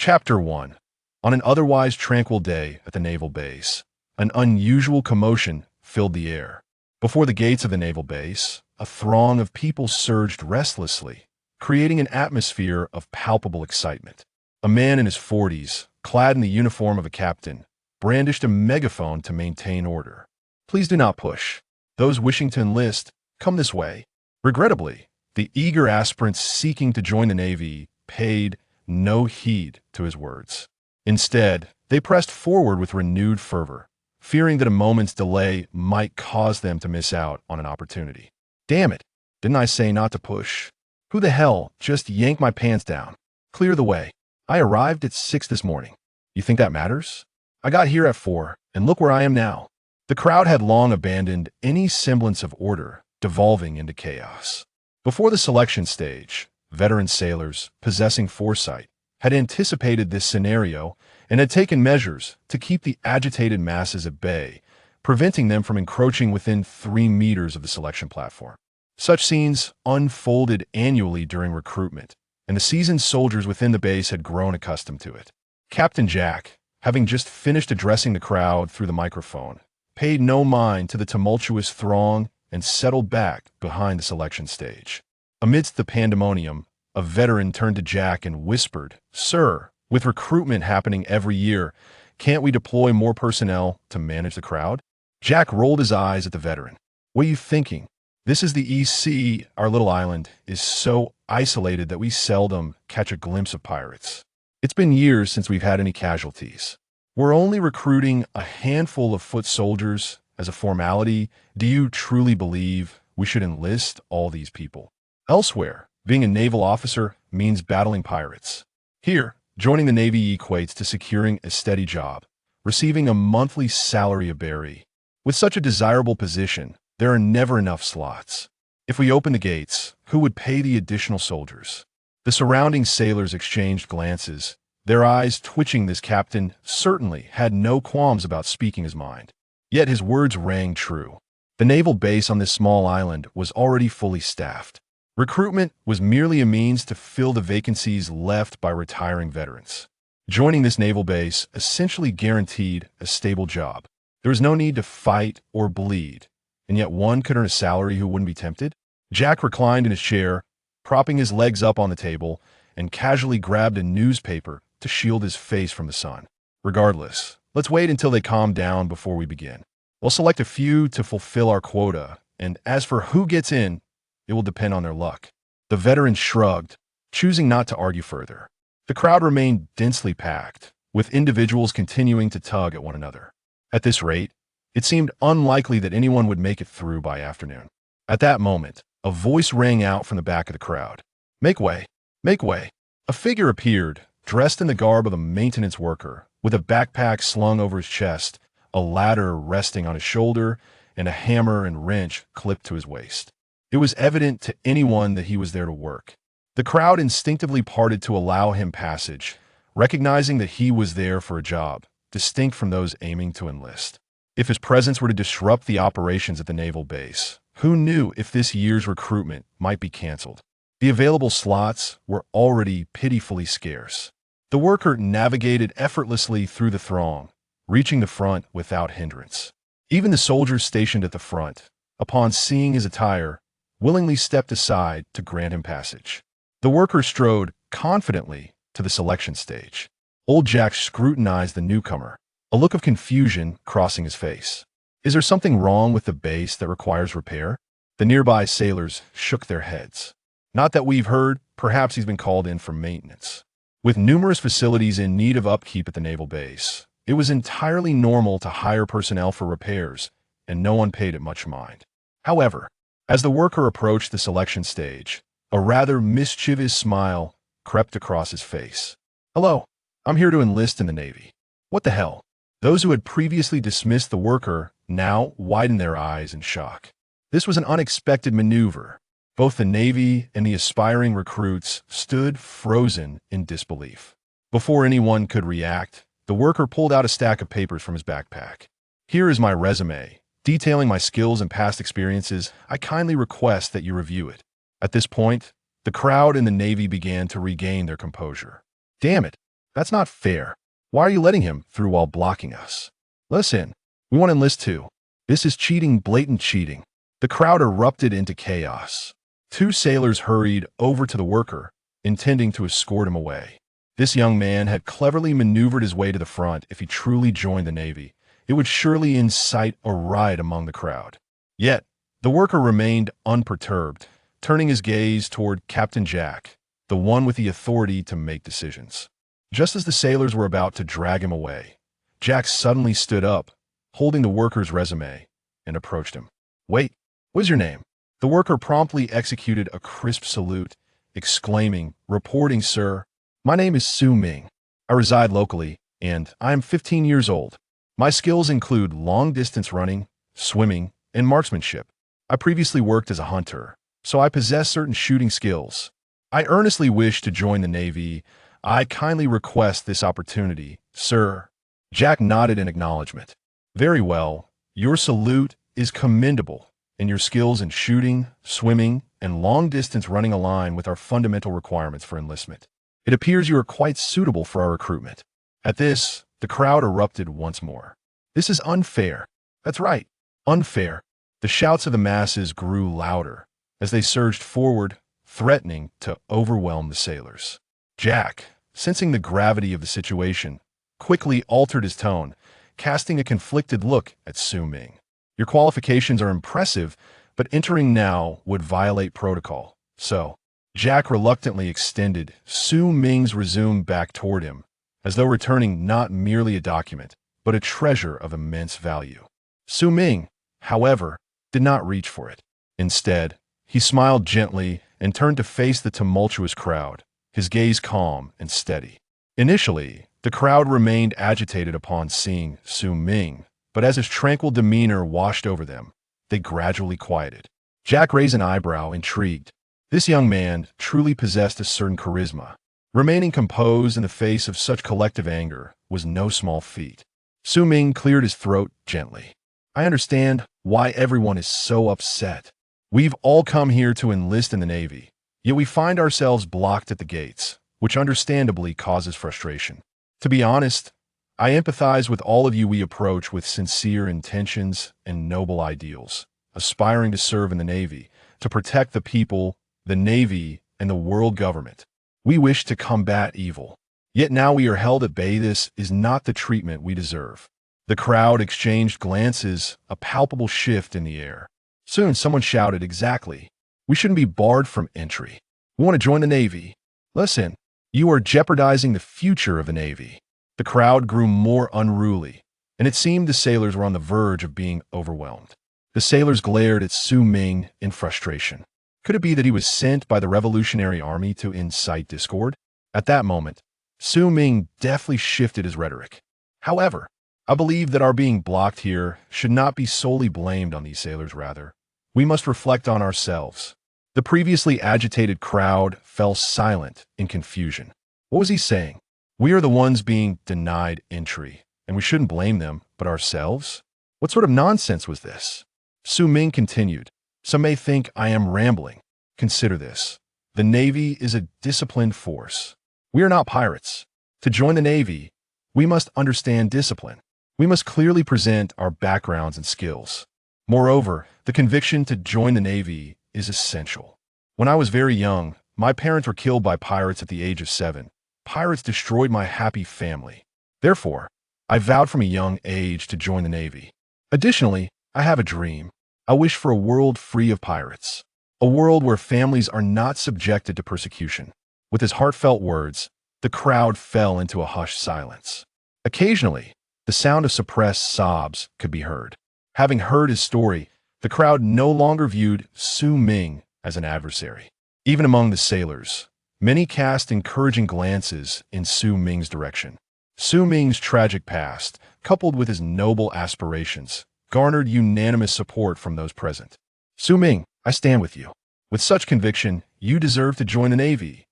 Chapter 1. On an otherwise tranquil day at the naval base, an unusual commotion filled the air. Before the gates of the naval base, a throng of people surged restlessly, creating an atmosphere of palpable excitement. A man in his 40s, clad in the uniform of a captain, brandished a megaphone to maintain order. "Please do not push. Those wishing to enlist, come this way." Regrettably, the eager aspirants seeking to join the Navy paid no heed to his words. Instead, they pressed forward with renewed fervor, fearing that a moment's delay might cause them to miss out on an opportunity. "Damn it, didn't I say not to push? Who the hell just yanked my pants down? Clear the way. I arrived at 6 this morning. You think that matters? I got here at 4, and look where I am now." The crowd had long abandoned any semblance of order, devolving into chaos. Before the selection stage, veteran sailors, possessing foresight, had anticipated this scenario and had taken measures to keep the agitated masses at bay, preventing them from encroaching within 3 meters of the selection platform. Such scenes unfolded annually during recruitment, and the seasoned soldiers within the base had grown accustomed to it. Captain Jack, having just finished addressing the crowd through the microphone, paid no mind to the tumultuous throng and settled back behind the selection stage. Amidst the pandemonium, a veteran turned to Jack and whispered, "Sir, with recruitment happening every year, can't we deploy more personnel to manage the crowd?" Jack rolled his eyes at the veteran. "What are you thinking? This is the East Sea. Our little island is so isolated that we seldom catch a glimpse of pirates. It's been years since we've had any casualties. We're only recruiting a handful of foot soldiers as a formality. Do you truly believe we should enlist all these people? Elsewhere, being a naval officer means battling pirates. Here, joining the Navy equates to securing a steady job, receiving a monthly salary of berry. With such a desirable position, there are never enough slots. If we open the gates, who would pay the additional soldiers?" The surrounding sailors exchanged glances, their eyes twitching. This captain certainly had no qualms about speaking his mind. Yet his words rang true. The naval base on this small island was already fully staffed. Recruitment was merely a means to fill the vacancies left by retiring veterans. Joining this naval base essentially guaranteed a stable job. There was no need to fight or bleed, and yet one could earn a salary who wouldn't be tempted. Jack reclined in his chair, propping his legs up on the table, and casually grabbed a newspaper to shield his face from the sun. "Regardless, let's wait until they calm down before we begin. We'll select a few to fulfill our quota, and as for who gets in, it will depend on their luck." The veteran shrugged, choosing not to argue further. The crowd remained densely packed, with individuals continuing to tug at one another. At this rate, it seemed unlikely that anyone would make it through by afternoon. At that moment, a voice rang out from the back of the crowd. "Make way! Make way!" A figure appeared, dressed in the garb of a maintenance worker, with a backpack slung over his chest, a ladder resting on his shoulder, and a hammer and wrench clipped to his waist. It was evident to anyone that he was there to work. The crowd instinctively parted to allow him passage, recognizing that he was there for a job, distinct from those aiming to enlist. If his presence were to disrupt the operations at the naval base, who knew if this year's recruitment might be canceled? The available slots were already pitifully scarce. The worker navigated effortlessly through the throng, reaching the front without hindrance. Even the soldiers stationed at the front, upon seeing his attire, willingly stepped aside to grant him passage. The worker strode confidently to the selection stage. Old Jack scrutinized the newcomer, a look of confusion crossing his face. "Is there something wrong with the base that requires repair?" The nearby sailors shook their heads. "Not that we've heard. Perhaps he's been called in for maintenance." With numerous facilities in need of upkeep at the naval base, it was entirely normal to hire personnel for repairs, and no one paid it much mind. However, as the worker approached the selection stage, a rather mischievous smile crept across his face. "Hello, I'm here to enlist in the Navy." What the hell? Those who had previously dismissed the worker now widened their eyes in shock. This was an unexpected maneuver. Both the Navy and the aspiring recruits stood frozen in disbelief. Before anyone could react, the worker pulled out a stack of papers from his backpack. "Here is my resume, detailing my skills and past experiences. I kindly request that you review it." At this point, the crowd and the Navy began to regain their composure. "Damn it, That's not fair. Why are you letting him through while blocking us? Listen, we want to enlist too. This is cheating, blatant cheating. The crowd erupted into chaos. Two sailors hurried over to the worker, intending to escort him away. This young man had cleverly maneuvered his way to the front. If he truly joined the Navy, it would surely incite a riot among the crowd. Yet, the worker remained unperturbed, turning his gaze toward Captain Jack, the one with the authority to make decisions. Just as the sailors were about to drag him away, Jack suddenly stood up, holding the worker's resume, and approached him. "Wait, what's your name?" The worker promptly executed a crisp salute, exclaiming, "Reporting, sir. My name is Su Ming. I reside locally, and I am 15 years old. My skills include long-distance running, swimming, and marksmanship. I previously worked as a hunter, so I possess certain shooting skills. I earnestly wish to join the Navy. I kindly request this opportunity, sir." Jack nodded in acknowledgement. "Very well. Your salute is commendable, and your skills in shooting, swimming, and long-distance running align with our fundamental requirements for enlistment. It appears you are quite suitable for our recruitment." At this, the crowd erupted once more. "This is unfair." "That's right, unfair." The shouts of the masses grew louder as they surged forward, threatening to overwhelm the sailors. Jack, sensing the gravity of the situation, quickly altered his tone, casting a conflicted look at Su Ming. "Your qualifications are impressive, but entering now would violate protocol. So," Jack reluctantly extended Su Ming's resume back toward him, as though returning not merely a document, but a treasure of immense value. Su Ming, however, did not reach for it. Instead, he smiled gently and turned to face the tumultuous crowd, his gaze calm and steady. Initially, the crowd remained agitated upon seeing Su Ming, but as his tranquil demeanor washed over them, they gradually quieted. Jack raised an eyebrow, intrigued. This young man truly possessed a certain charisma. Remaining composed in the face of such collective anger was no small feat. Su Ming cleared his throat gently. "I understand why everyone is so upset. We've all come here to enlist in the Navy, yet we find ourselves blocked at the gates, which understandably causes frustration. To be honest, I empathize with all of you. We approach with sincere intentions and noble ideals, aspiring to serve in the Navy, to protect the people, the Navy, and the world government. We wish to combat evil. Yet now we are held at bay. This is not the treatment we deserve." The crowd exchanged glances, a palpable shift in the air. Soon someone shouted, "Exactly. We shouldn't be barred from entry. We want to join the Navy. Listen, you are jeopardizing the future of the Navy." The crowd grew more unruly, and it seemed the sailors were on the verge of being overwhelmed. The sailors glared at Su Ming in frustration. Could it be that he was sent by the Revolutionary Army to incite discord? At that moment, Su Ming deftly shifted his rhetoric. "However, I believe that our being blocked here should not be solely blamed on these sailors. Rather, we must reflect on ourselves." The previously agitated crowd fell silent in confusion. What was he saying? We are the ones being denied entry, and we shouldn't blame them, but ourselves? What sort of nonsense was this? Su Ming continued. "Some may think I am rambling. Consider this. The Navy is a disciplined force. We are not pirates. To join the Navy, we must understand discipline. We must clearly present our backgrounds and skills. Moreover, the conviction to join the Navy is essential. When I was very young, my parents were killed by pirates at the age of 7. Pirates destroyed my happy family. Therefore, I vowed from a young age to join the Navy. Additionally, I have a dream. I wish for a world free of pirates. A world where families are not subjected to persecution." With his heartfelt words, the crowd fell into a hushed silence. Occasionally, the sound of suppressed sobs could be heard. Having heard his story, the crowd no longer viewed Su Ming as an adversary. Even among the sailors, many cast encouraging glances in Su Ming's direction. Su Ming's tragic past, coupled with his noble aspirations, garnered unanimous support from those present. "Su Ming, I stand with you. With such conviction, you deserve to join the Navy.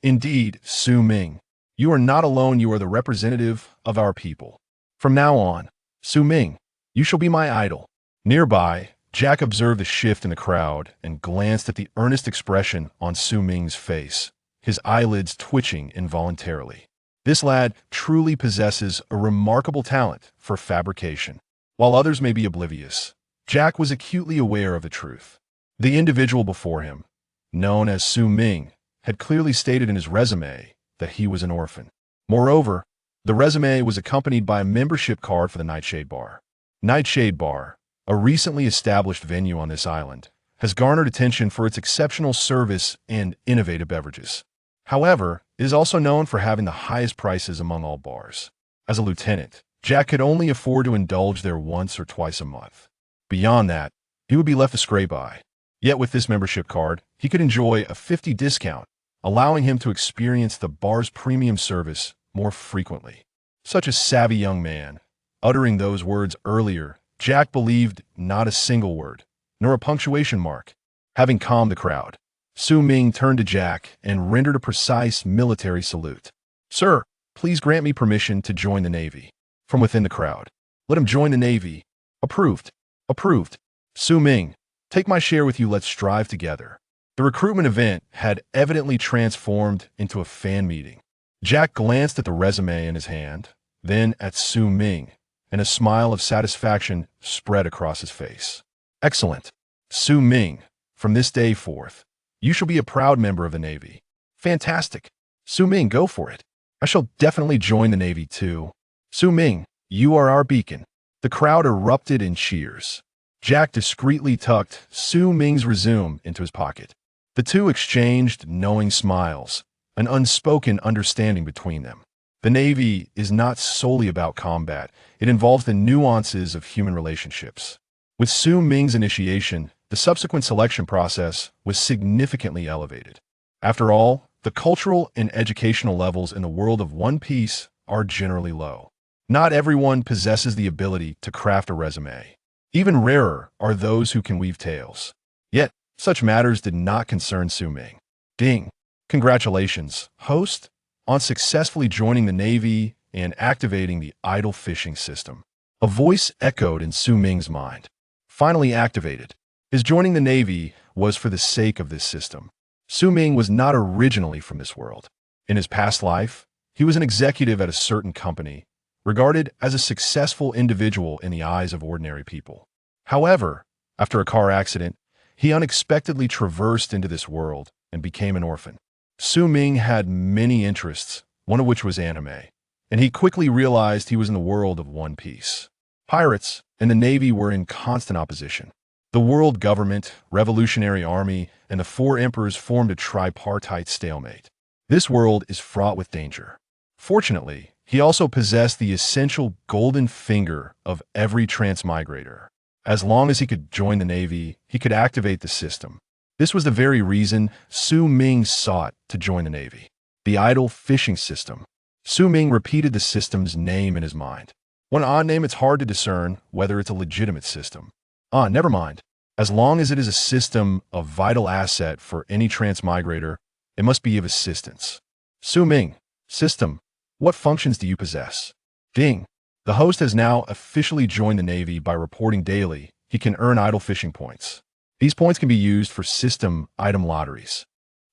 Indeed, Su Ming, you are not alone. You are the representative of our people. From now on, Su Ming, you shall be my idol." Nearby, Jack observed the shift in the crowd and glanced at the earnest expression on Su Ming's face, his eyelids twitching involuntarily. This lad truly possesses a remarkable talent for fabrication. While others may be oblivious, Jack was acutely aware of the truth. The individual before him, known as Su Ming, had clearly stated in his resume that he was an orphan. Moreover, the resume was accompanied by a membership card for the Nightshade Bar. Nightshade Bar, a recently established venue on this island, has garnered attention for its exceptional service and innovative beverages. However, it is also known for having the highest prices among all bars. As a lieutenant, Jack could only afford to indulge there once or twice a month. Beyond that, he would be left to scrape by. Yet with this membership card, he could enjoy a 50 discount, allowing him to experience the bar's premium service more frequently. Such a savvy young man. Uttering those words earlier, Jack believed not a single word, nor a punctuation mark. Having calmed the crowd, Su Ming turned to Jack and rendered a precise military salute. "Sir, please grant me permission to join the Navy." From within the crowd, "Let him join the Navy." "Approved. Approved. Su Ming, take my share with you. Let's strive together." The recruitment event had evidently transformed into a fan meeting. Jack glanced at the resume in his hand, then at Su Ming, and a smile of satisfaction spread across his face. "Excellent. Su Ming, from this day forth, you shall be a proud member of the Navy." "Fantastic. Su Ming, go for it. I shall definitely join the Navy too." "Su Ming, you are our beacon." The crowd erupted in cheers. Jack discreetly tucked Su Ming's resume into his pocket. The two exchanged knowing smiles, an unspoken understanding between them. The Navy is not solely about combat. It involves the nuances of human relationships. With Su Ming's initiation, the subsequent selection process was significantly elevated. After all, the cultural and educational levels in the world of One Piece are generally low. Not everyone possesses the ability to craft a resume. Even rarer are those who can weave tales. Yet, such matters did not concern Su Ming. "Ding! Congratulations, host, on successfully joining the Navy and activating the idle fishing system." A voice echoed in Su Ming's mind. Finally activated. His joining the Navy was for the sake of this system. Su Ming was not originally from this world. In his past life, he was an executive at a certain company, regarded as a successful individual in the eyes of ordinary people. However, after a car accident, he unexpectedly traversed into this world and became an orphan. Su Ming had many interests, one of which was anime, and he quickly realized he was in the world of One Piece. Pirates and the Navy were in constant opposition. The world government, revolutionary army, and the four emperors formed a tripartite stalemate. This world is fraught with danger. Fortunately, he also possessed the essential golden finger of every transmigrator. As long as he could join the Navy, he could activate the system. This was the very reason Su Ming sought to join the Navy. The idle fishing system. Su Ming repeated the system's name in his mind. One odd name, it's hard to discern whether it's a legitimate system. Never mind. As long as it is a system of vital asset for any transmigrator, it must be of assistance. Su Ming, system, what functions do you possess? Ding. The host has now officially joined the Navy. By reporting daily, he can earn idle fishing points. These points can be used for system item lotteries.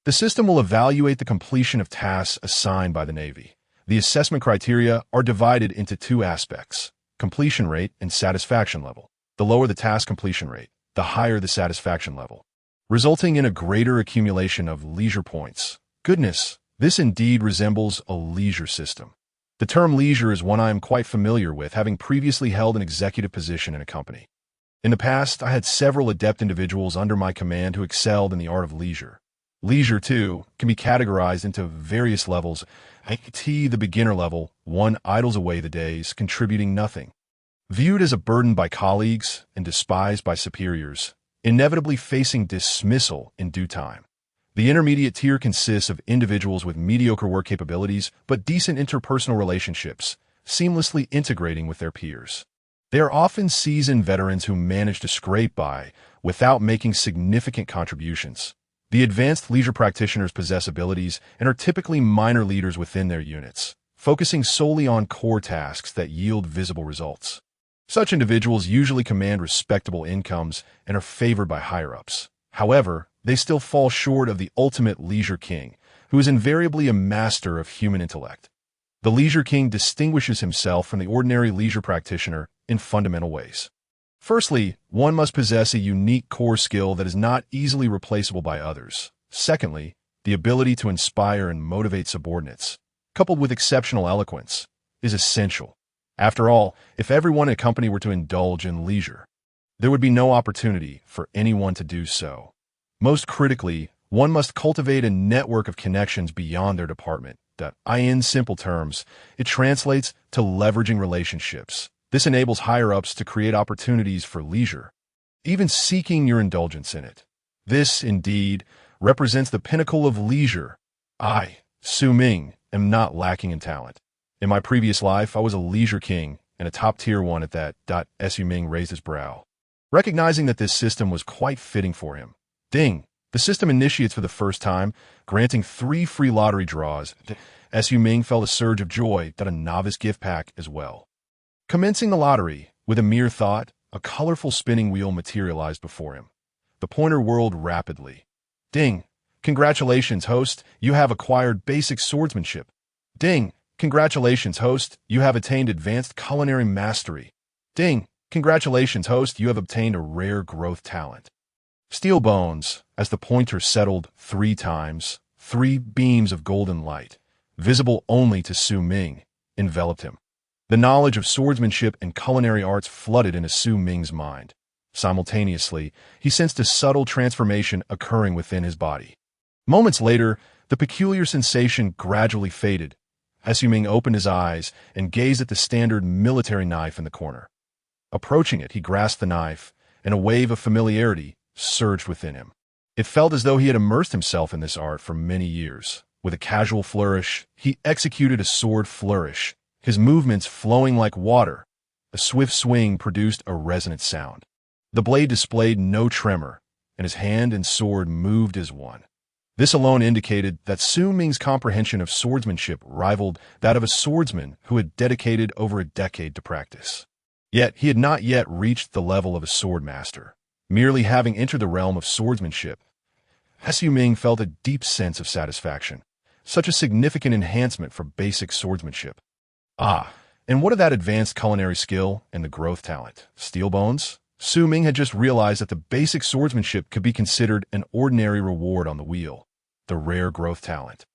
The system will evaluate the completion of tasks assigned by the Navy. The assessment criteria are divided into two aspects: completion rate and satisfaction level. The lower the task completion rate, the higher the satisfaction level, resulting in a greater accumulation of leisure points. Goodness, this indeed resembles a leisure system. The term leisure is one I am quite familiar with, having previously held an executive position in a company. In the past, I had several adept individuals under my command who excelled in the art of leisure. Leisure, too, can be categorized into various levels. The beginner level, one idles away the days, contributing nothing. Viewed as a burden by colleagues and despised by superiors, inevitably facing dismissal in due time. The intermediate tier consists of individuals with mediocre work capabilities but decent interpersonal relationships, seamlessly integrating with their peers. They are often seasoned veterans who manage to scrape by without making significant contributions. The advanced leisure practitioners possess abilities and are typically minor leaders within their units, focusing solely on core tasks that yield visible results. Such individuals usually command respectable incomes and are favored by higher-ups. However, they still fall short of the ultimate leisure king, who is invariably a master of human intellect. The Leisure King distinguishes himself from the ordinary leisure practitioner in fundamental ways. Firstly, one must possess a unique core skill that is not easily replaceable by others. Secondly, the ability to inspire and motivate subordinates, coupled with exceptional eloquence, is essential. After all, if everyone in a company were to indulge in leisure, there would be no opportunity for anyone to do so. Most critically, one must cultivate a network of connections beyond their department. In simple terms, it translates to leveraging relationships. This enables higher-ups to create opportunities for leisure, even seeking your indulgence in it. This, indeed, represents the pinnacle of leisure. I, Su Ming, am not lacking in talent. In my previous life, I was a leisure king, and a top-tier one at that. Su Ming raised his brow, recognizing that this system was quite fitting for him. Ding! The system initiates for the first time, granting 3 free lottery draws. Su Ming felt a surge of joy that a novice gift pack as well. Commencing the lottery, with a mere thought, a colorful spinning wheel materialized before him. The pointer whirled rapidly. Ding! Congratulations, host, you have acquired basic swordsmanship. Ding! Congratulations, host, you have attained advanced culinary mastery. Ding! Congratulations, host, you have obtained a rare growth talent. Steel bones, as the pointer settled 3 times, 3 beams of golden light, visible only to Su Ming, enveloped him. The knowledge of swordsmanship and culinary arts flooded into Su Ming's mind. Simultaneously, he sensed a subtle transformation occurring within his body. Moments later, the peculiar sensation gradually faded. Su Ming opened his eyes and gazed at the standard military knife in the corner. Approaching it, he grasped the knife, and a wave of familiarity surged within him. It felt as though he had immersed himself in this art for many years. With a casual flourish, he executed a sword flourish, his movements flowing like water. A swift swing produced a resonant sound. The blade displayed no tremor, and his hand and sword moved as one. This alone indicated that Su Ming's comprehension of swordsmanship rivaled that of a swordsman who had dedicated over a decade to practice. Yet he had not yet reached the level of a sword master. Merely having entered the realm of swordsmanship, Su Ming felt a deep sense of satisfaction, such a significant enhancement for basic swordsmanship. And what of that advanced culinary skill and the growth talent? Steel bones? Su Ming had just realized that the basic swordsmanship could be considered an ordinary reward on the wheel, the rare growth talent.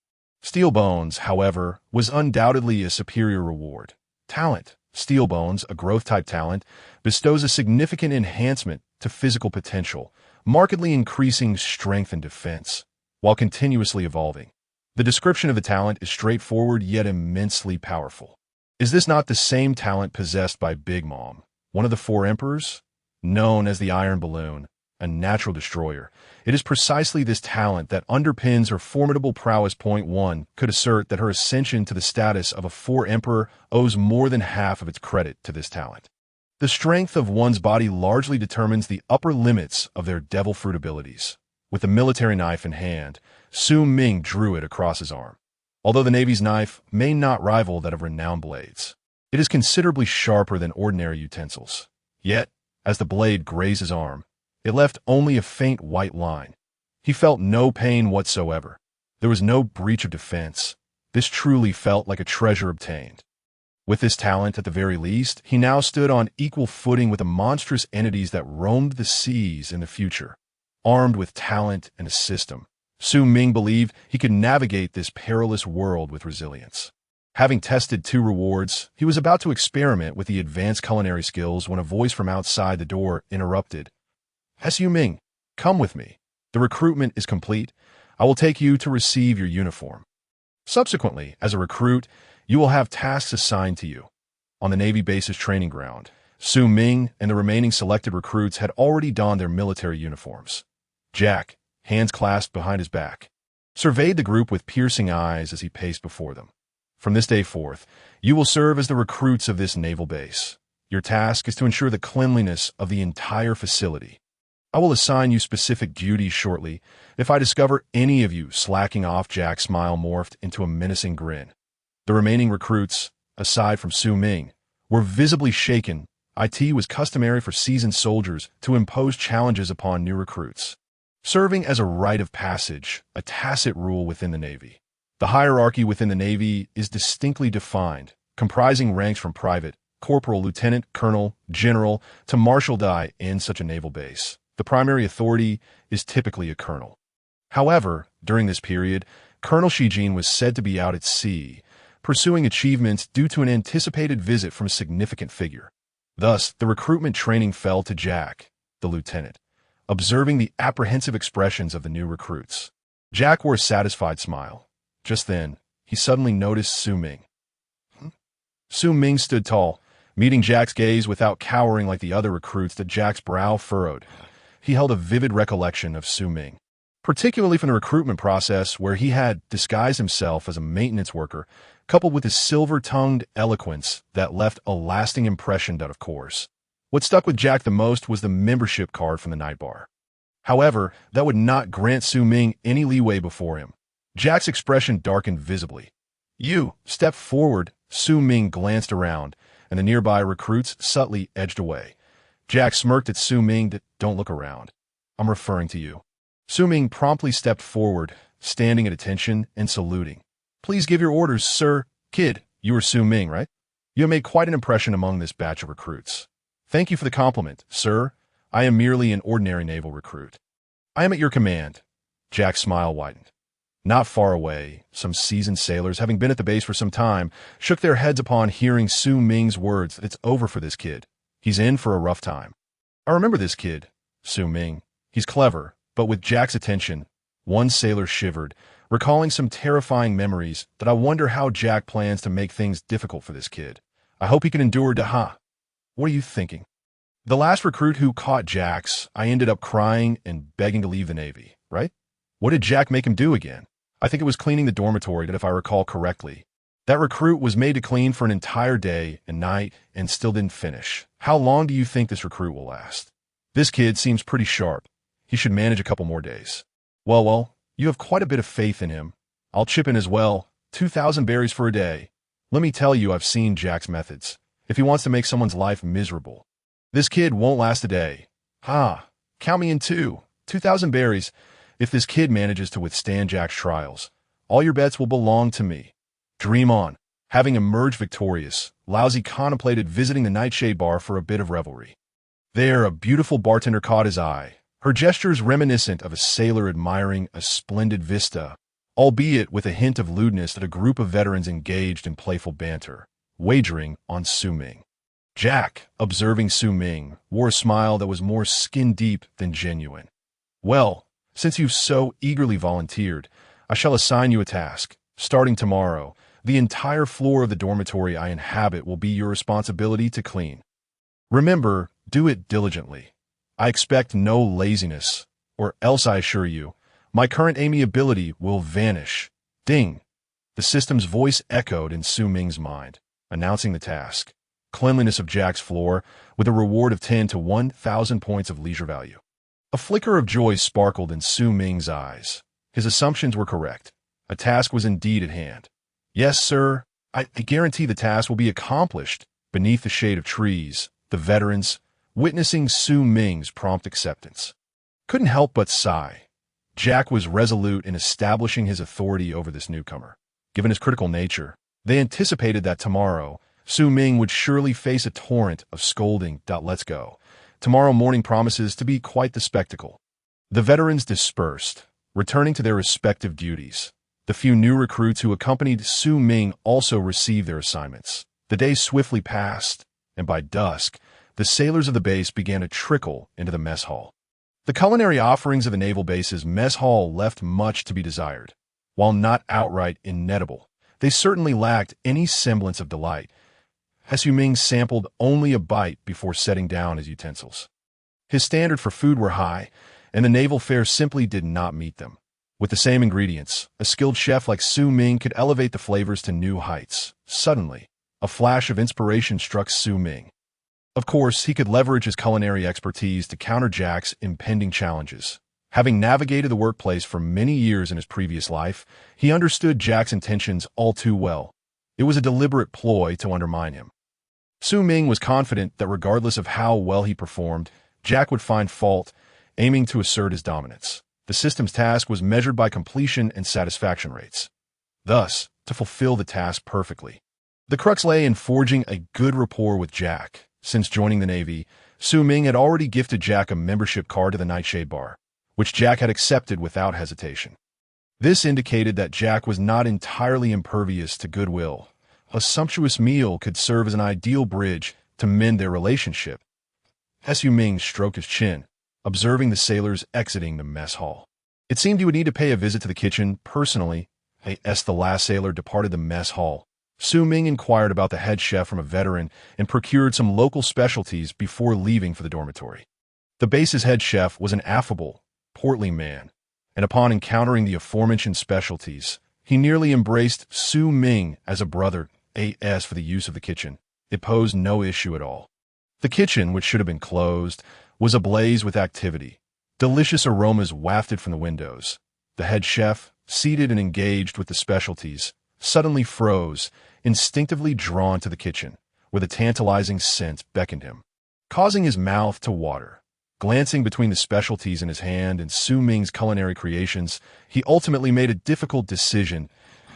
Steel bones, however, was undoubtedly a superior reward. Talent, steel bones, a growth-type talent, bestows a significant enhancement to physical potential, markedly increasing strength and defense, while continuously evolving. The description of the talent is straightforward yet immensely powerful. Is this not the same talent possessed by Big Mom, one of the 4 emperors? Known as the Iron Balloon, a natural destroyer, it is precisely this talent that underpins her formidable prowess. One could assert that her ascension to the status of a 4 emperor owes more than half of its credit to this talent. The strength of one's body largely determines the upper limits of their devil fruit abilities. With the military knife in hand, Su Ming drew it across his arm. Although the Navy's knife may not rival that of renowned blades, it is considerably sharper than ordinary utensils. Yet, as the blade grazed his arm, it left only a faint white line. He felt no pain whatsoever. There was no breach of defense. This truly felt like a treasure obtained. With this talent, at the very least, he now stood on equal footing with the monstrous entities that roamed the seas in the future. Armed with talent and a system, Su Ming believed he could navigate this perilous world with resilience. Having tested 2 rewards, he was about to experiment with the advanced culinary skills when a voice from outside the door interrupted. Su Ming, come with me. The recruitment is complete. I will take you to receive your uniform. Subsequently, as a recruit, you will have tasks assigned to you. On the Navy base's training ground, Su Ming and the remaining selected recruits had already donned their military uniforms. Jack, hands clasped behind his back, surveyed the group with piercing eyes as he paced before them. From this day forth, you will serve as the recruits of this naval base. Your task is to ensure the cleanliness of the entire facility. I will assign you specific duties shortly. If I discover any of you slacking off, Jack's smile morphed into a menacing grin. The remaining recruits, aside from Su Ming, were visibly shaken. It was customary for seasoned soldiers to impose challenges upon new recruits, serving as a rite of passage, a tacit rule within the Navy. The hierarchy within the Navy is distinctly defined, comprising ranks from private, corporal, lieutenant, colonel, general, to marshal in such a naval base. The primary authority is typically a colonel. However, during this period, Colonel Shijin was said to be out at sea, pursuing achievements due to an anticipated visit from a significant figure. Thus, the recruitment training fell to Jack, the lieutenant, observing the apprehensive expressions of the new recruits. Jack wore a satisfied smile. Just then, he suddenly noticed Su Ming. Su Ming stood tall, meeting Jack's gaze without cowering like the other recruits that Jack's brow furrowed. He held a vivid recollection of Su Ming, particularly from the recruitment process where he had disguised himself as a maintenance worker, coupled with his silver-tongued eloquence that left a lasting impression, of course. What stuck with Jack the most was the membership card from the night bar. However, that would not grant Su Ming any leeway before him. Jack's expression darkened visibly. "You step forward." Su Ming glanced around, and the nearby recruits subtly edged away. Jack smirked at Su Ming. "Don't look around. I'm referring to you." Su Ming promptly stepped forward, standing at attention and saluting. "Please give your orders, sir." "Kid, you are Su Ming, right? You have made quite an impression among this batch of recruits." "Thank you for the compliment, sir. I am merely an ordinary naval recruit." "I am at your command." Jack's smile widened. Not far away, some seasoned sailors, having been at the base for some time, shook their heads upon hearing Su Ming's words. "It's over for this kid. He's in for a rough time." "I remember this kid, Su Ming. He's clever." But with Jack's attention, one sailor shivered, recalling some terrifying memories. "That I wonder how Jack plans to make things difficult for this kid. I hope he can endure What are you thinking?" "The last recruit who caught Jack's, I ended up crying and begging to leave the Navy, right?" "What did Jack make him do again?" "I think it was cleaning the dormitory, if I recall correctly. That recruit was made to clean for an entire day and night and still didn't finish." "How long do you think this recruit will last?" "This kid seems pretty sharp. He should manage a couple more days." Well, you have quite a bit of faith in him. I'll chip in as well. 2,000 berries for a day. Let me tell you, I've seen Jack's methods. If he wants to make someone's life miserable, this kid won't last a day." Count me in too. 2,000 berries. If this kid manages to withstand Jack's trials, all your bets will belong to me. Dream on." Having emerged victorious, Lousy contemplated visiting the Nightshade bar for a bit of revelry. There, a beautiful bartender caught his eye, her gestures reminiscent of a sailor admiring a splendid vista, albeit with a hint of lewdness that a group of veterans engaged in playful banter, wagering on Su Ming. Jack, observing Su Ming, wore a smile that was more skin-deep than genuine. "Well, since you've so eagerly volunteered, I shall assign you a task. Starting tomorrow, the entire floor of the dormitory I inhabit will be your responsibility to clean. Remember, do it diligently. I expect no laziness, or else I assure you, my current amiability will vanish." Ding! The system's voice echoed in Su Ming's mind, announcing the task. Cleanliness of Jack's floor, with a reward of 10 to 1,000 points of leisure value. A flicker of joy sparkled in Su Ming's eyes. His assumptions were correct. A task was indeed at hand. "Yes, sir. I guarantee the task will be accomplished." Beneath the shade of trees, the veterans, witnessing Su Ming's prompt acceptance, couldn't help but sigh. Jack was resolute in establishing his authority over this newcomer. Given his critical nature, they anticipated that tomorrow, Su Ming would surely face a torrent of scolding. Let's go. Tomorrow morning promises to be quite the spectacle. The veterans dispersed, returning to their respective duties. The few new recruits who accompanied Su Ming also received their assignments. The day swiftly passed, and by dusk, the sailors of the base began to trickle into the mess hall. The culinary offerings of the naval base's mess hall left much to be desired. While not outright inedible, they certainly lacked any semblance of delight. Su Ming sampled only a bite before setting down his utensils. His standard for food were high, and the naval fare simply did not meet them. With the same ingredients, a skilled chef like Su Ming could elevate the flavors to new heights. Suddenly, a flash of inspiration struck Su Ming. Of course, he could leverage his culinary expertise to counter Jack's impending challenges. Having navigated the workplace for many years in his previous life, he understood Jack's intentions all too well. It was a deliberate ploy to undermine him. Su Ming was confident that regardless of how well he performed, Jack would find fault, aiming to assert his dominance. The system's task was measured by completion and satisfaction rates. thus to fulfill the task perfectly. The crux lay in forging a good rapport with Jack. Since joining the Navy, Su Ming had already gifted Jack a membership card to the Nightshade bar, which Jack had accepted without hesitation. This indicated that Jack was not entirely impervious to goodwill. A sumptuous meal could serve as an ideal bridge to mend their relationship. Su Ming stroked his chin, observing the sailors exiting the mess hall. It seemed he would need to pay a visit to the kitchen personally. As the last sailor departed the mess hall, Su Ming inquired about the head chef from a veteran and procured some local specialties before leaving for the dormitory. The base's head chef was an affable, portly man, and upon encountering the aforementioned specialties, he nearly embraced Su Ming as a brother. As for the use of the kitchen, it posed no issue at all. The kitchen, which should have been closed, was ablaze with activity. Delicious aromas wafted from the windows. The head chef, seated and engaged with the specialties, suddenly froze, instinctively drawn to the kitchen, where the tantalizing scent beckoned him, causing his mouth to water. Glancing between the specialties in his hand and Su Ming's culinary creations, he ultimately made a difficult decision.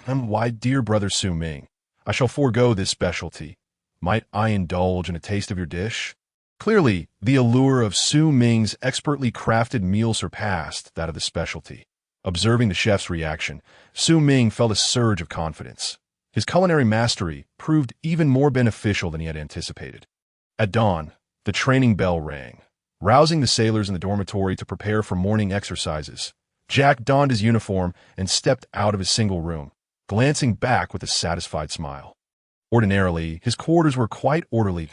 Why, dear brother Su Ming, I shall forego this specialty. Might I indulge in a taste of your dish? Clearly, the allure of Su Ming's expertly crafted meal surpassed that of the specialty. Observing the chef's reaction, Su Ming felt a surge of confidence. His culinary mastery proved even more beneficial than he had anticipated. At dawn, the training bell rang, rousing the sailors in the dormitory to prepare for morning exercises. Jack donned his uniform and stepped out of his single room, glancing back with a satisfied smile. Ordinarily, his quarters were quite orderly.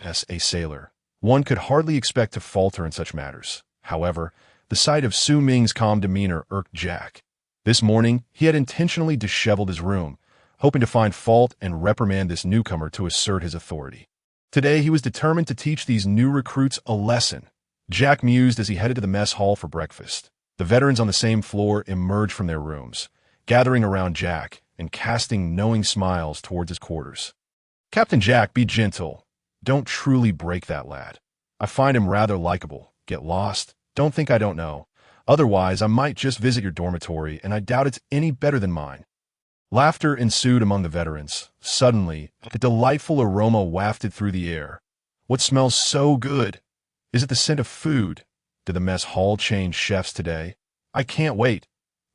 As a sailor, one could hardly expect to falter in such matters. However, the sight of Su Ming's calm demeanor irked Jack. This morning, he had intentionally disheveled his room, hoping to find fault and reprimand this newcomer to assert his authority. Today, he was determined to teach these new recruits a lesson. Jack mused as he headed to the mess hall for breakfast. The veterans on the same floor emerged from their rooms, gathering around Jack and casting knowing smiles towards his quarters. Captain Jack, be gentle. Don't truly break that lad. I find him rather likable. Get lost. Don't think I don't know. Otherwise, I might just visit your dormitory, and I doubt it's any better than mine. Laughter ensued among the veterans. Suddenly, a delightful aroma wafted through the air. What smells so good? Is it the scent of food? Did the mess hall change chefs today? I can't wait.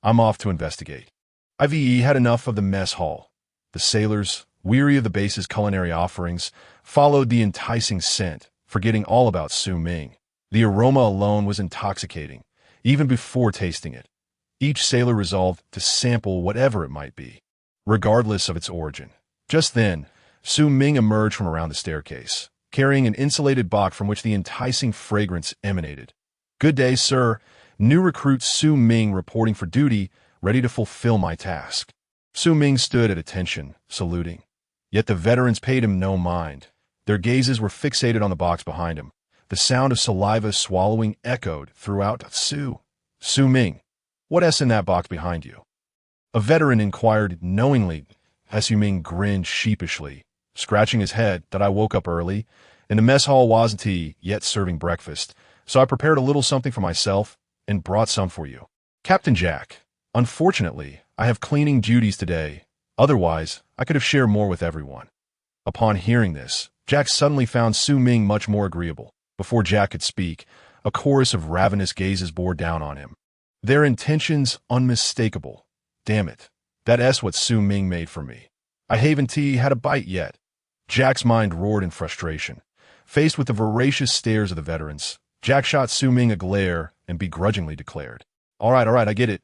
I'm off to investigate. I've had enough of the mess hall. The sailors, weary of the base's culinary offerings, followed the enticing scent, forgetting all about Su Ming. The aroma alone was intoxicating, even before tasting it. Each sailor resolved to sample whatever it might be, regardless of its origin. Just then, Su Ming emerged from around the staircase, carrying an insulated box from which the enticing fragrance emanated. Good day, sir. New recruit Su Ming reporting for duty, ready to fulfill my task. Su Ming stood at attention, saluting. Yet the veterans paid him no mind. Their gazes were fixated on the box behind him. The sound of saliva swallowing echoed throughout. Su Ming, what's in that box behind you? A veteran inquired knowingly. Su Ming grinned sheepishly, scratching his head. That I woke up early, and the mess hall wasn't yet serving breakfast, so I prepared a little something for myself and brought some for you. Captain Jack, unfortunately, I have cleaning duties today. Otherwise, I could have shared more with everyone. Upon hearing this, Jack suddenly found Su Ming much more agreeable. Before Jack could speak, a chorus of ravenous gazes bore down on him. Their intentions unmistakable. Damn it, that's what Su Ming made for me. I haven't had a bite yet. Jack's mind roared in frustration. Faced with the voracious stares of the veterans, Jack shot Su Ming a glare and begrudgingly declared, All right, I get it.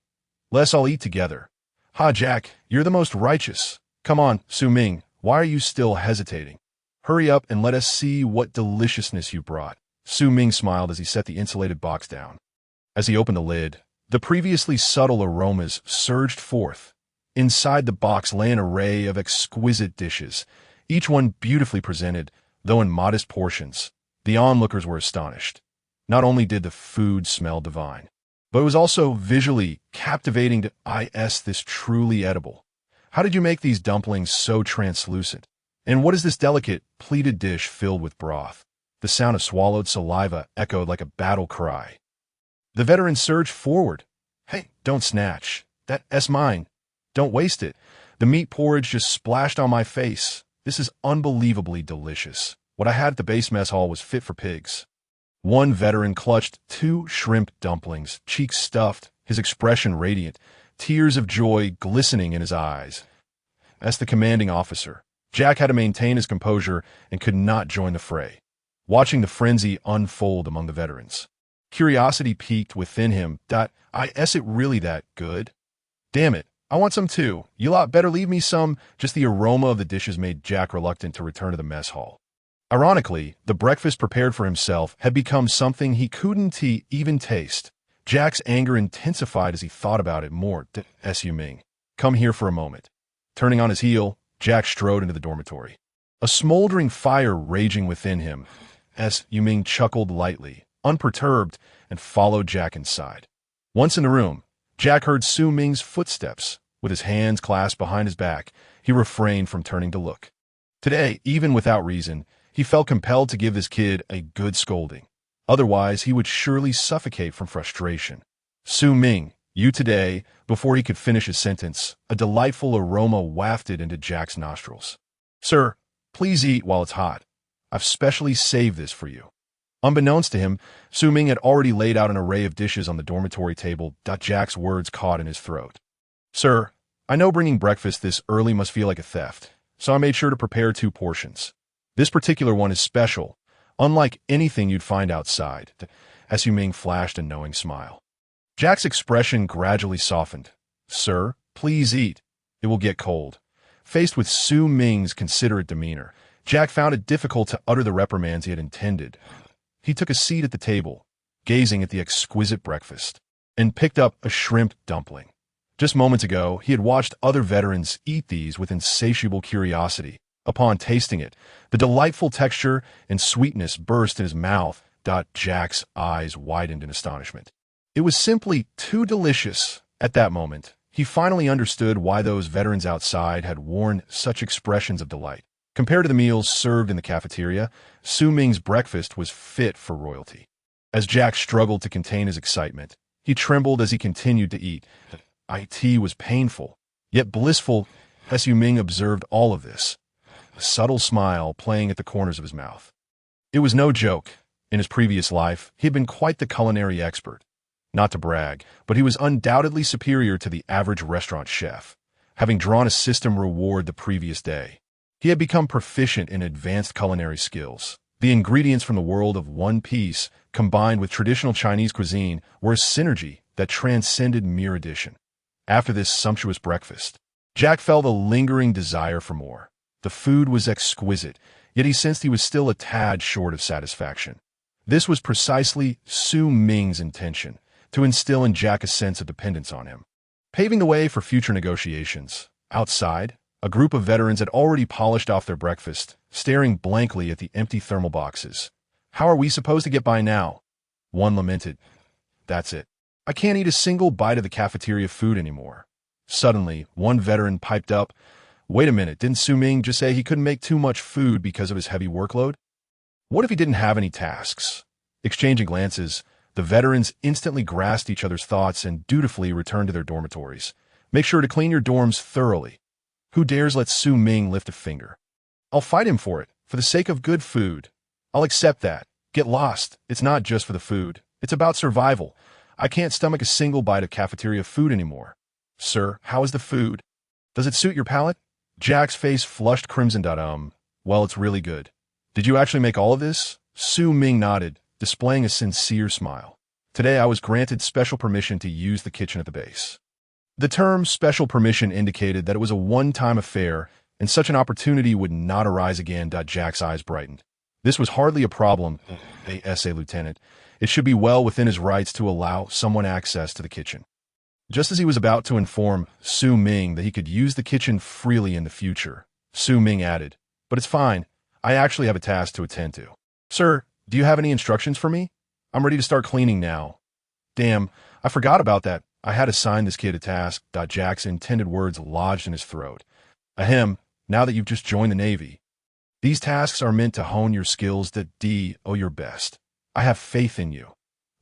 Let's all eat together. Ha, Jack, you're the most righteous. Come on, Su Ming, why are you still hesitating? Hurry up and let us see what deliciousness you brought. Su Ming smiled as he set the insulated box down. As he opened the lid, the previously subtle aromas surged forth. Inside the box lay an array of exquisite dishes, each one beautifully presented, though in modest portions. The onlookers were astonished. Not only did the food smell divine, but it was also visually captivating to this truly edible. How did you make these dumplings so translucent? And what is this delicate, pleated dish filled with broth? The sound of swallowed saliva echoed like a battle cry. The veteran surged forward. Hey, don't snatch. That's mine. Don't waste it. The meat porridge just splashed on my face. This is unbelievably delicious. What I had at the base mess hall was fit for pigs. One veteran clutched 2 shrimp dumplings, cheeks stuffed, his expression radiant, tears of joy glistening in his eyes. As the commanding officer, Jack had to maintain his composure and could not join the fray, watching the frenzy unfold among the veterans. Curiosity peaked within him. Is it really that good? Damn it, I want some too. You lot better leave me some. Just the aroma of the dishes made Jack reluctant to return to the mess hall. Ironically, the breakfast prepared for himself had become something he couldn't even taste. Jack's anger intensified as he thought about it more. Su Ming, come here for a moment. Turning on his heel, Jack strode into the dormitory. A smoldering fire raging within him. Su Ming chuckled lightly, unperturbed, and followed Jack inside. Once in the room, Jack heard Su Ming's footsteps. With his hands clasped behind his back, he refrained from turning to look. Today, even without reason, he felt compelled to give this kid a good scolding. Otherwise, he would surely suffocate from frustration. Su Ming, you today, before he could finish his sentence, a delightful aroma wafted into Jack's nostrils. Sir, please eat while it's hot. I've specially saved this for you. Unbeknownst to him, Su Ming had already laid out an array of dishes on the dormitory table. Jack's words caught in his throat. Sir, I know bringing breakfast this early must feel like a theft, so I made sure to prepare 2 portions. This particular one is special, unlike anything you'd find outside. Su Ming flashed a knowing smile. Jack's expression gradually softened. Sir, please eat. It will get cold. Faced with Su Ming's considerate demeanor, Jack found it difficult to utter the reprimands he had intended. He took a seat at the table, gazing at the exquisite breakfast, and picked up a shrimp dumpling. Just moments ago, he had watched other veterans eat these with insatiable curiosity. Upon tasting it, the delightful texture and sweetness burst in his mouth. Jack's eyes widened in astonishment. It was simply too delicious. At that moment, he finally understood why those veterans outside had worn such expressions of delight. Compared to the meals served in the cafeteria, Su Ming's breakfast was fit for royalty. As Jack struggled to contain his excitement, he trembled as he continued to eat. It was painful, yet blissful. Su Ming observed all of this, a subtle smile playing at the corners of his mouth. It was no joke. In his previous life, he had been quite the culinary expert. Not to brag, but he was undoubtedly superior to the average restaurant chef, having drawn a system reward the previous day. He had become proficient in advanced culinary skills. The ingredients from the world of One Piece, combined with traditional Chinese cuisine, were a synergy that transcended mere addition. After this sumptuous breakfast, Jack felt a lingering desire for more. The food was exquisite, yet he sensed he was still a tad short of satisfaction. This was precisely Su Ming's intention, to instill in Jack a sense of dependence on him. Paving the way for future negotiations, outside, a group of veterans had already polished off their breakfast, staring blankly at the empty thermal boxes. How are we supposed to get by now? One lamented. That's it. I can't eat a single bite of the cafeteria food anymore. Suddenly, one veteran piped up. Wait a minute, didn't Su Ming just say he couldn't make too much food because of his heavy workload? What if he didn't have any tasks? Exchanging glances, the veterans instantly grasped each other's thoughts and dutifully returned to their dormitories. Make sure to clean your dorms thoroughly. Who dares let Su Ming lift a finger? I'll fight him for it, for the sake of good food. I'll accept that. Get lost. It's not just for the food. It's about survival. I can't stomach a single bite of cafeteria food anymore. Sir, how is the food? Does it suit your palate? Jack's face flushed crimson. Well, it's really good. Did you actually make all of this? Su Ming nodded, displaying a sincere smile. Today I was granted special permission to use the kitchen at the base. The term special permission indicated that it was a one-time affair, and such an opportunity would not arise again. Jack's eyes brightened. This was hardly a problem, Lieutenant. It should be well within his rights to allow someone access to the kitchen. Just as he was about to inform Su Ming that he could use the kitchen freely in the future, Su Ming added, but it's fine. I actually have a task to attend to. Sir, do you have any instructions for me? I'm ready to start cleaning now. Damn, I forgot about that. I had assigned this kid a task. Jack's intended words lodged in his throat. Ahem, now that you've just joined the Navy. These tasks are meant to hone your skills your best. I have faith in you.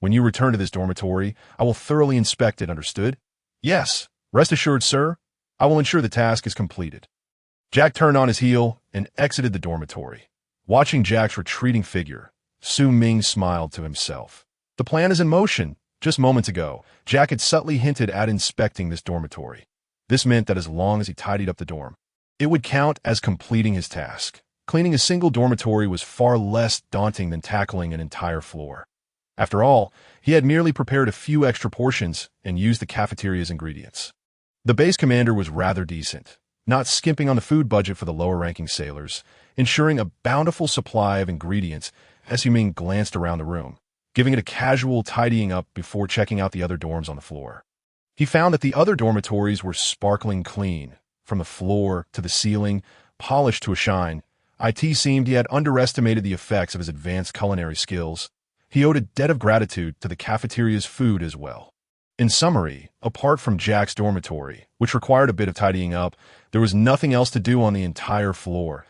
When you return to this dormitory, I will thoroughly inspect it, understood? Yes, rest assured, sir. I will ensure the task is completed. Jack turned on his heel and exited the dormitory. Watching Jack's retreating figure, Su Ming smiled to himself. The plan is in motion. Just moments ago, Jack had subtly hinted at inspecting this dormitory. This meant that as long as he tidied up the dorm, it would count as completing his task. Cleaning a single dormitory was far less daunting than tackling an entire floor. After all, he had merely prepared a few extra portions and used the cafeteria's ingredients. The base commander was rather decent, not skimping on the food budget for the lower-ranking sailors, ensuring a bountiful supply of ingredients as Su Ming glanced around the room, giving it a casual tidying up before checking out the other dorms on the floor. He found that the other dormitories were sparkling clean, from the floor to the ceiling, polished to a shine. It seemed he had underestimated the effects of his advanced culinary skills. He owed a debt of gratitude to the cafeteria's food as well. In summary, apart from Jack's dormitory, which required a bit of tidying up, there was nothing else to do on the entire floor.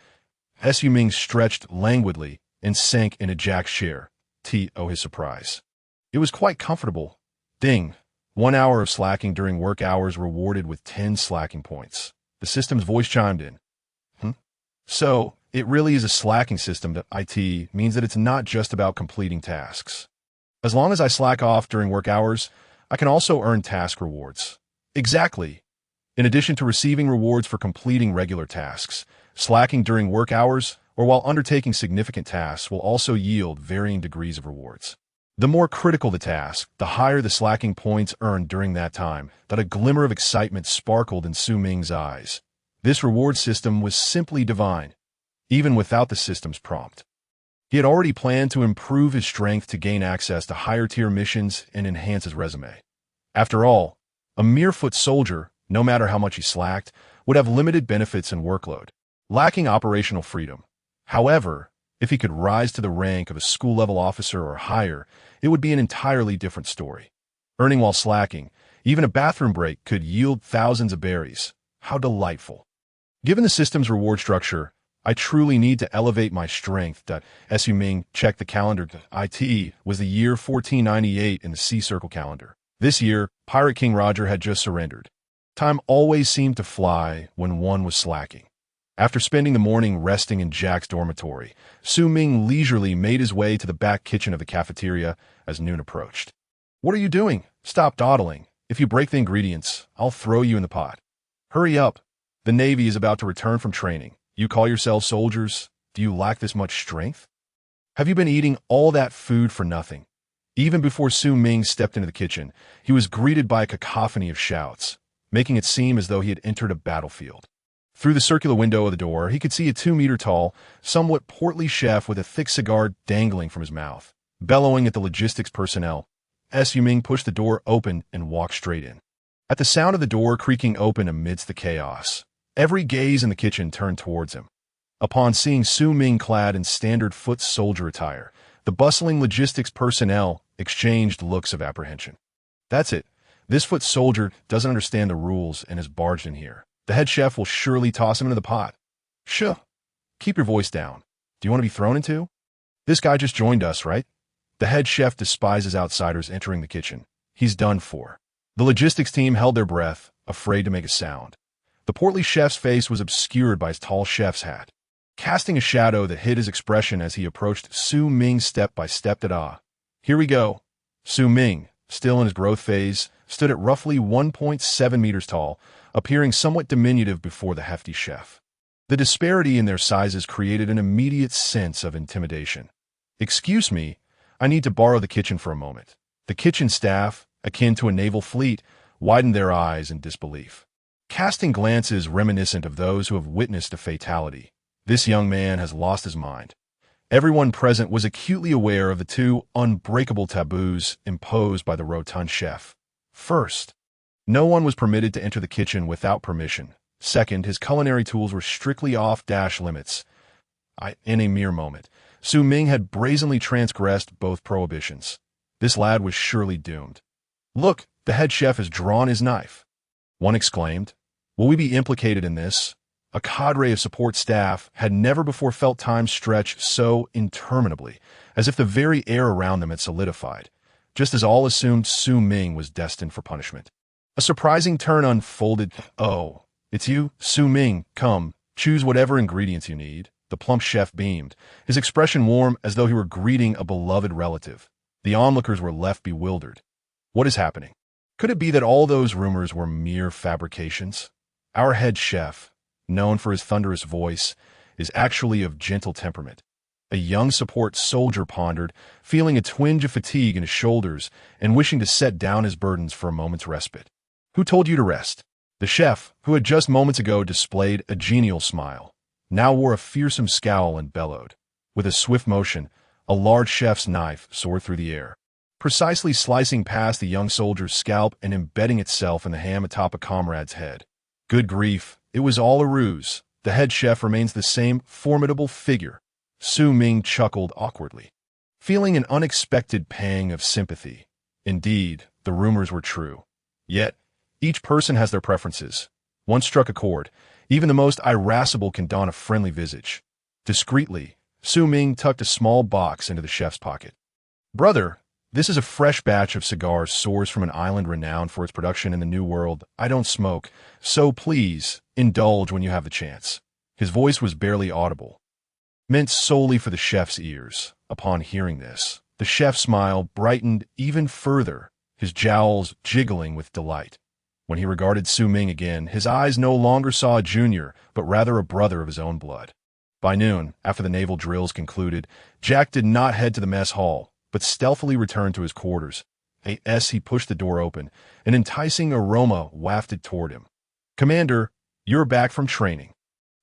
Su Ming stretched languidly and sank into Jack's chair, to his surprise. It was quite comfortable. Ding. 1 hour of slacking during work hours rewarded with 10 slacking points. The system's voice chimed in. So, it really is a slacking system that IT means that it's not just about completing tasks. As long as I slack off during work hours, I can also earn task rewards. Exactly. In addition to receiving rewards for completing regular tasks, slacking during work hours or while undertaking significant tasks will also yield varying degrees of rewards. The more critical the task, the higher the slacking points earned during that time. That a glimmer of excitement sparkled in Su Ming's eyes. This reward system was simply divine, even without the system's prompt. He had already planned to improve his strength to gain access to higher-tier missions and enhance his resume. After all, a mere foot soldier, no matter how much he slacked, would have limited benefits and workload, lacking operational freedom. However, if he could rise to the rank of a school-level officer or higher, it would be an entirely different story. Earning while slacking, even a bathroom break could yield thousands of berries. How delightful. Given the system's reward structure, I truly need to elevate my strength. Su Ming checked the calendar. It was the year 1498 in the Sea Circle calendar. This year, Pirate King Roger had just surrendered. Time always seemed to fly when one was slacking. After spending the morning resting in Jack's dormitory, Su Ming leisurely made his way to the back kitchen of the cafeteria as noon approached. What are you doing? Stop dawdling. If you break the ingredients, I'll throw you in the pot. Hurry up. The Navy is about to return from training. You call yourselves soldiers? Do you lack this much strength? Have you been eating all that food for nothing? Even before Su Ming stepped into the kitchen, he was greeted by a cacophony of shouts, making it seem as though he had entered a battlefield. Through the circular window of the door, he could see a 2-meter-tall, somewhat portly chef with a thick cigar dangling from his mouth. Bellowing at the logistics personnel, Su Ming pushed the door open and walked straight in. At the sound of the door creaking open amidst the chaos, every gaze in the kitchen turned towards him. Upon seeing Su Ming clad in standard foot soldier attire, the bustling logistics personnel exchanged looks of apprehension. That's it. This foot soldier doesn't understand the rules and has barged in here. The head chef will surely toss him into the pot. Shh. Keep your voice down. Do you want to be thrown into? This guy just joined us, right? The head chef despises outsiders entering the kitchen. He's done for. The logistics team held their breath, afraid to make a sound. The portly chef's face was obscured by his tall chef's hat, casting a shadow that hid his expression as he approached Su Ming step by step. Here we go. Su Ming, still in his growth phase, stood at roughly 1.7 meters tall, appearing somewhat diminutive before the hefty chef. The disparity in their sizes created an immediate sense of intimidation. Excuse me, I need to borrow the kitchen for a moment. The kitchen staff, akin to a naval fleet, widened their eyes in disbelief, casting glances reminiscent of those who have witnessed a fatality. This young man has lost his mind. Everyone present was acutely aware of the two unbreakable taboos imposed by the rotund chef. First, no one was permitted to enter the kitchen without permission. Second, his culinary tools were strictly off-limits. In a mere moment, Su Ming had brazenly transgressed both prohibitions. This lad was surely doomed. Look, the head chef has drawn his knife. One exclaimed. Will we be implicated in this? A cadre of support staff had never before felt time stretch so interminably, as if the very air around them had solidified, just as all assumed Su Ming was destined for punishment. A surprising turn unfolded. Oh, It's you, Su Ming. Come, choose whatever ingredients you need. The plump chef beamed, his expression warm as though he were greeting a beloved relative. The onlookers were left bewildered. What is happening? Could it be that all those rumors were mere fabrications? Our head chef, known for his thunderous voice, is actually of gentle temperament. A young support soldier pondered, feeling a twinge of fatigue in his shoulders and wishing to set down his burdens for a moment's respite. Who told you to rest? The chef, who had just moments ago displayed a genial smile, now wore a fearsome scowl and bellowed. With a swift motion, a large chef's knife soared through the air, precisely slicing past the young soldier's scalp and embedding itself in the ham atop a comrade's head. Good grief, it was all a ruse. The head chef remains the same formidable figure. Su Ming chuckled awkwardly, feeling an unexpected pang of sympathy. Indeed, the rumors were true. Yet, each person has their preferences. One struck a chord. Even the most irascible can don a friendly visage. Discreetly, Su Ming tucked a small box into the chef's pocket. Brother, this is a fresh batch of cigars sourced from an island renowned for its production in the New World. I don't smoke, so please, indulge when you have the chance. His voice was barely audible, meant solely for the chef's ears. Upon hearing this, the chef's smile brightened even further, his jowls jiggling with delight. When he regarded Su Ming again, his eyes no longer saw a junior, but rather a brother of his own blood. By noon, after the naval drills concluded, Jack did not head to the mess hall, but stealthily returned to his quarters. As he pushed the door open, an enticing aroma wafted toward him. Commander, you're back from training.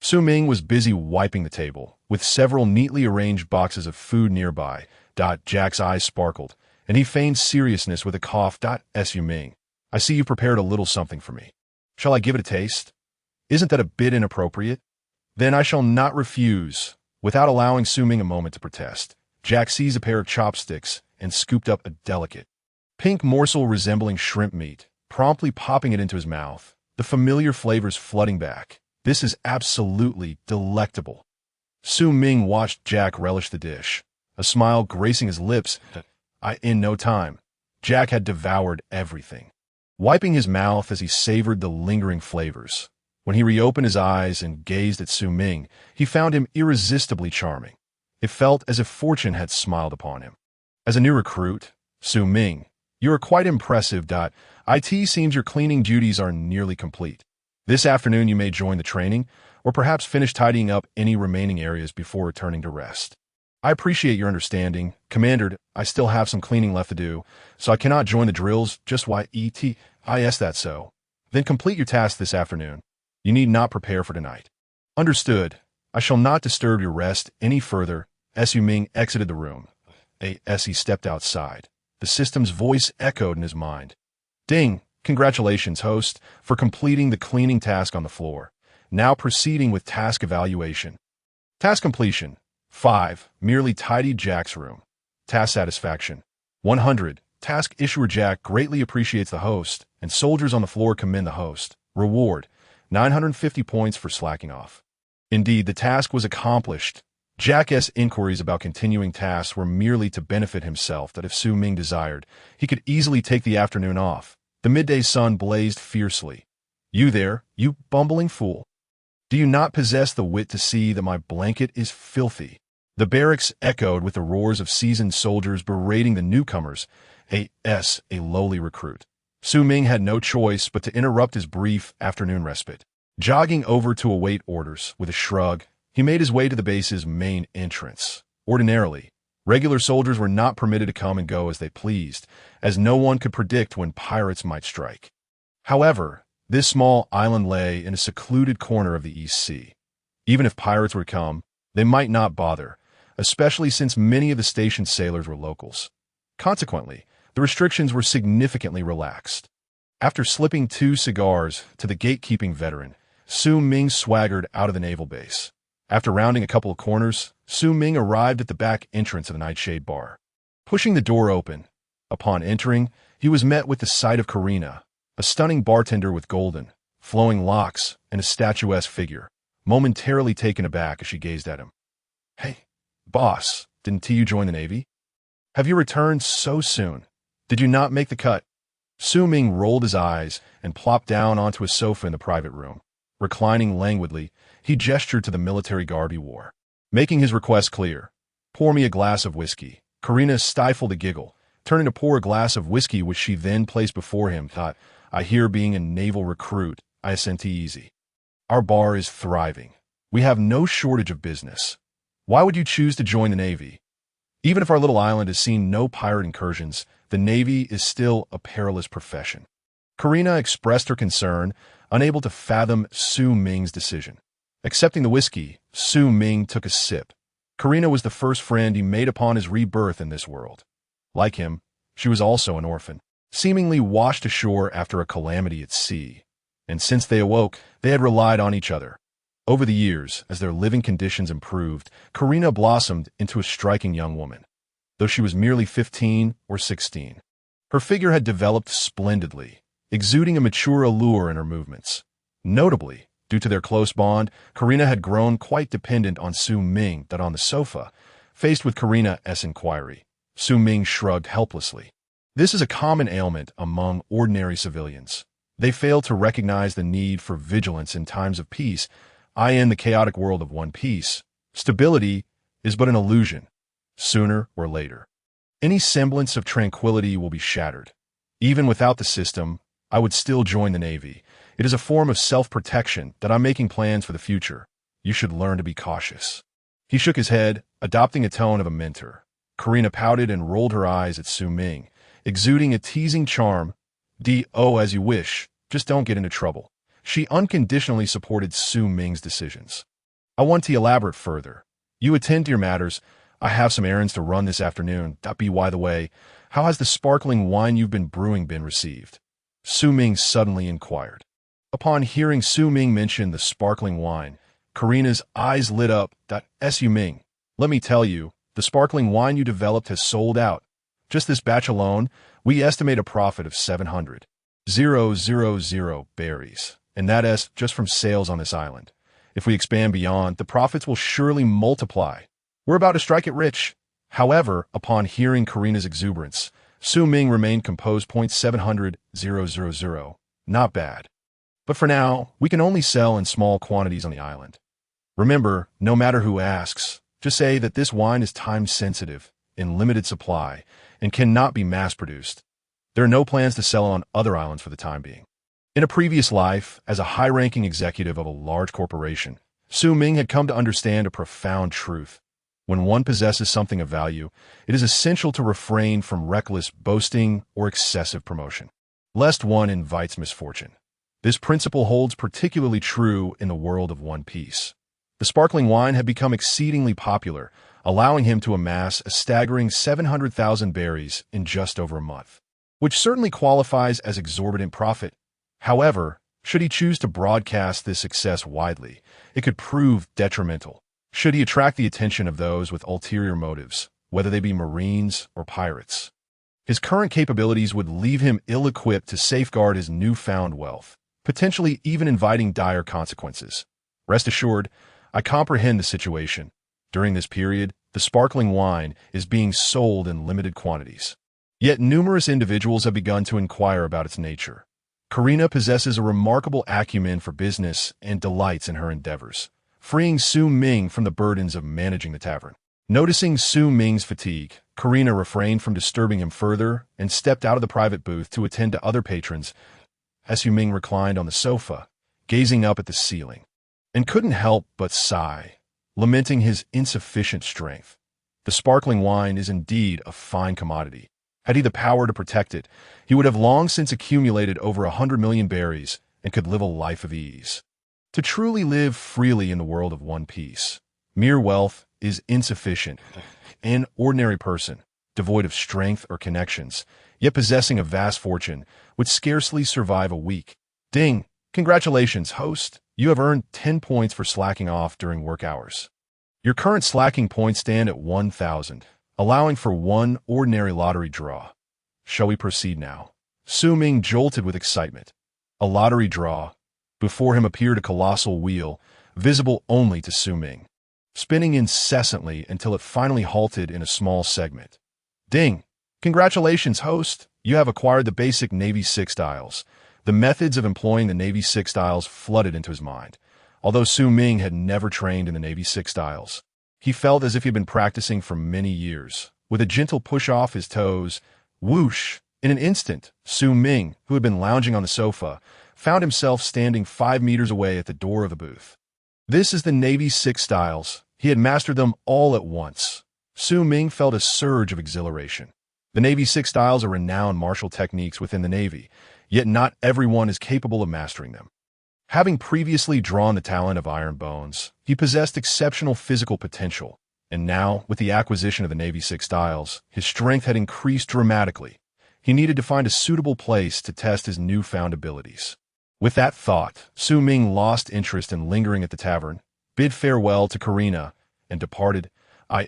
Su Ming was busy wiping the table, with several neatly arranged boxes of food nearby. Jack's eyes sparkled, and he feigned seriousness with a cough. Su Ming, I see you prepared a little something for me. Shall I give it a taste? Isn't that a bit inappropriate? Then I shall not refuse. Without allowing Su Ming a moment to protest, Jack seized a pair of chopsticks and scooped up a delicate pink morsel resembling shrimp meat, promptly popping it into his mouth, the familiar flavors flooding back. This is absolutely delectable. Su Ming watched Jack relish the dish, a smile gracing his lips. In no time, Jack had devoured everything, wiping his mouth as he savored the lingering flavors. When he reopened his eyes and gazed at Su Ming, he found him irresistibly charming. It felt as if fortune had smiled upon him. As a new recruit, Su Ming, you are quite impressive. It seems your cleaning duties are nearly complete. This afternoon you may join the training, or perhaps finish tidying up any remaining areas before returning to rest. I appreciate your understanding. Commander, I still have some cleaning left to do, so I cannot join the drills. Just why is that so? Then complete your task this afternoon. You need not prepare for tonight. Understood. I shall not disturb your rest any further. Su Ming exited the room. As he stepped outside, the system's voice echoed in his mind. Ding! Congratulations, host, for completing the cleaning task on the floor. Now proceeding with task evaluation. Task completion. 5. Merely tidied Jack's room. Task satisfaction. 100. Task issuer Jack greatly appreciates the host, and soldiers on the floor commend the host. Reward. 950 points for slacking off. Indeed, the task was accomplished. Jack's inquiries about continuing tasks were merely to benefit himself. That if Su Ming desired, he could easily take the afternoon off. The midday sun blazed fiercely. You there, you bumbling fool. Do you not possess the wit to see that my blanket is filthy? The barracks echoed with the roars of seasoned soldiers berating the newcomers. A lowly recruit. Su Ming had no choice but to interrupt his brief afternoon respite. Jogging over to await orders, with a shrug, he made his way to the base's main entrance. Ordinarily, regular soldiers were not permitted to come and go as they pleased, as no one could predict when pirates might strike. However, this small island lay in a secluded corner of the East Sea. Even if pirates were to come, they might not bother, especially since many of the station's sailors were locals. Consequently, the restrictions were significantly relaxed. After slipping 2 cigars to the gatekeeping veteran, Su Ming swaggered out of the naval base. After rounding a couple of corners, Su Ming arrived at the back entrance of the Nightshade bar. Pushing the door open, upon entering, he was met with the sight of Karina, a stunning bartender with golden, flowing locks and a statuesque figure, momentarily taken aback as she gazed at him. Hey, boss, didn't you join the Navy? Have you returned so soon? Did you not make the cut? Su Ming rolled his eyes and plopped down onto a sofa in the private room. Reclining languidly, he gestured to the military garb he wore, making his request clear. "Pour me a glass of whiskey." Karina stifled a giggle, turning to pour a glass of whiskey which she then placed before him. Thought, "I hear being a naval recruit, I assent easy. Our bar is thriving. We have no shortage of business. Why would you choose to join the Navy? Even if our little island has seen no pirate incursions, the Navy is still a perilous profession." Karina expressed her concern, unable to fathom Su Ming's decision. Accepting the whiskey, Su Ming took a sip. Karina was the first friend he made upon his rebirth in this world. Like him, she was also an orphan, seemingly washed ashore after a calamity at sea. And since they awoke, they had relied on each other. Over the years, as their living conditions improved, Karina blossomed into a striking young woman. Though she was merely 15 or 16, her figure had developed splendidly, exuding a mature allure in her movements. Notably, due to their close bond, Karina had grown quite dependent on Su Ming. That on the sofa, faced with Karina's inquiry, Su Ming shrugged helplessly. This is a common ailment among ordinary civilians. They fail to recognize the need for vigilance in times of peace. In the chaotic world of One Piece, stability is but an illusion. Sooner or later, any semblance of tranquility will be shattered. Even without the system, I would still join the Navy. It is a form of self-protection that I'm making plans for the future. You should learn to be cautious. He shook his head, adopting a tone of a mentor. Karina pouted and rolled her eyes at Su Ming, exuding a teasing charm. As you wish, just don't get into trouble. She unconditionally supported Su Ming's decisions. "I want to elaborate further. You attend to your matters. I have some errands to run this afternoon. By the way, how has the sparkling wine you've been brewing been received?" Su Ming suddenly inquired. Upon hearing Su Ming mention the sparkling wine, Karina's eyes lit up. "Su Ming, let me tell you, the sparkling wine you developed has sold out. Just this batch alone, we estimate a profit of 700,000 berries. And that's just from sales on this island. If we expand beyond, the profits will surely multiply. We're about to strike it rich." However, upon hearing Karina's exuberance, Su Ming remained composed. 700,000. Not bad. But for now, we can only sell in small quantities on the island. Remember, no matter who asks, just say that this wine is time-sensitive, in limited supply, and cannot be mass-produced. There are no plans to sell on other islands for the time being. In a previous life, as a high-ranking executive of a large corporation, Su Ming had come to understand a profound truth. When one possesses something of value, it is essential to refrain from reckless boasting or excessive promotion, lest one invites misfortune. This principle holds particularly true in the world of One Piece. The sparkling wine had become exceedingly popular, allowing him to amass a staggering 700,000 berries in just over a month, which certainly qualifies as exorbitant profit. However, should he choose to broadcast this success widely, it could prove detrimental. Should he attract the attention of those with ulterior motives, whether they be Marines or pirates, his current capabilities would leave him ill-equipped to safeguard his newfound wealth, potentially even inviting dire consequences. Rest assured, I comprehend the situation. During this period, the sparkling wine is being sold in limited quantities. Yet numerous individuals have begun to inquire about its nature. Karina possesses a remarkable acumen for business and delights in her endeavors, freeing Su Ming from the burdens of managing the tavern. Noticing Su Ming's fatigue, Karina refrained from disturbing him further and stepped out of the private booth to attend to other patrons. Su Ming reclined on the sofa, gazing up at the ceiling, and couldn't help but sigh, lamenting his insufficient strength. The sparkling wine is indeed a fine commodity. Had he the power to protect it, he would have long since accumulated over 100 million berries and could live a life of ease. To truly live freely in the world of One Piece, mere wealth is insufficient. An ordinary person, devoid of strength or connections, yet possessing a vast fortune, would scarcely survive a week. Ding! Congratulations, host. You have earned 10 points for slacking off during work hours. Your current slacking points stand at 1,000. Allowing for one ordinary lottery draw. Shall we proceed now? Su Ming jolted with excitement. A lottery draw. Before him appeared a colossal wheel, visible only to Su Ming, spinning incessantly until it finally halted in a small segment. Ding! Congratulations, host! You have acquired the basic Navy 6 dials. The methods of employing the Navy's 6 styles flooded into his mind. Although Su Ming had never trained in the Navy's 6 styles, he felt as if he had been practicing for many years. With a gentle push off his toes, whoosh! In an instant, Su Ming, who had been lounging on the sofa, found himself standing 5 meters away at the door of the booth. This is the Navy's 6 styles. He had mastered them all at once. Su Ming felt a surge of exhilaration. The Navy's 6 styles are renowned martial techniques within the Navy, yet not everyone is capable of mastering them. Having previously drawn the talent of Iron Bones, he possessed exceptional physical potential, and now, with the acquisition of the Navy's 6 styles, his strength had increased dramatically. He needed to find a suitable place to test his newfound abilities. With that thought, Su Ming lost interest in lingering at the tavern, bid farewell to Karina, and departed.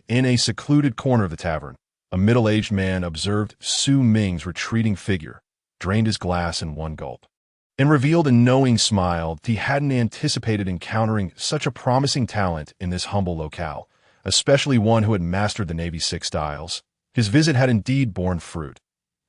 In a secluded corner of the tavern, a middle-aged man observed Su Ming's retreating figure, drained his glass in one gulp, and revealed a knowing smile that he hadn't anticipated encountering such a promising talent in this humble locale, especially one who had mastered the Navy's 6 styles. His visit had indeed borne fruit.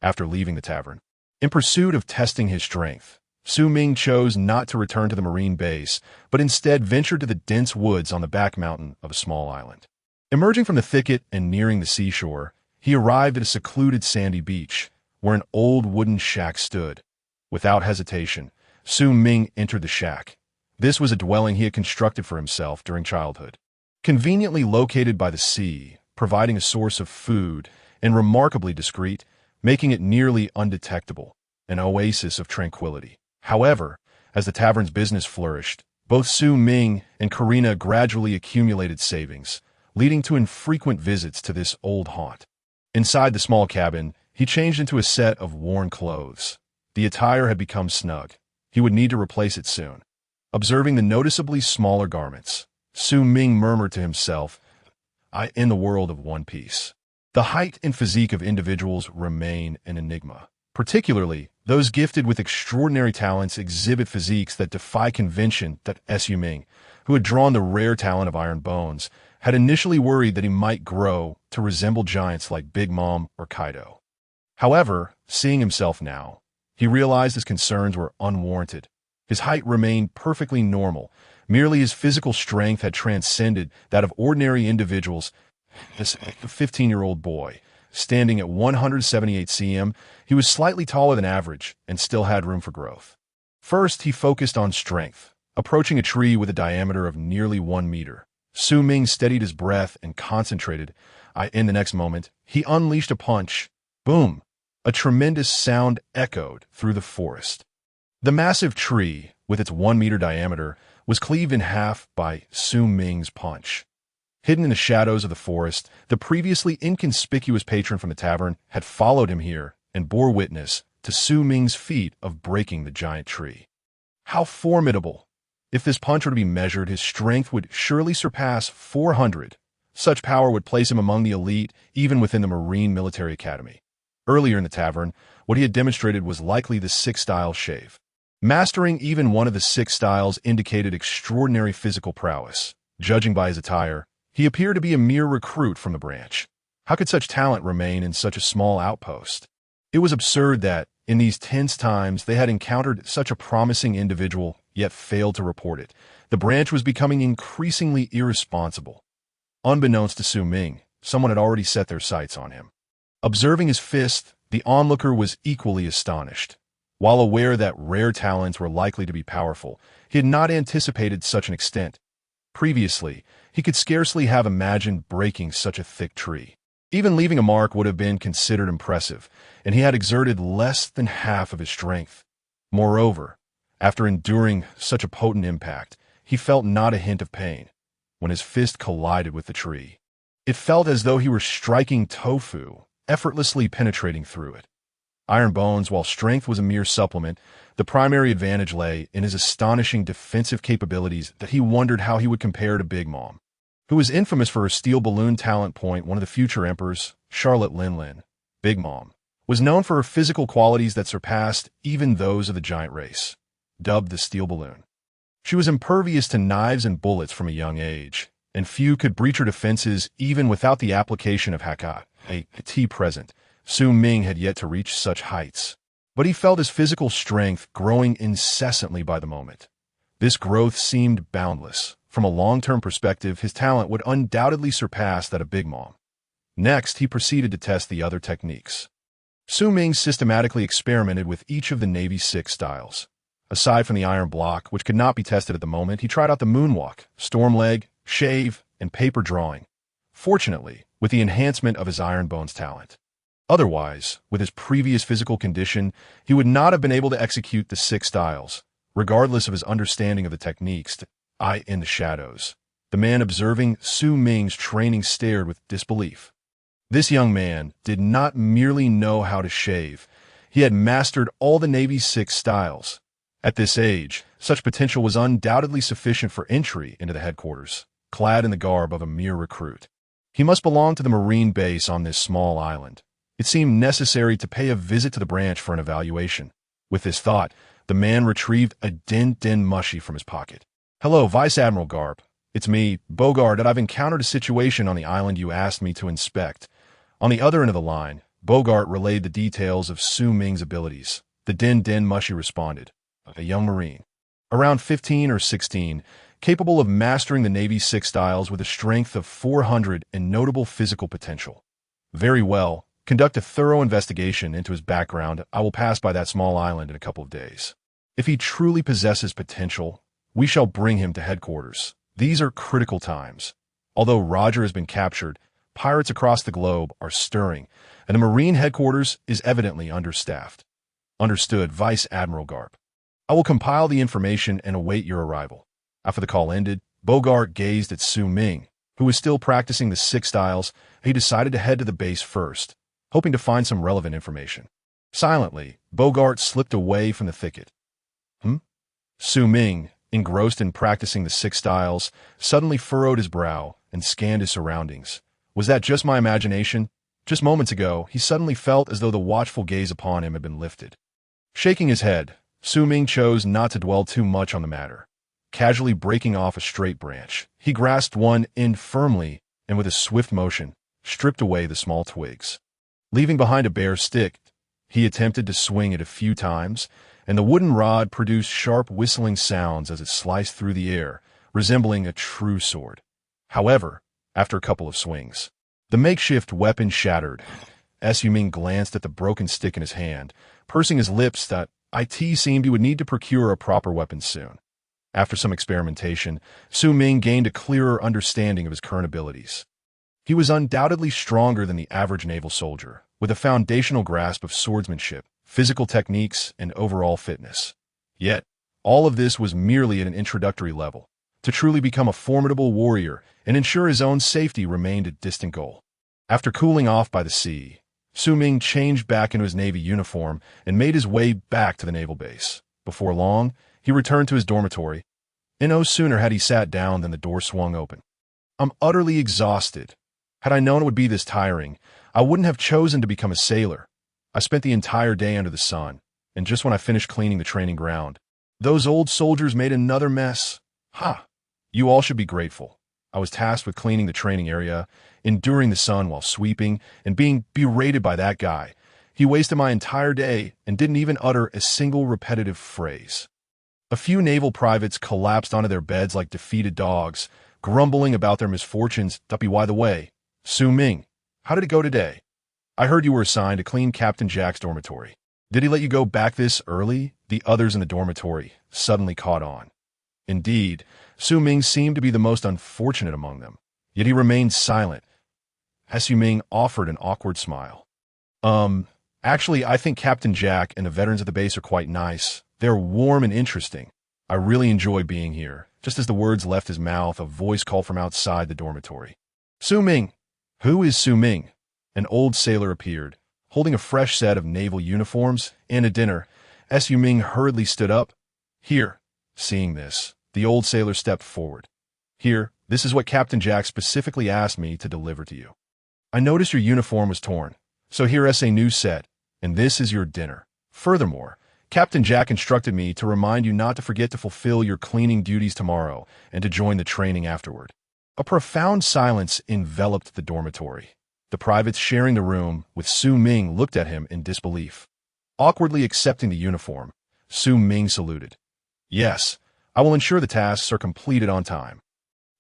After leaving the tavern, in pursuit of testing his strength, Su Ming chose not to return to the Marine base, but instead ventured to the dense woods on the back mountain of a small island. Emerging from the thicket and nearing the seashore, he arrived at a secluded sandy beach, where an old wooden shack stood. Without hesitation, Su Ming entered the shack. This was a dwelling he had constructed for himself during childhood. Conveniently located by the sea, providing a source of food, and remarkably discreet, making it nearly undetectable, an oasis of tranquility. However, as the tavern's business flourished, both Su Ming and Karina gradually accumulated savings, leading to infrequent visits to this old haunt. Inside the small cabin, he changed into a set of worn clothes. The attire had become snug. He would need to replace it soon. Observing the noticeably smaller garments, Su Ming murmured to himself, in the world of One Piece. The height and physique of individuals remain an enigma. Particularly, those gifted with extraordinary talents exhibit physiques that defy convention. That Su Ming, who had drawn the rare talent of Iron Bones, had initially worried that he might grow to resemble giants like Big Mom or Kaido. However, seeing himself now, he realized his concerns were unwarranted. His height remained perfectly normal. Merely his physical strength had transcended that of ordinary individuals. This 15-year-old boy, standing at 178 cm, he was slightly taller than average and still had room for growth. First, he focused on strength. Approaching a tree with a diameter of nearly 1 meter, Su Ming steadied his breath and concentrated. In the next moment, he unleashed a punch. Boom! A tremendous sound echoed through the forest. The massive tree, with its 1 meter diameter, was cleaved in half by Su Ming's punch. Hidden in the shadows of the forest, the previously inconspicuous patron from the tavern had followed him here and bore witness to Su Ming's feat of breaking the giant tree. How formidable! If this punch were to be measured, his strength would surely surpass 400. Such power would place him among the elite, even within the Marine Military Academy. Earlier in the tavern, what he had demonstrated was likely the 6-style shave. Mastering even one of the 6 styles indicated extraordinary physical prowess. Judging by his attire, he appeared to be a mere recruit from the branch. How could such talent remain in such a small outpost? It was absurd that, in these tense times, they had encountered such a promising individual, yet failed to report it. The branch was becoming increasingly irresponsible. Unbeknownst to Su Ming, someone had already set their sights on him. Observing his fist, the onlooker was equally astonished. While aware that rare talents were likely to be powerful, he had not anticipated such an extent. Previously, he could scarcely have imagined breaking such a thick tree. Even leaving a mark would have been considered impressive, and he had exerted less than half of his strength. Moreover, after enduring such a potent impact, he felt not a hint of pain when his fist collided with the tree. It felt as though he were striking tofu, effortlessly penetrating through it. Iron Bones, while strength was a mere supplement, the primary advantage lay in his astonishing defensive capabilities that he wondered how he would compare to Big Mom, who was infamous for her steel balloon talent point. One of the future emperors, Charlotte Linlin, Big Mom, was known for her physical qualities that surpassed even those of the giant race. Dubbed the Steel Balloon, she was impervious to knives and bullets from a young age, and few could breach her defenses even without the application of Haki, a T present. Su Ming had yet to reach such heights. but he felt his physical strength growing incessantly by the moment. This growth seemed boundless. From a long-term perspective, his talent would undoubtedly surpass that of Big Mom. Next, he proceeded to test the other techniques. Su Ming systematically experimented with each of the Navy's 6 styles. Aside from the iron block, which could not be tested at the moment, he tried out the moonwalk, storm leg, shave, and paper drawing. Fortunately, with the enhancement of his iron bones talent. Otherwise, with his previous physical condition, he would not have been able to execute the 6 styles, regardless of his understanding of the techniques. Eye in the shadows. The man observing Su Ming's training stared with disbelief. This young man did not merely know how to shave, he had mastered all the Navy's 6 styles. At this age, such potential was undoubtedly sufficient for entry into the headquarters, clad in the garb of a mere recruit. He must belong to the Marine base on this small island. It seemed necessary to pay a visit to the branch for an evaluation. With this thought, the man retrieved a din mushy from his pocket. "Hello, Vice Admiral Garp. It's me, Bogart, and I've encountered a situation on the island you asked me to inspect." On the other end of the line, Bogart relayed the details of Su Ming's abilities. The din mushy responded, "A young Marine, around 15 or 16, capable of mastering the Navy's 6 styles with a strength of 400 and notable physical potential." "Very well. Conduct a thorough investigation into his background. I will pass by that small island in a couple of days. If he truly possesses potential, we shall bring him to headquarters. These are critical times. Although Roger has been captured, pirates across the globe are stirring, and the Marine headquarters is evidently understaffed." "Understood, Vice Admiral Garp. I will compile the information and await your arrival." After the call ended, Bogart gazed at Su Ming, who was still practicing the 6 styles. He decided to head to the base first, hoping to find some relevant information. Silently, Bogart slipped away from the thicket. Su Ming, engrossed in practicing the 6 styles, suddenly furrowed his brow and scanned his surroundings. Was that just my imagination? Just moments ago, he suddenly felt as though the watchful gaze upon him had been lifted. Shaking his head, Su Ming chose not to dwell too much on the matter. Casually breaking off a straight branch, he grasped one end firmly and with a swift motion, stripped away the small twigs. Leaving behind a bare stick, he attempted to swing it a few times, and the wooden rod produced sharp whistling sounds as it sliced through the air, resembling a true sword. However, after a couple of swings, the makeshift weapon shattered. Su Ming glanced at the broken stick in his hand, pursing his lips that it seemed he would need to procure a proper weapon soon. After some experimentation, Su Ming gained a clearer understanding of his current abilities. He was undoubtedly stronger than the average naval soldier, with a foundational grasp of swordsmanship, physical techniques, and overall fitness. Yet, all of this was merely at an introductory level. To truly become a formidable warrior and ensure his own safety remained a distant goal. After cooling off by the sea, Su Ming changed back into his Navy uniform and made his way back to the naval base. Before long, he returned to his dormitory, and no sooner had he sat down than the door swung open. "I'm utterly exhausted. Had I known it would be this tiring, I wouldn't have chosen to become a sailor. I spent the entire day under the sun, and just when I finished cleaning the training ground, those old soldiers made another mess. Ha! You all should be grateful. I was tasked with cleaning the training area, enduring the sun while sweeping, and being berated by that guy. He wasted my entire day and didn't even utter a single repetitive phrase." A few naval privates collapsed onto their beds like defeated dogs, grumbling about their misfortunes. By the way, Su Ming, how did it go today? I heard you were assigned to clean Captain Jack's dormitory. Did he let you go back this early? The others in the dormitory suddenly caught on. Indeed, Su Ming seemed to be the most unfortunate among them, yet he remained silent. Su Ming offered an awkward smile. Actually, I think Captain Jack and the veterans of the base are quite nice. They're warm and interesting. I really enjoy being here." Just as the words left his mouth, a voice called from outside the dormitory. "Su Ming!" "Who is Su Ming?" An old sailor appeared, holding a fresh set of naval uniforms and a dinner. Su Ming hurriedly stood up. "Here." Seeing this, the old sailor stepped forward. "Here, this is what Captain Jack specifically asked me to deliver to you. I noticed your uniform was torn, so here is a new set, and this is your dinner. Furthermore, Captain Jack instructed me to remind you not to forget to fulfill your cleaning duties tomorrow and to join the training afterward." A profound silence enveloped the dormitory. The privates sharing the room with Su Ming looked at him in disbelief. Awkwardly accepting the uniform, Su Ming saluted. Yes, I will ensure the tasks are completed on time.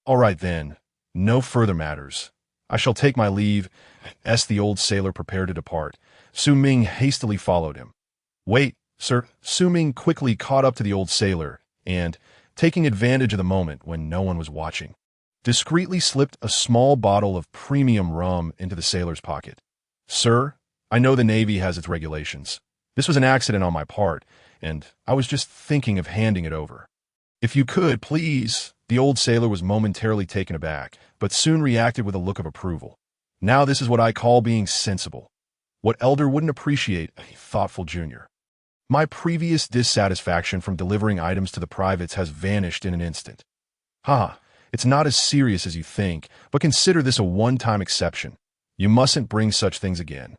All right then, no further matters. I shall take my leave, as the old sailor prepared to depart. Su Ming hastily followed him. Wait, sir. Su Ming quickly caught up to the old sailor and, taking advantage of the moment when no one was watching, discreetly slipped a small bottle of premium rum into the sailor's pocket. Sir, I know the Navy has its regulations. This was an accident on my part, and I was just thinking of handing it over. If you could, please. The old sailor was momentarily taken aback, but soon reacted with a look of approval. Now this is what I call being sensible. What elder wouldn't appreciate a thoughtful junior? My previous dissatisfaction from delivering items to the privates has vanished in an instant. It's not as serious as you think, but consider this a one-time exception. You mustn't bring such things again.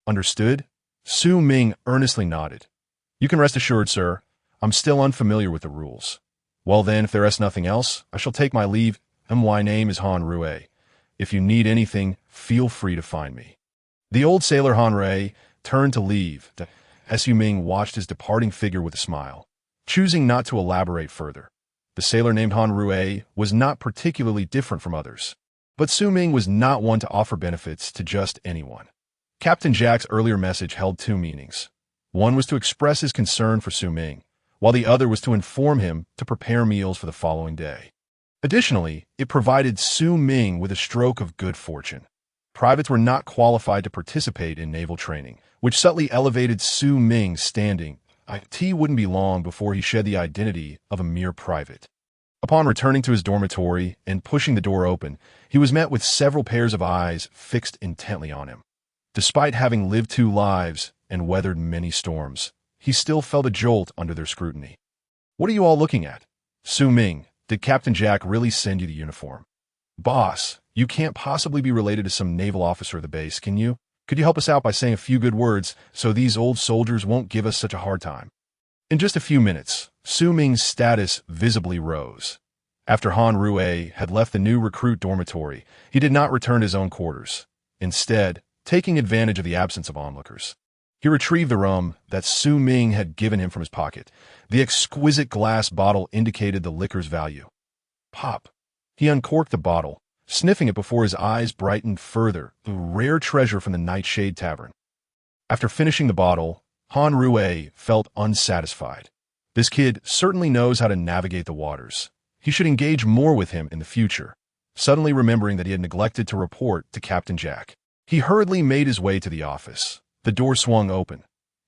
Understood? Su Ming earnestly nodded. You can rest assured, sir. I'm still unfamiliar with the rules. Well then, if there is nothing else, I shall take my leave. My name is Han Rue. If you need anything, feel free to find me. The old sailor Han Rue turned to leave. Su Ming watched his departing figure with a smile, choosing not to elaborate further. The sailor named Han Rue was not particularly different from others, but Su Ming was not one to offer benefits to just anyone. Captain Jack's earlier message held two meanings. One was to express his concern for Su Ming, while the other was to inform him to prepare meals for the following day. Additionally, it provided Su Ming with a stroke of good fortune. Privates were not qualified to participate in naval training, which subtly elevated Su Ming's standing. It wouldn't be long before he shed the identity of a mere private. Upon returning to his dormitory and pushing the door open, he was met with several pairs of eyes fixed intently on him. Despite having lived 2 lives and weathered many storms, he still felt a jolt under their scrutiny. What are you all looking at? Su Ming, did Captain Jack really send you the uniform? Boss, you can't possibly be related to some naval officer of the base, can you? Could you help us out by saying a few good words so these old soldiers won't give us such a hard time? In just a few minutes, Su Ming's status visibly rose. After Han Rue had left the new recruit dormitory, he did not return to his own quarters. Instead, taking advantage of the absence of onlookers, he retrieved the rum that Su Ming had given him from his pocket. The exquisite glass bottle indicated the liquor's value. Pop. He uncorked the bottle, sniffing it before his eyes brightened further, the rare treasure from the Nightshade tavern. After finishing the bottle, Han Rue felt unsatisfied. This kid certainly knows how to navigate the waters. He should engage more with him in the future, suddenly remembering that he had neglected to report to Captain Jack. He hurriedly made his way to the office. The door swung open.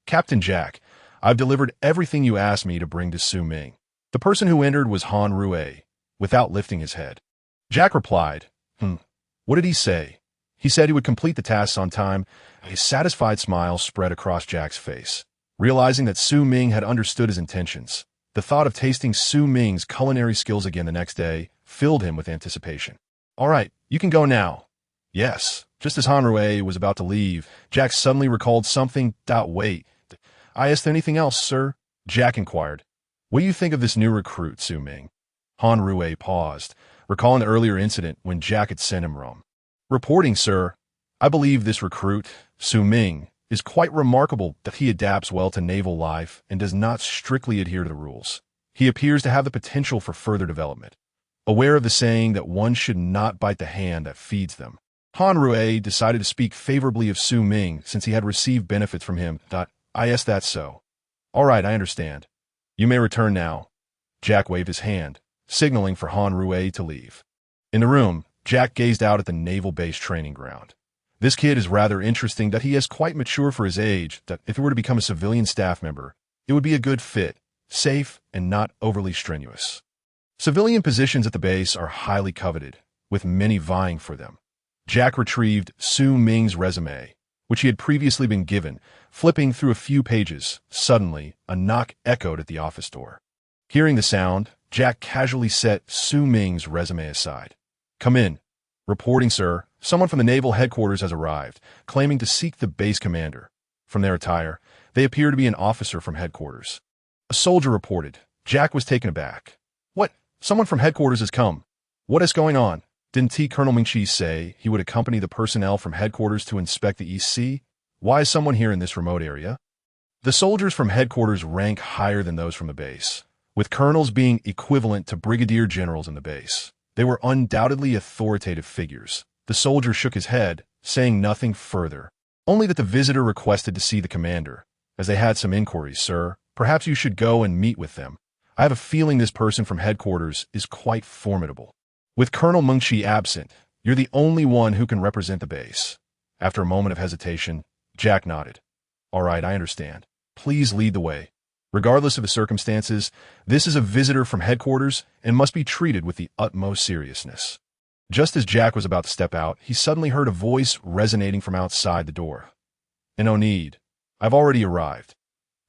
Captain Jack, I've delivered everything you asked me to bring to Su Ming. The person who entered was Han Rue, without lifting his head. Jack replied, What did he say? He said he would complete the tasks on time. A satisfied smile spread across Jack's face. Realizing that Su Ming had understood his intentions, the thought of tasting Su Ming's culinary skills again the next day filled him with anticipation. All right, you can go now. Yes. Just as Han Rue was about to leave, Jack suddenly recalled something. Wait. I asked anything else, sir? Jack inquired. What do you think of this new recruit, Su Ming? Han Rue paused, recalling the earlier incident when Jack had sent him rum. Reporting, sir. I believe this recruit, Su Ming, is quite remarkable that he adapts well to naval life and does not strictly adhere to the rules. He appears to have the potential for further development. Aware of the saying that one should not bite the hand that feeds them, Han Rue decided to speak favorably of Su Ming since he had received benefits from him. Yes, that's so. All right, I understand. You may return now. Jack waved his hand, signaling for Han Rue to leave. In the room, Jack gazed out at the naval base training ground. This kid is rather interesting that he is quite mature for his age, that if he were to become a civilian staff member, it would be a good fit, safe, and not overly strenuous. Civilian positions at the base are highly coveted, with many vying for them. Jack retrieved Su Ming's resume, which he had previously been given. Flipping through a few pages, suddenly, a knock echoed at the office door. Hearing the sound, Jack casually set Su Ming's resume aside. Come in. Reporting, sir. Someone from the naval headquarters has arrived, claiming to seek the base commander. From their attire, they appear to be an officer from headquarters. A soldier reported. Jack was taken aback. What? Someone from headquarters has come. What is going on? Didn't Colonel Mingchi say he would accompany the personnel from headquarters to inspect the East Sea? Why is someone here in this remote area? The soldiers from headquarters rank higher than those from the base, with colonels being equivalent to brigadier generals in the base. They were undoubtedly authoritative figures. The soldier shook his head, saying nothing further, only that the visitor requested to see the commander. As they had some inquiries, sir, perhaps you should go and meet with them. I have a feeling this person from headquarters is quite formidable. With Colonel Mengshi absent, you're the only one who can represent the base. After a moment of hesitation, Jack nodded. All right, I understand. Please lead the way. Regardless of the circumstances, this is a visitor from headquarters and must be treated with the utmost seriousness. Just as Jack was about to step out, he suddenly heard a voice resonating from outside the door. No need. I've already arrived.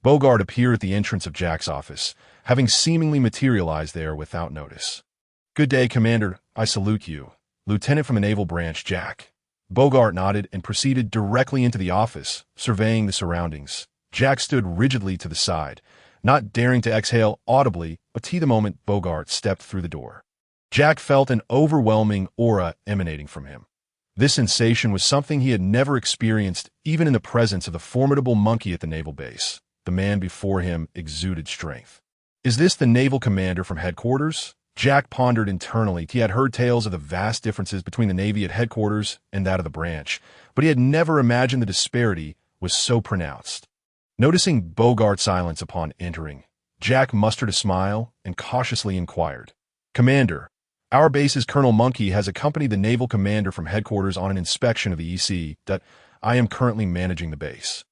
Bogart appeared at the entrance of Jack's office, having seemingly materialized there without notice. Good day, Commander. I salute you. Lieutenant from the Naval Branch, Jack. Bogart nodded and proceeded directly into the office, surveying the surroundings. Jack stood rigidly to the side, not daring to exhale audibly until the moment Bogart stepped through the door. Jack felt an overwhelming aura emanating from him. This sensation was something he had never experienced even in the presence of the formidable monkey at the naval base. The man before him exuded strength. Is this the naval commander from headquarters? Jack pondered internally. He had heard tales of the vast differences between the Navy at headquarters and that of the branch, but he had never imagined the disparity was so pronounced. Noticing Bogart's silence upon entering, Jack mustered a smile and cautiously inquired, Commander, our base's Colonel Monkey has accompanied the naval commander from headquarters on an inspection of the EC that I am currently managing the base.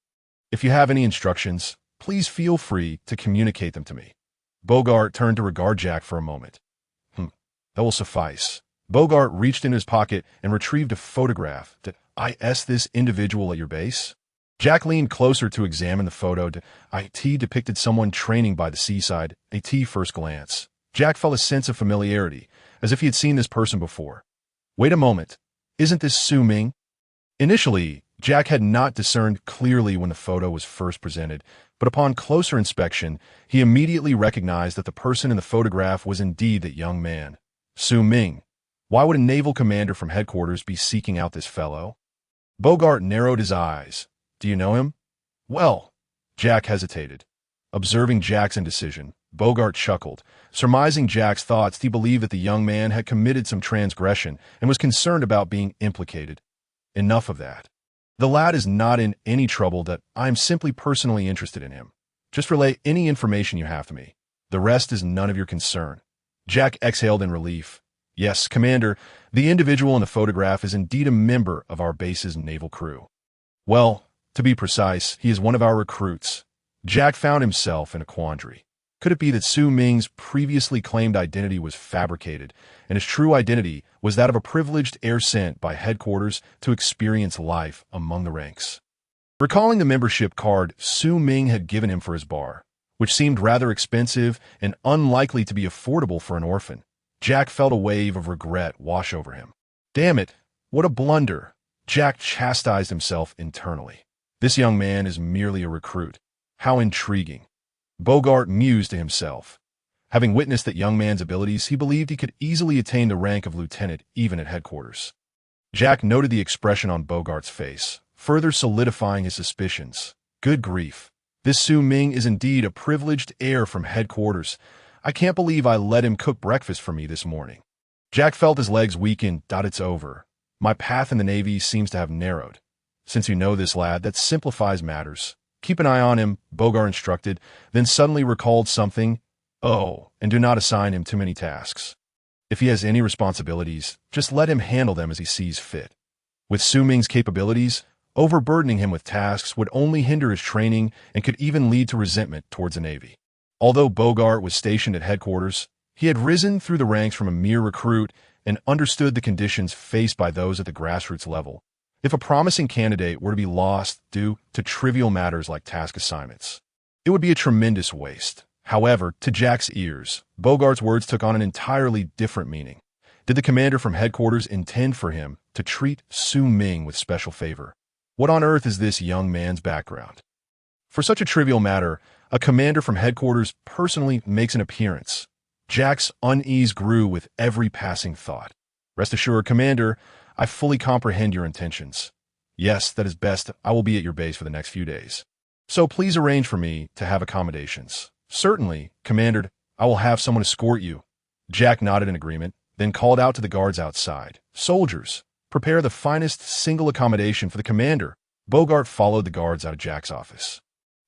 If you have any instructions, please feel free to communicate them to me. Bogart turned to regard Jack for a moment. That will suffice. Bogart reached into his pocket and retrieved a photograph. Did I S this individual at your base? Jack leaned closer to examine the photo. It depicted someone training by the seaside. At first glance, Jack felt a sense of familiarity, as if he had seen this person before. Wait a moment. Isn't this Su Ming? Initially, Jack had not discerned clearly when the photo was first presented, but upon closer inspection, he immediately recognized that the person in the photograph was indeed that young man. Su Ming. Why would a naval commander from headquarters be seeking out this fellow? Bogart narrowed his eyes. Do you know him? Well, Jack hesitated. Observing Jack's indecision, Bogart chuckled. Surmising Jack's thoughts, he believed that the young man had committed some transgression and was concerned about being implicated. Enough of that. The lad is not in any trouble. That I am simply personally interested in him. Just relay any information you have to me. The rest is none of your concern. Jack exhaled in relief. Yes, Commander, the individual in the photograph is indeed a member of our base's naval crew. Well, to be precise, he is one of our recruits. Jack found himself in a quandary. Could it be that Su Ming's previously claimed identity was fabricated, and his true identity was that of a privileged heir sent by headquarters to experience life among the ranks? Recalling the membership card Su Ming had given him for his bar, which seemed rather expensive and unlikely to be affordable for an orphan, Jack felt a wave of regret wash over him. Damn it, what a blunder! Jack chastised himself internally. This young man is merely a recruit. How intriguing. Bogart mused to himself. Having witnessed that young man's abilities, he believed he could easily attain the rank of lieutenant even at headquarters. Jack noted the expression on Bogart's face, further solidifying his suspicions. Good grief. This Su Ming is indeed a privileged heir from headquarters. I can't believe I let him cook breakfast for me this morning. Jack felt his legs weaken. It's over. My path in the Navy seems to have narrowed. Since you know this lad, that simplifies matters. Keep an eye on him, Bogart instructed, then suddenly recalled something. Oh, and do not assign him too many tasks. If he has any responsibilities, just let him handle them as he sees fit. With Su Ming's capabilities, overburdening him with tasks would only hinder his training and could even lead to resentment towards the Navy. Although Bogart was stationed at headquarters, he had risen through the ranks from a mere recruit and understood the conditions faced by those at the grassroots level. If a promising candidate were to be lost due to trivial matters like task assignments, it would be a tremendous waste. However, to Jack's ears, Bogart's words took on an entirely different meaning. Did the commander from headquarters intend for him to treat Su Ming with special favor? What on earth is this young man's background? For such a trivial matter, a commander from headquarters personally makes an appearance. Jack's unease grew with every passing thought. Rest assured, Commander, I fully comprehend your intentions. Yes, that is best. I will be at your base for the next few days. So please arrange for me to have accommodations. Certainly, Commander, I will have someone escort you. Jack nodded in agreement, then called out to the guards outside. Soldiers, prepare the finest single accommodation for the commander. Bogart followed the guards out of Jack's office.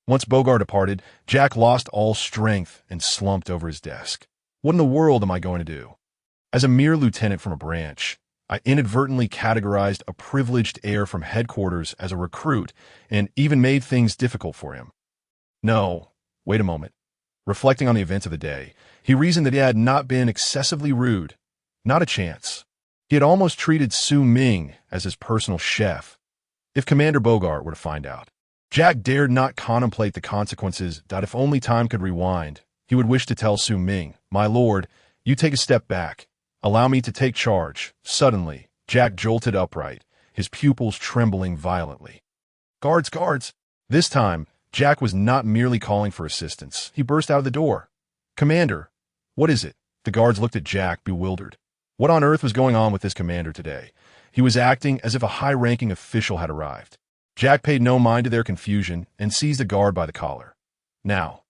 Once Bogart departed, Jack lost all strength and slumped over his desk. What in the world am I going to do? As a mere lieutenant from a branch, I inadvertently categorized a privileged heir from headquarters as a recruit and even made things difficult for him. No, wait a moment. Reflecting on the events of the day, he reasoned that he had not been excessively rude. Not a chance. He had almost treated Su Ming as his personal chef. If Commander Bogart were to find out, Jack dared not contemplate the consequences that if only time could rewind, he would wish to tell Su Ming, "My lord, you take a step back. Allow me to take charge." Suddenly, Jack jolted upright, his pupils trembling violently. Guards, guards! This time, Jack was not merely calling for assistance. He burst out of the door. "Commander, what is it?" The guards looked at Jack, bewildered. What on earth was going on with this commander today? He was acting as if a high-ranking official had arrived. Jack paid no mind to their confusion and seized the guard by the collar. "Now,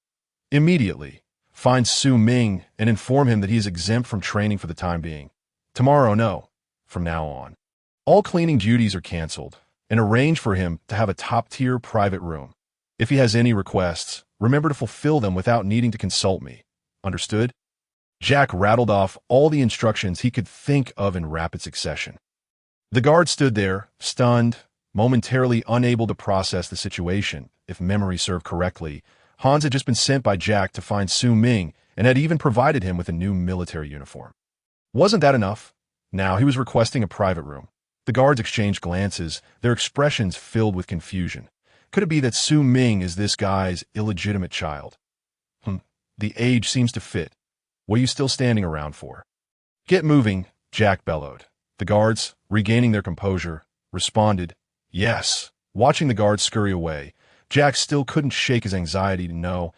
immediately, find Su Ming and inform him that he is exempt from training for the time being. Tomorrow, no. From now on. All cleaning duties are canceled, and arrange for him to have a top-tier private room. If he has any requests, remember to fulfill them without needing to consult me. Understood?" Jack rattled off all the instructions he could think of in rapid succession. The guard stood there, stunned, momentarily unable to process the situation. If memory served correctly, Hans had just been sent by Jack to find Su Ming and had even provided him with a new military uniform. Wasn't that enough? Now he was requesting a private room. The guards exchanged glances, their expressions filled with confusion. Could it be that Su Ming is this guy's illegitimate child? The age seems to fit. What are you still standing around for? "Get moving," Jack bellowed. The guards, regaining their composure, responded, "Yes." Watching the guards scurry away, Jack still couldn't shake his anxiety to know,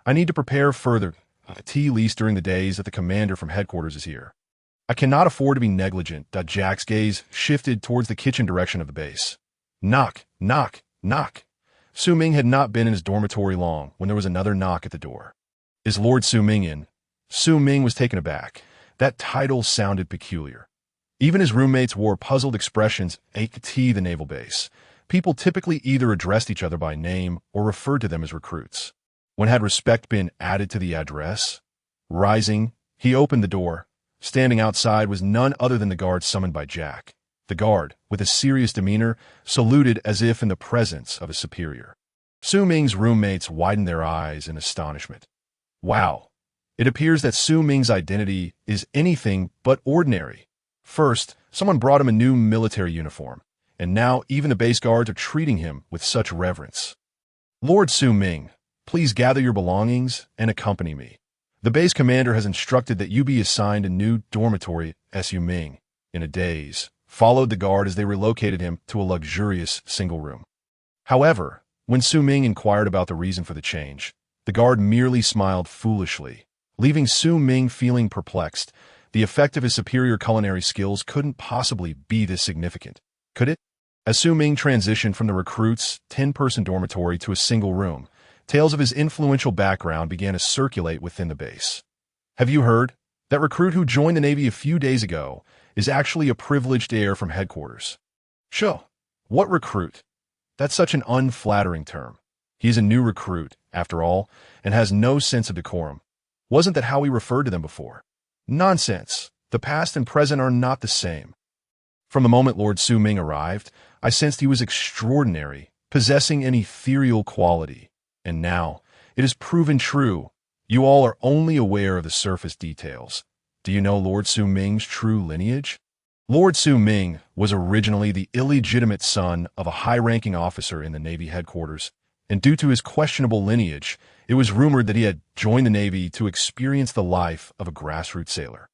"I need to prepare further, at least during the days that the commander from headquarters is here. I cannot afford to be negligent." Jack's gaze shifted towards the kitchen direction of the base. Knock, knock, knock. Su Ming had not been in his dormitory long when there was another knock at the door. "Is Lord Su Ming in?" Su Ming was taken aback. That title sounded peculiar. Even his roommates wore puzzled expressions at the naval base. People typically either addressed each other by name or referred to them as recruits. When had respect been added to the address? Rising, he opened the door. Standing outside was none other than the guard summoned by Jack. The guard, with a serious demeanor, saluted as if in the presence of a superior. Su Ming's roommates widened their eyes in astonishment. Wow. It appears that Su Ming's identity is anything but ordinary. First, someone brought him a new military uniform, and now even the base guards are treating him with such reverence. "Lord Su Ming, please gather your belongings and accompany me. The base commander has instructed that you be assigned a new dormitory at Su Ming." In a daze, followed the guard as they relocated him to a luxurious single room. However, when Su Ming inquired about the reason for the change, the guard merely smiled foolishly, leaving Su Ming feeling perplexed. The effect of his superior culinary skills couldn't possibly be this significant, could it? As Su Ming transitioned from the recruit's 10-person dormitory to a single room, tales of his influential background began to circulate within the base. "Have you heard? That recruit who joined the Navy a few days ago is actually a privileged heir from headquarters." "Sure. What recruit?" That's such an unflattering term. He's a new recruit, after all, and has no sense of decorum. Wasn't that how we referred to them before? Nonsense. The past and present are not the same. From the moment Lord Su Ming arrived, I sensed he was extraordinary, possessing an ethereal quality. And now, it is proven true. You all are only aware of the surface details. Do you know Lord Su Ming's true lineage? Lord Su Ming was originally the illegitimate son of a high-ranking officer in the Navy headquarters, and due to his questionable lineage, it was rumored that he had joined the Navy to experience the life of a grassroots sailor.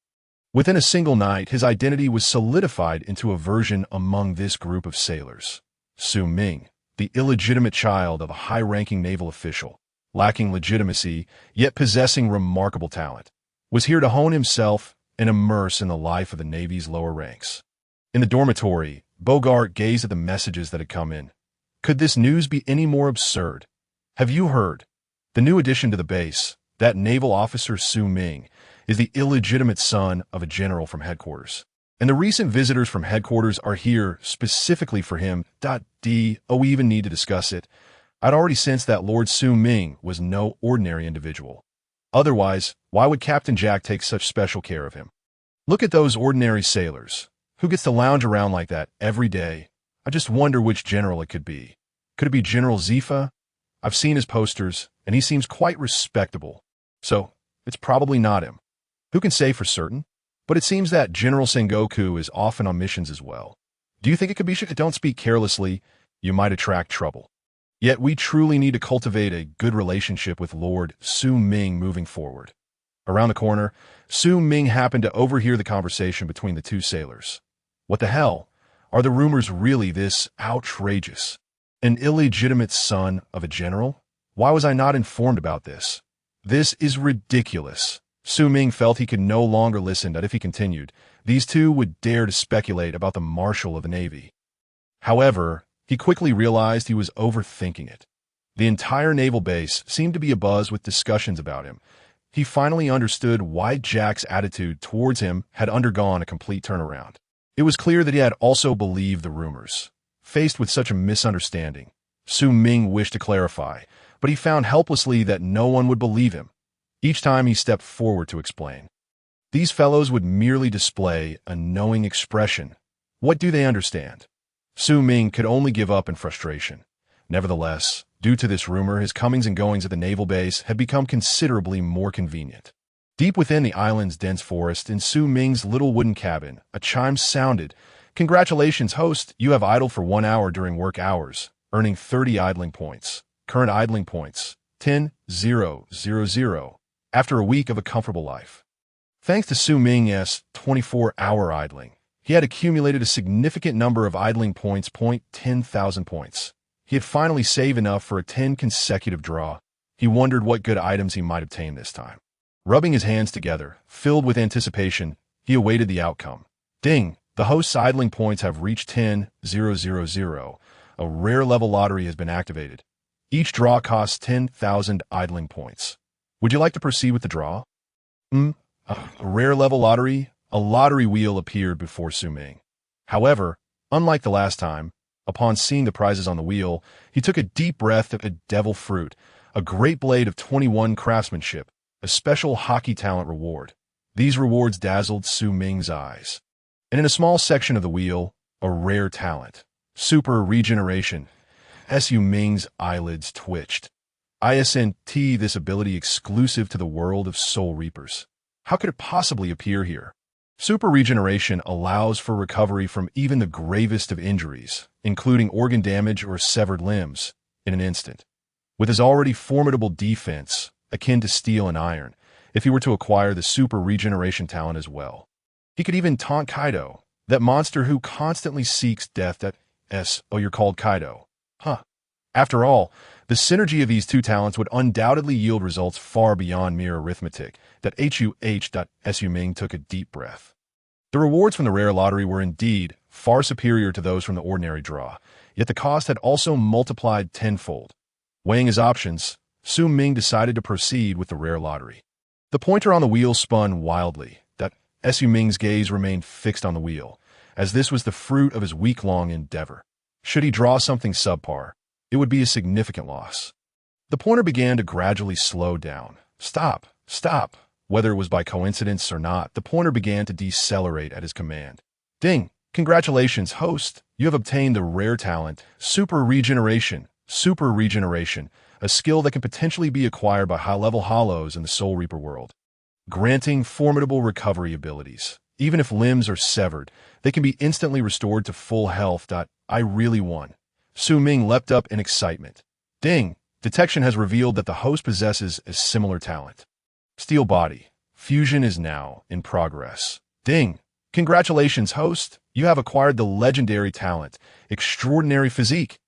Within a single night, his identity was solidified into a version among this group of sailors. Su Ming, the illegitimate child of a high-ranking naval official, lacking legitimacy, yet possessing remarkable talent, was here to hone himself and immerse in the life of the Navy's lower ranks. In the dormitory, Bogart gazed at the messages that had come in. Could this news be any more absurd? Have you heard? The new addition to the base, that naval officer Su Ming, is the illegitimate son of a general from headquarters. And the recent visitors from headquarters are here specifically for him. We even need to discuss it. I'd already sensed that Lord Su Ming was no ordinary individual. Otherwise, why would Captain Jack take such special care of him? Look at those ordinary sailors. Who gets to lounge around like that every day? I just wonder which general it could be. Could it be General Zifa? I've seen his posters, and he seems quite respectable. So, it's probably not him. Who can say for certain? But it seems that General Sengoku is often on missions as well. Do you think it could be? Don't speak carelessly. You might attract trouble. Yet we truly need to cultivate a good relationship with Lord Su Ming moving forward. Around the corner, Su Ming happened to overhear the conversation between the two sailors. What the hell? Are the rumors really this outrageous? An illegitimate son of a general? Why was I not informed about this? This is ridiculous. Su Ming felt he could no longer listen, that if he continued, these two would dare to speculate about the Marshal of the Navy. However, he quickly realized he was overthinking it. The entire naval base seemed to be abuzz with discussions about him. He finally understood why Jack's attitude towards him had undergone a complete turnaround. It was clear that he had also believed the rumors. Faced with such a misunderstanding, Su Ming wished to clarify, but he found helplessly that no one would believe him. Each time he stepped forward to explain, these fellows would merely display a knowing expression. What do they understand? Su Ming could only give up in frustration. Nevertheless, due to this rumor, his comings and goings at the naval base had become considerably more convenient. Deep within the island's dense forest, in Su Ming's little wooden cabin, a chime sounded. Congratulations, host, you have idled for 1 hour during work hours, earning 30 idling points. Current idling points, 10,000, after a week of a comfortable life. Thanks to Su Ming's 24-hour idling, he had accumulated a significant number of idling points, 10,000 points. He had finally saved enough for a 10 consecutive draw. He wondered what good items he might obtain this time. Rubbing his hands together, filled with anticipation, he awaited the outcome. Ding! The host's idling points have reached 10,000. A rare level lottery has been activated. Each draw costs 10,000 idling points. Would you like to proceed with the draw? A rare level lottery? A lottery wheel appeared before Su Ming. However, unlike the last time, upon seeing the prizes on the wheel, he took a deep breath of a devil fruit, a great blade of 21 craftsmanship, a special Haki talent reward. These rewards dazzled Su Ming's eyes. And in a small section of the wheel, a rare talent, super regeneration. Su Ming's eyelids twitched. Isn't this ability exclusive to the world of soul reapers? How could it possibly appear here? Super regeneration allows for recovery from even the gravest of injuries, including organ damage or severed limbs, in an instant. With his already formidable defense, akin to steel and iron, if he were to acquire the super regeneration talent as well. He could even taunt Kaido, that monster who constantly seeks death. You're called Kaido. After all, the synergy of these two talents would undoubtedly yield results far beyond mere arithmetic. Su Ming took a deep breath. The rewards from the rare lottery were indeed far superior to those from the ordinary draw, yet the cost had also multiplied tenfold. Weighing his options, Su Ming decided to proceed with the rare lottery. The pointer on the wheel spun wildly. Su Ming's gaze remained fixed on the wheel, as this was the fruit of his week-long endeavor. Should he draw something subpar, it would be a significant loss. The pointer began to gradually slow down. Stop! Whether it was by coincidence or not, the pointer began to decelerate at his command. Ding! Congratulations, host! You have obtained the rare talent, Super Regeneration, a skill that can potentially be acquired by high-level hollows in the Soul Reaper world. Granting formidable recovery abilities. Even if limbs are severed, they can be instantly restored to full health. I really won. Su Ming leapt up in excitement. Ding! Detection has revealed that the host possesses a similar talent. Steel body. Fusion is now in progress. Ding! Congratulations, host! You have acquired the legendary talent, Extraordinary Physique.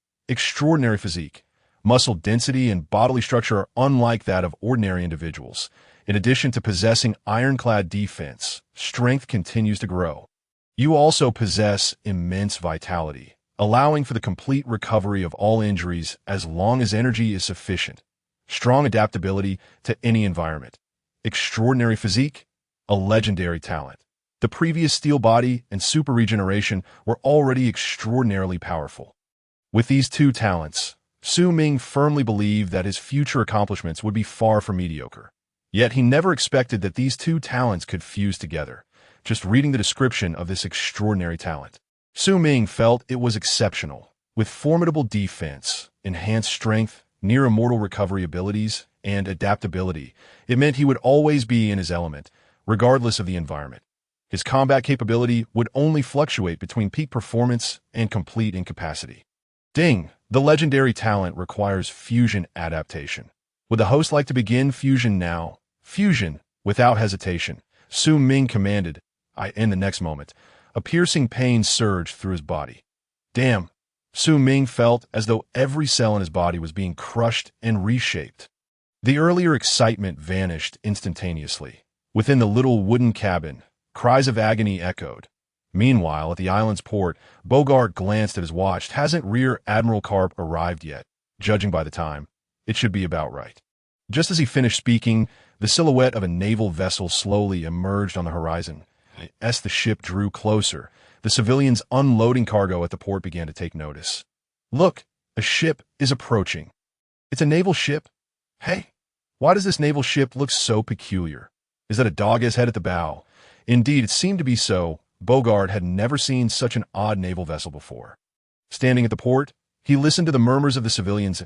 Muscle density and bodily structure are unlike that of ordinary individuals. In addition to possessing ironclad defense, strength continues to grow. You also possess immense vitality, allowing for the complete recovery of all injuries as long as energy is sufficient. Strong adaptability to any environment. Extraordinary physique, a legendary talent. The previous steel body and super regeneration were already extraordinarily powerful. With these two talents, Su Ming firmly believed that his future accomplishments would be far from mediocre. Yet he never expected that these two talents could fuse together. Just reading the description of this extraordinary talent, Su Ming felt it was exceptional, with formidable defense, enhanced strength, near-immortal recovery abilities, and adaptability. It meant he would always be in his element, regardless of the environment. His combat capability would only fluctuate between peak performance and complete incapacity. Ding! The legendary talent requires fusion adaptation. Would the host like to begin fusion now? Fusion, without hesitation, Su Ming commanded. In the next moment, a piercing pain surged through his body. Damn! Su Ming felt as though every cell in his body was being crushed and reshaped. The earlier excitement vanished instantaneously. Within the little wooden cabin, cries of agony echoed. Meanwhile, at the island's port, Bogart glanced at his watch. Hasn't Rear Admiral Karp arrived yet? Judging by the time, it should be about right. Just as he finished speaking, the silhouette of a naval vessel slowly emerged on the horizon. As the ship drew closer, the civilians unloading cargo at the port began to take notice. Look, a ship is approaching. It's a naval ship? Hey, why does this naval ship look so peculiar? Is that a dog's head at the bow? Indeed, it seemed to be so. Bogart had never seen such an odd naval vessel before. Standing at the port, he listened to the murmurs of the civilians.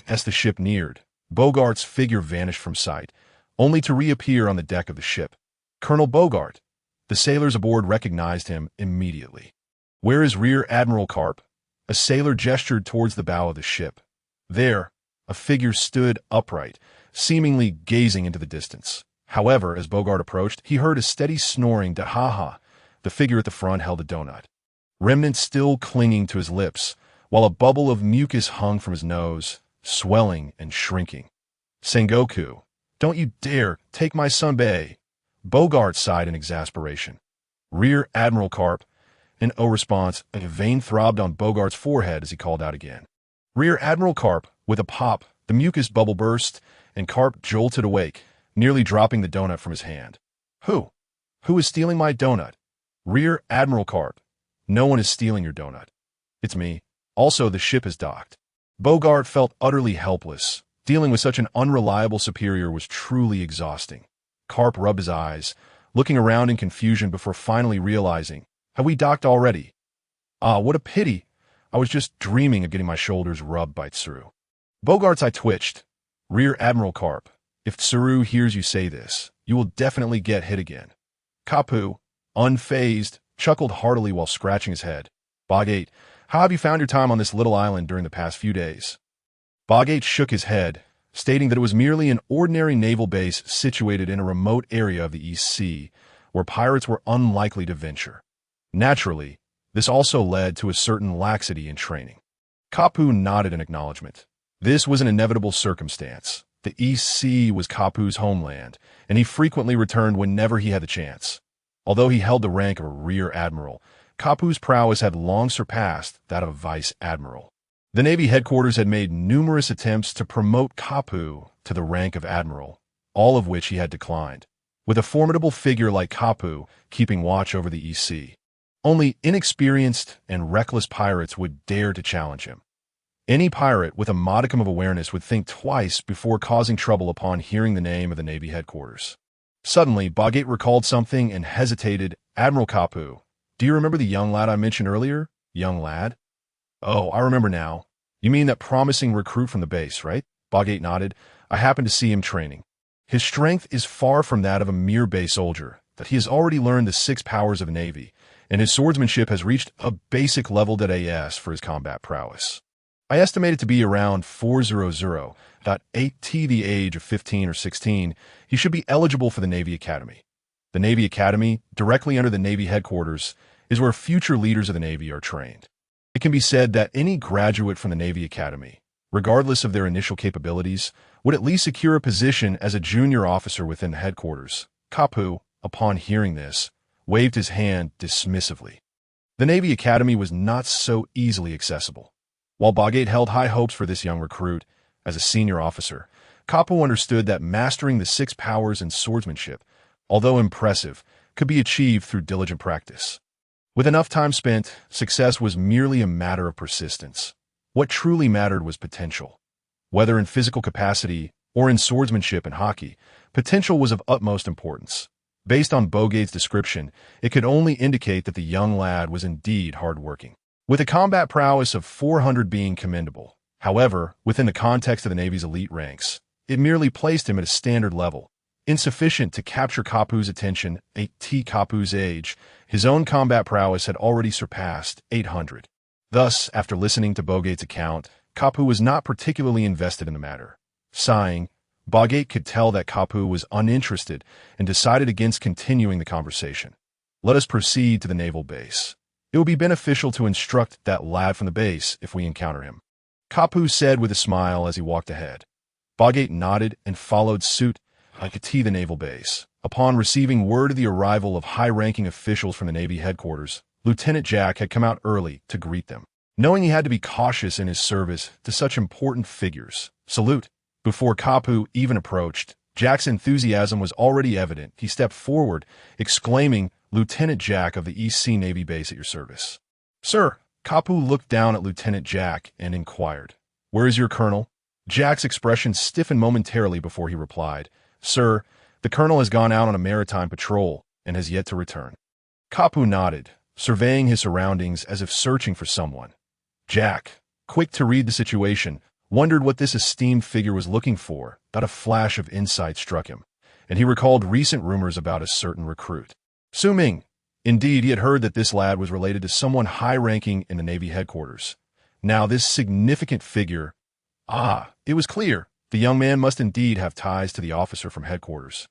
As the ship neared, Bogart's figure vanished from sight, only to reappear on the deck of the ship. Colonel Bogart. The sailors aboard recognized him immediately. Where is Rear Admiral Karp? A sailor gestured towards the bow of the ship. There, a figure stood upright, seemingly gazing into the distance. However, as Bogart approached, he heard a steady snoring. Ha-ha. The figure at the front held a donut, remnants still clinging to his lips, while a bubble of mucus hung from his nose, swelling and shrinking. Sengoku, don't you dare take my sunbae! Bogart sighed in exasperation. Rear Admiral Karp, in no response, a vein throbbed on Bogart's forehead as he called out again. Rear Admiral Karp, with a pop, the mucus bubble burst, and Karp jolted awake, nearly dropping the donut from his hand. Who? Who is stealing my donut? Rear Admiral Karp. No one is stealing your donut. It's me. Also, the ship is docked. Bogart felt utterly helpless. Dealing with such an unreliable superior was truly exhausting. Karp rubbed his eyes, looking around in confusion before finally realizing, have we docked already? Ah, what a pity. I was just dreaming of getting my shoulders rubbed by Tsuru. Bogart's eye twitched. Rear Admiral Karp, if Tsuru hears you say this, you will definitely get hit again. Kapu, unfazed, chuckled heartily while scratching his head. Bogart, how have you found your time on this little island during the past few days? Bogart shook his head, stating that it was merely an ordinary naval base situated in a remote area of the East Sea, where pirates were unlikely to venture. Naturally, this also led to a certain laxity in training. Kapu nodded in acknowledgement. This was an inevitable circumstance. The East Sea was Kapu's homeland, and he frequently returned whenever he had the chance. Although he held the rank of a rear admiral, Kapu's prowess had long surpassed that of a vice admiral. The Navy headquarters had made numerous attempts to promote Kapu to the rank of admiral, all of which he had declined, with a formidable figure like Kapu keeping watch over the East Sea. Only inexperienced and reckless pirates would dare to challenge him. Any pirate with a modicum of awareness would think twice before causing trouble upon hearing the name of the Navy headquarters. Suddenly, Bogart recalled something and hesitated. Admiral Kapu, do you remember the young lad I mentioned earlier? Young lad? Oh, I remember now. You mean that promising recruit from the base, right? Bogart nodded. I happened to see him training. His strength is far from that of a mere base soldier, that he has already learned the 6 powers of Navy, and his swordsmanship has reached a basic level .AS for his combat prowess. I estimate it to be around 400, that 8 the age of 15 or 16, he should be eligible for the Navy Academy. The Navy Academy, directly under the Navy headquarters, is where future leaders of the Navy are trained. It can be said that any graduate from the Navy Academy, regardless of their initial capabilities, would at least secure a position as a junior officer within the headquarters. Kapu, upon hearing this, waved his hand dismissively. The Navy Academy was not so easily accessible. While Bogart held high hopes for this young recruit, as a senior officer, Kapu understood that mastering the 6 powers in swordsmanship, although impressive, could be achieved through diligent practice. With enough time spent, success was merely a matter of persistence. What truly mattered was potential. Whether in physical capacity or in swordsmanship and Haki, potential was of utmost importance. Based on Bogart's description, it could only indicate that the young lad was indeed hardworking, with a combat prowess of 400 being commendable. However, within the context of the Navy's elite ranks, it merely placed him at a standard level, insufficient to capture Kapu's attention. At Kapu's age, his own combat prowess had already surpassed 800. Thus, after listening to Bogart's account, Kapu was not particularly invested in the matter. Sighing, Bogart could tell that Kapu was uninterested and decided against continuing the conversation. Let us proceed to the naval base. It will be beneficial to instruct that lad from the base if we encounter him, Kapu said with a smile as he walked ahead. Bogart nodded and followed suit to the naval base. Upon receiving word of the arrival of high-ranking officials from the Navy headquarters, Lieutenant Jack had come out early to greet them. Knowing he had to be cautious in his service to such important figures, salute. Before Kapu even approached, Jack's enthusiasm was already evident. He stepped forward, exclaiming, "Lieutenant Jack of the East Sea Navy base at your service." "Sir." Kapu looked down at Lieutenant Jack and inquired, "Where is your colonel?" Jack's expression stiffened momentarily before he replied, "Sir, the colonel has gone out on a maritime patrol and has yet to return." Kapu nodded, surveying his surroundings as if searching for someone. Jack, quick to read the situation, wondered what this esteemed figure was looking for. That a flash of insight struck him, and he recalled recent rumors about a certain recruit, Su Ming. Indeed, he had heard that this lad was related to someone high-ranking in the Navy headquarters. Now this significant figure... it was clear. The young man must indeed have ties to the officer from headquarters.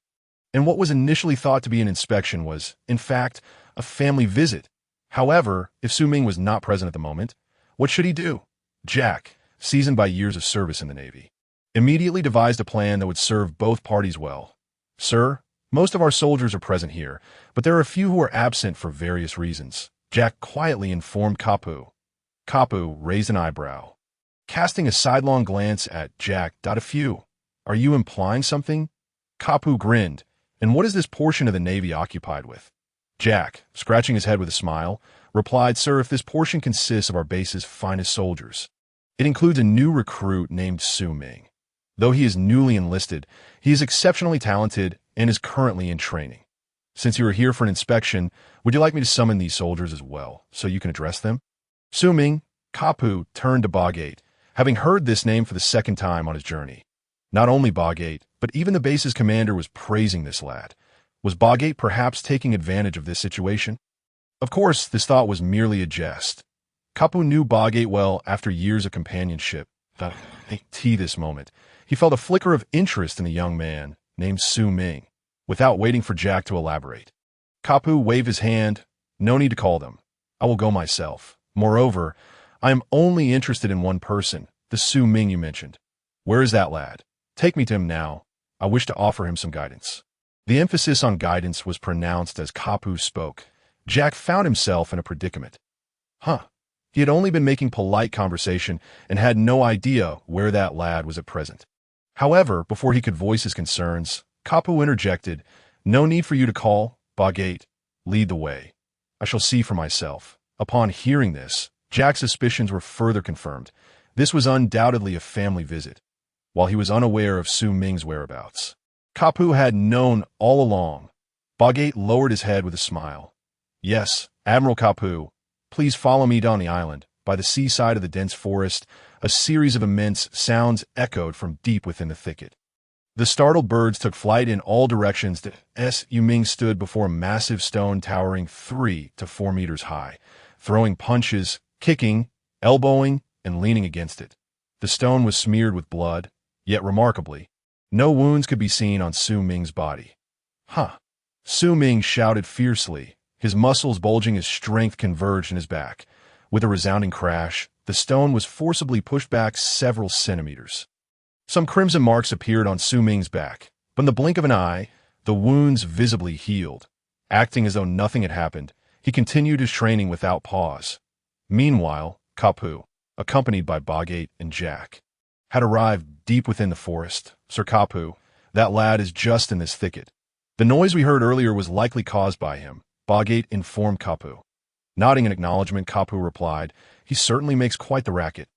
And what was initially thought to be an inspection was, in fact, a family visit. However, if Su Ming was not present at the moment, what should he do? Jack, seasoned by years of service in the Navy, immediately devised a plan that would serve both parties well. "Sir, most of our soldiers are present here, but there are a few who are absent for various reasons," Jack quietly informed Kapu. Kapu raised an eyebrow, casting a sidelong glance at Jack. "A few? Are you implying something?" Kapu grinned. "And what is this portion of the Navy occupied with?" Jack, scratching his head with a smile, replied, "Sir, if this portion consists of our base's finest soldiers, it includes a new recruit named Su Ming. Though he is newly enlisted, he is exceptionally talented and is currently in training. Since you are here for an inspection, would you like me to summon these soldiers as well, so you can address them?" Su Ming. Kapu turned to Bogart, having heard this name for the second time on his journey. Not only Bogart, but even the base's commander was praising this lad. Was Bogart perhaps taking advantage of this situation? Of course, this thought was merely a jest. Kapu knew Bogart well after years of companionship. At this moment, he felt a flicker of interest in a young man named Su Ming. Without waiting for Jack to elaborate, Kapu waved his hand. "No need to call them. I will go myself. Moreover, I am only interested in one person, the Su Ming you mentioned. Where is that lad? Take me to him now. I wish to offer him some guidance." The emphasis on guidance was pronounced as Kapu spoke. Jack found himself in a predicament. He had only been making polite conversation and had no idea where that lad was at present. However, before he could voice his concerns, Kapu interjected, "No need for you to call, Bogart. Lead the way. I shall see for myself." Upon hearing this, Jack's suspicions were further confirmed. This was undoubtedly a family visit, while he was unaware of Su Ming's whereabouts. Kapu had known all along. Bogart lowered his head with a smile. "Yes, Admiral Kapu. Please follow me down the island." By the seaside of the dense forest, a series of immense sounds echoed from deep within the thicket. The startled birds took flight in all directions. Su Ming stood before a massive stone towering 3 to 4 meters high, throwing punches, kicking, elbowing, and leaning against it. The stone was smeared with blood, yet remarkably, no wounds could be seen on Su Ming's body. Su Ming shouted fiercely, his muscles bulging as strength converged in his back. With a resounding crash, the stone was forcibly pushed back several centimeters. Some crimson marks appeared on Su Ming's back, but in the blink of an eye, the wounds visibly healed. Acting as though nothing had happened, He continued his training without pause. Meanwhile, Kapu, accompanied by Bogart and Jack, had arrived deep within the forest. "Sir Kapu, that lad is just in this thicket. The noise we heard earlier was likely caused by him," Bogart informed Kapu. Nodding in acknowledgement, Kapu replied, "He certainly makes quite the racket.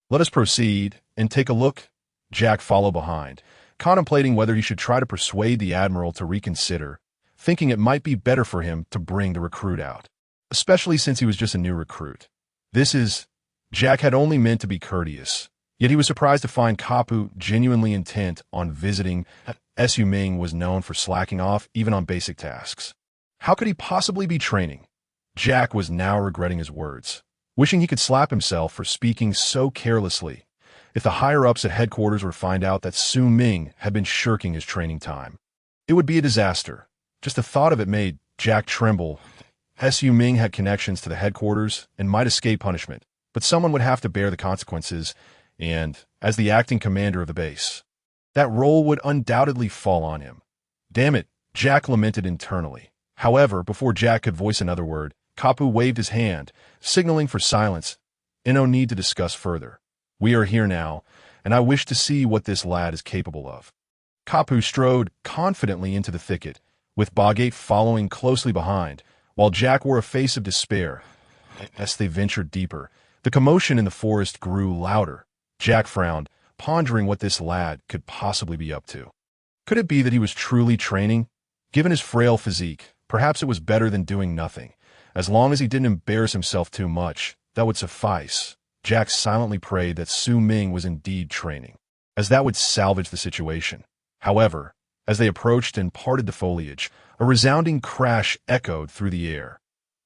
Let us proceed and take a look." Jack followed behind, contemplating whether he should try to persuade the Admiral to reconsider, thinking it might be better for him to bring the recruit out, especially since he was just a new recruit. Jack had only meant to be courteous, yet he was surprised to find Kapu genuinely intent on visiting. Su Ming was known for slacking off even on basic tasks. How could he possibly be training? Jack was now regretting his words, wishing he could slap himself for speaking so carelessly. If the higher-ups at headquarters were to find out that Su Ming had been shirking his training time, it would be a disaster. Just the thought of it made Jack tremble. Su Ming had connections to the headquarters and might escape punishment, but someone would have to bear the consequences, and, as the acting commander of the base, that role would undoubtedly fall on him. Damn it, Jack lamented internally. However, before Jack could voice another word, Kapu waved his hand, signaling for silence. "No need to discuss further. We are here now, and I wish to see what this lad is capable of." Kapu strode confidently into the thicket, with Bogart following closely behind, while Jack wore a face of despair. As they ventured deeper, the commotion in the forest grew louder. Jack frowned, pondering what this lad could possibly be up to. Could it be that he was truly training? Given his frail physique, perhaps it was better than doing nothing. As long as he didn't embarrass himself too much, that would suffice. Jack silently prayed that Su Ming was indeed training, as that would salvage the situation. However, as they approached and parted the foliage, a resounding crash echoed through the air.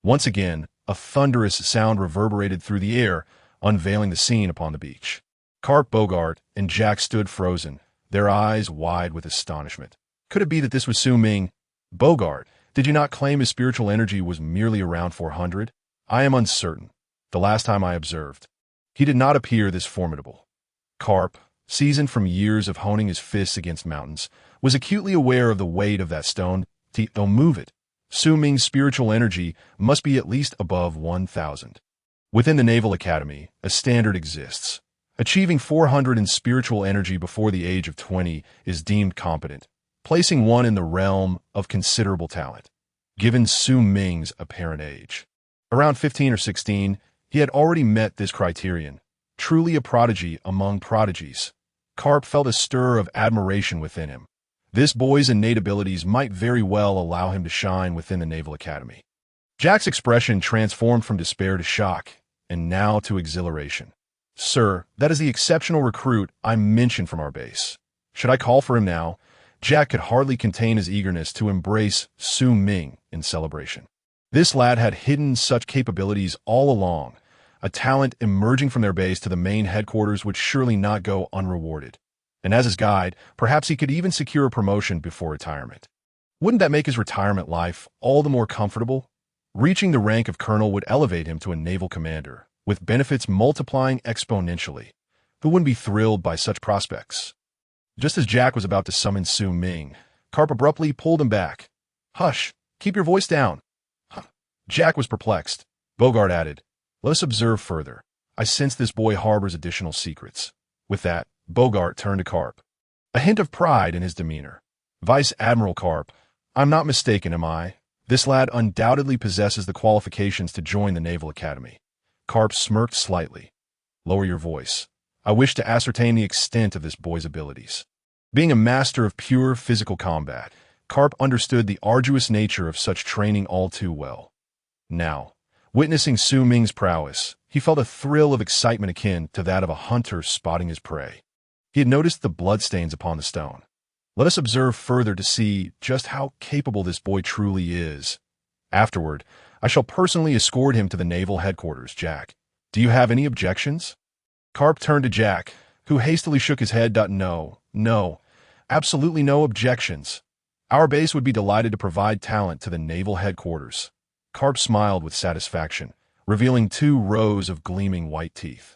Once again, a thunderous sound reverberated through the air, unveiling the scene upon the beach. Karp, Bogart, and Jack stood frozen, their eyes wide with astonishment. Could it be that this was Su Ming? "Bogart, did you not claim his spiritual energy was merely around 400? "I am uncertain. The last time I observed, he did not appear this formidable." Karp, seasoned from years of honing his fists against mountains, was acutely aware of the weight of that stone. Don't move it. Su Ming's spiritual energy must be at least above 1,000. Within the Naval Academy, a standard exists. Achieving 400 in spiritual energy before the age of 20 is deemed competent, placing one in the realm of considerable talent. Given Su Ming's apparent age, around 15 or 16, he had already met this criterion. Truly a prodigy among prodigies. Karp felt a stir of admiration within him. This boy's innate abilities might very well allow him to shine within the Naval Academy. Jack's expression transformed from despair to shock, and now to exhilaration. "Sir, that is the exceptional recruit I mentioned from our base. Should I call for him now?" Jack could hardly contain his eagerness to embrace Su Ming in celebration. This lad had hidden such capabilities all along. A talent emerging from their base to the main headquarters would surely not go unrewarded. And as his guide, perhaps he could even secure a promotion before retirement. Wouldn't that make his retirement life all the more comfortable? Reaching the rank of colonel would elevate him to a naval commander, with benefits multiplying exponentially. Who wouldn't be thrilled by such prospects? Just as Jack was about to summon Su Ming, Karp abruptly pulled him back. "Hush! Keep your voice down!" Jack was perplexed. Bogart added, "Let us observe further. I sense this boy harbors additional secrets." With that, Bogart turned to Karp, a hint of pride in his demeanor. "Vice Admiral Karp, I'm not mistaken, am I? This lad undoubtedly possesses the qualifications to join the Naval Academy." Karp smirked slightly. "Lower your voice. I wish to ascertain the extent of this boy's abilities." Being a master of pure physical combat, Karp understood the arduous nature of such training all too well. Now, witnessing Su Ming's prowess, he felt a thrill of excitement akin to that of a hunter spotting his prey. He had noticed the bloodstains upon the stone. Let us observe further to see just how capable this boy truly is. Afterward, I shall personally escort him to the naval headquarters. Jack, do you have any objections? Karp turned to Jack, who hastily shook his head. No, absolutely no objections. Our base would be delighted to provide talent to the naval headquarters. Karp smiled with satisfaction, revealing 2 rows of gleaming white teeth.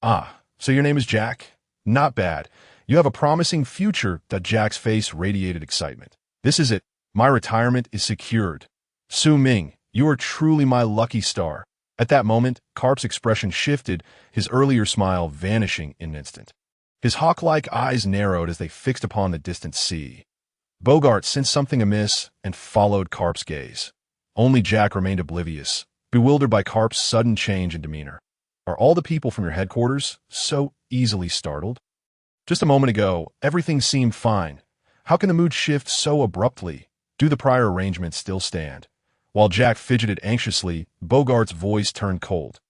"Ah, so your name is Jack? Not bad. You have a promising future." Jack's face radiated excitement. "This is it. My retirement is secured. Su Ming, You are truly my lucky star. At that moment, Karp's expression shifted, his earlier smile vanishing in an instant. His hawk-like eyes narrowed as they fixed upon the distant sea. Bogart sensed something amiss and followed Karp's gaze. Only Jack remained oblivious, bewildered by Karp's sudden change in demeanor. Are all the people from your headquarters so easily startled? Just a moment ago, everything seemed fine. How can the mood shift so abruptly? Do the prior arrangements still stand? While Jack fidgeted anxiously, Bogart's voice turned cold.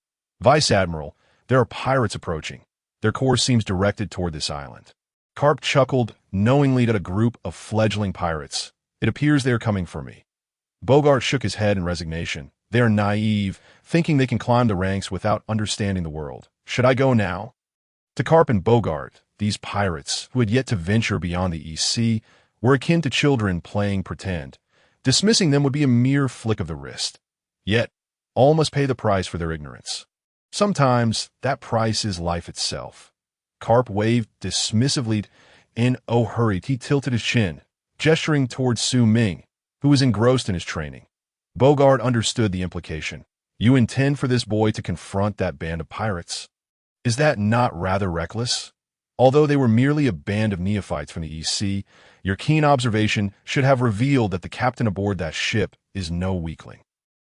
Vice Admiral, there are pirates approaching. Their course seems directed toward this island. Karp chuckled knowingly at a group of fledgling pirates. It appears they are coming for me. Bogart shook his head in resignation. They are naive, thinking they can climb the ranks without understanding the world. Should I go now? To Karp and Bogart, these pirates, who had yet to venture beyond the East Sea, were akin to children playing pretend. Dismissing them would be a mere flick of the wrist. Yet, all must pay the price for their ignorance. Sometimes, that price is life itself. Karp waved dismissively. In a hurry, he tilted his chin, gesturing towards Su Ming, who was engrossed in his training. Bogart understood the implication. You intend for this boy to confront that band of pirates? Is that not rather reckless? Although they were merely a band of neophytes from the East Sea, your keen observation should have revealed that the captain aboard that ship is no weakling.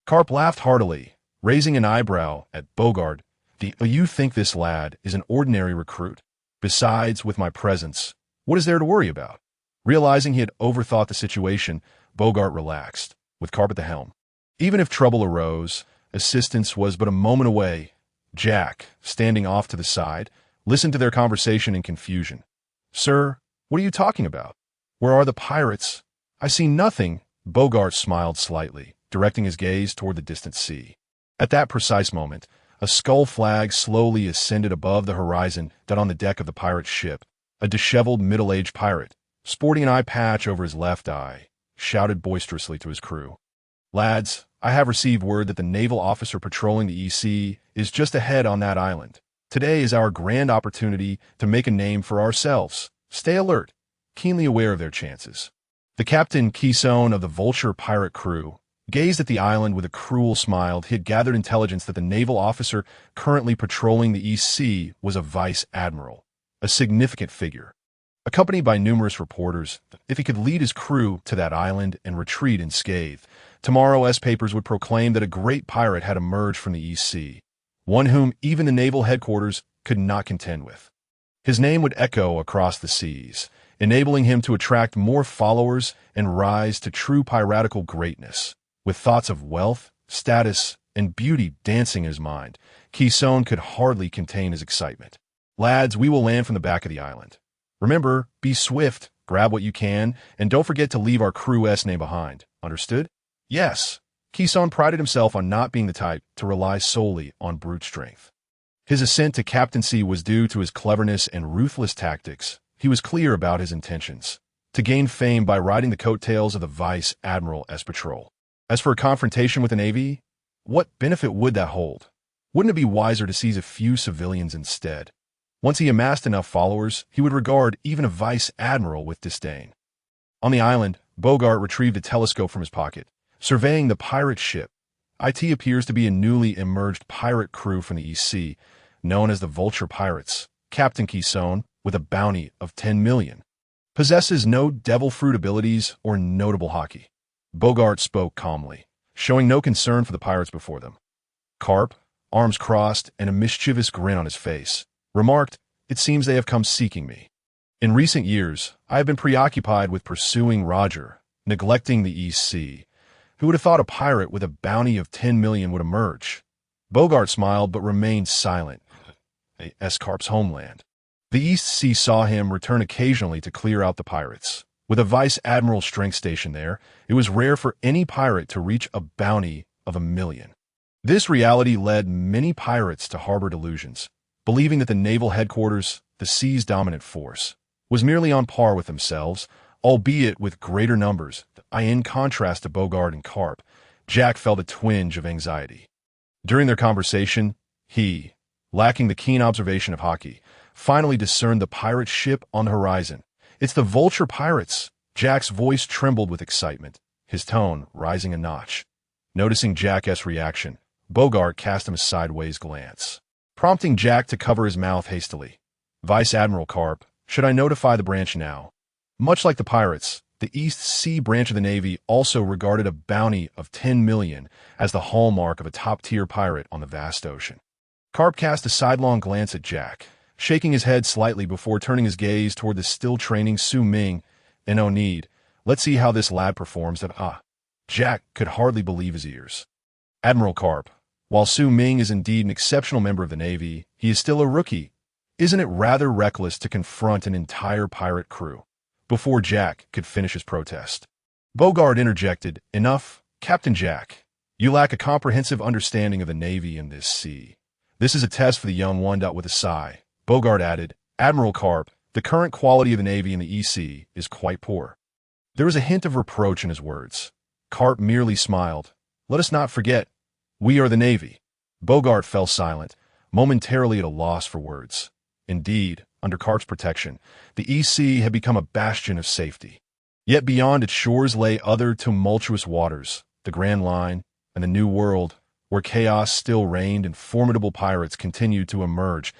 Karp laughed heartily, raising an eyebrow at Bogart. Do you think this lad is an ordinary recruit? Besides, with my presence, what is there to worry about? Realizing he had overthought the situation, Bogart relaxed, with Karp at the helm. Even if trouble arose, assistance was but a moment away. Jack, standing off to the side, listened to their conversation in confusion. Sir, what are you talking about? Where are the pirates? I see nothing. Bogart smiled slightly, directing his gaze toward the distant sea. At that precise moment, a skull flag slowly ascended above the horizon that on the deck of the pirate ship, a disheveled middle-aged pirate, sporting an eye patch over his left eye, shouted boisterously to his crew. Lads, I have received word that the naval officer patrolling the EC is just ahead on that island. Today is our grand opportunity to make a name for ourselves. Stay alert, keenly aware of their chances. The captain Keystone of the Vulture pirate crew gazed at the island with a cruel smile. He had gathered intelligence that the naval officer currently patrolling the East Sea was a vice admiral, a significant figure. Accompanied by numerous reporters, if he could lead his crew to that island and retreat unscathed, tomorrow's papers would proclaim that a great pirate had emerged from the East Sea, one whom even the naval headquarters could not contend with. His name would echo across the seas, enabling him to attract more followers and rise to true piratical greatness. With thoughts of wealth, status, and beauty dancing in his mind, Keystone could hardly contain his excitement. Lads, we will land from the back of the island. Remember, be swift, grab what you can, and don't forget to leave our crew's name behind. Understood? Yes. Keystone prided himself on not being the type to rely solely on brute strength. His ascent to captaincy was due to his cleverness and ruthless tactics. He was clear about his intentions: to gain fame by riding the coattails of the Vice Admiral as patrol. As for a confrontation with the Navy, what benefit would that hold? Wouldn't it be wiser to seize a few civilians instead? Once he amassed enough followers, he would regard even a vice admiral with disdain. On the island, Bogart retrieved a telescope from his pocket, surveying the pirate ship. It appears to be a newly emerged pirate crew from the East Sea, known as the Vulture Pirates. Captain Keystone, with a bounty of 10 million, possesses no devil fruit abilities or notable Haki. Bogart spoke calmly, showing no concern for the pirates before them. Karp, arms crossed and a mischievous grin on his face, remarked, "It seems they have come seeking me. In recent years, I have been preoccupied with pursuing Roger, neglecting the East Sea. Who would have thought a pirate with a bounty of 10 million would emerge?" Bogart smiled but remained silent. Karp's homeland. The East Sea saw him return occasionally to clear out the pirates. With a vice admiral strength station there, it was rare for any pirate to reach a bounty of 1 million. This reality led many pirates to harbor delusions, believing that the naval headquarters, the sea's dominant force, was merely on par with themselves, albeit with greater numbers. In contrast to Bogart and Karp, Jack felt a twinge of anxiety. During their conversation, he, lacking the keen observation of Haki, finally discerned the pirate ship on the horizon. "It's the Vulture Pirates." Jack's voice trembled with excitement, his tone rising a notch. Noticing Jack's reaction, Bogart cast him a sideways glance, prompting Jack to cover his mouth hastily. Vice Admiral Karp, should I notify the branch now? Much like the pirates, the East Sea branch of the Navy also regarded a bounty of 10 million as the hallmark of a top-tier pirate on the vast ocean. Karp cast a sidelong glance at Jack, shaking his head slightly before turning his gaze toward the still-training Su Ming. No need. Let's see how this lad performs. Jack could hardly believe his ears. Admiral Karp, while Su Ming is indeed an exceptional member of the Navy, he is still a rookie. Isn't it rather reckless to confront an entire pirate crew? Before Jack could finish his protest, Bogart interjected, Enough, Captain Jack. You lack a comprehensive understanding of the Navy in this sea. This is a test for the young one. With a sigh, Bogart added, Admiral Karp, the current quality of the Navy in the EC is quite poor. There was a hint of reproach in his words. Karp merely smiled. Let us not forget, we are the Navy. Bogart fell silent, momentarily at a loss for words. Indeed, under Karp's protection, the EC had become a bastion of safety. Yet beyond its shores lay other tumultuous waters, the Grand Line, and the New World, where chaos still reigned and formidable pirates continued to emerge.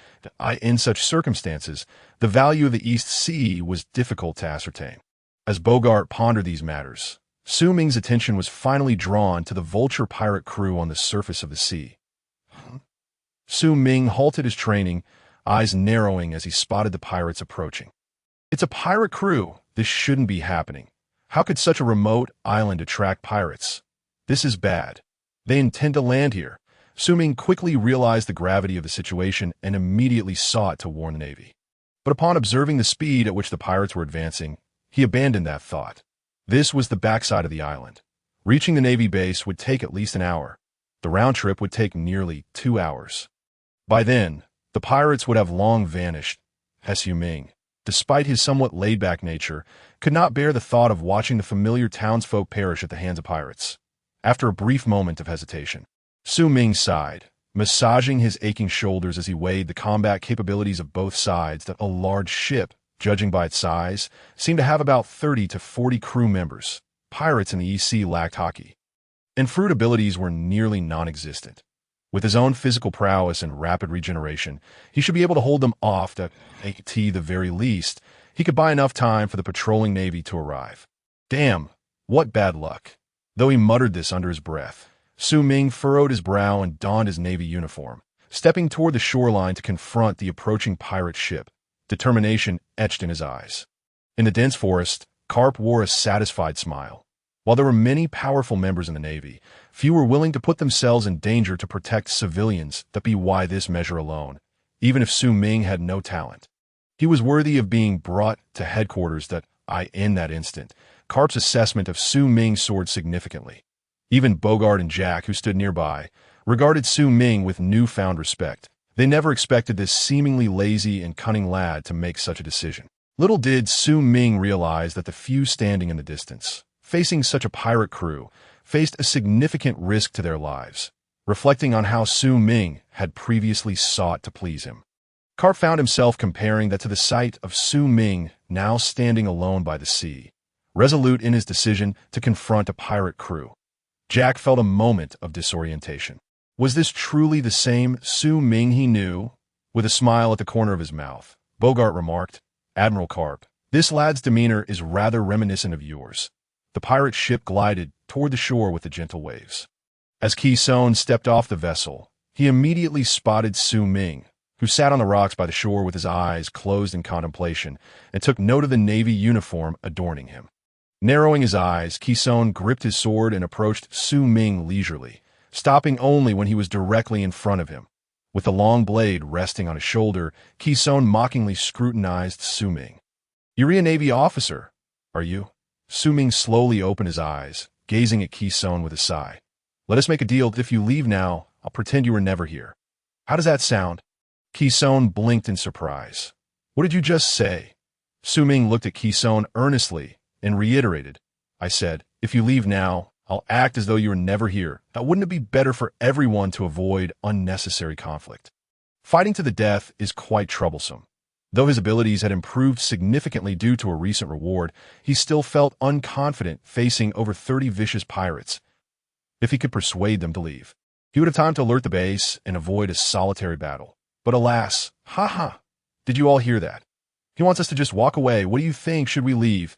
In such circumstances, the value of the East Sea was difficult to ascertain. As Bogart pondered these matters, Su Ming's attention was finally drawn to the vulture pirate crew on the surface of the sea. Su Ming halted his training, eyes narrowing as he spotted the pirates approaching. It's a pirate crew. This shouldn't be happening. How could such a remote island attract pirates? This is bad. They intend to land here. Su Ming quickly realized the gravity of the situation and immediately sought to warn the Navy. But upon observing the speed at which the pirates were advancing, he abandoned that thought. This was the backside of the island. Reaching the Navy base would take at least an hour. The round trip would take nearly 2 hours. By then, the pirates would have long vanished. Su Ming, despite his somewhat laid-back nature, could not bear the thought of watching the familiar townsfolk perish at the hands of pirates. After a brief moment of hesitation, Su Ming sighed, massaging his aching shoulders as he weighed the combat capabilities of both sides. That a large ship, judging by its size, seemed to have about 30 to 40 crew members. Pirates in the EC lacked Haki, and fruit abilities were nearly non-existent. With his own physical prowess and rapid regeneration, he should be able to hold them off. At the very least, he could buy enough time for the patrolling Navy to arrive. Damn, what bad luck. Though he muttered this under his breath, Su Ming furrowed his brow and donned his Navy uniform, stepping toward the shoreline to confront the approaching pirate ship, determination etched in his eyes. In the dense forest, Karp wore a satisfied smile. While there were many powerful members in the Navy, few were willing to put themselves in danger to protect civilians. That be why this measure alone, even if Su Ming had no talent. He was worthy of being brought to headquarters. In that instant, Karp's assessment of Su Ming soared significantly. Even Bogart and Jack, who stood nearby, regarded Su Ming with newfound respect. They never expected this seemingly lazy and cunning lad to make such a decision. Little did Su Ming realize that the few standing in the distance, facing such a pirate crew, faced a significant risk to their lives. Reflecting on how Su Ming had previously sought to please him, Karp found himself comparing that to the sight of Su Ming now standing alone by the sea, resolute in his decision to confront a pirate crew. Jack felt a moment of disorientation. Was this truly the same Su Ming he knew? With a smile at the corner of his mouth, Bogart remarked, Admiral Karp, this lad's demeanor is rather reminiscent of yours. The pirate ship glided toward the shore with the gentle waves. As Ki-Son stepped off the vessel, he immediately spotted Su Ming, who sat on the rocks by the shore with his eyes closed in contemplation, and took note of the Navy uniform adorning him. Narrowing his eyes, Ki-Son gripped his sword and approached Su Ming leisurely, stopping only when he was directly in front of him. With the long blade resting on his shoulder, Ki-Son mockingly scrutinized Su Ming. You're a Navy officer, are you? Su Ming slowly opened his eyes, gazing at Ki-Son with a sigh. Let us make a deal that if you leave now, I'll pretend you were never here. How does that sound? Ki-Son blinked in surprise. What did you just say? Su Ming looked at Ki-Son earnestly and reiterated, I said, if you leave now, I'll act as though you were never here. Now, wouldn't it be better for everyone to avoid unnecessary conflict? Fighting to the death is quite troublesome. Though his abilities had improved significantly due to a recent reward, he still felt unconfident facing over 30 vicious pirates. If he could persuade them to leave, he would have time to alert the base and avoid a solitary battle. But alas, did you all hear that? He wants us to just walk away. What do you think? Should we leave?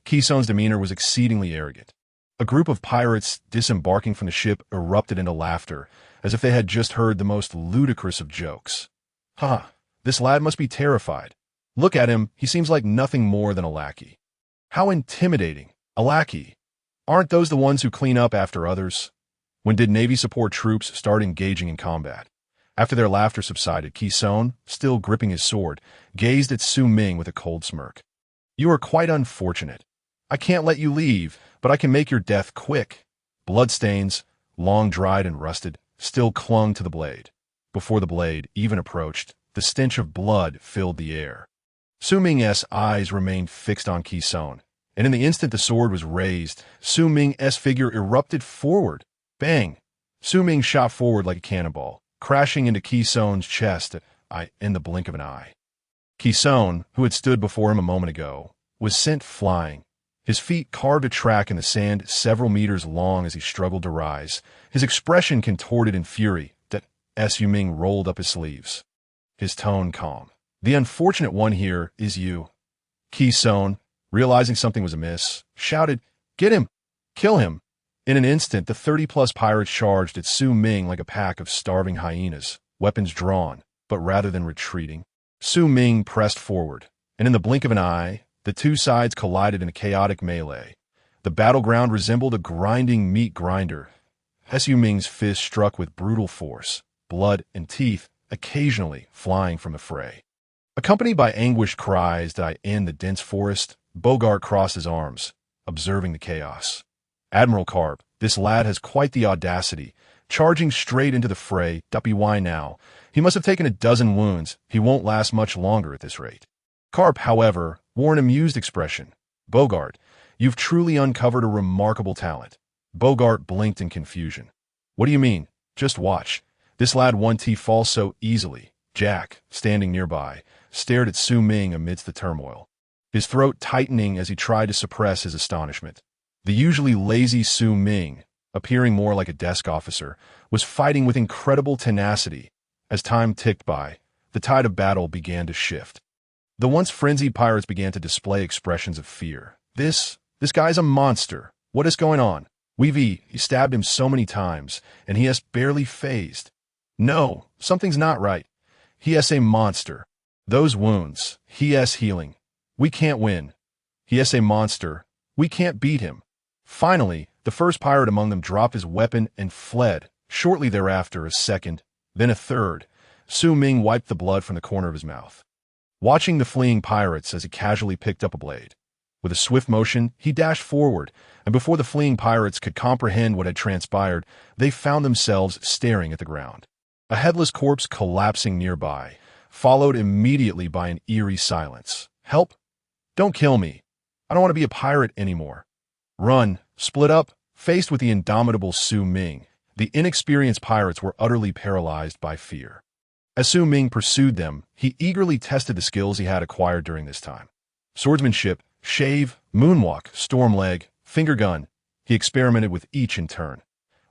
Keysone's demeanor was exceedingly arrogant. A group of pirates disembarking from the ship erupted into laughter, as if they had just heard the most ludicrous of jokes. This lad must be terrified. Look at him, he seems like nothing more than a lackey. How intimidating. A lackey. Aren't those the ones who clean up after others? When did Navy support troops start engaging in combat? After their laughter subsided, Keysone, still gripping his sword, gazed at Su Ming with a cold smirk. You are quite unfortunate. I can't let you leave, but I can make your death quick. Bloodstains, long dried and rusted, still clung to the blade. Before the blade even approached, the stench of blood filled the air. Su Ming's eyes remained fixed on Keysone, and in the instant the sword was raised, Su Ming's figure erupted forward. Bang! Su Ming shot forward like a cannonball, crashing into Keysone's chest in the blink of an eye. Keysone, who had stood before him a moment ago, was sent flying. His feet carved a track in the sand several meters long as he struggled to rise, his expression contorted in fury. Su Ming rolled up his sleeves, his tone calm. The unfortunate one here is you. Keysone, realizing something was amiss, shouted, Get him! Kill him! In an instant, the 30-plus pirates charged at Su Ming like a pack of starving hyenas, weapons drawn, but rather than retreating. Su Ming pressed forward, and in the blink of an eye, the two sides collided in a chaotic melee. The battleground resembled a grinding meat grinder. Su Ming's fist struck with brutal force, blood and teeth occasionally flying from the fray. Accompanied by anguished cries in the dense forest, Bogart crossed his arms, observing the chaos. Admiral Karp, this lad has quite the audacity, charging straight into the fray. Why now? He must have taken a dozen wounds. He won't last much longer at this rate. Karp, however, wore an amused expression. Bogart, you've truly uncovered a remarkable talent. Bogart blinked in confusion. What do you mean? Just watch. This lad won't fall so easily. Jack, standing nearby, stared at Su Ming amidst the turmoil, his throat tightening as he tried to suppress his astonishment. The usually lazy Su Ming, appearing more like a desk officer, was fighting with incredible tenacity. As time ticked by, the tide of battle began to shift. The once frenzied pirates began to display expressions of fear. This guy's a monster. What is going on? He stabbed him so many times, and he has barely phased. No, something's not right. He is a monster. Those wounds, he is healing. We can't win. He is a monster. We can't beat him. Finally, the first pirate among them dropped his weapon and fled. Shortly thereafter, a second, then a third. Su Ming wiped the blood from the corner of his mouth, watching the fleeing pirates as he casually picked up a blade. With a swift motion, he dashed forward, and before the fleeing pirates could comprehend what had transpired, they found themselves staring at the ground. A headless corpse collapsing nearby, followed immediately by an eerie silence. Help! Don't kill me. I don't want to be a pirate anymore. Run, split up. Faced with the indomitable Su Ming, the inexperienced pirates were utterly paralyzed by fear. As Su Ming pursued them, he eagerly tested the skills he had acquired during this time. Swordsmanship, shave, moonwalk, storm leg, finger gun. He experimented with each in turn.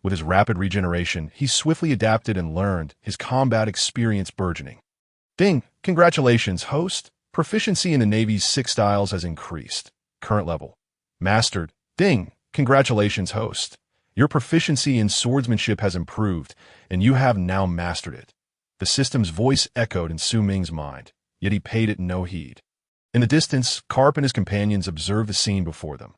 With his rapid regeneration, he swiftly adapted and learned, his combat experience burgeoning. Ding! Congratulations, host! Proficiency in the Navy's 6 styles has increased. Current level. Mastered. Ding! Congratulations, host! Your proficiency in swordsmanship has improved, and you have now mastered it. The system's voice echoed in Su Ming's mind, yet he paid it no heed. In the distance, Karp and his companions observed the scene before them.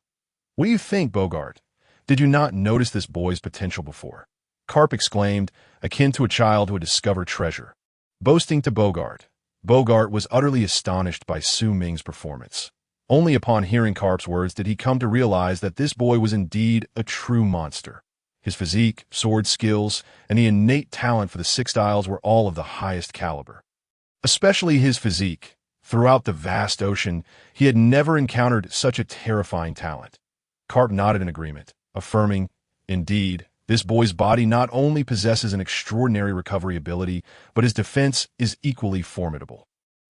What do you think, Bogart? Did you not notice this boy's potential before? Karp exclaimed, akin to a child who had discovered treasure. Boasting to Bogart, Bogart was utterly astonished by Su Ming's performance. Only upon hearing Karp's words did he come to realize that this boy was indeed a true monster. His physique, sword skills, and the innate talent for the 6 styles were all of the highest caliber. Especially his physique. Throughout the vast ocean, he had never encountered such a terrifying talent. Karp nodded in agreement, affirming, indeed, this boy's body not only possesses an extraordinary recovery ability, but his defense is equally formidable.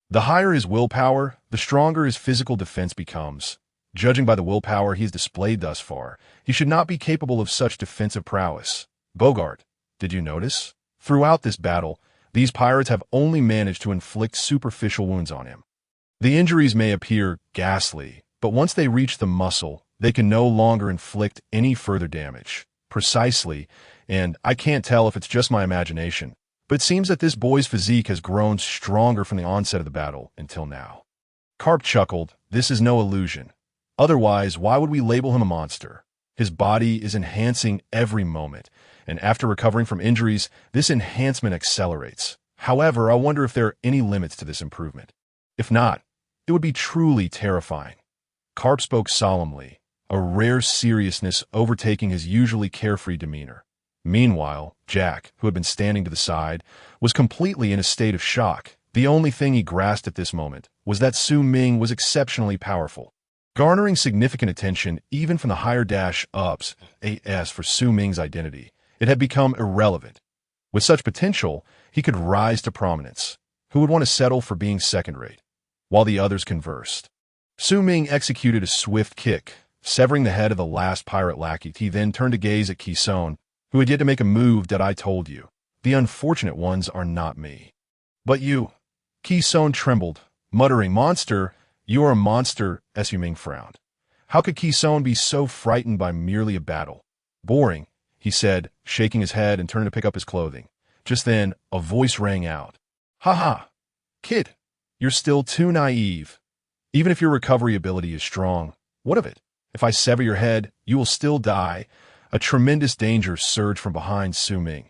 The higher his willpower, the stronger his physical defense becomes. Judging by the willpower he has displayed thus far, he should not be capable of such defensive prowess. Bogart, did you notice? Throughout this battle, these pirates have only managed to inflict superficial wounds on him. The injuries may appear ghastly, but once they reach the muscle, they can no longer inflict any further damage. Precisely, and I can't tell if it's just my imagination, but it seems that this boy's physique has grown stronger from the onset of the battle until now. Karp chuckled, this is no illusion. Otherwise, why would we label him a monster? His body is enhancing every moment, and after recovering from injuries, this enhancement accelerates. However, I wonder if there are any limits to this improvement. If not, it would be truly terrifying. Karp spoke solemnly, a rare seriousness overtaking his usually carefree demeanor. Meanwhile, Jack, who had been standing to the side, was completely in a state of shock. The only thing he grasped at this moment was that Su Ming was exceptionally powerful. Garnering significant attention even from the higher-ups as for Su Ming's identity, it had become irrelevant. With such potential, he could rise to prominence. Who would want to settle for being second-rate? While the others conversed, Su Ming executed a swift kick, severing the head of the last pirate lackey. He then turned to gaze at Kison, who had yet to make a move. That I told you. The unfortunate ones are not me. But you. Kison trembled, muttering, monster, you are a monster. Su Ming frowned. How could Kison be so frightened by merely a battle? Boring, he said, shaking his head and turning to pick up his clothing. Just then, a voice rang out. Ha ha! Kid, you're still too naive. Even if your recovery ability is strong, what of it? If I sever your head, you will still die. A tremendous danger surged from behind Su Ming.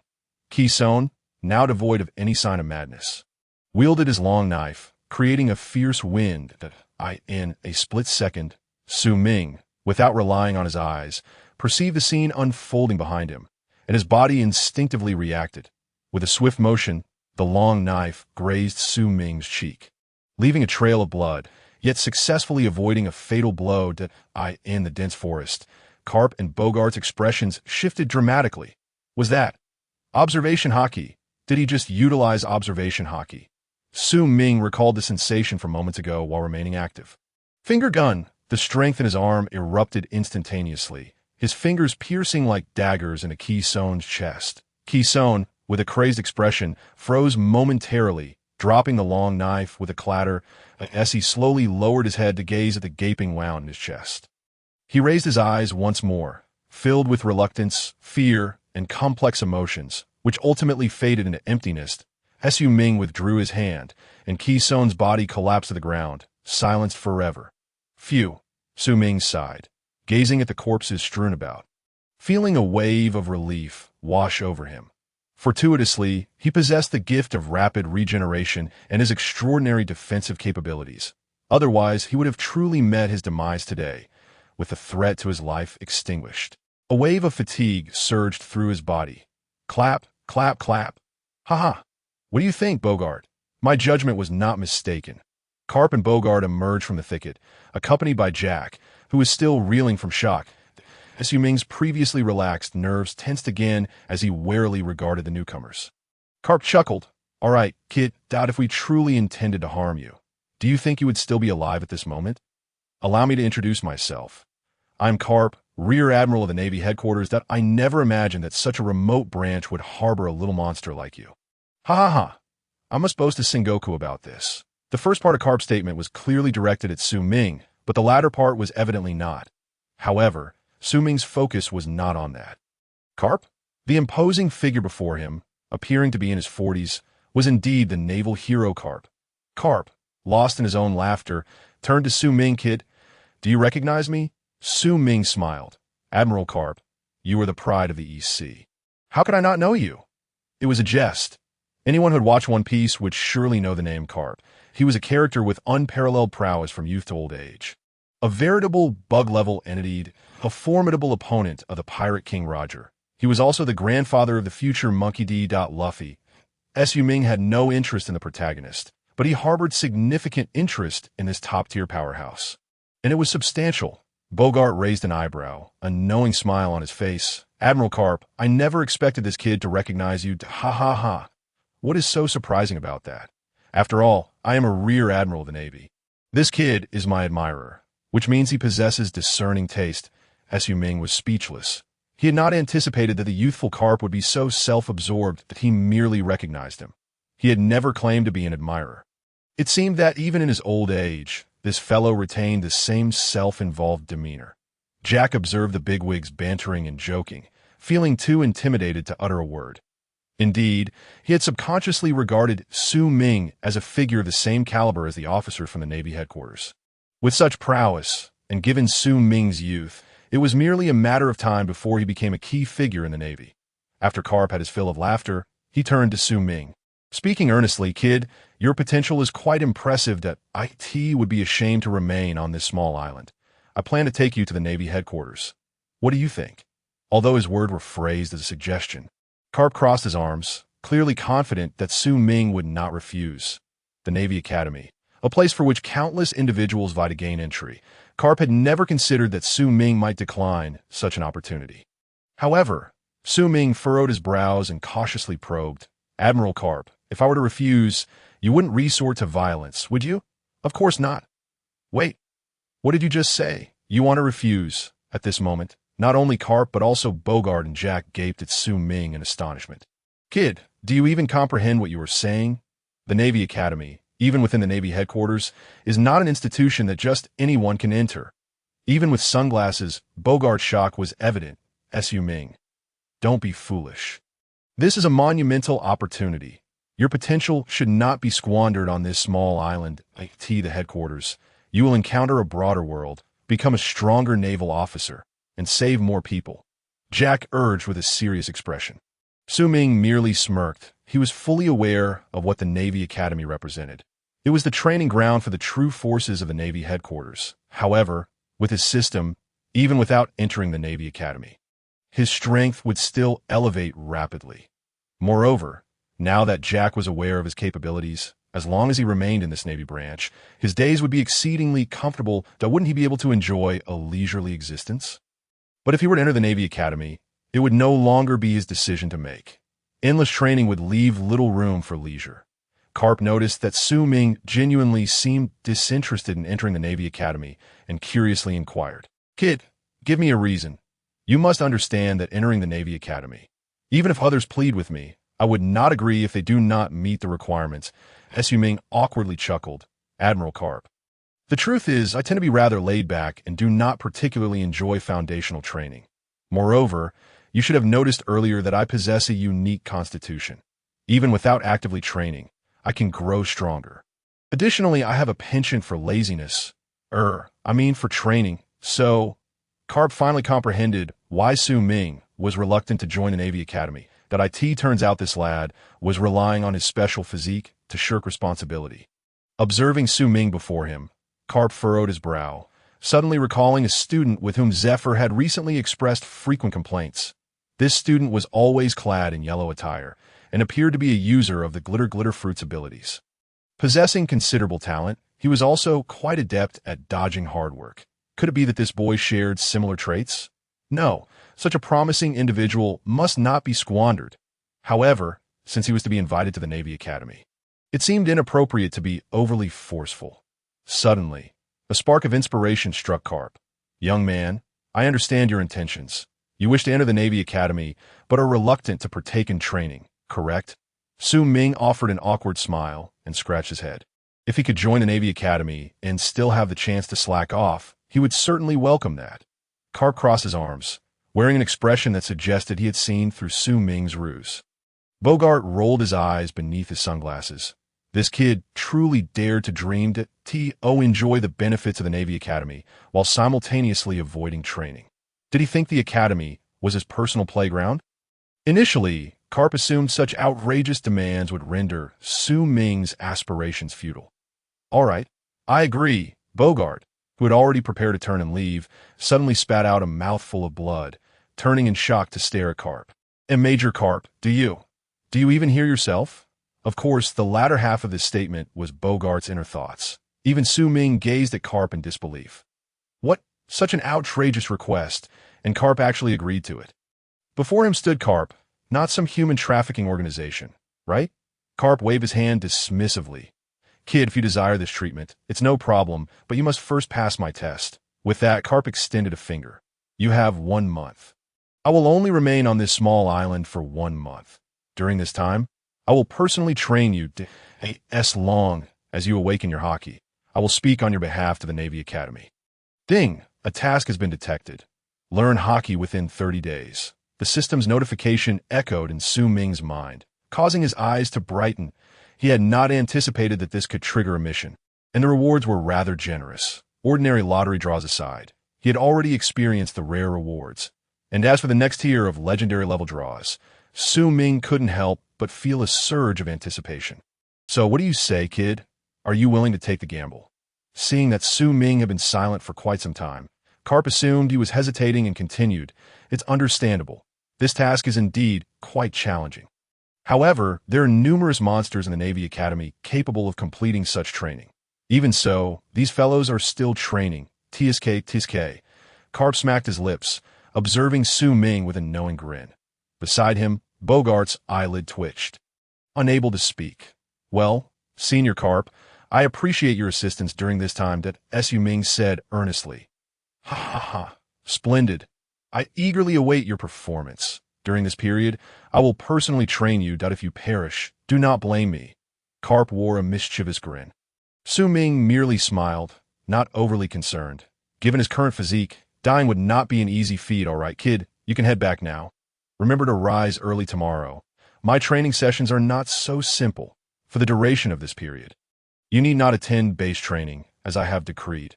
Kison, now devoid of any sign of madness, wielded his long knife, creating a fierce wind that, in a split second, Su Ming, without relying on his eyes, perceived the scene unfolding behind him, and his body instinctively reacted. With a swift motion, the long knife grazed Su Ming's cheek, leaving a trail of blood, yet successfully avoiding a fatal blow that, in the dense forest. Karp and Bogart's expressions shifted dramatically. Was that observation Haki? Did he just utilize observation Haki? Su Ming recalled the sensation from moments ago while remaining active. Finger gun! The strength in his arm erupted instantaneously, his fingers piercing like daggers into Kison's chest. Kison, with a crazed expression, froze momentarily, dropping the long knife with a clatter as he slowly lowered his head to gaze at the gaping wound in his chest. He raised his eyes once more, filled with reluctance, fear, and complex emotions, which ultimately faded into emptiness. Su Ming withdrew his hand, and Kison's body collapsed to the ground, silenced forever. Phew, Su Ming sighed, gazing at the corpses strewn about, feeling a wave of relief wash over him. Fortuitously, he possessed the gift of rapid regeneration and his extraordinary defensive capabilities. Otherwise, he would have truly met his demise today, with the threat to his life extinguished. A wave of fatigue surged through his body. Clap, clap, clap. Ha ha. What do you think, Bogart? My judgment was not mistaken. Karp and Bogart emerged from the thicket, accompanied by Jack, who was still reeling from shock. Su Ming's previously relaxed nerves tensed again as he warily regarded the newcomers. Karp chuckled. All right, kid, doubt if we truly intended to harm you. Do you think you would still be alive at this moment? Allow me to introduce myself. I'm Karp, Rear Admiral of the Navy Headquarters. That I never imagined that such a remote branch would harbor a little monster like you. Ha ha ha. I must boast to Sengoku about this. The first part of Karp's statement was clearly directed at Su Ming, but the latter part was evidently not. However, Su Ming's focus was not on that. Karp? The imposing figure before him, appearing to be in his 40s, was indeed the naval hero Karp. Karp, lost in his own laughter, turned to Su Ming. Kid, do you recognize me? Su Ming smiled. Admiral Karp, you are the pride of the East Sea. How could I not know you? It was a jest. Anyone who had watched One Piece would surely know the name Karp. He was a character with unparalleled prowess from youth to old age. A veritable bug-level entity, a formidable opponent of the Pirate King Roger. He was also the grandfather of the future Monkey D. Luffy. Su Ming had no interest in the protagonist, but he harbored significant interest in this top-tier powerhouse. And it was substantial. Bogart raised an eyebrow, a knowing smile on his face. Admiral Karp, I never expected this kid to recognize you. Ha ha ha. What is so surprising about that? After all, I am a Rear Admiral of the Navy. This kid is my admirer. which means he possesses discerning taste. Su Ming was speechless. He had not anticipated that the youthful Karp would be so self-absorbed that he merely recognized him. He had never claimed to be an admirer. It seemed that even in his old age, this fellow retained the same self-involved demeanor. Jack observed the bigwigs bantering and joking, feeling too intimidated to utter a word. Indeed, he had subconsciously regarded Su Ming as a figure of the same caliber as the officer from the Navy headquarters. With such prowess, and given Su Ming's youth, it was merely a matter of time before he became a key figure in the Navy. After Karp had his fill of laughter, he turned to Su Ming. Speaking earnestly, kid, your potential is quite impressive that IT would be ashamed to remain on this small island. I plan to take you to the Navy headquarters. What do you think? Although his words were phrased as a suggestion, Karp crossed his arms, clearly confident that Su Ming would not refuse. The Navy Academy, a place for which countless individuals vie to gain entry. Karp had never considered that Su Ming might decline such an opportunity. However, Su Ming furrowed his brows and cautiously probed, Admiral Karp, if I were to refuse, you wouldn't resort to violence, would you? Of course not. Wait, what did you just say? You want to refuse? At this moment, not only Karp but also Bogart and Jack gaped at Su Ming in astonishment. Kid, do you even comprehend what you are saying? The Navy Academy, even within the Navy headquarters, is not an institution that just anyone can enter. Even with sunglasses, Bogart's shock was evident. Su Ming, don't be foolish. This is a monumental opportunity. Your potential should not be squandered on this small island, the headquarters. You will encounter a broader world, become a stronger naval officer, and save more people. Jack urged with a serious expression. Su Ming merely smirked. He was fully aware of what the Navy Academy represented. It was the training ground for the true forces of the Navy headquarters. However, with his system, even without entering the Navy Academy, his strength would still elevate rapidly. Moreover, now that Jack was aware of his capabilities, as long as he remained in this Navy branch, his days would be exceedingly comfortable, though wouldn't he be able to enjoy a leisurely existence? But if he were to enter the Navy Academy, it would no longer be his decision to make. Endless training would leave little room for leisure. Karp noticed that Su Ming genuinely seemed disinterested in entering the Navy Academy and curiously inquired, Kid, give me a reason. You must understand that entering the Navy Academy, even if others plead with me, I would not agree if they do not meet the requirements. Su Ming awkwardly chuckled. Admiral Karp, the truth is, I tend to be rather laid back and do not particularly enjoy foundational training. Moreover, you should have noticed earlier that I possess a unique constitution. Even without actively training, I can grow stronger. Additionally, I have a penchant for laziness. For training. So, Karp finally comprehended why Su Ming was reluctant to join the Navy Academy. That turns out this lad was relying on his special physique to shirk responsibility. Observing Su Ming before him, Karp furrowed his brow, suddenly recalling a student with whom Zephyr had recently expressed frequent complaints. This student was always clad in yellow attire and appeared to be a user of the glitter fruit's abilities. Possessing considerable talent, he was also quite adept at dodging hard work. Could it be that this boy shared similar traits? No, such a promising individual must not be squandered. However, since he was to be invited to the Navy Academy, it seemed inappropriate to be overly forceful. Suddenly, a spark of inspiration struck Karp. Young man, I understand your intentions. You wish to enter the Navy Academy, but are reluctant to partake in training, correct? Su Ming offered an awkward smile and scratched his head. If he could join the Navy Academy and still have the chance to slack off, he would certainly welcome that. Karp crossed his arms, wearing an expression that suggested he had seen through Su Ming's ruse. Bogart rolled his eyes beneath his sunglasses. This kid truly dared to dream to enjoy the benefits of the Navy Academy while simultaneously avoiding training. Did he think the Academy was his personal playground? Initially, Karp assumed such outrageous demands would render Su Ming's aspirations futile. All right, I agree. Bogart, who had already prepared to turn and leave, suddenly spat out a mouthful of blood, turning in shock to stare at Karp. And Major Karp, do you even hear yourself? Of course, the latter half of this statement was Bogart's inner thoughts. Even Su Ming gazed at Karp in disbelief. What? Such an outrageous request, and Karp actually agreed to it. Before him stood Karp, not some human trafficking organization, right? Karp waved his hand dismissively. Kid, if you desire this treatment, it's no problem, but you must first pass my test. With that, Karp extended a finger. You have 1 month. I will only remain on this small island for 1 month. During this time, I will personally train you as long as you awaken your Haki. I will speak on your behalf to the Navy Academy. Ding! A task has been detected. Learn Haki within 30 days. The system's notification echoed in Su Ming's mind, causing his eyes to brighten. He had not anticipated that this could trigger a mission, and the rewards were rather generous. Ordinary lottery draws aside, he had already experienced the rare rewards. And as for the next tier of legendary level draws, Su Ming couldn't help but feel a surge of anticipation. So what do you say, kid? Are you willing to take the gamble? Seeing that Su Ming had been silent for quite some time, Karp assumed he was hesitating and continued. It's understandable. This task is indeed quite challenging. However, there are numerous monsters in the Navy Academy capable of completing such training. Even so, these fellows are still training. Tsk. Karp smacked his lips, observing Su Ming with a knowing grin. Beside him, Bogart's eyelid twitched. Unable to speak. Well, Senior Karp, I appreciate your assistance during this time, that Su Ming said earnestly. Ha ha ha. Splendid. I eagerly await your performance. During this period, I will personally train you. If you perish, do not blame me. Karp wore a mischievous grin. Su Ming merely smiled, not overly concerned. Given his current physique, dying would not be an easy feat. All right, kid, you can head back now. Remember to rise early tomorrow. My training sessions are not so simple for the duration of this period. You need not attend base training, as I have decreed.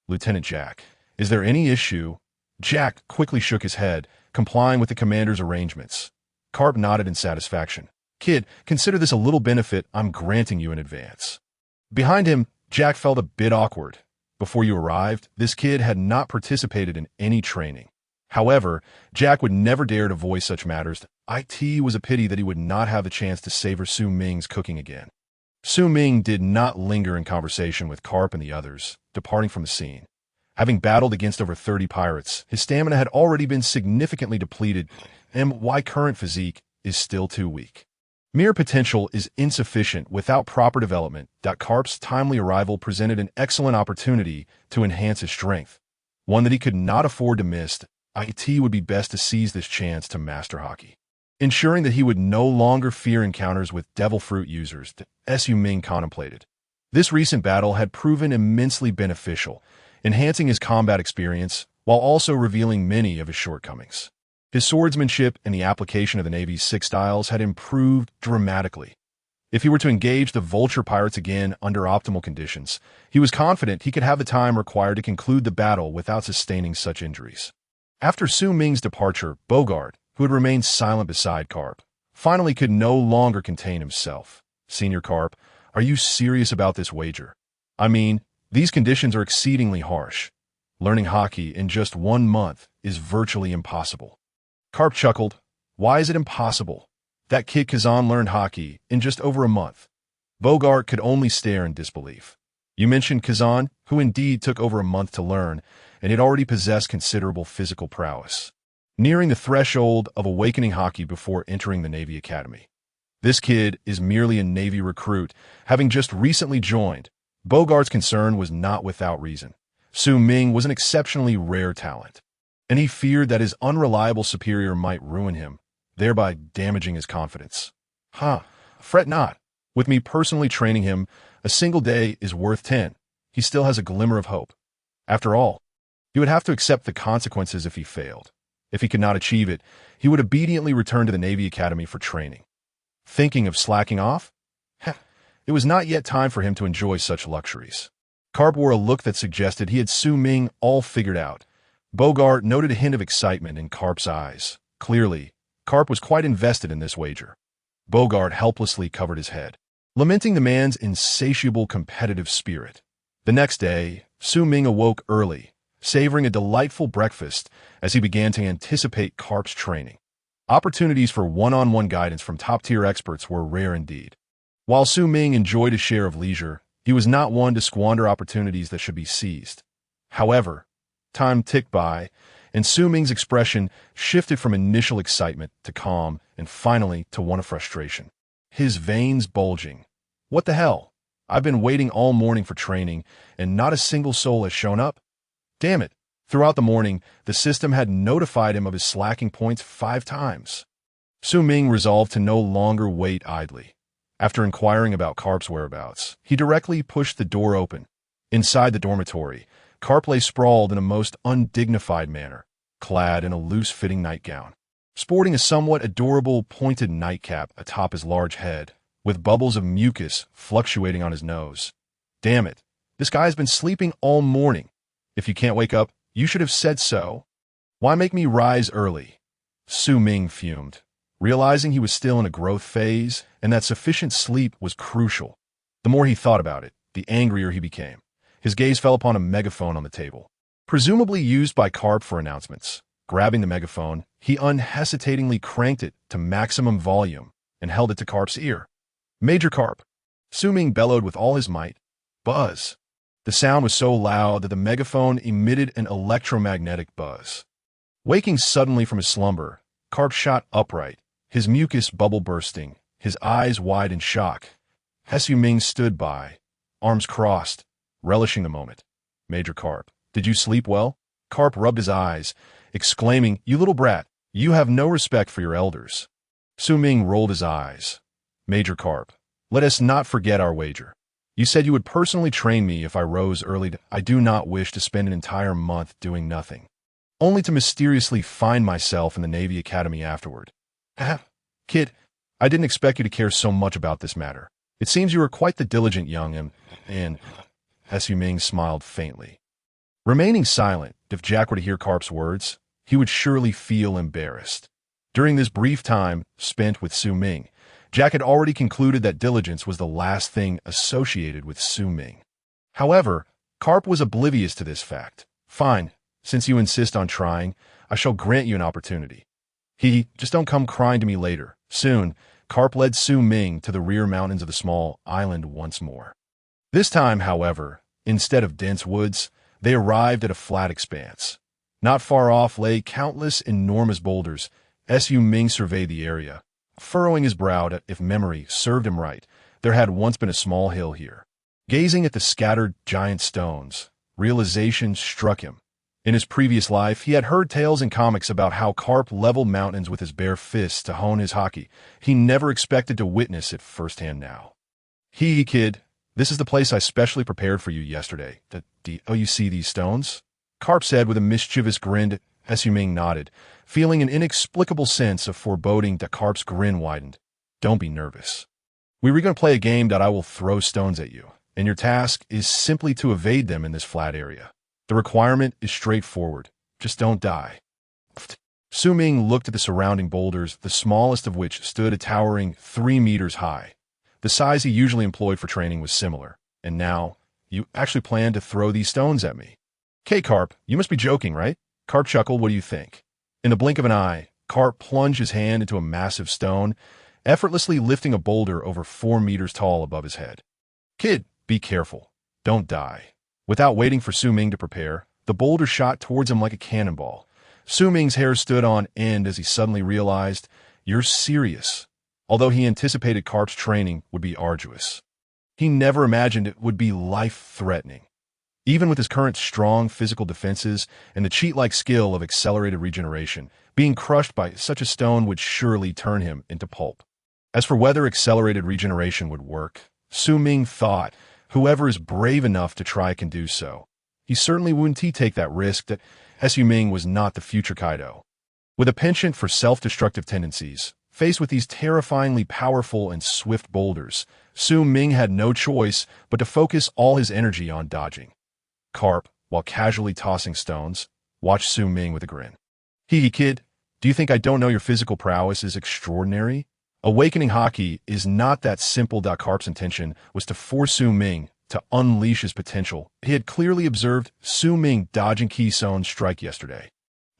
Lieutenant Jack, is there any issue? Jack quickly shook his head, complying with the commander's arrangements. Karp nodded in satisfaction. Kid, consider this a little benefit I'm granting you in advance. Behind him, Jack felt a bit awkward. Before you arrived, this kid had not participated in any training. However, Jack would never dare to voice such matters. It was a pity that he would not have the chance to savor Su Ming's cooking again. Su Ming did not linger in conversation with Karp and the others, departing from the scene. Having battled against over 30 pirates, his stamina had already been significantly depleted, and why current physique is still too weak. Mere potential is insufficient without proper development. Karp's timely arrival presented an excellent opportunity to enhance his strength, one that he could not afford to miss. It would be best to seize this chance to master Haki, ensuring that he would no longer fear encounters with devil fruit users. Su Ming contemplated. This recent battle had proven immensely beneficial, enhancing his combat experience while also revealing many of his shortcomings. His swordsmanship and the application of the Navy's 6 styles had improved dramatically. If he were to engage the Vulture pirates again under optimal conditions, he was confident he could have the time required to conclude the battle without sustaining such injuries. After Su Ming's departure, Bogart, who had remained silent beside Karp, finally could no longer contain himself. Senior Karp, are you serious about this wager? I mean, these conditions are exceedingly harsh. Learning Haki in just 1 month is virtually impossible. Karp chuckled. Why is it impossible? That kid Kazan learned Haki in just over a month. Bogart could only stare in disbelief. You mentioned Kazan, who indeed took over a month to learn, and had already possessed considerable physical prowess, nearing the threshold of awakening Haki before entering the Navy Academy. This kid is merely a Navy recruit, having just recently joined. Bogart's concern was not without reason. Su Ming was an exceptionally rare talent, and he feared that his unreliable superior might ruin him, thereby damaging his confidence. Fret not. With me personally training him, a single day is worth 10. He still has a glimmer of hope. After all, he would have to accept the consequences if he failed. If he could not achieve it, he would obediently return to the Navy Academy for training. Thinking of slacking off? It was not yet time for him to enjoy such luxuries. Karp wore a look that suggested he had Su Ming all figured out. Bogart noted a hint of excitement in Karp's eyes. Clearly, Karp was quite invested in this wager. Bogart helplessly covered his head, lamenting the man's insatiable competitive spirit. The next day, Su Ming awoke early, savoring a delightful breakfast as he began to anticipate Karp's training. Opportunities for one-on-one guidance from top-tier experts were rare indeed. While Su Ming enjoyed a share of leisure, he was not one to squander opportunities that should be seized. However, time ticked by, and Su Ming's expression shifted from initial excitement to calm and finally to one of frustration. His veins bulging. What the hell? I've been waiting all morning for training, and not a single soul has shown up? Damn it. Throughout the morning, the system had notified him of his slacking points 5 times. Su Ming resolved to no longer wait idly. After inquiring about Karp's whereabouts, he directly pushed the door open. Inside the dormitory, Karp lay sprawled in a most undignified manner, clad in a loose-fitting nightgown, sporting a somewhat adorable pointed nightcap atop his large head, with bubbles of mucus fluctuating on his nose. Damn it, this guy's been sleeping all morning. If you can't wake up, you should have said so. Why make me rise early? Su Ming fumed, realizing he was still in a growth phase and that sufficient sleep was crucial. The more he thought about it, the angrier he became. His gaze fell upon a megaphone on the table, presumably used by Karp for announcements. Grabbing the megaphone, he unhesitatingly cranked it to maximum volume and held it to Karp's ear. Major Karp. Su Ming bellowed with all his might. Buzz. The sound was so loud that the megaphone emitted an electromagnetic buzz. Waking suddenly from his slumber, Karp shot upright, his mucus bubble bursting, his eyes wide in shock. Su Ming stood by, arms crossed, relishing the moment. Major Karp, did you sleep well? Karp rubbed his eyes, exclaiming, You little brat, you have no respect for your elders. Su Ming rolled his eyes. Major Karp, let us not forget our wager. You said you would personally train me if I rose early. I do not wish to spend an entire month doing nothing, only to mysteriously find myself in the Navy Academy afterward. Kid, I didn't expect you to care so much about this matter. It seems you are quite the diligent young and Su Ming smiled faintly. Remaining silent, if Jack were to hear Karp's words, he would surely feel embarrassed. During this brief time spent with Su Ming, Jack had already concluded that diligence was the last thing associated with Su Ming. However, Karp was oblivious to this fact. Fine, since you insist on trying, I shall grant you an opportunity. Just don't come crying to me later. Soon, Karp led Su Ming to the rear mountains of the small island once more. This time, however, instead of dense woods, they arrived at a flat expanse. Not far off lay countless enormous boulders. Su Ming surveyed the area, furrowing his brow that, if memory served him right, there had once been a small hill here. Gazing at the scattered giant stones, realization struck him. In his previous life, he had heard tales in comics about how Karp leveled mountains with his bare fists to hone his Haki. He never expected to witness it firsthand now. Kid, this is the place I specially prepared for you yesterday. Oh, you see these stones? Karp said with a mischievous grin. Su Ming nodded, feeling an inexplicable sense of foreboding that Karp's grin widened. Don't be nervous. We were going to play a game that I will throw stones at you, and your task is simply to evade them in this flat area. The requirement is straightforward. Just don't die. Su Ming looked at the surrounding boulders, the smallest of which stood a towering 3 meters high. The size he usually employed for training was similar, and now, you actually plan to throw these stones at me. Karp, you must be joking, right? Karp chuckled. What do you think? In the blink of an eye, Karp plunged his hand into a massive stone, effortlessly lifting a boulder over 4 meters tall above his head. Kid, be careful. Don't die. Without waiting for Su Ming to prepare, the boulder shot towards him like a cannonball. Su Ming's hair stood on end as he suddenly realized, You're serious. Although he anticipated Karp's training would be arduous, he never imagined it would be life-threatening. Even with his current strong physical defenses and the cheat-like skill of accelerated regeneration, being crushed by such a stone would surely turn him into pulp. As for whether accelerated regeneration would work, Su Ming thought, whoever is brave enough to try can do so. He certainly wouldn't take that risk. That Su Ming was not the future Kaido. With a penchant for self-destructive tendencies, faced with these terrifyingly powerful and swift boulders, Su Ming had no choice but to focus all his energy on dodging. Karp, while casually tossing stones, watched Su Ming with a grin. Kid, do you think I don't know your physical prowess is extraordinary? Awakening Haki is not that simple. Karp's intention was to force Su Ming to unleash his potential. He had clearly observed Su Ming dodging Ki-Son's strike yesterday.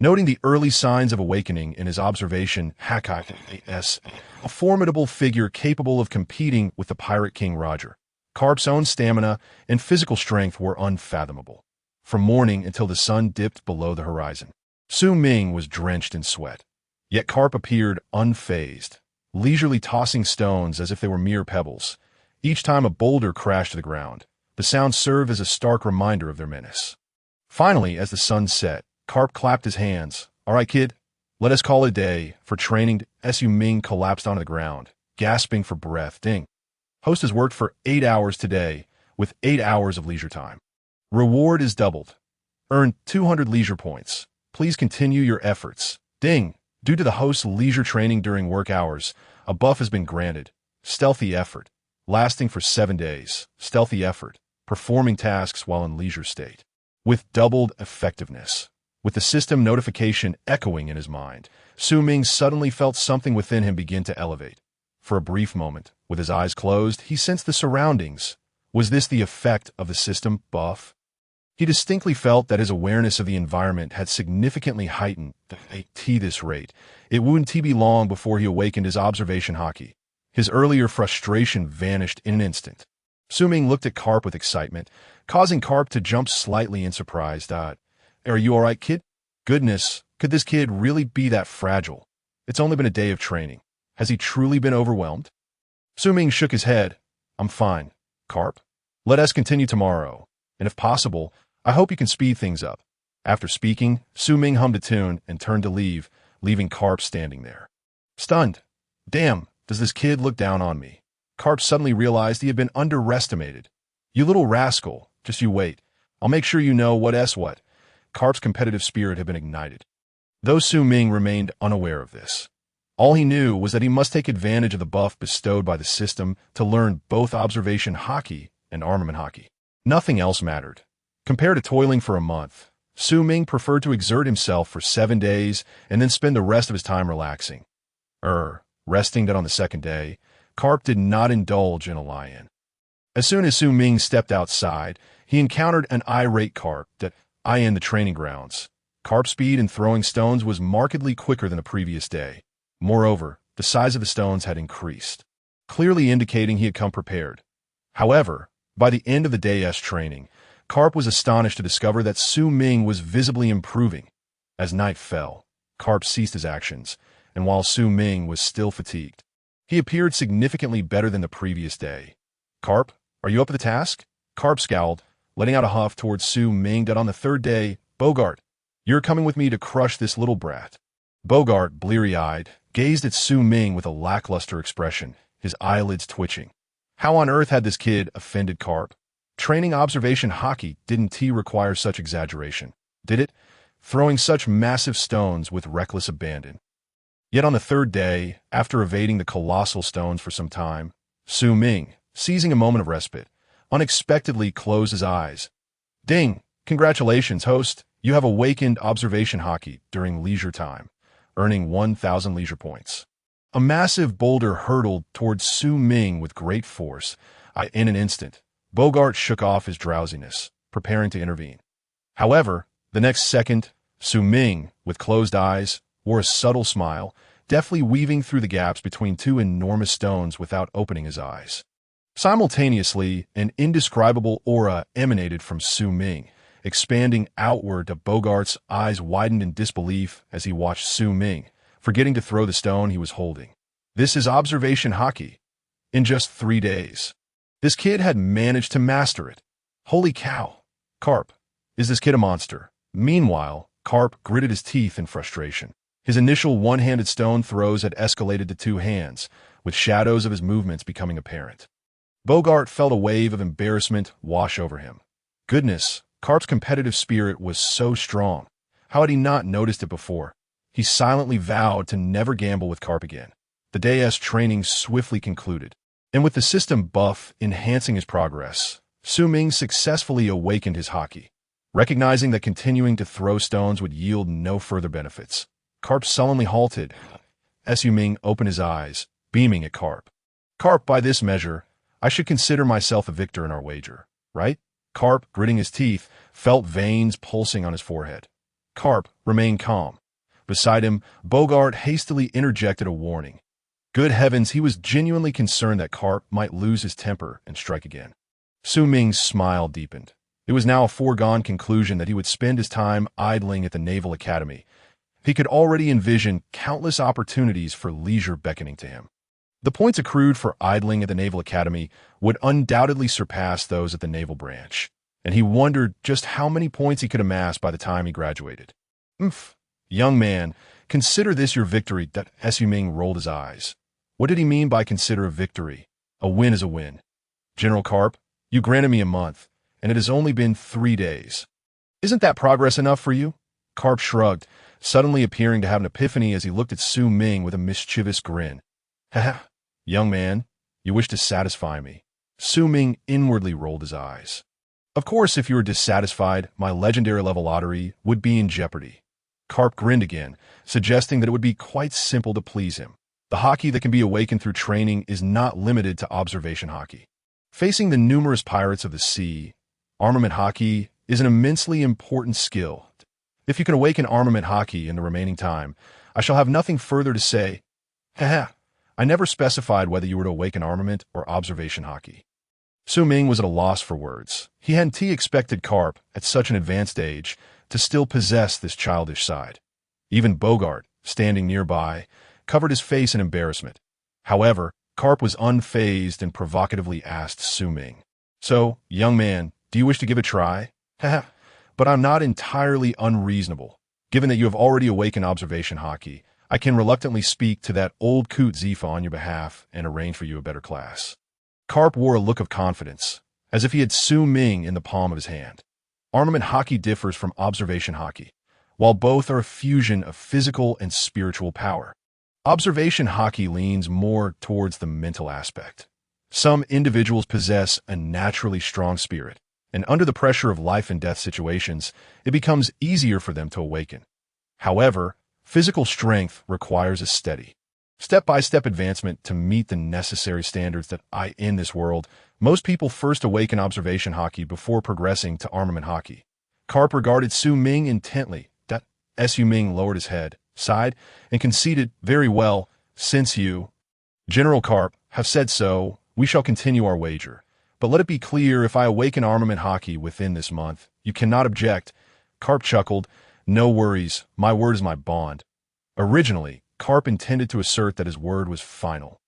Noting the early signs of awakening in his observation, Haki, a formidable figure capable of competing with the Pirate King Roger. Karp's own stamina and physical strength were unfathomable. From morning until the sun dipped below the horizon, Su Ming was drenched in sweat. Yet Karp appeared unfazed, leisurely tossing stones as if they were mere pebbles. Each time a boulder crashed to the ground, the sound served as a stark reminder of their menace. Finally, as the sun set, Karp clapped his hands. "All right, kid, let us call it a day for training." Su Ming collapsed onto the ground, gasping for breath. Ding. Host has worked for 8 hours today, with 8 hours of leisure time. Reward is doubled. Earn 200 leisure points. Please continue your efforts. Ding. Due to the host's leisure training during work hours, a buff has been granted. Stealthy effort. Lasting for 7 days. Stealthy effort. Performing tasks while in leisure state. With doubled effectiveness. With the system notification echoing in his mind, Su Ming suddenly felt something within him begin to elevate. For a brief moment, with his eyes closed, he sensed the surroundings. Was this the effect of the system buff? He distinctly felt that his awareness of the environment had significantly heightened at this rate. It wouldn't be long before he awakened his observation Haki. His earlier frustration vanished in an instant. Su Ming looked at Karp with excitement, causing Karp to jump slightly in surprise. "Are you all right, kid? Goodness, could this kid really be that fragile? It's only been a day of training. Has he truly been overwhelmed?" Su Ming shook his head. "I'm fine, Karp. Let us continue tomorrow, and if possible, I hope you can speed things up." After speaking, Su Ming hummed a tune and turned to leave, leaving Karp standing there. Stunned. "Damn, does this kid look down on me?" Karp suddenly realized he had been underestimated. "You little rascal, just you wait. I'll make sure you know what." Karp's competitive spirit had been ignited. Though Su Ming remained unaware of this, all he knew was that he must take advantage of the buff bestowed by the system to learn both observation Haki and armament Haki. Nothing else mattered. Compared to toiling for a month, Su Ming preferred to exert himself for 7 days and then spend the rest of his time relaxing. Resting that on the second day, Karp did not indulge in a lie-in. As soon as Su Ming stepped outside, he encountered an irate Karp that in the training grounds. Karp's speed in throwing stones was markedly quicker than the previous day. Moreover, the size of the stones had increased, clearly indicating he had come prepared. However, by the end of the day's training, Karp was astonished to discover that Su Ming was visibly improving. As night fell, Karp ceased his actions, and while Su Ming was still fatigued, he appeared significantly better than the previous day. "Karp, are you up to the task?" Karp scowled, letting out a huff towards Su Ming. "On the third day, Bogart, you're coming with me to crush this little brat." Bogart, bleary-eyed, gazed at Su Ming with a lackluster expression, his eyelids twitching. How on earth had this kid offended Karp? Training observation Haki didn't require such exaggeration, did it? Throwing such massive stones with reckless abandon. Yet on the third day, after evading the colossal stones for some time, Su Ming, seizing a moment of respite, unexpectedly closed his eyes. "Ding! Congratulations, host. You have awakened observation Haki during leisure time, earning 1,000 leisure points." A massive boulder hurtled towards Su Ming with great force. In an instant, Bogart shook off his drowsiness, preparing to intervene. However, the next second, Su Ming, with closed eyes, wore a subtle smile, deftly weaving through the gaps between two enormous stones without opening his eyes. Simultaneously, an indescribable aura emanated from Su Ming, expanding outward to Bogart's eyes widened in disbelief as he watched Su Ming, forgetting to throw the stone he was holding. This is observation Haki. In just 3 days. This kid had managed to master it. Holy cow. Karp, is this kid a monster? Meanwhile, Karp gritted his teeth in frustration. His initial one-handed stone throws had escalated to 2 hands, with shadows of his movements becoming apparent. Bogart felt a wave of embarrassment wash over him. Goodness, Karp's competitive spirit was so strong. How had he not noticed it before? He silently vowed to never gamble with Karp again. The day's training swiftly concluded, and with the system buff enhancing his progress, Su Ming successfully awakened his Haki. Recognizing that continuing to throw stones would yield no further benefits, Karp sullenly halted. Su Ming opened his eyes, beaming at Karp. "Karp, by this measure, I should consider myself a victor in our wager, right?" Karp, gritting his teeth, felt veins pulsing on his forehead. Karp remained calm. Beside him, Bogart hastily interjected a warning. Good heavens, he was genuinely concerned that Karp might lose his temper and strike again. Su Ming's smile deepened. It was now a foregone conclusion that he would spend his time idling at the Naval Academy. He could already envision countless opportunities for leisure beckoning to him. The points accrued for idling at the Naval Academy would undoubtedly surpass those at the Naval Branch, and he wondered just how many points he could amass by the time he graduated. "Umph, young man, consider this your victory." Su Ming rolled his eyes. What did he mean by consider a victory? A win is a win. General Karp, you granted me a month, and it has only been 3 days. Isn't that progress enough for you? Karp shrugged, suddenly appearing to have an epiphany as he looked at Su Ming with a mischievous grin. Haha, young man, you wish to satisfy me. Su Ming inwardly rolled his eyes. Of course, if you were dissatisfied, my legendary level lottery would be in jeopardy. Karp grinned again, suggesting that it would be quite simple to please him. The Haki that can be awakened through training is not limited to observation Haki. Facing the numerous pirates of the sea, armament Haki is an immensely important skill. If you can awaken armament Haki in the remaining time, I shall have nothing further to say. Haha, I never specified whether you were to awaken armament or observation Haki. Su Ming was at a loss for words. He hadn't expected Karp, at such an advanced age, to still possess this childish side. Even Bogart, standing nearby, covered his face in embarrassment. However, Karp was unfazed and provocatively asked Su Ming, "So, young man, do you wish to give a try?" Haha, but I'm not entirely unreasonable. Given that you have already awakened observation Haki, I can reluctantly speak to that old coot Zifa on your behalf and arrange for you a better class. Karp wore a look of confidence, as if he had Su Ming in the palm of his hand. Armament Haki differs from observation Haki, while both are a fusion of physical and spiritual power. Observation Haki leans more towards the mental aspect. Some individuals possess a naturally strong spirit, and under the pressure of life and death situations, it becomes easier for them to awaken. However, physical strength requires a steady, step-by-step advancement to meet the necessary standards that in this world. Most people first awaken observation Haki before progressing to armament Haki. Karp regarded Su Ming intently. Su Ming lowered his head, sighed, and conceded, "Very well, since you, General Karp, have said so, we shall continue our wager. But let it be clear, if I awaken armament Haki within this month, you cannot object." Karp chuckled. "No worries, my word is my bond." Originally, Karp intended to assert that his word was final.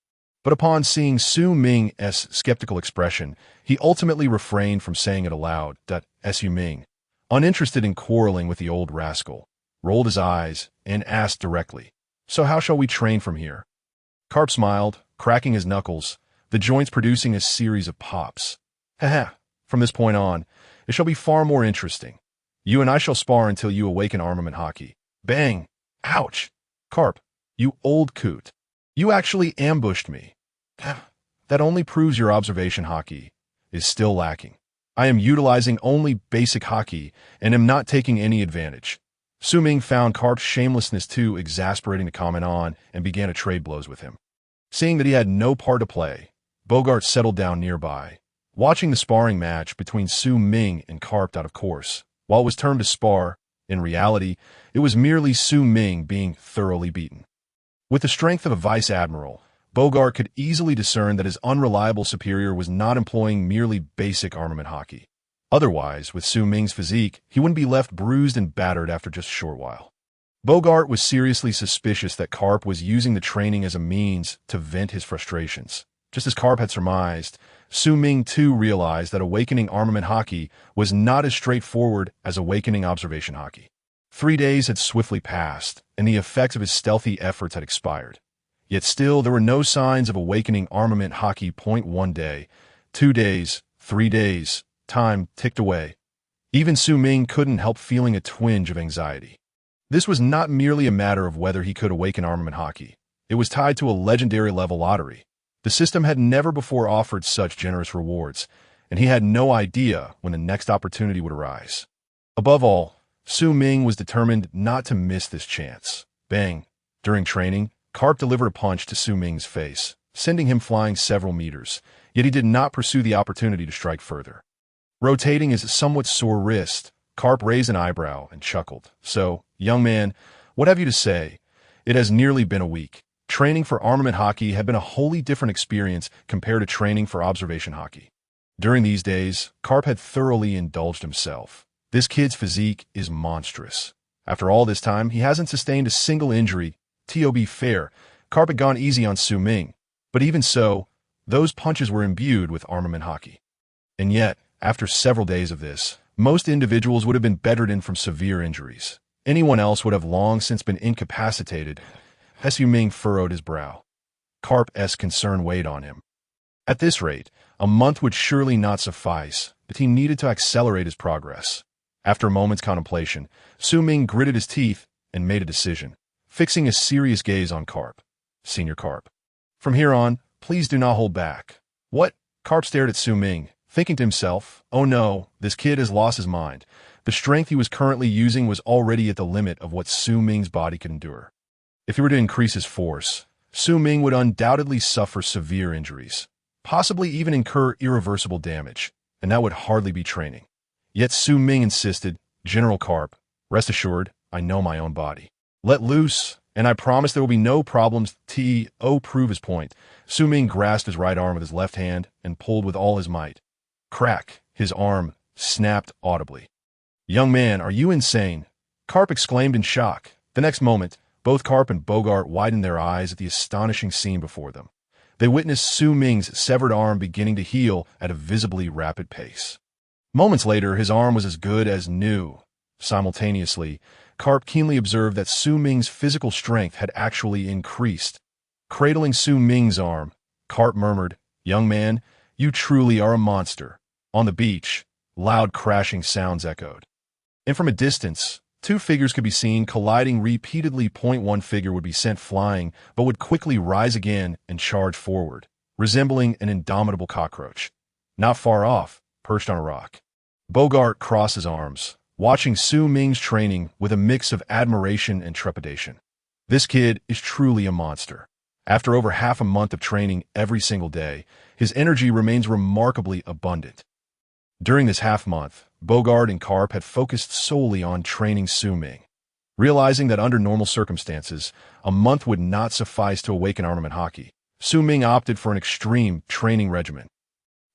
But upon seeing Su Ming's skeptical expression, he ultimately refrained from saying it aloud. Su Ming, uninterested in quarreling with the old rascal, rolled his eyes and asked directly, "So how shall we train from here?" Karp smiled, cracking his knuckles, the joints producing a series of pops. "Haha, from this point on, it shall be far more interesting. You and I shall spar until you awaken armament Haki." Bang! Ouch! Karp, you old coot. You actually ambushed me. That only proves your observation Haki is still lacking. I am utilizing only basic Haki and am not taking any advantage. Su Ming found Karp's shamelessness too exasperating to comment on and began to trade blows with him. Seeing that he had no part to play, Bogart settled down nearby, watching the sparring match between Su Ming and Karp out of course. While it was termed a spar, in reality, it was merely Su Ming being thoroughly beaten. With the strength of a vice admiral, Bogart could easily discern that his unreliable superior was not employing merely basic armament Haki. Otherwise, with Su Ming's physique, he wouldn't be left bruised and battered after just a short while. Bogart was seriously suspicious that Karp was using the training as a means to vent his frustrations. Just as Karp had surmised, Su Ming too realized that awakening armament Haki was not as straightforward as awakening observation Haki. 3 days had swiftly passed, and the effects of his stealthy efforts had expired. Yet still, there were no signs of awakening armament Haki. 1 day, 2 days, 3 days. Time ticked away. Even Su Ming couldn't help feeling a twinge of anxiety. This was not merely a matter of whether he could awaken armament Haki. It was tied to a legendary level lottery. The system had never before offered such generous rewards, and he had no idea when the next opportunity would arise. Above all, Su Ming was determined not to miss this chance. Bang! During training, Karp delivered a punch to Su Ming's face, sending him flying several meters, yet he did not pursue the opportunity to strike further. Rotating his somewhat sore wrist, Karp raised an eyebrow and chuckled. "So, young man, what have you to say? It has nearly been a week. Training for armament Haki had been a wholly different experience compared to training for observation Haki. During these days, Karp had thoroughly indulged himself. This kid's physique is monstrous. After all this time, he hasn't sustained a single injury. To be fair, Karp had gone easy on Su Ming, but even so, those punches were imbued with armament Haki. And yet, After several days of this, most individuals would have been bedridden from severe injuries. Anyone else would have long since been incapacitated. Su Ming furrowed his brow. Karp's concern weighed on him. At this rate, a month would surely not suffice, but he needed to accelerate his progress. After a moment's contemplation, Su Ming gritted his teeth and made a decision, fixing a serious gaze on Karp. Senior Karp. From here on, please do not hold back. What? Karp stared at Su Ming, thinking to himself, oh no, this kid has lost his mind. The strength he was currently using was already at the limit of what Su Ming's body could endure. If he were to increase his force, Su Ming would undoubtedly suffer severe injuries, possibly even incur irreversible damage, and that would hardly be training. Yet Su Ming insisted, General Karp, rest assured, I know my own body. Let loose, and I promise there will be no problems. To prove his point, Su Ming grasped his right arm with his left hand and pulled with all his might. Crack, his arm snapped audibly. Young man, are you insane? Karp exclaimed in shock. The next moment, both Karp and Bogart widened their eyes at the astonishing scene before them. They witnessed Su Ming's severed arm beginning to heal at a visibly rapid pace. Moments later, his arm was as good as new. Simultaneously, Karp keenly observed that Su Ming's physical strength had actually increased. Cradling Su Ming's arm, Karp murmured, Young man, you truly are a monster. On the beach, loud crashing sounds echoed. And from a distance, two figures could be seen colliding repeatedly. One figure would be sent flying, but would quickly rise again and charge forward, resembling an indomitable cockroach. Not far off, perched on a rock, Bogart crossed his arms, watching Su Ming's training with a mix of admiration and trepidation. This kid is truly a monster. After over half a month of training every single day, his energy remains remarkably abundant. During this half month, Bogart and Karp had focused solely on training Su Ming. Realizing that under normal circumstances, a month would not suffice to awaken armament Haki, Su Ming opted for an extreme training regimen.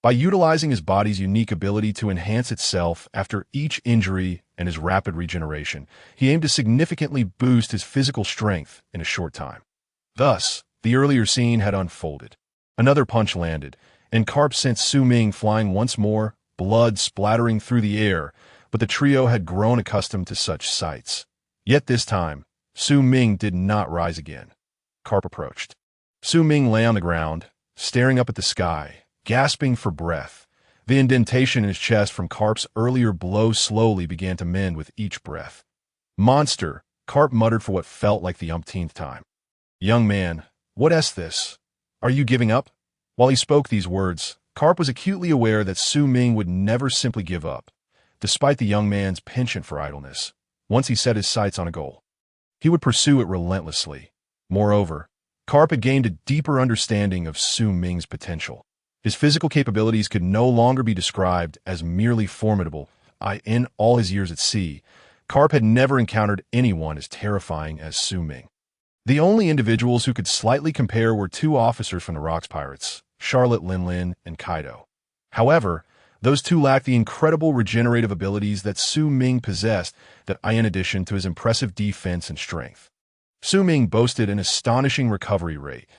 By utilizing his body's unique ability to enhance itself after each injury and his rapid regeneration, he aimed to significantly boost his physical strength in a short time. Thus, the earlier scene had unfolded. Another punch landed, and Karp sent Su Ming flying once more, blood splattering through the air, but the trio had grown accustomed to such sights. Yet this time, Su Ming did not rise again. Karp approached. Su Ming lay on the ground, staring up at the sky, gasping for breath. The indentation in his chest from Karp's earlier blow slowly began to mend with each breath. Monster, Karp muttered for what felt like the umpteenth time. Young man, what's this? Are you giving up? While he spoke these words, Karp was acutely aware that Su Ming would never simply give up, despite the young man's penchant for idleness. Once he set his sights on a goal, he would pursue it relentlessly. Moreover, Karp had gained a deeper understanding of Su Ming's potential. His physical capabilities could no longer be described as merely formidable. In all his years at sea, Karp had never encountered anyone as terrifying as Su Ming. The only individuals who could slightly compare were two officers from the Rocks Pirates, Charlotte Lin and Kaido. However, those two lacked the incredible regenerative abilities that Su Ming possessed, in addition to his impressive defense and strength. Su Ming boasted an astonishing recovery rate.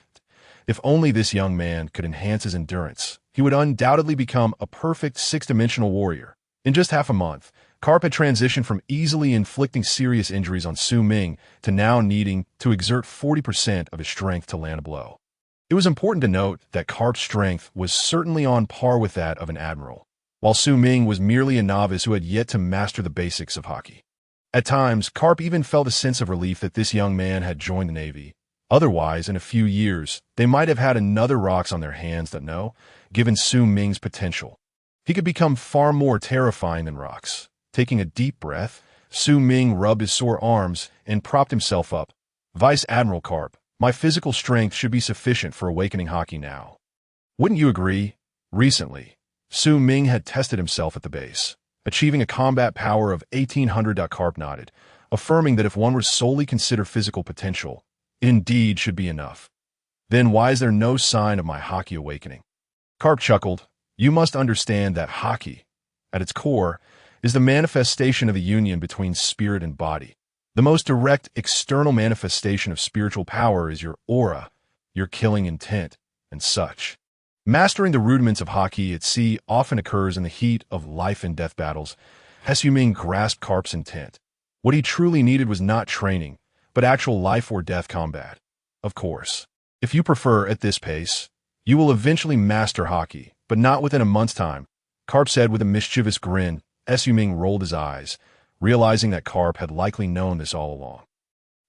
If only this young man could enhance his endurance, he would undoubtedly become a perfect six-dimensional warrior. In just half a month, Karp had transitioned from easily inflicting serious injuries on Su Ming to now needing to exert 40% of his strength to land a blow. It was important to note that Karp's strength was certainly on par with that of an admiral, while Su Ming was merely a novice who had yet to master the basics of Haki. At times, Karp even felt a sense of relief that this young man had joined the Navy. Otherwise, in a few years, they might have had another Rocks on their hands given Su Ming's potential. He could become far more terrifying than Rocks. Taking a deep breath, Su Ming rubbed his sore arms and propped himself up. Vice Admiral Karp, my physical strength should be sufficient for awakening Haki now. Wouldn't you agree? Recently, Su Ming had tested himself at the base, achieving a combat power of 1800. Karp nodded, affirming that if one were solely consider physical potential, it indeed should be enough. Then why is there no sign of my Haki awakening? Karp chuckled. You must understand that Haki, at its core, is the manifestation of a union between spirit and body. The most direct external manifestation of spiritual power is your aura, your killing intent, and such. Mastering the rudiments of Haki at sea often occurs in the heat of life and death battles. Su Ming grasped Karp's intent. What he truly needed was not training, but actual life or death combat. Of course, if you prefer at this pace, you will eventually master Haki, but not within a month's time, Karp said with a mischievous grin. Su Ming rolled his eyes, realizing that Karp had likely known this all along.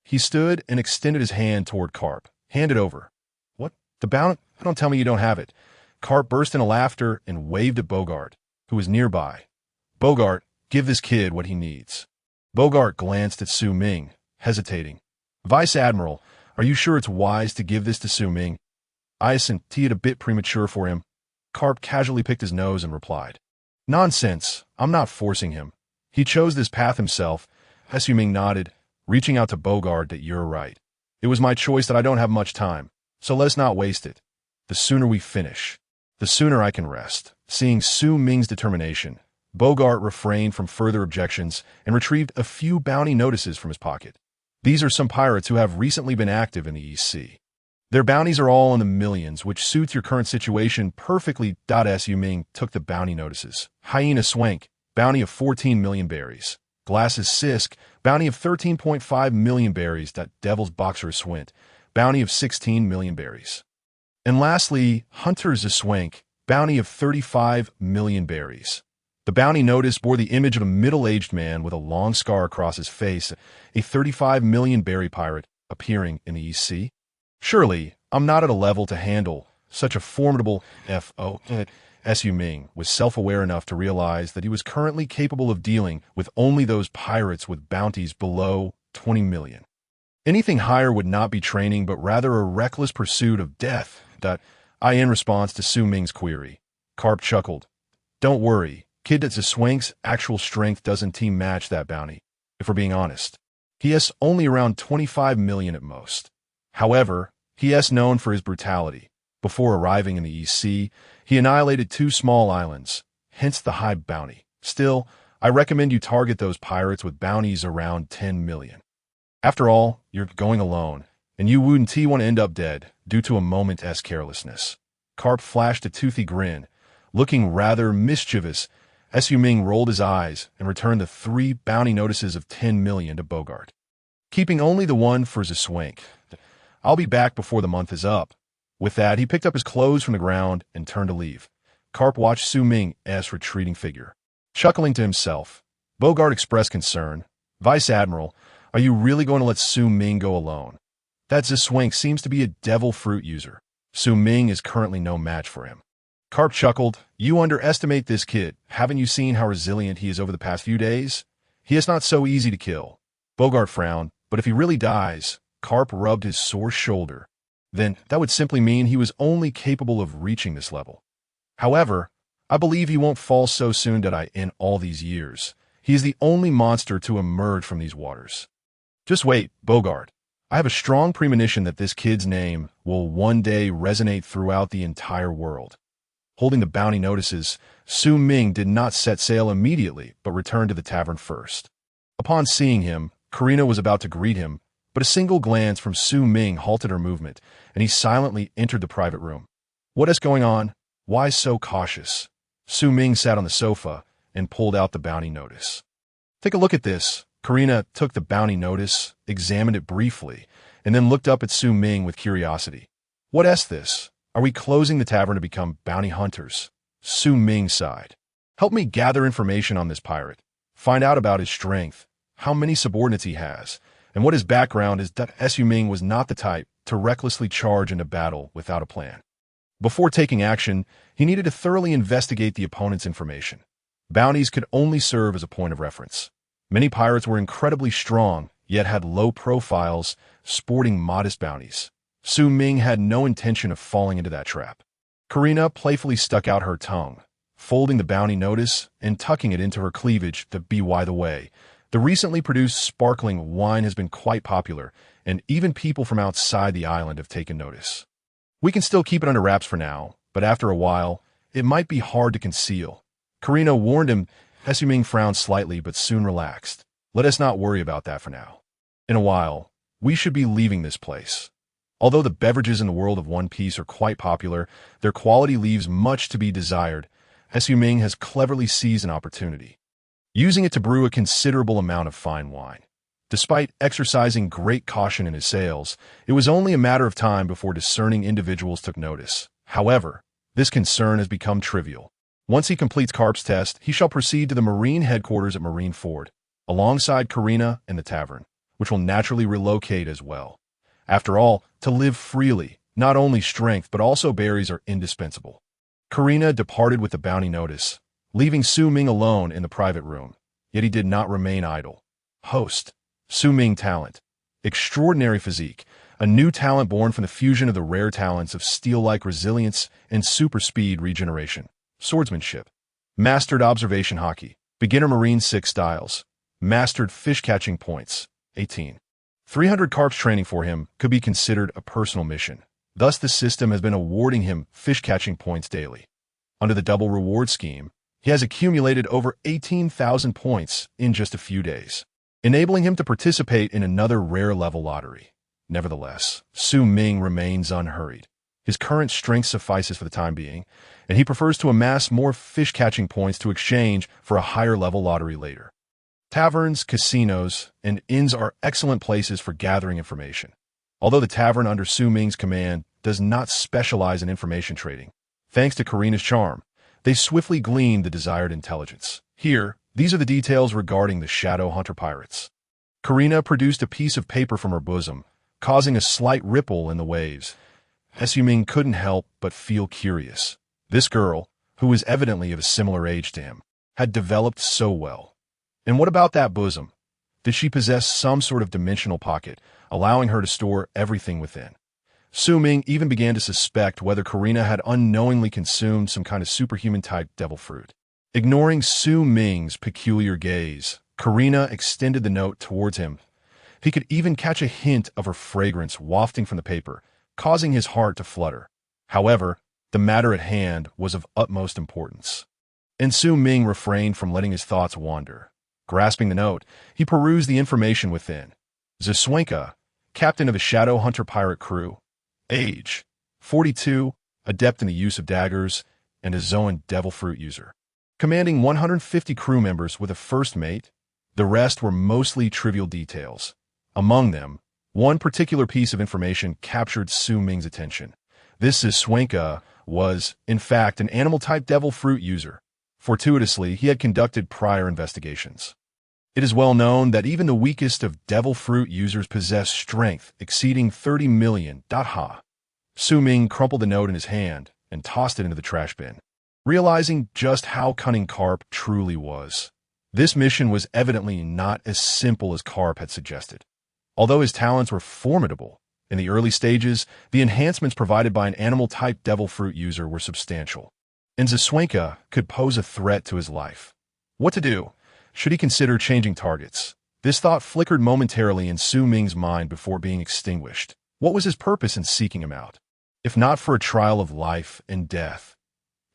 He stood and extended his hand toward Karp. Hand it over. What? The bounty? Don't tell me you don't have it. Karp burst into laughter and waved at Bogart, who was nearby. Bogart, give this kid what he needs. Bogart glanced at Su Ming, hesitating. Vice Admiral, are you sure it's wise to give this to Su Ming? I sent it a bit premature for him. Karp casually picked his nose and replied. Nonsense, I'm not forcing him. He chose this path himself. Su Ming nodded, reaching out to Bogart. That you're right. It was my choice that I don't have much time, so let's not waste it. The sooner we finish, the sooner I can rest. Seeing Su Ming's determination, Bogart refrained from further objections and retrieved a few bounty notices from his pocket. These are some pirates who have recently been active in the East Sea. Their bounties are all in the millions, which suits your current situation perfectly. Su Ming took the bounty notices. Hyena Swank, bounty of 14 million berries. Glasses Sisk, bounty of 13.5 million berries. Devil's Boxer Swint, bounty of 16 million berries. And lastly, Hunter's Swank, bounty of 35 million berries. The bounty notice bore the image of a middle-aged man with a long scar across his face, a 35 million berry pirate appearing in the East Sea. Surely, I'm not at a level to handle such a formidable FO. Su Ming was self-aware enough to realize that he was currently capable of dealing with only those pirates with bounties below 20 million. Anything higher would not be training, but rather a reckless pursuit of death. In response to Su Ming's query, Karp chuckled. Don't worry, kid, that's Swank's actual strength doesn't team match that bounty, if we're being honest. He has only around 25 million at most. However, he is known for his brutality. Before arriving in the East Sea, he annihilated 2 small islands, hence the high bounty. Still, I recommend you target those pirates with bounties around 10 million. After all, you're going alone, and you wouldn't want to end up dead due to a moment's carelessness. Karp flashed a toothy grin, looking rather mischievous. Su Ming rolled his eyes and returned the 3 bounty notices of 10 million to Bogart, keeping only the one for Swank. I'll be back before the month is up. With that, he picked up his clothes from the ground and turned to leave. Karp watched Su Ming's retreating figure. Chuckling to himself, Bogart expressed concern. Vice Admiral, are you really going to let Su Ming go alone? That Swank seems to be a devil fruit user. Su Ming is currently no match for him. Karp chuckled. You underestimate this kid. Haven't you seen how resilient he is over the past few days? He is not so easy to kill. Bogart frowned, but if he really dies, Karp rubbed his sore shoulder. Then that would simply mean he was only capable of reaching this level. However, I believe he won't fall so soon. In all these years, he is the only monster to emerge from these waters. Just wait, Bogart. I have a strong premonition that this kid's name will one day resonate throughout the entire world. Holding the bounty notices, Su Ming did not set sail immediately, but returned to the tavern first. Upon seeing him, Karina was about to greet him, but a single glance from Su Ming halted her movement, and he silently entered the private room. What is going on? Why so cautious? Su Ming sat on the sofa and pulled out the bounty notice. Take a look at this. Karina took the bounty notice, examined it briefly, and then looked up at Su Ming with curiosity. What is this? Are we closing the tavern to become bounty hunters? Su Ming sighed. Help me gather information on this pirate. Find out about his strength, how many subordinates he has, and what his background is. Su Ming was not the type to recklessly charge into battle without a plan. Before taking action, he needed to thoroughly investigate the opponent's information. Bounties could only serve as a point of reference. Many pirates were incredibly strong, yet had low profiles, sporting modest bounties. Su Ming had no intention of falling into that trap. Karina playfully stuck out her tongue, folding the bounty notice and tucking it into her cleavage. By the way, the recently produced sparkling wine has been quite popular, and even people from outside the island have taken notice. We can still keep it under wraps for now, but after a while, it might be hard to conceal. Karina warned him. Su Ming frowned slightly but soon relaxed. Let us not worry about that for now. In a while, we should be leaving this place. Although the beverages in the world of One Piece are quite popular, their quality leaves much to be desired, as Su Ming has cleverly seized an opportunity, using it to brew a considerable amount of fine wine. Despite exercising great caution in his sales, it was only a matter of time before discerning individuals took notice. However, this concern has become trivial. Once he completes Karp's test, he shall proceed to the Marine headquarters at Marine Ford, alongside Karina and the tavern, which will naturally relocate as well. After all, to live freely, not only strength but also berries are indispensable. Karina departed with the bounty notice, leaving Su Ming alone in the private room. Yet he did not remain idle. Host. Su Ming talent. Extraordinary physique, a new talent born from the fusion of the rare talents of steel-like resilience and super speed regeneration. Swordsmanship. Mastered observation Haki. Beginner Marine 6 styles. Mastered fish-catching points. 18. 300 Karp's training for him could be considered a personal mission. Thus, the system has been awarding him fish-catching points daily. Under the double reward scheme, he has accumulated over 18,000 points in just a few days, enabling him to participate in another rare level lottery. Nevertheless, Su Ming remains unhurried. His current strength suffices for the time being, and he prefers to amass more fish-catching points to exchange for a higher level lottery later. Taverns, casinos, and inns are excellent places for gathering information. Although the tavern under Su Ming's command does not specialize in information trading, thanks to Karina's charm, they swiftly glean the desired intelligence. Here, these are the details regarding the Shadow Hunter pirates. Karina produced a piece of paper from her bosom, causing a slight ripple in the waves. Su Ming couldn't help but feel curious. This girl, who was evidently of a similar age to him, had developed so well. And what about that bosom? Did she possess some sort of dimensional pocket, allowing her to store everything within? Su Ming even began to suspect whether Karina had unknowingly consumed some kind of superhuman-type devil fruit. Ignoring Su Ming's peculiar gaze, Karina extended the note towards him. He could even catch a hint of her fragrance wafting from the paper, causing his heart to flutter. However, the matter at hand was of utmost importance, and Su Ming refrained from letting his thoughts wander. Grasping the note, he perused the information within. Zaswenka, captain of a Shadow Hunter pirate crew. Age, 42, adept in the use of daggers, and a Zoan devil fruit user. Commanding 150 crew members with a first mate. The rest were mostly trivial details. Among them, one particular piece of information captured Su Ming's attention. This Zaswenka was, in fact, an animal-type devil fruit user. Fortuitously, he had conducted prior investigations. It is well known that even the weakest of devil fruit users possess strength exceeding 30 million. Ha! Su Ming crumpled the note in his hand and tossed it into the trash bin, realizing just how cunning Karp truly was. This mission was evidently not as simple as Karp had suggested. Although his talents were formidable, in the early stages, the enhancements provided by an animal-type devil fruit user were substantial, and Zaswenka could pose a threat to his life. What to do? Should he consider changing targets? This thought flickered momentarily in Su Ming's mind before being extinguished. What was his purpose in seeking him out? If not for a trial of life and death.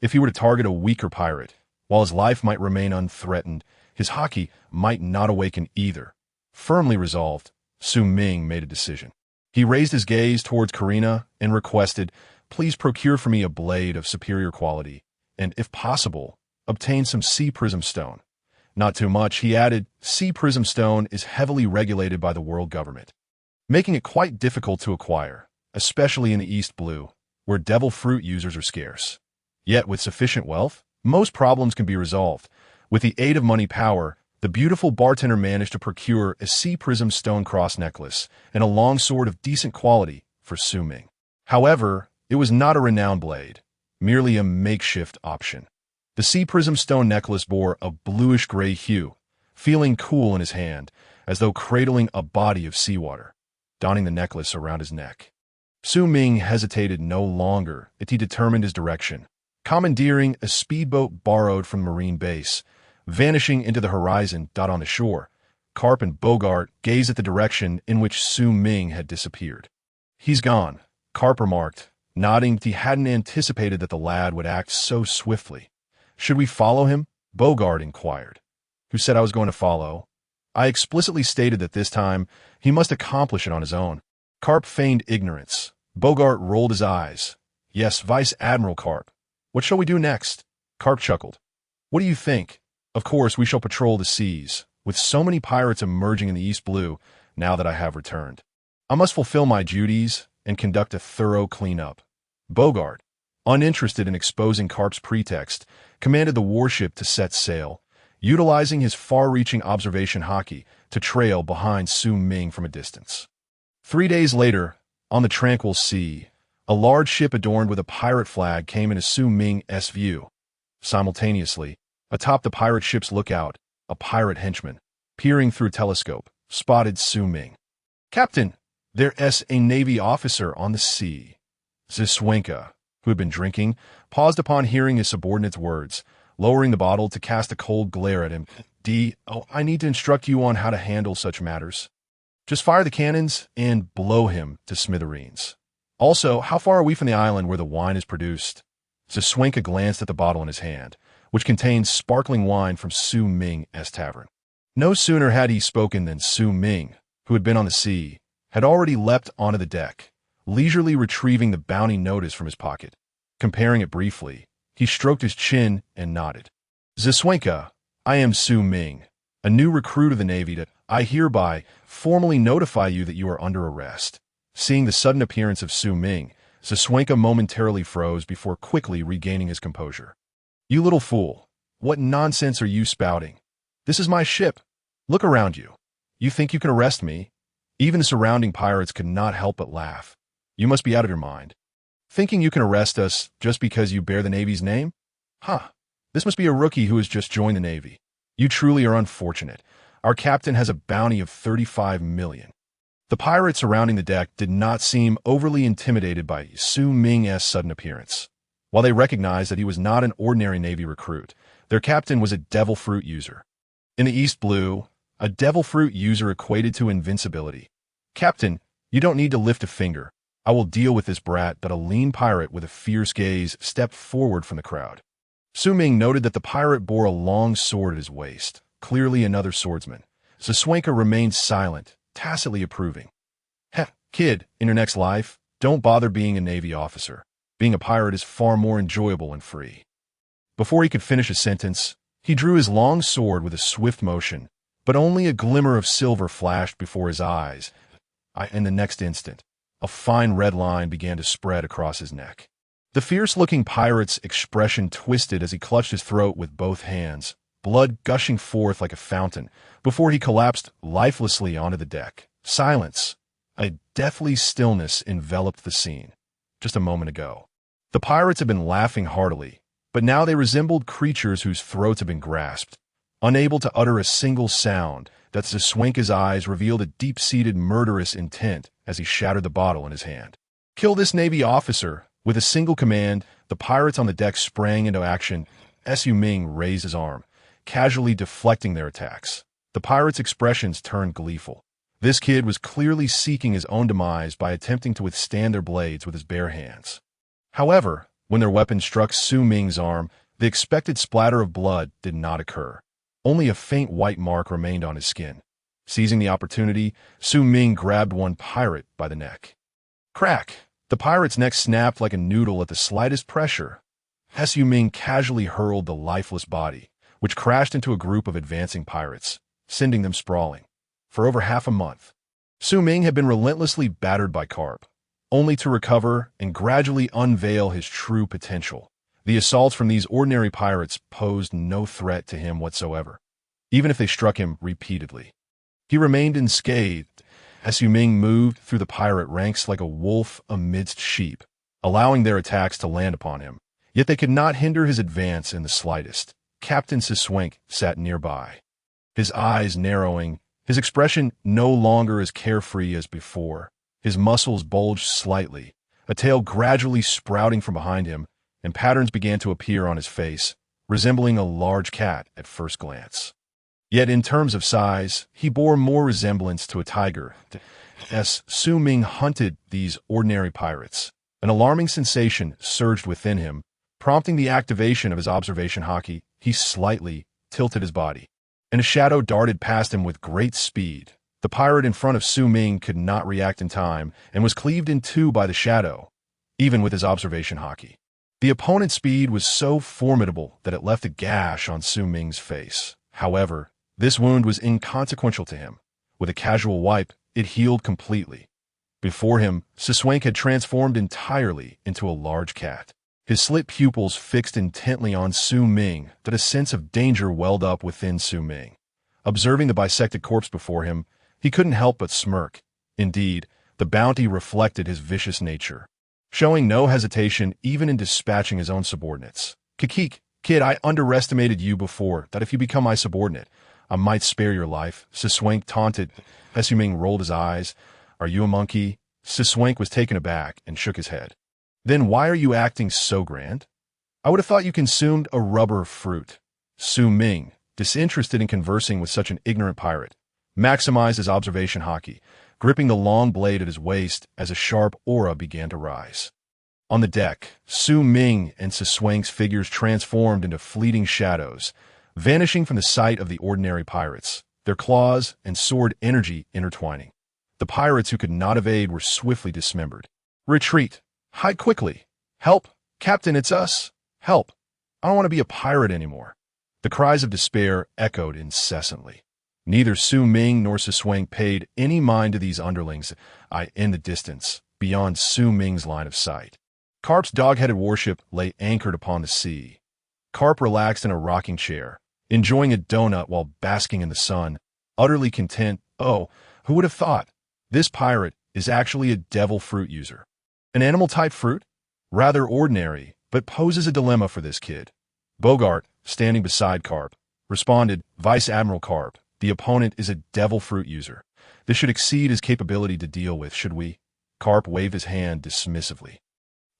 If he were to target a weaker pirate, while his life might remain unthreatened, his Haki might not awaken either. Firmly resolved, Su Ming made a decision. He raised his gaze towards Karina and requested, "Please procure for me a blade of superior quality, and, if possible, obtain some sea prism stone." Not too much, he added, sea prism stone is heavily regulated by the world government, making it quite difficult to acquire, especially in the East Blue, where devil fruit users are scarce. Yet with sufficient wealth, most problems can be resolved. With the aid of money power, the beautiful bartender managed to procure a sea prism stone cross necklace and a long sword of decent quality for Su Ming. However, it was not a renowned blade, merely a makeshift option. The sea prism stone necklace bore a bluish-gray hue, feeling cool in his hand, as though cradling a body of seawater. Donning the necklace around his neck, Su Ming hesitated no longer as he determined his direction, commandeering a speedboat borrowed from the Marine base. Vanishing into the horizon on the shore, Karp and Bogart gazed at the direction in which Su Ming had disappeared. "He's gone," Karp remarked, nodding that he hadn't anticipated that the lad would act so swiftly. "Should we follow him?" Bogart inquired. "Who said I was going to follow? I explicitly stated that this time he must accomplish it on his own." Karp feigned ignorance, Bogart rolled his eyes. Yes, Vice Admiral Karp. What shall we do next? Karp chuckled. What do you think? Of course, we shall patrol the seas, with so many pirates emerging in the East Blue now that I have returned. I must fulfill my duties and conduct a thorough cleanup. Bogart, uninterested in exposing Karp's pretext, commanded the warship to set sail, utilizing his far-reaching observation Haki to trail behind Su Ming from a distance. 3 days later, on the tranquil sea, a large ship adorned with a pirate flag came into Su Ming's view. Simultaneously, atop the pirate ship's lookout, a pirate henchman, peering through a telescope, spotted Su Ming. Captain, there's a Navy officer on the sea. Ziswenka, who had been drinking, paused upon hearing his subordinate's words, lowering the bottle to cast a cold glare at him. I need to instruct you on how to handle such matters. Just fire the cannons and blow him to smithereens. Also, how far are we from the island where the wine is produced? Ziswenka glanced at the bottle in his hand, which contained sparkling wine from Su Ming's tavern. No sooner had he spoken than Su Ming, who had been on the sea, had already leapt onto the deck, leisurely retrieving the bounty notice from his pocket. Comparing it briefly, he stroked his chin and nodded. Ziswenka, I am Su Ming, a new recruit of the Navy. I hereby formally notify you that you are under arrest. Seeing the sudden appearance of Su Ming, Ziswenka momentarily froze before quickly regaining his composure. You little fool, what nonsense are you spouting? This is my ship. Look around you. You think you can arrest me? Even the surrounding pirates could not help but laugh. You must be out of your mind. Thinking you can arrest us just because you bear the Navy's name? This must be a rookie who has just joined the Navy. You truly are unfortunate. Our captain has a bounty of 35 million. The pirates surrounding the deck did not seem overly intimidated by Su Ming's sudden appearance. While they recognized that he was not an ordinary Navy recruit, their captain was a devil fruit user. In the East Blue, a devil fruit user equated to invincibility. Captain, you don't need to lift a finger. I will deal with this brat. But a lean pirate with a fierce gaze stepped forward from the crowd. Su Ming noted that the pirate bore a long sword at his waist, clearly another swordsman. Ziswenka remained silent, tacitly approving. Kid, in your next life, don't bother being a Navy officer. Being a pirate is far more enjoyable and free. Before he could finish a sentence, he drew his long sword with a swift motion, but only a glimmer of silver flashed before his eyes. In the next instant, a fine red line began to spread across his neck. The fierce-looking pirate's expression twisted as he clutched his throat with both hands, blood gushing forth like a fountain, before he collapsed lifelessly onto the deck. Silence, a deathly stillness enveloped the scene. Just a moment ago, the pirates had been laughing heartily, but now they resembled creatures whose throats had been grasped. Unable to utter a single sound, that Ziswenka's eyes revealed a deep-seated murderous intent as he shattered the bottle in his hand. Kill this Navy officer! With a single command, the pirates on the deck sprang into action. Su Ming raised his arm, casually deflecting their attacks. The pirates' expressions turned gleeful. This kid was clearly seeking his own demise by attempting to withstand their blades with his bare hands. However, when their weapon struck Su Ming's arm, the expected splatter of blood did not occur. Only a faint white mark remained on his skin. Seizing the opportunity, Su Ming grabbed one pirate by the neck. Crack! The pirate's neck snapped like a noodle at the slightest pressure. Su Ming casually hurled the lifeless body, which crashed into a group of advancing pirates, sending them sprawling. For over half a month, Su Ming had been relentlessly battered by Karp, only to recover and gradually unveil his true potential. The assaults from these ordinary pirates posed no threat to him whatsoever, even if they struck him repeatedly. He remained unscathed. Su Ming moved through the pirate ranks like a wolf amidst sheep, allowing their attacks to land upon him. Yet they could not hinder his advance in the slightest. Captain Ziswenka sat nearby, his eyes narrowing, his expression no longer as carefree as before. His muscles bulged slightly, a tail gradually sprouting from behind him, and patterns began to appear on his face, resembling a large cat at first glance. Yet in terms of size, he bore more resemblance to a tiger. As Su Ming hunted these ordinary pirates, an alarming sensation surged within him, prompting the activation of his observation Haki. He slightly tilted his body, and a shadow darted past him with great speed, The pirate in front of Su Ming could not react in time and was cleaved in two by the shadow, even with his observation haki. The opponent's speed was so formidable that it left a gash on Su Ming's face. However, this wound was inconsequential to him. With a casual wipe, it healed completely. Before him, Swank had transformed entirely into a large cat. His slit pupils fixed intently on Su Ming, that a sense of danger welled up within Su Ming. Observing the bisected corpse before him, he couldn't help but smirk. Indeed, the bounty reflected his vicious nature, showing no hesitation even in dispatching his own subordinates. "Kikik, kid, I underestimated you before, that if you become my subordinate, I might spare your life," Swank taunted. Su Ming rolled his eyes. "Are you a monkey?" Swank was taken aback and shook his head. "Then why are you acting so grand? I would have thought you consumed a rubber fruit." Su Ming, disinterested in conversing with such an ignorant pirate, maximized his observation haki, gripping the long blade at his waist as a sharp aura began to rise. On the deck, Su Ming and Swank's figures transformed into fleeting shadows, vanishing from the sight of the ordinary pirates, their claws and sword energy intertwining. The pirates who could not evade were swiftly dismembered. "Retreat! Hide quickly! Help! Captain, it's us! Help! I don't want to be a pirate anymore." The cries of despair echoed incessantly. Neither Su Ming nor Swank paid any mind to these underlings in the distance, beyond Su Ming's line of sight. Karp's dog-headed warship lay anchored upon the sea. Karp relaxed in a rocking chair, enjoying a donut while basking in the sun, utterly content. Oh, who would have thought? This pirate is actually a devil fruit user. An animal-type fruit? Rather ordinary, but poses a dilemma for this kid. Bogart, standing beside Karp, responded, "Vice Admiral Karp, the opponent is a devil fruit user. This should exceed his capability to deal with, should we?" Karp waved his hand dismissively.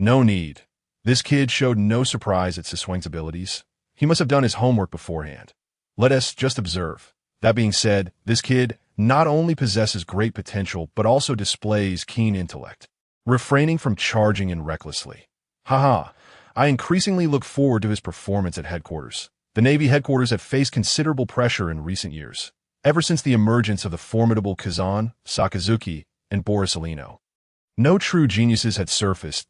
"No need." This kid showed no surprise at Swank's abilities. He must have done his homework beforehand. Let us just observe. That being said, this kid not only possesses great potential, but also displays keen intellect, refraining from charging in recklessly. Haha, I increasingly look forward to his performance at headquarters. The Navy headquarters have faced considerable pressure in recent years, ever since the emergence of the formidable Kazan, Sakazuki, and Borisolino. No true geniuses had surfaced.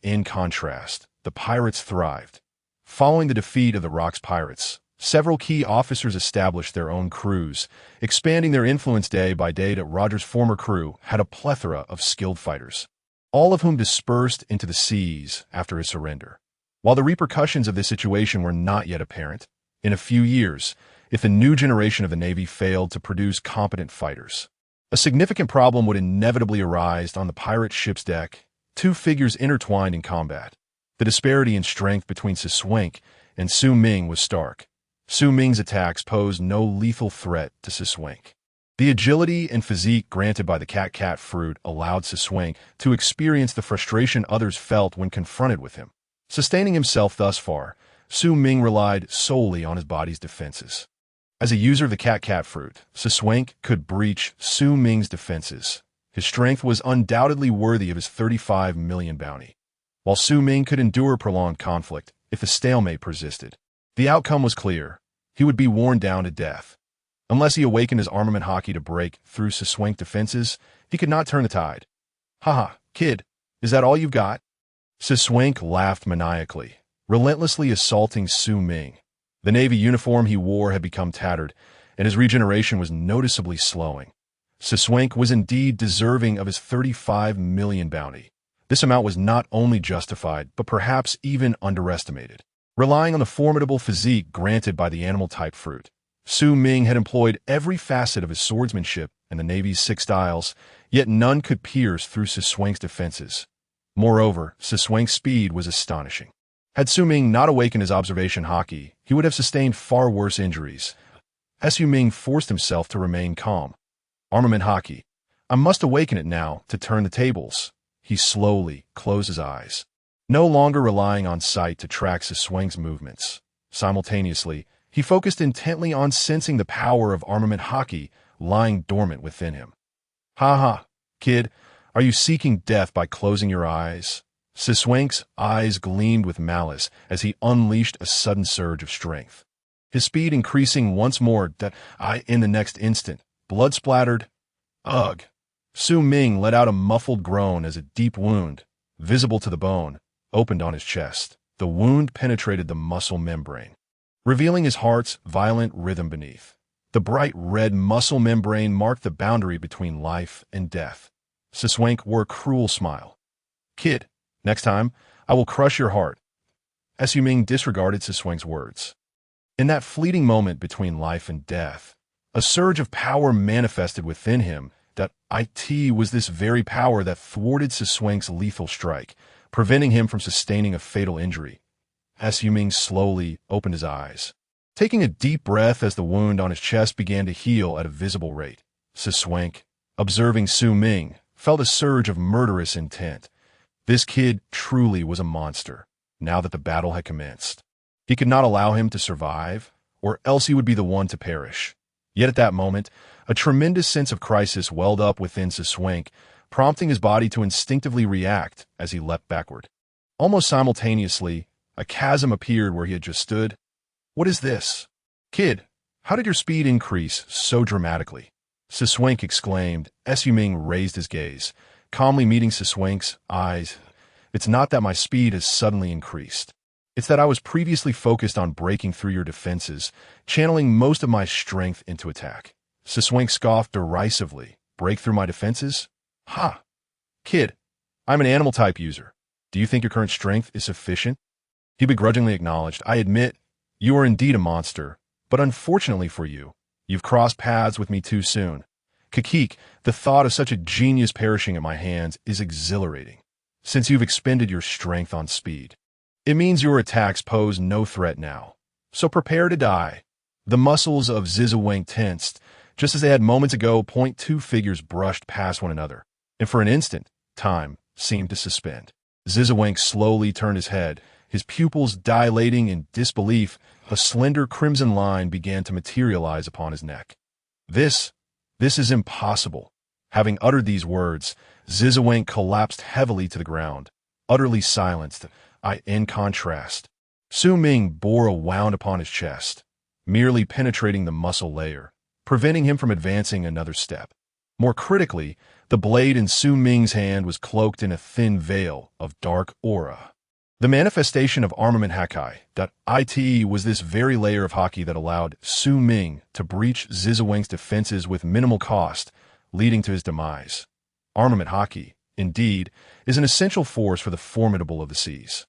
In contrast, the pirates thrived. Following the defeat of the Rocks pirates, several key officers established their own crews, expanding their influence day by day. That Roger's former crew had a plethora of skilled fighters, all of whom dispersed into the seas after his surrender. While the repercussions of this situation were not yet apparent, in a few years, if the new generation of the Navy failed to produce competent fighters, a significant problem would inevitably arise on the pirate ship's deck. Two figures intertwined in combat. The disparity in strength between Swank and Su Ming was stark. Su Ming's attacks posed no lethal threat to Swank. The agility and physique granted by the cat fruit allowed Swank to experience the frustration others felt when confronted with him. Sustaining himself thus far, Su Ming relied solely on his body's defenses. As a user of the cat fruit, Swank could breach Su Ming's defenses. His strength was undoubtedly worthy of his 35 million bounty. While Su Ming could endure prolonged conflict if the stalemate persisted, the outcome was clear. He would be worn down to death. Unless he awakened his armament haki to break through Swank defenses, he could not turn the tide. "Haha, kid, is that all you've got?" Swank laughed maniacally, relentlessly assaulting Su Ming. The Navy uniform he wore had become tattered, and his regeneration was noticeably slowing. Swank was indeed deserving of his 35 million bounty. This amount was not only justified, but perhaps even underestimated. Relying on the formidable physique granted by the animal-type fruit, Su Ming had employed every facet of his swordsmanship and the Navy's 6 styles, yet none could pierce through Swank's defenses. Moreover, Swank's speed was astonishing. Had Su Ming not awakened his observation haki, he would have sustained far worse injuries. Su Ming forced himself to remain calm. Armament haki. I must awaken it now to turn the tables. He slowly closed his eyes, no longer relying on sight to track Swank's movements. Simultaneously, he focused intently on sensing the power of armament haki lying dormant within him. "Ha, kid, are you seeking death by closing your eyes?" Swank's eyes gleamed with malice as he unleashed a sudden surge of strength. His speed increasing once more in the next instant, blood-splattered. Ugh! Su Ming let out a muffled groan as a deep wound, visible to the bone, opened on his chest. The wound penetrated the muscle membrane, revealing his heart's violent rhythm beneath. The bright red muscle membrane marked the boundary between life and death. Swank wore a cruel smile. "Kid, next time, I will crush your heart." Su Ming disregarded Swank's words. In that fleeting moment between life and death, a surge of power manifested within him. That it was this very power that thwarted Swank's lethal strike, preventing him from sustaining a fatal injury. Su Ming slowly opened his eyes, taking a deep breath as the wound on his chest began to heal at a visible rate. Swank, observing Su Ming, felt a surge of murderous intent. This kid truly was a monster, now that the battle had commenced. He could not allow him to survive, or else he would be the one to perish. Yet at that moment, a tremendous sense of crisis welled up within Swank, prompting his body to instinctively react as he leapt backward. Almost simultaneously, a chasm appeared where he had just stood. "What is this? Kid, how did your speed increase so dramatically?" Swank exclaimed. Su Ming raised his gaze, calmly meeting Swank's eyes. "It's not that my speed has suddenly increased. It's that I was previously focused on breaking through your defenses, channeling most of my strength into attack." Swank scoffed derisively. "Break through my defenses? Ha! Kid, I'm an animal-type user. Do you think your current strength is sufficient?" He begrudgingly acknowledged. "I admit, you are indeed a monster, but unfortunately for you, you've crossed paths with me too soon. Kakik, the thought of such a genius perishing at my hands is exhilarating. Since you've expended your strength on speed, it means your attacks pose no threat now. So prepare to die." The muscles of Zizawang tensed, just as they had moments ago. Two figures brushed past one another, and for an instant, time seemed to suspend. Zizawang slowly turned his head, his pupils dilating in disbelief. A slender crimson line began to materialize upon his neck. This is impossible." Having uttered these words, Zizawang collapsed heavily to the ground, utterly silenced. In contrast, Su Ming bore a wound upon his chest, merely penetrating the muscle layer, preventing him from advancing another step. More critically, the blade in Su Ming's hand was cloaked in a thin veil of dark aura. The manifestation of armament Haki. It was this very layer of Haki that allowed Su Ming to breach Zizawang's defenses with minimal cost, leading to his demise. Armament Haki, indeed, is an essential force for the formidable of the seas.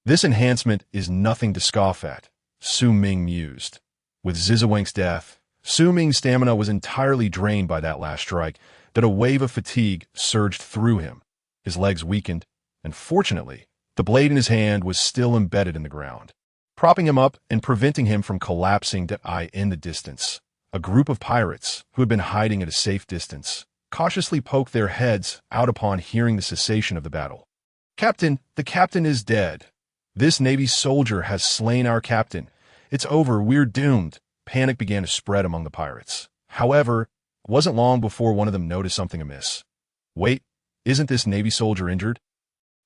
This enhancement is nothing to scoff at, Su Ming mused. With Zizawang's death, Su Ming's stamina was entirely drained by that last strike. That a wave of fatigue surged through him. His legs weakened, and fortunately, the blade in his hand was still embedded in the ground, propping him up and preventing him from collapsing in the distance. A group of pirates, who had been hiding at a safe distance, cautiously poked their heads out upon hearing the cessation of the battle. "Captain, the captain is dead. This Navy soldier has slain our captain. It's over, we're doomed." Panic began to spread among the pirates. However, it wasn't long before one of them noticed something amiss. "Wait, isn't this Navy soldier injured?"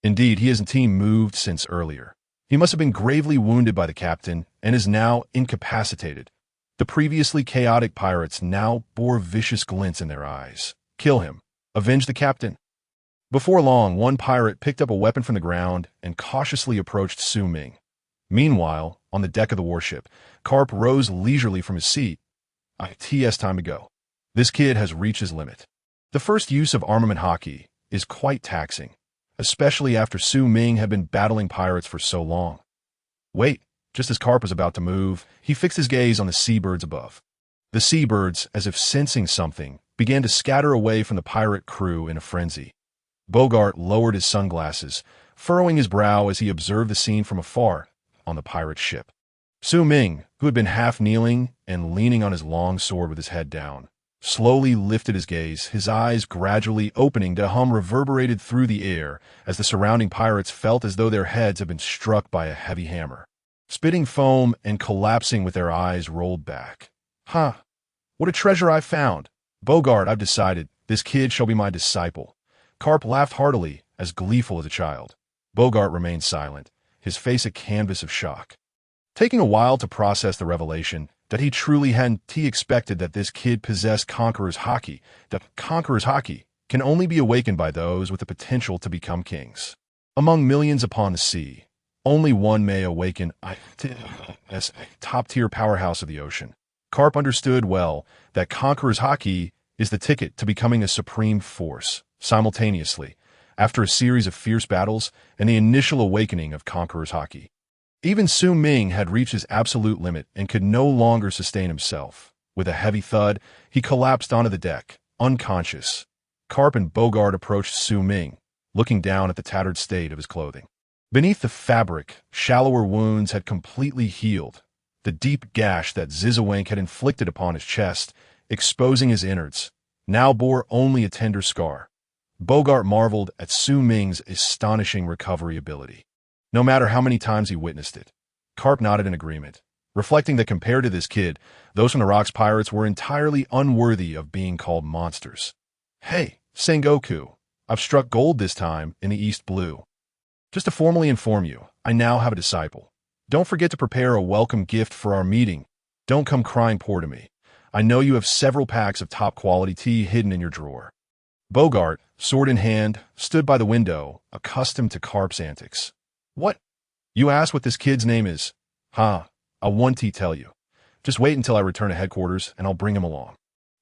Indeed, he hasn't moved since earlier. He must have been gravely wounded by the captain and is now incapacitated. The previously chaotic pirates now bore vicious glints in their eyes. "Kill him. Avenge the captain." Before long, one pirate picked up a weapon from the ground and cautiously approached Su Ming. Meanwhile, on the deck of the warship, Karp rose leisurely from his seat. "It's time to go. This kid has reached his limit." The first use of armament Haki is quite taxing, especially after Su Ming had been battling pirates for so long. Wait, just as Karp was about to move, he fixed his gaze on the seabirds above. The seabirds, as if sensing something, began to scatter away from the pirate crew in a frenzy. Bogart lowered his sunglasses, furrowing his brow as he observed the scene from afar on the pirate ship. Su Ming, who had been half kneeling and leaning on his long sword with his head down, slowly lifted his gaze, his eyes gradually opening. A hum reverberated through the air as the surrounding pirates felt as though their heads had been struck by a heavy hammer. Spitting foam and collapsing with their eyes rolled back. "Huh, what a treasure I've found. Bogart, I've decided, this kid shall be my disciple." Karp laughed heartily, as gleeful as a child. Bogart remained silent, his face a canvas of shock. Taking a while to process the revelation, that he truly hadn't expected that this kid possessed Conqueror's Haki, that Conqueror's Haki can only be awakened by those with the potential to become kings. Among millions upon the sea, only one may awaken as a top-tier powerhouse of the ocean. Karp understood well that Conqueror's Haki is the ticket to becoming a supreme force, simultaneously, after a series of fierce battles and the initial awakening of Conqueror's Haki. Even Su Ming had reached his absolute limit and could no longer sustain himself. With a heavy thud, he collapsed onto the deck, unconscious. Karp and Bogart approached Su Ming, looking down at the tattered state of his clothing. Beneath the fabric, shallower wounds had completely healed. The deep gash that Zizzawank had inflicted upon his chest, exposing his innards, now bore only a tender scar. Bogart marveled at Su Ming's astonishing recovery ability. No matter how many times he witnessed it, Karp nodded in agreement, reflecting that compared to this kid, those from the Rocks pirates were entirely unworthy of being called monsters. Hey, Sengoku, I've struck gold this time in the East Blue. Just to formally inform you, I now have a disciple. Don't forget to prepare a welcome gift for our meeting. Don't come crying poor to me. I know you have several packs of top-quality tea hidden in your drawer. Bogart, sword in hand, stood by the window, accustomed to Karp's antics. What? You asked what this kid's name is? I want to tell you. Just wait until I return to headquarters, and I'll bring him along.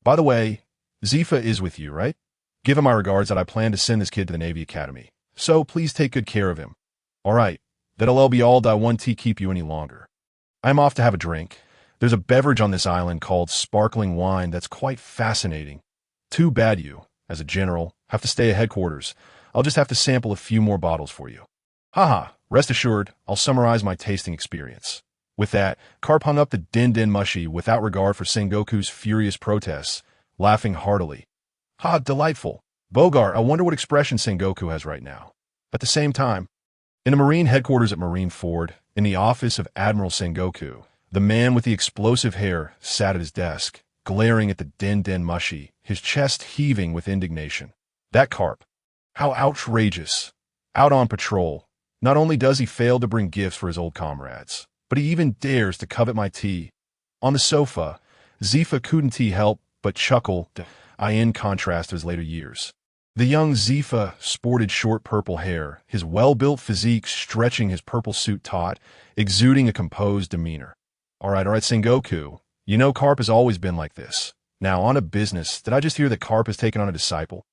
By the way, Zifa is with you, right? Give him my regards that I plan to send this kid to the Navy Academy. So please take good care of him. All right, that'll be all. I won't keep you any longer. I'm off to have a drink. There's a beverage on this island called sparkling wine that's quite fascinating. Too bad you, as a general, have to stay at headquarters. I'll just have to sample a few more bottles for you. Rest assured, I'll summarize my tasting experience. With that, Karp hung up the din mushy without regard for Sengoku's furious protests, laughing heartily. Delightful. Bogart, I wonder what expression Sengoku has right now. At the same time, in the Marine headquarters at Marine Ford, in the office of Admiral Sengoku, the man with the explosive hair sat at his desk, glaring at the din mushy, his chest heaving with indignation. That Karp. How outrageous. Out on patrol, not only does he fail to bring gifts for his old comrades, but he even dares to covet my tea. On the sofa, Zifa couldn't help but chuckle, in contrast to his later years. The young Zifa sported short purple hair, his well-built physique stretching his purple suit taut, exuding a composed demeanor. All right, Sengoku. You know Karp has always been like this. Now, on a business, did I just hear that Karp has taken on a disciple?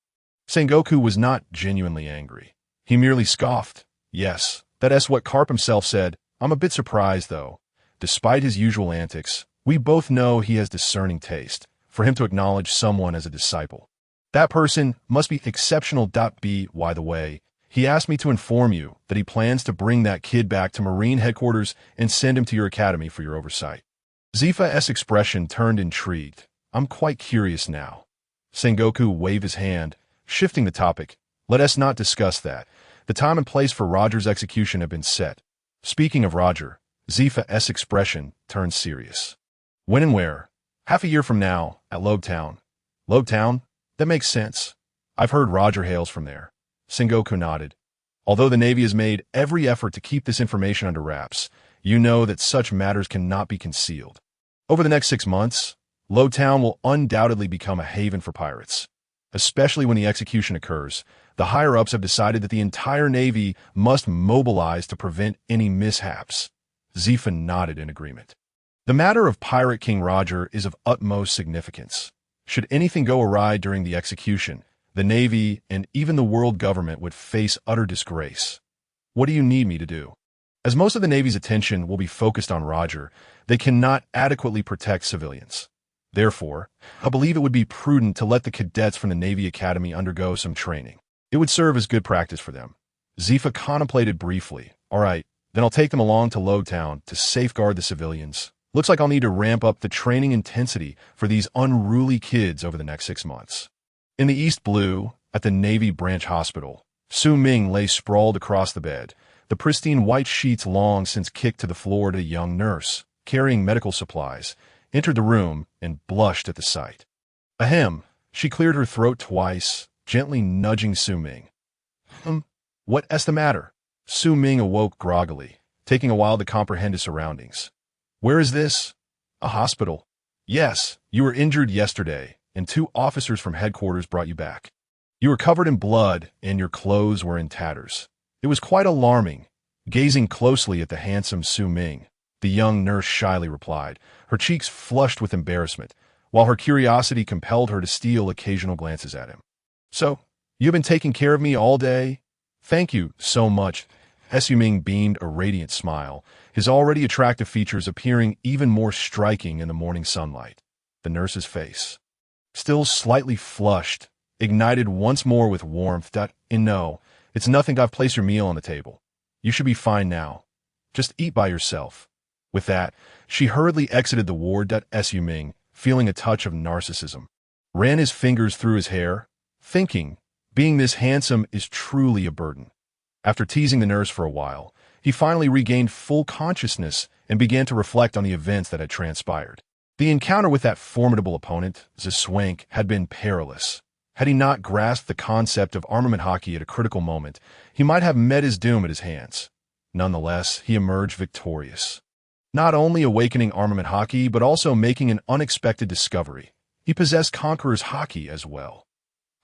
Sengoku was not genuinely angry. He merely scoffed. Yes, that's what Karp himself said. I'm a bit surprised, though. Despite his usual antics, we both know he has discerning taste, for him to acknowledge someone as a disciple. That person must be exceptional. By the way, he asked me to inform you that he plans to bring that kid back to Marine headquarters and send him to your academy for your oversight. Zifa's expression turned intrigued. I'm quite curious now. Sengoku waved his hand, shifting the topic. Let us not discuss that. The time and place for Roger's execution have been set. Speaking of Roger, Zifa's expression turned serious. When and where? Half a year from now, at Lobetown. Lobetown? That makes sense. I've heard Roger hails from there. Sengoku nodded. Although the Navy has made every effort to keep this information under wraps, you know that such matters cannot be concealed. Over the next 6 months, Lobetown will undoubtedly become a haven for pirates. Especially when the execution occurs, the higher-ups have decided that the entire Navy must mobilize to prevent any mishaps. Zifa nodded in agreement. The matter of Pirate King Roger is of utmost significance. Should anything go awry during the execution, the Navy and even the world government would face utter disgrace. What do you need me to do? As most of the Navy's attention will be focused on Roger, they cannot adequately protect civilians. Therefore, I believe it would be prudent to let the cadets from the Navy Academy undergo some training. It would serve as good practice for them. Zifa contemplated briefly. All right, then I'll take them along to Lobetown to safeguard the civilians. Looks like I'll need to ramp up the training intensity for these unruly kids over the next 6 months. In the East Blue, at the Navy Branch Hospital, Su Ming lay sprawled across the bed, the pristine white sheets long since kicked to the floor. A young nurse, carrying medical supplies, entered the room and blushed at the sight. Ahem, she cleared her throat twice, gently nudging Su Ming. What's the matter? Su Ming awoke groggily, taking a while to comprehend his surroundings. Where is this? A hospital. Yes, you were injured yesterday, and 2 officers from headquarters brought you back. You were covered in blood, and your clothes were in tatters. It was quite alarming. Gazing closely at the handsome Su Ming, the young nurse shyly replied, her cheeks flushed with embarrassment, while her curiosity compelled her to steal occasional glances at him. So, you've been taking care of me all day? Thank you so much. Su Ming beamed a radiant smile, his already attractive features appearing even more striking in the morning sunlight. The nurse's face, still slightly flushed, ignited once more with warmth. No, it's nothing. I've placed your meal on the table. You should be fine now. Just eat by yourself. With that, she hurriedly exited the ward. Su Ming, feeling a touch of narcissism, ran his fingers through his hair, thinking, being this handsome is truly a burden. After teasing the nurse for a while, he finally regained full consciousness and began to reflect on the events that had transpired. The encounter with that formidable opponent, Swank, had been perilous. Had he not grasped the concept of armament Haki at a critical moment, he might have met his doom at his hands. Nonetheless, he emerged victorious. Not only awakening armament Haki, but also making an unexpected discovery. He possessed Conqueror's Haki as well.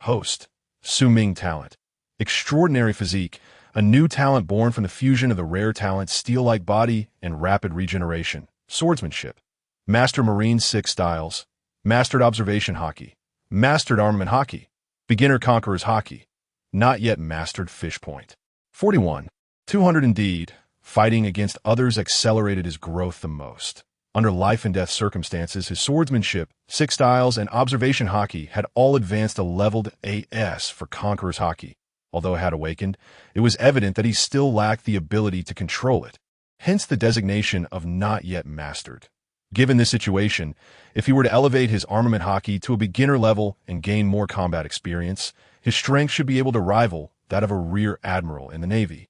Host, Su Ming talent. Extraordinary physique, a new talent born from the fusion of the rare talent steel-like body and rapid regeneration. Swordsmanship. Master Marine 6 styles. Mastered observation Haki. Mastered armament Haki. Beginner Conqueror's Haki. Not yet mastered fish point. 41. 200 indeed. Fighting against others accelerated his growth the most. Under life-and-death circumstances, his swordsmanship, 6 styles, and observation Haki had all advanced a leveled AS for Conqueror's Haki. Although it had awakened, it was evident that he still lacked the ability to control it. Hence the designation of not yet mastered. Given this situation, if he were to elevate his armament Haki to a beginner level and gain more combat experience, his strength should be able to rival that of a rear admiral in the Navy,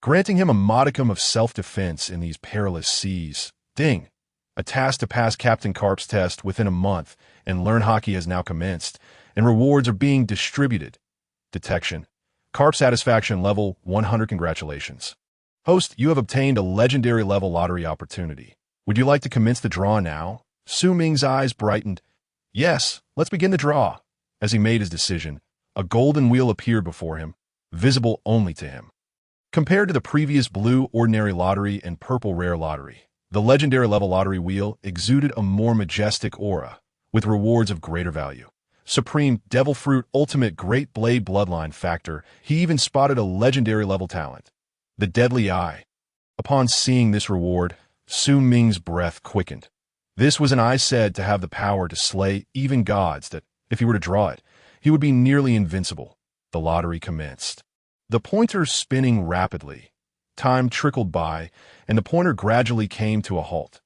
granting him a modicum of self-defense in these perilous seas. Ding! A task to pass Captain Karp's test within a month and learn Haki has now commenced, and rewards are being distributed. Detection. Karp satisfaction level 100. Congratulations. Host, you have obtained a legendary level lottery opportunity. Would you like to commence the draw now? Su Ming's eyes brightened. Yes, let's begin the draw. As he made his decision, a golden wheel appeared before him, visible only to him. Compared to the previous blue ordinary lottery and purple rare lottery, the legendary level lottery wheel exuded a more majestic aura, with rewards of greater value. Supreme Devil Fruit Ultimate Great Blade Bloodline Factor. He even spotted a legendary level talent, the Deadly Eye. Upon seeing this reward, Su Ming's breath quickened. This was an eye said to have the power to slay even gods that, if he were to draw it, he would be nearly invincible. The lottery commenced. The pointer spinning rapidly. Time trickled by, and the pointer gradually came to a halt.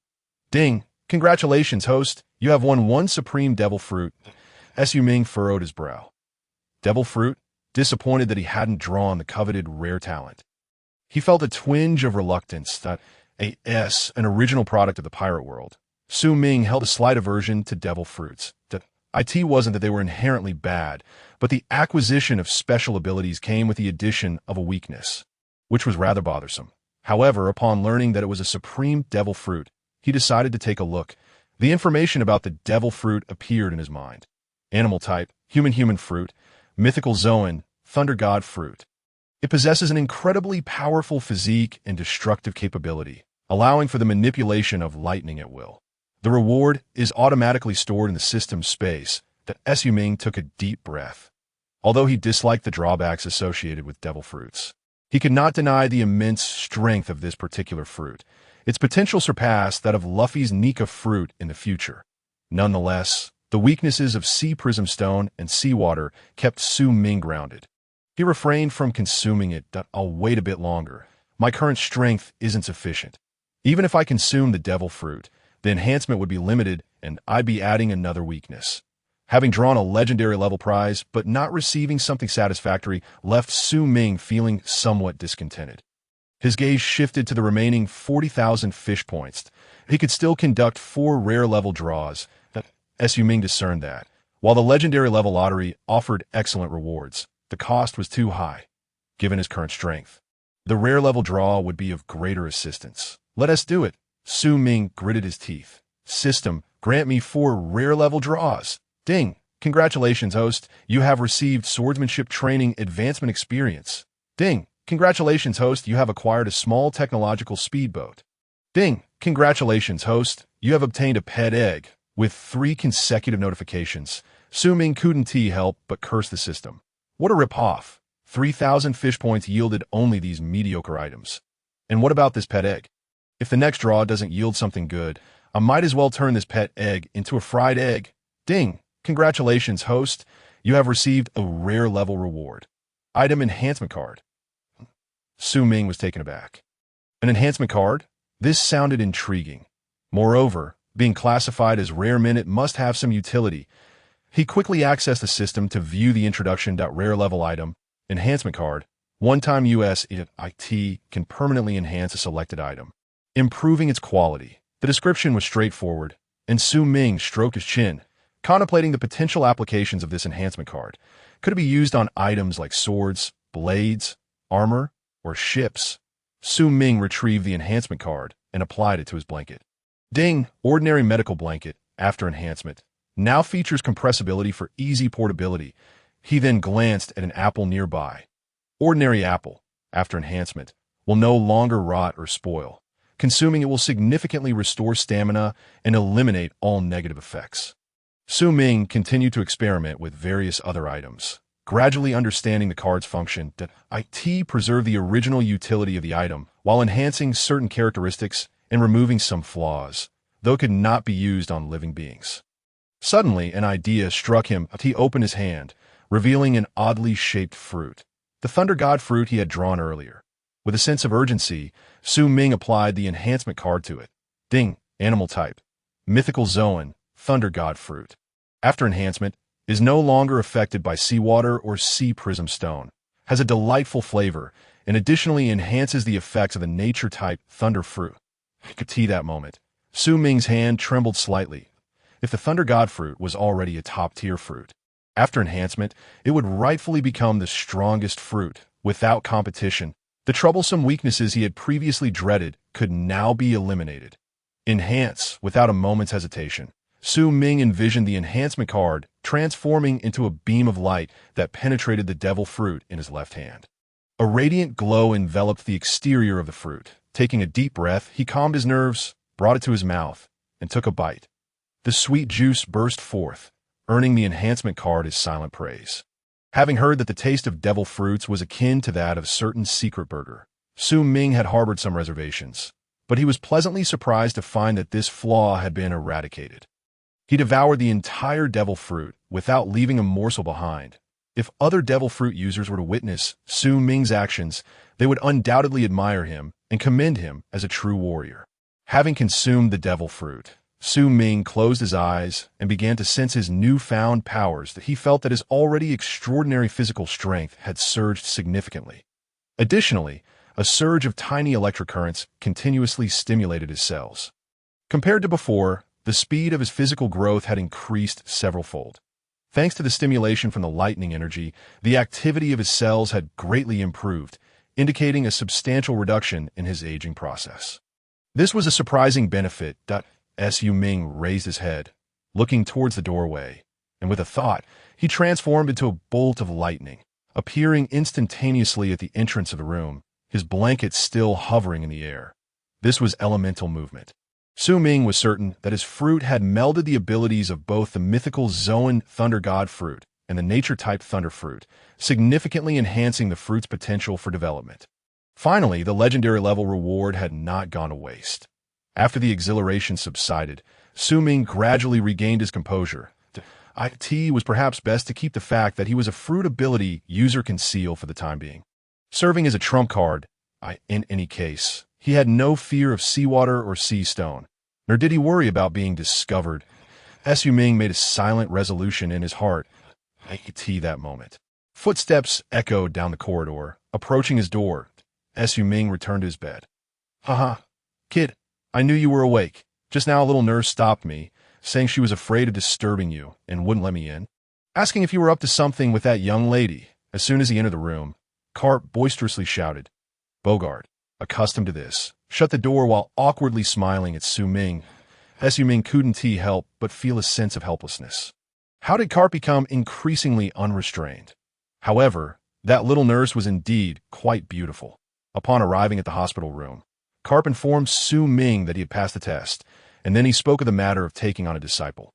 Ding! Congratulations, host! You have won 1 Supreme Devil Fruit. Su Ming furrowed his brow. Devil Fruit, disappointed that he hadn't drawn the coveted rare talent. He felt a twinge of reluctance that an original product of the pirate world. Su Ming held a slight aversion to devil fruits. It wasn't that they were inherently bad, but the acquisition of special abilities came with the addition of a weakness, which was rather bothersome. However, upon learning that it was a supreme devil fruit, he decided to take a look. The information about the devil fruit appeared in his mind. Animal type, human fruit, mythical zoan, thunder god fruit. It possesses an incredibly powerful physique and destructive capability, allowing for the manipulation of lightning at will. The reward is automatically stored in the system space. Su Ming took a deep breath. Although he disliked the drawbacks associated with devil fruits, he could not deny the immense strength of this particular fruit. Its potential surpassed that of Luffy's Nika fruit in the future. Nonetheless, the weaknesses of sea prism stone and seawater kept Su Ming grounded. He refrained from consuming it. I'll wait a bit longer. My current strength isn't sufficient. Even if I consume the devil fruit, the enhancement would be limited and I'd be adding another weakness. Having drawn a legendary level prize, but not receiving something satisfactory, left Su Ming feeling somewhat discontented. His gaze shifted to the remaining 40,000 fish points. He could still conduct 4 rare level draws. Su Ming discerned that, while the legendary level lottery offered excellent rewards, the cost was too high, given his current strength. The rare level draw would be of greater assistance. Let us do it. Su Ming gritted his teeth. System, grant me 4 rare level draws. Ding. Congratulations, host. You have received swordsmanship training advancement experience. Ding. Congratulations, host. You have acquired a small technological speedboat. Ding. Congratulations, host. You have obtained a pet egg. With 3 consecutive notifications. Su Ming couldn't help but curse the system. What a rip-off. 3,000 fish points yielded only these mediocre items. And what about this pet egg? If the next draw doesn't yield something good, I might as well turn this pet egg into a fried egg. Ding. Congratulations, host. You have received a rare level reward. Item enhancement card. Su Ming was taken aback. An enhancement card? This sounded intriguing. Moreover, being classified as rare minute must have some utility. He quickly accessed the system to view the introduction.rare level item. Enhancement card. One-time US IT can permanently enhance a selected item, improving its quality. The description was straightforward, and Su Ming stroked his chin, contemplating the potential applications of this enhancement card. Could it be used on items like swords, blades, armor, or ships? Su Ming retrieved the enhancement card and applied it to his blanket. Ding! Ordinary medical blanket, after enhancement, now features compressibility for easy portability. He then glanced at an apple nearby. Ordinary apple, after enhancement, will no longer rot or spoil. Consuming it will significantly restore stamina and eliminate all negative effects. Su Ming continued to experiment with various other items, gradually understanding the card's function. IT preserve the original utility of the item while enhancing certain characteristics and removing some flaws, though it could not be used on living beings. Suddenly, an idea struck him. He opened his hand, revealing an oddly shaped fruit, the Thunder God fruit he had drawn earlier. With a sense of urgency, Su Ming applied the enhancement card to it. Ding, animal type, mythical zoan, Thunder God fruit. After enhancement, is no longer affected by seawater or sea prism stone, has a delightful flavor, and additionally enhances the effects of the nature type Thunder fruit. I could see that moment. Su Ming's hand trembled slightly. If the Thunder God fruit was already a top-tier fruit, after enhancement, it would rightfully become the strongest fruit, without competition. The troublesome weaknesses he had previously dreaded could now be eliminated. Enhance, without a moment's hesitation. Su Ming envisioned the enhancement card transforming into a beam of light that penetrated the devil fruit in his left hand. A radiant glow enveloped the exterior of the fruit. Taking a deep breath, he calmed his nerves, brought it to his mouth, and took a bite. The sweet juice burst forth, earning the enhancement card his silent praise. Having heard that the taste of devil fruits was akin to that of certain secret burger, Su Ming had harbored some reservations, but he was pleasantly surprised to find that this flaw had been eradicated. He devoured the entire devil fruit without leaving a morsel behind. If other devil fruit users were to witness Su Ming's actions, they would undoubtedly admire him and commend him as a true warrior. Having consumed the devil fruit, Su Ming closed his eyes and began to sense his newfound powers. That he felt that his already extraordinary physical strength had surged significantly. Additionally, a surge of tiny electric currents continuously stimulated his cells. Compared to before, the speed of his physical growth had increased several-fold. Thanks to the stimulation from the lightning energy, the activity of his cells had greatly improved, indicating a substantial reduction in his aging process. This was a surprising benefit. Su Ming raised his head, looking towards the doorway, and with a thought, he transformed into a bolt of lightning, appearing instantaneously at the entrance of the room, his blanket still hovering in the air. This was elemental movement. Su Ming was certain that his fruit had melded the abilities of both the mythical Zoan Thunder God fruit and the nature-type Thunder fruit, significantly enhancing the fruit's potential for development. Finally, the legendary level reward had not gone to waste. After the exhilaration subsided, Su Ming gradually regained his composure. It was perhaps best to keep the fact that he was a fruit ability user conceal for the time being. Serving as a trump card, in any case, he had no fear of seawater or sea stone, nor did he worry about being discovered. Su Ming made a silent resolution in his heart. That moment. Footsteps echoed down the corridor, approaching his door. Su Ming returned to his bed. Haha, kid, I knew you were awake. Just now a little nurse stopped me, saying she was afraid of disturbing you and wouldn't let me in. Asking if you were up to something with that young lady. As soon as he entered the room, Karp boisterously shouted. Bogart, accustomed to this, shut the door while awkwardly smiling at Su Ming. Su Ming couldn't help but feel a sense of helplessness. How did Karp become increasingly unrestrained? However, that little nurse was indeed quite beautiful. Upon arriving at the hospital room, Karp informed Su Ming that he had passed the test, and then he spoke of the matter of taking on a disciple.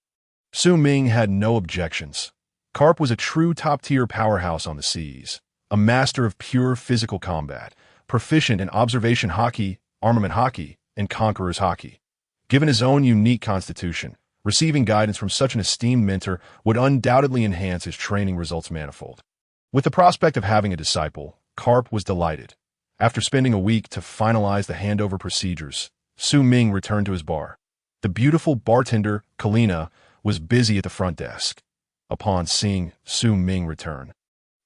Su Ming had no objections. Karp was a true top-tier powerhouse on the seas, a master of pure physical combat, proficient in observation Haki, armament Haki, and Conqueror's Haki. Given his own unique constitution, receiving guidance from such an esteemed mentor would undoubtedly enhance his training results manifold. With the prospect of having a disciple, Karp was delighted. After spending a week to finalize the handover procedures, Su Ming returned to his bar. The beautiful bartender, Califa, was busy at the front desk. Upon seeing Su Ming return,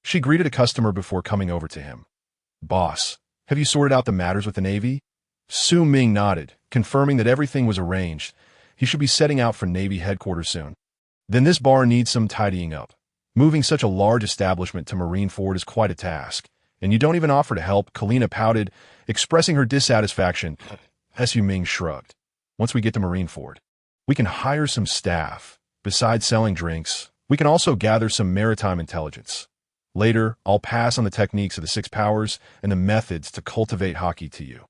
she greeted a customer before coming over to him. "Boss, have you sorted out the matters with the Navy?" Su Ming nodded, confirming that everything was arranged. He should be setting out for Navy headquarters soon. "Then this bar needs some tidying up. Moving such a large establishment to Marineford is quite a task, and you don't even offer to help," Califa pouted, expressing her dissatisfaction. Su Ming shrugged. "Once we get to Marineford, we can hire some staff. Besides selling drinks, we can also gather some maritime intelligence. Later, I'll pass on the techniques of the Six Powers and the methods to cultivate Haki to you.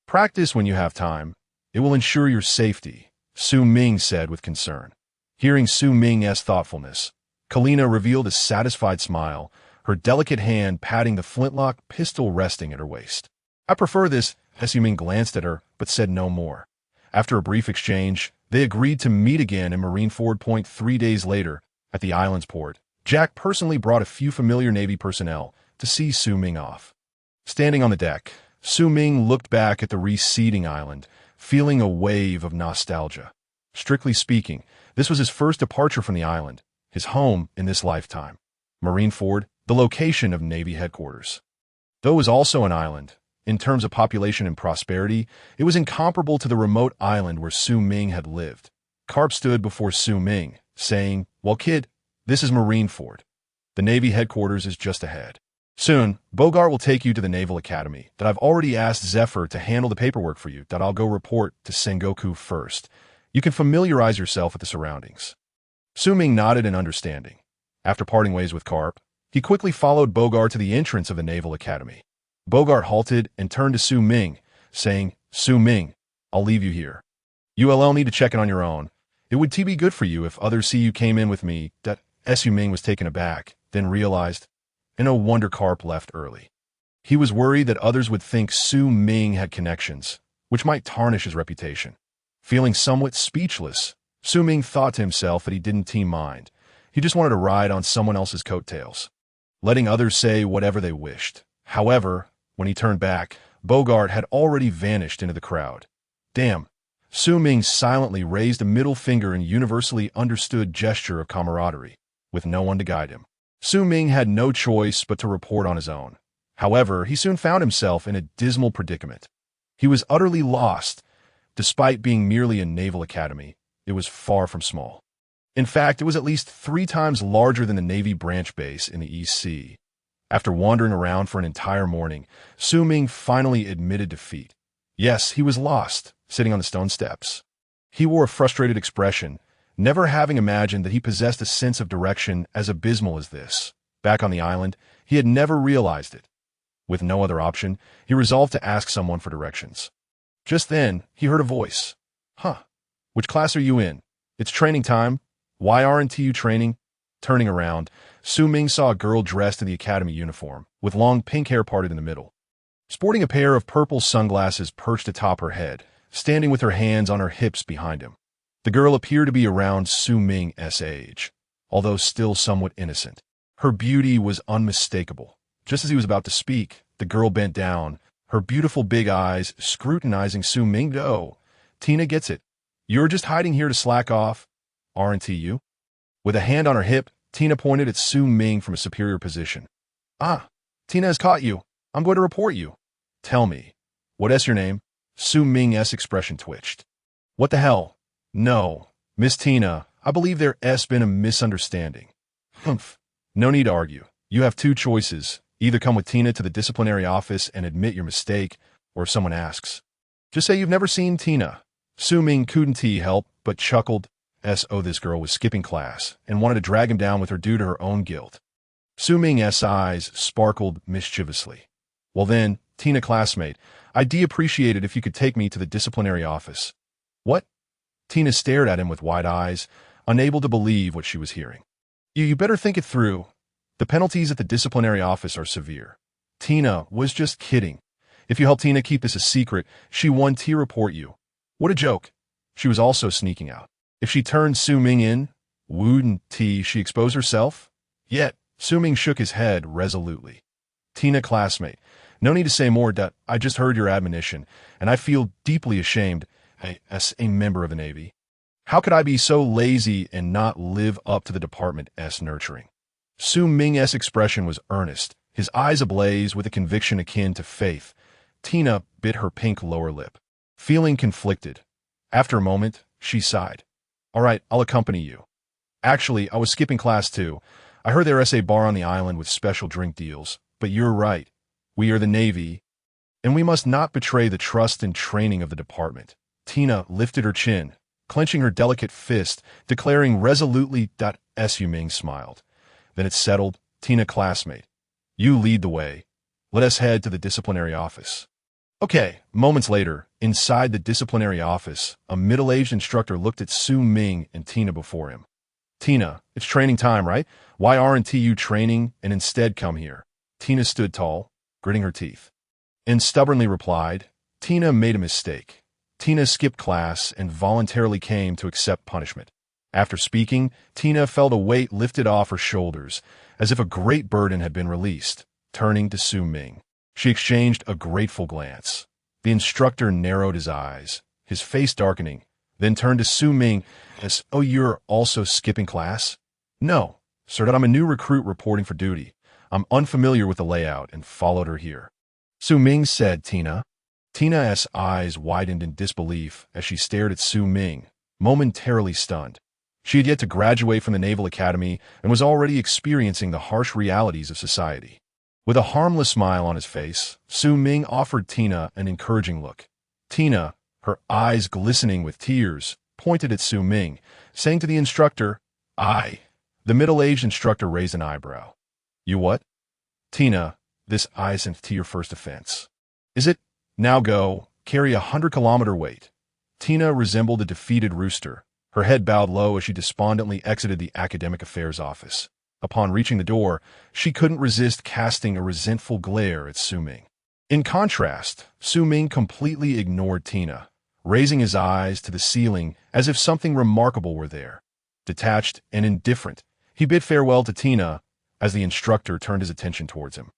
Practice when you have time. It will ensure your safety," Su Ming said with concern. Hearing Su Ming's thoughtfulness, Califa revealed a satisfied smile, her delicate hand patting the flintlock pistol resting at her waist. "I prefer this," Su Ming glanced at her, but said no more. After a brief exchange, they agreed to meet again in Marineford Point 3 days later at the island's port. Jack personally brought a few familiar Navy personnel to see Su Ming off. Standing on the deck, Su Ming looked back at the receding island, feeling a wave of nostalgia. Strictly speaking, this was his first departure from the island, his home in this lifetime. Marineford, the location of Navy headquarters. Though it was also an island, in terms of population and prosperity, it was incomparable to the remote island where Su Ming had lived. Karp stood before Su Ming, saying, "Well, kid, this is Marineford. The Navy headquarters is just ahead. Soon, Bogart will take you to the Naval Academy that I've already asked Zephyr to handle the paperwork for you that I'll go report to Sengoku first. You can familiarize yourself with the surroundings." Su Ming nodded in understanding. After parting ways with Karp, he quickly followed Bogart to the entrance of the Naval Academy. Bogart halted and turned to Su Ming, saying, "Su Ming, I'll leave you here. You'll need to check it on your own. It would be good for you if others see you came in with me." That Su Ming was taken aback, then realized, and no wonder Karp left early. He was worried that others would think Su Ming had connections, which might tarnish his reputation. Feeling somewhat speechless, Su Ming thought to himself that he didn't mind. He just wanted to ride on someone else's coattails, letting others say whatever they wished. However, when he turned back, Bogart had already vanished into the crowd. "Damn." Su Ming silently raised a middle finger in universally understood gesture of camaraderie, with no one to guide him. Su Ming had no choice but to report on his own. However, he soon found himself in a dismal predicament. He was utterly lost. Despite being merely a naval academy, it was far from small. In fact, it was at least 3 times larger than the Navy branch base in the East Sea. After wandering around for an entire morning, Su Ming finally admitted defeat. Yes, he was lost, sitting on the stone steps. He wore a frustrated expression, never having imagined that he possessed a sense of direction as abysmal as this. Back on the island, he had never realized it. With no other option, he resolved to ask someone for directions. Just then, he heard a voice. "Huh. Which class are you in? It's training time. Why aren't you training?" Turning around, Su Ming saw a girl dressed in the academy uniform, with long pink hair parted in the middle. Sporting a pair of purple sunglasses perched atop her head, standing with her hands on her hips behind him. The girl appeared to be around Su Ming's age, although still somewhat innocent. Her beauty was unmistakable. Just as he was about to speak, the girl bent down, her beautiful big eyes scrutinizing Su Ming. "Oh, Tina gets it. You're just hiding here to slack off, aren't you?" With a hand on her hip, Tina pointed at Su Ming from a superior position. "Ah, Tina has caught you. I'm going to report you." "Tell me, what's your name?" Su Ming's expression twitched. "What the hell? No, Miss Tina, I believe there's been a misunderstanding." "Humph. No need to argue. You have 2 choices. Either come with Tina to the disciplinary office and admit your mistake, or if someone asks, just say you've never seen Tina. Su Ming couldn't help but chuckled. So this girl was skipping class and wanted to drag him down with her due to her own guilt. Su Ming's eyes sparkled mischievously. Well then, Tina classmate, I'd appreciate it if you could take me to the disciplinary office. What? Tina stared at him with wide eyes, unable to believe what she was hearing. You better think it through. The penalties at the disciplinary office are severe. Tina was just kidding. If you help Tina keep this a secret, she won to report you. What a joke. She was also sneaking out. If she turned Su Ming in, wouldn't she expose herself? Yet, Su Ming shook his head resolutely. Tina classmate, no need to say more. I just heard your admonition, and I feel deeply ashamed as a member of the Navy. How could I be so lazy and not live up to the department's nurturing? Su Ming's expression was earnest, his eyes ablaze with a conviction akin to faith. Tina bit her pink lower lip, feeling conflicted. After a moment, she sighed. All right, I'll accompany you. Actually, I was skipping class too. I heard there's a bar on the island with special drink deals, but you're right. We are the Navy, and we must not betray the trust and training of the department. Tina lifted her chin, clenching her delicate fist, declaring resolutely. Su Ming smiled. Then it settled. Tina classmate, you lead the way. Let us head to the disciplinary office. Okay, moments later, inside the disciplinary office, a middle-aged instructor looked at Su Ming and Tina before him. Tina, it's training time, right? Why aren't you training and instead come here? Tina stood tall, gritting her teeth, and stubbornly replied, Tina made a mistake. Tina skipped class and voluntarily came to accept punishment. After speaking, Tina felt a weight lifted off her shoulders, as if a great burden had been released. Turning to Su Ming, she exchanged a grateful glance. The instructor narrowed his eyes, his face darkening, then turned to Su Ming as, oh, you're also skipping class? No, sir, I'm a new recruit reporting for duty. I'm unfamiliar with the layout and followed her here. Su Ming said, Tina. Tina's eyes widened in disbelief as she stared at Su Ming, momentarily stunned. She had yet to graduate from the Naval Academy and was already experiencing the harsh realities of society. With a harmless smile on his face, Su Ming offered Tina an encouraging look. Tina, her eyes glistening with tears, pointed at Su Ming, saying to the instructor, I. The middle-aged instructor raised an eyebrow. You what? Tina, this isn't to your first offense. Is it? Now go, carry 100-kilometer weight. Tina resembled a defeated rooster, her head bowed low as she despondently exited the academic affairs office. Upon reaching the door, she couldn't resist casting a resentful glare at Su Ming. In contrast, Su Ming completely ignored Tina, raising his eyes to the ceiling as if something remarkable were there. Detached and indifferent, he bid farewell to Tina as the instructor turned his attention towards him.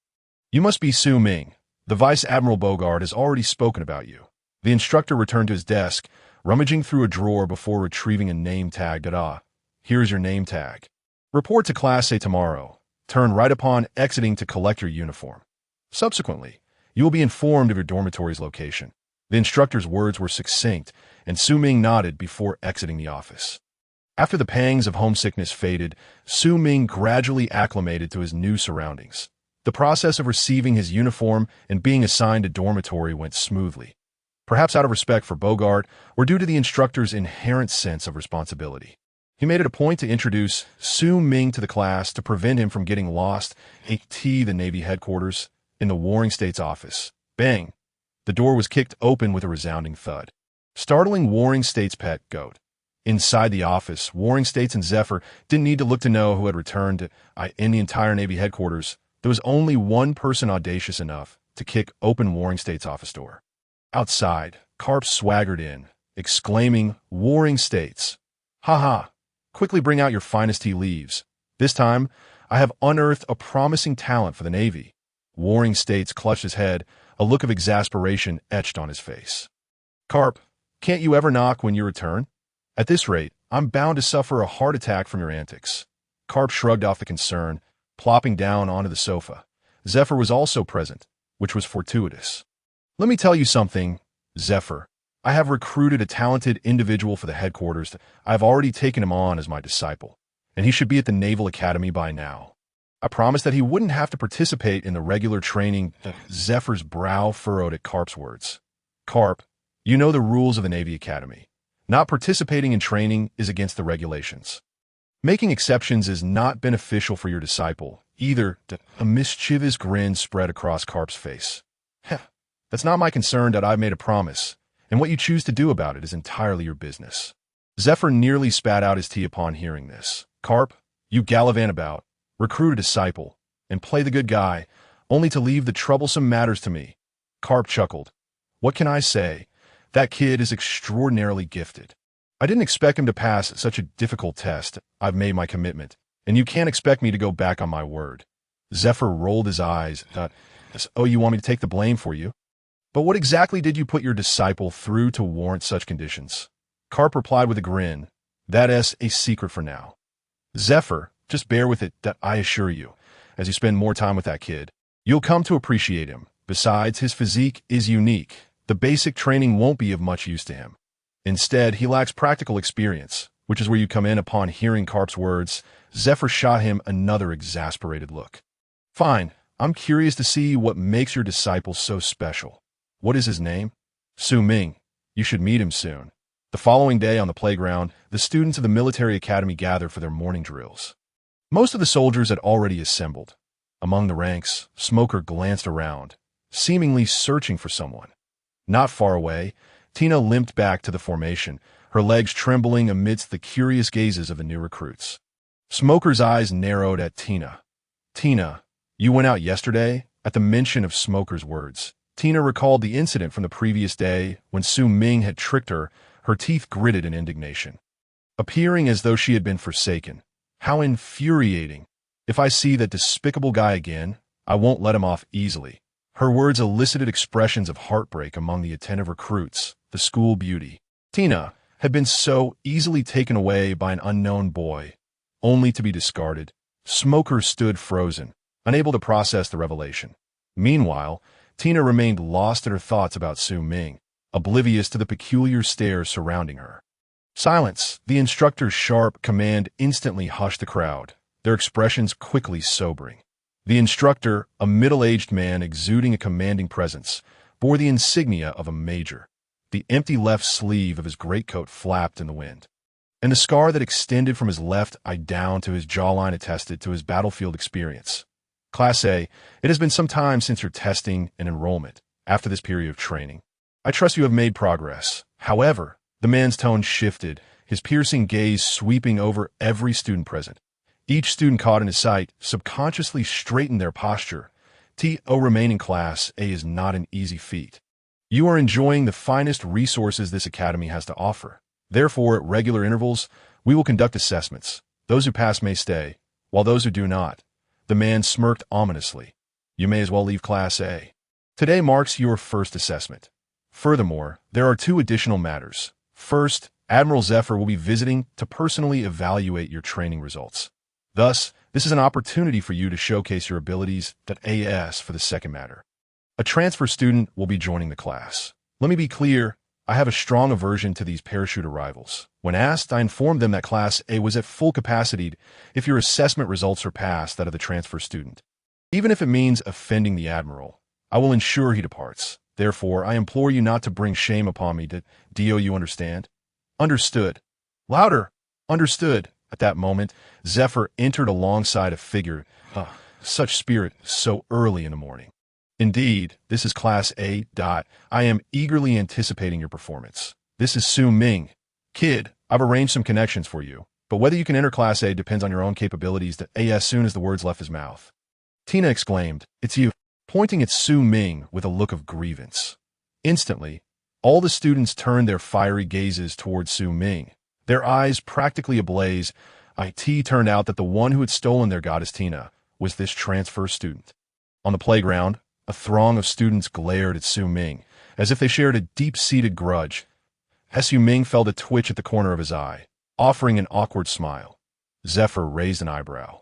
You must be Su Ming. The Vice Admiral Bogart has already spoken about you. The instructor returned to his desk, rummaging through a drawer before retrieving a name tag. Here's your name tag. Report to Class A tomorrow. Turn right upon exiting to collect your uniform. Subsequently, you will be informed of your dormitory's location. The instructor's words were succinct, and Su Ming nodded before exiting the office. After the pangs of homesickness faded, Su Ming gradually acclimated to his new surroundings. The process of receiving his uniform and being assigned a dormitory went smoothly. Perhaps out of respect for Bogart, or due to the instructor's inherent sense of responsibility. He made it a point to introduce Su Ming to the class to prevent him from getting lost at the Navy headquarters in the Warring States office. Bang! The door was kicked open with a resounding thud, startling Warring States' pet goat. Inside the office, Warring States and Zephyr didn't need to look to know who had returned in the entire Navy headquarters. There was only one person audacious enough to kick open Warring States' office door. Outside, Karp swaggered in, exclaiming, Warring States. Ha ha! Quickly bring out your finest tea leaves. This time, I have unearthed a promising talent for the Navy. Warring States clutched his head, a look of exasperation etched on his face. Karp, can't you ever knock when you return? At this rate, I'm bound to suffer a heart attack from your antics. Karp shrugged off the concern, plopping down onto the sofa. Zephyr was also present, which was fortuitous. Let me tell you something, Zephyr. I have recruited a talented individual for the headquarters. I've already taken him on as my disciple, and he should be at the Naval Academy by now. I promised that he wouldn't have to participate in the regular training. Zephyr's brow furrowed at Karp's words. Karp, You know the rules of the Navy Academy. Not participating in training is against the regulations. Making exceptions is not beneficial for your disciple, either. A mischievous grin spread across Karp's face. Heh, that's not my concern that I've made a promise, and what you choose to do about it is entirely your business. Zephyr nearly spat out his tea upon hearing this. Karp, you gallivant about, recruit a disciple, and play the good guy, only to leave the troublesome matters to me. Karp chuckled. What can I say? That kid is extraordinarily gifted. I didn't expect him to pass such a difficult test. I've made my commitment, and you can't expect me to go back on my word. Zephyr rolled his eyes. Oh, you want me to take the blame for you? But what exactly did you put your disciple through to warrant such conditions? Karp replied with a grin. That's a secret for now. Zephyr, just bear with it, that I assure you. As you spend more time with that kid, you'll come to appreciate him. Besides, his physique is unique. The basic training won't be of much use to him. Instead, he lacks practical experience, which is where you come in. Upon hearing Karp's words, Zephyr shot him another exasperated look. Fine, I'm curious to see what makes your disciple so special. What is his name? Su Ming. You should meet him soon. The following day on the playground, the students of the military academy gathered for their morning drills. Most of the soldiers had already assembled. Among the ranks, Smoker glanced around, seemingly searching for someone. Not far away, Tina limped back to the formation, her legs trembling amidst the curious gazes of the new recruits. Smoker's eyes narrowed at Tina. Tina, you went out yesterday? At the mention of Smoker's words, Tina recalled the incident from the previous day when Su Ming had tricked her, her teeth gritted in indignation. Appearing as though she had been forsaken. How infuriating. If I see that despicable guy again, I won't let him off easily. Her words elicited expressions of heartbreak among the attentive recruits, the school beauty. Tina had been so easily taken away by an unknown boy, only to be discarded. Smoker stood frozen, unable to process the revelation. Meanwhile, Tina remained lost in her thoughts about Su Ming, oblivious to the peculiar stares surrounding her. Silence! The instructor's sharp command instantly hushed the crowd, their expressions quickly sobering. The instructor, a middle-aged man exuding a commanding presence, bore the insignia of a major. The empty left sleeve of his greatcoat flapped in the wind, and the scar that extended from his left eye down to his jawline attested to his battlefield experience. Class A, it has been some time since your testing and enrollment. After this period of training, I trust you have made progress. However, the man's tone shifted, his piercing gaze sweeping over every student present. Each student caught in his sight subconsciously straightened their posture. Remaining Class A is not an easy feat. You are enjoying the finest resources this academy has to offer. Therefore, at regular intervals, we will conduct assessments. Those who pass may stay, while those who do not. The man smirked ominously. You may as well leave Class A. Today marks your first assessment. Furthermore, there are two additional matters. First, Admiral Zephyr will be visiting to personally evaluate your training results. Thus, this is an opportunity for you to showcase your abilities. As for the second matter, a transfer student will be joining the class. Let me be clear, I have a strong aversion to these parachute arrivals. When asked, I informed them that Class A was at full capacity if your assessment results surpass that of the transfer student. Even if it means offending the Admiral, I will ensure he departs. Therefore, I implore you not to bring shame upon me. Do you understand? Understood. Louder. Understood. At that moment, Zephyr entered alongside a figure. Such spirit so early in the morning. Indeed, this is Class A. I am eagerly anticipating your performance. This is Su Ming. Kid, I've arranged some connections for you, but whether you can enter Class A depends on your own capabilities. As soon as the words left his mouth, Tina exclaimed, It's you, pointing at Su Ming with a look of grievance. Instantly, all the students turned their fiery gazes towards Su Ming, their eyes practically ablaze. It turned out that the one who had stolen their goddess Tina was this transfer student. On the playground, a throng of students glared at Su Ming, as if they shared a deep-seated grudge. Su Ming felt a twitch at the corner of his eye, offering an awkward smile. Zephyr raised an eyebrow,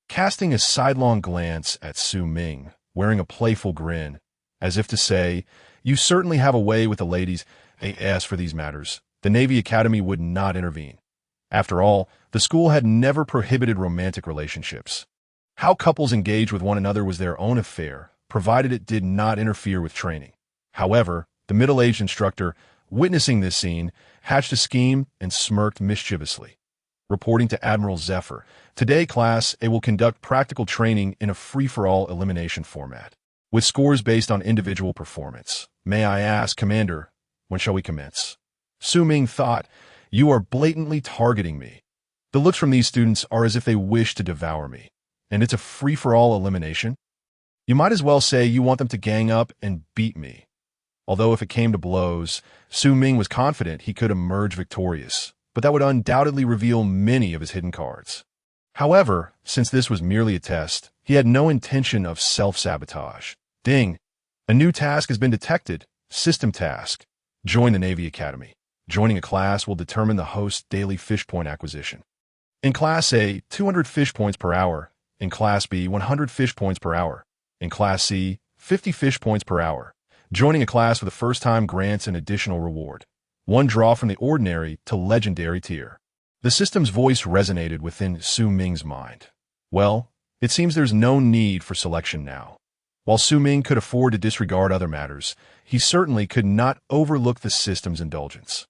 casting a sidelong glance at Su Ming, wearing a playful grin, as if to say, You certainly have a way with the ladies. As for these matters, the Navy Academy would not intervene. After all, the school had never prohibited romantic relationships. How couples engage with one another was their own affair, provided it did not interfere with training. However, the middle-aged instructor, witnessing this scene, hatched a scheme and smirked mischievously. Reporting to Admiral Zephyr, "Today, Class A will conduct practical training in a free-for-all elimination format, with scores based on individual performance. May I ask, Commander, when shall we commence?" Su Ming thought, "You are blatantly targeting me. The looks from these students are as if they wish to devour me. And it's a free-for-all elimination? You might as well say you want them to gang up and beat me." Although if it came to blows, Su Ming was confident he could emerge victorious, but that would undoubtedly reveal many of his hidden cards. However, since this was merely a test, he had no intention of self-sabotage. Ding! A new task has been detected. System task. Join the Navy Academy. Joining a class will determine the host's daily fish point acquisition. In Class A, 200 fish points per hour. In Class B, 100 fish points per hour. In Class C, 50 fish points per hour. Joining a class for the first time grants an additional reward. One draw from the ordinary to legendary tier. The system's voice resonated within Su Ming's mind. Well, it seems there's no need for selection now. While Su Ming could afford to disregard other matters, he certainly could not overlook the system's indulgence.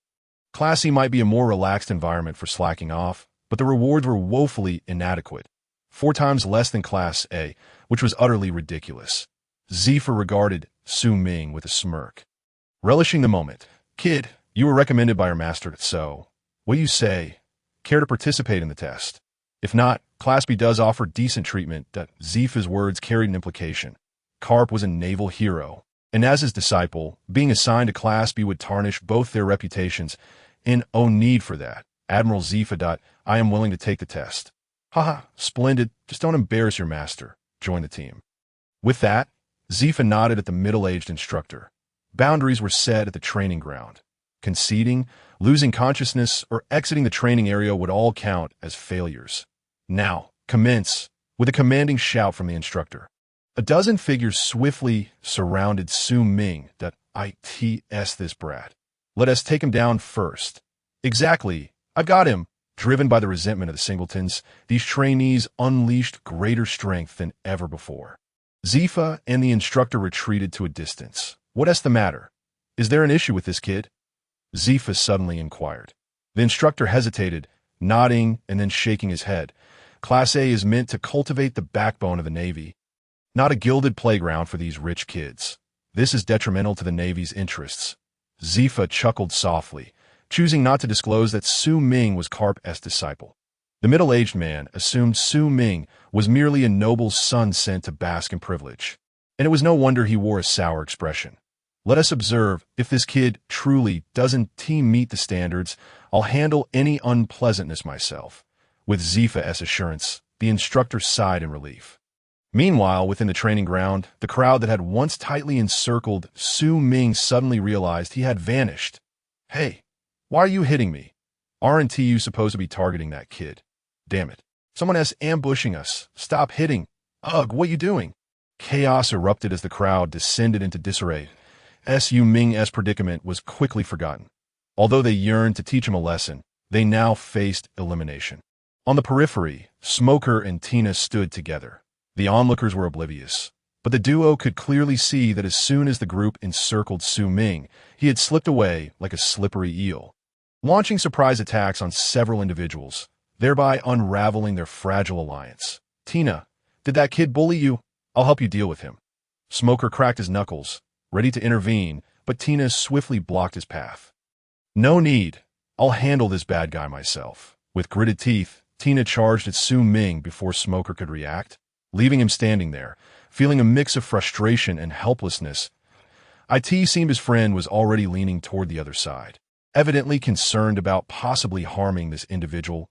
Class C might be a more relaxed environment for slacking off, but the rewards were woefully inadequate. 4 times less than Class A, which was utterly ridiculous. Zephyr regarded Su Ming with a smirk. Relishing the moment, "Kid, you were recommended by our master, so what do you say? Care to participate in the test? If not, Class B does offer decent treatment." Zephyr's words carried an implication. Karp was a naval hero, and as his disciple, being assigned to Class B would tarnish both their reputations, and no need for that. Admiral Zephyr. "I am willing to take the test." "Haha, splendid, just don't embarrass your master. Join the team." With that, Zephyr nodded at the middle-aged instructor. Boundaries were set at the training ground. Conceding, losing consciousness, or exiting the training area would all count as failures. "Now, commence," with a commanding shout from the instructor. A dozen figures swiftly surrounded Su Ming. "Its this brat. Let us take him down first." "Exactly. I've got him." Driven by the resentment of the singletons, these trainees unleashed greater strength than ever before. Zephyr and the instructor retreated to a distance. "What's the matter? Is there an issue with this kid?" Zephyr suddenly inquired. The instructor hesitated, nodding and then shaking his head. "Class A is meant to cultivate the backbone of the Navy, not a gilded playground for these rich kids. This is detrimental to the Navy's interests." Zephyr chuckled softly, choosing not to disclose that Su Ming was Karp's disciple. The middle-aged man assumed Su Ming was merely a noble's son sent to bask in privilege, and it was no wonder he wore a sour expression. "Let us observe, if this kid truly doesn't meet the standards, I'll handle any unpleasantness myself." With Zephyr's assurance, the instructor sighed in relief. Meanwhile, within the training ground, the crowd that had once tightly encircled Su Ming suddenly realized he had vanished. "Hey, why are you hitting me? Aren't you supposed to be targeting that kid? Damn it. Someone is ambushing us. Stop hitting. Ugh, what you doing?" Chaos erupted as the crowd descended into disarray. Su Ming's predicament was quickly forgotten. Although they yearned to teach him a lesson, they now faced elimination. On the periphery, Smoker and Tina stood together. The onlookers were oblivious, but the duo could clearly see that as soon as the group encircled Su Ming, he had slipped away like a slippery eel, launching surprise attacks on several individuals, thereby unraveling their fragile alliance. "Tina, did that kid bully you? I'll help you deal with him." Smoker cracked his knuckles, ready to intervene, but Tina swiftly blocked his path. "No need. I'll handle this bad guy myself." With gritted teeth, Tina charged at Su Ming before Smoker could react, leaving him standing there, feeling a mix of frustration and helplessness. It seemed his friend was already leaning toward the other side, evidently concerned about possibly harming this individual.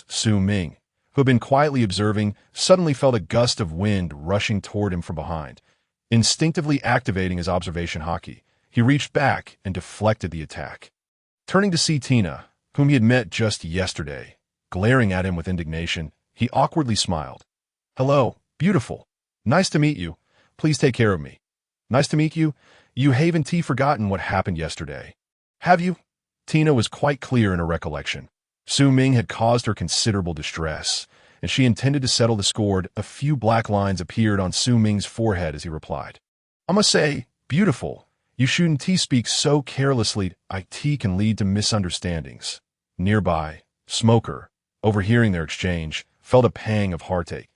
Su Ming, who had been quietly observing, suddenly felt a gust of wind rushing toward him from behind. Instinctively activating his observation Haki, he reached back and deflected the attack. Turning to see Tina, whom he had met just yesterday, glaring at him with indignation, he awkwardly smiled. "Hello, beautiful. Nice to meet you. Please take care of me." "Nice to meet you. You haven't forgotten what happened yesterday, have you?" Tina was quite clear in her recollection. Su Ming had caused her considerable distress, and she intended to settle the score. A few black lines appeared on Su Ming's forehead as he replied. "I must say, beautiful. You shouldn't speak so carelessly. It can lead to misunderstandings. Nearby, Smoker, overhearing their exchange, felt a pang of heartache.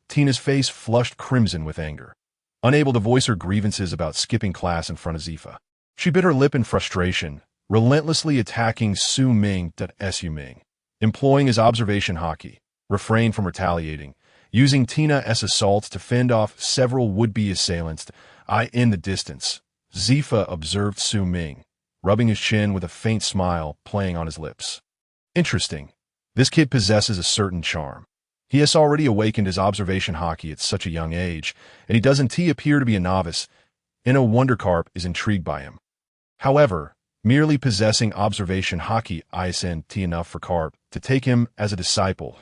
Tina's face flushed crimson with anger. Unable to voice her grievances about skipping class in front of Zifa, she bit her lip in frustration, relentlessly attacking Su Ming. Su Ming, employing his observation Haki, refrained from retaliating, using Tina's assault to fend off several would-be assailants. In the distance, Zifa observed Su Ming, rubbing his chin with a faint smile playing on his lips. Interesting. This kid possesses a certain charm. He has already awakened his observation Haki at such a young age, and he doesn't appear to be a novice. No wonder Karp is intrigued by him. However, merely possessing observation Haki isn't enough for Karp to take him as a disciple.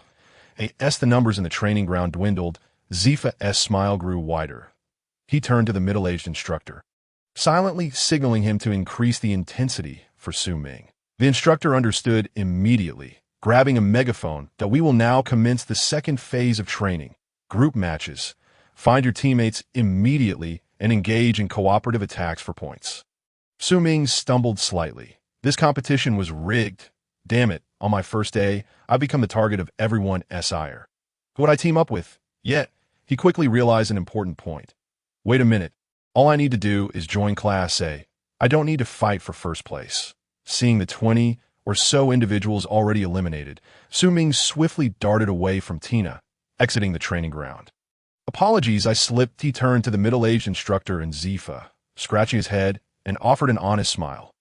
As the numbers in the training ground dwindled, Zifa's smile grew wider. He turned to the middle-aged instructor, silently signaling him to increase the intensity for Su Ming. The instructor understood immediately, grabbing a megaphone, that we will now commence the second phase of training, group matches. Find your teammates immediately and engage in cooperative attacks for points. Su Ming stumbled slightly. This competition was rigged. Damn it, on my first day, I've become the target of everyone's ire. Who would I team up with? Yet, he quickly realized an important point. Wait a minute. All I need to do is join Class A. I don't need to fight for first place. Seeing the 20 or so individuals already eliminated, Su Ming swiftly darted away from Tina, exiting the training ground. Apologies, I slipped. He turned to the middle-aged instructor and Zifa, scratching his head, and offered an honest smile.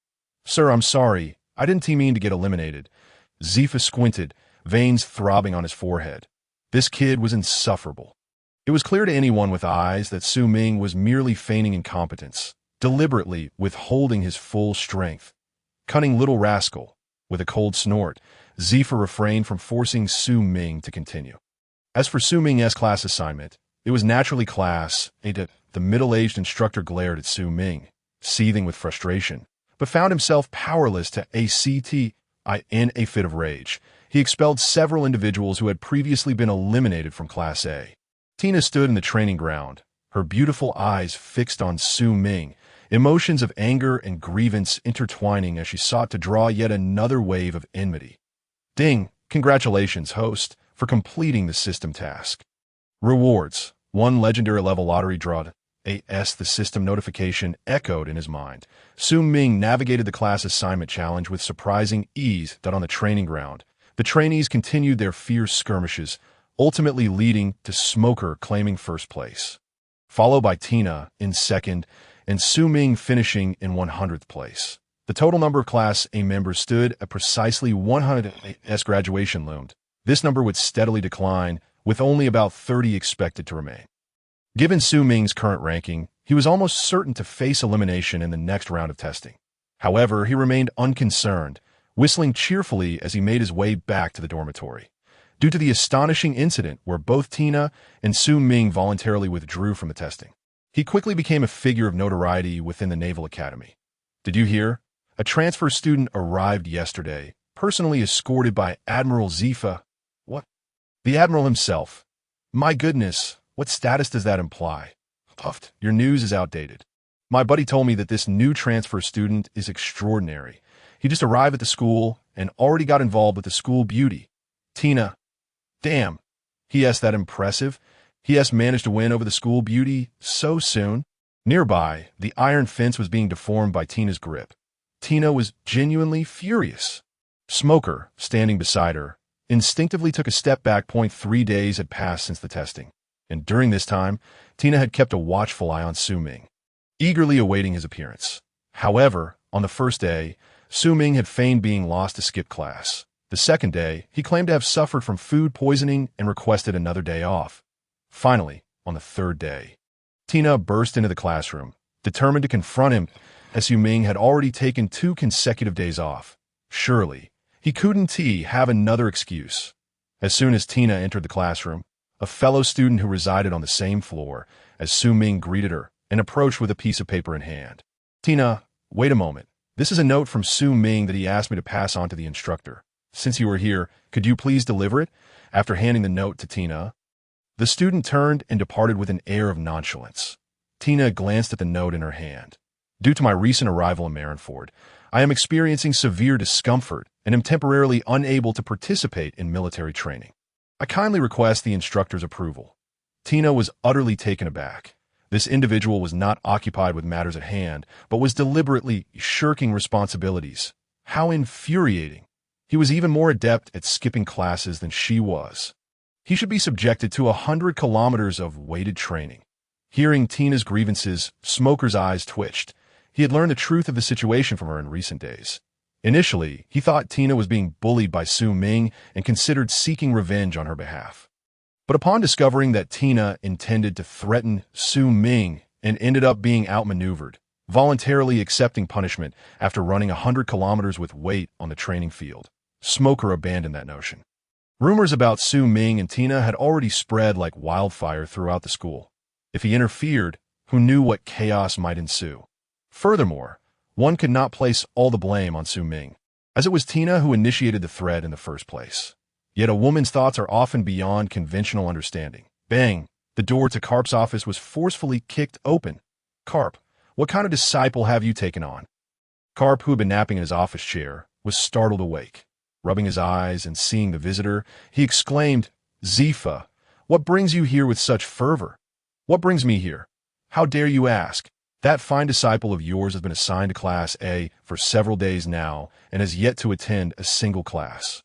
Sir, I'm sorry. I didn't mean to get eliminated. Zifa squinted, veins throbbing on his forehead. This kid was insufferable. It was clear to anyone with eyes that Su Ming was merely feigning incompetence, deliberately withholding his full strength. Cunning little rascal. With a cold snort, Zifa refrained from forcing Su Ming to continue. As for Su Ming's class assignment, it was naturally Class A. The middle-aged instructor glared at Su Ming, seething with frustration, but found himself powerless to act. In a fit of rage, he expelled several individuals who had previously been eliminated from Class A. Tina stood in the training ground, her beautiful eyes fixed on Su Ming, emotions of anger and grievance intertwining as she sought to draw yet another wave of enmity. Ding! Congratulations, host, for completing the system task. Rewards. 1 legendary level lottery draw. The system notification echoed in his mind. Su Ming navigated the class assignment challenge with surprising ease. On the training ground, the trainees continued their fierce skirmishes, ultimately leading to Smoker claiming first place, followed by Tina in second, and Su Ming finishing in 100th place. The total number of Class A members stood at precisely 100 as graduation loomed. This number would steadily decline, with only about 30 expected to remain. Given Su Ming's current ranking, he was almost certain to face elimination in the next round of testing. However, he remained unconcerned, whistling cheerfully as he made his way back to the dormitory. Due to the astonishing incident where both Tina and Su Ming voluntarily withdrew from the testing, he quickly became a figure of notoriety within the Naval Academy. Did you hear? A transfer student arrived yesterday, personally escorted by Admiral Zifa. What? The Admiral himself. My goodness, what status does that imply? Puffed, your news is outdated. My buddy told me that this new transfer student is extraordinary. He just arrived at the school and already got involved with the school beauty. Tina. Damn. He.S. that impressive. He.S. managed to win over the school beauty so soon. Nearby, the iron fence was being deformed by Tina's grip. Tina was genuinely furious. Smoker, standing beside her, instinctively took a step back. 3 days had passed since the testing, and during this time, Tina had kept a watchful eye on Su Ming, eagerly awaiting his appearance. However, on the first day, Su Ming had feigned being lost to skip class. The second day, he claimed to have suffered from food poisoning and requested another day off. Finally, on the third day, Tina burst into the classroom, determined to confront him, as Su Ming had already taken 2 consecutive days off. Surely, he couldn't have another excuse. As soon as Tina entered the classroom, a fellow student who resided on the same floor as Su Ming greeted her and approached with a piece of paper in hand. Tina, wait a moment. This is a note from Su Ming that he asked me to pass on to the instructor. Since you are here, could you please deliver it? After handing the note to Tina, the student turned and departed with an air of nonchalance. Tina glanced at the note in her hand. Due to my recent arrival in Marineford, I am experiencing severe discomfort and am temporarily unable to participate in military training. I kindly request the instructor's approval." Tina was utterly taken aback. This individual was not occupied with matters at hand, but was deliberately shirking responsibilities. How infuriating! He was even more adept at skipping classes than she was. He should be subjected to 100 kilometers of weighted training. Hearing Tina's grievances, Smoker's eyes twitched. He had learned the truth of the situation from her in recent days. Initially, he thought Tina was being bullied by Su Ming and considered seeking revenge on her behalf. But upon discovering that Tina intended to threaten Su Ming and ended up being outmaneuvered, voluntarily accepting punishment after running 100 kilometers with weight on the training field, Smoker abandoned that notion. Rumors about Su Ming and Tina had already spread like wildfire throughout the school. If he interfered, who knew what chaos might ensue? Furthermore, one could not place all the blame on Su Ming, as it was Tina who initiated the threat in the first place. Yet a woman's thoughts are often beyond conventional understanding. Bang! The door to Karp's office was forcefully kicked open. "Karp, what kind of disciple have you taken on?" Karp, who had been napping in his office chair, was startled awake. Rubbing his eyes and seeing the visitor, he exclaimed, "Zifa, what brings you here with such fervor?" "What brings me here? How dare you ask? That fine disciple of yours has been assigned to Class A for several days now and has yet to attend a single class.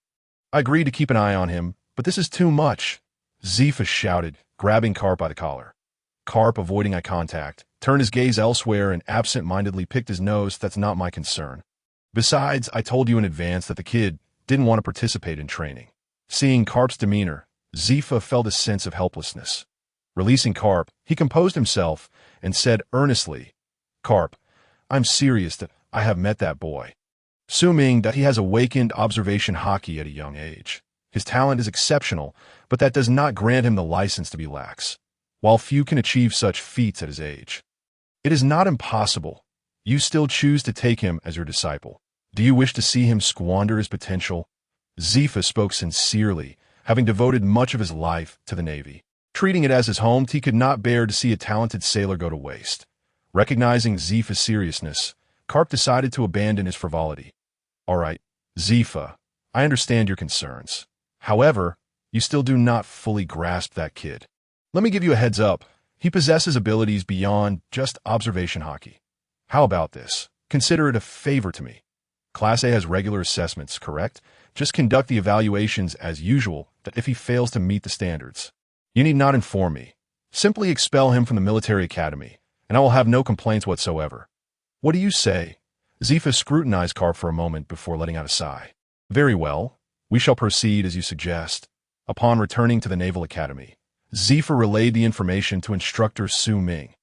I agreed to keep an eye on him, but this is too much," Zifa shouted, grabbing Karp by the collar. Karp, avoiding eye contact, turned his gaze elsewhere and absent-mindedly picked his nose. "That's not my concern. Besides, I told you in advance that the kid didn't want to participate in training." Seeing Karp's demeanor, Zifa felt a sense of helplessness. Releasing Karp, he composed himself and said earnestly, "Karp, I'm serious that I have met that boy. Assuming that he has awakened observation Haki at a young age. His talent is exceptional, but that does not grant him the license to be lax, while few can achieve such feats at his age. It is not impossible. You still choose to take him as your disciple. Do you wish to see him squander his potential?" Zifa spoke sincerely, having devoted much of his life to the Navy. Treating it as his home, he could not bear to see a talented sailor go to waste. Recognizing Zifa's seriousness, Karp decided to abandon his frivolity. "All right, Zifa, I understand your concerns. However, you still do not fully grasp that kid. Let me give you a heads up. He possesses abilities beyond just observation Haki. How about this? Consider it a favor to me. Class A has regular assessments, correct? Just conduct the evaluations as usual, that if he fails to meet the standards. You need not inform me. Simply expel him from the military academy, and I will have no complaints whatsoever. What do you say?" Zifa scrutinized Karp for a moment before letting out a sigh. "Very well. We shall proceed as you suggest." Upon returning to the Naval Academy, Zifa relayed the information to instructor Su Ming.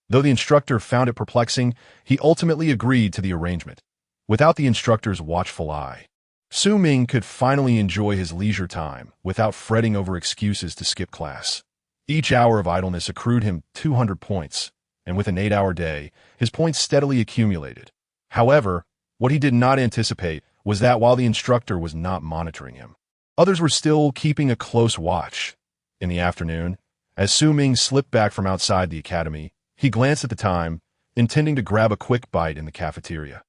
Though the instructor found it perplexing, he ultimately agreed to the arrangement. Without the instructor's watchful eye, Su Ming could finally enjoy his leisure time without fretting over excuses to skip class. Each hour of idleness accrued him 200 points, and with an 8-hour day, his points steadily accumulated. However, what he did not anticipate was that while the instructor was not monitoring him, others were still keeping a close watch. In the afternoon, as Su Ming slipped back from outside the academy, he glanced at the time, intending to grab a quick bite in the cafeteria.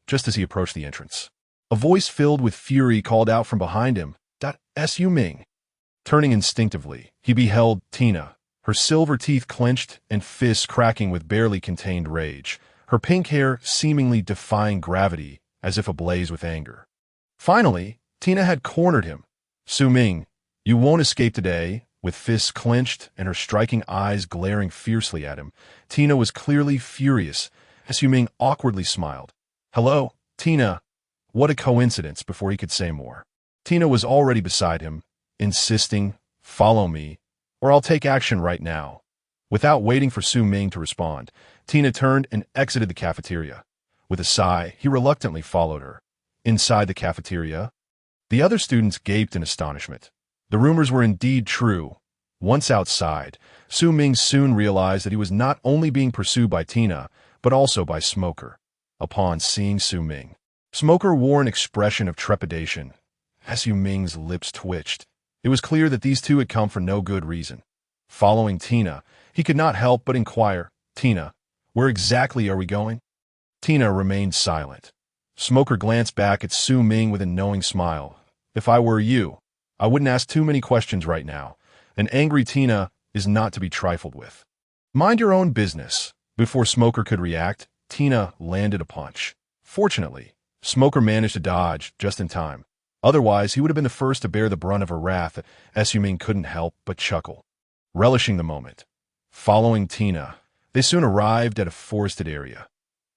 Just as he approached the entrance, a voice filled with fury called out from behind him, "Su Ming." Turning instinctively, he beheld Tina, her silver teeth clenched and fists cracking with barely contained rage, her pink hair seemingly defying gravity as if ablaze with anger. Finally, Tina had cornered him. "Su Ming, you won't escape today." With fists clenched and her striking eyes glaring fiercely at him, Tina was clearly furious. Su Ming awkwardly smiled. "Hello, Tina." What a coincidence, before he could say more. Tina was already beside him, insisting, "Follow me, or I'll take action right now." Without waiting for Su Ming to respond, Tina turned and exited the cafeteria. With a sigh, he reluctantly followed her. Inside the cafeteria, the other students gaped in astonishment. The rumors were indeed true. Once outside, Su Ming soon realized that he was not only being pursued by Tina, but also by Smoker. Upon seeing Su Ming, Smoker wore an expression of trepidation. Su Ming's lips twitched. It was clear that these two had come for no good reason. Following Tina, he could not help but inquire, "Tina, where exactly are we going?" Tina remained silent. Smoker glanced back at Su Ming with a knowing smile. If I were you, I wouldn't ask too many questions right now. An angry Tina is not to be trifled with. Mind your own business. Before Smoker could react, Tina landed a punch. Fortunately, Smoker managed to dodge just in time. Otherwise, he would have been the first to bear the brunt of her wrath. Su Ming couldn't help but chuckle, relishing the moment. Following Tina, they soon arrived at a forested area.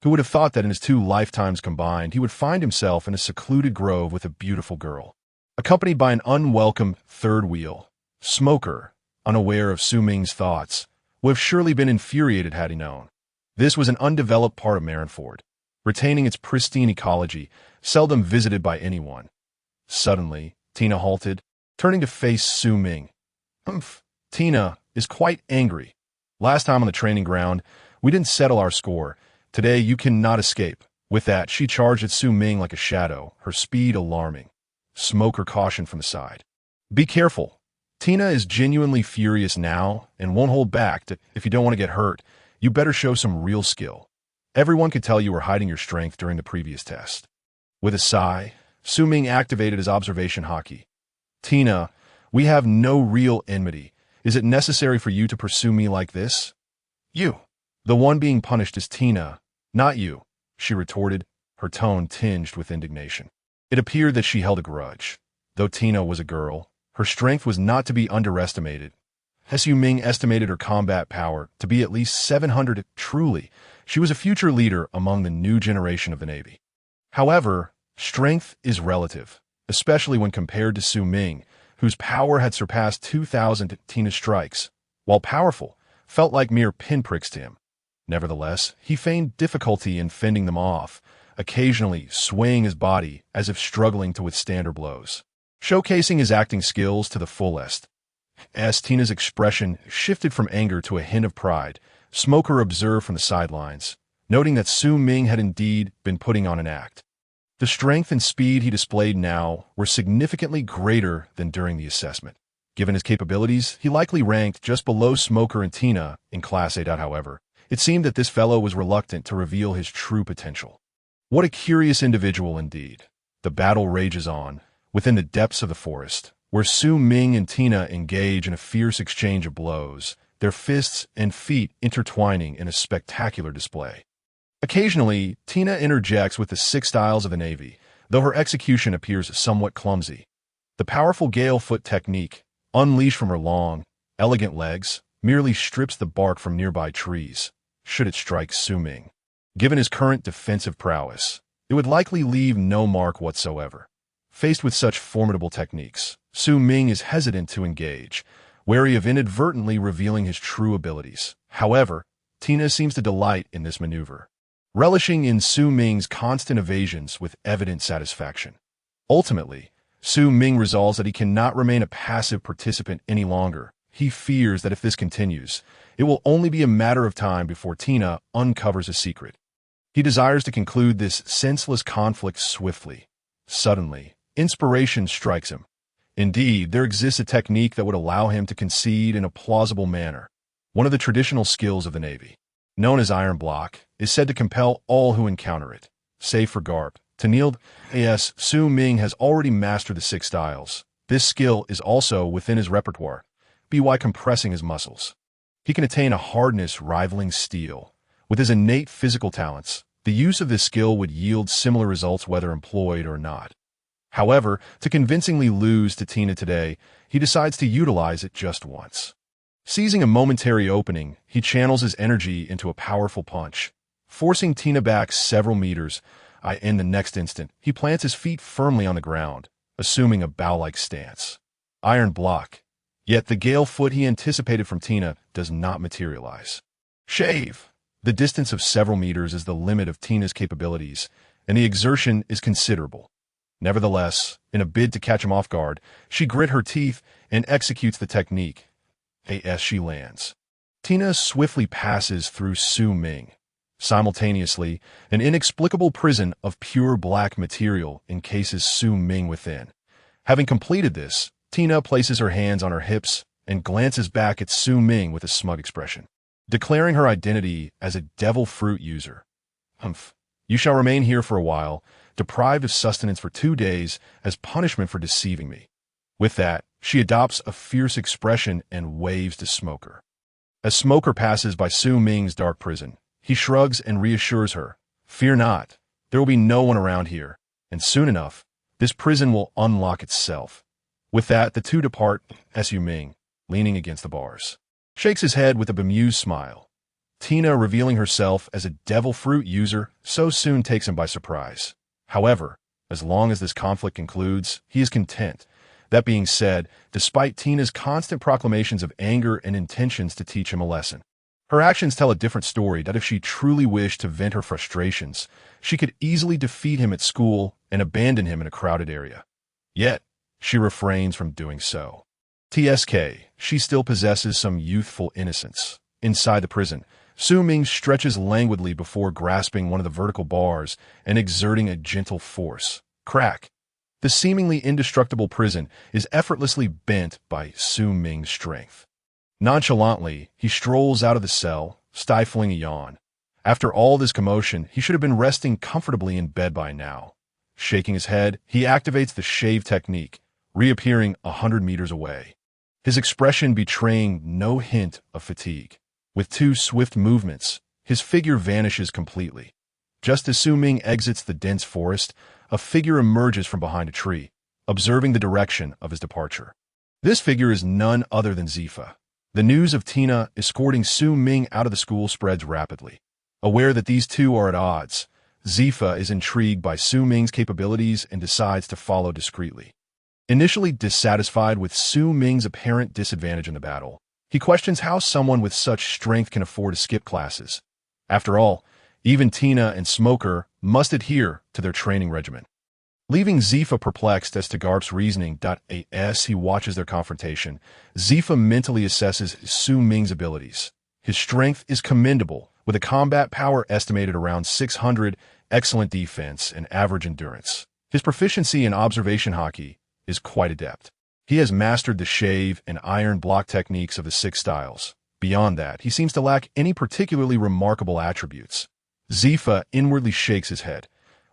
Who would have thought that in his 2 lifetimes combined, he would find himself in a secluded grove with a beautiful girl, accompanied by an unwelcome third wheel? Smoker, unaware of Su Ming's thoughts, would have surely been infuriated had he known. This was an undeveloped part of Marineford, retaining its pristine ecology, seldom visited by anyone. Suddenly, Tina halted, turning to face Su Ming. Tina is quite angry. Last time on the training ground, we didn't settle our score. Today, you cannot escape. With that, she charged at Su Ming like a shadow, her speed alarming. Smoker cautioned from the side. Be careful. Tina is genuinely furious now and won't hold back. If you don't want to get hurt, you better show some real skill. Everyone could tell you were hiding your strength during the previous test. With a sigh, Su Ming activated his observation Haki. Tina, we have no real enmity. Is it necessary for you to pursue me like this? You. The one being punished is Tina, not you, she retorted, her tone tinged with indignation. It appeared that she held a grudge. Though Tina was a girl, her strength was not to be underestimated. Su Ming estimated her combat power to be at least 700. Truly, she was a future leader among the new generation of the Navy. However, strength is relative, especially when compared to Su Ming, whose power had surpassed 2,000. Tina's strikes, while powerful, felt like mere pinpricks to him. Nevertheless, he feigned difficulty in fending them off, occasionally swaying his body as if struggling to withstand her blows, showcasing his acting skills to the fullest. As Tina's expression shifted from anger to a hint of pride, Smoker observed from the sidelines, noting that Su Ming had indeed been putting on an act. The strength and speed he displayed now were significantly greater than during the assessment. Given his capabilities, he likely ranked just below Smoker and Tina in Class A. However, it seemed that this fellow was reluctant to reveal his true potential. What a curious individual indeed. The battle rages on, within the depths of the forest, where Su Ming and Tina engage in a fierce exchange of blows, their fists and feet intertwining in a spectacular display. Occasionally, Tina interjects with the 6 styles of the Navy, though her execution appears somewhat clumsy. The powerful gale foot technique, unleashed from her long, elegant legs, merely strips the bark from nearby trees, should it strike Su Ming. Given his current defensive prowess, it would likely leave no mark whatsoever. Faced with such formidable techniques, Su Ming is hesitant to engage, wary of inadvertently revealing his true abilities. However, Tina seems to delight in this maneuver, relishing in Su Ming's constant evasions with evident satisfaction. Ultimately, Su Ming resolves that he cannot remain a passive participant any longer. He fears that if this continues, it will only be a matter of time before Tina uncovers a secret. He desires to conclude this senseless conflict swiftly. Suddenly, inspiration strikes him. Indeed, there exists a technique that would allow him to concede in a plausible manner. One of the traditional skills of the Navy, known as iron block, is said to compel all who encounter it, save for Garp, to kneel. Su Ming has already mastered the 6 styles. This skill is also within his repertoire, by compressing his muscles. He can attain a hardness rivaling steel. With his innate physical talents, the use of this skill would yield similar results whether employed or not. However, to convincingly lose to Tina today, he decides to utilize it just once. Seizing a momentary opening, he channels his energy into a powerful punch, forcing Tina back several meters. In the next instant, he plants his feet firmly on the ground, assuming a bow-like stance. Iron block. Yet the gale foot he anticipated from Tina does not materialize. Shave! The distance of several meters is the limit of Tina's capabilities, and the exertion is considerable. Nevertheless, in a bid to catch him off guard, she grit her teeth and executes the technique. As she lands, Tina swiftly passes through Su Ming. Simultaneously, an inexplicable prison of pure black material encases Su Ming within. Having completed this, Tina places her hands on her hips and glances back at Su Ming with a smug expression, declaring her identity as a devil fruit user. You shall remain here for a while, deprived of sustenance for 2 days as punishment for deceiving me." With that, she adopts a fierce expression and waves to Smoker. As Smoker passes by Su Ming's dark prison, he shrugs and reassures her, "Fear not, there will be no one around here, and soon enough, this prison will unlock itself." With that, the two depart, as Su Ming, leaning against the bars, shakes his head with a bemused smile. Tina, revealing herself as a devil fruit user, so soon takes him by surprise. However, as long as this conflict concludes, he is content. That being said, despite Tina's constant proclamations of anger and intentions to teach him a lesson, her actions tell a different story. That if she truly wished to vent her frustrations, she could easily defeat him at school and abandon him in a crowded area. Yet, she refrains from doing so. TSK, she still possesses some youthful innocence. Inside the prison, Su Ming stretches languidly before grasping one of the vertical bars and exerting a gentle force. Crack! The seemingly indestructible prison is effortlessly bent by Su Ming's strength. Nonchalantly, he strolls out of the cell, stifling a yawn. After all this commotion, he should have been resting comfortably in bed by now. Shaking his head, he activates the shave technique, reappearing 100 meters away, his expression betraying no hint of fatigue. With 2 swift movements, his figure vanishes completely. Just as Su Ming exits the dense forest, a figure emerges from behind a tree, observing the direction of his departure. This figure is none other than Zifa. The news of Tina escorting Su Ming out of the school spreads rapidly. Aware that these two are at odds, Zifa is intrigued by Su Ming's capabilities and decides to follow discreetly. Initially dissatisfied with Su Ming's apparent disadvantage in the battle, he questions how someone with such strength can afford to skip classes. After all, even Tina and Smoker must adhere to their training regimen. Leaving Zifa perplexed as to Garp's reasoning. As he watches their confrontation, Zifa mentally assesses Su Ming's abilities. His strength is commendable, with a combat power estimated around 600, excellent defense, and average endurance. His proficiency in observation Haki is quite adept. He has mastered the shave and iron block techniques of the 6 styles. Beyond that, he seems to lack any particularly remarkable attributes. Zifa inwardly shakes his head.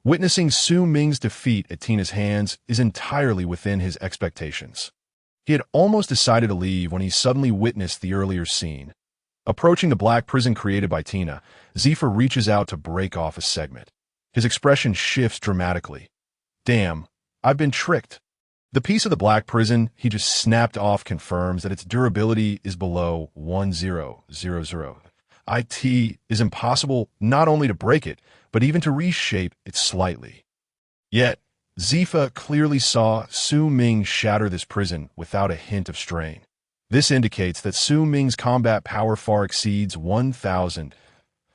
Witnessing Su Ming's defeat at Tina's hands is entirely within his expectations. He had almost decided to leave when he suddenly witnessed the earlier scene. Approaching the black prison created by Tina, Zifa reaches out to break off a segment. His expression shifts dramatically. "Damn, I've been tricked." The piece of the black prison he just snapped off confirms that its durability is below 1000. It is impossible not only to break it, but even to reshape it slightly. Yet, Zifa clearly saw Su Ming shatter this prison without a hint of strain. This indicates that Su Ming's combat power far exceeds 1000,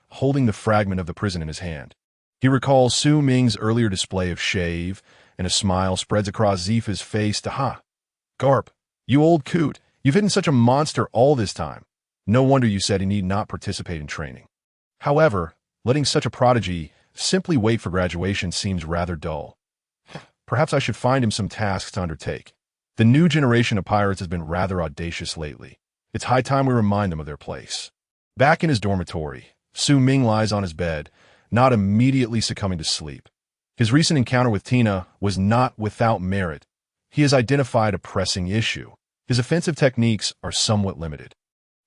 holding the fragment of the prison in his hand. He recalls Su Ming's earlier display of shave, and a smile spreads across Zifa's face. Garp, you old coot, you've hidden such a monster all this time. No wonder you said he need not participate in training. However, letting such a prodigy simply wait for graduation seems rather dull. Perhaps I should find him some tasks to undertake. The new generation of pirates has been rather audacious lately. It's high time we remind them of their place. Back in his dormitory, Su Ming lies on his bed, not immediately succumbing to sleep. His recent encounter with Tina was not without merit. He has identified a pressing issue. His offensive techniques are somewhat limited.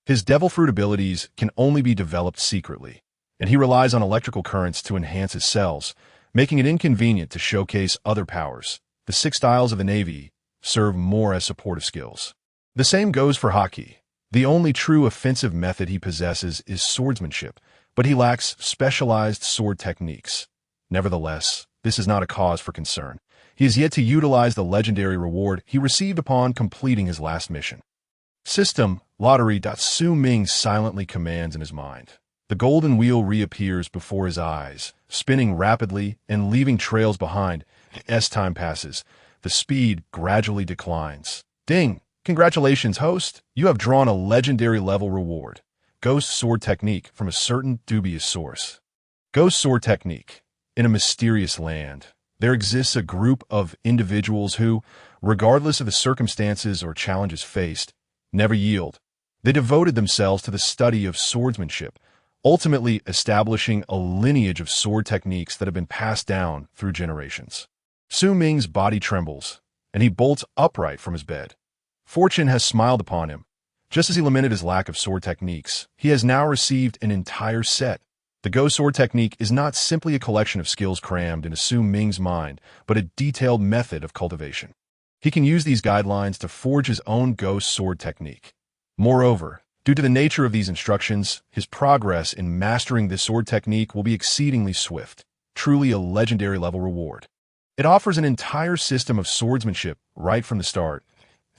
His devil fruit abilities can only be developed secretly, and he relies on electrical currents to enhance his cells, making it inconvenient to showcase other powers. The 6 styles of the Navy serve more as supportive skills. The same goes for Haki. The only true offensive method he possesses is swordsmanship, but he lacks specialized sword techniques. Nevertheless, this is not a cause for concern. He has yet to utilize the legendary reward he received upon completing his last mission. System, lottery. Su Ming silently commands in his mind. The golden wheel reappears before his eyes, spinning rapidly and leaving trails behind. As time passes, the speed gradually declines. Ding! Congratulations, host! You have drawn a legendary level reward. Ghost Sword Technique from a certain dubious source. Ghost Sword Technique. In a mysterious land, there exists a group of individuals who, regardless of the circumstances or challenges faced, never yield. They devoted themselves to the study of swordsmanship, ultimately establishing a lineage of sword techniques that have been passed down through generations. Su Ming's body trembles, and he bolts upright from his bed. Fortune has smiled upon him. Just as he lamented his lack of sword techniques, he has now received an entire set. The Go sword technique is not simply a collection of skills crammed into Su Ming's mind, but a detailed method of cultivation. He can use these guidelines to forge his own Go sword technique. Moreover, due to the nature of these instructions, his progress in mastering this sword technique will be exceedingly swift, truly a legendary level reward. It offers an entire system of swordsmanship right from the start.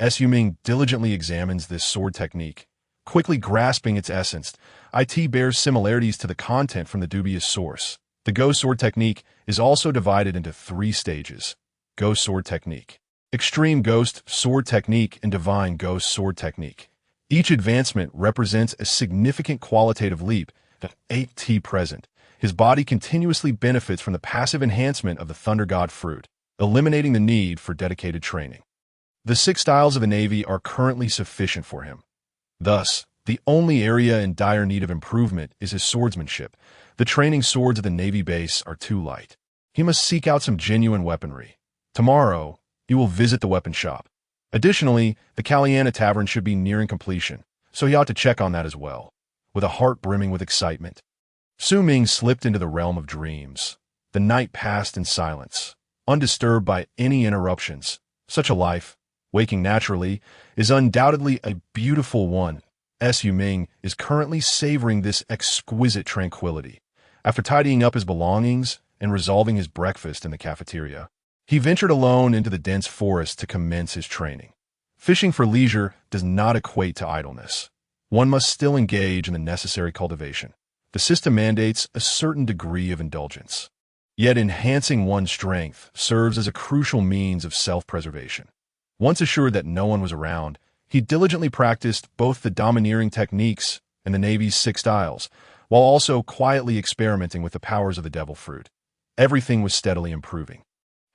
Su Ming diligently examines this sword technique, quickly grasping its essence. It bears similarities to the content from the dubious source. The Go sword technique is also divided into 3 stages. Go sword technique, Extreme Ghost sword technique, and Divine Ghost sword technique. Each advancement represents a significant qualitative leap. At present, his body continuously benefits from the passive enhancement of the Thunder God fruit, eliminating the need for dedicated training. The 6 styles of the Navy are currently sufficient for him. Thus, the only area in dire need of improvement is his swordsmanship. The training swords of the Navy base are too light. He must seek out some genuine weaponry. Tomorrow, he will visit the weapon shop. Additionally, the Califa tavern should be nearing completion, so he ought to check on that as well. With a heart brimming with excitement, Su Ming slipped into the realm of dreams. The night passed in silence, undisturbed by any interruptions. Such a life, waking naturally, is undoubtedly a beautiful one. Su Ming is currently savoring this exquisite tranquility. After tidying up his belongings and resolving his breakfast in the cafeteria, he ventured alone into the dense forest to commence his training. Fishing for leisure does not equate to idleness. One must still engage in the necessary cultivation. The system mandates a certain degree of indulgence. Yet enhancing one's strength serves as a crucial means of self-preservation. Once assured that no one was around, he diligently practiced both the domineering techniques and the Navy's 6 styles, while also quietly experimenting with the powers of the devil fruit. Everything was steadily improving.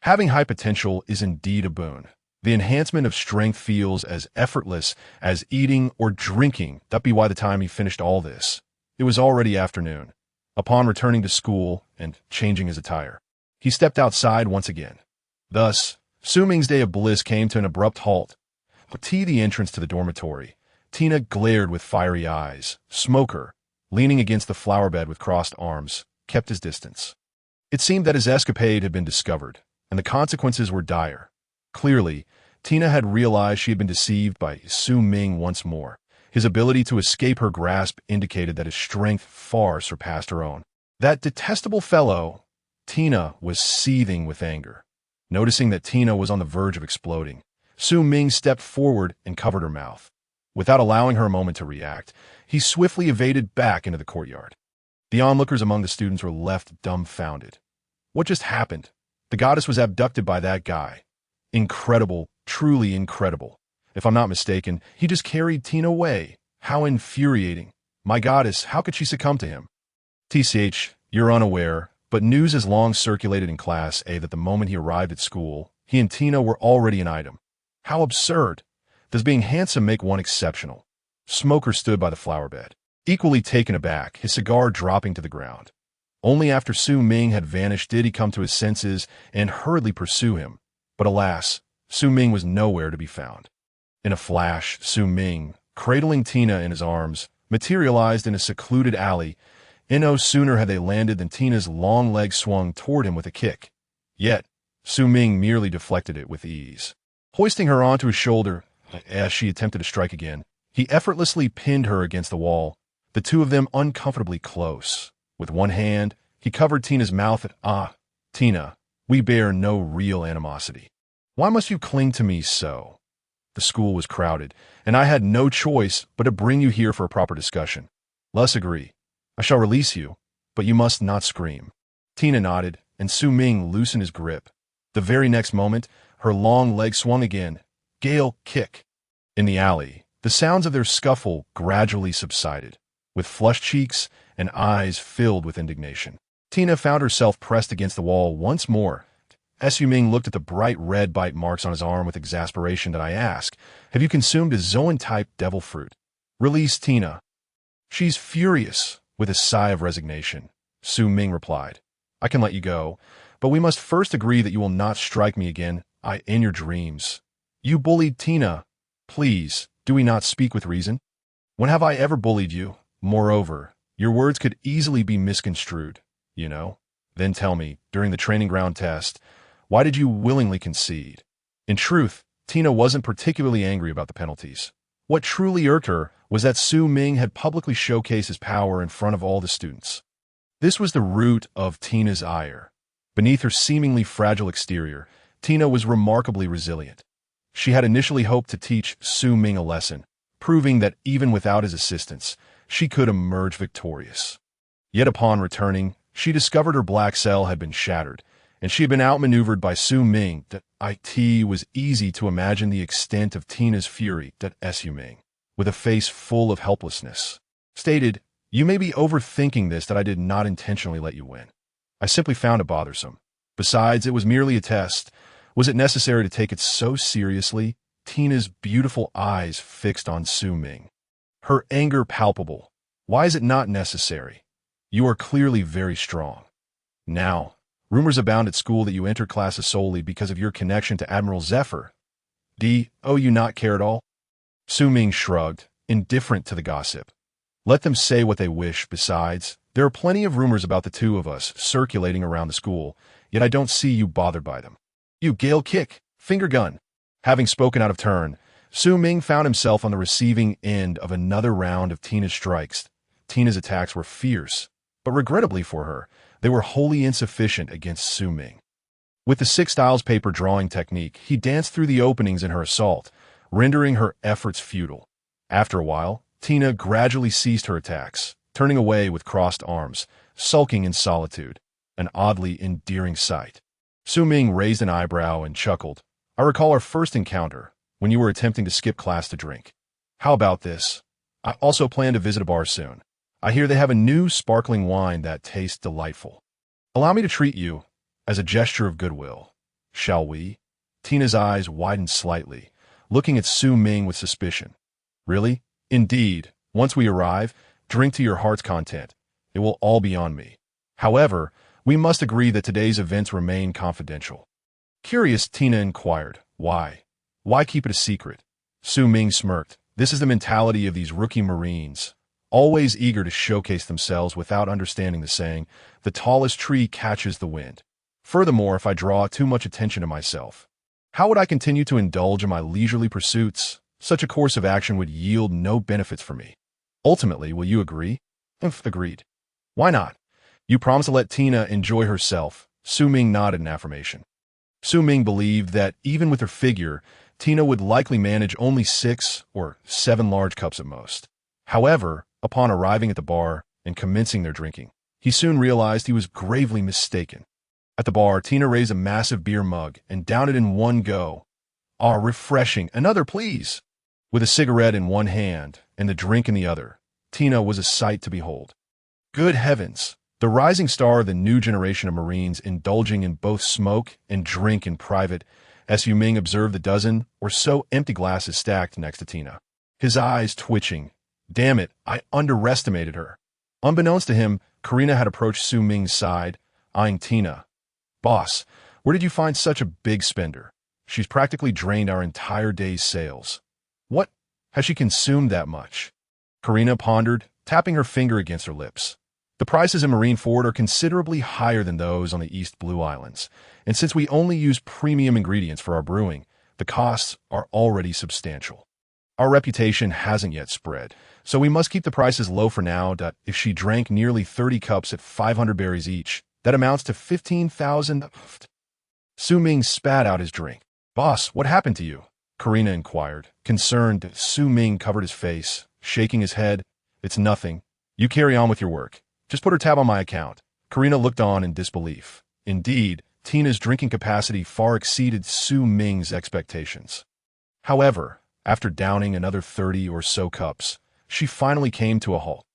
Having high potential is indeed a boon. The enhancement of strength feels as effortless as eating or drinking. That be why the time he finished all this, it was already afternoon. Upon returning to school and changing his attire, he stepped outside once again. Thus, Su Ming's day of bliss came to an abrupt halt. At the entrance to the dormitory, Tina glared with fiery eyes. Smoker, leaning against the flower bed with crossed arms, kept his distance. It seemed that his escapade had been discovered, and the consequences were dire. Clearly, Tina had realized she had been deceived by Su Ming once more. His ability to escape her grasp indicated that his strength far surpassed her own. That detestable fellow! Tina was seething with anger. Noticing that Tina was on the verge of exploding, Su Ming stepped forward and covered her mouth. Without allowing her a moment to react, he swiftly evaded back into the courtyard. The onlookers among the students were left dumbfounded. What just happened? The goddess was abducted by that guy. Incredible, truly incredible. If I'm not mistaken, he just carried Tina away. How infuriating. My goddess, how could she succumb to him? You're unaware, but news has long circulated in Class A that the moment he arrived at school, he and Tina were already an item. How absurd. Does being handsome make one exceptional? Smoker stood by the flower bed, equally taken aback, his cigar dropping to the ground. Only after Su Ming had vanished did he come to his senses and hurriedly pursue him. But alas, Su Ming was nowhere to be found. In a flash, Su Ming, cradling Tina in his arms, materialized in a secluded alley. No sooner had they landed than Tina's long leg swung toward him with a kick. Yet, Su Ming merely deflected it with ease. Hoisting her onto his shoulder, as she attempted to strike again, he effortlessly pinned her against the wall, the two of them uncomfortably close. With one hand, he covered Tina's mouth. Tina, we bear no real animosity. Why must you cling to me so? The school was crowded, and I had no choice but to bring you here for a proper discussion. Let's agree. I shall release you, but you must not scream. Tina nodded, and Su Ming loosened his grip. The very next moment, her long leg swung again. Gale kick. In the alley, the sounds of their scuffle gradually subsided. With flushed cheeks and eyes filled with indignation, Tina found herself pressed against the wall once more. Su Ming looked at the bright red bite marks on his arm with exasperation. Did I ask, have you consumed a Zoan-type devil fruit? Release Tina. She's furious. With a sigh of resignation, Su Ming replied, I can let you go, but we must first agree that you will not strike me again, in your dreams. You bullied Tina. Please, do we not speak with reason? When have I ever bullied you? Moreover, your words could easily be misconstrued, you know? Then tell me, during the training ground test, why did you willingly concede? In truth, Tina wasn't particularly angry about the penalties. What truly irked her was that Su Ming had publicly showcased his power in front of all the students. This was the root of Tina's ire. Beneath her seemingly fragile exterior, Tina was remarkably resilient. She had initially hoped to teach Su Ming a lesson, proving that even without his assistance, she could emerge victorious. Yet upon returning, she discovered her black cell had been shattered, and she had been outmaneuvered by Su Ming. It was easy to imagine the extent of Tina's fury. Su Ming, with a face full of helplessness, stated, You may be overthinking this, that I did not intentionally let you win. I simply found it bothersome. Besides, it was merely a test. Was it necessary to take it so seriously? Tina's beautiful eyes fixed on Su Ming, her anger palpable. Why is it not necessary? You are clearly very strong. Now, rumors abound at school that you entered classes solely because of your connection to Admiral Zephyr. You not care at all? Su Ming shrugged, indifferent to the gossip. Let them say what they wish. Besides, there are plenty of rumors about the two of us circulating around the school, yet I don't see you bothered by them. You gale kick, finger gun. Having spoken out of turn, Su Ming found himself on the receiving end of another round of Tina's strikes. Tina's attacks were fierce, but regrettably for her, they were wholly insufficient against Su Ming. With the 6 styles paper drawing technique, he danced through the openings in her assault, rendering her efforts futile. After a while, Tina gradually ceased her attacks, turning away with crossed arms, sulking in solitude, an oddly endearing sight. Su Ming raised an eyebrow and chuckled. I recall our first encounter, when you were attempting to skip class to drink. How about this? I also plan to visit a bar soon. I hear they have a new sparkling wine that tastes delightful. Allow me to treat you, as a gesture of goodwill. Shall we? Tina's eyes widened slightly, looking at Su Ming with suspicion. Really? Indeed. Once we arrive, drink to your heart's content. It will all be on me. However, we must agree that today's events remain confidential. Curious, Tina inquired. Why? Why keep it a secret? Su Ming smirked. This is the mentality of these rookie Marines, always eager to showcase themselves without understanding the saying, the tallest tree catches the wind. Furthermore, if I draw too much attention to myself, how would I continue to indulge in my leisurely pursuits? Such a course of action would yield no benefits for me. Ultimately, will you agree? Agreed. Why not? You promise to let Tina enjoy herself. Su Ming nodded in affirmation. Su Ming believed that, even with her figure, Tina would likely manage only 6 or 7 large cups at most. However, upon arriving at the bar and commencing their drinking, he soon realized he was gravely mistaken. At the bar, Tina raised a massive beer mug and downed it in one go. Ah, refreshing. Another, please. With a cigarette in one hand and the drink in the other, Tina was a sight to behold. Good heavens! The rising star of the new generation of Marines indulging in both smoke and drink in private, Su Ming observed the dozen or so empty glasses stacked next to Tina. His eyes twitching. Damn it, I underestimated her. Unbeknownst to him, Karina had approached Su Ming's side, eyeing Tina. Boss, where did you find such a big spender? She's practically drained our entire day's sales. What? Has she consumed that much? Karina pondered, tapping her finger against her lips. The prices in Marineford are considerably higher than those on the East Blue Islands, and since we only use premium ingredients for our brewing, the costs are already substantial. Our reputation hasn't yet spread, so we must keep the prices low for now. If she drank nearly 30 cups at 500 berries each, that amounts to 15,000. Su Ming spat out his drink. Boss, what happened to you? Karina inquired. Concerned, Su Ming covered his face, shaking his head. It's nothing. You carry on with your work. Just put her tab on my account. Karina looked on in disbelief. Indeed, Tina's drinking capacity far exceeded Su Ming's expectations. However, after downing another 30 or so cups, she finally came to a halt.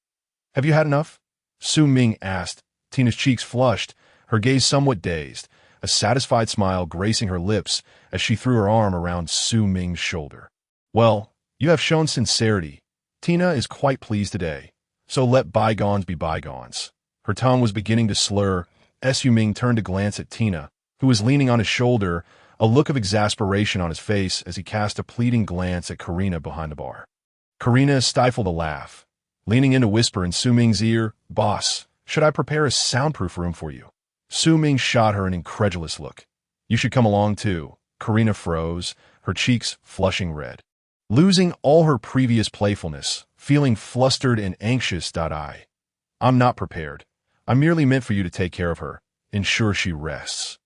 Have you had enough? Su Ming asked. Tina's cheeks flushed, her gaze somewhat dazed, a satisfied smile gracing her lips as she threw her arm around Su Ming's shoulder. Well, you have shown sincerity. Tina is quite pleased today. So let bygones be bygones. Her tongue was beginning to slur. Su Ming turned to glance at Tina, who was leaning on his shoulder, a look of exasperation on his face as he cast a pleading glance at Karina behind the bar. Karina stifled a laugh, leaning in to whisper in Su Ming's ear, "Boss, should I prepare a soundproof room for you?" Su Ming shot her an incredulous look. "You should come along too." Karina froze, her cheeks flushing red. Losing all her previous playfulness, feeling flustered and anxious. I'm not prepared. I'm merely meant for you to take care of her, ensure she rests."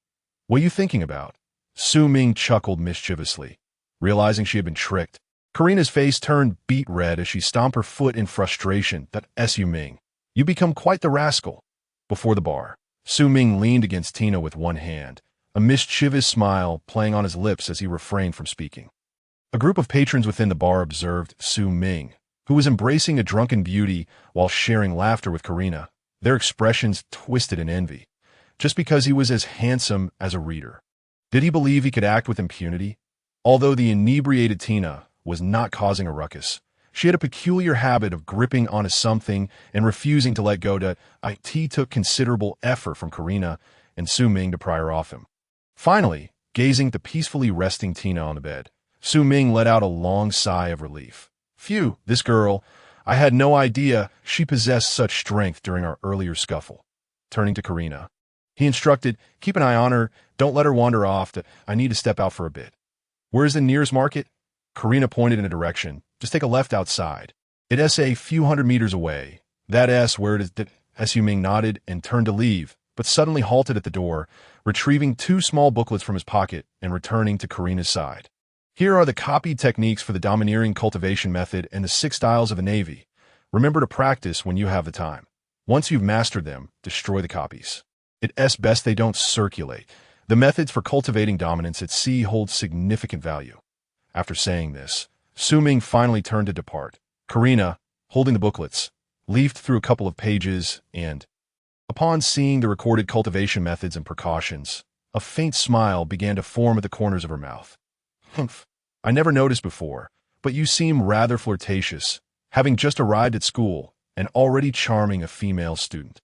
"What are you thinking about?" Su Ming chuckled mischievously, realizing she had been tricked. Karina's face turned beet red as she stomped her foot in frustration. "Su Ming, you become quite the rascal." Before the bar, Su Ming leaned against Tina with one hand, a mischievous smile playing on his lips as he refrained from speaking. A group of patrons within the bar observed Su Ming, who was embracing a drunken beauty while sharing laughter with Karina, their expressions twisted in envy, just because he was as handsome as a reader. Did he believe he could act with impunity? Although the inebriated Tina was not causing a ruckus, she had a peculiar habit of gripping onto something and refusing to let go. It took considerable effort from Karina and Su Ming to pry her off him. Finally, gazing at the peacefully resting Tina on the bed, Su Ming let out a long sigh of relief. "Phew, this girl. I had no idea she possessed such strength during our earlier scuffle." Turning to Karina, he instructed, "Keep an eye on her. Don't let her wander off. I need to step out for a bit." "Where's the nearest market?" Karina pointed in a direction. "Just take a left outside. It's a few hundred meters away. That's where it is." Su Ming nodded and turned to leave, but suddenly halted at the door, retrieving 2 small booklets from his pocket and returning to Karina's side. "Here are the copied techniques for the domineering cultivation method and the 6 styles of the Navy. Remember to practice when you have the time. Once you've mastered them, destroy the copies. It's best they don't circulate. The methods for cultivating dominance at sea hold significant value." After saying this, Su Ming finally turned to depart. Karina, holding the booklets, leafed through a couple of pages and, upon seeing the recorded cultivation methods and precautions, a faint smile began to form at the corners of her mouth. "Humph, I never noticed before, but you seem rather flirtatious, having just arrived at school and already charming a female student.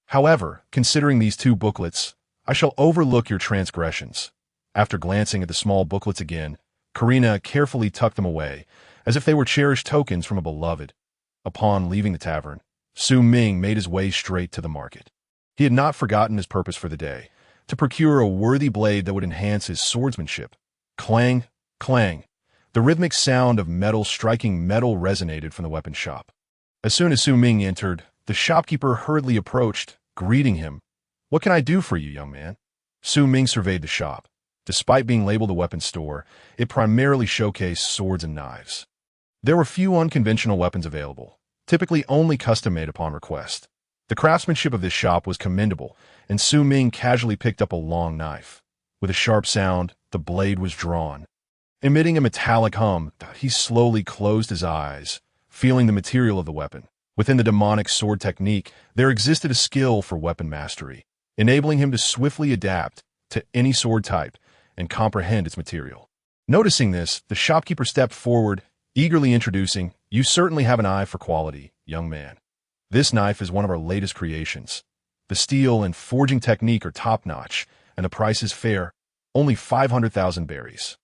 However, considering these 2 booklets, I shall overlook your transgressions." After glancing at the small booklets again, Karina carefully tucked them away, as if they were cherished tokens from a beloved. Upon leaving the tavern, Su Ming made his way straight to the market. He had not forgotten his purpose for the day, to procure a worthy blade that would enhance his swordsmanship. Clang, clang. The rhythmic sound of metal striking metal resonated from the weapon shop. As soon as Su Ming entered, the shopkeeper hurriedly approached, greeting him. "What can I do for you, young man?" Su Ming surveyed the shop. Despite being labeled a weapons store, it primarily showcased swords and knives. There were few unconventional weapons available, typically only custom-made upon request. The craftsmanship of this shop was commendable, and Su Ming casually picked up a long knife. With a sharp sound, the blade was drawn. Emitting a metallic hum, he slowly closed his eyes, feeling the material of the weapon. Within the demonic sword technique, there existed a skill for weapon mastery, enabling him to swiftly adapt to any sword type and comprehend its material. Noticing this, the shopkeeper stepped forward, eagerly introducing, "You certainly have an eye for quality, young man. This knife is one of our latest creations. The steel and forging technique are top-notch, and the price is fair, only 500,000 berries.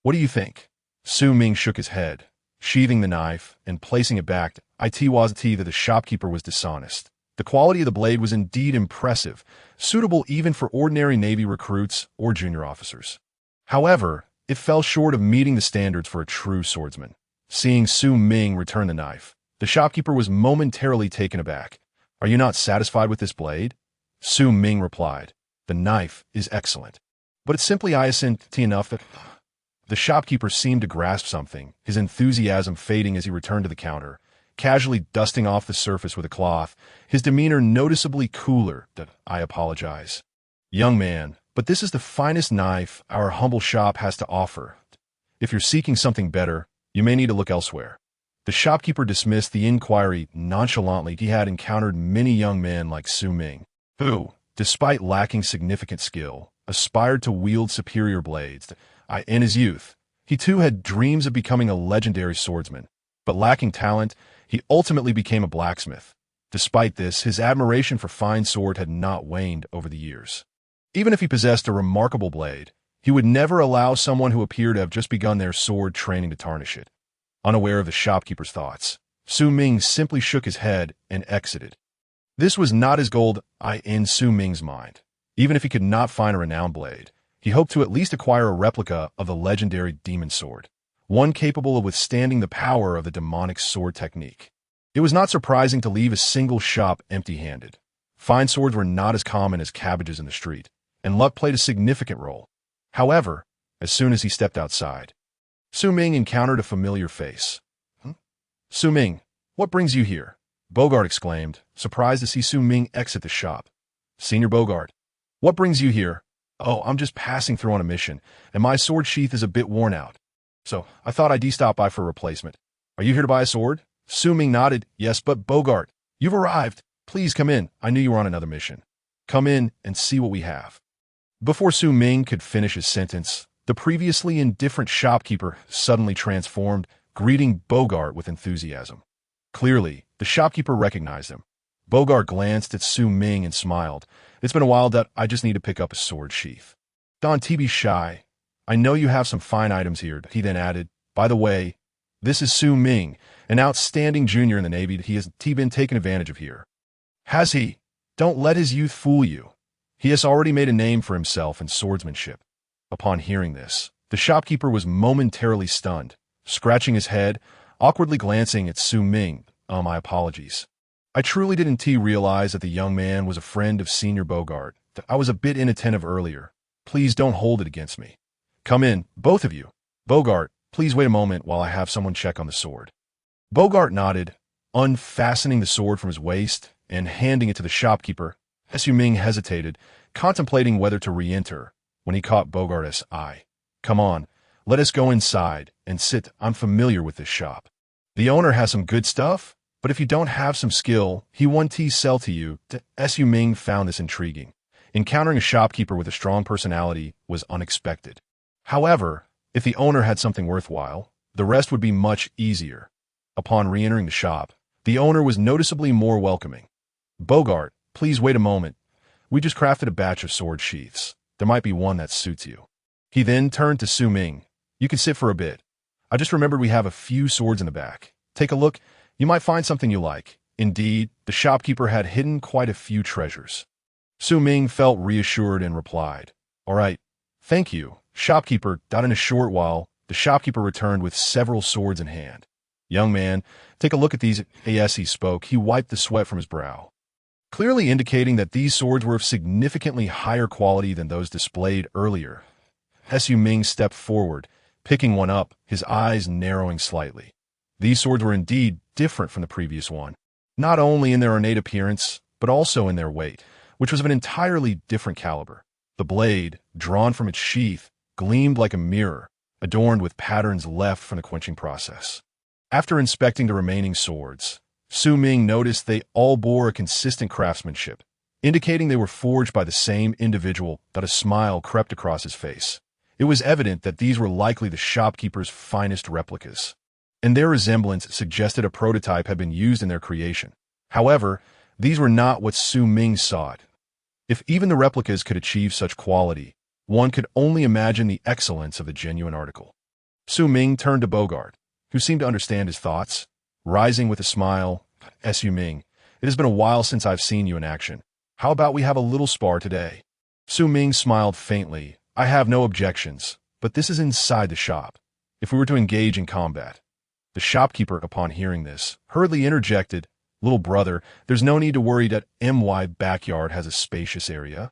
What do you think?" Su Ming shook his head, sheathing the knife and placing it back. It was that the shopkeeper was dishonest. The quality of the blade was indeed impressive, suitable even for ordinary Navy recruits or junior officers. However, it fell short of meeting the standards for a true swordsman. Seeing Su Ming return the knife, the shopkeeper was momentarily taken aback. "Are you not satisfied with this blade?" Su Ming replied, "The knife is excellent, but it's simply isn't enough that..." The shopkeeper seemed to grasp something, his enthusiasm fading as he returned to the counter, casually dusting off the surface with a cloth, his demeanor noticeably cooler. "I apologize, young man, but this is the finest knife our humble shop has to offer. If you're seeking something better, you may need to look elsewhere." The shopkeeper dismissed the inquiry nonchalantly. He had encountered many young men like Su Ming, who, despite lacking significant skill, aspired to wield superior blades. In his youth, he too had dreams of becoming a legendary swordsman, but lacking talent, He ultimately became a blacksmith. Despite this, his admiration for fine sword had not waned over the years. Even if he possessed a remarkable blade, he would never allow someone who appeared to have just begun their sword training to tarnish it. Unaware of the shopkeeper's thoughts, Su Ming simply shook his head and exited. This was not his goal in Su Ming's mind. Even if he could not find a renowned blade, he hoped to at least acquire a replica of the legendary demon sword, one capable of withstanding the power of the demonic sword technique. It was not surprising to leave a single shop empty-handed. Fine swords were not as common as cabbages in the street, and luck played a significant role. However, as soon as he stepped outside, Su Ming encountered a familiar face. Su Ming, what brings you here? Bogart exclaimed, surprised to see Su Ming exit the shop. Senior Bogart, what brings you here? Oh, I'm just passing through on a mission, and my sword sheath is a bit worn out. So, I thought I'd stop by for a replacement. Are you here to buy a sword? Su Ming nodded. Yes, but Bogart, you've arrived. Please come in. I knew you were on another mission. Come in and see what we have. Before Su Ming could finish his sentence, the previously indifferent shopkeeper suddenly transformed, greeting Bogart with enthusiasm. Clearly, the shopkeeper recognized him. Bogart glanced at Su Ming and smiled. It's been a while that I just need to pick up a sword sheath. Don't be shy. I know you have some fine items here, he then added. By the way, this is Su Ming, an outstanding junior in the Navy that he has been taken advantage of here. Has he? Don't let his youth fool you. He has already made a name for himself in swordsmanship. Upon hearing this, the shopkeeper was momentarily stunned, scratching his head, awkwardly glancing at Su Ming. My apologies. I truly didn't realize that the young man was a friend of Senior Bogart, that I was a bit inattentive earlier. Please don't hold it against me. Come in, both of you. Bogart, please wait a moment while I have someone check on the sword. Bogart nodded, unfastening the sword from his waist and handing it to the shopkeeper. Su Ming hesitated, contemplating whether to re-enter, when he caught Bogart's eye. Come on, let us go inside and sit. I'm familiar with this shop. The owner has some good stuff, but if you don't have some skill, he won't sell to you. Su Ming found this intriguing. Encountering a shopkeeper with a strong personality was unexpected. However, if the owner had something worthwhile, the rest would be much easier. Upon re-entering the shop, the owner was noticeably more welcoming. Bogart, please wait a moment. We just crafted a batch of sword sheaths. There might be one that suits you. He then turned to Su Ming. You can sit for a bit. I just remembered we have a few swords in the back. Take a look. You might find something you like. Indeed, the shopkeeper had hidden quite a few treasures. Su Ming felt reassured and replied, All right, thank you, shopkeeper. In a short while, the shopkeeper returned with several swords in hand. Young man, take a look at these. As he spoke, he wiped the sweat from his brow, clearly indicating that these swords were of significantly higher quality than those displayed earlier. Su Ming stepped forward, picking one up, his eyes narrowing slightly. These swords were indeed different from the previous one, not only in their ornate appearance, but also in their weight, which was of an entirely different caliber. The blade, drawn from its sheath, gleamed like a mirror, adorned with patterns left from the quenching process. After inspecting the remaining swords, Su Ming noticed they all bore a consistent craftsmanship, indicating they were forged by the same individual. A smile crept across his face. It was evident that these were likely the shopkeeper's finest replicas, and their resemblance suggested a prototype had been used in their creation. However, these were not what Su Ming sought. If even the replicas could achieve such quality, one could only imagine the excellence of the genuine article. Su Ming turned to Bogart, who seemed to understand his thoughts. Rising with a smile, Su Ming, it has been a while since I've seen you in action. How about we have a little spar today? Su Ming smiled faintly. I have no objections, but this is inside the shop. If we were to engage in combat. The shopkeeper, upon hearing this, hurriedly interjected, Little brother, there's no need to worry that my backyard has a spacious area.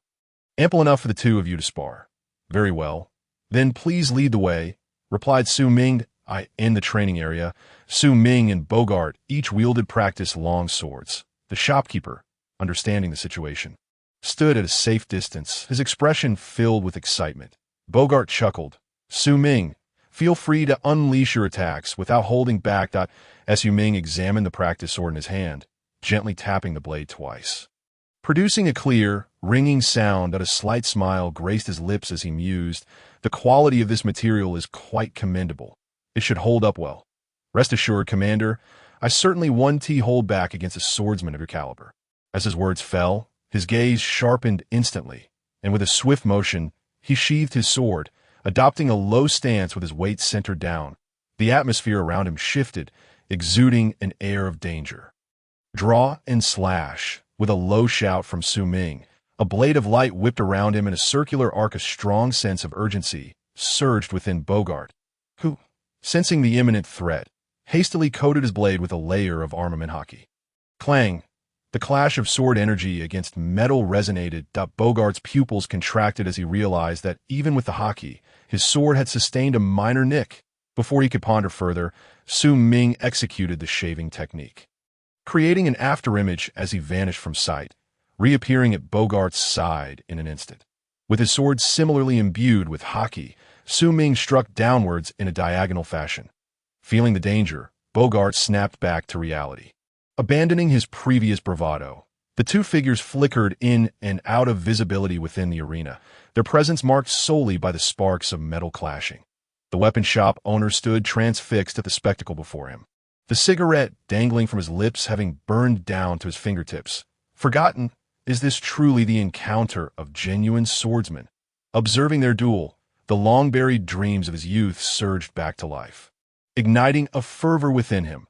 Ample enough for the two of you to spar. Very well. Then please lead the way, replied Su Ming. In the training area, Su Ming and Bogart each wielded practice long swords. The shopkeeper, understanding the situation, stood at a safe distance, his expression filled with excitement. Bogart chuckled. Su Ming, feel free to unleash your attacks without holding back. Su Ming examined the practice sword in his hand, gently tapping the blade twice, producing a clear, ringing sound. A slight smile graced his lips as he mused, the quality of this material is quite commendable. It should hold up well. Rest assured, Commander, I certainly one T hold back against a swordsman of your caliber. As his words fell, his gaze sharpened instantly, and with a swift motion, he sheathed his sword, adopting a low stance with his weight centered down. The atmosphere around him shifted, exuding an air of danger. Draw and slash, with a low shout from Su Ming. A blade of light whipped around him in a circular arc. A strong sense of urgency surged within Bogart, who, sensing the imminent threat, hastily coated his blade with a layer of armament Haki. Clang! The clash of sword energy against metal resonated. Bogart's pupils contracted as he realized that even with the Haki, his sword had sustained a minor nick. Before he could ponder further, Su Ming executed the shaving technique, creating an afterimage as he vanished from sight, reappearing at Bogart's side in an instant. With his sword similarly imbued with Haki, Su Ming struck downwards in a diagonal fashion. Feeling the danger, Bogart snapped back to reality. Abandoning his previous bravado, the two figures flickered in and out of visibility within the arena, their presence marked solely by the sparks of metal clashing. The weapon shop owner stood transfixed at the spectacle before him, the cigarette dangling from his lips having burned down to his fingertips. Forgotten, is this truly the encounter of genuine swordsmen? Observing their duel, the long-buried dreams of his youth surged back to life, igniting a fervor within him.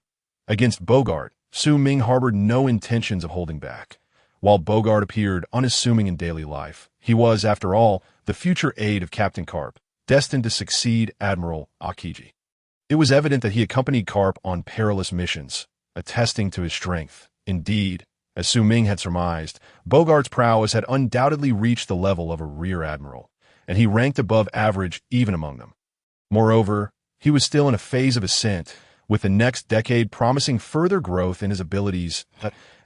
Against Bogart, Su Ming harbored no intentions of holding back. While Bogart appeared unassuming in daily life, he was, after all, the future aide of Captain Karp, destined to succeed Admiral Akiji. It was evident that he accompanied Karp on perilous missions, attesting to his strength. Indeed, as Su Ming had surmised, Bogart's prowess had undoubtedly reached the level of a rear admiral, and he ranked above average even among them. Moreover, he was still in a phase of ascent, with the next decade promising further growth in his abilities.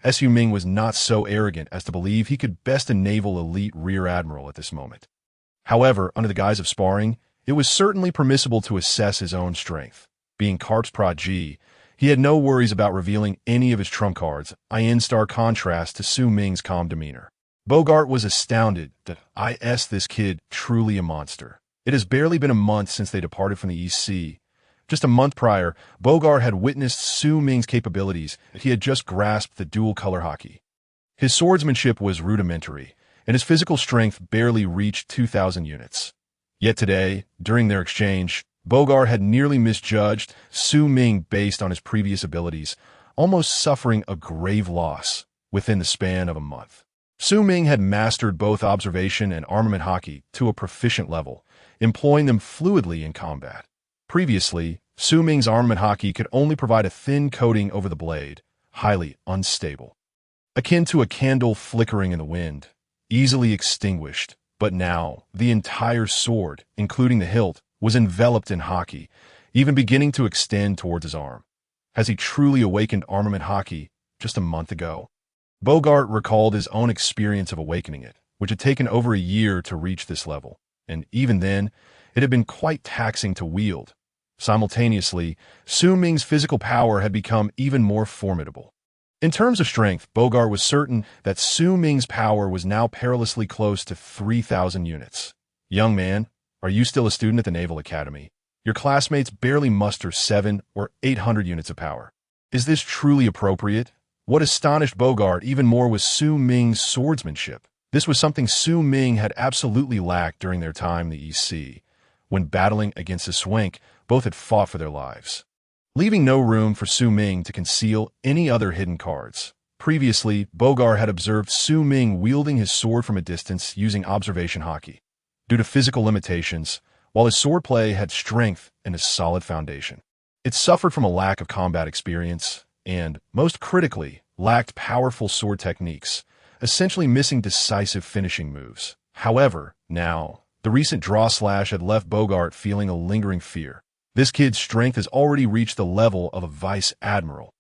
Su Ming was not so arrogant as to believe he could best a naval elite rear admiral at this moment. However, under the guise of sparring, it was certainly permissible to assess his own strength. Being Karp's protege, he had no worries about revealing any of his trump cards, in stark contrast to Su Ming's calm demeanor. Bogart was astounded that this kid truly a monster. It has barely been a month since they departed from the East Sea. Just a month prior, Bogart had witnessed Su Ming's capabilities. He had just grasped the dual-color Haki. His swordsmanship was rudimentary, and his physical strength barely reached 2,000 units. Yet today, during their exchange, Bogart had nearly misjudged Su Ming based on his previous abilities, almost suffering a grave loss within the span of a month. Su Ming had mastered both observation and armament Haki to a proficient level, employing them fluidly in combat. Previously, Su Ming's armament Haki could only provide a thin coating over the blade, highly unstable, akin to a candle flickering in the wind, easily extinguished. But now, the entire sword, including the hilt, was enveloped in Haki, even beginning to extend towards his arm. Has he truly awakened armament Haki just a month ago? Bogart recalled his own experience of awakening it, which had taken over a year to reach this level, and even then, it had been quite taxing to wield. Simultaneously, Su Ming's physical power had become even more formidable. In terms of strength, Bogart was certain that Su Ming's power was now perilously close to 3,000 units. Young man, are you still a student at the Naval Academy? Your classmates barely muster 700 or 800 units of power. Is this truly appropriate? What astonished Bogart even more was Su Ming's swordsmanship. This was something Su Ming had absolutely lacked during their time in the East Sea. When battling against the Swank, both had fought for their lives, leaving no room for Su Ming to conceal any other hidden cards. Previously, Bogart had observed Su Ming wielding his sword from a distance using observation Haki. Due to physical limitations, while his swordplay had strength and a solid foundation, it suffered from a lack of combat experience and, most critically, lacked powerful sword techniques, essentially missing decisive finishing moves. However, now, the recent draw-slash had left Bogart feeling a lingering fear. This kid's strength has already reached the level of a vice admiral.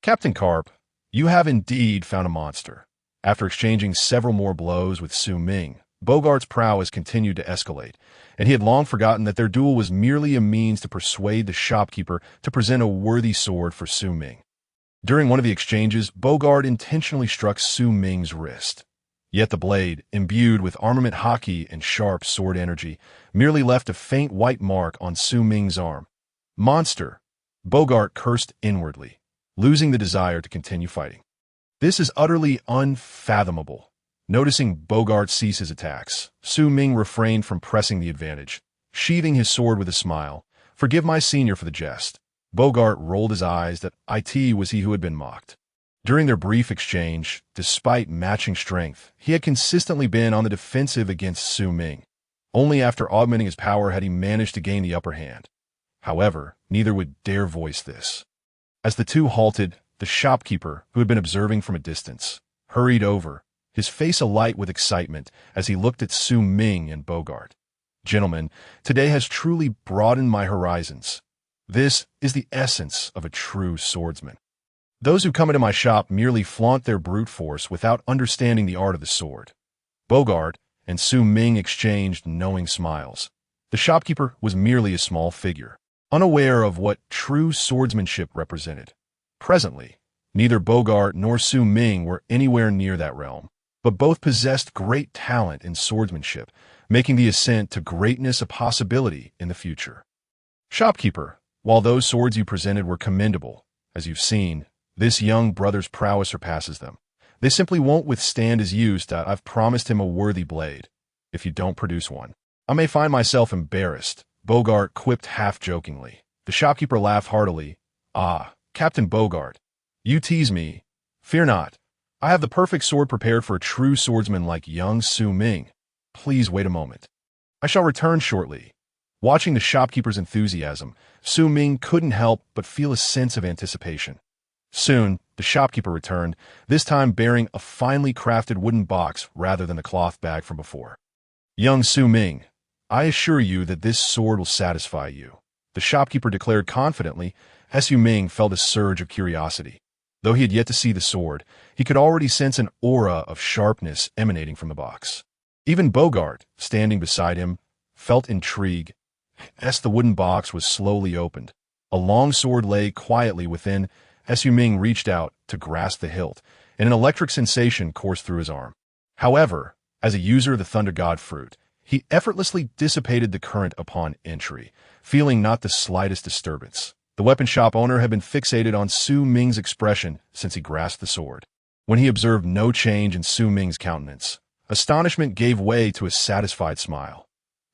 Captain Karp, you have indeed found a monster. After exchanging several more blows with Su Ming, Bogart's prowess continued to escalate, and he had long forgotten that their duel was merely a means to persuade the shopkeeper to present a worthy sword for Su Ming. During one of the exchanges, Bogart intentionally struck Su Ming's wrist. Yet the blade, imbued with armament Haki and sharp sword energy, merely left a faint white mark on Su Ming's arm. Monster! Bogart cursed inwardly. losing the desire to continue fighting. This is utterly unfathomable. Noticing Bogart cease his attacks, Su Ming refrained from pressing the advantage, sheathing his sword with a smile. "Forgive my senior for the jest." Bogart rolled his eyes that it was he who had been mocked. During their brief exchange, despite matching strength, he had consistently been on the defensive against Su Ming. Only after augmenting his power had he managed to gain the upper hand. However, neither would dare voice this. As the two halted, the shopkeeper, who had been observing from a distance, hurried over, his face alight with excitement as he looked at Su Ming and Bogart. "Gentlemen, today has truly broadened my horizons. This is the essence of a true swordsman. Those who come into my shop merely flaunt their brute force without understanding the art of the sword." Bogart and Su Ming exchanged knowing smiles. The shopkeeper was merely a small figure, unaware of what true swordsmanship represented. Presently, neither Bogart nor Su Ming were anywhere near that realm, but both possessed great talent in swordsmanship, making the ascent to greatness a possibility in the future. "Shopkeeper, while those swords you presented were commendable, as you've seen, this young brother's prowess surpasses them. They simply won't withstand his use. I've promised him a worthy blade. If you don't produce one, I may find myself embarrassed," Bogart quipped half-jokingly. The shopkeeper laughed heartily. "Ah, Captain Bogart, you tease me. Fear not. I have the perfect sword prepared for a true swordsman like young Su Ming. Please wait a moment. I shall return shortly." Watching the shopkeeper's enthusiasm, Su Ming couldn't help but feel a sense of anticipation. Soon, the shopkeeper returned, this time bearing a finely crafted wooden box rather than the cloth bag from before. "Young Su Ming, I assure you that this sword will satisfy you," the shopkeeper declared confidently, as Su Ming felt a surge of curiosity. Though he had yet to see the sword, he could already sense an aura of sharpness emanating from the box. Even Bogart, standing beside him, felt intrigue. As the wooden box was slowly opened, a long sword lay quietly within. As Su Ming reached out to grasp the hilt, and an electric sensation coursed through his arm. However, as a user of the Thunder God fruit, he effortlessly dissipated the current upon entry, feeling not the slightest disturbance. The weapon shop owner had been fixated on Su Ming's expression since he grasped the sword. When he observed no change in Su Ming's countenance, astonishment gave way to a satisfied smile.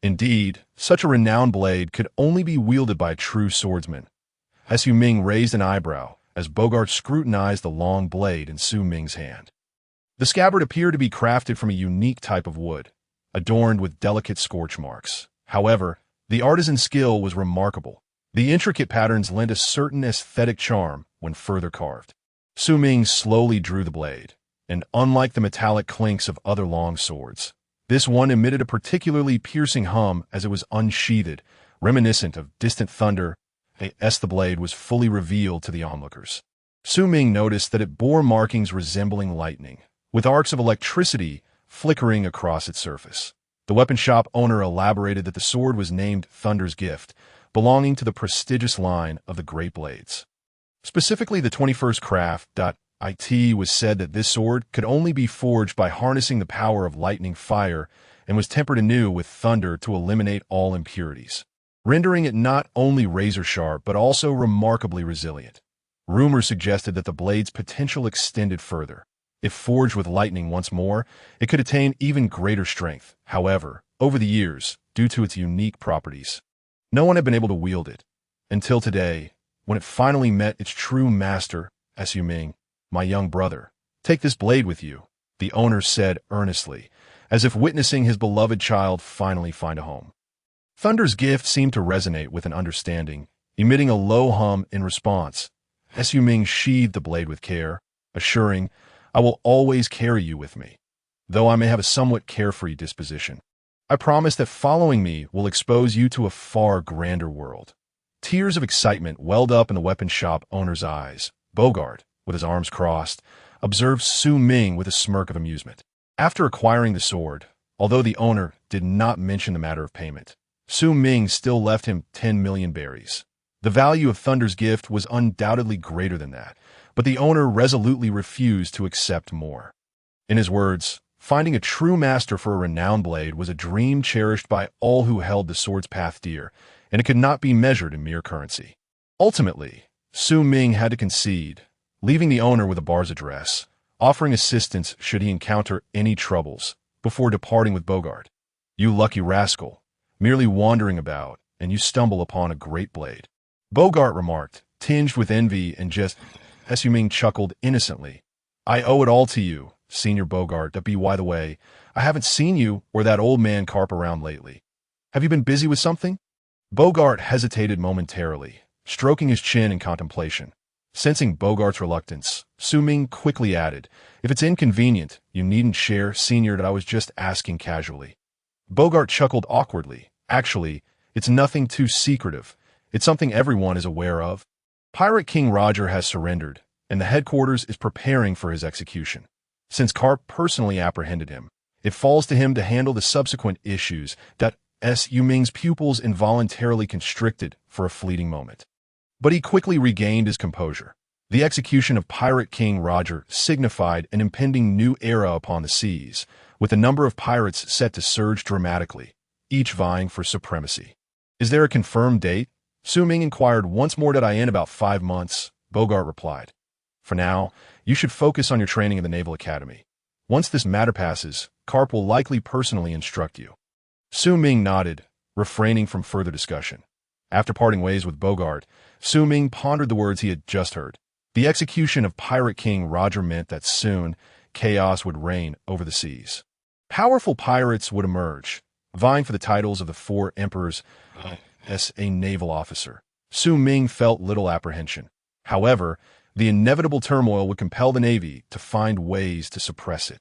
Indeed, such a renowned blade could only be wielded by a true swordsman. As Su Ming raised an eyebrow, as Bogart scrutinized the long blade in Su Ming's hand. The scabbard appeared to be crafted from a unique type of wood, adorned with delicate scorch marks. However, the artisan's skill was remarkable. The intricate patterns lent a certain aesthetic charm when further carved. Su Ming slowly drew the blade, and unlike the metallic clinks of other long swords, this one emitted a particularly piercing hum as it was unsheathed, reminiscent of distant thunder. As the blade was fully revealed to the onlookers, Su Ming noticed that it bore markings resembling lightning, with arcs of electricity flickering across its surface. The weapon shop owner elaborated that the sword was named Thunder's Gift, belonging to the prestigious line of the Great Blades. Specifically, the 21st craft. It was said that this sword could only be forged by harnessing the power of lightning fire and was tempered anew with thunder to eliminate all impurities, rendering it not only razor-sharp but also remarkably resilient. Rumors suggested that the blade's potential extended further. If forged with lightning once more, it could attain even greater strength. However, over the years, due to its unique properties, no one had been able to wield it. Until today, when it finally met its true master, Su Ming. "My young brother, take this blade with you," the owner said earnestly, as if witnessing his beloved child finally find a home. Thunder's Gift seemed to resonate with an understanding, emitting a low hum in response. Su Ming sheathed the blade with care, assuring, "I will always carry you with me. Though I may have a somewhat carefree disposition, I promise that following me will expose you to a far grander world." Tears of excitement welled up in the weapon shop owner's eyes. Bogart, with his arms crossed, observed Su Ming with a smirk of amusement. After acquiring the sword, although the owner did not mention the matter of payment, Su Ming still left him 10 million berries. The value of Thunder's Gift was undoubtedly greater than that, but the owner resolutely refused to accept more. In his words, finding a true master for a renowned blade was a dream cherished by all who held the sword's path dear, and it could not be measured in mere currency. Ultimately, Su Ming had to concede, leaving the owner with a bar's address, offering assistance should he encounter any troubles, before departing with Bogart. You lucky rascal, merely wandering about, and you stumble upon a great blade. Bogart remarked, tinged with envy, and just, as Su Ming chuckled innocently. I owe it all to you, Senior Bogart, but by the way, I haven't seen you or that old man Karp around lately. Have you been busy with something? Bogart hesitated momentarily, stroking his chin in contemplation. Sensing Bogart's reluctance, Su Ming quickly added, if it's inconvenient, you needn't share, Senior, that I was just asking casually. Bogart chuckled awkwardly. Actually, it's nothing too secretive. It's something everyone is aware of. Pirate King Roger has surrendered, and the headquarters is preparing for his execution. Since Karp personally apprehended him, it falls to him to handle the subsequent issues that Su Ming's pupils involuntarily constricted for a fleeting moment. But he quickly regained his composure. The execution of Pirate King Roger signified an impending new era upon the seas, with the number of pirates set to surge dramatically, each vying for supremacy. Is there a confirmed date? Su Ming inquired once more. In about 5 months, Bogart replied. For now, you should focus on your training in the Naval Academy. Once this matter passes, Karp will likely personally instruct you. Su Ming nodded, refraining from further discussion. After parting ways with Bogart, Su Ming pondered the words he had just heard. The execution of Pirate King Roger meant that soon, chaos would reign over the seas. Powerful pirates would emerge, vying for the titles of the 4 emperors. As a naval officer, Su Ming felt little apprehension. However, the inevitable turmoil would compel the Navy to find ways to suppress it.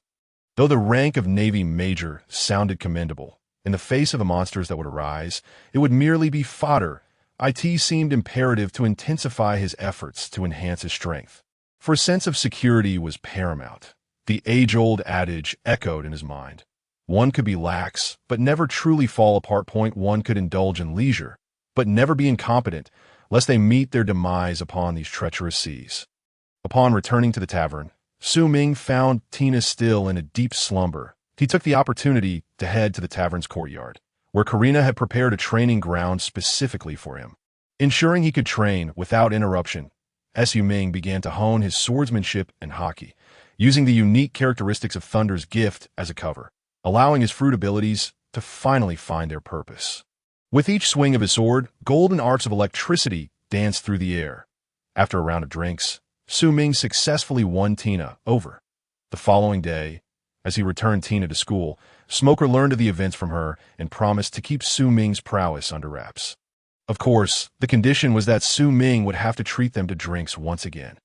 Though the rank of Navy Major sounded commendable, in the face of the monsters that would arise, it would merely be fodder. It seemed imperative to intensify his efforts to enhance his strength. For a sense of security was paramount. The age-old adage echoed in his mind. One could be lax, but never truly fall apart. One could indulge in leisure, but never be incompetent, lest they meet their demise upon these treacherous seas. Upon returning to the tavern, Su Ming found Tina still in a deep slumber. He took the opportunity to head to the tavern's courtyard, where Karina had prepared a training ground specifically for him. Ensuring he could train without interruption, Su Ming began to hone his swordsmanship and Haki, using the unique characteristics of Thunder's gift as a cover, allowing his fruit abilities to finally find their purpose. With each swing of his sword, golden arcs of electricity danced through the air. After a round of drinks, Su Ming successfully won Tina over. The following day, as he returned Tina to school, Smoker learned of the events from her and promised to keep Su Ming's prowess under wraps. Of course, the condition was that Su Ming would have to treat them to drinks once again.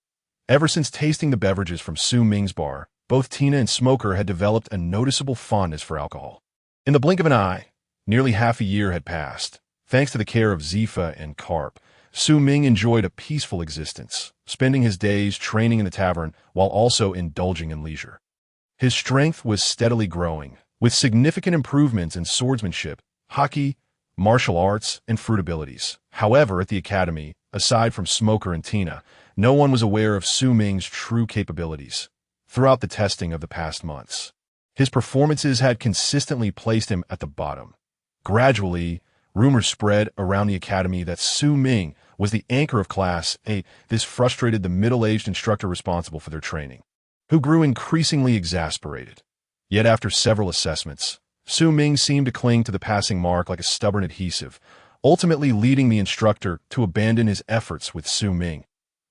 Ever since tasting the beverages from Su Ming's bar, both Tina and Smoker had developed a noticeable fondness for alcohol. In the blink of an eye, nearly half a year had passed. Thanks to the care of Zifa and Karp, Su Ming enjoyed a peaceful existence, spending his days training in the tavern while also indulging in leisure. His strength was steadily growing, with significant improvements in swordsmanship, Haki, martial arts, and fruit abilities. However, at the academy, aside from Smoker and Tina, no one was aware of Su Ming's true capabilities. Throughout the testing of the past months, his performances had consistently placed him at the bottom. Gradually, rumors spread around the academy that Su Ming was the anchor of Class 8. This frustrated the middle-aged instructor responsible for their training, who grew increasingly exasperated. Yet after several assessments, Su Ming seemed to cling to the passing mark like a stubborn adhesive, ultimately leading the instructor to abandon his efforts with Su Ming.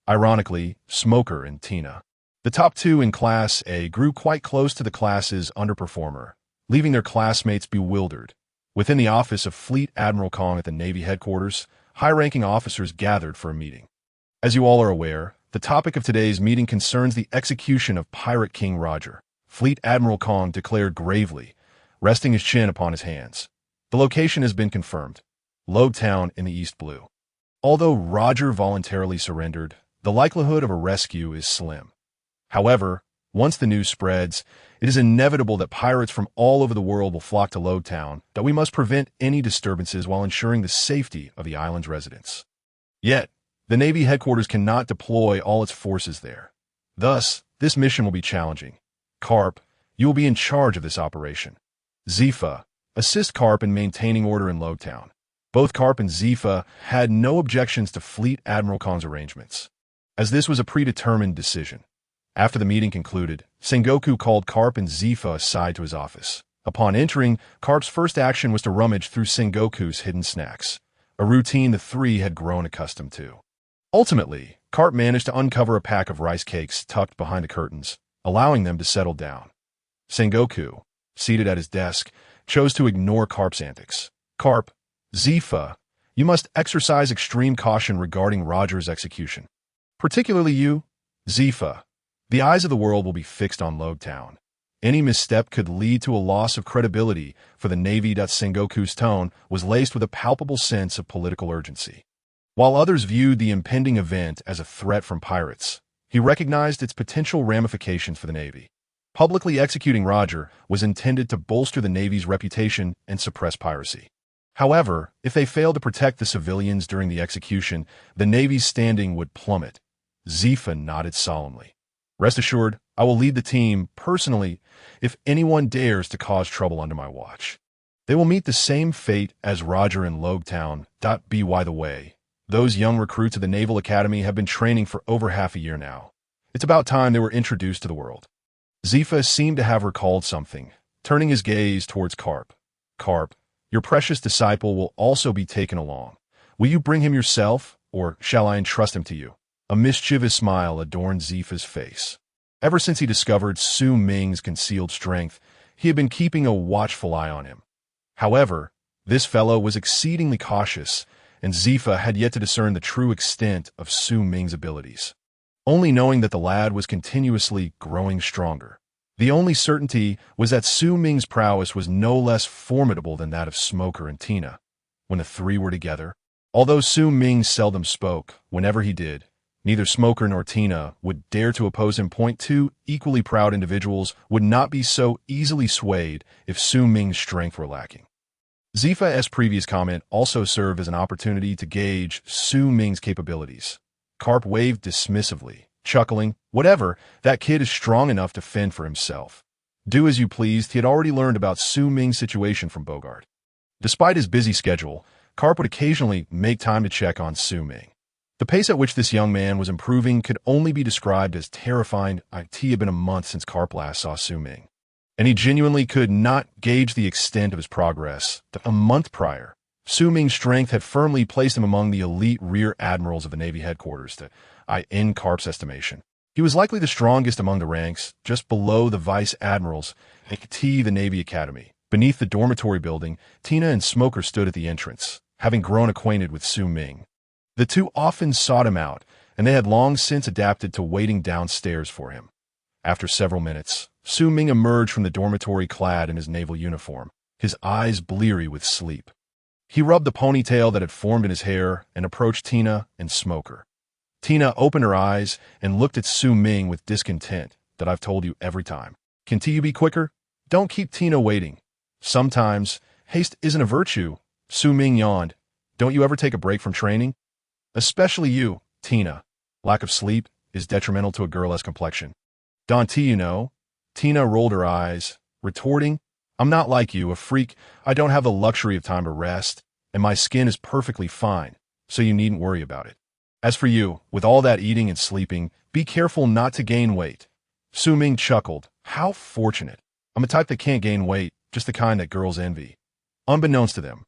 Ironically, Smoker and Tina, the top 2 in Class A, grew quite close to the class's underperformer, leaving their classmates bewildered. Within the office of Fleet Admiral Kong at the Navy headquarters, high-ranking officers gathered for a meeting. As you all are aware, the topic of today's meeting concerns the execution of Pirate King Roger. Fleet Admiral Kong declared gravely, resting his chin upon his hands. The location has been confirmed. Lobetown in the East Blue. Although Roger voluntarily surrendered, the likelihood of a rescue is slim. However, once the news spreads, it is inevitable that pirates from all over the world will flock to Lobetown, that we must prevent any disturbances while ensuring the safety of the island's residents. Yet, the Navy headquarters cannot deploy all its forces there. Thus, this mission will be challenging. Karp, you will be in charge of this operation. Zifa, assist Karp in maintaining order in Lobetown. Both Karp and Zifa had no objections to Fleet Admiral Kong's arrangements. as this was a predetermined decision. After the meeting concluded, Sengoku called Karp and Zifa aside to his office. Upon entering, Karp's first action was to rummage through Sengoku's hidden snacks, a routine the three had grown accustomed to. Ultimately, Karp managed to uncover a pack of rice cakes tucked behind the curtains, allowing them to settle down. Sengoku, seated at his desk, chose to ignore Karp's antics. Karp, Zifa, you must exercise extreme caution regarding Roger's execution. Particularly you, Zifa. The eyes of the world will be fixed on Logtown. Any misstep could lead to a loss of credibility for the Navy. Sengoku's tone was laced with a palpable sense of political urgency. While others viewed the impending event as a threat from pirates, he recognized its potential ramifications for the Navy. Publicly executing Roger was intended to bolster the Navy's reputation and suppress piracy. However, if they failed to protect the civilians during the execution, the Navy's standing would plummet. Zifa nodded solemnly. Rest assured, I will lead the team, personally, if anyone dares to cause trouble under my watch. They will meet the same fate as Roger in Logtown. By the way, those young recruits of the Naval Academy have been training for over half a year now. It's about time they were introduced to the world. Zifa seemed to have recalled something, turning his gaze towards Karp. Karp, your precious disciple will also be taken along. Will you bring him yourself, or shall I entrust him to you? A mischievous smile adorned Zifa's face. Ever since he discovered Su Ming's concealed strength, he had been keeping a watchful eye on him. However, this fellow was exceedingly cautious, and Zifa had yet to discern the true extent of Su Ming's abilities. Only knowing that the lad was continuously growing stronger. The only certainty was that Su Ming's prowess was no less formidable than that of Smoker and Tina. When the three were together, although Su Ming seldom spoke, whenever he did, neither Smoker nor Tina would dare to oppose him. Two equally proud individuals would not be so easily swayed if Su Ming's strength were lacking. Zifa's previous comment also served as an opportunity to gauge Su Ming's capabilities. Karp waved dismissively, chuckling, whatever, that kid is strong enough to fend for himself. Do as you pleased, he had already learned about Su Ming's situation from Bogart. Despite his busy schedule, Karp would occasionally make time to check on Su Ming. The pace at which this young man was improving could only be described as terrifying. It had been a month since Karp last saw Su Ming, and he genuinely could not gauge the extent of his progress. A month prior, Su Ming's strength had firmly placed him among the elite rear admirals of the Navy headquarters. In Karp's estimation, he was likely the strongest among the ranks, just below the vice admirals at the Navy Academy. Beneath the dormitory building, Tina and Smoker stood at the entrance, having grown acquainted with Su Ming. The two often sought him out, and they had long since adapted to waiting downstairs for him. After several minutes, Su Ming emerged from the dormitory clad in his naval uniform, his eyes bleary with sleep. He rubbed the ponytail that had formed in his hair and approached Tina and Smoker. Tina opened her eyes and looked at Su Ming with discontent. I've told you every time. Can't you be quicker? Don't keep Tina waiting. Sometimes, haste isn't a virtue. Su Ming yawned. Don't you ever take a break from training? Especially you, Tina. Lack of sleep is detrimental to a girl's complexion. Don't you know? Tina rolled her eyes, retorting, I'm not like you, a freak. I don't have the luxury of time to rest, and my skin is perfectly fine, so you needn't worry about it. As for you, with all that eating and sleeping, be careful not to gain weight. Su Ming chuckled. How fortunate. I'm a type that can't gain weight, just the kind that girls envy. Unbeknownst to them,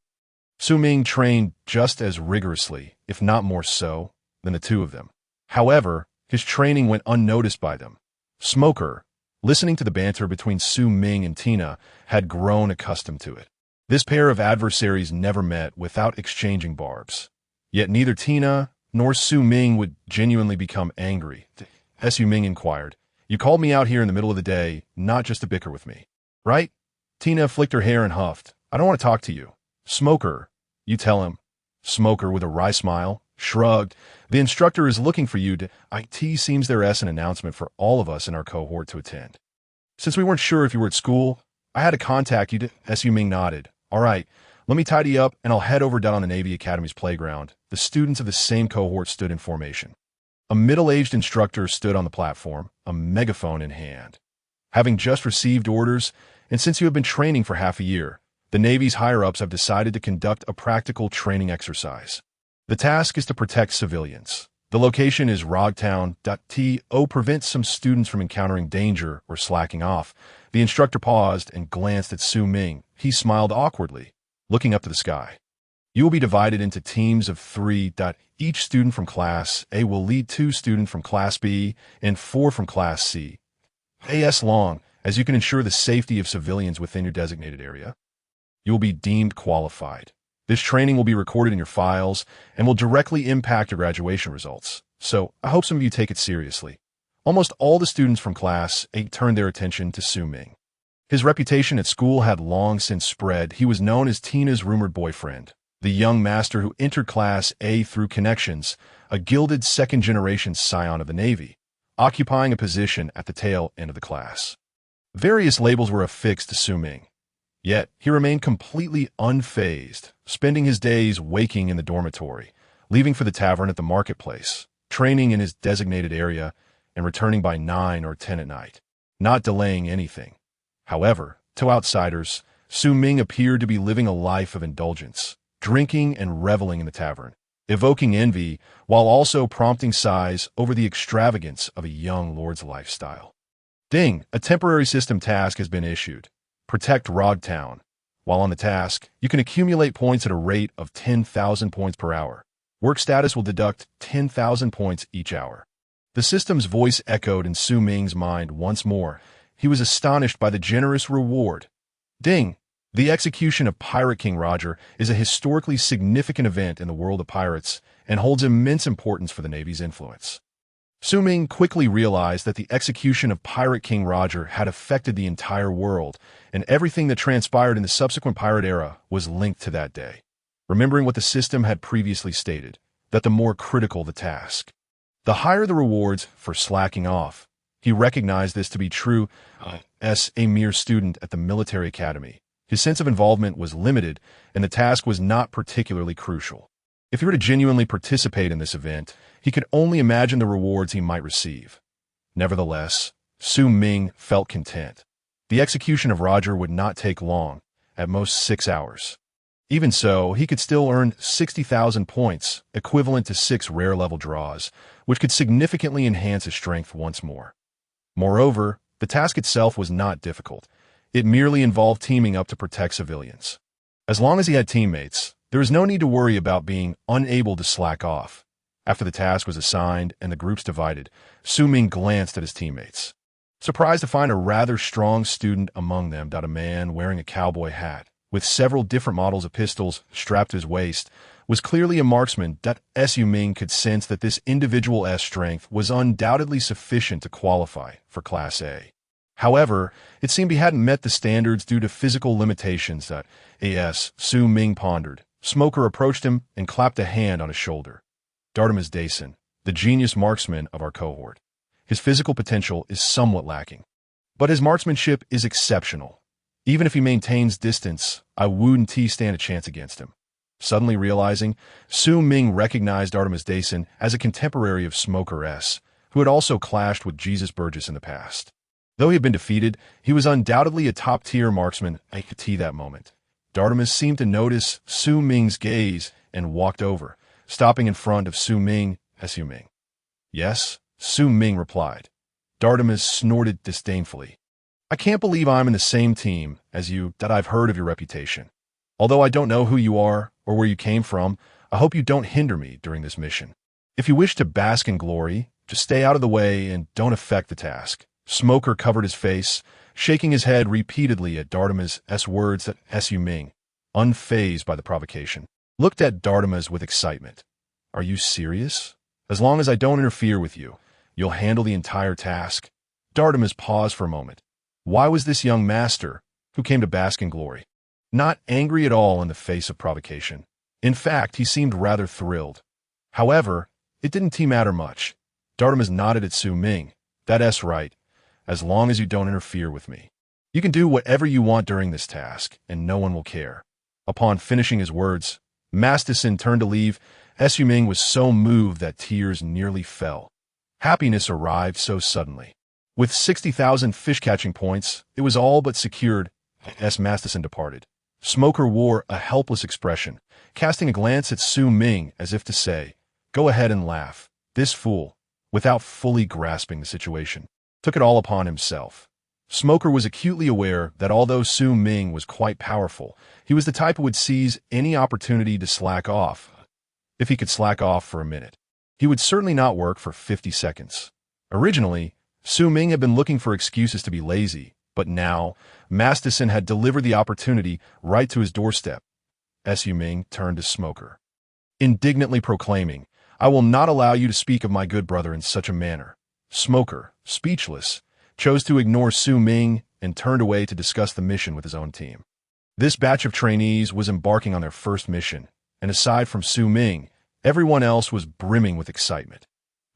Su Ming trained just as rigorously, if not more so, than the two of them. However, his training went unnoticed by them. Smoker, listening to the banter between Su Ming and Tina, had grown accustomed to it. This pair of adversaries never met without exchanging barbs. Yet neither Tina nor Su Ming would genuinely become angry. Su Ming inquired, You called me out here in the middle of the day, not just to bicker with me, right? Tina flicked her hair and huffed. I don't want to talk to you. Smoker, you tell him. Smoker, with a wry smile, shrugged. The instructor is looking for you to... It seems there is an announcement for all of us in our cohort to attend. Since we weren't sure if you were at school, I had to contact you to... Su Ming nodded. All right, let me tidy up and I'll head over down on the Navy Academy's playground. The students of the same cohort stood in formation. A middle-aged instructor stood on the platform, a megaphone in hand. Having just received orders, and since you have been training for half a year, the Navy's higher-ups have decided to conduct a practical training exercise. The task is to protect civilians. The location is Rogtown.to prevent some students from encountering danger or slacking off. The instructor paused and glanced at Su Ming. He smiled awkwardly, looking up to the sky. You will be divided into teams of 3. Each student from Class A will lead 2 students from Class B and 4 from Class C. As long as you can ensure the safety of civilians within your designated area, you will be deemed qualified. This training will be recorded in your files and will directly impact your graduation results. So I hope some of you take it seriously. Almost all the students from Class A turned their attention to Su Ming. His reputation at school had long since spread. He was known as Tina's rumored boyfriend, the young master who entered Class A through connections, a gilded second-generation scion of the Navy, occupying a position at the tail end of the class. Various labels were affixed to Su Ming. Yet, he remained completely unfazed, spending his days waking in the dormitory, leaving for the tavern at the marketplace, training in his designated area, and returning by 9 or 10 at night, not delaying anything. However, to outsiders, Su Ming appeared to be living a life of indulgence, drinking and reveling in the tavern, evoking envy while also prompting sighs over the extravagance of a young lord's lifestyle. Ding! A temporary system task has been issued. Protect Rogtown. While on the task, you can accumulate points at a rate of 10,000 points per hour. Work status will deduct 10,000 points each hour. The system's voice echoed in Su Ming's mind once more. He was astonished by the generous reward. Ding! The execution of Pirate King Roger is a historically significant event in the world of pirates and holds immense importance for the Navy's influence. Su Ming quickly realized that the execution of Pirate King Roger had affected the entire world, and everything that transpired in the subsequent pirate era was linked to that day. Remembering what the system had previously stated, that the more critical the task, the higher the rewards for slacking off. He recognized this to be true as a mere student at the military academy. His sense of involvement was limited, and the task was not particularly crucial. If he were to genuinely participate in this event, he could only imagine the rewards he might receive. Nevertheless, Su Ming felt content. The execution of Roger would not take long, at most 6 hours. Even so, he could still earn 60,000 points, equivalent to 6 rare-level draws, which could significantly enhance his strength once more. Moreover, the task itself was not difficult. It merely involved teaming up to protect civilians. As long as he had teammates, there was no need to worry about being unable to slack off. After the task was assigned and the groups divided, Su Ming glanced at his teammates. Surprised to find a rather strong student among them, a man wearing a cowboy hat, with several different models of pistols strapped to his waist, was clearly a marksman. Su Ming could sense that this individual's strength was undoubtedly sufficient to qualify for Class A. However, it seemed he hadn't met the standards due to physical limitations. Su Ming pondered. Smoker approached him and clapped a hand on his shoulder. Dartimus Dason, the genius marksman of our cohort. His physical potential is somewhat lacking, but his marksmanship is exceptional. Even if he maintains distance, I wouldn't stand a chance against him. Suddenly realizing, Su Ming recognized Dartimus Dason as a contemporary of Smoker S, who had also clashed with Jesus Burgess in the past. Though he had been defeated, he was undoubtedly a top-tier marksman at that moment. Dartimus seemed to notice Su Ming's gaze and walked over, stopping in front of Su Ming. Su Ming. Yes, Su Ming replied. Dartimus snorted disdainfully. I can't believe I'm in the same team as you. I've heard of your reputation. Although I don't know who you are or where you came from, I hope you don't hinder me during this mission. If you wish to bask in glory, just stay out of the way and don't affect the task. Smoker covered his face, shaking his head repeatedly at Dartimus' words. Su Ming, unfazed by the provocation, looked at Dartimus with excitement. Are you serious? As long as I don't interfere with you, you'll handle the entire task? Dartimus paused for a moment. Why was this young master, who came to bask in glory, not angry at all in the face of provocation? In fact, he seemed rather thrilled. However, it didn't matter much. Dartimus nodded at Su Ming. That's right. As long as you don't interfere with me. You can do whatever you want during this task, and no one will care. Upon finishing his words, Masterson turned to leave. Su Ming was so moved that tears nearly fell. Happiness arrived so suddenly. With 60,000 fish-catching points, it was all but secured as Masterson departed. Smoker wore a helpless expression, casting a glance at Su Ming as if to say, "Go ahead and laugh. This fool, without fully grasping the situation, took it all upon himself. Smoker was acutely aware that although Su Ming was quite powerful, he was the type who would seize any opportunity to slack off. If he could slack off for a minute, he would certainly not work for 50 seconds. Originally, Su Ming had been looking for excuses to be lazy, but now, Masterson had delivered the opportunity right to his doorstep. Su Ming turned to Smoker, indignantly proclaiming, "I will not allow you to speak of my good brother in such a manner." Smoker, speechless, chose to ignore Su Ming and turned away to discuss the mission with his own team. This batch of trainees was embarking on their first mission, and aside from Su Ming, everyone else was brimming with excitement.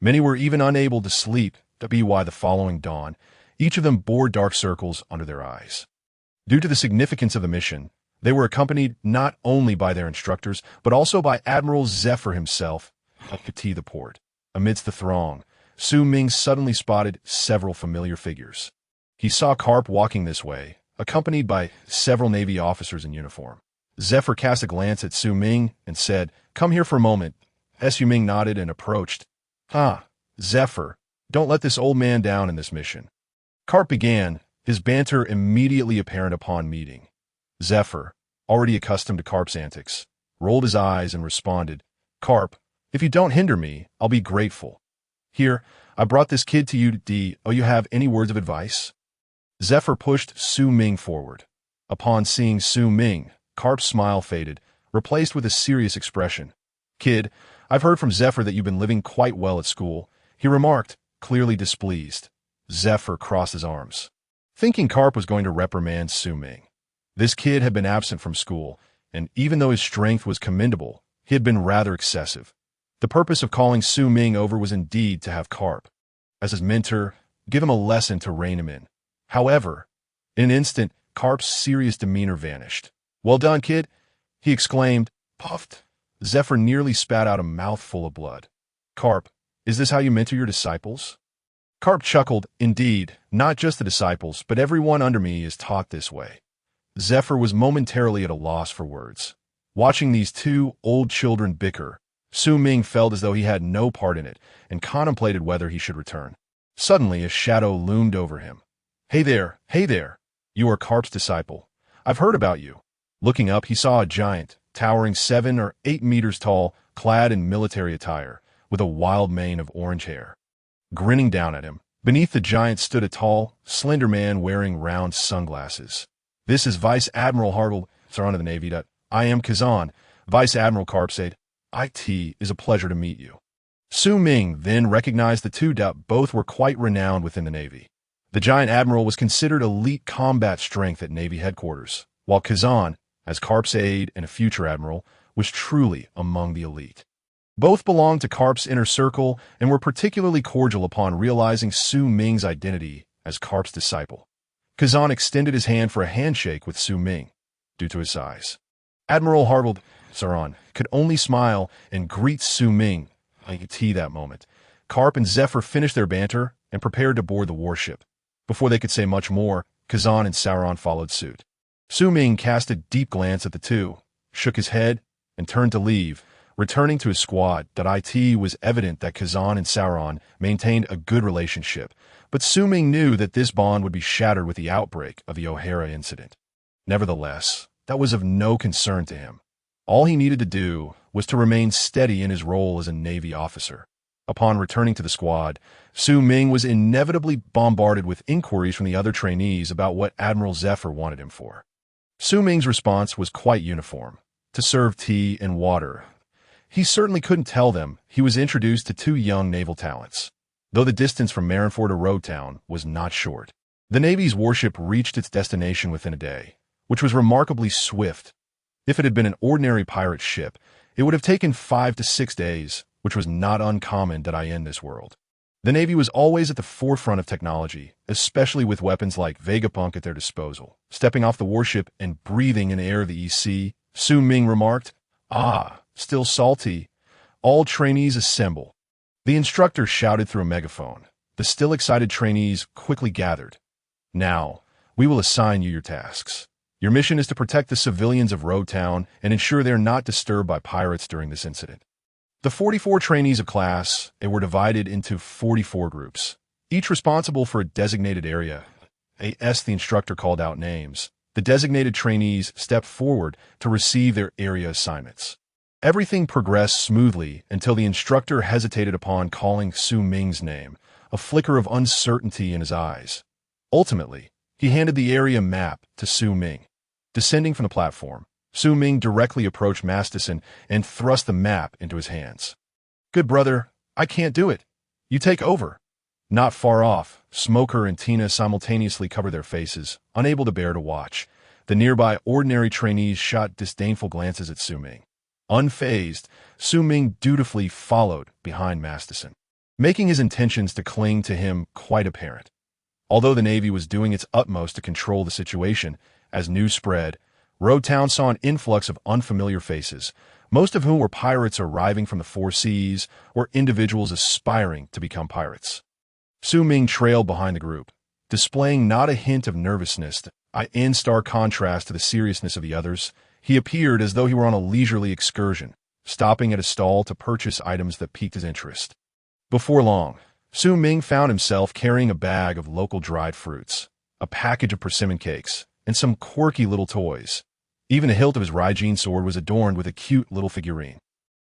Many were even unable to sleep, by the following dawn, each of them bore dark circles under their eyes. Due to the significance of the mission, they were accompanied not only by their instructors, but also by Admiral Zephyr himself, to the port. Amidst the throng, Su Ming suddenly spotted several familiar figures. He saw Karp walking this way, accompanied by several Navy officers in uniform. Zephyr cast a glance at Su Ming and said, "Come here for a moment." Su Ming nodded and approached. Zephyr, don't let this old man down in this mission." Karp began, his banter immediately apparent upon meeting. Zephyr, already accustomed to Karp's antics, rolled his eyes and responded, "Karp, if you don't hinder me, I'll be grateful. Here, I brought this kid to you. Do you have any words of advice?" Zephyr pushed Su Ming forward. Upon seeing Su Ming, Karp's smile faded, replaced with a serious expression. "Kid, I've heard from Zephyr that you've been living quite well at school," he remarked, clearly displeased. Zephyr crossed his arms, thinking Karp was going to reprimand Su Ming. This kid had been absent from school, and even though his strength was commendable, he had been rather excessive. The purpose of calling Su Ming over was indeed to have Karp, as his mentor, give him a lesson to rein him in. However, in an instant, Karp's serious demeanor vanished. "Well done, kid," he exclaimed, puffed. Zephyr nearly spat out a mouthful of blood. "Karp, is this how you mentor your disciples?" Karp chuckled, "Indeed, not just the disciples, but everyone under me is taught this way." Zephyr was momentarily at a loss for words. Watching these two old children bicker, Su Ming felt as though he had no part in it and contemplated whether he should return. Suddenly, a shadow loomed over him. Hey there, you are Karp's disciple. I've heard about you." Looking up, he saw a giant, towering 7 or 8 meters tall, clad in military attire, with a wild mane of orange hair. Grinning down at him, beneath the giant stood a tall, slender man wearing round sunglasses. "This is Vice Admiral Hartle, Sergeant of the Navy. I am Kazan." Vice Admiral Karp said, "It is a pleasure to meet you." Su Ming then recognized the two. Both were quite renowned within the Navy. The giant admiral was considered elite combat strength at Navy headquarters, while Kazan, as Karp's aide and a future admiral, was truly among the elite. Both belonged to Karp's inner circle and were particularly cordial upon realizing Su Ming's identity as Karp's disciple. Kazan extended his hand for a handshake with Su Ming, due to his size. Admiral Hartle could only smile and greet Su Ming. That moment, Karp and Zephyr finished their banter and prepared to board the warship. Before they could say much more, Kazan and Sauron followed suit. Su Ming cast a deep glance at the two, shook his head, and turned to leave, returning to his squad. It was evident that Kazan and Sauron maintained a good relationship, but Su Ming knew that this bond would be shattered with the outbreak of the O'Hara incident. Nevertheless, that was of no concern to him. All he needed to do was to remain steady in his role as a Navy officer. Upon returning to the squad, Su Ming was inevitably bombarded with inquiries from the other trainees about what Admiral Zephyr wanted him for. Su Ming's response was quite uniform: to serve tea and water. He certainly couldn't tell them he was introduced to 2 young naval talents, though the distance from Marineford to Road Town was not short. The Navy's warship reached its destination within a day, which was remarkably swift. If it had been an ordinary pirate ship, it would have taken 5 to 6 days, which was not uncommon in this world. The Navy was always at the forefront of technology, especially with weapons like Vegapunk at their disposal. Stepping off the warship and breathing in the air of the EC, Su Ming remarked, "Still salty. All trainees assemble." The instructor shouted through a megaphone. The still excited trainees quickly gathered. "Now, we will assign you your tasks. Your mission is to protect the civilians of Road Town and ensure they are not disturbed by pirates during this incident." The 44 trainees of Class A were divided into 44 groups, each responsible for a designated area. As the instructor called out names, the designated trainees stepped forward to receive their area assignments. Everything progressed smoothly until the instructor hesitated upon calling Su Ming's name, a flicker of uncertainty in his eyes. Ultimately, he handed the area map to Su Ming. Descending from the platform, Su Ming directly approached Masterson and thrust the map into his hands. "Good brother, I can't do it. You take over." Not far off, Smoker and Tina simultaneously covered their faces, unable to bear to watch. The nearby ordinary trainees shot disdainful glances at Su Ming. Unfazed, Su Ming dutifully followed behind Masterson, making his intentions to cling to him quite apparent. Although the Navy was doing its utmost to control the situation, as news spread, Road Town saw an influx of unfamiliar faces, most of whom were pirates arriving from the four seas or individuals aspiring to become pirates. Su Ming trailed behind the group, displaying not a hint of nervousness. In stark contrast to the seriousness of the others, he appeared as though he were on a leisurely excursion, stopping at a stall to purchase items that piqued his interest. Before long, Su Ming found himself carrying a bag of local dried fruits, a package of persimmon cakes, and some quirky little toys. Even the hilt of his Raijin sword was adorned with a cute little figurine.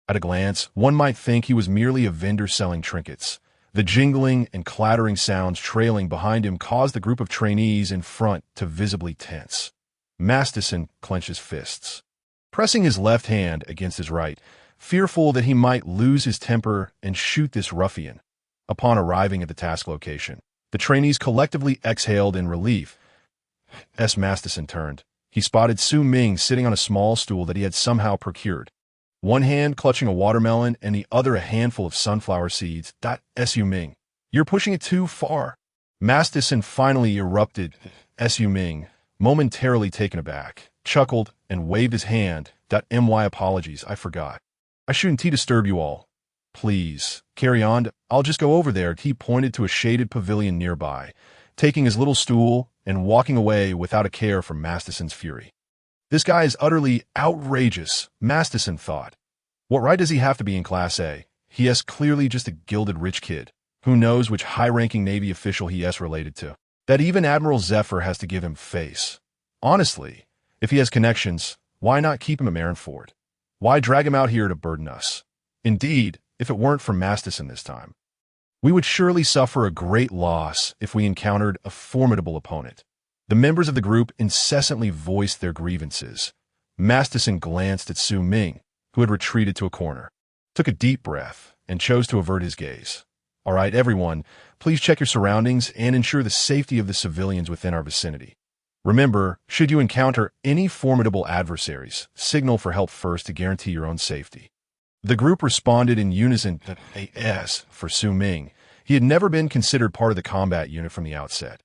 At a glance, one might think he was merely a vendor selling trinkets. The jingling and clattering sounds trailing behind him caused the group of trainees in front to visibly tense. Masterson clenched his fists, pressing his left hand against his right, fearful that he might lose his temper and shoot this ruffian. Upon arriving at the task location, the trainees collectively exhaled in relief. As Masterson turned, he spotted Su Ming sitting on a small stool that he had somehow procured, one hand clutching a watermelon and the other a handful of sunflower seeds. Su Ming, you're pushing it too far. Masterson finally erupted. Su Ming, momentarily taken aback, chuckled and waved his hand. My apologies, I forgot. I shouldn't disturb you all. Please, carry on. I'll just go over there. He pointed to a shaded pavilion nearby, taking his little stool and walking away without a care for Masterson's fury. This guy is utterly outrageous, Masterson thought. What right does he have to be in Class A? He is clearly just a gilded rich kid. Who knows which high-ranking Navy official he is related to? That even Admiral Zephyr has to give him face. Honestly, if he has connections, why not keep him at Marineford? Why drag him out here to burden us? Indeed, if it weren't for Masterson this time, we would surely suffer a great loss if we encountered a formidable opponent. The members of the group incessantly voiced their grievances. Masterson glanced at Su Ming, who had retreated to a corner, took a deep breath, and chose to avert his gaze. All right, everyone, please check your surroundings and ensure the safety of the civilians within our vicinity. Remember, should you encounter any formidable adversaries, signal for help first to guarantee your own safety. The group responded in unison. As for Su Ming, he had never been considered part of the combat unit from the outset.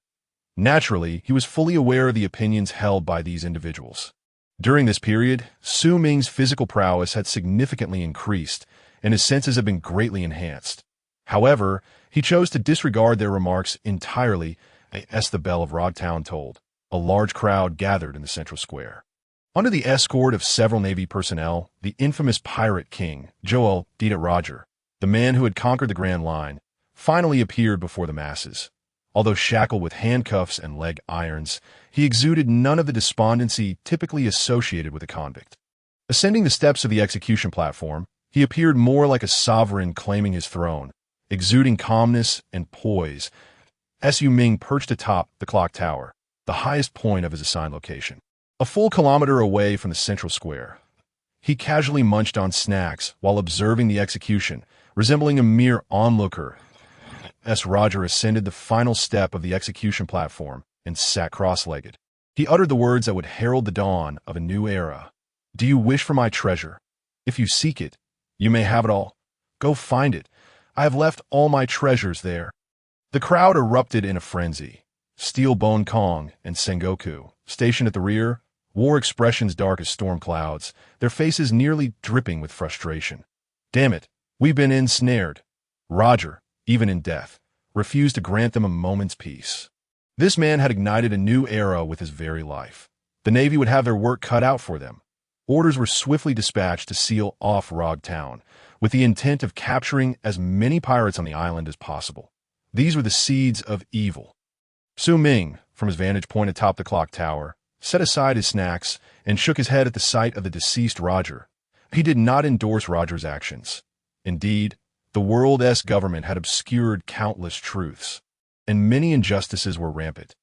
Naturally, he was fully aware of the opinions held by these individuals. During this period, Su Ming's physical prowess had significantly increased, and his senses had been greatly enhanced. However, he chose to disregard their remarks entirely, as the bell of Rogtown tolled. A large crowd gathered in the central square. Under the escort of several Navy personnel, the infamous pirate king, Joel Roger, the man who had conquered the Grand Line, finally appeared before the masses. Although shackled with handcuffs and leg irons, he exuded none of the despondency typically associated with a convict. Ascending the steps of the execution platform, he appeared more like a sovereign claiming his throne, exuding calmness and poise. Su Ming perched atop the clock tower, the highest point of his assigned location. A full kilometer away from the central square, he casually munched on snacks while observing the execution, resembling a mere onlooker. Roger ascended the final step of the execution platform and sat cross-legged. He uttered the words that would herald the dawn of a new era. Do you wish for my treasure? If you seek it, you may have it all. Go find it. I have left all my treasures there. The crowd erupted in a frenzy. Steel Bone Kong and Sengoku, stationed at the rear, wore expressions dark as storm clouds, their faces nearly dripping with frustration. Damn it, we've been ensnared. Roger, even in death, refused to grant them a moment's peace. This man had ignited a new era with his very life. The Navy would have their work cut out for them. Orders were swiftly dispatched to seal off Rog Town, with the intent of capturing as many pirates on the island as possible. These were the seeds of evil. Su Ming, from his vantage point atop the clock tower, set aside his snacks and shook his head at the sight of the deceased Roger. He did not endorse Roger's actions. Indeed, the world's government had obscured countless truths, and many injustices were rampant.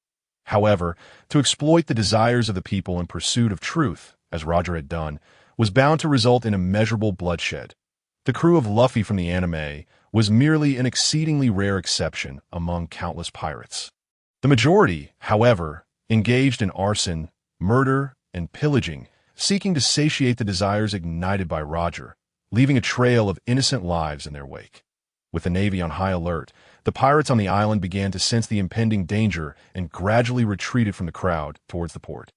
However, to exploit the desires of the people in pursuit of truth, as Roger had done, was bound to result in immeasurable bloodshed. The crew of Luffy from the anime was merely an exceedingly rare exception among countless pirates. The majority, however, engaged in arson, murder, and pillaging, seeking to satiate the desires ignited by Roger, leaving a trail of innocent lives in their wake. With the Navy on high alert, the pirates on the island began to sense the impending danger and gradually retreated from the crowd towards the port.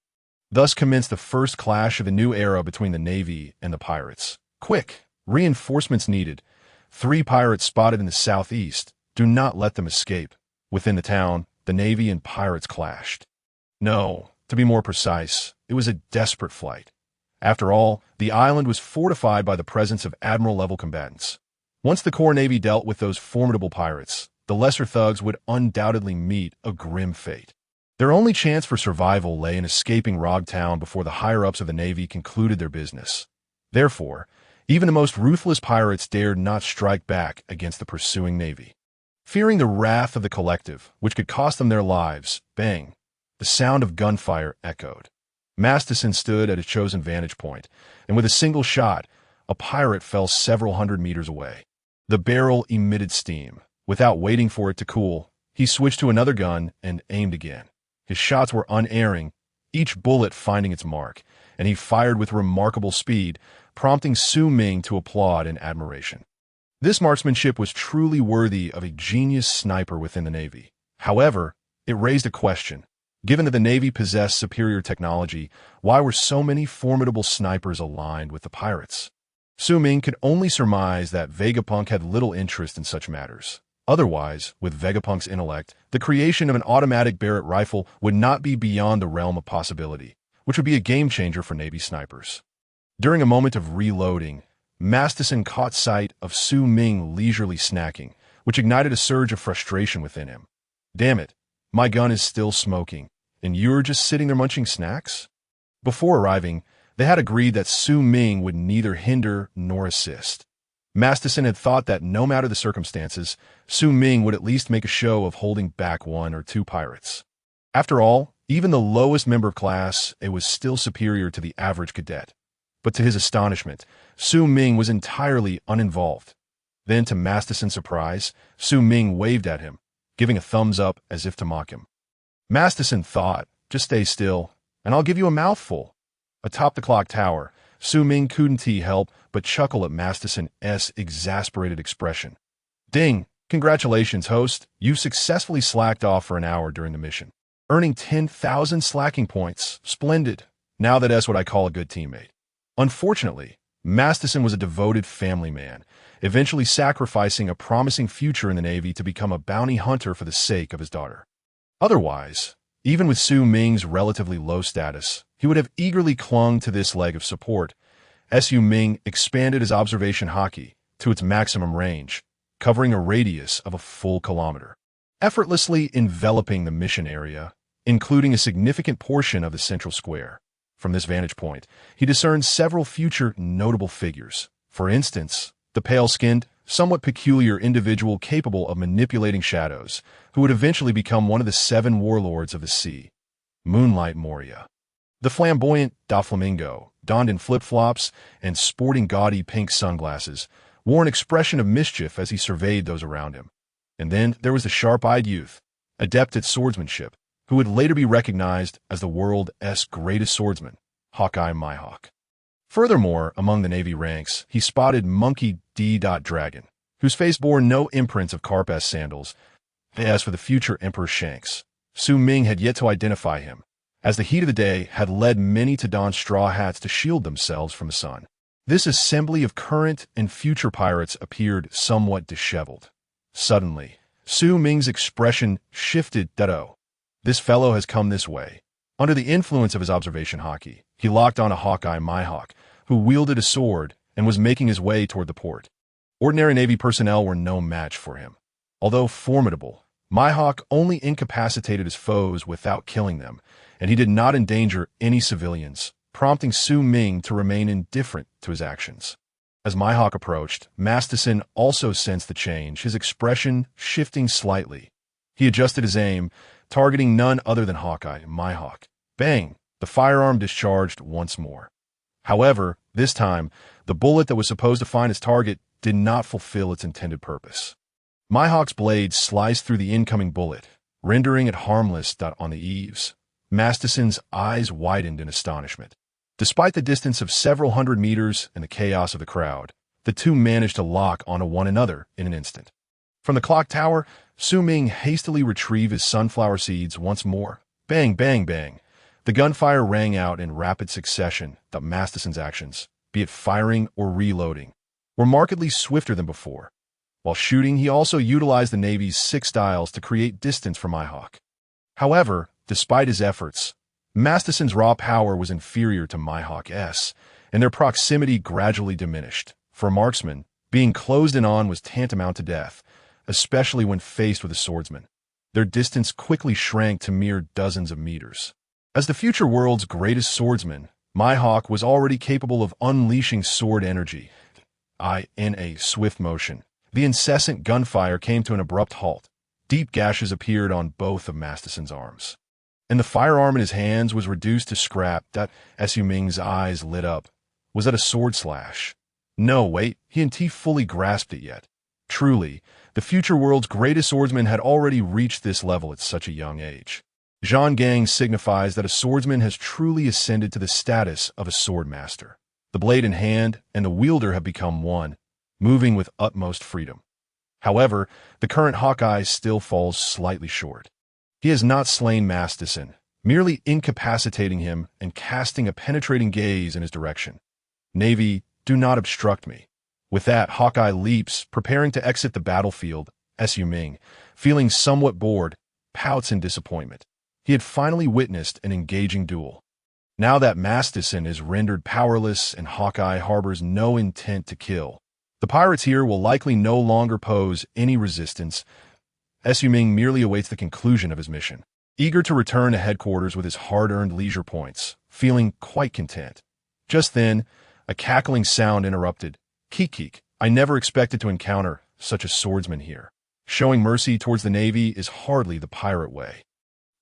Thus commenced the first clash of the new era between the Navy and the pirates. Quick! Reinforcements needed. 3 pirates spotted in the southeast. Do not let them escape. Within the town, the Navy and pirates clashed. No, to be more precise, it was a desperate fight. After all, the island was fortified by the presence of admiral-level combatants. Once the core Navy dealt with those formidable pirates, the lesser thugs would undoubtedly meet a grim fate. Their only chance for survival lay in escaping Rog Town before the higher-ups of the Navy concluded their business. Therefore, even the most ruthless pirates dared not strike back against the pursuing Navy. Fearing the wrath of the collective, which could cost them their lives, bang, the sound of gunfire echoed. Masterson stood at his chosen vantage point, and with a single shot, a pirate fell several hundred meters away. The barrel emitted steam. Without waiting for it to cool, he switched to another gun and aimed again. His shots were unerring, each bullet finding its mark, and he fired with remarkable speed, prompting Su Ming to applaud in admiration. This marksmanship was truly worthy of a genius sniper within the Navy. However, it raised a question. Given that the Navy possessed superior technology, why were so many formidable snipers aligned with the pirates? Su Ming could only surmise that Vegapunk had little interest in such matters. Otherwise, with Vegapunk's intellect, the creation of an automatic Barrett rifle would not be beyond the realm of possibility, which would be a game-changer for Navy snipers. During a moment of reloading, Masterson caught sight of Su Ming leisurely snacking, which ignited a surge of frustration within him. Damn it, my gun is still smoking, and you're just sitting there munching snacks? Before arriving, they had agreed that Su Ming would neither hinder nor assist. Masterson had thought that no matter the circumstances, Su Ming would at least make a show of holding back 1 or 2 pirates. After all, even the lowest member of Class A was still superior to the average cadet. But to his astonishment, Su Ming was entirely uninvolved. Then, to Masterson's surprise, Su Ming waved at him, giving a thumbs up as if to mock him. Masterson thought, just stay still, and I'll give you a mouthful. Atop the clock tower, Su Ming couldn't help but chuckle at Masterson's exasperated expression. Ding! Congratulations, host. You've successfully slacked off for an hour during the mission, earning 10,000 slacking points. Splendid. Now that's what I call a good teammate. Unfortunately, Masterson was a devoted family man, eventually sacrificing a promising future in the Navy to become a bounty hunter for the sake of his daughter. Otherwise, even with Su Ming's relatively low status, he would have eagerly clung to this leg of support. Su Ming expanded his observation Haki to its maximum range, covering a radius of a full kilometer, effortlessly enveloping the mission area, including a significant portion of the central square. From this vantage point, he discerned several future notable figures. For instance, the pale-skinned, somewhat peculiar individual capable of manipulating shadows, who would eventually become one of the 7 warlords of the sea, Moonlight Moria. The flamboyant Doflamingo, donned in flip-flops and sporting gaudy pink sunglasses, wore an expression of mischief as he surveyed those around him. And then there was the sharp-eyed youth, adept at swordsmanship, who would later be recognized as the world's greatest swordsman, Hawkeye Mihawk. Furthermore, among the Navy ranks, he spotted Monkey D. Dragon, whose face bore no imprints of Karp's sandals. As for the future Emperor Shanks, Su Ming had yet to identify him, as the heat of the day had led many to don straw hats to shield themselves from the sun. This assembly of current and future pirates appeared somewhat disheveled. Suddenly, Su Ming's expression shifted. This fellow has come this way. Under the influence of his observation Haki, he locked on a Hawkeye Mihawk, who wielded a sword and was making his way toward the port. Ordinary Navy personnel were no match for him. Although formidable, Mihawk only incapacitated his foes without killing them, and he did not endanger any civilians, prompting Su Ming to remain indifferent to his actions. As Mihawk approached, Masterson also sensed the change, his expression shifting slightly. He adjusted his aim, targeting none other than Hawkeye, Mihawk. Bang! The firearm discharged once more. However, this time, the bullet that was supposed to find his target did not fulfill its intended purpose. Mihawk's blade sliced through the incoming bullet, rendering it harmless. On the eaves, Masterson's eyes widened in astonishment. Despite the distance of several hundred meters and the chaos of the crowd, the two managed to lock onto one another in an instant. From the clock tower, Su Ming hastily retrieved his sunflower seeds once more. Bang, bang, bang. The gunfire rang out in rapid succession. Masterson's actions, be it firing or reloading, were markedly swifter than before. While shooting, he also utilized the Navy's 6 dials to create distance for Mihawk. However, despite his efforts, Masterson's raw power was inferior to Mihawk's, and their proximity gradually diminished. For a marksman, being closed in on was tantamount to death, especially when faced with a swordsman. Their distance quickly shrank to mere dozens of meters. As the future world's greatest swordsman, Mihawk was already capable of unleashing sword energy. In a swift motion, the incessant gunfire came to an abrupt halt. Deep gashes appeared on both of Masterson's arms, and the firearm in his hands was reduced to scrap. Su Ming's eyes lit up. Was that a sword slash? No, wait, he hadn't fully grasped it yet. Truly, the future world's greatest swordsman had already reached this level at such a young age. Zhang Gang signifies that a swordsman has truly ascended to the status of a swordmaster. The blade in hand and the wielder have become one, moving with utmost freedom. However, the current Hawkeye still falls slightly short. He has not slain Masterson, merely incapacitating him and casting a penetrating gaze in his direction. Navy, do not obstruct me. With that, Hawkeye leaps, preparing to exit the battlefield. Su Ming, feeling somewhat bored, pouts in disappointment. He had finally witnessed an engaging duel. Now that Masterson is rendered powerless and Hawkeye harbors no intent to kill, the pirates here will likely no longer pose any resistance. Su Ming merely awaits the conclusion of his mission, eager to return to headquarters with his hard-earned leisure points, feeling quite content. Just then, a cackling sound interrupted. Keek, I never expected to encounter such a swordsman here. Showing mercy towards the Navy is hardly the pirate way.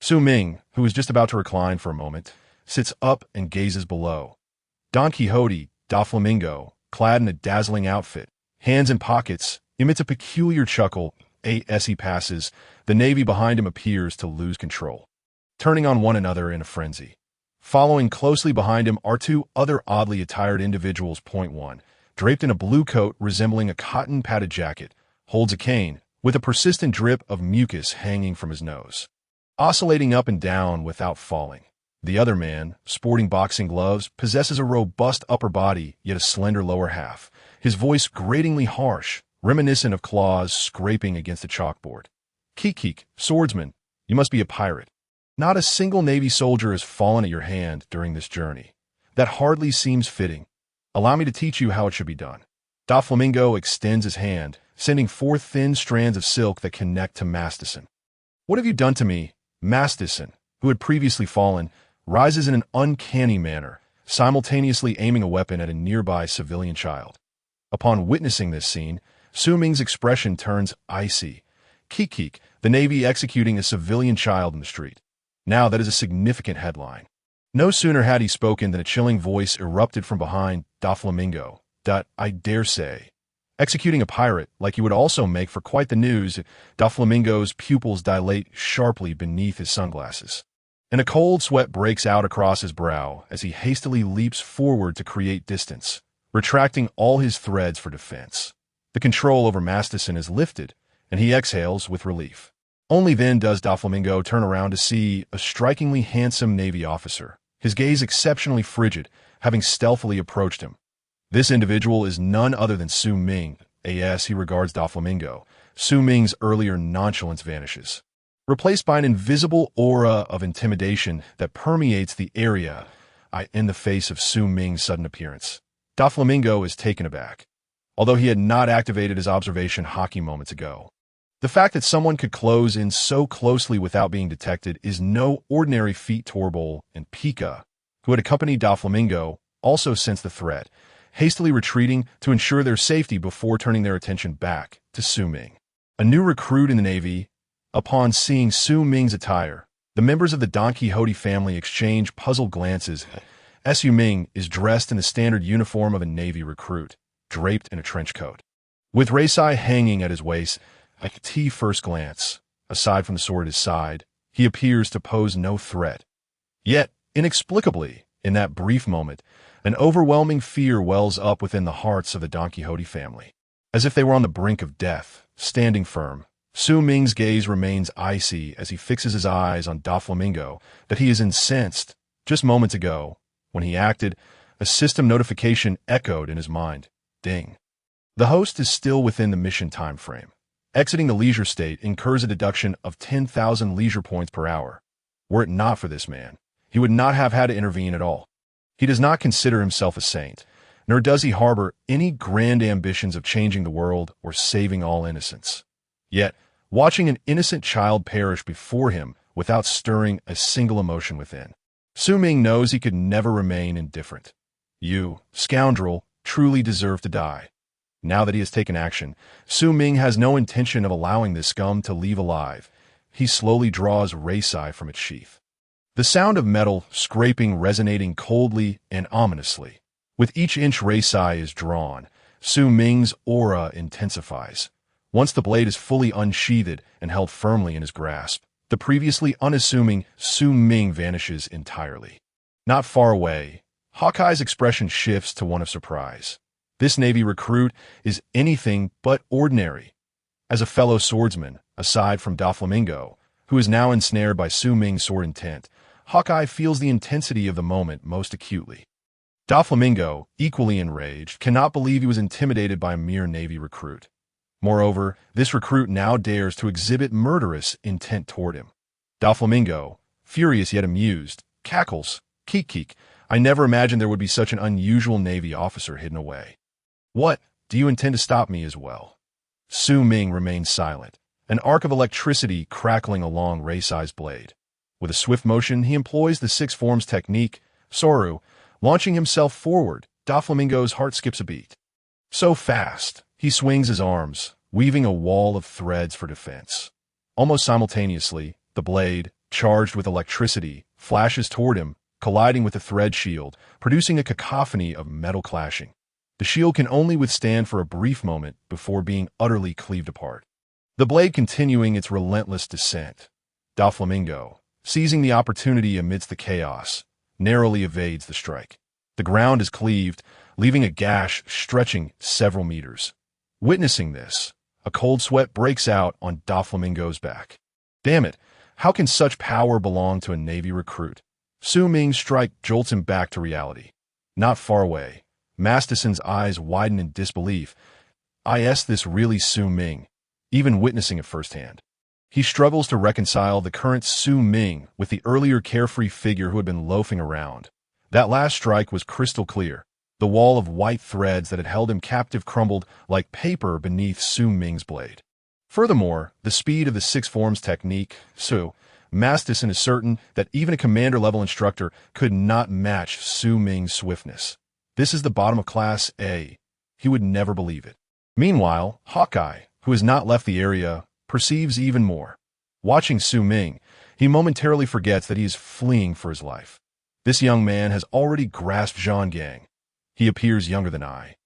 Su Ming, who is just about to recline for a moment, sits up and gazes below. Don Quixote, Doflamingo, clad in a dazzling outfit, hands in pockets, emits a peculiar chuckle. As he passes, the Navy behind him appears to lose control, turning on one another in a frenzy. Following closely behind him are 2 other oddly attired individuals. Point 1, draped in a blue coat resembling a cotton-padded jacket, holds a cane, with a persistent drip of mucus hanging from his nose, oscillating up and down without falling. The other man, sporting boxing gloves, possesses a robust upper body, yet a slender lower half, his voice gratingly harsh, reminiscent of claws scraping against a chalkboard. Keek, swordsman, you must be a pirate. Not a single Navy soldier has fallen at your hand during this journey. That hardly seems fitting. Allow me to teach you how it should be done. Doflamingo extends his hand, sending 4 thin strands of silk that connect to Masterson. What have you done to me? Masterson, who had previously fallen, rises in an uncanny manner, simultaneously aiming a weapon at a nearby civilian child. Upon witnessing this scene, Su Ming's expression turns icy. Keek, the Navy executing a civilian child in the street. Now that is a significant headline. No sooner had he spoken than a chilling voice erupted from behind Doflamingo. I dare say. Executing a pirate, like you would also make for quite the news. Doflamingo's pupils dilate sharply beneath his sunglasses, and a cold sweat breaks out across his brow as he hastily leaps forward to create distance, retracting all his threads for defense. The control over Masterson is lifted, and he exhales with relief. Only then does Doflamingo turn around to see a strikingly handsome Navy officer, his gaze exceptionally frigid, having stealthily approached him. This individual is none other than Su Ming. As he regards Doflamingo, Su Ming's earlier nonchalance vanishes, replaced by an invisible aura of intimidation that permeates the area. In the face of Su Ming's sudden appearance, Doflamingo is taken aback. although he had not activated his observation Haki moments ago. The fact that someone could close in so closely without being detected is no ordinary feat. Torbol and Pika, who had accompanied Doflamingo, also sensed the threat, hastily retreating to ensure their safety before turning their attention back to Su Ming. A new recruit in the Navy, upon seeing Su Ming's attire, the members of the Don Quixote family exchange puzzled glances. Su Ming is dressed in the standard uniform of a Navy recruit, draped in a trench coat. With Reisai hanging at his waist, at the first glance, aside from the sword at his side, he appears to pose no threat. Yet, inexplicably, in that brief moment, an overwhelming fear wells up within the hearts of the Don Quixote family. As if they were on the brink of death, standing firm, Su Ming's gaze remains icy as he fixes his eyes on Doflamingo that he is incensed. Just moments ago, when he acted, a system notification echoed in his mind. Ding. The host is still within the mission time frame. Exiting the leisure state incurs a deduction of 10,000 leisure points per hour. Were it not for this man, he would not have had to intervene at all. He does not consider himself a saint, nor does he harbor any grand ambitions of changing the world or saving all innocents. Yet, watching an innocent child perish before him without stirring a single emotion within, Su Ming knows he could never remain indifferent. You, scoundrel, truly deserve to die. Now that he has taken action, Su Ming has no intention of allowing this scum to leave alive. He slowly draws Reisai from its sheath. The sound of metal scraping resonating coldly and ominously. With each inch Reisai is drawn, Su Ming's aura intensifies. Once the blade is fully unsheathed and held firmly in his grasp, the previously unassuming Su Ming vanishes entirely. Not far away, Hawkeye's expression shifts to one of surprise. This Navy recruit is anything but ordinary. As a fellow swordsman, aside from Doflamingo, who is now ensnared by Su Ming's sword intent, Hawkeye feels the intensity of the moment most acutely. Doflamingo, equally enraged, cannot believe he was intimidated by a mere Navy recruit. Moreover, this recruit now dares to exhibit murderous intent toward him. Doflamingo, furious yet amused, cackles, "Keek. I never imagined there would be such an unusual Navy officer hidden away. What, do you intend to stop me as well?" Su Ming remains silent, an arc of electricity crackling along Reisai's blade. With a swift motion, he employs the six forms technique, Soru, launching himself forward. Doflamingo's heart skips a beat. So fast, he swings his arms, weaving a wall of threads for defense. Almost simultaneously, the blade, charged with electricity, flashes toward him, colliding with the thread shield, producing a cacophony of metal clashing. The shield can only withstand for a brief moment before being utterly cleaved apart. The blade continuing its relentless descent. Doflamingo, seizing the opportunity amidst the chaos, narrowly evades the strike. The ground is cleaved, leaving a gash stretching several meters. Witnessing this, a cold sweat breaks out on Doflamingo's back. Damn it, how can such power belong to a Navy recruit? Su Ming's strike jolts him back to reality. Not far away, Mastison's eyes widen in disbelief. Is this really Su Ming? Even witnessing it firsthand, he struggles to reconcile the current Su Ming with the earlier carefree figure who had been loafing around. That last strike was crystal clear. The wall of white threads that had held him captive crumbled like paper beneath Su Ming's blade. Furthermore, the speed of the six forms technique, Mastison is certain that even a commander-level instructor could not match Su Ming's swiftness. This is the bottom of Class A. He would never believe it. Meanwhile, Hawkeye, who has not left the area, perceives even more. Watching Su Ming, he momentarily forgets that he is fleeing for his life. This young man has already grasped Zhanggang. He appears younger than I.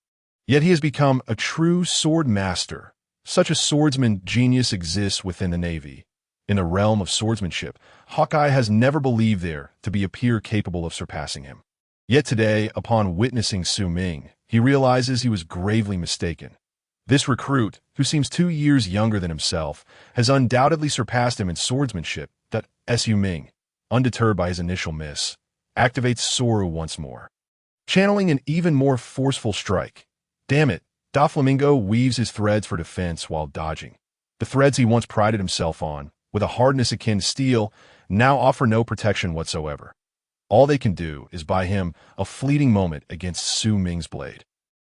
Yet he has become a true sword master. Such a swordsman genius exists within the Navy. In the realm of swordsmanship, Hawkeye has never believed there to be a peer capable of surpassing him. Yet today, upon witnessing Su Ming, he realizes he was gravely mistaken. This recruit, who seems 2 years younger than himself, has undoubtedly surpassed him in swordsmanship. That Su Ming, undeterred by his initial miss, activates Soru once more, channeling an even more forceful strike. Damn it, Doflamingo weaves his threads for defense while dodging. The threads he once prided himself on, with a hardness akin to steel, now offer no protection whatsoever. All they can do is buy him a fleeting moment against Su Ming's blade.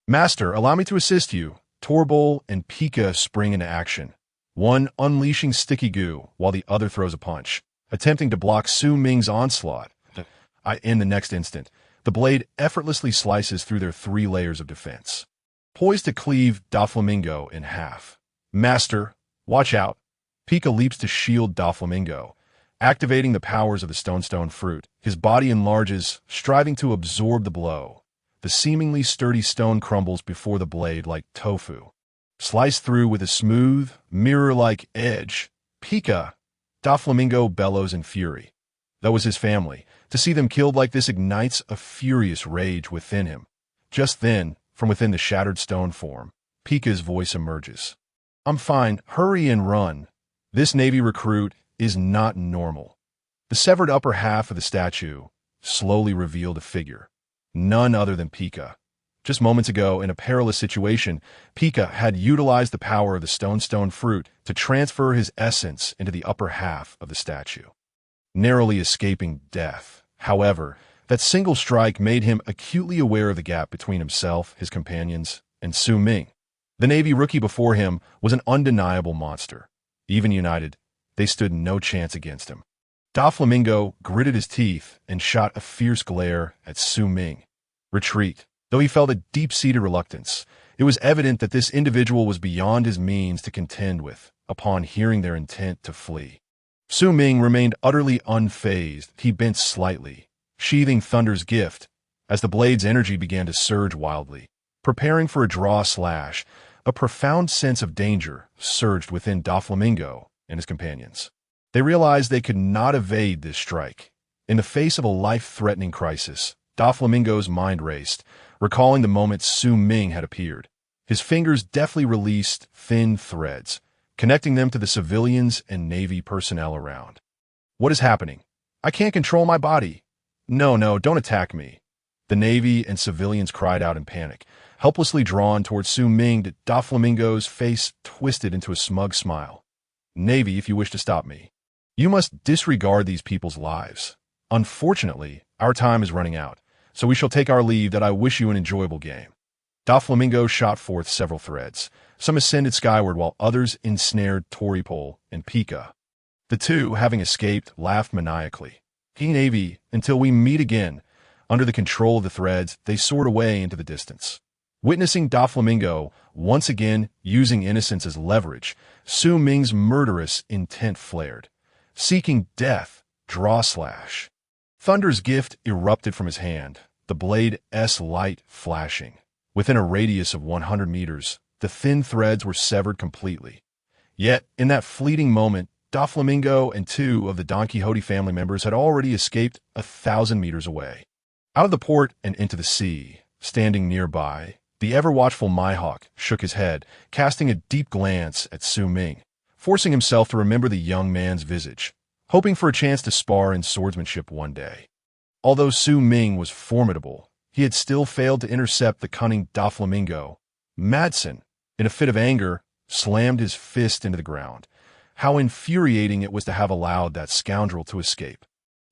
Master, allow me to assist you. Torbol and Pika spring into action, one unleashing sticky goo while the other throws a punch, attempting to block Su Ming's onslaught. In the next instant, the blade effortlessly slices through their 3 layers of defense, poised to cleave Doflamingo in half. Master, watch out. Pika leaps to shield Doflamingo, activating the powers of the stone fruit. His body enlarges, striving to absorb the blow. The seemingly sturdy stone crumbles before the blade like tofu, sliced through with a smooth, mirror-like edge. Pika! Doflamingo bellows in fury. That was his family. To see them killed like this ignites a furious rage within him. Just then, from within the shattered stone form, Pika's voice emerges. I'm fine, hurry and run. This Navy recruit is not normal. The severed upper half of the statue slowly revealed a figure, none other than Pika. Just moments ago, in a perilous situation, Pika had utilized the power of the stone fruit to transfer his essence into the upper half of the statue, narrowly escaping death. However, that single strike made him acutely aware of the gap between himself, his companions, and Su Ming. The Navy rookie before him was an undeniable monster. Even united, they stood no chance against him. Doflamingo gritted his teeth and shot a fierce glare at Su Ming. Retreat. Though he felt a deep-seated reluctance, it was evident that this individual was beyond his means to contend with upon hearing their intent to flee. Su Ming remained utterly unfazed. He bent slightly, sheathing Thunder's gift, as the blade's energy began to surge wildly. Preparing for a draw slash, a profound sense of danger surged within Doflamingo and his companions. They realized they could not evade this strike. In the face of a life-threatening crisis, Doflamingo's mind raced, recalling the moment Su Ming had appeared. His fingers deftly released thin threads, connecting them to the civilians and Navy personnel around. What is happening? I can't control my body. No, don't attack me. The Navy and civilians cried out in panic, helplessly drawn towards Su Ming. Doflamingo's face twisted into a smug smile. Navy, if you wish to stop me, you must disregard these people's lives. Unfortunately, our time is running out, so we shall take our leave. I wish you an enjoyable game. Doflamingo shot forth several threads. Some ascended skyward while others ensnared Torbol and Pika. The two, having escaped, laughed maniacally. Navy, until we meet again. Under the control of the threads, they soared away into the distance. Witnessing Doflamingo once again using innocence as leverage, Su Ming's murderous intent flared. Seeking death, draw slash. Thunder's gift erupted from his hand, the blade's light flashing. Within a radius of 100 meters, the thin threads were severed completely. Yet, in that fleeting moment, Doflamingo and 2 of the Don Quixote family members had already escaped 1,000 meters away. Out of the port and into the sea, standing nearby, the ever-watchful Mihawk shook his head, casting a deep glance at Su Ming, forcing himself to remember the young man's visage, hoping for a chance to spar in swordsmanship one day. Although Su Ming was formidable, he had still failed to intercept the cunning Doflamingo. Madsen, in a fit of anger, slammed his fist into the ground. How infuriating it was to have allowed that scoundrel to escape.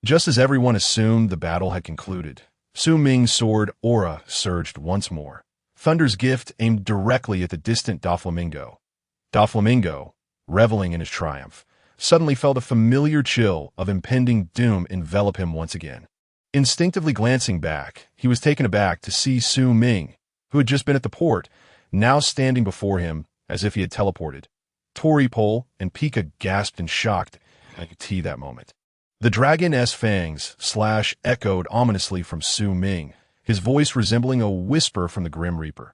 Just as everyone assumed the battle had concluded, Su Ming's sword aura surged once more. Thunder's gift aimed directly at the distant Doflamingo. Doflamingo, reveling in his triumph, suddenly felt a familiar chill of impending doom envelop him once again. Instinctively glancing back, he was taken aback to see Su Ming, who had just been at the port, now standing before him as if he had teleported. Torbol and Pika gasped in shock. I could see that moment. The dragon's fangs echoed ominously from Su Ming, his voice resembling a whisper from the Grim Reaper.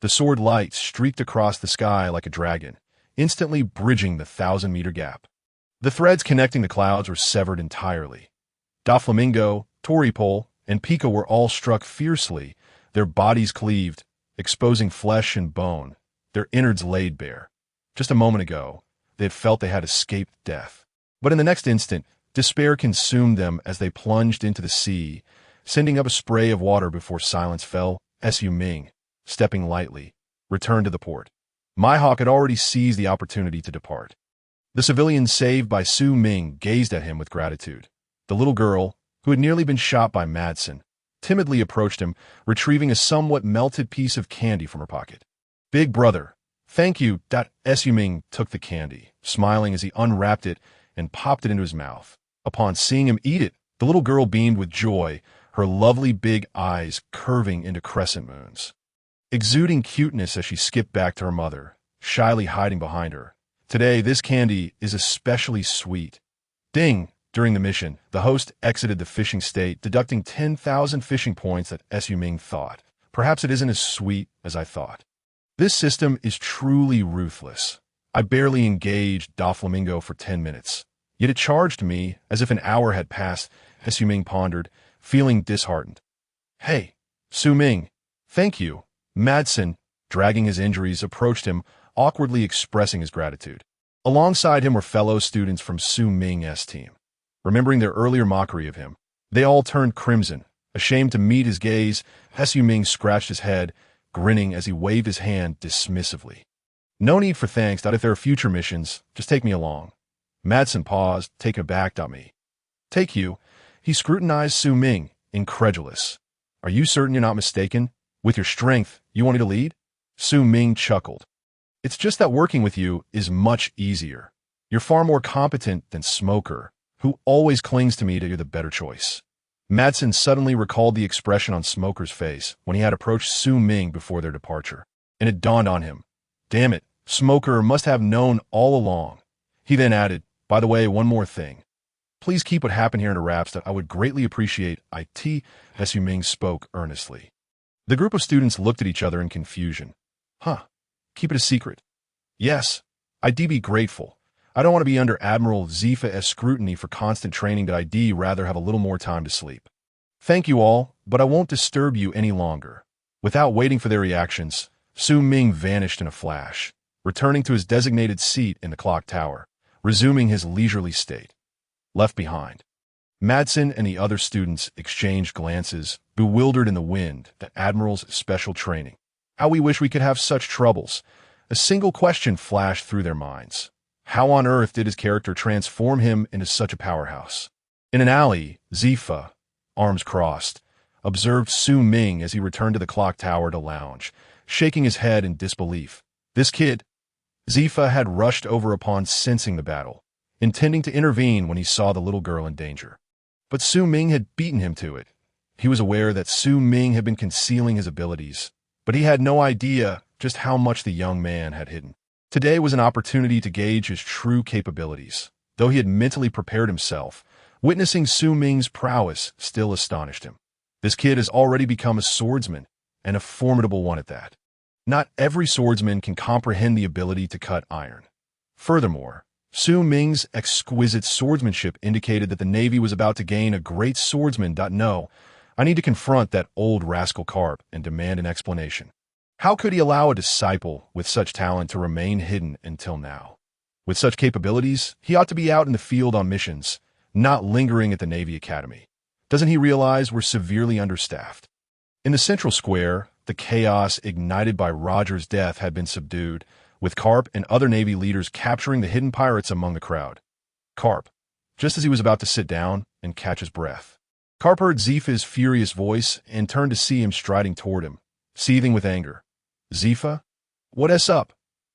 The sword light streaked across the sky like a dragon, instantly bridging the 1,000-meter gap. The threads connecting the clouds were severed entirely. Doflamingo, Torbol, and Pika were all struck fiercely, their bodies cleaved, exposing flesh and bone, their innards laid bare. Just a moment ago, they had felt they had escaped death. But in the next instant, despair consumed them as they plunged into the sea, sending up a spray of water before silence fell. Su Ming, stepping lightly, returned to the port. Mihawk had already seized the opportunity to depart. The civilians saved by Su Ming gazed at him with gratitude. The little girl, who had nearly been shot by Madsen, timidly approached him, retrieving a somewhat melted piece of candy from her pocket. "Big brother, thank you." Su Ming took the candy, smiling as he unwrapped it and popped it into his mouth. Upon seeing him eat it, the little girl beamed with joy, her lovely big eyes curving into crescent moons, exuding cuteness as she skipped back to her mother, shyly hiding behind her. "Today, this candy is especially sweet." Ding! During the mission, the host exited the fishing state, deducting 10,000 fishing points that Su Ming thought. "Perhaps it isn't as sweet as I thought. This system is truly ruthless. I barely engaged Doflamingo for 10 minutes. Yet it charged me as if an hour had passed," Su Ming pondered, feeling disheartened. "Hey, Su Ming, thank you." Madsen, dragging his injuries, approached him, awkwardly expressing his gratitude. Alongside him were fellow students from Su Ming's team. Remembering their earlier mockery of him, they all turned crimson. Ashamed to meet his gaze, Su Ming scratched his head, grinning as he waved his hand dismissively. "No need for thanks. If there are future missions, just take me along." Madsen paused, taken aback. "Me? Take you?" He scrutinized Su Ming, incredulous. "Are you certain you're not mistaken? With your strength, you want me to lead?" Su Ming chuckled. "It's just that working with you is much easier. You're far more competent than Smoker, who always clings to me that you're the better choice." Madsen suddenly recalled the expression on Smoker's face when he had approached Su Ming before their departure, and it dawned on him. Damn it, Smoker must have known all along. He then added, "By the way, one more thing. Please keep what happened here into wraps. That I would greatly appreciate it." Su Ming spoke earnestly. The group of students looked at each other in confusion. "Huh? Keep it a secret?" "Yes, I'd be grateful. I don't want to be under Admiral Zifa's scrutiny for constant training. That I'd rather have a little more time to sleep." "Thank you all, but I won't disturb you any longer." Without waiting for their reactions, Su Ming vanished in a flash, returning to his designated seat in the clock tower, resuming his leisurely state. Left behind, Madsen and the other students exchanged glances, bewildered in the wind, the Admiral's special training. How we wish we could have such troubles. A single question flashed through their minds. How on earth did his character transform him into such a powerhouse? In an alley, Zifa, arms crossed, observed Su Ming as he returned to the clock tower to lounge, shaking his head in disbelief. This kid? Zifa had rushed over upon sensing the battle, intending to intervene when he saw the little girl in danger. But Su Ming had beaten him to it. He was aware that Su Ming had been concealing his abilities, but he had no idea just how much the young man had hidden. Today was an opportunity to gauge his true capabilities. Though he had mentally prepared himself, witnessing Su Ming's prowess still astonished him. This kid has already become a swordsman, and a formidable one at that. Not every swordsman can comprehend the ability to cut iron. Furthermore, Su Ming's exquisite swordsmanship indicated that the Navy was about to gain a great swordsman. No, I need to confront that old rascal Karp and demand an explanation. How could he allow a disciple with such talent to remain hidden until now? With such capabilities, he ought to be out in the field on missions, not lingering at the Navy Academy. Doesn't he realize we're severely understaffed? In the central square, the chaos ignited by Roger's death had been subdued, with Karp and other Navy leaders capturing the hidden pirates among the crowd. Karp, just as he was about to sit down and catch his breath, Karp heard Zifa's furious voice and turned to see him striding toward him, seething with anger. "Zifa? What's up?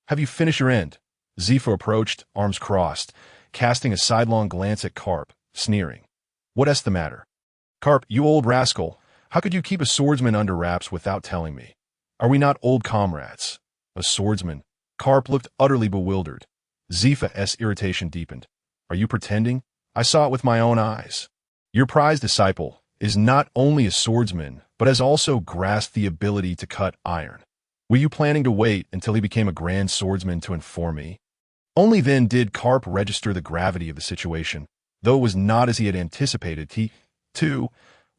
Have you finished your end?" Zifa approached, arms crossed, casting a sidelong glance at Karp, sneering. "What's the matter?" "Karp, you old rascal, how could you keep a swordsman under wraps without telling me? Are we not old comrades?" "A swordsman?" Karp looked utterly bewildered. Zifa's irritation deepened. "Are you pretending? I saw it with my own eyes. Your prized disciple is not only a swordsman, but has also grasped the ability to cut iron. Were you planning to wait until he became a grand swordsman to inform me?" Only then did Karp register the gravity of the situation, though it was not as he had anticipated. He, too,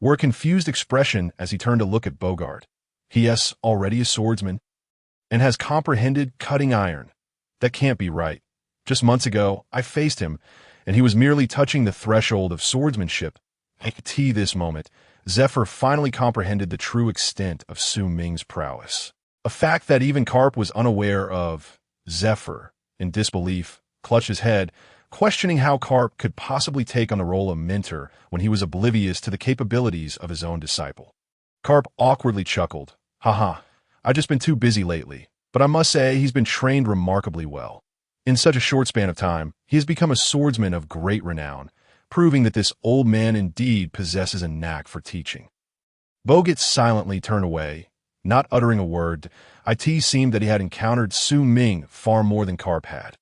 wore a confused expression as he turned to look at Bogart. He is already a swordsman, and has comprehended cutting iron. That can't be right. Just months ago, I faced him, and he was merely touching the threshold of swordsmanship. At this moment, Zephyr finally comprehended the true extent of Su Ming's prowess. A fact that even Karp was unaware of. Zephyr, in disbelief, clutched his head, questioning how Karp could possibly take on the role of mentor when he was oblivious to the capabilities of his own disciple. Karp awkwardly chuckled. Haha, I've just been too busy lately, but I must say he's been trained remarkably well. In such a short span of time, he has become a swordsman of great renown, proving that this old man indeed possesses a knack for teaching. Bogart silently turned away, not uttering a word. It seemed that he had encountered Su Ming far more than Karp had.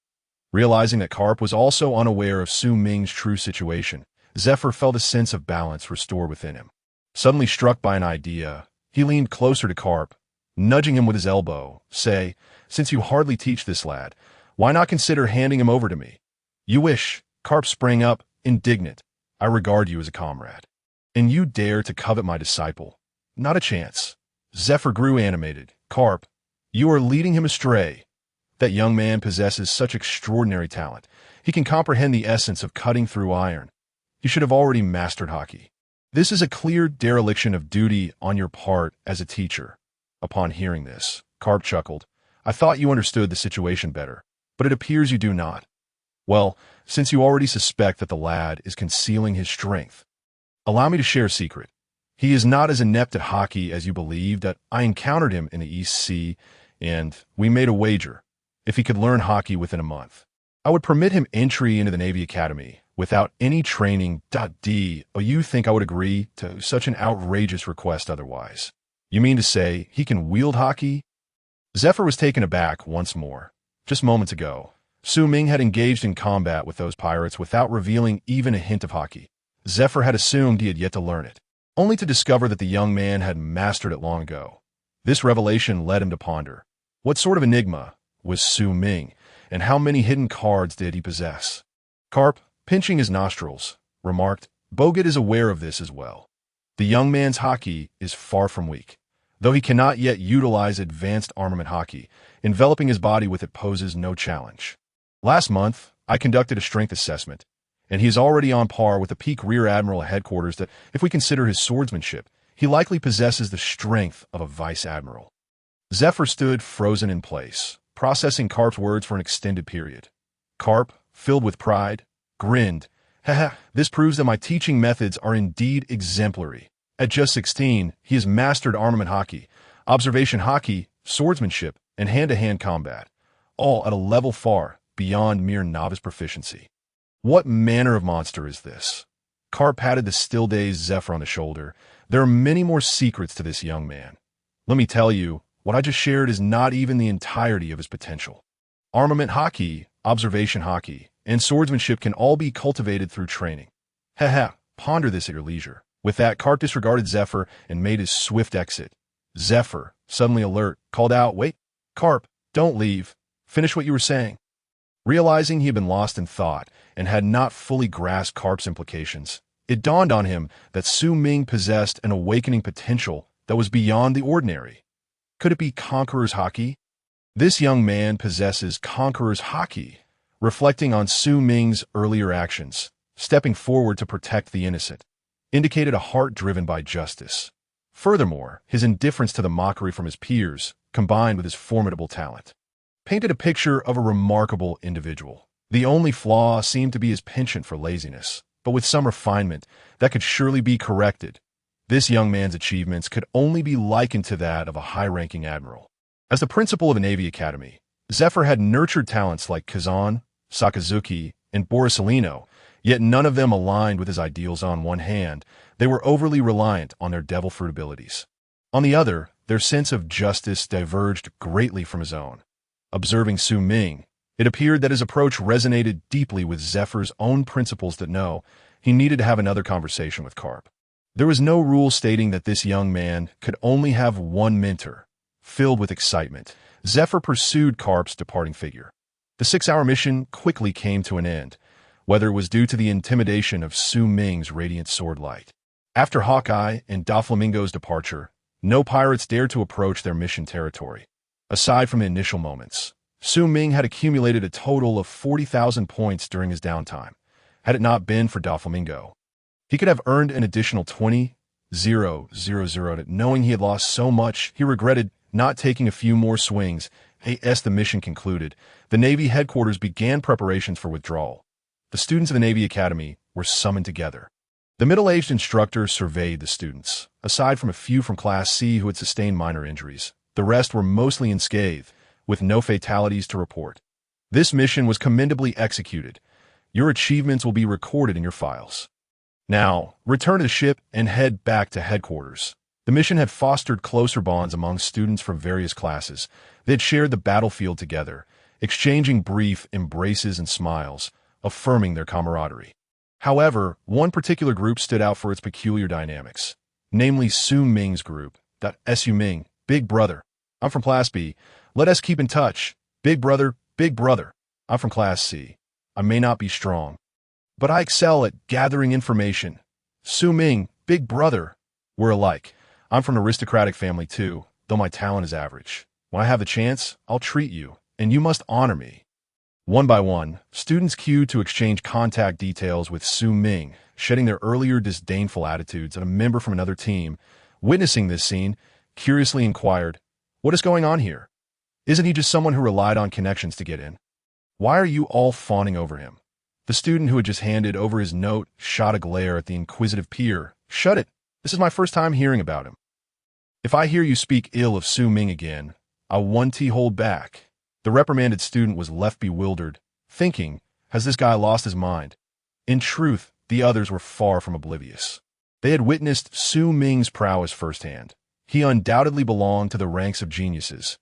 Realizing that Karp was also unaware of Su Ming's true situation, Zephyr felt a sense of balance restore within him. Suddenly struck by an idea, he leaned closer to Karp, nudging him with his elbow. Say, since you hardly teach this lad, why not consider handing him over to me? You wish. Karp sprang up, indignant. I regard you as a comrade. And you dare to covet my disciple? Not a chance. Zephyr grew animated. Karp, you are leading him astray. That young man possesses such extraordinary talent. He can comprehend the essence of cutting through iron. He should have already mastered Haki. This is a clear dereliction of duty on your part as a teacher. Upon hearing this, Karp chuckled. I thought you understood the situation better, but it appears you do not. Well, since you already suspect that the lad is concealing his strength, allow me to share a secret. He is not as inept at Haki as you believed. That I encountered him in the East Sea, and we made a wager. If he could learn Haki within a month, I would permit him entry into the Navy Academy without any training. Do you think I would agree to such an outrageous request otherwise? You mean to say he can wield Haki? Zephyr was taken aback once more. Just moments ago, Su Ming had engaged in combat with those pirates without revealing even a hint of Haki. Zephyr had assumed he had yet to learn it, only to discover that the young man had mastered it long ago. This revelation led him to ponder. What sort of enigma was Su Ming, and how many hidden cards did he possess? Karp, pinching his nostrils, remarked, Bogart is aware of this as well. The young man's Haki is far from weak. Though he cannot yet utilize advanced armament Haki, enveloping his body with it poses no challenge. Last month, I conducted a strength assessment, and he is already on par with the peak rear admiral at headquarters. That, if we consider his swordsmanship, he likely possesses the strength of a vice admiral. Zephyr stood frozen in place, processing Karp's words for an extended period. Karp, filled with pride, grinned. Haha, this proves that my teaching methods are indeed exemplary. At just 16, he has mastered armament Haki, observation Haki, swordsmanship, and hand-to-hand combat, all at a level far beyond mere novice proficiency. What manner of monster is this? Karp patted the still-dazed Zephyr on the shoulder. There are many more secrets to this young man. Let me tell you, what I just shared is not even the entirety of his potential. Armament Haki, observation Haki, and swordsmanship can all be cultivated through training. Haha, ponder this at your leisure. With that, Karp disregarded Zephyr and made his swift exit. Zephyr, suddenly alert, called out, Wait, Karp, don't leave. Finish what you were saying. Realizing he had been lost in thought and had not fully grasped Karp's implications, it dawned on him that Su Ming possessed an awakening potential that was beyond the ordinary. Could it be Conqueror's Haki? This young man possesses Conqueror's Haki, reflecting on Su Ming's earlier actions, stepping forward to protect the innocent, indicated a heart driven by justice. Furthermore, his indifference to the mockery from his peers, combined with his formidable talent, painted a picture of a remarkable individual. The only flaw seemed to be his penchant for laziness, but with some refinement that could surely be corrected. This young man's achievements could only be likened to that of a high-ranking admiral. As the principal of a Navy Academy, Zephyr had nurtured talents like Kazan, Sakazuki, and Borisolino, yet none of them aligned with his ideals. On one hand, they were overly reliant on their devil fruit abilities. On the other, their sense of justice diverged greatly from his own. Observing Su Ming, it appeared that his approach resonated deeply with Zephyr's own principles. That no, he needed to have another conversation with Karp. There was no rule stating that this young man could only have one mentor. Filled with excitement, Zephyr pursued Karp's departing figure. The 6-hour mission quickly came to an end, whether it was due to the intimidation of Su Ming's radiant sword light. After Hawkeye and Doflamingo's departure, no pirates dared to approach their mission territory. Aside from the initial moments, Su Ming had accumulated a total of 40,000 points during his downtime. Had it not been for Doflamingo, he could have earned an additional 20,000. Knowing he had lost so much, he regretted not taking a few more swings. As the mission concluded, the Navy headquarters began preparations for withdrawal. The students of the Navy Academy were summoned together. The middle-aged instructor surveyed the students. Aside from a few from Class C who had sustained minor injuries, the rest were mostly unscathed, with no fatalities to report. This mission was commendably executed. Your achievements will be recorded in your files. Now, return to the ship and head back to headquarters. The mission had fostered closer bonds among students from various classes. They had shared the battlefield together, exchanging brief embraces and smiles, affirming their camaraderie. However, one particular group stood out for its peculiar dynamics, namely Su Ming's group. Su Ming, big brother. I'm from Class B. Let us keep in touch. Big brother, big brother. I'm from Class C. I may not be strong, but I excel at gathering information. Su Ming, big brother. We're alike. I'm from an aristocratic family too, though my talent is average. When I have the chance, I'll treat you, and you must honor me. One by one, students queued to exchange contact details with Su Ming, shedding their earlier disdainful attitudes at a member from another team. Witnessing this scene, curiously inquired, "What is going on here? Isn't he just someone who relied on connections to get in? Why are you all fawning over him?" The student who had just handed over his note shot a glare at the inquisitive peer. "Shut it. This is my first time hearing about him. If I hear you speak ill of Su Ming again, I'll one-t hold back." The reprimanded student was left bewildered, thinking, has this guy lost his mind? In truth, the others were far from oblivious. They had witnessed Su Ming's prowess firsthand. He undoubtedly belonged to the ranks of geniuses.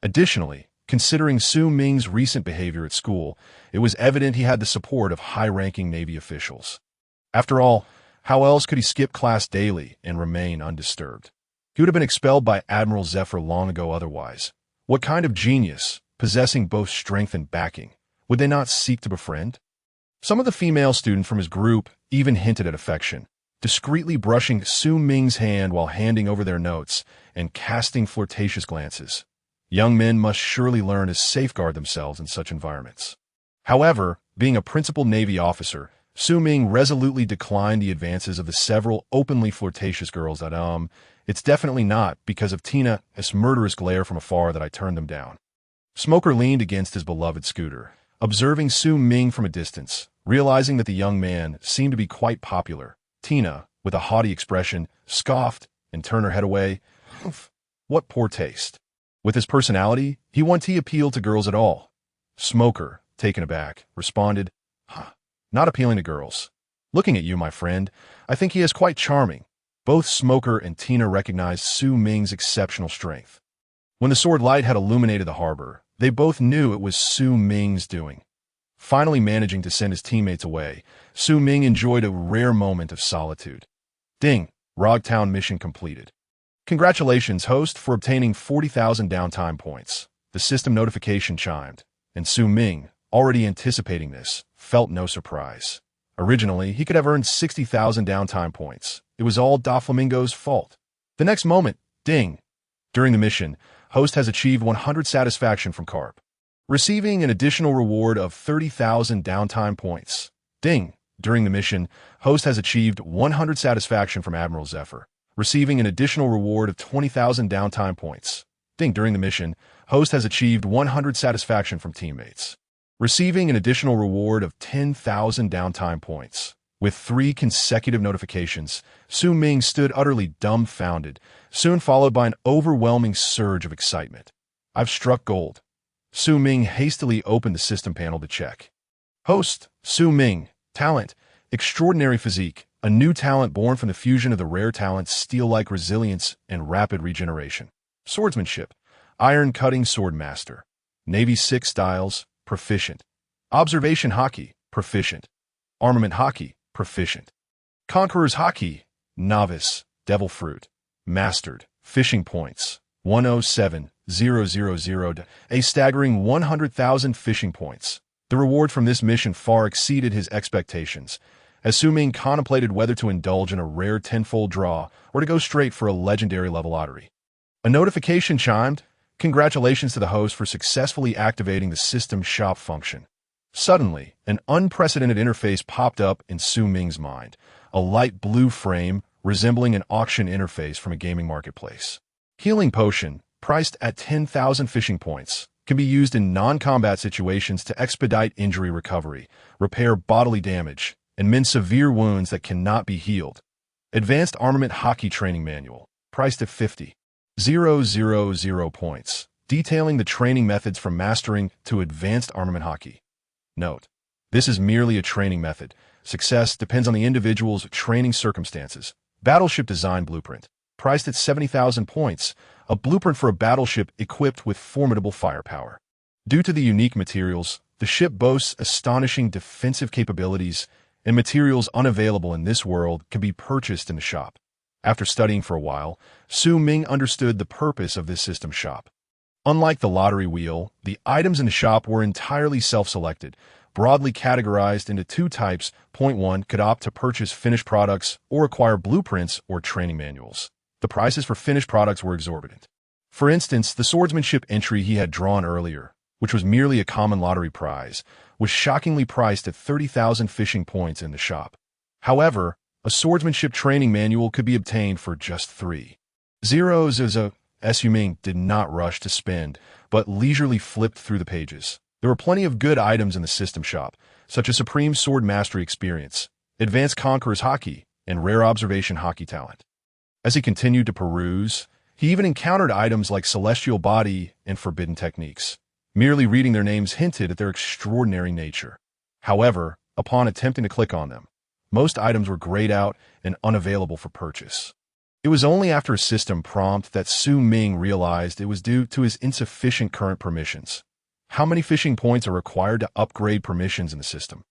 Additionally, considering Su Ming's recent behavior at school, it was evident he had the support of high-ranking Navy officials. After all, how else could he skip class daily and remain undisturbed? He would have been expelled by Admiral Zephyr long ago otherwise. What kind of genius, possessing both strength and backing, would they not seek to befriend? Some of the female students from his group even hinted at affection, discreetly brushing Su Ming's hand while handing over their notes and casting flirtatious glances. Young men must surely learn to safeguard themselves in such environments. However, being a principal Navy officer, Su Ming resolutely declined the advances of the several openly flirtatious girls that, it's definitely not because of Tina's murderous glare from afar that I turned them down. Smoker leaned against his beloved scooter, observing Su Ming from a distance, realizing that the young man seemed to be quite popular. Tina, with a haughty expression, scoffed and turned her head away. What poor taste. With his personality, he wouldn't appeal to girls at all. Smoker, taken aback, responded, not appealing to girls. Looking at you, my friend, I think he is quite charming. Both Smoker and Tina recognized Su Ming's exceptional strength. When the sword light had illuminated the harbor, they both knew it was Su Ming's doing. Finally managing to send his teammates away, Su Ming enjoyed a rare moment of solitude. Ding! Rogtown mission completed. Congratulations, host, for obtaining 40,000 downtime points. The system notification chimed, and Su Ming, already anticipating this, felt no surprise. Originally, he could have earned 60,000 downtime points. It was all Doflamingo's fault. The next moment, ding! During the mission, host has achieved 100 satisfaction from Karp, receiving an additional reward of 30,000 downtime points. Ding! During the mission, host has achieved 100 satisfaction from Admiral Zephyr, receiving an additional reward of 20,000 downtime points. Ding! During the mission, host has achieved 100 satisfaction from teammates, receiving an additional reward of 10,000 downtime points. With 3 consecutive notifications, Su Ming stood utterly dumbfounded, soon followed by an overwhelming surge of excitement. I've struck gold. Su Ming hastily opened the system panel to check. Host, Su Ming. Talent, extraordinary physique, a new talent born from the fusion of the rare talents steel-like resilience and rapid regeneration. Swordsmanship, iron-cutting sword master. Navy 6 styles, proficient. Observation Haki, proficient. Armament Haki, proficient. Conqueror's Haki, novice, devil fruit, mastered, fishing points, 107,000, a staggering 100,000 fishing points. The reward from this mission far exceeded his expectations, as Su Ming contemplated whether to indulge in a rare tenfold draw or to go straight for a legendary level lottery. A notification chimed. Congratulations to the host for successfully activating the system shop function. Suddenly, an unprecedented interface popped up in Su Ming's mind, a light blue frame resembling an auction interface from a gaming marketplace. Healing potion, priced at 10,000 fishing points, can be used in non-combat situations to expedite injury recovery, repair bodily damage, and mend severe wounds that cannot be healed. Advanced Armament Haki Training Manual, priced at 50,000 points, detailing the training methods from mastering to advanced armament Haki. Note: this is merely a training method. Success depends on the individual's training circumstances. Battleship Design Blueprint, priced at 70,000 points, a blueprint for a battleship equipped with formidable firepower. Due to the unique materials, the ship boasts astonishing defensive capabilities, and materials unavailable in this world can be purchased in the shop. After studying for a while, Su Ming understood the purpose of this system shop. Unlike the lottery wheel, the items in the shop were entirely self-selected, broadly categorized into two types. Point 1 could opt to purchase finished products or acquire blueprints or training manuals. The prices for finished products were exorbitant. For instance, the swordsmanship entry he had drawn earlier, which was merely a common lottery prize, was shockingly priced at 30,000 fishing points in the shop. However, a swordsmanship training manual could be obtained for just 3,000. Su Ming did not rush to spend, but leisurely flipped through the pages. There were plenty of good items in the system shop, such as Supreme Sword Mastery Experience, Advanced Conqueror's Haki, and Rare Observation Haki Talent. As he continued to peruse, he even encountered items like Celestial Body and Forbidden Techniques. Merely reading their names hinted at their extraordinary nature. However, upon attempting to click on them, most items were grayed out and unavailable for purchase. It was only after a system prompt that Su Ming realized it was due to his insufficient current permissions. How many fishing points are required to upgrade permissions in the system?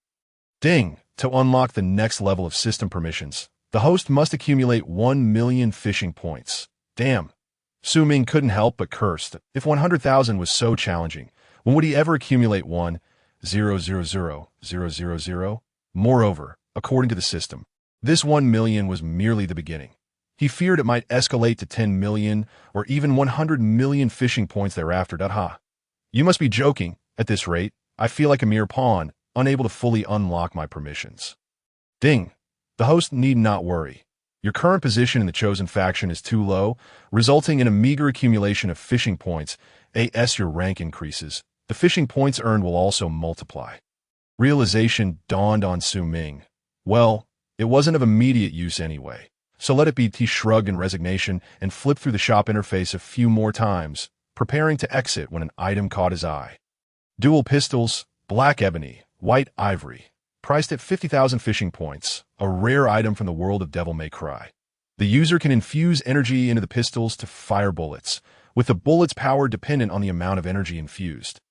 Ding! To unlock the next level of system permissions, the host must accumulate 1 million fishing points. Damn! Su Ming couldn't help but curse. If 100,000 was so challenging, when would he ever accumulate 1,000,000? Moreover, according to the system, this 1 million was merely the beginning. He feared it might escalate to 10 million or even 100 million fishing points thereafter. Ha! You must be joking. At this rate, I feel like a mere pawn, unable to fully unlock my permissions. Ding! The host need not worry. Your current position in the chosen faction is too low, resulting in a meager accumulation of fishing points. As your rank increases, the fishing points earned will also multiply. Realization dawned on Su Ming. Well, it wasn't of immediate use anyway, so let it be. He shrugged in resignation and flipped through the shop interface a few more times, preparing to exit when an item caught his eye. Dual pistols, black ebony, white ivory, priced at 50,000 fishing points, a rare item from the world of Devil May Cry. The user can infuse energy into the pistols to fire bullets, with the bullet's power dependent on the amount of energy infused.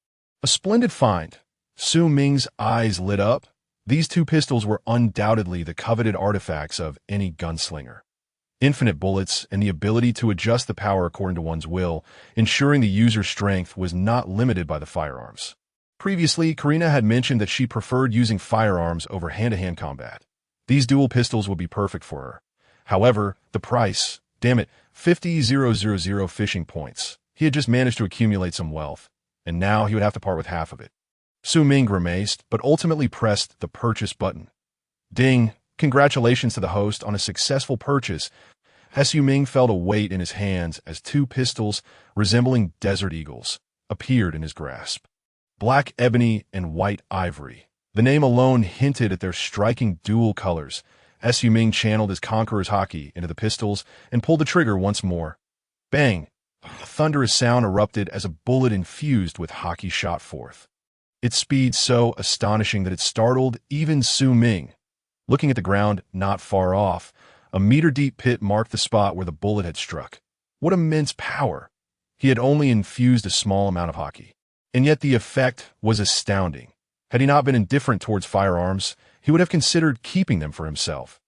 A splendid find. Su Ming's eyes lit up. These two pistols were undoubtedly the coveted artifacts of any gunslinger. Infinite bullets and the ability to adjust the power according to one's will, ensuring the user's strength was not limited by the firearms. Previously, Karina had mentioned that she preferred using firearms over hand-to-hand combat. These dual pistols would be perfect for her. However, the price, damn it, 50,000 fishing points. He had just managed to accumulate some wealth, and now he would have to part with half of it. Su Ming grimaced, but ultimately pressed the purchase button. Ding! Congratulations to the host on a successful purchase. Su Ming felt a weight in his hands as two pistols, resembling desert eagles, appeared in his grasp. Black ebony and white ivory. The name alone hinted at their striking dual colors. Su Ming channeled his Conqueror's Haki into the pistols and pulled the trigger once more. Bang! A thunderous sound erupted as a bullet infused with Haki shot forth. Its speed so astonishing that it startled even Su Ming. Looking at the ground not far off, a meter-deep pit marked the spot where the bullet had struck. What immense power! He had only infused a small amount of Haki, and yet the effect was astounding. Had he not been indifferent towards firearms, he would have considered keeping them for himself.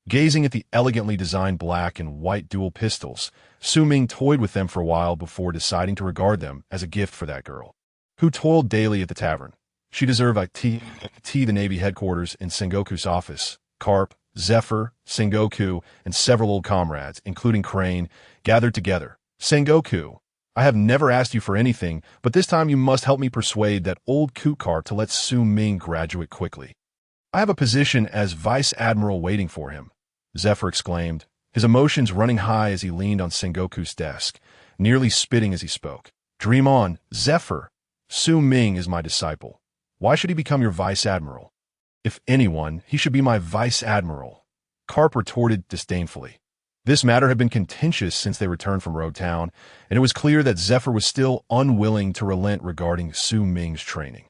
Gazing at the elegantly designed black and white dual pistols, Su Ming toyed with them for a while before deciding to regard them as a gift for that girl, who toiled daily at the tavern. She deserved the Navy headquarters in Sengoku's office. Karp, Zephyr, Sengoku, and several old comrades, including Crane, gathered together. Sengoku, I have never asked you for anything, but this time you must help me persuade that old coot Karp to let Su Ming graduate quickly. I have a position as Vice Admiral waiting for him, Zephyr exclaimed, his emotions running high as he leaned on Sengoku's desk, nearly spitting as he spoke. Dream on, Zephyr. Su Ming is my disciple. Why should he become your Vice Admiral? If anyone, he should be my vice admiral, Karp retorted disdainfully. This matter had been contentious since they returned from Road Town, and it was clear that Zephyr was still unwilling to relent regarding Su Ming's training.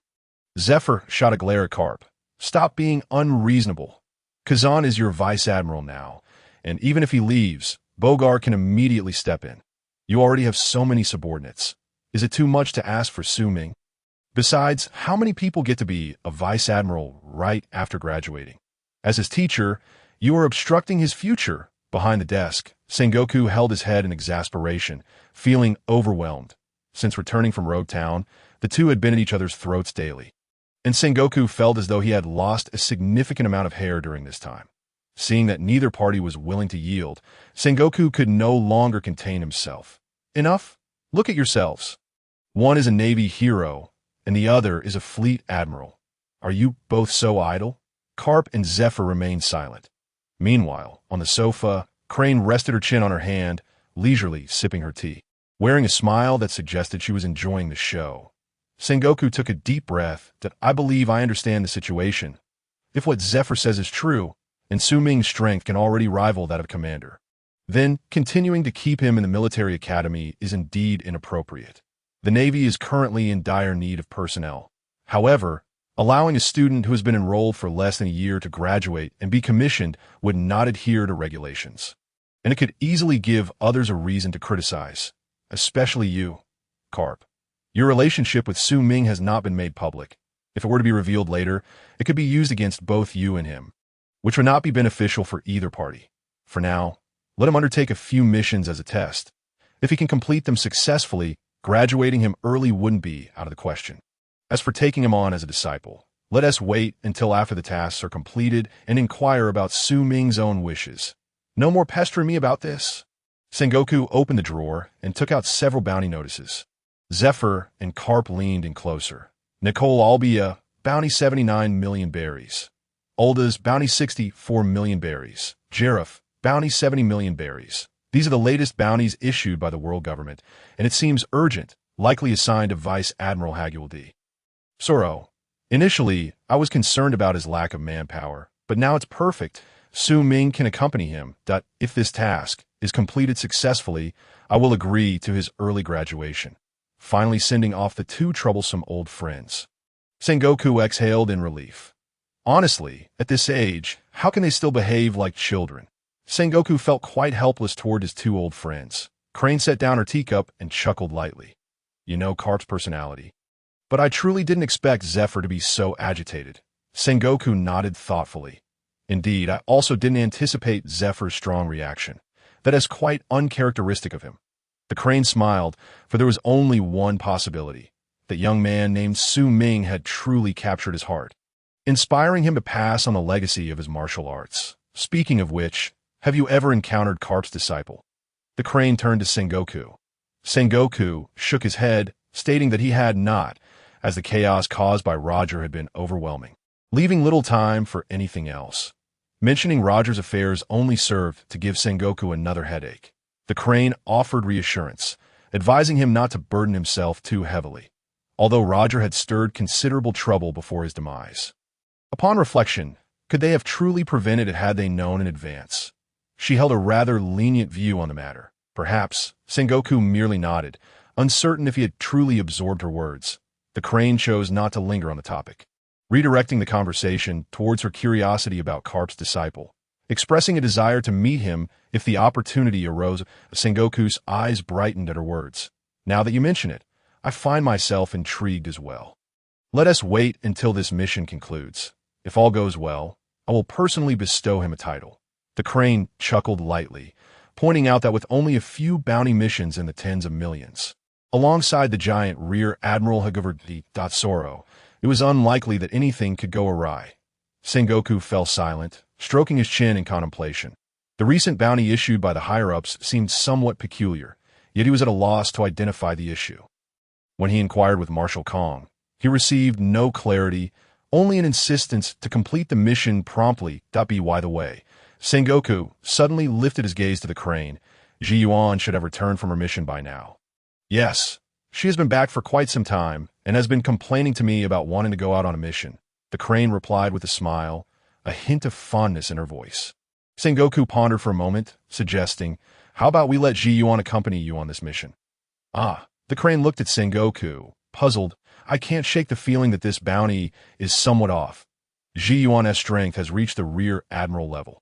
Zephyr shot a glare at Karp. Stop being unreasonable. Kazan is your vice admiral now, and even if he leaves, Bogart can immediately step in. You already have so many subordinates. Is it too much to ask for Su Ming? Besides, how many people get to be a vice admiral right after graduating? As his teacher, you are obstructing his future. Behind the desk, Sengoku held his head in exasperation, feeling overwhelmed. Since returning from Road Town, the two had been at each other's throats daily. And Sengoku felt as though he had lost a significant amount of hair during this time. Seeing that neither party was willing to yield, Sengoku could no longer contain himself. Enough? Look at yourselves. One is a Navy hero, and the other is a Fleet Admiral. Are you both so idle? Karp and Zephyr remained silent. Meanwhile, on the sofa, Crane rested her chin on her hand, leisurely sipping her tea. Wearing a smile that suggested she was enjoying the show, Sengoku took a deep breath. I believe I understand the situation. If what Zephyr says is true, and Su Ming's strength can already rival that of Commander, then continuing to keep him in the military academy is indeed inappropriate. The Navy is currently in dire need of personnel. However, allowing a student who has been enrolled for less than a year to graduate and be commissioned would not adhere to regulations. And it could easily give others a reason to criticize, especially you, Karp. Your relationship with Su Ming has not been made public. If it were to be revealed later, it could be used against both you and him, which would not be beneficial for either party. For now, let him undertake a few missions as a test. If he can complete them successfully, graduating him early wouldn't be out of the question. As for taking him on as a disciple, let us wait until after the tasks are completed and inquire about Su Ming's own wishes. No more pestering me about this. Sengoku opened the drawer and took out several bounty notices. Zephyr and Karp leaned in closer. Nicole Albia, bounty 79 million berries. Olda's bounty 64 million berries. Jareth, bounty 70 million berries. These are the latest bounties issued by the world government, and it seems urgent, likely assigned to Vice Admiral Haguldi. Soro. Initially, I was concerned about his lack of manpower, but now it's perfect. Su Ming can accompany him. If this task is completed successfully, I will agree to his early graduation, finally sending off the two troublesome old friends. Sengoku exhaled in relief. Honestly, at this age, how can they still behave like children? Sengoku felt quite helpless toward his two old friends. Crane set down her teacup and chuckled lightly. You know Karp's personality. But I truly didn't expect Zephyr to be so agitated. Sengoku nodded thoughtfully. Indeed, I also didn't anticipate Zephyr's strong reaction. That is quite uncharacteristic of him. The Crane smiled, for there was only one possibility. That young man named Su Ming had truly captured his heart, inspiring him to pass on the legacy of his martial arts. Speaking of which, have you ever encountered Karp's disciple? The Crane turned to Sengoku. Sengoku shook his head, stating that he had not, as the chaos caused by Roger had been overwhelming, leaving little time for anything else. Mentioning Roger's affairs only served to give Sengoku another headache. The Crane offered reassurance, advising him not to burden himself too heavily, although Roger had stirred considerable trouble before his demise. Upon reflection, could they have truly prevented it had they known in advance? She held a rather lenient view on the matter. Perhaps, Sengoku merely nodded, uncertain if he had truly absorbed her words. The Crane chose not to linger on the topic, redirecting the conversation towards her curiosity about Karp's disciple, expressing a desire to meet him if the opportunity arose. Sengoku's eyes brightened at her words. Now that you mention it, I find myself intrigued as well. Let us wait until this mission concludes. If all goes well, I will personally bestow him a title. The Crane chuckled lightly, pointing out that with only a few bounty missions in the tens of millions, alongside the giant Rear Admiral Hagurdi Soro, it was unlikely that anything could go awry. Sengoku fell silent, stroking his chin in contemplation. The recent bounty issued by the higher-ups seemed somewhat peculiar, yet he was at a loss to identify the issue. When he inquired with Marshal Kong, he received no clarity, only an insistence to complete the mission promptly. By the way, Sengoku suddenly lifted his gaze to the Crane. Ji Yuan should have returned from her mission by now. Yes, she has been back for quite some time and has been complaining to me about wanting to go out on a mission. The crane replied with a smile, a hint of fondness in her voice. Sengoku pondered for a moment, suggesting, "How about we let Ji Yuan accompany you on this mission?" "Ah." The crane looked at Sengoku, puzzled. "I can't shake the feeling that this bounty is somewhat off. Ji Yuan's strength has reached the rear admiral level.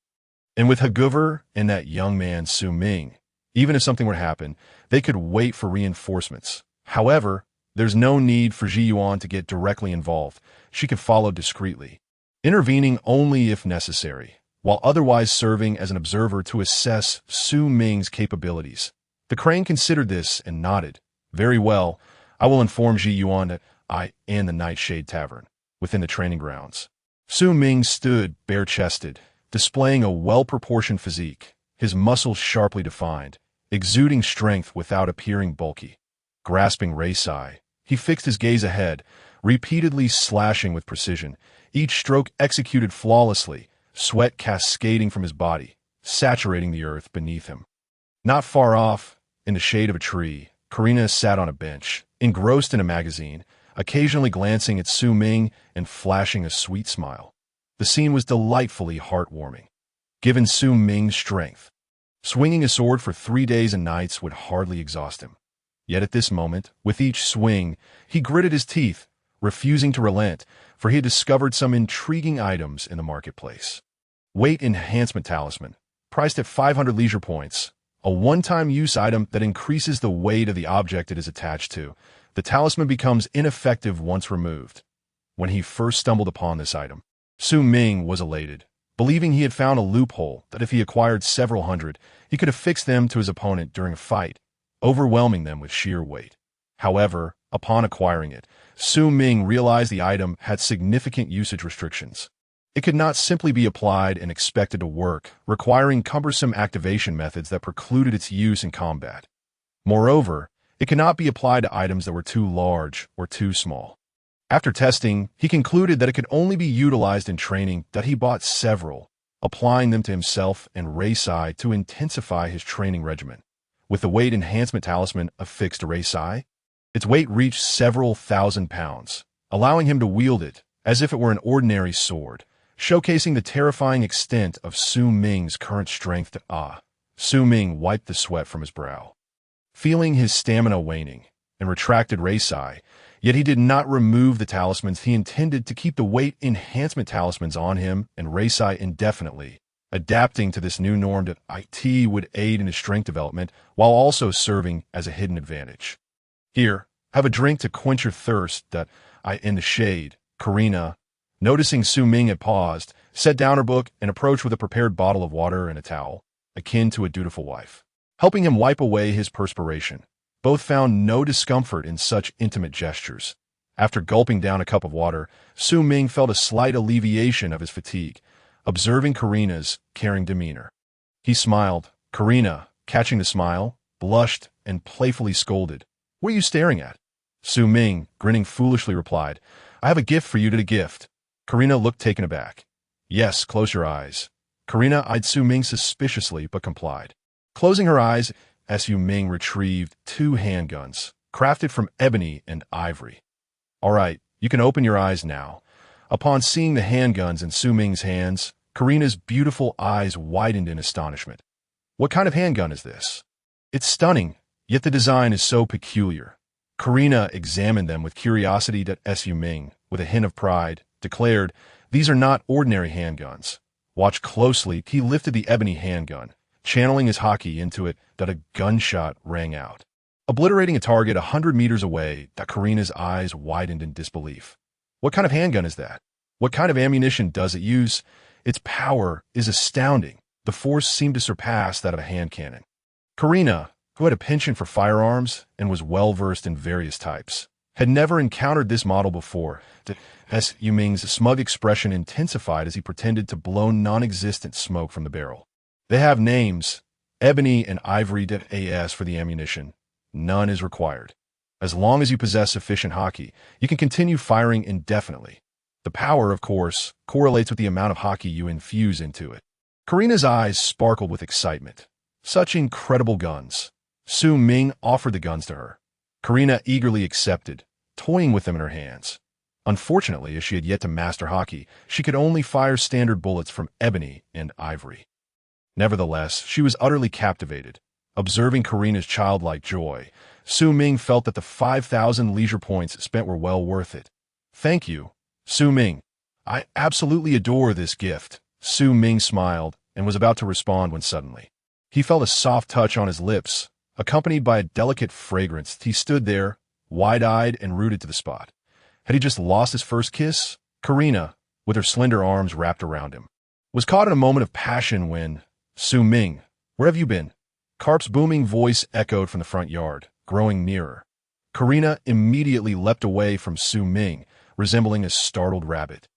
And with Haguver and that young man Su Ming, even if something were to happen, they could wait for reinforcements. However, there's no need for Ji Yuan to get directly involved. She could follow discreetly, intervening only if necessary, while otherwise serving as an observer to assess Su Ming's capabilities." The crane considered this and nodded. "Very well. I will inform Ji Yuan that I am the Nightshade tavern within the training grounds." Su Ming stood bare-chested, displaying a well-proportioned physique, his muscles sharply defined, exuding strength without appearing bulky. Grasping Reisai, he fixed his gaze ahead, repeatedly slashing with precision, each stroke executed flawlessly, sweat cascading from his body, saturating the earth beneath him. Not far off, in the shade of a tree, Karina sat on a bench, engrossed in a magazine, occasionally glancing at Su Ming and flashing a sweet smile. The scene was delightfully heartwarming. Given Su Ming's strength, swinging a sword for 3 days and nights would hardly exhaust him. Yet at this moment, with each swing, he gritted his teeth, refusing to relent, for he had discovered some intriguing items in the marketplace. Weight Enhancement Talisman, priced at 500 leisure points, a one-time use item that increases the weight of the object it is attached to. The talisman becomes ineffective once removed. When he first stumbled upon this item, Su Ming was elated, believing he had found a loophole that if he acquired several hundred, he could affix them to his opponent during a fight, overwhelming them with sheer weight. However, upon acquiring it, Su Ming realized the item had significant usage restrictions. It could not simply be applied and expected to work, requiring cumbersome activation methods that precluded its use in combat. Moreover, it could not be applied to items that were too large or too small. After testing, he concluded that it could only be utilized in training. That he bought several, applying them to himself and Reisai to intensify his training regimen. With the weight enhancement talisman affixed to Reisai, its weight reached several thousand pounds, allowing him to wield it as if it were an ordinary sword, showcasing the terrifying extent of Su Ming's current strength. Su Ming wiped the sweat from his brow, feeling his stamina waning, and retracted Reisai, yet he did not remove the talismans. He intended to keep the weight enhancement talismans on him and Reisai indefinitely, adapting to this new norm that IT would aid in his strength development while also serving as a hidden advantage. "Here, have a drink to quench your thirst." That I in the shade, Karina, noticing Su Ming had paused, set down her book and approached with a prepared bottle of water and a towel, akin to a dutiful wife, helping him wipe away his perspiration. Both found no discomfort in such intimate gestures. After gulping down a cup of water, Su Ming felt a slight alleviation of his fatigue, observing Karina's caring demeanor. He smiled. Karina, catching the smile, blushed and playfully scolded. "What are you staring at?" Su Ming, grinning foolishly, replied, "I have a gift for you to gift." Karina looked taken aback. "Yes, close your eyes." Karina eyed Su Ming suspiciously but complied. Closing her eyes, Su Ming retrieved 2 handguns, crafted from ebony and ivory. "All right, you can open your eyes now." Upon seeing the handguns in Su Ming's hands, Karina's beautiful eyes widened in astonishment. "What kind of handgun is this?" "It's stunning, yet the design is so peculiar." Karina examined them with curiosity. Su Ming, with a hint of pride, declared, "These are not ordinary handguns. Watch closely." He lifted the ebony handgun, channeling his Haki into it. A gunshot rang out, obliterating a target 100 meters away. Karina's eyes widened in disbelief. "What kind of handgun is that? What kind of ammunition does it use?" "Its power is astounding. The force seemed to surpass that of a hand cannon." Karina, who had a penchant for firearms and was well-versed in various types, had never encountered this model before. Su Ming's smug expression intensified as he pretended to blow non-existent smoke from the barrel. "They have names, ebony and ivory. As for the ammunition, none is required. As long as you possess sufficient Haki, you can continue firing indefinitely. The power, of course, correlates with the amount of Haki you infuse into it." Karina's eyes sparkled with excitement. Such incredible guns. Su Ming offered the guns to her. Karina eagerly accepted, toying with them in her hands. Unfortunately, as she had yet to master Haki, she could only fire standard bullets from ebony and ivory. Nevertheless, she was utterly captivated. Observing Karina's childlike joy, Su Ming felt that the 5,000 leisure points spent were well worth it. "Thank you, Su Ming. I absolutely adore this gift." Su Ming smiled and was about to respond when suddenly he felt a soft touch on his lips, accompanied by a delicate fragrance. He stood there, wide-eyed and rooted to the spot. Had he just lost his first kiss? Karina, with her slender arms wrapped around him, was caught in a moment of passion when, "Su Ming, where have you been?" Karp's booming voice echoed from the front yard, growing nearer. Karina immediately leapt away from Su Ming, resembling a startled rabbit.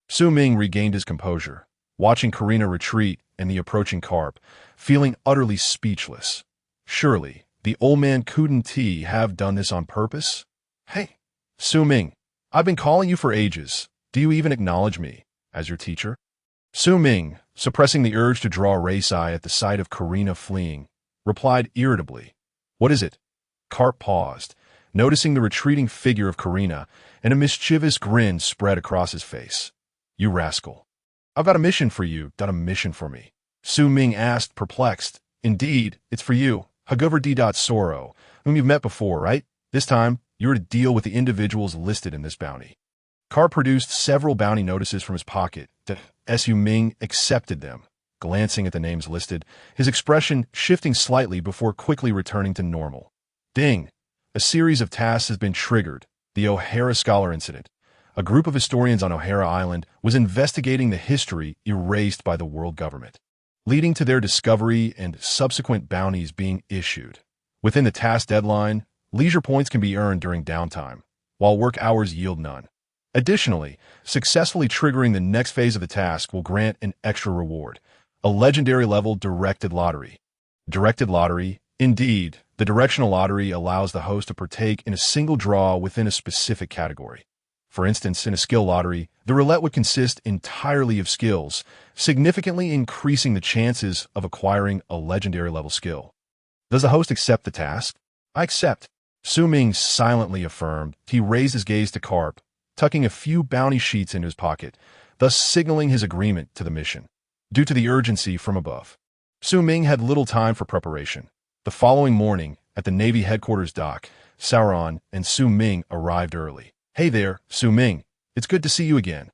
Su Ming regained his composure, watching Karina retreat and the approaching Karp, feeling utterly speechless. Surely, the old man couldn't he have done this on purpose? "Hey, Su Ming, I've been calling you for ages. Do you even acknowledge me as your teacher?" Su Ming, suppressing the urge to draw a race eye at the sight of Karina fleeing, replied irritably, "What is it?" Karp paused, noticing the retreating figure of Karina, and a mischievous grin spread across his face. "You rascal. I've got a mission for you. Got a mission for me?" Su Ming asked, perplexed. "Indeed, it's for you, Hagover D. Soro, whom you've met before, right? This time, you're to deal with the individuals listed in this bounty." Karp produced several bounty notices from his pocket. Su Ming accepted them, glancing at the names listed, his expression shifting slightly before quickly returning to normal. Ding! A series of tasks has been triggered. The O'Hara Scholar Incident. A group of historians on O'Hara Island was investigating the history erased by the world government, leading to their discovery and subsequent bounties being issued. Within the task deadline, leisure points can be earned during downtime, while work hours yield none. Additionally, successfully triggering the next phase of the task will grant an extra reward, a legendary level directed lottery. Directed lottery, indeed, the directional lottery allows the host to partake in a single draw within a specific category. For instance, in a skill lottery, the roulette would consist entirely of skills, significantly increasing the chances of acquiring a legendary level skill. Does the host accept the task? "I accept," Su Ming silently affirmed. He raised his gaze to Karp, tucking a few bounty sheets into his pocket, thus signaling his agreement to the mission. Due to the urgency from above, Su Ming had little time for preparation. The following morning, at the Navy headquarters dock, Sauron and Su Ming arrived early. "Hey there, Su Ming. It's good to see you again."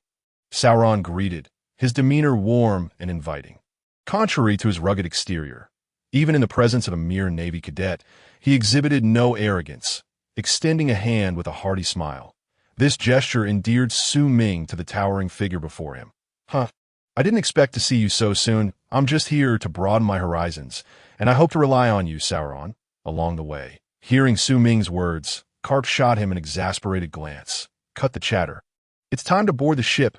Sauron greeted, his demeanor warm and inviting. Contrary to his rugged exterior, even in the presence of a mere Navy cadet, he exhibited no arrogance, extending a hand with a hearty smile. This gesture endeared Su Ming to the towering figure before him. I didn't expect to see you so soon. I'm just here to broaden my horizons, and I hope to rely on you, Sauron, along the way." Hearing Su Ming's words, Karp shot him an exasperated glance. "Cut the chatter. It's time to board the ship.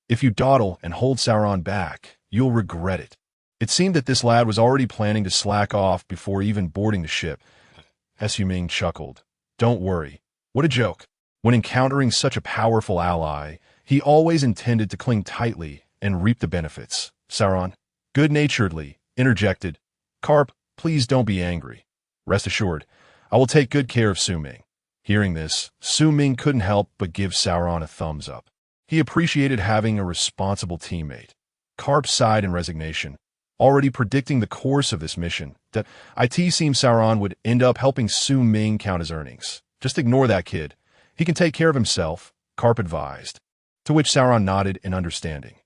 If you dawdle and hold Sauron back, you'll regret it." It seemed that this lad was already planning to slack off before even boarding the ship. Su Ming chuckled. "Don't worry. What a joke. When encountering such a powerful ally, he always intended to cling tightly and reap the benefits." Sauron, good-naturedly, interjected, "Karp, please don't be angry. Rest assured, I will take good care of Su Ming." Hearing this, Su Ming couldn't help but give Sauron a thumbs up. He appreciated having a responsible teammate. Karp sighed in resignation, already predicting the course of this mission, that it seemed Sauron would end up helping Su Ming count his earnings. "Just ignore that kid. He can take care of himself," Karp advised, to which Sauron nodded in understanding.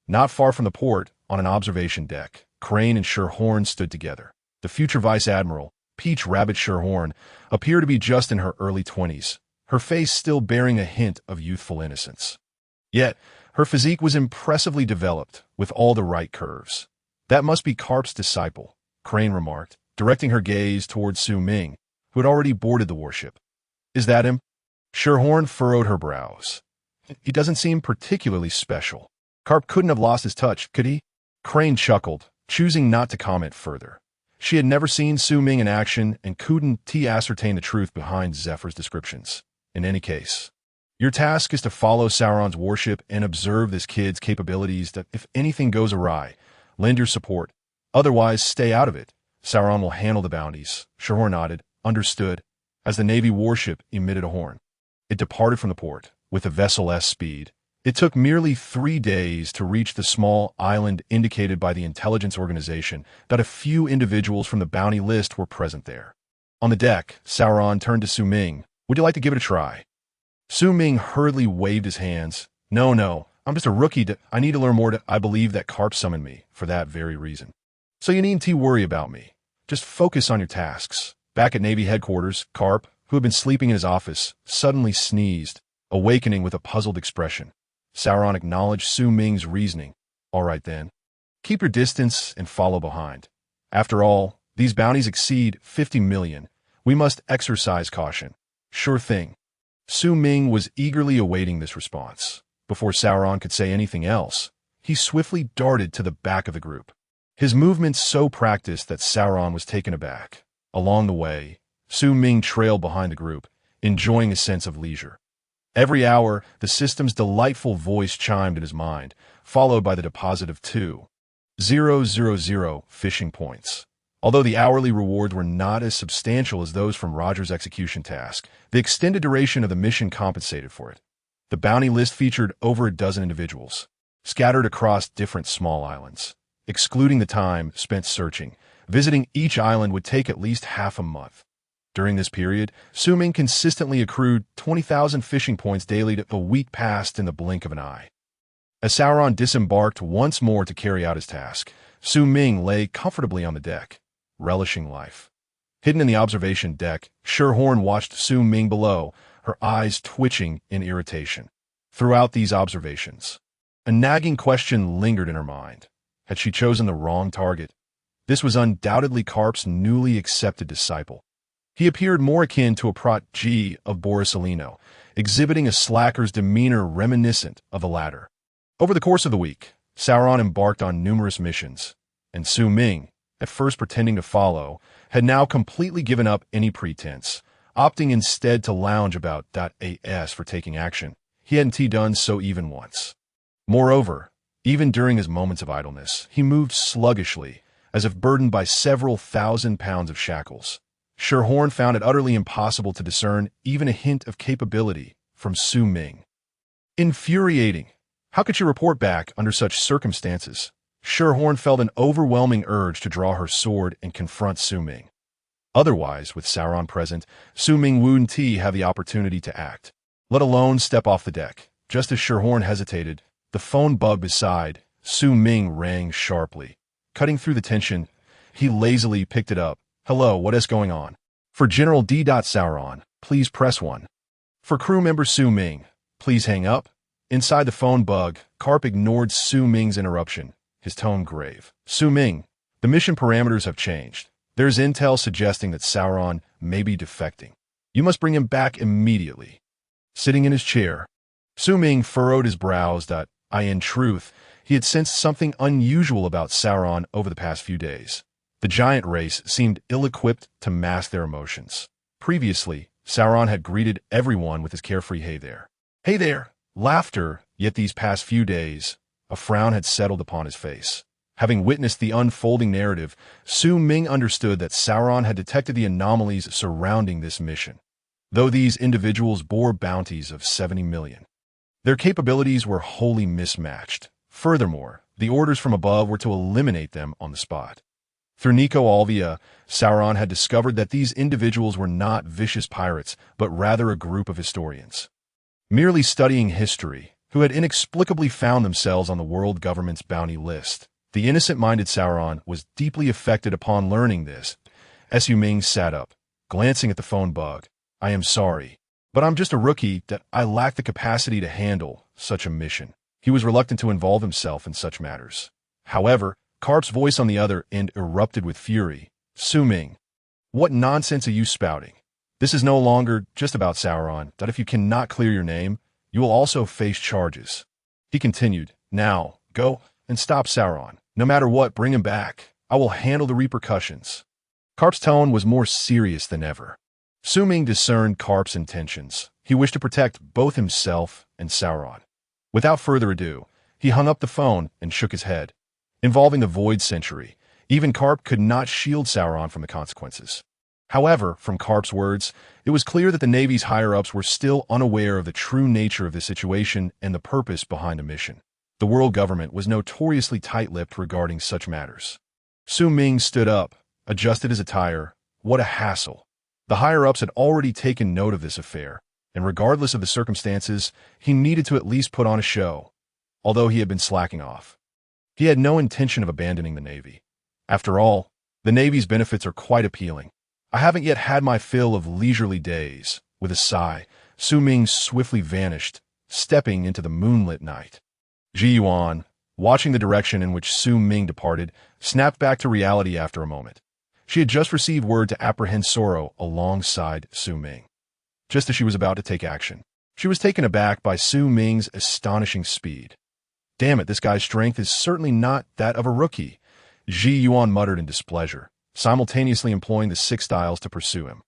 Not far from the port, on an observation deck, Crane and Sherhorn stood together. The future Vice Admiral, Peach Rabbit Sherhorn, appeared to be just in her early 20s, her face still bearing a hint of youthful innocence. Yet, her physique was impressively developed, with all the right curves. "That must be Karp's disciple," Crane remarked, directing her gaze towards Su Ming, who had already boarded the warship. "Is that him?" Sherhorn furrowed her brows. "He doesn't seem particularly special." Karp couldn't have lost his touch, could he? Crane chuckled, choosing not to comment further. She had never seen Su Ming in action and couldn't ascertain the truth behind Zephyr's descriptions. In any case, your task is to follow Sauron's warship and observe this kid's capabilities. That if anything goes awry, lend your support. Otherwise, stay out of it. Sauron will handle the bounties. Sherhorn nodded, understood, as the Navy warship emitted a horn. It departed from the port, with a vessel's speed. It took merely 3 days to reach the small island indicated by the intelligence organization that a few individuals from the bounty list were present there. On the deck, Sauron turned to Su Ming. "Would you like to give it a try?" Su Ming hurriedly waved his hands. No, I'm just a rookie. I need to learn more. I believe that Karp summoned me for that very reason. So you needn't worry about me. Just focus on your tasks. Back at Navy headquarters, Karp, who had been sleeping in his office, suddenly sneezed, awakening with a puzzled expression. Sauron acknowledged Su Ming's reasoning. "All right then. Keep your distance and follow behind. After all, these bounties exceed 50 million. We must exercise caution." "Sure thing." Su Ming was eagerly awaiting this response. Before Sauron could say anything else, he swiftly darted to the back of the group. His movements so practiced that Sauron was taken aback. Along the way, Su Ming trailed behind the group, enjoying a sense of leisure. Every hour, the system's delightful voice chimed in his mind, followed by the deposit of 2,000 fishing points. Although the hourly rewards were not as substantial as those from Roger's execution task, the extended duration of the mission compensated for it. The bounty list featured over a dozen individuals, scattered across different small islands. Excluding the time spent searching, visiting each island would take at least half a month. During this period, Su Ming consistently accrued 20,000 fishing points daily. A week passed in the blink of an eye. As Sauron disembarked once more to carry out his task, Su Ming lay comfortably on the deck, relishing life. Hidden in the observation deck, Sherhorn watched Su Ming below, her eyes twitching in irritation. Throughout these observations, a nagging question lingered in her mind. Had she chosen the wrong target? This was undoubtedly Karp's newly accepted disciple. He appeared more akin to a protege of Borisolino, exhibiting a slacker's demeanor reminiscent of the latter. Over the course of the week, Sauron embarked on numerous missions, and Su Ming, at first pretending to follow, had now completely given up any pretense, opting instead to lounge about .as for taking action. He hadn't done so even once. Moreover, even during his moments of idleness, he moved sluggishly, as if burdened by several 1,000 pounds of shackles. Sherhorn found it utterly impossible to discern even a hint of capability from Su Ming. Infuriating. How could she report back under such circumstances? Sherhorn felt an overwhelming urge to draw her sword and confront Su Ming. Otherwise, with Sauron present, Su Ming wouldn't have the opportunity to act, let alone step off the deck. Just as Sherhorn hesitated, the phone buzzed beside Su Ming rang sharply. Cutting through the tension, he lazily picked it up. "Hello, what is going on?" "For General D. Sauron, please press 1. For crew member Su Ming, please hang up." Inside the phone bug, Karp ignored Su Ming's interruption, his tone grave. "Su Ming, the mission parameters have changed. There's intel suggesting that Sauron may be defecting. You must bring him back immediately." Sitting in his chair, Su Ming furrowed his brows. In truth, he had sensed something unusual about Sauron over the past few days. The giant race seemed ill-equipped to mask their emotions. Previously, Sauron had greeted everyone with his carefree "Hey there." "Hey there," laughter, yet these past few days, a frown had settled upon his face. Having witnessed the unfolding narrative, Su Ming understood that Sauron had detected the anomalies surrounding this mission. Though these individuals bore bounties of 70 million, their capabilities were wholly mismatched. Furthermore, the orders from above were to eliminate them on the spot. Through Nico Alvia, Sauron had discovered that these individuals were not vicious pirates, but rather a group of historians, merely studying history, who had inexplicably found themselves on the world government's bounty list. The innocent-minded Sauron was deeply affected upon learning this. Su Ming sat up, glancing at the phone bug. "I am sorry, but I'm just a rookie. That I lack the capacity to handle such a mission." He was reluctant to involve himself in such matters. However, Karp's voice on the other end erupted with fury. "Su Ming, what nonsense are you spouting? This is no longer just about Sauron. That if you cannot clear your name, you will also face charges." He continued, "Now, go and stop Sauron. No matter what, bring him back. I will handle the repercussions." Karp's tone was more serious than ever. Su Ming discerned Karp's intentions. He wished to protect both himself and Sauron. Without further ado, he hung up the phone and shook his head. Involving the Void Century, even Karp could not shield Sauron from the consequences. However, from Karp's words, it was clear that the Navy's higher-ups were still unaware of the true nature of the situation and the purpose behind the mission. The world government was notoriously tight-lipped regarding such matters. Su Ming stood up, adjusted his attire. What a hassle. The higher-ups had already taken note of this affair, and regardless of the circumstances, he needed to at least put on a show, although he had been slacking off. He had no intention of abandoning the Navy. After all, the Navy's benefits are quite appealing. I haven't yet had my fill of leisurely days. With a sigh, Su Ming swiftly vanished, stepping into the moonlit night. Ji Yuan, watching the direction in which Su Ming departed, snapped back to reality after a moment. She had just received word to apprehend Soro alongside Su Ming. Just as she was about to take action, she was taken aback by Su Ming's astonishing speed. Damn it, this guy's strength is certainly not that of a rookie, Ji Yuan muttered in displeasure, simultaneously employing the 6 styles to pursue him.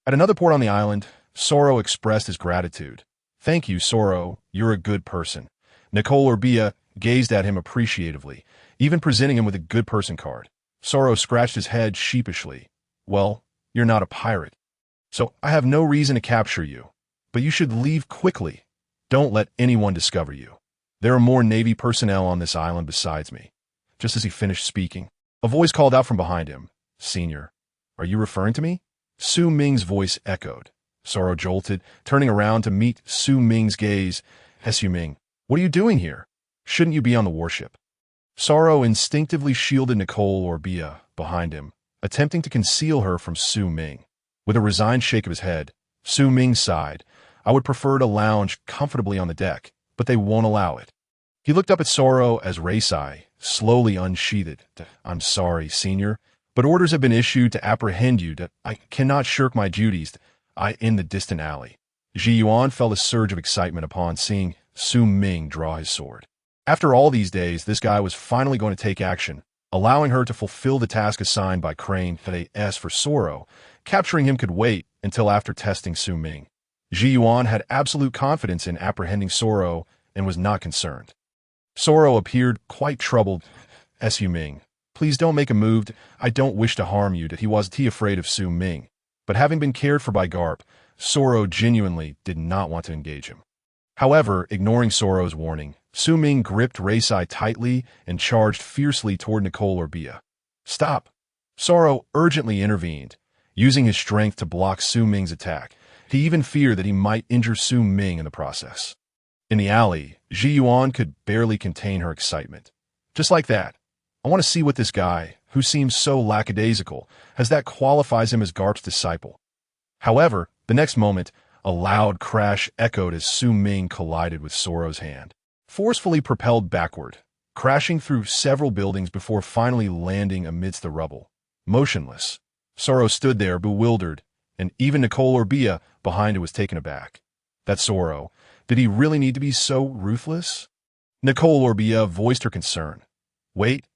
At another port on the island, Soro expressed his gratitude. Thank you, Soro, you're a good person. Nicole Orbia gazed at him appreciatively, even presenting him with a good person card. Soro scratched his head sheepishly. Well, you're not a pirate, so I have no reason to capture you, but you should leave quickly. Don't let anyone discover you. There are more Navy personnel on this island besides me. Just as he finished speaking, a voice called out from behind him. Senior, are you referring to me? Su Ming's voice echoed. Soro jolted, turning around to meet Su Ming's gaze. Su Ming, what are you doing here? Shouldn't you be on the warship? Soro instinctively shielded Nicole Orbia behind him, attempting to conceal her from Su Ming. With a resigned shake of his head, Su Ming sighed. I would prefer to lounge comfortably on the deck, but they won't allow it. He looked up at Soro as Reisai slowly unsheathed. I'm sorry, Senior, but orders have been issued to apprehend you. I cannot shirk my duties. In the distant alley. Ji Yuan felt a surge of excitement upon seeing Su Ming draw his sword. After all these days, this guy was finally going to take action, allowing her to fulfill the task assigned by Crane S for Soro. Capturing him could wait until after testing Su Ming. Ji Yuan had absolute confidence in apprehending Soro and was not concerned. Soro appeared quite troubled. Su Ming, please don't make a move. I don't wish to harm you. He was afraid of Su Ming, but having been cared for by Garp, Soro genuinely did not want to engage him. However, ignoring Soro's warning, Su Ming gripped Reisai tightly and charged fiercely toward Nicole Orbia. Stop! Soro urgently intervened, using his strength to block Su Ming's attack. He even feared that he might injure Su Ming in the process. In the alley, Ji Yuan could barely contain her excitement. Just like that. I want to see what this guy, who seems so lackadaisical, has that qualifies him as Garp's disciple. However, the next moment, a loud crash echoed as Su Ming collided with Soro's hand, forcefully propelled backward, crashing through several buildings before finally landing amidst the rubble. Motionless, Soro stood there bewildered, and even Nicole Orbia behind it was taken aback. That Soro, did he really need to be so ruthless? Nicole Orbia voiced her concern. Wait,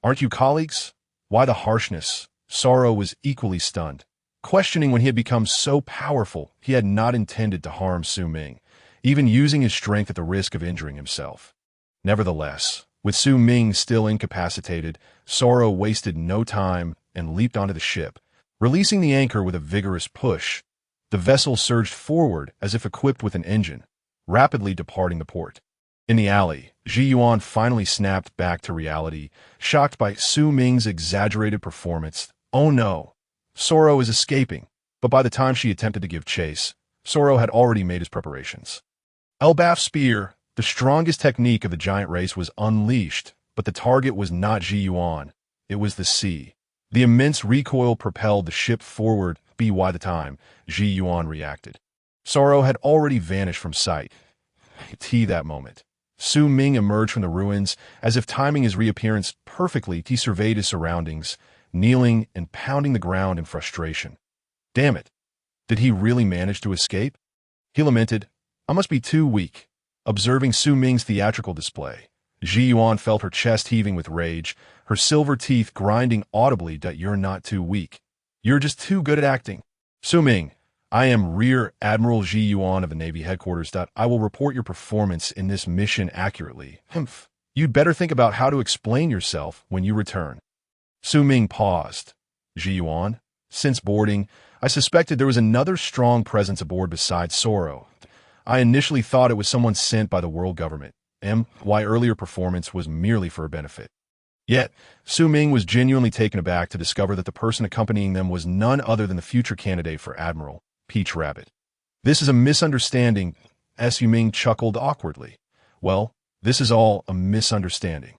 aren't you colleagues? Why the harshness? Soro was equally stunned, questioning when he had become so powerful he had not intended to harm Su Ming, even using his strength at the risk of injuring himself. Nevertheless, with Su Ming still incapacitated, Soro wasted no time and leaped onto the ship, releasing the anchor with a vigorous push. The vessel surged forward as if equipped with an engine, rapidly departing the port. In the alley, Ji Yuan finally snapped back to reality, shocked by Su Ming's exaggerated performance. Oh no! Soro is escaping, but by the time she attempted to give chase, Soro had already made his preparations. Elbaf Spear, the strongest technique of the giant race, was unleashed, but the target was not Ji Yuan. It was the sea. The immense recoil propelled the ship forward. By the time Ji Yuan reacted, Soro had already vanished from sight. That moment, Su Ming emerged from the ruins, as if timing his reappearance perfectly. He surveyed his surroundings, kneeling and pounding the ground in frustration. Damn it! Did he really manage to escape? He lamented, I must be too weak. Observing Su Ming's theatrical display, Ji Yuan felt her chest heaving with rage, her silver teeth grinding audibly. You're not too weak. You're just too good at acting. Su Ming, I am Rear Admiral Ji Yuan of the Navy Headquarters. I will report your performance in this mission accurately. Humph. You'd better think about how to explain yourself when you return. Su Ming paused. Ji Yuan, Since boarding, I suspected there was another strong presence aboard besides Soro. I initially thought it was someone sent by the world government, and why earlier performance was merely for a benefit. Yet, Su Ming was genuinely taken aback to discover that the person accompanying them was none other than the future candidate for Admiral, Peach Rabbit. This is a misunderstanding, Su Ming chuckled awkwardly. Well, this is all a misunderstanding.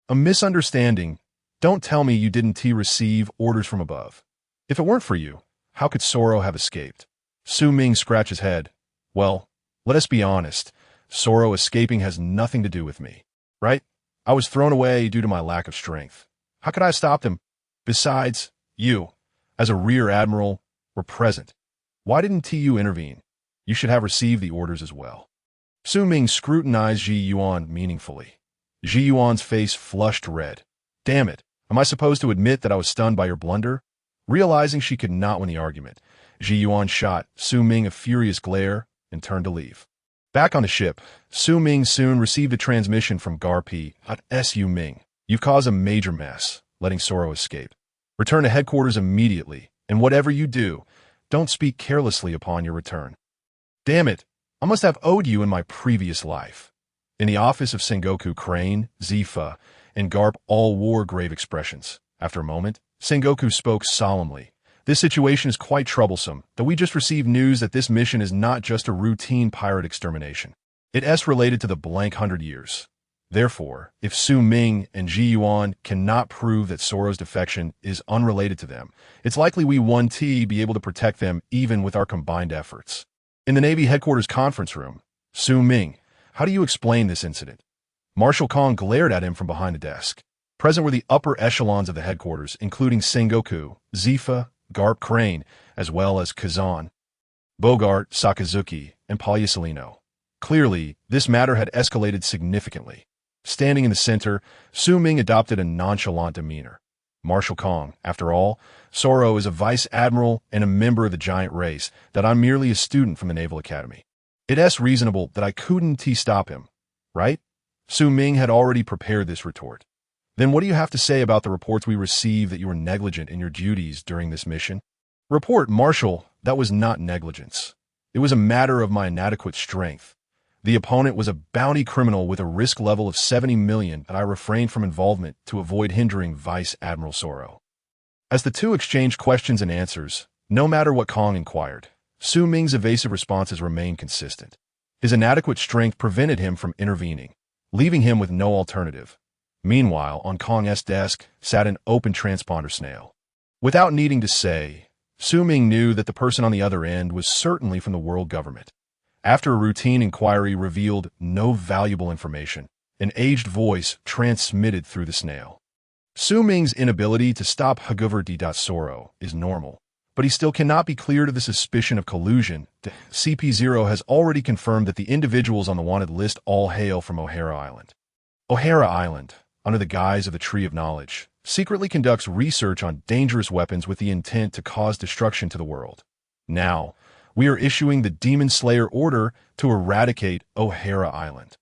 A misunderstanding? Don't tell me you didn't receive orders from above. If it weren't for you, how could Soro have escaped? Su Ming scratched his head. Well, let us be honest. Soro escaping has nothing to do with me, right? I was thrown away due to my lack of strength. How could I have stopped him? Besides, you, as a rear admiral, were present. Why didn't you intervene? You should have received the orders as well. Su Ming scrutinized Ji Yuan meaningfully. Ji Yuan's face flushed red. Damn it, am I supposed to admit that I was stunned by your blunder? Realizing she could not win the argument, Ji Yuan shot Su Ming a furious glare and turned to leave. Back on the ship, Su Ming soon received a transmission from Garp. Su Ming, you've caused a major mess, letting Soro escape. Return to headquarters immediately, and whatever you do, don't speak carelessly upon your return. Damn it, I must have owed you in my previous life. In the office of Sengoku, Crane, Zifa, and Garp all wore grave expressions. After a moment, Sengoku spoke solemnly. This situation is quite troublesome, though we just received news that this mission is not just a routine pirate extermination. It is related to the blank 100 years. Therefore, if Su Ming and Ji Yuan cannot prove that Soro's defection is unrelated to them, it's likely we won't be able to protect them even with our combined efforts. In the Navy headquarters conference room, Su Ming, how do you explain this incident? Marshal Kong glared at him from behind the desk. Present were the upper echelons of the headquarters, including Sengoku, Zifa, Garp Crane, as well as Kazan, Bogart, Sakazuki, and Palyasolino. Clearly, this matter had escalated significantly. Standing in the center, Su Ming adopted a nonchalant demeanor. Marshal Kong, after all, Soro is a vice admiral and a member of the giant race, that I'm merely a student from the Naval Academy. It is reasonable that I couldn't stop him, right? Su Ming had already prepared this retort. Then what do you have to say about the reports we received that you were negligent in your duties during this mission? Report, Marshal, that was not negligence. It was a matter of my inadequate strength. The opponent was a bounty criminal with a risk level of 70 million, and I refrained from involvement to avoid hindering Vice Admiral Soro. As the two exchanged questions and answers, no matter what Kong inquired, Su Ming's evasive responses remained consistent. His inadequate strength prevented him from intervening, leaving him with no alternative. Meanwhile, on Kong's desk sat an open transponder snail. Without needing to say, Su Ming knew that the person on the other end was certainly from the world government. After a routine inquiry revealed no valuable information, an aged voice transmitted through the snail. Su Ming's inability to stop Soro is normal, but he still cannot be cleared of the suspicion of collusion. CP0 has already confirmed that the individuals on the wanted list all hail from O'Hara Island. O'Hara Island, under the guise of the Tree of Knowledge, secretly conducts research on dangerous weapons with the intent to cause destruction to the world. Now, we are issuing the Demon Slayer order to eradicate O'Hara Island.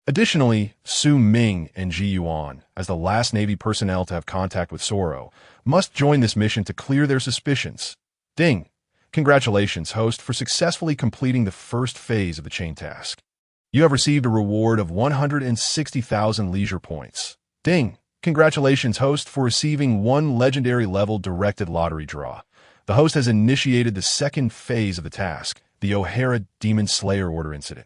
Additionally, Su Ming and Ji Yuan, as the last Navy personnel to have contact with Soro, must join this mission to clear their suspicions. Ding! Congratulations, host, for successfully completing the first phase of the chain task. You have received a reward of 160,000 leisure points. Ding! Congratulations, host, for receiving one legendary level directed lottery draw. The host has initiated the second phase of the task, the O'Hara Demon Slayer Order incident.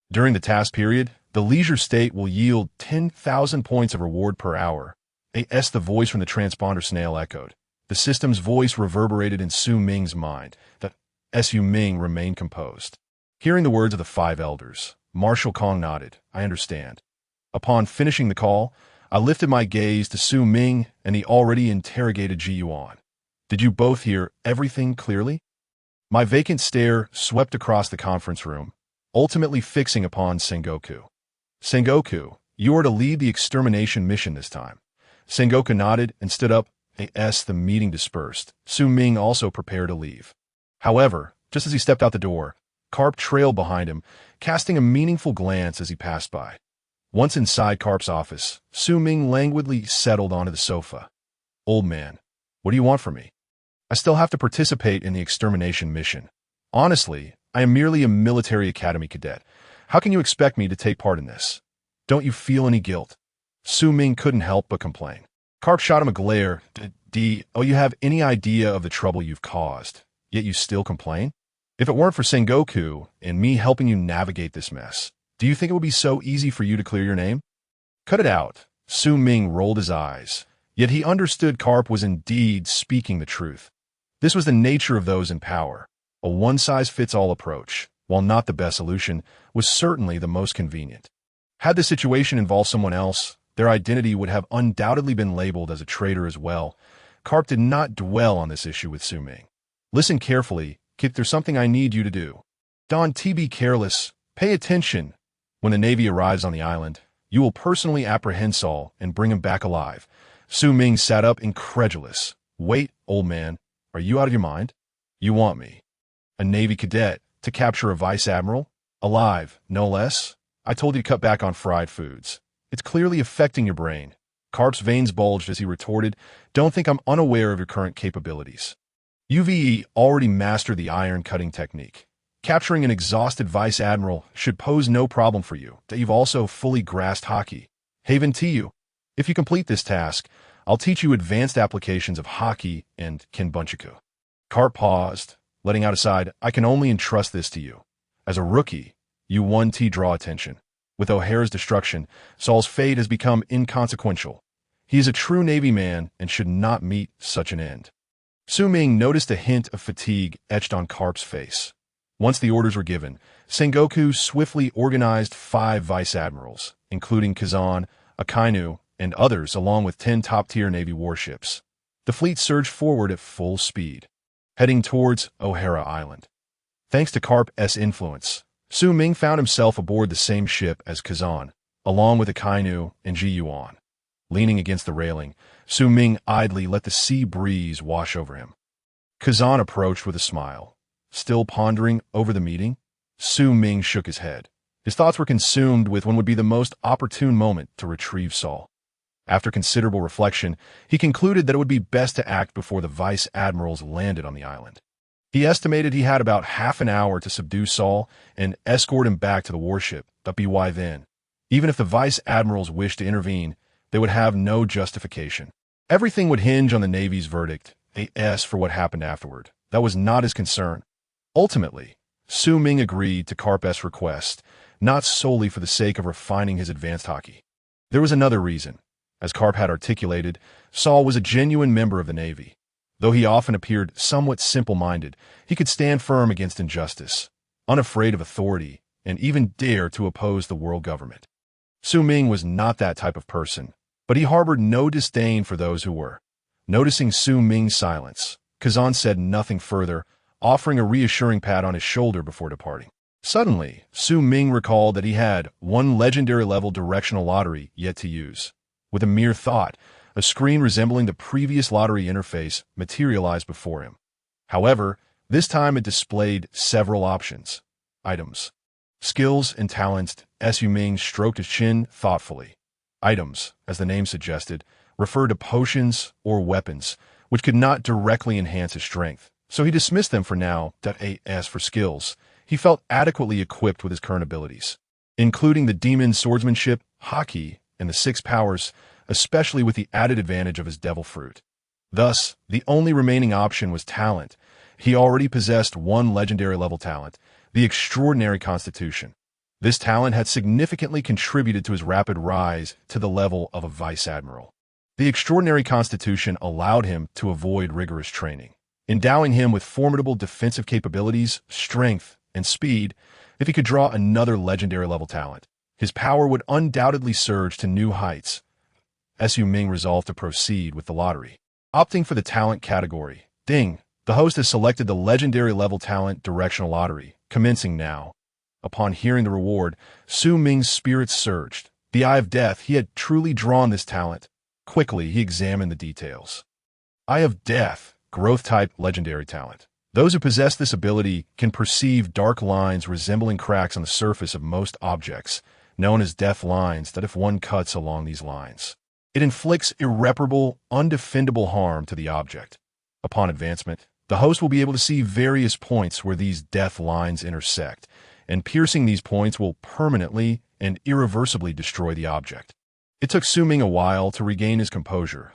During the task period, the leisure state will yield 10,000 points of reward per hour. The voice from the transponder snail echoed. The system's voice reverberated in Su Ming's mind. That Su Ming remained composed. Hearing the words of the five elders, Marshal Kong nodded. I understand. Upon finishing the call, I lifted my gaze to Su Ming and the already interrogated Ji Yuan. Did you both hear everything clearly? My vacant stare swept across the conference room, ultimately fixing upon Sengoku. Sengoku, you are to lead the extermination mission this time. Sengoku nodded and stood up. As the meeting dispersed, Su Ming also prepared to leave. However, just as he stepped out the door, Karp trailed behind him, casting a meaningful glance as he passed by. Once inside Karp's office, Su Ming languidly settled onto the sofa. Old man, what do you want from me? I still have to participate in the extermination mission. Honestly, I am merely a military academy cadet. How can you expect me to take part in this? Don't you feel any guilt? Su Ming couldn't help but complain. Karp shot him a glare. Oh, you have any idea of the trouble you've caused, yet you still complain? If it weren't for Sengoku and me helping you navigate this mess, do you think it would be so easy for you to clear your name? Cut it out. Su Ming rolled his eyes, yet he understood Karp was indeed speaking the truth. This was the nature of those in power. A one-size-fits-all approach, while not the best solution, was certainly the most convenient. Had the situation involved someone else, their identity would have undoubtedly been labeled as a traitor as well. Karp did not dwell on this issue with Su Ming. Listen carefully, kid, there's something I need you to do. Don't be careless. Pay attention. When the Navy arrives on the island, you will personally apprehend Saul and bring him back alive. Su Ming sat up incredulous. Wait, old man, are you out of your mind? You want me, a Navy cadet, to capture a vice admiral? Alive, no less? I told you to cut back on fried foods. It's clearly affecting your brain. Karp's veins bulged as he retorted, don't think I'm unaware of your current capabilities. You've already mastered the iron-cutting technique. Capturing an exhausted vice admiral should pose no problem for you, that you've also fully grasped Haki. Haven to you. If you complete this task, I'll teach you advanced applications of Haki and Kenbunchaku. Karp paused, letting out a sigh. I can only entrust this to you. As a rookie, you draw attention. With O'Hara's destruction, Saul's fate has become inconsequential. He is a true Navy man and should not meet such an end. Su Ming noticed a hint of fatigue etched on Karp's face. Once the orders were given, Sengoku swiftly organized 5 vice admirals, including Kazan, Akainu, and others, along with 10 top-tier Navy warships. The fleet surged forward at full speed, heading towards O'Hara Island. Thanks to Karp's influence, Su Ming found himself aboard the same ship as Kazan, along with Akainu and Ji Yuan. Leaning against the railing, Su Ming idly let the sea breeze wash over him. Kazan approached with a smile. Still pondering over the meeting, Su Ming shook his head. His thoughts were consumed with what would be the most opportune moment to retrieve Saul. After considerable reflection, he concluded that it would be best to act before the vice admirals landed on the island. He estimated he had about half an hour to subdue Saul and escort him back to the warship, but by then, even if the vice admirals wished to intervene, they would have no justification. Everything would hinge on the Navy's verdict, as for what happened afterward. That was not his concern. Ultimately, Su Ming agreed to Karp's request, not solely for the sake of refining his advanced Haki. There was another reason. As Karp had articulated, Saul was a genuine member of the Navy. Though he often appeared somewhat simple-minded, he could stand firm against injustice, unafraid of authority, and even dare to oppose the world government. Su Ming was not that type of person, but he harbored no disdain for those who were. Noticing Su Ming's silence, Kazan said nothing further, offering a reassuring pat on his shoulder before departing. Suddenly, Su Ming recalled that he had one legendary-level directional lottery yet to use. With a mere thought, a screen resembling the previous lottery interface materialized before him. However, this time it displayed several options. Items. Skills and talents. Su Ming stroked his chin thoughtfully. Items, as the name suggested, referred to potions or weapons, which could not directly enhance his strength, so he dismissed them for now. As for skills, he felt adequately equipped with his current abilities, including the demon swordsmanship, Haki, and the 6 powers, especially with the added advantage of his devil fruit. Thus, the only remaining option was talent. He already possessed one legendary-level talent, the extraordinary constitution. This talent had significantly contributed to his rapid rise to the level of a vice admiral. The extraordinary constitution allowed him to avoid rigorous training, endowing him with formidable defensive capabilities, strength, and speed. If he could draw another legendary-level talent, his power would undoubtedly surge to new heights. Su Ming resolved to proceed with the lottery. Opting for the talent category, ding, the host has selected the legendary-level talent directional lottery, commencing now. Upon hearing the reward, Su Ming's spirits surged. The Eye of Death, he had truly drawn this talent. Quickly, he examined the details. Eye of Death, growth-type legendary talent. Those who possess this ability can perceive dark lines resembling cracks on the surface of most objects, known as death lines, that if one cuts along these lines, it inflicts irreparable, undefendable harm to the object. Upon advancement, the host will be able to see various points where these death lines intersect, and piercing these points will permanently and irreversibly destroy the object. It took Su Ming a while to regain his composure.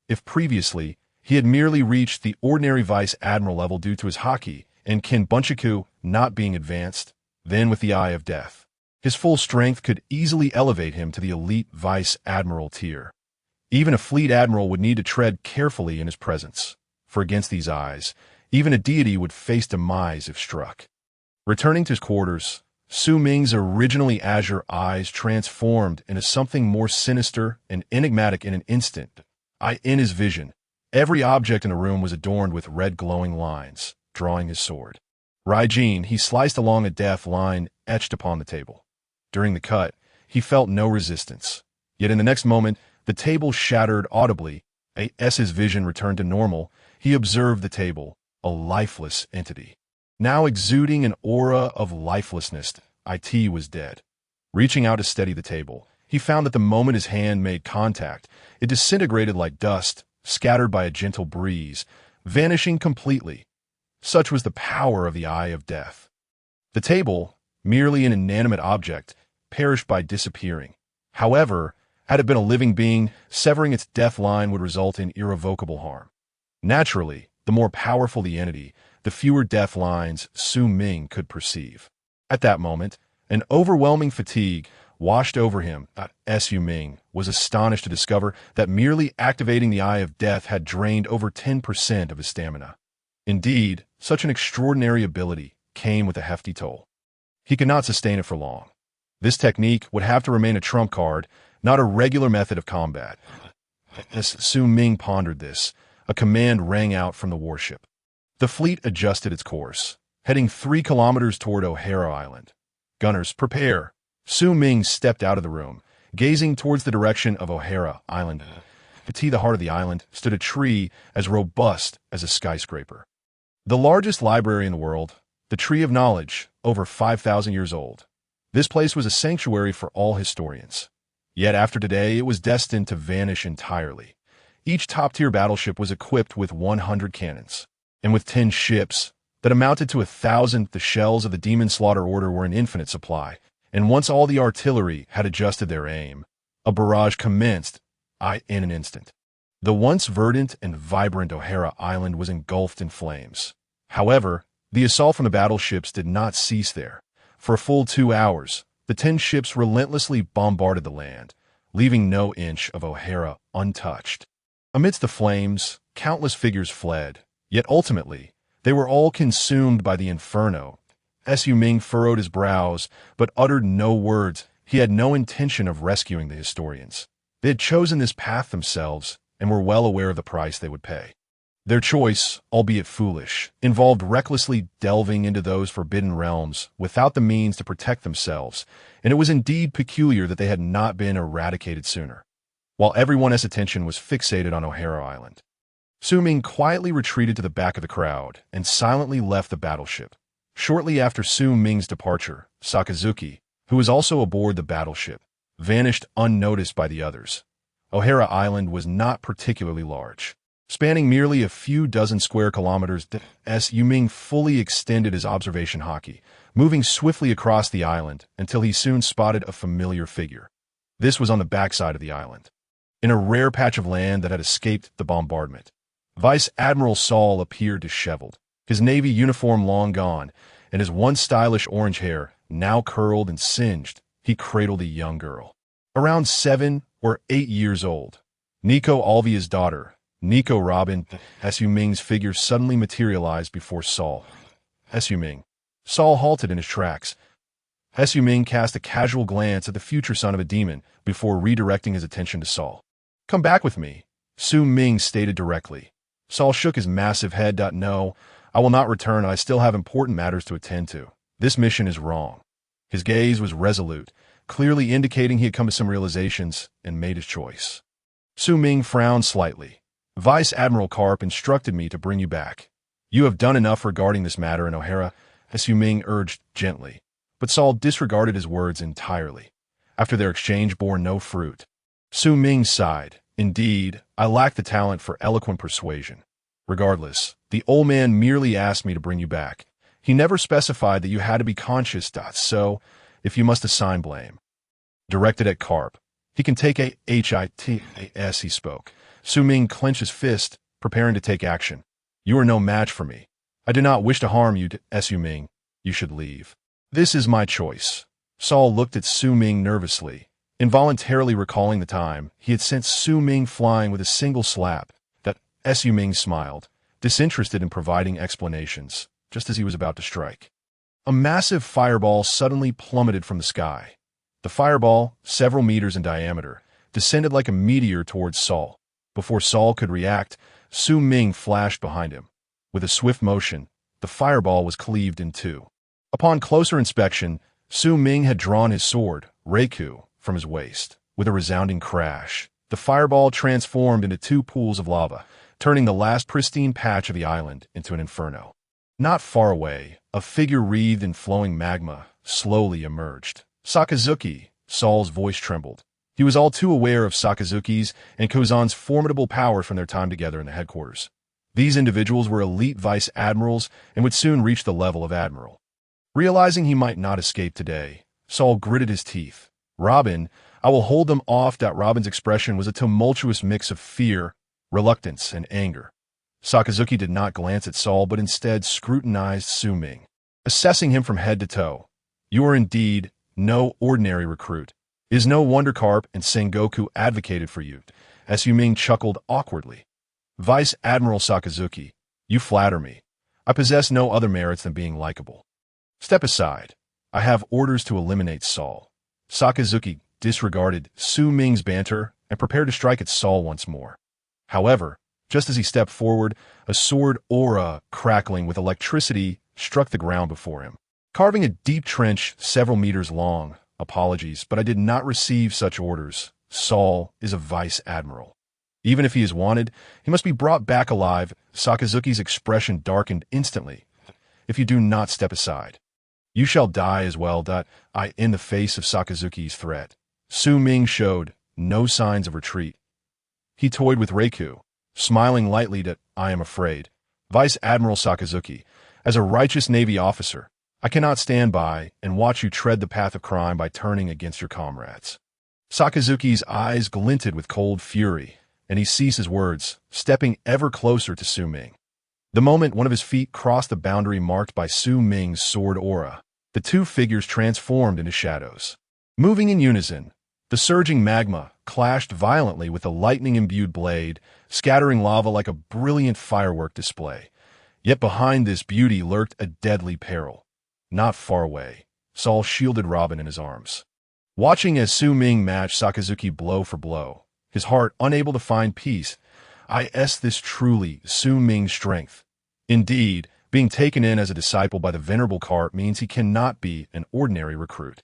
If previously, he had merely reached the ordinary vice admiral level due to his Haki and Kin Bunchaku not being advanced, then with the Eye of Death, his full strength could easily elevate him to the elite vice admiral tier. Even a fleet admiral would need to tread carefully in his presence, for against these eyes, even a deity would face demise if struck. Returning to his quarters, Su Ming's originally azure eyes transformed into something more sinister and enigmatic in an instant. In his vision, every object in the room was adorned with red glowing lines, drawing his sword. Raijin, he sliced along a death line etched upon the table. During the cut, he felt no resistance. Yet in the next moment, the table shattered audibly. As his vision returned to normal, he observed the table, a lifeless entity. Now exuding an aura of lifelessness, it was dead. Reaching out to steady the table, he found that the moment his hand made contact, it disintegrated like dust, scattered by a gentle breeze, vanishing completely. Such was the power of the Eye of Death. The table, merely an inanimate object, perished by disappearing. However, had it been a living being, severing its death line would result in irrevocable harm. Naturally, the more powerful the entity, the fewer death lines Su Ming could perceive. At that moment, an overwhelming fatigue washed over him. Su Ming was astonished to discover that merely activating the Eye of Death had drained over 10% of his stamina. Indeed, such an extraordinary ability came with a hefty toll. He could not sustain it for long. This technique would have to remain a trump card, not a regular method of combat. As Su Ming pondered this, a command rang out from the warship. The fleet adjusted its course, heading 3 kilometers toward O'Hara Island. Gunners, prepare. Su Ming stepped out of the room, gazing towards the direction of O'Hara Island. At the heart of the island stood a tree as robust as a skyscraper. The largest library in the world, the Tree of Knowledge, over 5,000 years old. This place was a sanctuary for all historians. Yet after today, it was destined to vanish entirely. Each top-tier battleship was equipped with 100 cannons, and with 10 ships that amounted to 1,000. The shells of the Demon Slaughter Order were in infinite supply, and once all the artillery had adjusted their aim, a barrage commenced in an instant. The once verdant and vibrant O'Hara Island was engulfed in flames. However, the assault from the battleships did not cease there. For a full 2 hours, the 10 ships relentlessly bombarded the land, leaving no inch of O'Hara untouched. Amidst the flames, countless figures fled, yet ultimately, they were all consumed by the inferno. Su Ming furrowed his brows, but uttered no words. He had no intention of rescuing the historians. They had chosen this path themselves, and were well aware of the price they would pay. Their choice, albeit foolish, involved recklessly delving into those forbidden realms without the means to protect themselves, and it was indeed peculiar that they had not been eradicated sooner. While everyone's attention was fixated on O'Hara Island, Su Ming quietly retreated to the back of the crowd and silently left the battleship. Shortly after Su Ming's departure, Sakazuki, who was also aboard the battleship, vanished unnoticed by the others. O'Hara Island was not particularly large. Spanning merely a few dozen square kilometers, Su Ming fully extended his observation Haki, moving swiftly across the island until he soon spotted a familiar figure. This was on the backside of the island, in a rare patch of land that had escaped the bombardment. Vice Admiral Saul appeared disheveled, his navy uniform long gone, and his once stylish orange hair now curled and singed. He cradled a young girl, around 7 or 8 years old. Nico Alvia's daughter, Nico Robin. Su Ming's figure suddenly materialized before Saul. Su Ming. Saul halted in his tracks. Su Ming cast a casual glance at the future son of a demon before redirecting his attention to Saul. "Come back with me," Su Ming stated directly. Saul shook his massive head. "No, I will not return. I still have important matters to attend to. This mission is wrong." His gaze was resolute, clearly indicating he had come to some realizations and made his choice. Su Ming frowned slightly. "Vice Admiral Karp instructed me to bring you back. You have done enough regarding this matter in O'Hara," Su Ming urged gently. But Saul disregarded his words entirely. After their exchange bore no fruit. Su Ming sighed. "Indeed, I lack the talent for eloquent persuasion. Regardless, the old man merely asked me to bring you back. He never specified that you had to be conscious, so, if you must assign blame. Directed at Karp. He can take a hits, he spoke. Su Ming clenched his fist, preparing to take action. You are no match for me. I do not wish to harm you, Su Ming. You should leave. This is my choice. Saul looked at Su Ming nervously, involuntarily recalling the time he had sent Su Ming flying with a single slap. That Su Ming smiled, disinterested in providing explanations, just as he was about to strike. A massive fireball suddenly plummeted from the sky. The fireball, several meters in diameter, descended like a meteor towards Saul. Before Saul could react, Su Ming flashed behind him. With a swift motion, the fireball was cleaved in two. Upon closer inspection, Su Ming had drawn his sword, Reiku, from his waist. With a resounding crash, the fireball transformed into two pools of lava, turning the last pristine patch of the island into an inferno. Not far away, a figure wreathed in flowing magma slowly emerged. Sakazuki, Saul's voice trembled. He was all too aware of Sakazuki's and Kozan's formidable power from their time together in the headquarters. These individuals were elite vice admirals and would soon reach the level of admiral. Realizing he might not escape today, Saul gritted his teeth. Robin, I will hold them off. Robin's expression was a tumultuous mix of fear, reluctance, and anger. Sakazuki did not glance at Saul but instead scrutinized Su Ming, assessing him from head to toe. You are indeed no ordinary recruit. It is no wonder Karp and Sengoku advocated for you. Su Ming chuckled awkwardly. Vice Admiral Sakazuki, you flatter me. I possess no other merits than being likable. Step aside. I have orders to eliminate Saul. Sakazuki disregarded Su Ming's banter and prepared to strike at Saul once more. However, just as he stepped forward, a sword aura crackling with electricity struck the ground before him, carving a deep trench several meters long. Apologies, but I did not receive such orders. Saul is a vice admiral. Even if he is wanted, he must be brought back alive. Sakazuki's expression darkened instantly. If you do not step aside, you shall die as well. In the face of Sakazuki's threat, Su Ming showed no signs of retreat. He toyed with Reiku, smiling lightly that I am afraid. Vice Admiral Sakazuki, as a righteous Navy officer, I cannot stand by and watch you tread the path of crime by turning against your comrades. Sakazuki's eyes glinted with cold fury, and he ceased his words, stepping ever closer to Su Ming. The moment one of his feet crossed the boundary marked by Su Ming's sword aura, the two figures transformed into shadows. Moving in unison, the surging magma clashed violently with the lightning-imbued blade, scattering lava like a brilliant firework display. Yet behind this beauty lurked a deadly peril. Not far away, Saul shielded Robin in his arms. Watching as Su Ming matched Sakazuki blow for blow, his heart unable to find peace, this truly Su Ming's strength. Indeed, being taken in as a disciple by the venerable Karp means he cannot be an ordinary recruit.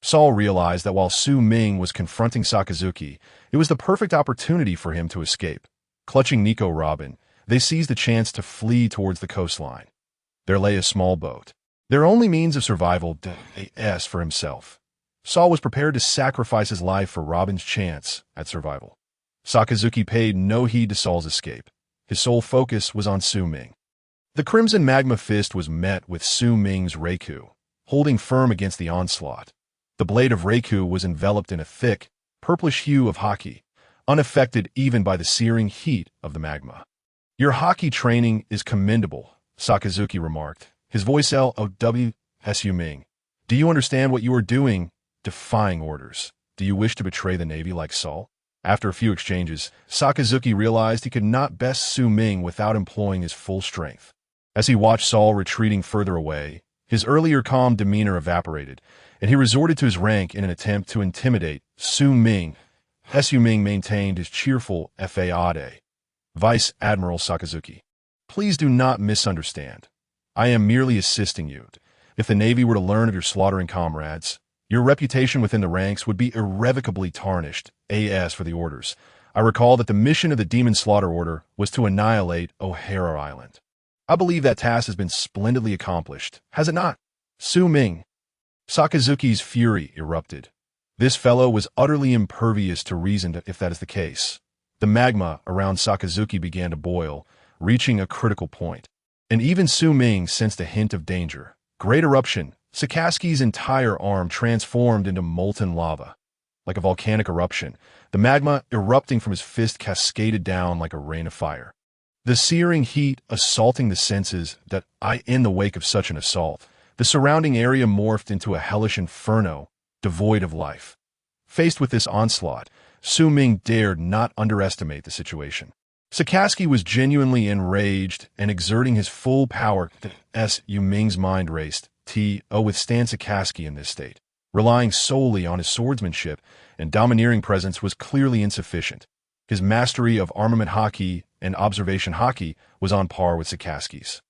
Saul realized that while Su Ming was confronting Sakazuki, it was the perfect opportunity for him to escape. Clutching Nico Robin, they seized the chance to flee towards the coastline. There lay a small boat, their only means of survival, for himself. Saul was prepared to sacrifice his life for Robin's chance at survival. Sakazuki paid no heed to Saul's escape. His sole focus was on Su Ming. The crimson magma fist was met with Su Ming's Reiku, holding firm against the onslaught. The blade of Reiku was enveloped in a thick, purplish hue of Haki, unaffected even by the searing heat of the magma. Your Haki training is commendable, Sakazuki remarked, his voice Su Ming. Do you understand what you are doing? Defying orders. Do you wish to betray the Navy like Saul? After a few exchanges, Sakazuki realized he could not best Su Ming without employing his full strength. As he watched Saul retreating further away, his earlier calm demeanor evaporated, and he resorted to his rank in an attempt to intimidate Su Ming. Su Ming maintained his cheerful faade. Vice Admiral Sakazuki, please do not misunderstand. I am merely assisting you. If the Navy were to learn of your slaughtering comrades, your reputation within the ranks would be irrevocably tarnished. As for the orders, I recall that the mission of the Demon Slaughter Order was to annihilate O'Hara Island. I believe that task has been splendidly accomplished, has it not? Su Ming. Sakazuki's fury erupted. This fellow was utterly impervious to reason if that is the case. The magma around Sakazuki began to boil, reaching a critical point. And even Su Ming sensed a hint of danger. Great eruption. Sakaski's entire arm transformed into molten lava. Like a volcanic eruption, the magma erupting from his fist cascaded down like a rain of fire. The searing heat assaulting the senses that in the wake of such an assault, the surrounding area morphed into a hellish inferno, devoid of life. Faced with this onslaught, Su Ming dared not underestimate the situation. Sakaski was genuinely enraged and exerting his full power. Su Ming's mind raced. Withstand Sakaski in this state. Relying solely on his swordsmanship and domineering presence was clearly insufficient. His mastery of armament Haki and observation Haki was on par with Sakaski's.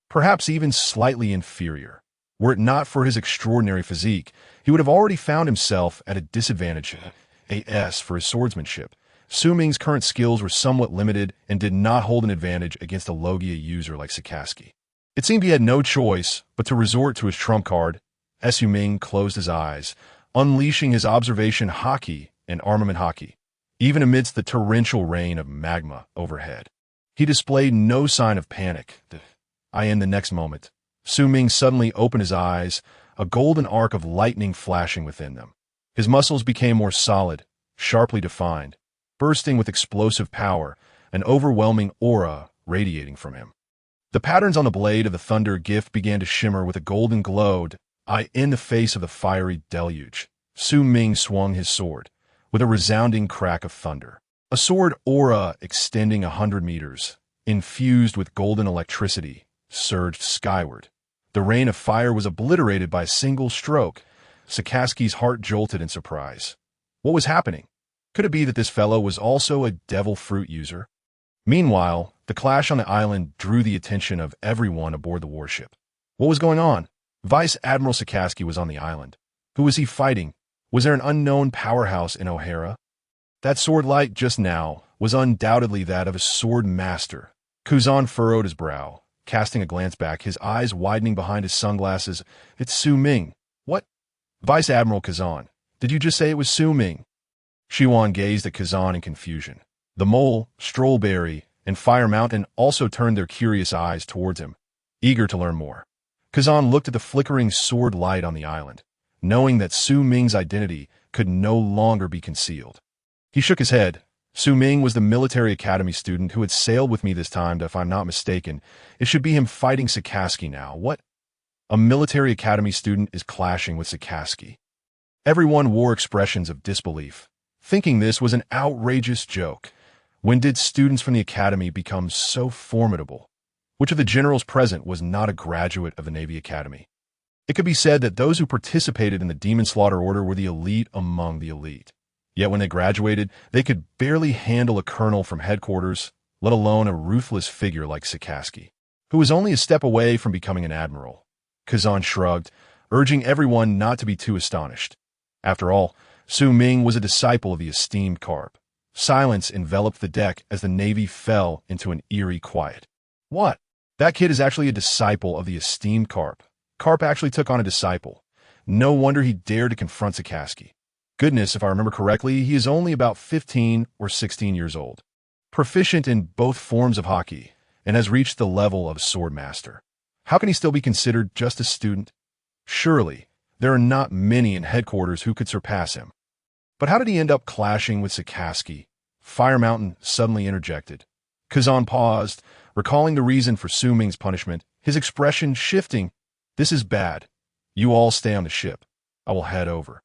Perhaps even slightly inferior. Were it not for his extraordinary physique, he would have already found himself at a disadvantage. For his swordsmanship, Su Ming's current skills were somewhat limited and did not hold an advantage against a Logia user like Sakaski. It seemed he had no choice but to resort to his trump card. Su Ming closed his eyes, unleashing his observation Haki and armament Haki. Even amidst the torrential rain of magma overhead, he displayed no sign of panic. In the next moment, Su Ming suddenly opened his eyes, a golden arc of lightning flashing within them. His muscles became more solid, sharply defined, bursting with explosive power, an overwhelming aura radiating from him. The patterns on the blade of the thunder gift began to shimmer with a golden glow. In the face of the fiery deluge, Su Ming swung his sword, with a resounding crack of thunder. A sword aura extending 100 meters, infused with golden electricity, surged skyward. The rain of fire was obliterated by a single stroke. Sakaski's heart jolted in surprise. What was happening? Could it be that this fellow was also a devil fruit user? Meanwhile, the clash on the island drew the attention of everyone aboard the warship. What was going on? Vice Admiral Sakaski was on the island. Who was he fighting? Was there an unknown powerhouse in O'Hara? That sword light just now was undoubtedly that of a sword master. Kuzan furrowed his brow, casting a glance back, his eyes widening behind his sunglasses. It's Su Ming. What? Vice Admiral Kazan, did you just say it was Su Ming? Shiwan gazed at Kazan in confusion. The mole, Strollberry, and Fire Mountain also turned their curious eyes towards him, eager to learn more. Kazan looked at the flickering sword light on the island, knowing that Su Ming's identity could no longer be concealed. He shook his head. Su Ming was the military academy student who had sailed with me this time, if I'm not mistaken. It should be him fighting Sakaski now. What? A military academy student is clashing with Sakaski. Everyone wore expressions of disbelief, thinking this was an outrageous joke. When did students from the academy become so formidable? Which of the generals present was not a graduate of the Navy Academy? It could be said that those who participated in the Demon Slaughter Order were the elite among the elite. Yet when they graduated, they could barely handle a colonel from headquarters, let alone a ruthless figure like Sakaski, who was only a step away from becoming an admiral. Kazan shrugged, urging everyone not to be too astonished. After all, Su Ming was a disciple of the esteemed Karp. Silence enveloped the deck as the Navy fell into an eerie quiet. What? That kid is actually a disciple of the esteemed Karp. Karp actually took on a disciple. No wonder he dared to confront Sakaski. Goodness, if I remember correctly, he is only about 15 or 16 years old. Proficient in both forms of Haki, and has reached the level of sword master. How can he still be considered just a student? Surely, there are not many in headquarters who could surpass him. But how did he end up clashing with Sakaski? Fire Mountain suddenly interjected. Kazan paused, recalling the reason for Su Ming's punishment, his expression shifting. This is bad. You all stay on the ship. I will head over.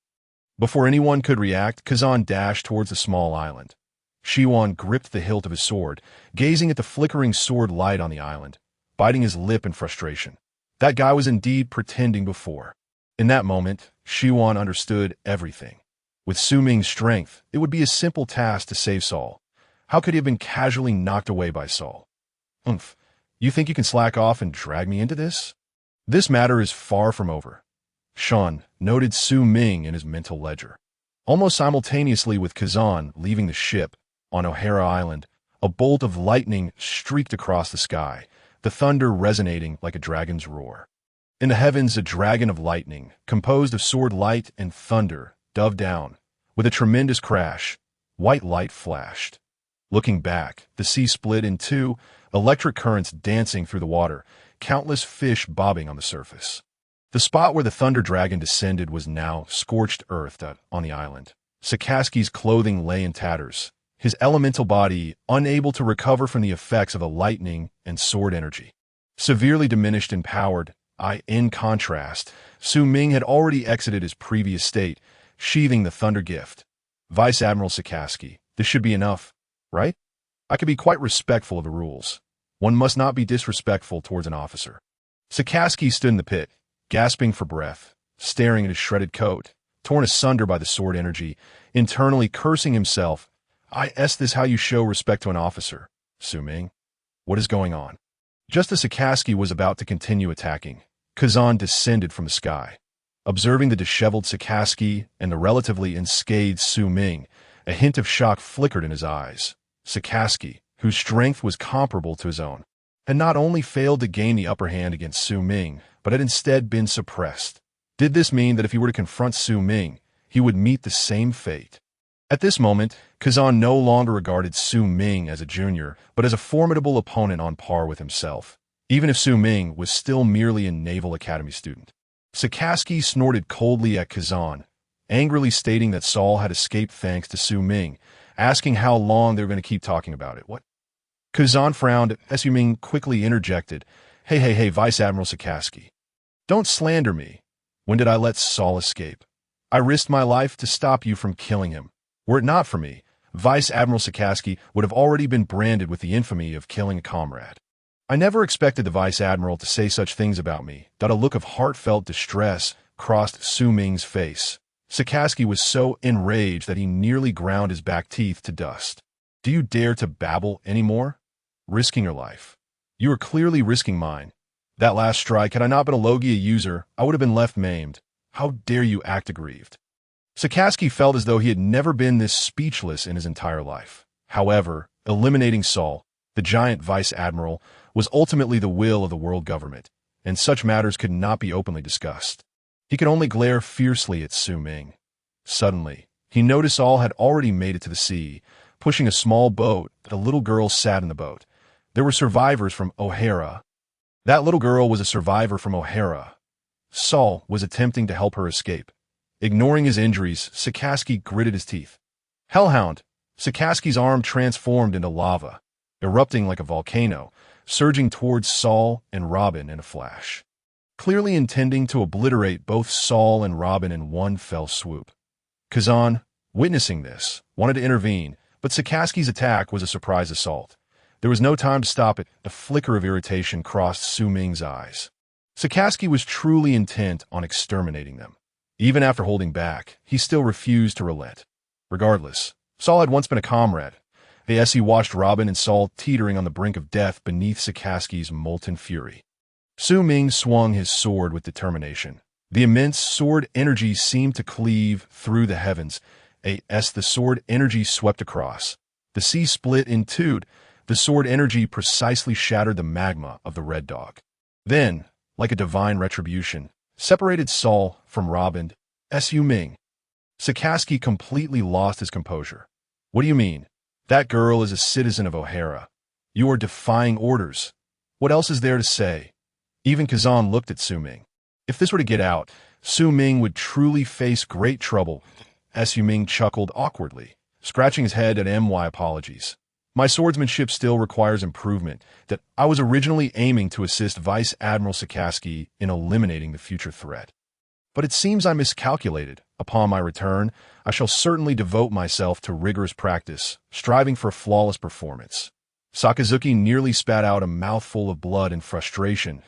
Before anyone could react, Kazan dashed towards the small island. Shiwan gripped the hilt of his sword, gazing at the flickering sword light on the island, biting his lip in frustration. That guy was indeed pretending before. In that moment, Shiwan understood everything. With Su Ming's strength, it would be a simple task to save Saul. How could he have been casually knocked away by Saul? You think you can slack off and drag me into this? This matter is far from over. Sean noted Su Ming in his mental ledger. Almost simultaneously with Kazan leaving the ship on O'Hara Island, a bolt of lightning streaked across the sky, the thunder resonating like a dragon's roar. In the heavens, a dragon of lightning, composed of sword light and thunder, dove down. With a tremendous crash, white light flashed. Looking back, the sea split in two, electric currents dancing through the water, countless fish bobbing on the surface. The spot where the Thunder Dragon descended was now scorched earth on the island. Sakaski's clothing lay in tatters, his elemental body unable to recover from the effects of a lightning and sword energy. Severely diminished and powered, in contrast, Su Ming had already exited his previous state, sheathing the Thunder Gift. Vice Admiral Sakaski, this should be enough, right? I could be quite respectful of the rules. One must not be disrespectful towards an officer. Sakaski stood in the pit, gasping for breath, staring at his shredded coat, torn asunder by the sword energy, internally cursing himself. Is this how you show respect to an officer, Su Ming? What is going on? Just as Sakaski was about to continue attacking, Kazan descended from the sky. Observing the disheveled Sakaski and the relatively unscathed Su Ming, a hint of shock flickered in his eyes. Sakaski, whose strength was comparable to his own, had not only failed to gain the upper hand against Su Ming, but had instead been suppressed. Did this mean that if he were to confront Su Ming, he would meet the same fate? At this moment, Kazan no longer regarded Su Ming as a junior, but as a formidable opponent on par with himself, even if Su Ming was still merely a Naval Academy student. Sakaski snorted coldly at Kazan, angrily stating that Saul had escaped thanks to Su Ming, asking how long they were going to keep talking about it. What? Kazan frowned as Su Ming quickly interjected, Hey, Vice Admiral Sakaski. Don't slander me. When did I let Saul escape? I risked my life to stop you from killing him. Were it not for me, Vice Admiral Sakaski would have already been branded with the infamy of killing a comrade. I never expected the Vice Admiral to say such things about me. A look of heartfelt distress crossed Su Ming's face. Sakaski was so enraged that he nearly ground his back teeth to dust. Do you dare to babble any more? Risking your life. You are clearly risking mine. That last strike, had I not been a Logia user, I would have been left maimed. How dare you act aggrieved? Sakaski felt as though he had never been this speechless in his entire life. However, eliminating Saul, the giant Vice Admiral, was ultimately the will of the world government, and such matters could not be openly discussed. He could only glare fiercely at Su Ming. Suddenly, he noticed Saul had already made it to the sea, pushing a small boat that a little girl sat in the boat. There were survivors from O'Hara. That little girl was a survivor from O'Hara. Saul was attempting to help her escape. Ignoring his injuries, Sakaski gritted his teeth. Hellhound! Sakaski's arm transformed into lava, erupting like a volcano, surging towards Saul and Robin in a flash, clearly intending to obliterate both Saul and Robin in one fell swoop. Kazan, witnessing this, wanted to intervene, but Sakaski's attack was a surprise assault. There was no time to stop it. A flicker of irritation crossed Su Ming's eyes. Sakaski was truly intent on exterminating them. Even after holding back, he still refused to relent. Regardless, Saul had once been a comrade. He watched Robin and Saul teetering on the brink of death beneath Sakaski's molten fury. Su Ming swung his sword with determination. The immense sword energy seemed to cleave through the heavens. As the sword energy swept across, the sea split in two. The sword energy precisely shattered the magma of the Red Dog. Then, like a divine retribution, separated Saul from Robin. Su Ming. Sakaski completely lost his composure. What do you mean? That girl is a citizen of O'Hara. You are defying orders. What else is there to say? Even Kazan looked at Su Ming. If this were to get out, Su Ming would truly face great trouble. Su Ming chuckled awkwardly, scratching his head at my apologies. My swordsmanship still requires improvement. That I was originally aiming to assist Vice Admiral Sakaski in eliminating the future threat. But it seems I miscalculated. Upon my return, I shall certainly devote myself to rigorous practice, striving for a flawless performance. Sakazuki nearly spat out a mouthful of blood in frustration.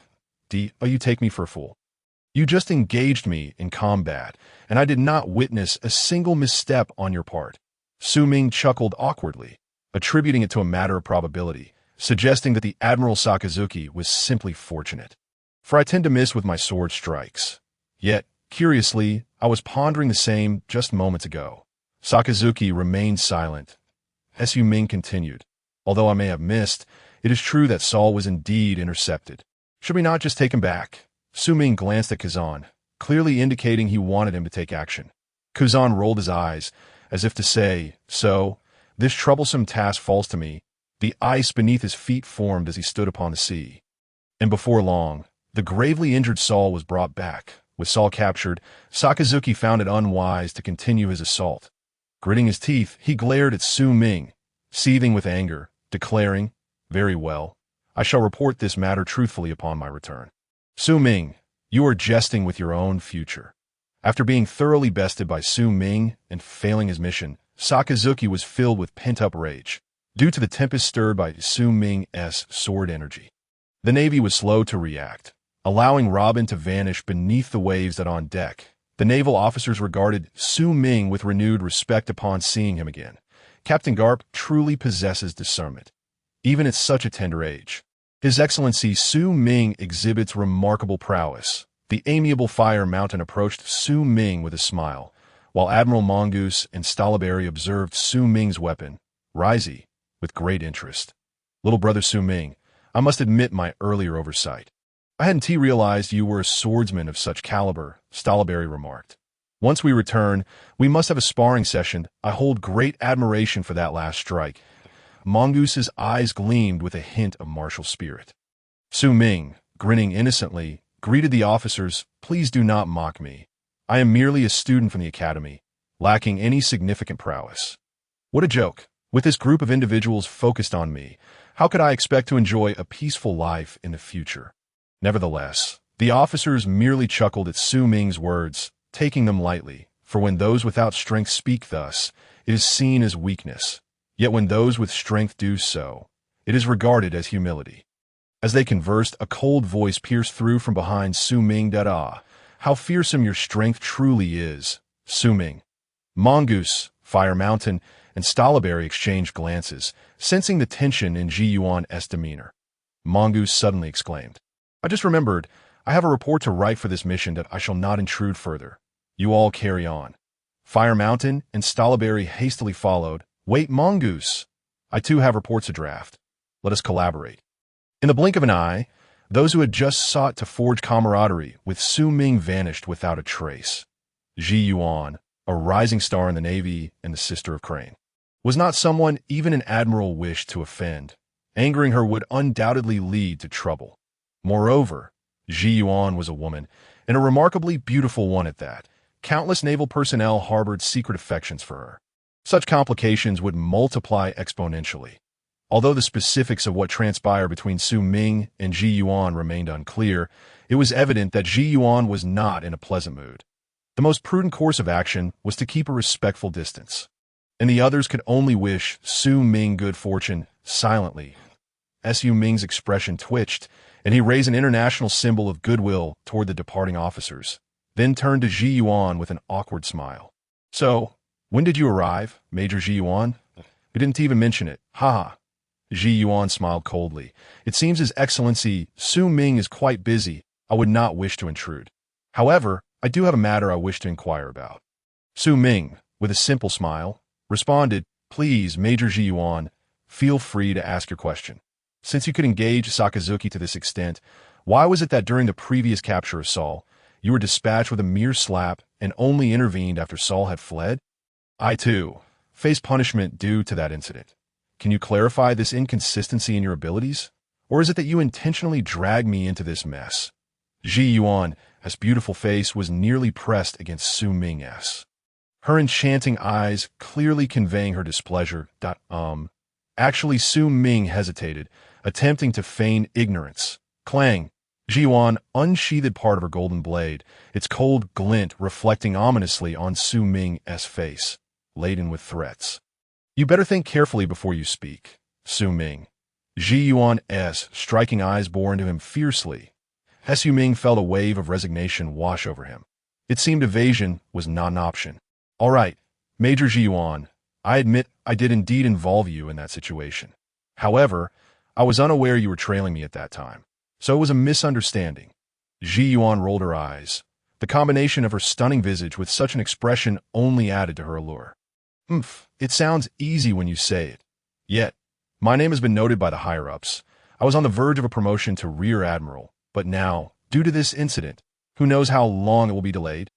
You take me for a fool. You just engaged me in combat, and I did not witness a single misstep on your part. Su Ming chuckled awkwardly, attributing it to a matter of probability, suggesting that the Admiral Sakazuki was simply fortunate. For I tend to miss with my sword strikes. Yet, curiously, I was pondering the same just moments ago. Sakazuki remained silent. Su Ming continued. Although I may have missed, it is true that Saul was indeed intercepted. Should we not just take him back? Su Ming glanced at Kazan, clearly indicating he wanted him to take action. Kazan rolled his eyes, as if to say, so, This troublesome task falls to me. The ice beneath his feet formed as he stood upon the sea. And before long, the gravely injured Saul was brought back. With Saul captured, Sakazuki found it unwise to continue his assault. Gritting his teeth, he glared at Su Ming, seething with anger, declaring, "Very well. I shall report this matter truthfully upon my return." Su Ming, you are jesting with your own future. After being thoroughly bested by Su Ming and failing his mission, Sakazuki was filled with pent-up rage, due to the tempest stirred by Su Ming's sword energy. The Navy was slow to react, allowing Robin to vanish beneath the waves that on deck. The naval officers regarded Su Ming with renewed respect upon seeing him again. Captain Garp truly possesses discernment, even at such a tender age. His Excellency Su Ming exhibits remarkable prowess. The amiable Fire Mountain approached Su Ming with a smile, while Admiral Mongoose and Stolberry observed Su Ming's weapon, Risey, with great interest. Little brother Su Ming, I must admit my earlier oversight. I hadn't realized you were a swordsman of such caliber, Stolberry remarked. Once we return, we must have a sparring session. I hold great admiration for that last strike. Mongoose's eyes gleamed with a hint of martial spirit. Su Ming, grinning innocently, greeted the officers. Please do not mock me. I am merely a student from the academy, lacking any significant prowess. What a joke. With this group of individuals focused on me, how could I expect to enjoy a peaceful life in the future? Nevertheless, the officers merely chuckled at Su Ming's words, taking them lightly, for when those without strength speak thus, it is seen as weakness. Yet when those with strength do so, it is regarded as humility. As they conversed, a cold voice pierced through from behind Su Ming. How fearsome your strength truly is, Su Ming. Mongoose, Fire Mountain, and Stolberry exchanged glances, sensing the tension in Ji Yuan's demeanor. Mongoose suddenly exclaimed, I just remembered, I have a report to write for this mission that I shall not intrude further. You all carry on. Fire Mountain and Stolberry hastily followed. Wait, Mongoose. I too have reports to draft. Let us collaborate. In the blink of an eye, those who had just sought to forge camaraderie with Su Ming vanished without a trace. Ji Yuan, a rising star in the Navy and the sister of Crane, was not someone even an admiral wished to offend. Angering her would undoubtedly lead to trouble. Moreover, Ji Yuan was a woman, and a remarkably beautiful one at that. Countless naval personnel harbored secret affections for her. Such complications would multiply exponentially. Although the specifics of what transpired between Su Ming and Ji Yuan remained unclear, it was evident that Ji Yuan was not in a pleasant mood. The most prudent course of action was to keep a respectful distance, and the others could only wish Su Ming good fortune silently. Su Ming's expression twitched, and he raised an international symbol of goodwill toward the departing officers, then turned to Ji Yuan with an awkward smile. So, when did you arrive, Major Ji Yuan? We didn't even mention it. Ha! Ji Yuan smiled coldly. It seems His Excellency Su Ming is quite busy. I would not wish to intrude. However, I do have a matter I wish to inquire about. Su Ming, with a simple smile, responded, Please, Major Ji Yuan, feel free to ask your question. Since you could engage Sakazuki to this extent, why was it that during the previous capture of Saul, you were dispatched with a mere slap and only intervened after Saul had fled? I, too, faced punishment due to that incident. Can you clarify this inconsistency in your abilities? Or is it that you intentionally dragged me into this mess? Ji Yuan's beautiful face was nearly pressed against Su Ming's, her enchanting eyes clearly conveying her displeasure. Actually, Su Ming hesitated, attempting to feign ignorance. Clang! Ji Yuan unsheathed part of her golden blade, its cold glint reflecting ominously on Su Ming's face, laden with threats. You better think carefully before you speak, Su Ming. Ji Yuan's striking eyes bore into him fiercely. Su Ming felt a wave of resignation wash over him. It seemed evasion was not an option. All right, Major Ji Yuan, I admit I did indeed involve you in that situation. However, I was unaware you were trailing me at that time, so it was a misunderstanding. Ji Yuan rolled her eyes. The combination of her stunning visage with such an expression only added to her allure. It sounds easy when you say it. Yet, my name has been noted by the higher-ups. I was on the verge of a promotion to Rear Admiral, but now, due to this incident, who knows how long it will be delayed?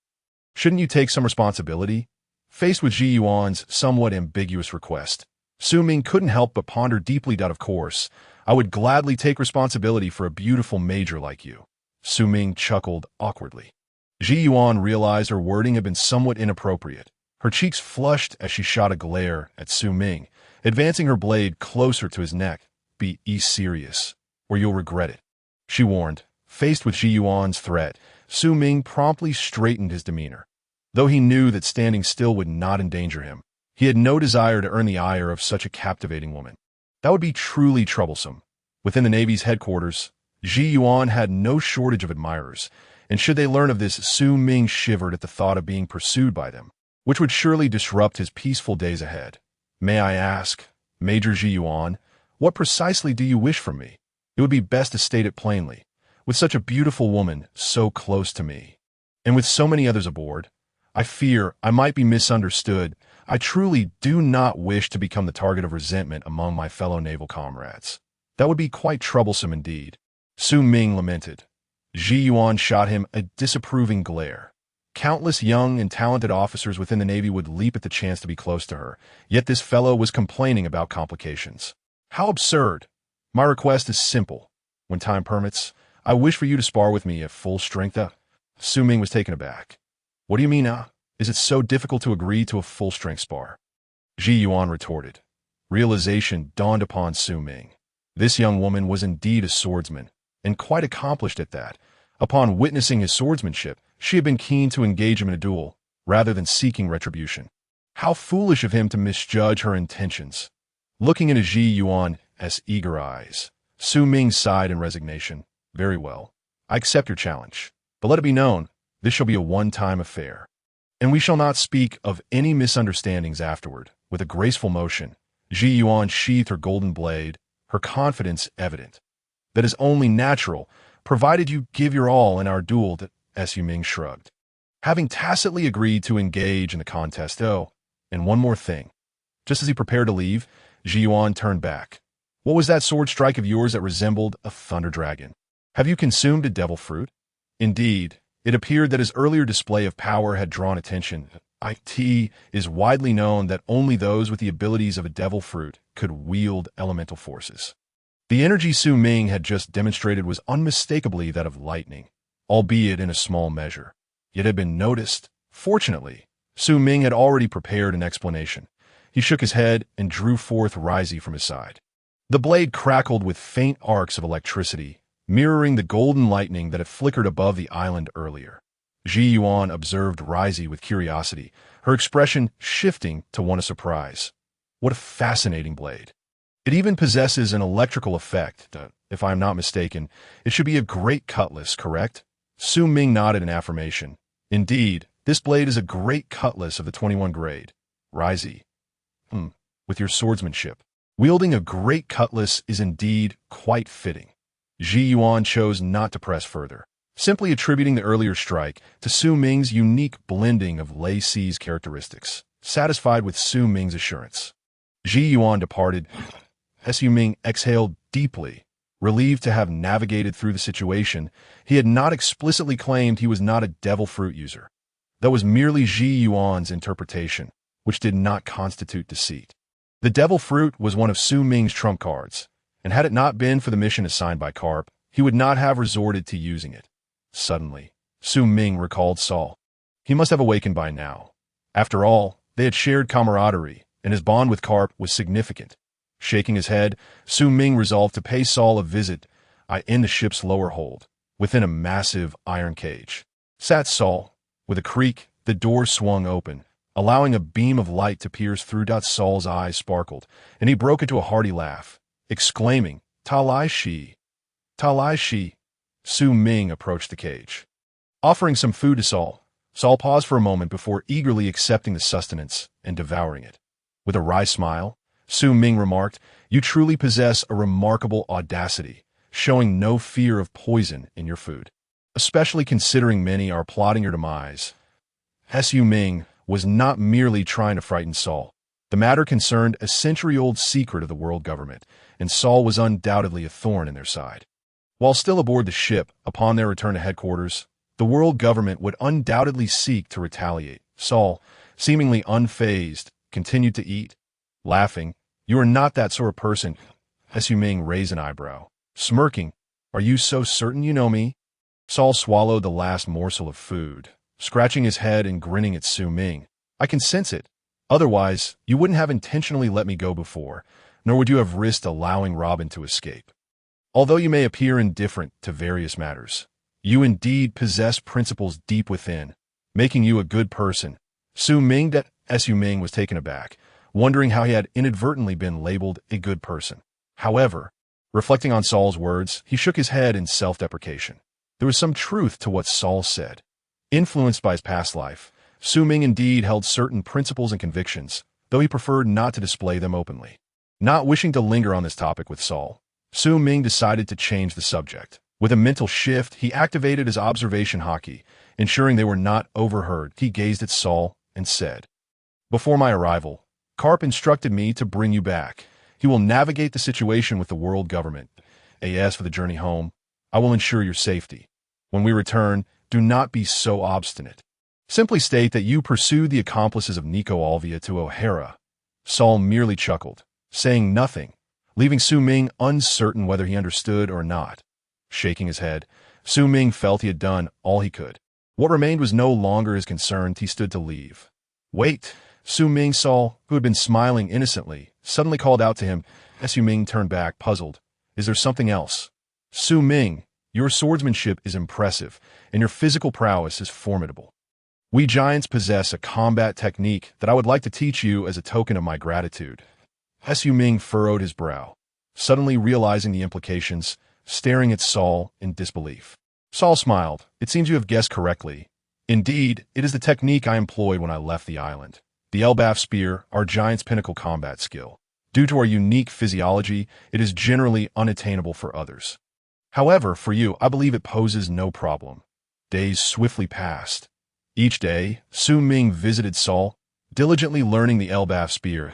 Shouldn't you take some responsibility? Faced with Ji Yuan's somewhat ambiguous request, Su Ming couldn't help but ponder deeply. Of course, I would gladly take responsibility for a beautiful major like you. Su Ming chuckled awkwardly. Ji Yuan realized her wording had been somewhat inappropriate. Her cheeks flushed as she shot a glare at Su Ming, advancing her blade closer to his neck. Be serious, or you'll regret it, she warned. Faced with Ji Yuan's threat, Su Ming promptly straightened his demeanor. Though he knew that standing still would not endanger him, he had no desire to earn the ire of such a captivating woman. That would be truly troublesome. Within the Navy's headquarters, Ji Yuan had no shortage of admirers, and should they learn of this, Su Ming shivered at the thought of being pursued by them, which would surely disrupt his peaceful days ahead. May I ask, Major Ji Yuan, what precisely do you wish from me? It would be best to state it plainly. With such a beautiful woman so close to me, and with so many others aboard, I fear I might be misunderstood. I truly do not wish to become the target of resentment among my fellow naval comrades. That would be quite troublesome indeed. Su Ming lamented. Ji Yuan shot him a disapproving glare. Countless young and talented officers within the Navy would leap at the chance to be close to her, yet this fellow was complaining about complications. How absurd! My request is simple. When time permits, I wish for you to spar with me at full strength. Su Ming was taken aback. What do you mean, Is it so difficult to agree to a full-strength spar? Ji Yuan retorted. Realization dawned upon Su Ming. This young woman was indeed a swordsman, and quite accomplished at that. Upon witnessing his swordsmanship, she had been keen to engage him in a duel, rather than seeking retribution. How foolish of him to misjudge her intentions. Looking into Ji Yuan's eager eyes, Su Ming sighed in resignation. Very well. I accept your challenge. But let it be known, this shall be a one-time affair. And we shall not speak of any misunderstandings afterward. With a graceful motion, Ji Yuan sheathed her golden blade, her confidence evident. That is only natural, provided you give your all in our duel. Su Ming shrugged. Having tacitly agreed to engage in the contest, and one more thing. Just as he prepared to leave, Ji Yuan turned back. What was that sword strike of yours that resembled a thunder dragon? Have you consumed a devil fruit? Indeed, it appeared that his earlier display of power had drawn attention. It is widely known that only those with the abilities of a devil fruit could wield elemental forces. The energy Su Ming had just demonstrated was unmistakably that of lightning, albeit in a small measure. It had been noticed. Fortunately, Su Ming had already prepared an explanation. He shook his head and drew forth Risey from his side. The blade crackled with faint arcs of electricity, mirroring the golden lightning that had flickered above the island earlier. Ji Yuan observed Risey with curiosity, her expression shifting to one of surprise. What a fascinating blade. It even possesses an electrical effect. If I am not mistaken, it should be a great cutlass, correct? Su Ming nodded in affirmation. Indeed, this blade is a great cutlass of the 21 grade. Risey. With your swordsmanship. Wielding a great cutlass is indeed quite fitting. Ji Yuan chose not to press further, simply attributing the earlier strike to Su Ming's unique blending of Lei Si's characteristics. Satisfied with Su Ming's assurance, Ji Yuan departed. Su Ming exhaled deeply, relieved to have navigated through the situation. He had not explicitly claimed he was not a devil fruit user. That was merely Ji Yuan's interpretation, which did not constitute deceit. The devil fruit was one of Su Ming's trump cards, and had it not been for the mission assigned by Karp, he would not have resorted to using it. Suddenly, Su Ming recalled Saul. He must have awakened by now. After all, they had shared camaraderie, and his bond with Karp was significant. Shaking his head, Su Ming resolved to pay Saul a visit. In the ship's lower hold, within a massive iron cage, sat Saul. With a creak, the door swung open, allowing a beam of light to pierce through. Saul's eyes sparkled, and he broke into a hearty laugh, exclaiming, "Talai Shi! Talai Shi!" Su Ming approached the cage. Offering some food to Saul paused for a moment before eagerly accepting the sustenance and devouring it. With a wry smile, Su Ming remarked, "You truly possess a remarkable audacity, showing no fear of poison in your food, especially considering many are plotting your demise." Su Ming was not merely trying to frighten Saul. The matter concerned a century-old secret of the world government, and Saul was undoubtedly a thorn in their side. While still aboard the ship, upon their return to headquarters, the world government would undoubtedly seek to retaliate. Saul, seemingly unfazed, continued to eat, laughing, You are not that sort of person. Su Ming raised an eyebrow. Smirking, are you so certain you know me? Saul swallowed the last morsel of food, scratching his head and grinning at Su Ming. I can sense it. Otherwise, you wouldn't have intentionally let me go before, nor would you have risked allowing Robin to escape. Although you may appear indifferent to various matters, you indeed possess principles deep within, making you a good person. Su Ming was taken aback, wondering how he had inadvertently been labeled a good person. However, reflecting on Saul's words, he shook his head in self-deprecation. There was some truth to what Saul said. Influenced by his past life, Su Ming indeed held certain principles and convictions, though he preferred not to display them openly. Not wishing to linger on this topic with Saul, Su Ming decided to change the subject. With a mental shift, he activated his observation Haki, ensuring they were not overheard. He gazed at Saul and said, "Before my arrival, Karp instructed me to bring you back. He will navigate the situation with the world government. As for the journey home, I will ensure your safety. When we return, do not be so obstinate. Simply state that you pursued the accomplices of Nico Alvia to O'Hara." Saul merely chuckled, saying nothing, leaving Su Ming uncertain whether he understood or not. Shaking his head, Su Ming felt he had done all he could. What remained was no longer his concern. He stood to leave. "Wait!" Su Ming. Saul, who had been smiling innocently, suddenly called out to him. Su Ming turned back, puzzled. "Is there something else?" "Su Ming, your swordsmanship is impressive, and your physical prowess is formidable. We giants possess a combat technique that I would like to teach you as a token of my gratitude." Su Ming furrowed his brow, suddenly realizing the implications, staring at Saul in disbelief. Saul smiled. "It seems you have guessed correctly. Indeed, it is the technique I employed when I left the island. The Elbaf spear, our giant's pinnacle combat skill. Due to our unique physiology, it is generally unattainable for others. However, for you, I believe it poses no problem." Days swiftly passed. Each day, Su Ming visited Saul, diligently learning the Elbaf spear,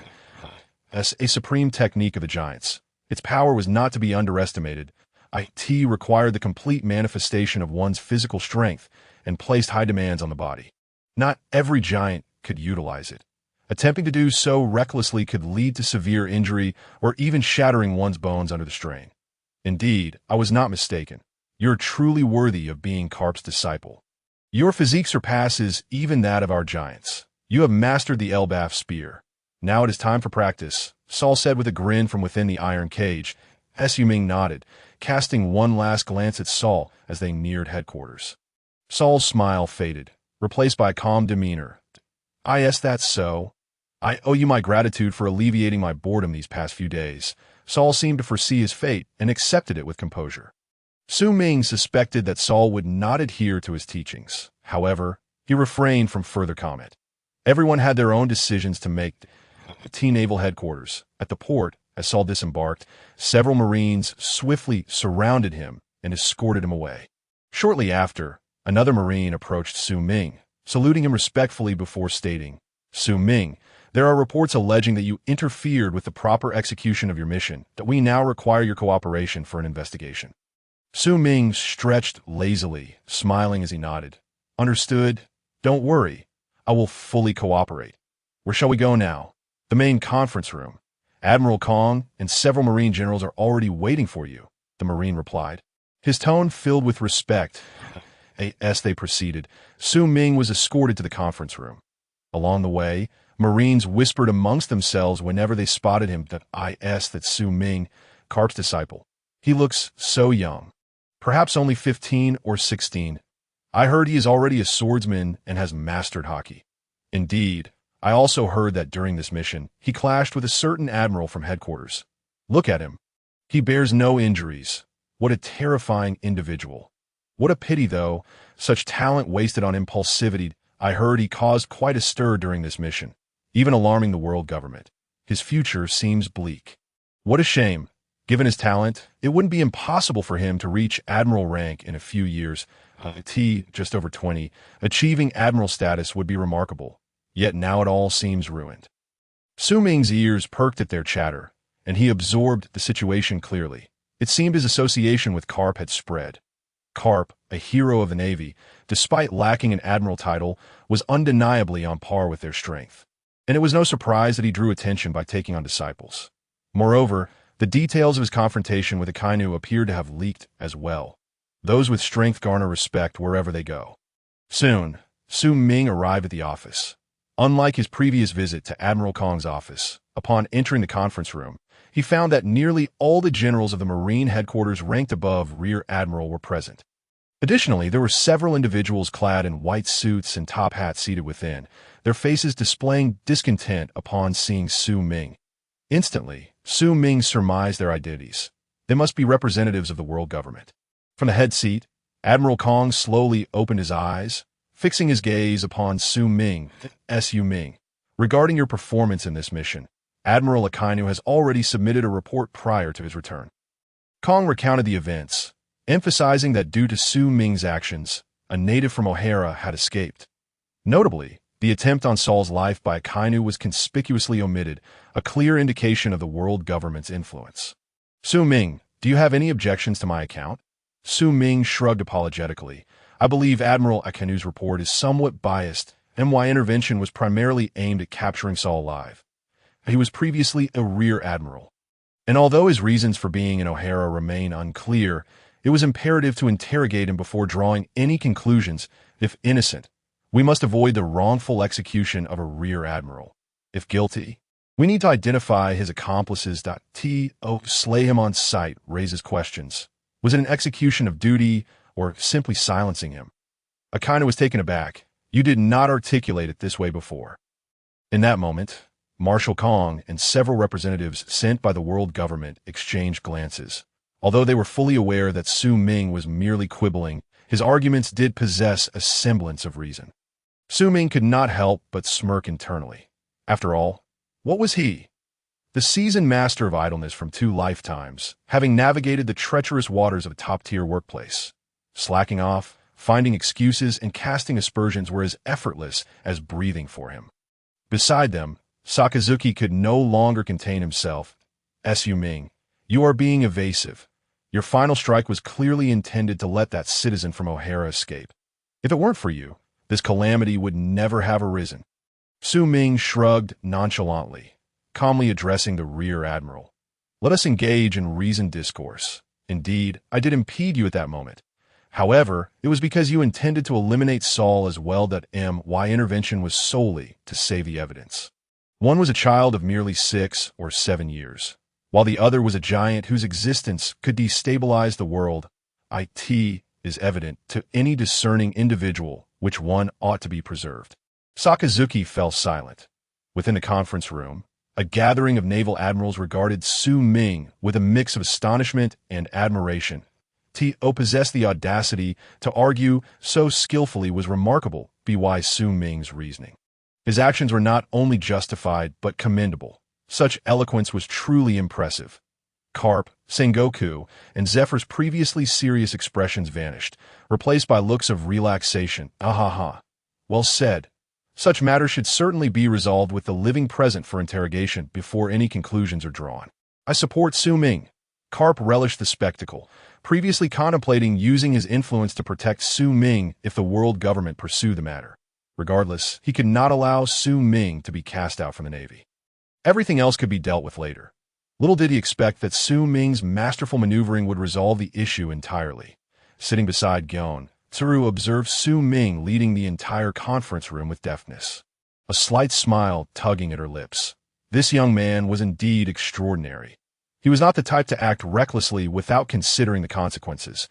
as a supreme technique of the giants. Its power was not to be underestimated. It required the complete manifestation of one's physical strength and placed high demands on the body. Not every giant could utilize it. Attempting to do so recklessly could lead to severe injury or even shattering one's bones under the strain. Indeed, I was not mistaken. You're truly worthy of being Karp's disciple. Your physique surpasses even that of our giants. You have mastered the Elbaf spear. Now it is time for practice," Saul said with a grin from within the iron cage. Su Ming nodded, casting one last glance at Saul as they neared headquarters. Saul's smile faded, replaced by a calm demeanor. That's so. I owe you my gratitude for alleviating my boredom these past few days." Saul seemed to foresee his fate and accepted it with composure. Su Ming suspected that Saul would not adhere to his teachings. However, he refrained from further comment. Everyone had their own decisions to make. Naval headquarters. At the port, as Saul disembarked, several Marines swiftly surrounded him and escorted him away. Shortly after, another Marine approached Su Ming, saluting him respectfully before stating, "Su Ming, there are reports alleging that you interfered with the proper execution of your mission, that we now require your cooperation for an investigation." Su Ming stretched lazily, smiling as he nodded. "Understood. Don't worry. I will fully cooperate. Where shall we go now?" "The main conference room. Admiral Kong and several Marine generals are already waiting for you," the Marine replied. His tone filled with respect. As they proceeded, Su Ming was escorted to the conference room. Along the way, Marines whispered amongst themselves whenever they spotted him that Su Ming, Karp's disciple. "He looks so young. Perhaps only 15 or 16. I heard he is already a swordsman and has mastered Haki. Indeed, I also heard that during this mission, he clashed with a certain admiral from headquarters. Look at him. He bears no injuries. What a terrifying individual. What a pity, though, such talent wasted on impulsivity. I heard he caused quite a stir during this mission, even alarming the world government. His future seems bleak. What a shame. Given his talent, it wouldn't be impossible for him to reach admiral rank in a few years. Just over 20. Achieving admiral status would be remarkable. Yet now it all seems ruined." Su Ming's ears perked at their chatter, and he absorbed the situation clearly. It seemed his association with Karp had spread. Karp, a hero of the Navy, despite lacking an admiral title, was undeniably on par with their strength. And it was no surprise that he drew attention by taking on disciples. Moreover, the details of his confrontation with Akainu appeared to have leaked as well. Those with strength garner respect wherever they go. Soon, Su Ming arrived at the office. Unlike his previous visit to Admiral Kong's office, upon entering the conference room, he found that nearly all the generals of the Marine headquarters ranked above Rear Admiral were present. Additionally, there were several individuals clad in white suits and top hats seated within, their faces displaying discontent upon seeing Su Ming. Instantly, Su Ming surmised their identities. They must be representatives of the world government. From the head seat, Admiral Kong slowly opened his eyes, fixing his gaze upon Su Ming. Su Ming, regarding your performance in this mission, Admiral Akainu has already submitted a report prior to his return. Kong recounted the events, emphasizing that due to Su Ming's actions, a native from O'Hara had escaped. Notably, the attempt on Saul's life by Akainu was conspicuously omitted, a clear indication of the world government's influence. Su Ming, do you have any objections to my account? Su Ming shrugged apologetically. I believe Admiral Akainu's report is somewhat biased, and my intervention was primarily aimed at capturing Saul alive. He was previously a Rear Admiral. And although his reasons for being in O'Hara remain unclear, it was imperative to interrogate him before drawing any conclusions. If innocent, we must avoid the wrongful execution of a Rear Admiral. If guilty, we need to identify his accomplices. Slay him on sight raises questions. Was it an execution of duty or simply silencing him? Akainu was taken aback. You did not articulate it this way before. In that moment, Marshal Kong and several representatives sent by the world government exchanged glances. Although they were fully aware that Su Ming was merely quibbling, his arguments did possess a semblance of reason. Su Ming could not help but smirk internally. After all, what was he? The seasoned master of idleness from 2 lifetimes, having navigated the treacherous waters of a top-tier workplace. Slacking off, finding excuses, and casting aspersions were as effortless as breathing for him. Beside them, Sakazuki could no longer contain himself. Su Ming, you are being evasive. Your final strike was clearly intended to let that citizen from O'Hara escape. If it weren't for you, this calamity would never have arisen. Su Ming shrugged nonchalantly, calmly addressing the Rear Admiral. Let us engage in reasoned discourse. Indeed, I did impede you at that moment. However, it was because you intended to eliminate Saul as well that my intervention was solely to save the evidence. One was a child of merely 6 or 7 years, while the other was a giant whose existence could destabilize the world. It is evident to any discerning individual which one ought to be preserved. Sakazuki fell silent. Within the conference room, a gathering of naval admirals regarded Su Ming with a mix of astonishment and admiration. Possessed the audacity to argue so skillfully was remarkable, by Su Ming's reasoning. His actions were not only justified but commendable. Such eloquence was truly impressive. Karp, Sengoku, and Zephyr's previously serious expressions vanished, replaced by looks of relaxation. Ahaha. Well said. Such matters should certainly be resolved with the living present for interrogation before any conclusions are drawn. I support Su Ming. Karp relished the spectacle, previously contemplating using his influence to protect Su Ming if the world government pursued the matter. Regardless, he could not allow Su Ming to be cast out from the Navy. Everything else could be dealt with later. Little did he expect that Su Ming's masterful maneuvering would resolve the issue entirely. Sitting beside Gyeon, Tsuru observed Su Ming leading the entire conference room with deftness, a slight smile tugging at her lips. This young man was indeed extraordinary. He was not the type to act recklessly without considering the consequences.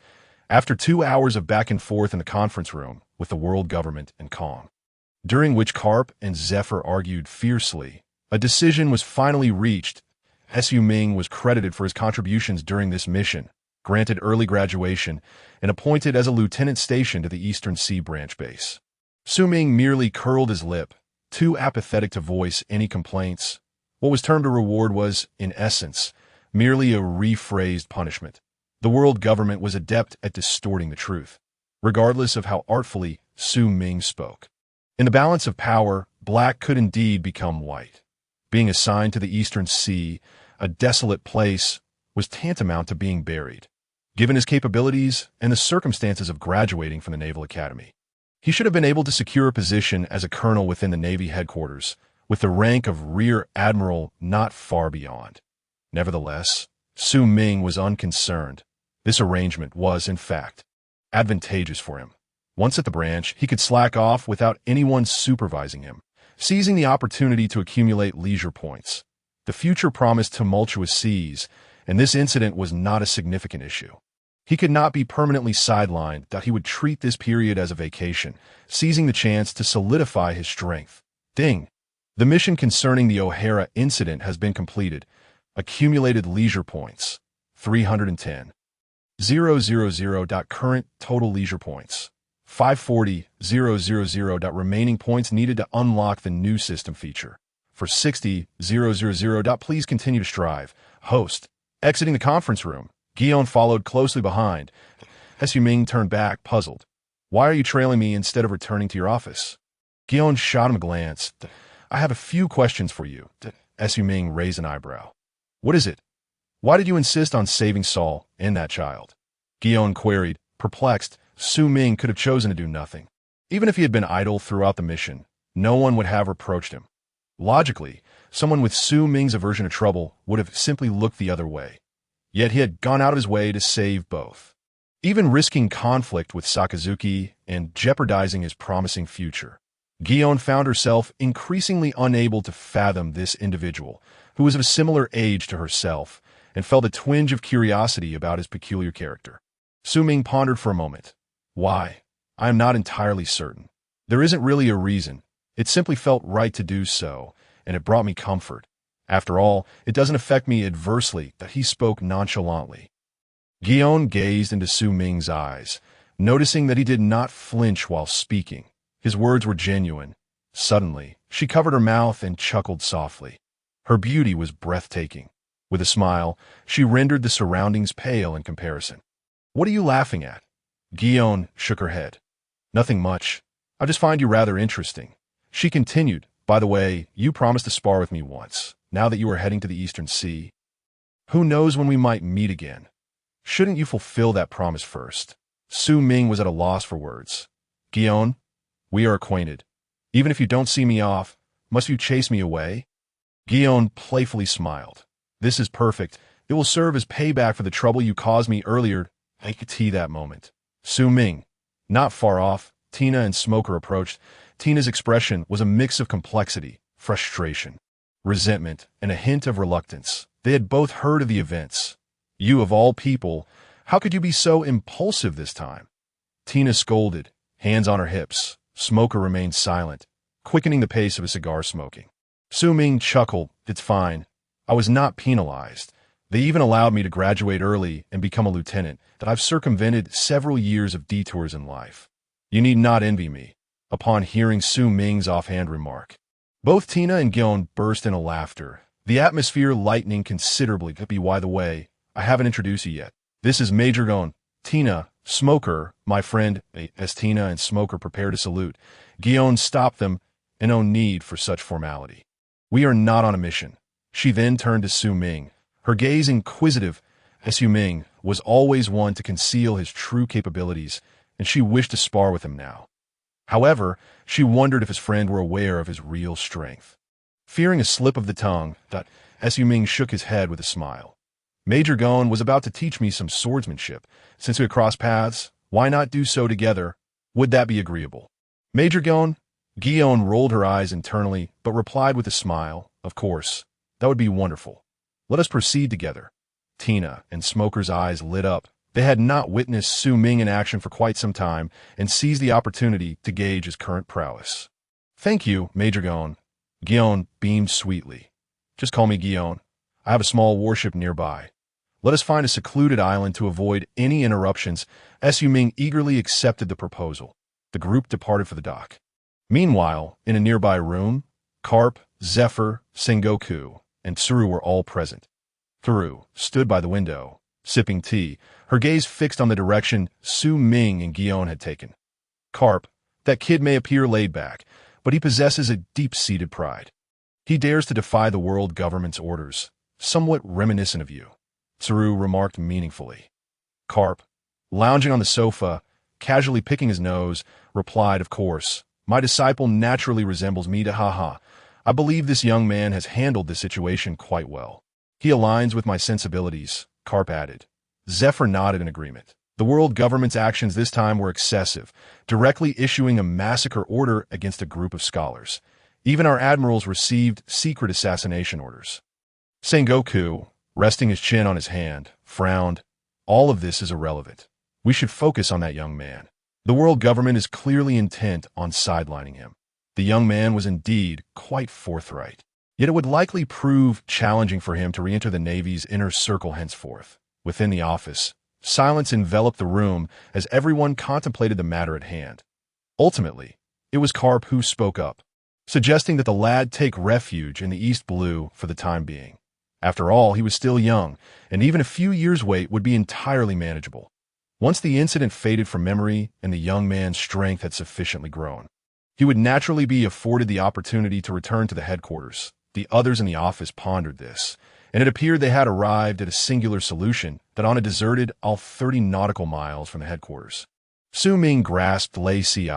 After 2 hours of back and forth in the conference room with the world government and Kong, during which Karp and Zephyr argued fiercely, a decision was finally reached. Su Ming was credited for his contributions during this mission, granted early graduation, and appointed as a lieutenant stationed to the Eastern Sea Branch base. Su Ming merely curled his lip, too apathetic to voice any complaints. What was termed a reward was, in essence, merely a rephrased punishment. The world government was adept at distorting the truth, regardless of how artfully Su Ming spoke. In the balance of power, black could indeed become white. Being assigned to the Eastern Sea, a desolate place, was tantamount to being buried. Given his capabilities and the circumstances of graduating from the Naval Academy, he should have been able to secure a position as a colonel within the Navy headquarters, with the rank of Rear Admiral not far beyond. Nevertheless, Su Ming was unconcerned. This arrangement was, in fact, advantageous for him. Once at the branch, he could slack off without anyone supervising him, seizing the opportunity to accumulate leisure points. The future promised tumultuous seas, and this incident was not a significant issue. He could not be permanently sidelined, that he would treat this period as a vacation, seizing the chance to solidify his strength. Ding! The mission concerning the O'Hara incident has been completed. Accumulated leisure points, 310. 000. Current total leisure points, 540. 000. Remaining points needed to unlock the new system feature. For 60. 000. Please continue to strive. Host. Exiting the conference room, Guion followed closely behind. Su Ming turned back, puzzled. Why are you trailing me instead of returning to your office? Guion shot him a glance. I have a few questions for you. Su Ming raised an eyebrow. What is it? Why did you insist on saving Saul and that child? Guion queried, perplexed. Su Ming could have chosen to do nothing. Even if he had been idle throughout the mission, no one would have reproached him. Logically, someone with Su Ming's aversion to trouble would have simply looked the other way. Yet he had gone out of his way to save both, even risking conflict with Sakazuki and jeopardizing his promising future. Guion found herself increasingly unable to fathom this individual, who was of a similar age to herself, and felt a twinge of curiosity about his peculiar character. Su Ming pondered for a moment. Why? I am not entirely certain. There isn't really a reason. It simply felt right to do so, and it brought me comfort. After all, it doesn't affect me adversely that he spoke nonchalantly. Guion gazed into Su Ming's eyes, noticing that he did not flinch while speaking. His words were genuine. Suddenly, she covered her mouth and chuckled softly. Her beauty was breathtaking. With a smile, she rendered the surroundings pale in comparison. What are you laughing at? Guion shook her head. Nothing much. I just find you rather interesting. She continued, by the way, you promised to spar with me once, now that you are heading to the Eastern Sea. Who knows when we might meet again? Shouldn't you fulfill that promise first? Su Ming was at a loss for words. Guion, we are acquainted. Even if you don't see me off, must you chase me away? Guion playfully smiled. This is perfect. It will serve as payback for the trouble you caused me earlier. I could see that moment. Su Ming. Not far off, Tina and Smoker approached. Tina's expression was a mix of complexity, frustration, resentment, and a hint of reluctance. They had both heard of the events. You of all people, how could you be so impulsive this time? Tina scolded, hands on her hips. Smoker remained silent, quickening the pace of his cigar smoking. Su Ming chuckled. It's fine. I was not penalized. They even allowed me to graduate early and become a lieutenant, that I've circumvented several years of detours in life. You need not envy me. Upon hearing Su Ming's offhand remark, both Tina and Guion burst into laughter, the atmosphere lightening considerably. By the way, I haven't introduced you yet. This is Major Guion. Tina, Smoker, my friend. As Tina and Smoker prepared to salute, Guion stopped them, and no need for such formality. We are not on a mission. She then turned to Su Ming, her gaze inquisitive. Su Ming was always one to conceal his true capabilities, and she wished to spar with him now. However, she wondered if his friend were aware of his real strength. Fearing a slip of the tongue, Su Ming shook his head with a smile. Major Guion was about to teach me some swordsmanship. Since we had crossed paths, why not do so together? Would that be agreeable? Major Guion? Guion rolled her eyes internally, but replied with a smile, of course. That would be wonderful. Let us proceed together. Tina and Smoker's eyes lit up. They had not witnessed Su Ming in action for quite some time and seized the opportunity to gauge his current prowess. Thank you, Major Guion. Guion beamed sweetly. Just call me Guion. I have a small warship nearby. Let us find a secluded island to avoid any interruptions. Su Ming eagerly accepted the proposal. The group departed for the dock. Meanwhile, in a nearby room, Karp, Zephyr, Sengoku, and Tsuru were all present. Tsuru stood by the window, sipping tea, her gaze fixed on the direction Su Ming and Guion had taken. Karp, that kid may appear laid back, but he possesses a deep-seated pride. He dares to defy the world government's orders, somewhat reminiscent of you, Tsuru remarked meaningfully. Karp, lounging on the sofa, casually picking his nose, replied, of course, my disciple naturally resembles me to haha. I believe this young man has handled the situation quite well. He aligns with my sensibilities, Karp added. Zephyr nodded in agreement. The world government's actions this time were excessive, directly issuing a massacre order against a group of scholars. Even our admirals received secret assassination orders. Sengoku, resting his chin on his hand, frowned. All of this is irrelevant. We should focus on that young man. The world government is clearly intent on sidelining him. The young man was indeed quite forthright. Yet it would likely prove challenging for him to re-enter the Navy's inner circle henceforth. Within the office, silence enveloped the room as everyone contemplated the matter at hand. Ultimately, it was Karp who spoke up, suggesting that the lad take refuge in the East Blue for the time being. After all, he was still young, and even a few years' wait would be entirely manageable. Once the incident faded from memory and the young man's strength had sufficiently grown, he would naturally be afforded the opportunity to return to the headquarters. The others in the office pondered this, and it appeared they had arrived at a singular solution that on a deserted 30 nautical miles from the headquarters. Su Ming grasped Lei Ci,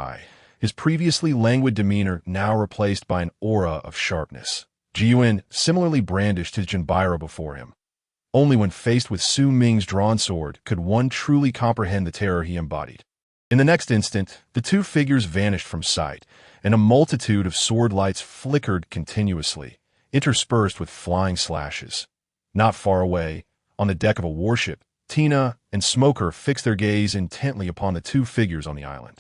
his previously languid demeanor now replaced by an aura of sharpness. Jiuan similarly brandished his Jinbiro before him. Only when faced with Su Ming's drawn sword could one truly comprehend the terror he embodied. In the next instant, the two figures vanished from sight, and a multitude of sword lights flickered continuously, interspersed with flying slashes. Not far away, on the deck of a warship, Tina and Smoker fixed their gaze intently upon the two figures on the island.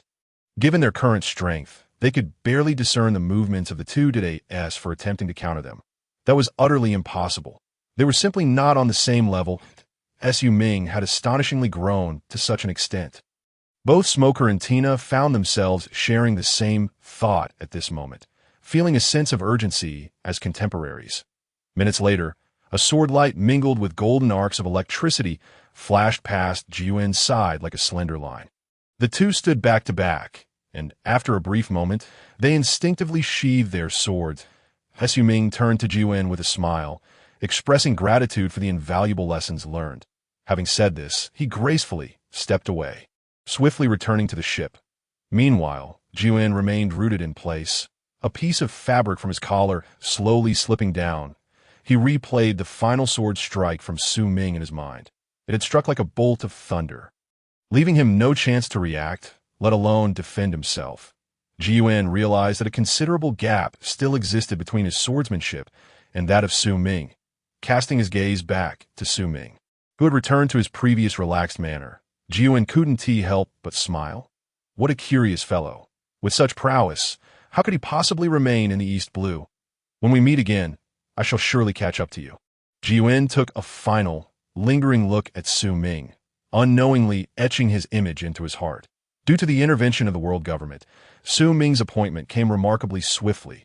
Given their current strength, they could barely discern the movements of the two Dades for attempting to counter them. That was utterly impossible. They were simply not on the same level. Su Ming had astonishingly grown to such an extent. Both Smoker and Tina found themselves sharing the same thought at this moment, feeling a sense of urgency as contemporaries. Minutes later, a sword light mingled with golden arcs of electricity flashed past Jiuan's side like a slender line. The two stood back to back, and after a brief moment, they instinctively sheathed their swords. Su Ming turned to Jiuan with a smile, expressing gratitude for the invaluable lessons learned. Having said this, he gracefully stepped away, swiftly returning to the ship. Meanwhile, Jiuan remained rooted in place, a piece of fabric from his collar slowly slipping down. He replayed the final sword strike from Su Ming in his mind. It had struck like a bolt of thunder, leaving him no chance to react, let alone defend himself. Jiuan realized that a considerable gap still existed between his swordsmanship and that of Su Ming. Casting his gaze back to Su Ming, who had returned to his previous relaxed manner, Jiuan couldn't help but smile. What a curious fellow. With such prowess, how could he possibly remain in the East Blue? When we meet again, I shall surely catch up to you. Jiuan took a final, lingering look at Su Ming, unknowingly etching his image into his heart. Due to the intervention of the world government, Su Ming's appointment came remarkably swiftly.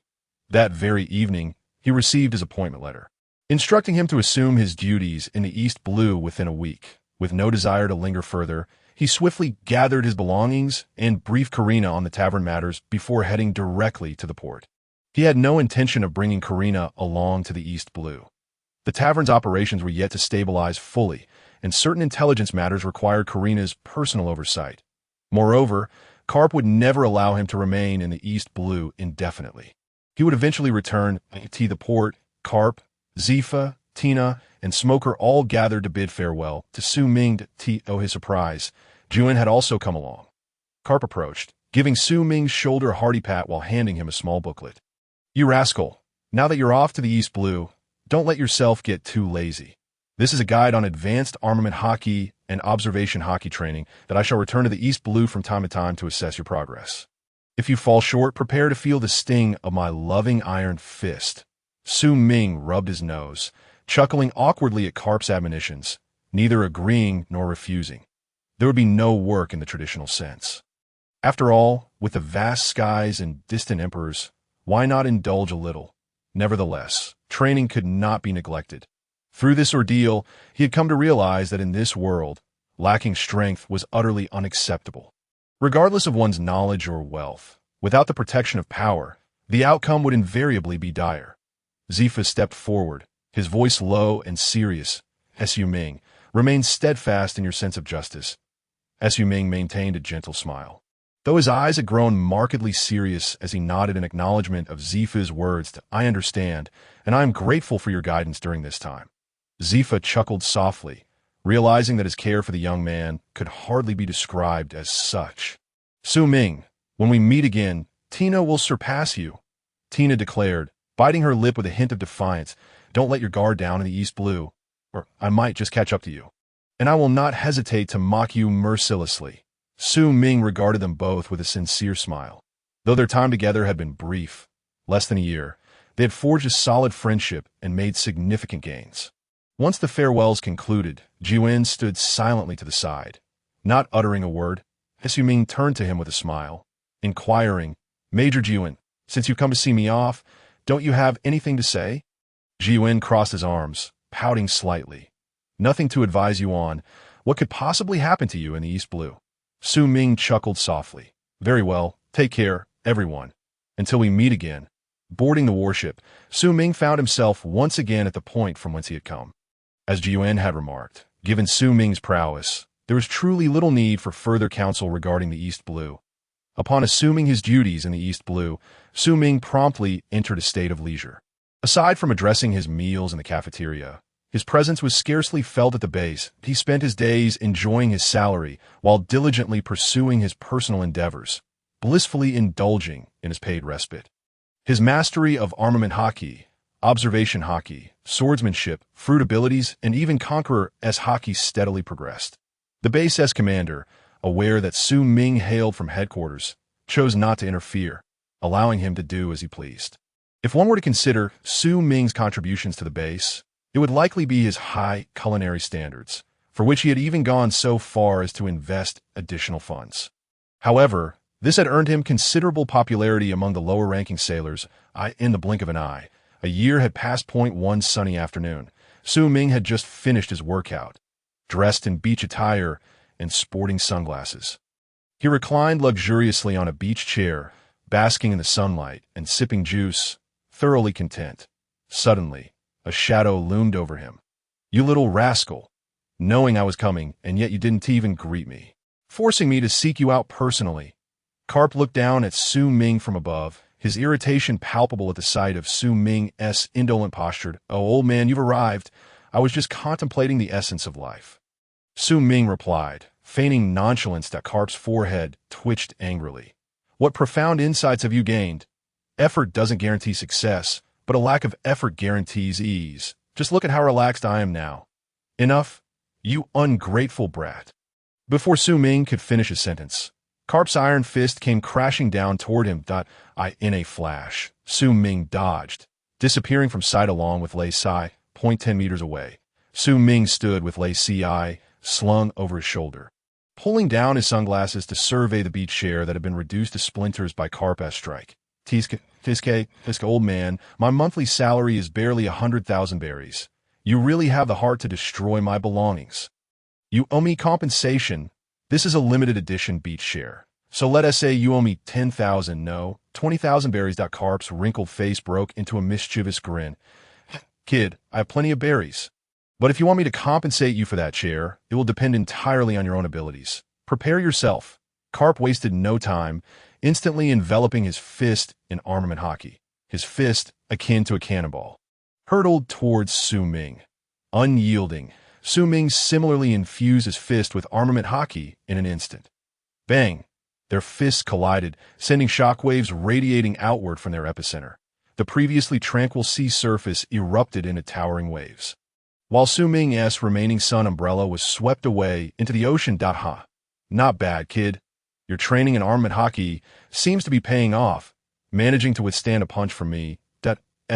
That very evening, he received his appointment letter, instructing him to assume his duties in the East Blue within a week. With no desire to linger further, he swiftly gathered his belongings and briefed Karina on the tavern matters before heading directly to the port. He had no intention of bringing Karina along to the East Blue. The tavern's operations were yet to stabilize fully, and certain intelligence matters required Karina's personal oversight. Moreover, Karp would never allow him to remain in the East Blue indefinitely. He would eventually return to the port. Karp, Zifa, Tina, and Smoker all gathered to bid farewell to Su Ming. To his surprise, Jiuan had also come along. Karp approached, giving Su Ming's shoulder a hearty pat while handing him a small booklet. You rascal, now that you're off to the East Blue, don't let yourself get too lazy. This is a guide on advanced armament Haki and observation Haki training that I shall return to the East Blue from time to time to assess your progress. If you fall short, prepare to feel the sting of my loving iron fist. Su Ming rubbed his nose, chuckling awkwardly at Karp's admonitions, neither agreeing nor refusing. There would be no work in the traditional sense. After all, with the vast skies and distant emperors, why not indulge a little? Nevertheless, training could not be neglected. Through this ordeal, he had come to realize that in this world, lacking strength was utterly unacceptable. Regardless of one's knowledge or wealth, without the protection of power, the outcome would invariably be dire. Zifa stepped forward, his voice low and serious. Su Ming, remain steadfast in your sense of justice. Su Ming maintained a gentle smile, though his eyes had grown markedly serious as he nodded in acknowledgement of Zifa's words. I understand, and I am grateful for your guidance during this time. Zifa chuckled softly, realizing that his care for the young man could hardly be described as such. Su Ming, when we meet again, Tina will surpass you, Tina declared, biting her lip with a hint of defiance. Don't let your guard down in the East Blue, or I might just catch up to you. And I will not hesitate to mock you mercilessly. Su Ming regarded them both with a sincere smile. Though their time together had been brief, less than a year, they had forged a solid friendship and made significant gains. Once the farewells concluded, Jiwen stood silently to the side, not uttering a word. Su Ming turned to him with a smile, inquiring, Major Jiwen, since you've come to see me off, don't you have anything to say? Jiwen crossed his arms, pouting slightly. Nothing to advise you on. What could possibly happen to you in the East Blue? Su Ming chuckled softly. Very well, take care, everyone. Until we meet again. Boarding the warship, Su Ming found himself once again at the point from whence he had come. As Jiwen had remarked, given Su Ming's prowess, there was truly little need for further counsel regarding the East Blue. Upon assuming his duties in the East Blue, Su Ming promptly entered a state of leisure. Aside from addressing his meals in the cafeteria, his presence was scarcely felt at the base. He spent his days enjoying his salary while diligently pursuing his personal endeavors, blissfully indulging in his paid respite. His mastery of armament Haki, observation Haki, swordsmanship, fruit abilities, and even Conqueror as Haki steadily progressed. The base S commander, aware that Su Ming hailed from headquarters, chose not to interfere, allowing him to do as he pleased. If one were to consider Su Ming's contributions to the base, it would likely be his high culinary standards, for which he had even gone so far as to invest additional funds. However, this had earned him considerable popularity among the lower-ranking sailors. In the blink of an eye, a year had passed. One sunny afternoon, Su Ming had just finished his workout, dressed in beach attire and sporting sunglasses. He reclined luxuriously on a beach chair, basking in the sunlight and sipping juice, thoroughly content. Suddenly, a shadow loomed over him. You little rascal, knowing I was coming, and yet you didn't even greet me, forcing me to seek you out personally. Karp looked down at Su Ming from above, his irritation palpable at the sight of Su Ming's indolent posture. Oh, old man, you've arrived. I was just contemplating the essence of life. Su Ming replied, feigning nonchalance that Karp's forehead twitched angrily. What profound insights have you gained? Effort doesn't guarantee success, but a lack of effort guarantees ease. Just look at how relaxed I am now. Enough, you ungrateful brat. Before Su Ming could finish his sentence, Karp's iron fist came crashing down toward him. In a flash, Su Ming dodged, disappearing from sight along with Lei Sai, 10 meters away. Su Ming stood with Lei Sai slung over his shoulder, pulling down his sunglasses to survey the beach chair that had been reduced to splinters by Karp's strike. Tiske, old man, my monthly salary is barely 100,000 berries. You really have the heart to destroy my belongings. You owe me compensation. This is a limited edition beach chair. So let us say you owe me 10,000, no, 20,000 berries. Karp's wrinkled face broke into a mischievous grin. Kid, I have plenty of berries. But if you want me to compensate you for that chair, it will depend entirely on your own abilities. Prepare yourself. Karp wasted no time, instantly enveloping his fist in armament Haki. His fist, akin to a cannonball, hurtled towards Su Ming. Unyielding, Su Ming similarly infused his fist with armament Haki in an instant. Bang! Their fists collided, sending shockwaves radiating outward from their epicenter. The previously tranquil sea surface erupted into towering waves, while Su Ming's remaining sun umbrella was swept away into the ocean. Ha! Not bad, kid. Your training in armament Haki seems to be paying off, managing to withstand a punch from me.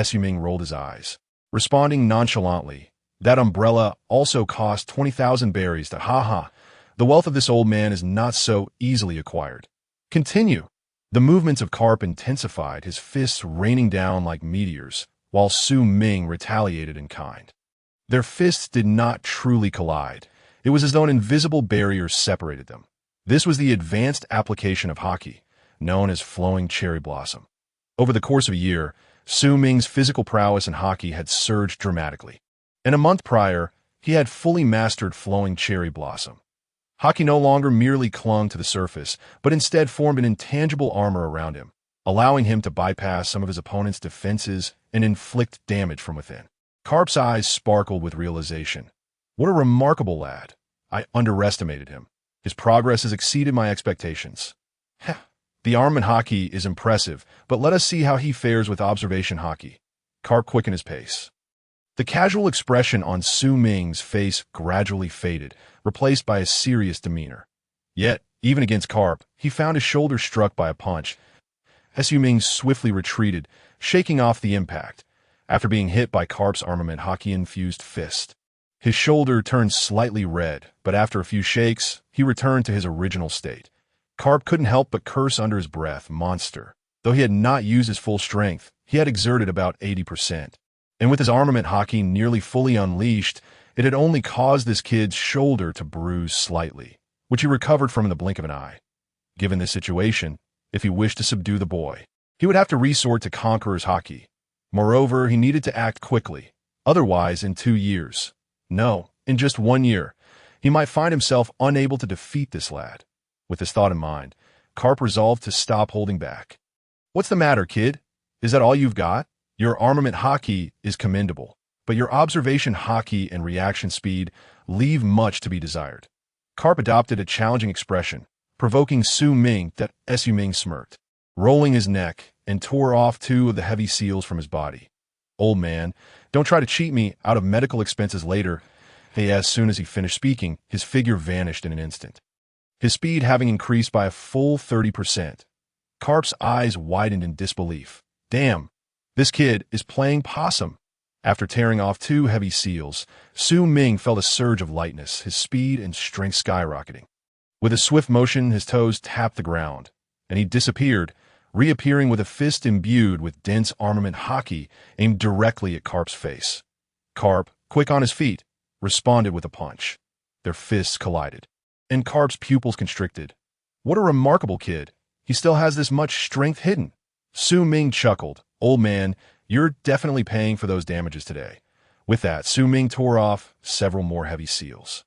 Su Ming rolled his eyes, responding nonchalantly. That umbrella also cost 20,000 berries. Ha! The wealth of this old man is not so easily acquired. Continue. The movements of Karp intensified, his fists raining down like meteors, while Su Ming retaliated in kind. Their fists did not truly collide. It was as though an invisible barrier separated them. This was the advanced application of Haki, known as flowing cherry blossom. Over the course of a year, Su Ming's physical prowess in Haki had surged dramatically. And a month prior, he had fully mastered flowing cherry blossom. Haki no longer merely clung to the surface, but instead formed an intangible armor around him, allowing him to bypass some of his opponent's defenses and inflict damage from within. Karp's eyes sparkled with realization. What a remarkable lad. I underestimated him. His progress has exceeded my expectations. Heh. The armament Haki is impressive, but let us see how he fares with observation Haki. Karp quickened his pace. The casual expression on Su Ming's face gradually faded, replaced by a serious demeanor. Yet, even against Karp, he found his shoulder struck by a punch. Su Ming swiftly retreated, shaking off the impact, after being hit by Karp's armament Haki-infused fist. His shoulder turned slightly red, but after a few shakes, he returned to his original state. Karp couldn't help but curse under his breath, monster. Though he had not used his full strength, he had exerted about 80%. And with his armament Haki nearly fully unleashed, it had only caused this kid's shoulder to bruise slightly, which he recovered from in the blink of an eye. Given this situation, if he wished to subdue the boy, he would have to resort to Conqueror's Haki. Moreover, he needed to act quickly. Otherwise, in 2 years, no, in just 1 year, he might find himself unable to defeat this lad. With this thought in mind, Karp resolved to stop holding back. What's the matter, kid? Is that all you've got? Your armament Haki is commendable, but your observation Haki and reaction speed leave much to be desired. Karp adopted a challenging expression, provoking Su Ming that Su Ming smirked, rolling his neck, and tore off 2 of the heavy seals from his body. Old man, don't try to cheat me out of medical expenses later. As soon as he finished speaking, his figure vanished in an instant, his speed having increased by a full 30%. Karp's eyes widened in disbelief. Damn, this kid is playing possum. After tearing off 2 heavy seals, Su Ming felt a surge of lightness, his speed and strength skyrocketing. With a swift motion, his toes tapped the ground, and he disappeared, reappearing with a fist imbued with dense armament Haki aimed directly at Karp's face. Karp, quick on his feet, responded with a punch. Their fists collided, and Karp's pupils constricted. What a remarkable kid. He still has this much strength hidden. Su Ming chuckled. Old man, you're definitely paying for those damages today. With that, Su Ming tore off several more heavy seals.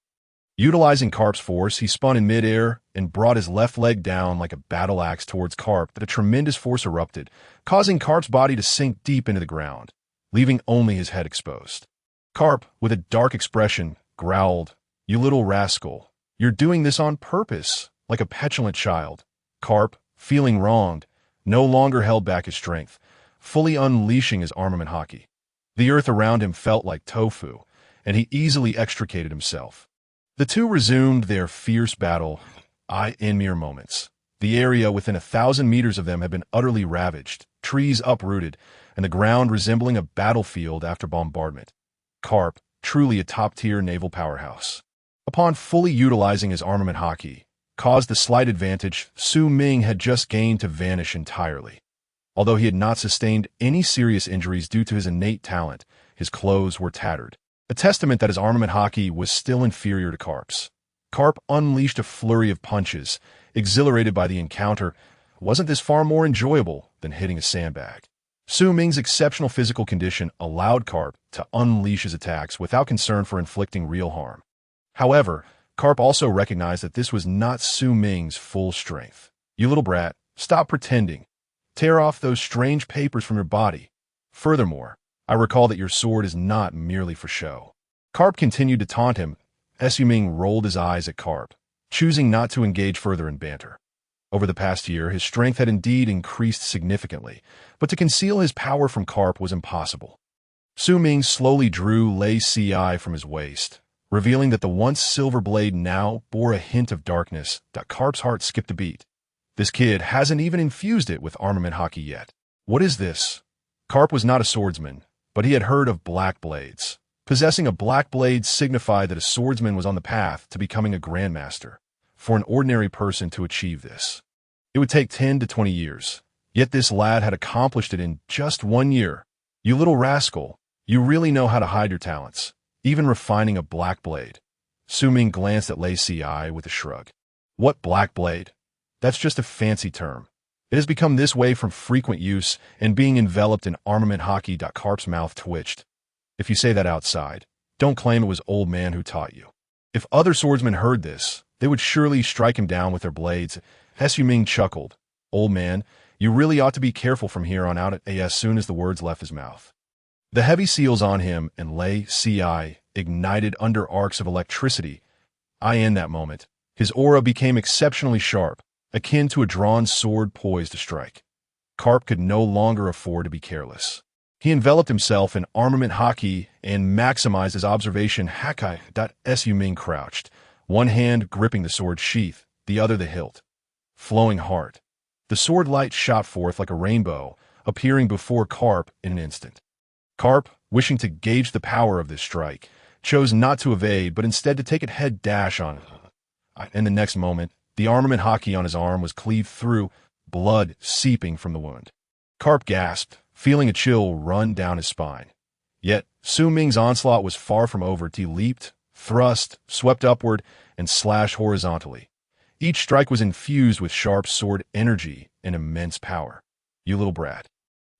Utilizing Karp's force, he spun in midair and brought his left leg down like a battle axe towards Karp that a tremendous force erupted, causing Karp's body to sink deep into the ground, leaving only his head exposed. Karp, with a dark expression, growled, "You little rascal, you're doing this on purpose," like a petulant child. Karp, feeling wronged, no longer held back his strength, fully unleashing his armament Haki. The earth around him felt like tofu, and he easily extricated himself. The two resumed their fierce battle, in mere moments. The area within 1,000 meters of them had been utterly ravaged, trees uprooted, and the ground resembling a battlefield after bombardment. Karp, truly a top-tier naval powerhouse, upon fully utilizing his armament Haki, caused the slight advantage Su Ming had just gained to vanish entirely. Although he had not sustained any serious injuries due to his innate talent, his clothes were tattered, a testament that his armament Haki was still inferior to Karp's. Karp unleashed a flurry of punches, exhilarated by the encounter. Wasn't this far more enjoyable than hitting a sandbag? Su Ming's exceptional physical condition allowed Karp to unleash his attacks without concern for inflicting real harm. However, Karp also recognized that this was not Su Ming's full strength. "You little brat, stop pretending. Tear off those strange papers from your body. Furthermore, I recall that your sword is not merely for show." Karp continued to taunt him. Su Ming rolled his eyes at Karp, choosing not to engage further in banter. Over the past year, his strength had indeed increased significantly, but to conceal his power from Karp was impossible. Su Ming slowly drew Lei Ci from his waist, revealing that the once silver blade now bore a hint of darkness. Karp's heart skipped a beat. This kid hasn't even infused it with armament Haki yet. What is this? Karp was not a swordsman, but he had heard of black blades. Possessing a black blade signified that a swordsman was on the path to becoming a grandmaster. For an ordinary person to achieve this, it would take 10 to 20 years. Yet this lad had accomplished it in just 1 year. "You little rascal, you really know how to hide your talents, even refining a black blade." Su Ming glanced at Lei Ci with a shrug. "What black blade? That's just a fancy term. It has become this way from frequent use and being enveloped in armament Haki." Karp's mouth twitched. "If you say that outside, don't claim it was old man who taught you." If other swordsmen heard this, they would surely strike him down with their blades. Su Ming chuckled. "Old man, you really ought to be careful from here on out." As soon as the words left his mouth, The heavy seals on him and lay CI ignited under arcs of electricity. In that moment, his aura became exceptionally sharp, akin to a drawn sword poised to strike. Karp could no longer afford to be careless. He enveloped himself in armament Haki and maximized his observation Haki. Su Ming crouched, one hand gripping the sword sheath, the other the hilt. Flowing hard. The sword light shot forth like a rainbow, appearing before Karp in an instant. Karp, wishing to gauge the power of this strike, chose not to evade but instead to take it head dash on it. In the next moment, the armament Haki on his arm was cleaved through, blood seeping from the wound. Karp gasped, feeling a chill run down his spine. Yet, Su Ming's onslaught was far from over. He leaped, thrust, swept upward, and slashed horizontally. Each strike was infused with sharp sword energy and immense power. You little brat.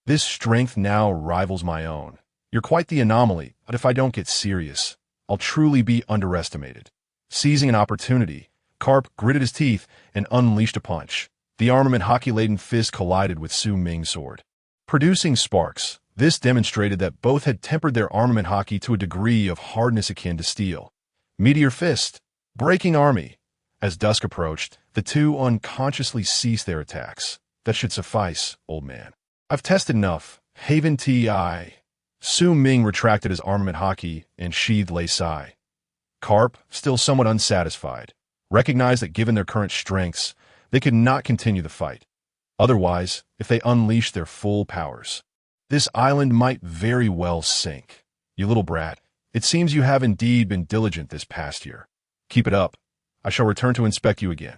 This strength now rivals my own. You're quite the anomaly, but if I don't get serious, I'll truly be underestimated. Seizing an opportunity, Karp gritted his teeth and unleashed a punch. The armament Haki-laden fist collided with Su Ming's sword. Producing sparks, this demonstrated that both had tempered their armament Haki to a degree of hardness akin to steel. Meteor fist, breaking army. As dusk approached, the two unconsciously ceased their attacks. That should suffice, old man. I've tested enough. Haven Ti. Su Ming retracted his armament Haki and sheathed lei sai. Karp, still somewhat unsatisfied, recognized that given their current strengths, they could not continue the fight. Otherwise, if they unleashed their full powers, this island might very well sink. You little brat, it seems you have indeed been diligent this past year. Keep it up. I shall return to inspect you again.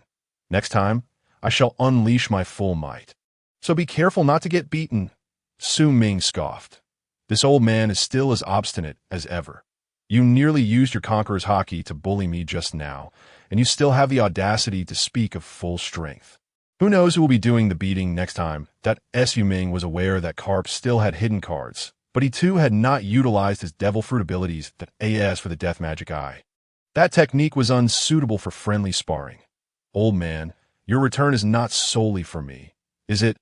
Next time, I shall unleash my full might. So be careful not to get beaten. Su Ming scoffed. This old man is still as obstinate as ever. You nearly used your Conqueror's Haki to bully me just now, and you still have the audacity to speak of full strength. Who knows who will be doing the beating next time? Su Ming was aware that Karp still had hidden cards, but he too had not utilized his devil fruit abilities as for the death magic eye. That technique was unsuitable for friendly sparring. Old man, your return is not solely for me, is it?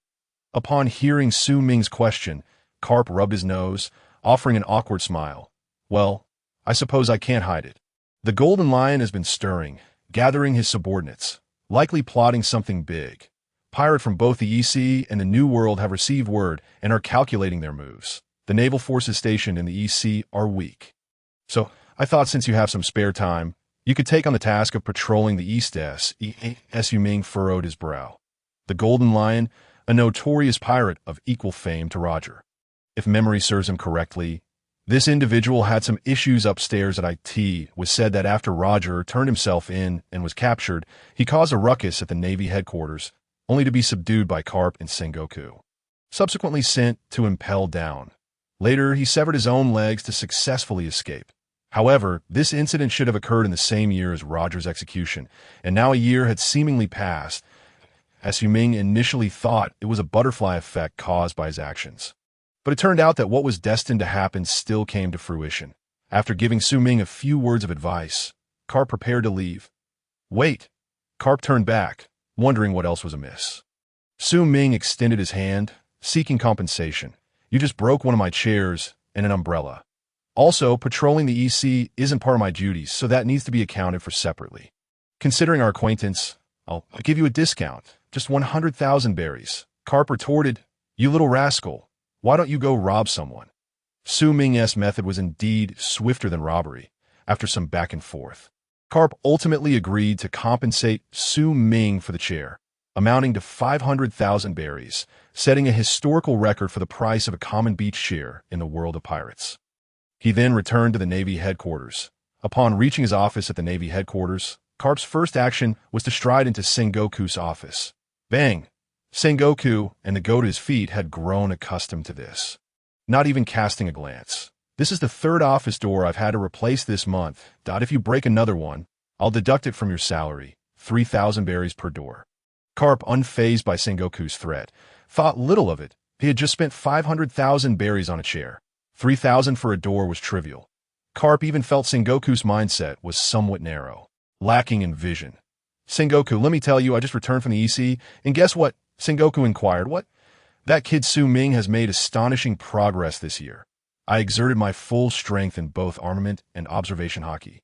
Upon hearing Su Ming's question, Karp rubbed his nose, offering an awkward smile. Well, I suppose I can't hide it. The Golden Lion has been stirring, gathering his subordinates, likely plotting something big. Pirates from both the EC and the New World have received word and are calculating their moves. The naval forces stationed in the EC are weak. So, I thought since you have some spare time, you could take on the task of patrolling the East. Su Ming furrowed his brow. The Golden Lion, a notorious pirate of equal fame to Roger. If memory serves him correctly, this individual had some issues upstairs at IT. Was said that after Roger turned himself in and was captured, he caused a ruckus at the Navy headquarters, only to be subdued by Karp and Sengoku. Subsequently sent to impel down. Later, he severed his own legs to successfully escape. However, this incident should have occurred in the same year as Roger's execution, and now a year had seemingly passed. Su Ming initially thought it was a butterfly effect caused by his actions. But it turned out that what was destined to happen still came to fruition. After giving Su Ming a few words of advice, Karp prepared to leave. Wait! Karp turned back, wondering what else was amiss. Su Ming extended his hand, seeking compensation. You just broke one of my chairs and an umbrella. Also, patrolling the EC isn't part of my duties, so that needs to be accounted for separately. Considering our acquaintance, I'll give you a discount. Just 100,000 berries. Karp retorted, You little rascal. Why don't you go rob someone? Su Ming's method was indeed swifter than robbery. After some back and forth, Karp ultimately agreed to compensate Su Ming for the chair, amounting to 500,000 berries, setting a historical record for the price of a common beach chair in the world of pirates. He then returned to the Navy headquarters. Upon reaching his office at the Navy headquarters, Karp's first action was to stride into Sengoku's office. Bang! Sengoku and the goat at his feet had grown accustomed to this, not even casting a glance. This is the third office door I've had to replace this month. If you break another one, I'll deduct it from your salary, 3,000 berries per door. Karp, unfazed by Sengoku's threat, thought little of it. He had just spent 500,000 berries on a chair. 3,000 for a door was trivial. Karp even felt Sengoku's mindset was somewhat narrow, lacking in vision. Sengoku, let me tell you, I just returned from the EC, and guess what? Sengoku inquired. What? That kid Su Ming has made astonishing progress this year. I exerted my full strength in both armament and observation Haki.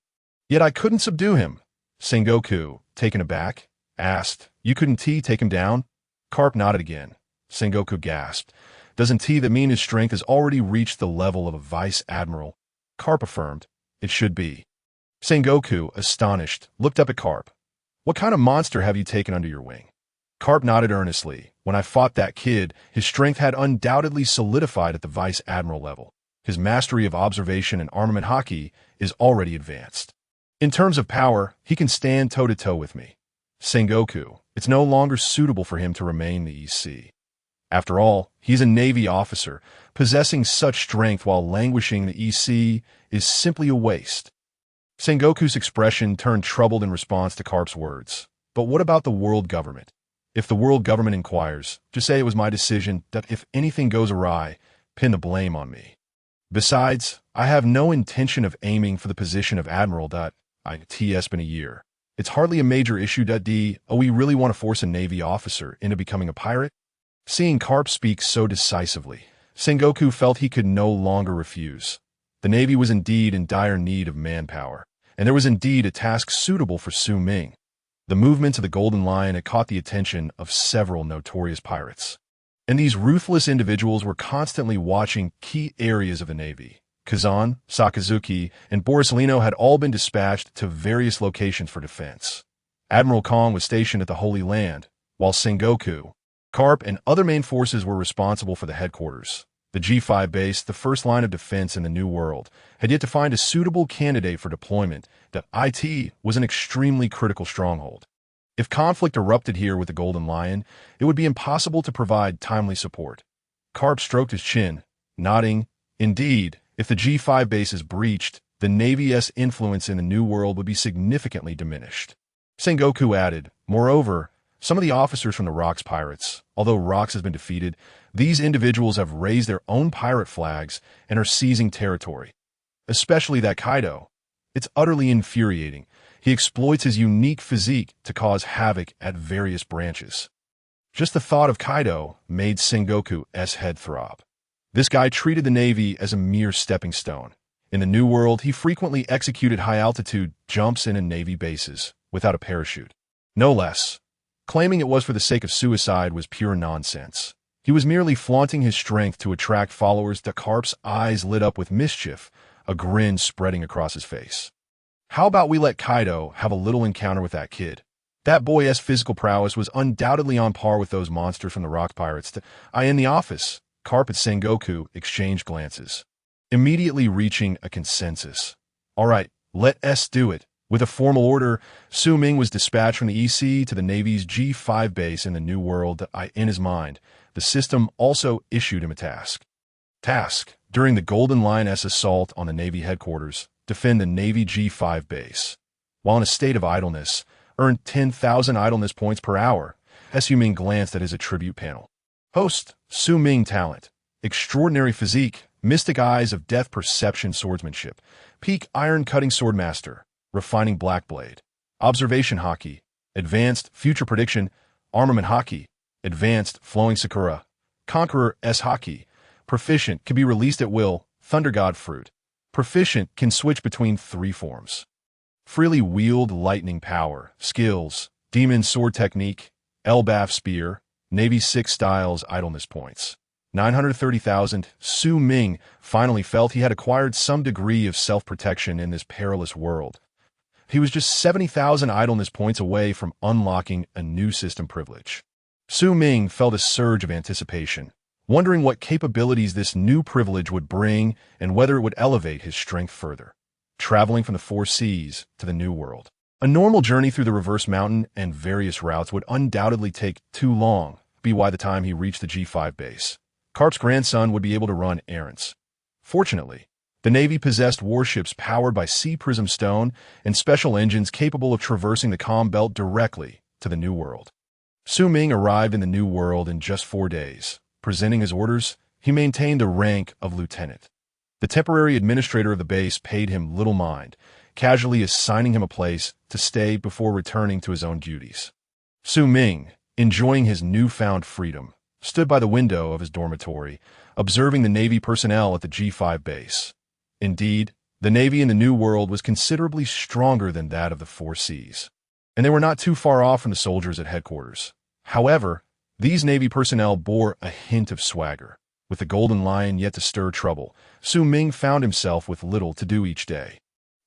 Yet I couldn't subdue him. Sengoku, taken aback, asked, "You couldn't take him down?" Karp nodded again. Sengoku gasped. "Doesn't that mean his strength has already reached the level of a vice admiral?" Karp affirmed, "It should be." Sengoku, astonished, looked up at Karp. "What kind of monster have you taken under your wing?" Karp nodded earnestly. "When I fought that kid, his strength had undoubtedly solidified at the vice admiral level. His mastery of observation and armament Haki is already advanced. In terms of power, he can stand toe-to-toe with me. Sengoku, it's no longer suitable for him to remain the EC. After all, he's a Navy officer. Possessing such strength while languishing the EC is simply a waste." Sengoku's expression turned troubled in response to Karp's words. "But what about the world government? If the world government inquires, just say it was my decision that if anything goes awry, pin the blame on me. Besides, I have no intention of aiming for the position of admiral. It's been a year. It's hardly a major issue. We really want to force a Navy officer into becoming a pirate?" Seeing Karp speak so decisively, Sengoku felt he could no longer refuse. The Navy was indeed in dire need of manpower, and there was indeed a task suitable for Su Ming. The movements of the Golden Lion had caught the attention of several notorious pirates, and these ruthless individuals were constantly watching key areas of the Navy. Kazan, Sakazuki, and Borisolino had all been dispatched to various locations for defense. Admiral Kong was stationed at the Holy Land, while Sengoku, Karp, and other main forces were responsible for the headquarters. The G5 base, the first line of defense in the New World, had yet to find a suitable candidate for deployment. The IT was an extremely critical stronghold. If conflict erupted here with the Golden Lion, it would be impossible to provide timely support. Karp stroked his chin, nodding. Indeed, if the G5 base is breached, the Navy's influence in the New World would be significantly diminished. Sengoku added, "Moreover, some of the officers from the Rocks pirates, although Rocks has been defeated, these individuals have raised their own pirate flags and are seizing territory. Especially that Kaido. It's utterly infuriating. He exploits his unique physique to cause havoc at various branches." Just the thought of Kaido made Sengoku's head throb. This guy treated the Navy as a mere stepping stone. In the New World, he frequently executed high-altitude jumps in Navy bases without a parachute. No less. Claiming it was for the sake of suicide was pure nonsense. He was merely flaunting his strength to attract followers. Karp's eyes lit up with mischief, a grin spreading across his face. "How about we let Kaido have a little encounter with that kid? That boy's physical prowess was undoubtedly on par with those monsters from the Rock Pirates. In the office, Karp and Sengoku exchanged glances, immediately reaching a consensus. "All right, let's do it." With a formal order, Su Ming was dispatched from the EC to the Navy's G5 base in the New World. In his mind, the system also issued him a task. During the Golden Lion's assault on the Navy headquarters, defend the Navy G5 base. While in a state of idleness, earn 10,000 idleness points per hour. Su Ming glanced at his attribute panel. Host, Su Ming talent. Extraordinary physique, mystic eyes of death perception swordsmanship. Peak iron-cutting swordmaster. Refining black blade. Observation Haki. Advanced future prediction. Armament Haki. Advanced flowing Sakura. Conqueror S Haki. Proficient can be released at will. Thunder God fruit. Proficient can switch between 3 forms. Freely wield lightning power. Skills. Demon sword technique. Elbaf spear. Navy 6 styles idleness points. 930,000. Su Ming finally felt he had acquired some degree of self-protection in this perilous world. He was just 70,000 idleness points away from unlocking a new system privilege. Su Ming felt a surge of anticipation, wondering what capabilities this new privilege would bring and whether it would elevate his strength further. Traveling from the 4 seas to the New World. A normal journey through the reverse mountain and various routes would undoubtedly take too long, by the time he reached the G5 base. Karp's grandson would be able to run errands. Fortunately, the Navy possessed warships powered by Sea Prism Stone and special engines capable of traversing the Calm Belt directly to the New World. Su Ming arrived in the New World in just 4 days. Presenting his orders, he maintained the rank of lieutenant. The temporary administrator of the base paid him little mind, casually assigning him a place to stay before returning to his own duties. Su Ming, enjoying his newfound freedom, stood by the window of his dormitory, observing the Navy personnel at the G5 base. Indeed, the Navy in the New World was considerably stronger than that of the Four Seas, and they were not too far off from the soldiers at headquarters. However, these Navy personnel bore a hint of swagger. With the Golden Lion yet to stir trouble, Su Ming found himself with little to do each day.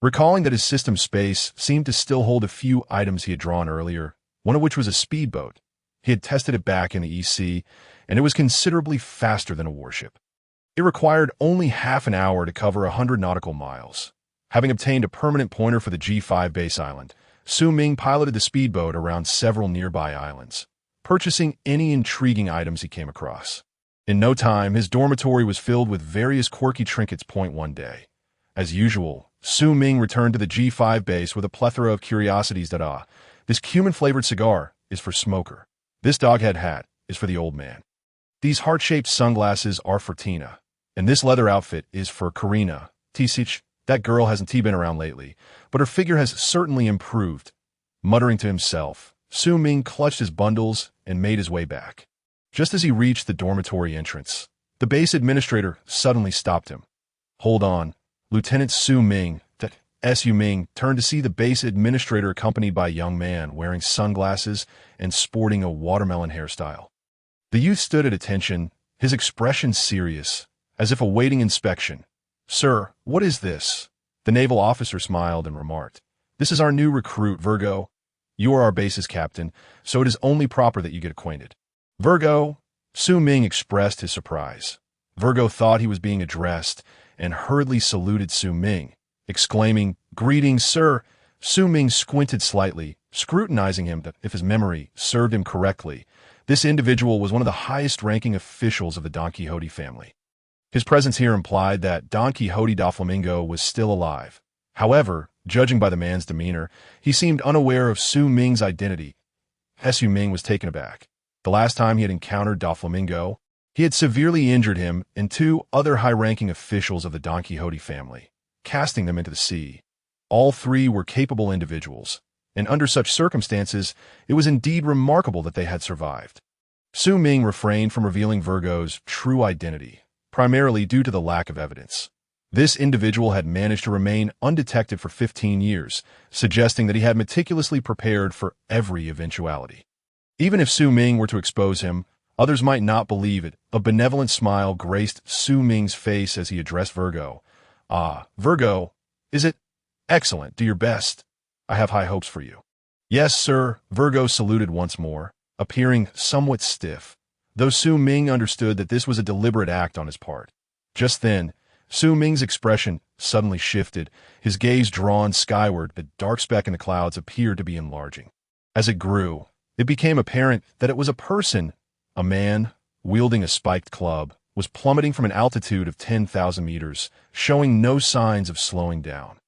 Recalling that his system space seemed to still hold a few items he had drawn earlier, one of which was a speedboat. He had tested it back in the EC, and it was considerably faster than a warship. It required only half an hour to cover 100 nautical miles. Having obtained a permanent pointer for the G5 base island, Su Ming piloted the speedboat around several nearby islands, purchasing any intriguing items he came across. In no time, his dormitory was filled with various quirky trinkets. One day, as usual, Su Ming returned to the G5 base with a plethora of curiosities. This cumin-flavored cigar is for Smoker. This doghead hat is for the old man. These heart-shaped sunglasses are for Tina. And this leather outfit is for Karina. Tisich, that girl hasn't been around lately, but her figure has certainly improved. Muttering to himself, Su Ming clutched his bundles and made his way back. Just as he reached the dormitory entrance, the base administrator suddenly stopped him. "Hold on, Lieutenant Su Ming." Su Ming turned to see the base administrator accompanied by a young man wearing sunglasses and sporting a watermelon hairstyle. The youth stood at attention, his expression serious, as if awaiting inspection. "Sir, what is this?" The naval officer smiled and remarked, "This is our new recruit, Virgo. You are our base's captain, so it is only proper that you get acquainted." "Virgo?" Su Ming expressed his surprise. Virgo thought he was being addressed and hurriedly saluted Su Ming, exclaiming, "Greetings, sir." Su Ming squinted slightly, scrutinizing him if his memory served him correctly. This individual was one of the highest-ranking officials of the Don Quixote family. His presence here implied that Don Quixote Doflamingo was still alive. However, judging by the man's demeanor, he seemed unaware of Su Ming's identity. Su Ming was taken aback. The last time he had encountered Doflamingo, he had severely injured him and two other high-ranking officials of the Don Quixote family, casting them into the sea. All three were capable individuals, and under such circumstances, it was indeed remarkable that they had survived. Su Ming refrained from revealing Virgo's true identity, primarily due to the lack of evidence. This individual had managed to remain undetected for 15 years, suggesting that he had meticulously prepared for every eventuality. Even if Su Ming were to expose him, others might not believe it. A benevolent smile graced Su Ming's face as he addressed Virgo. "Ah, Virgo, is it? Excellent, do your best. I have high hopes for you." "Yes, sir," Virgo saluted once more, appearing somewhat stiff, though Su Ming understood that this was a deliberate act on his part. Just then, Su Ming's expression suddenly shifted, his gaze drawn skyward. The dark speck in the clouds appeared to be enlarging. As it grew, it became apparent that it was a person. A man, wielding a spiked club, was plummeting from an altitude of 10,000 meters, showing no signs of slowing down.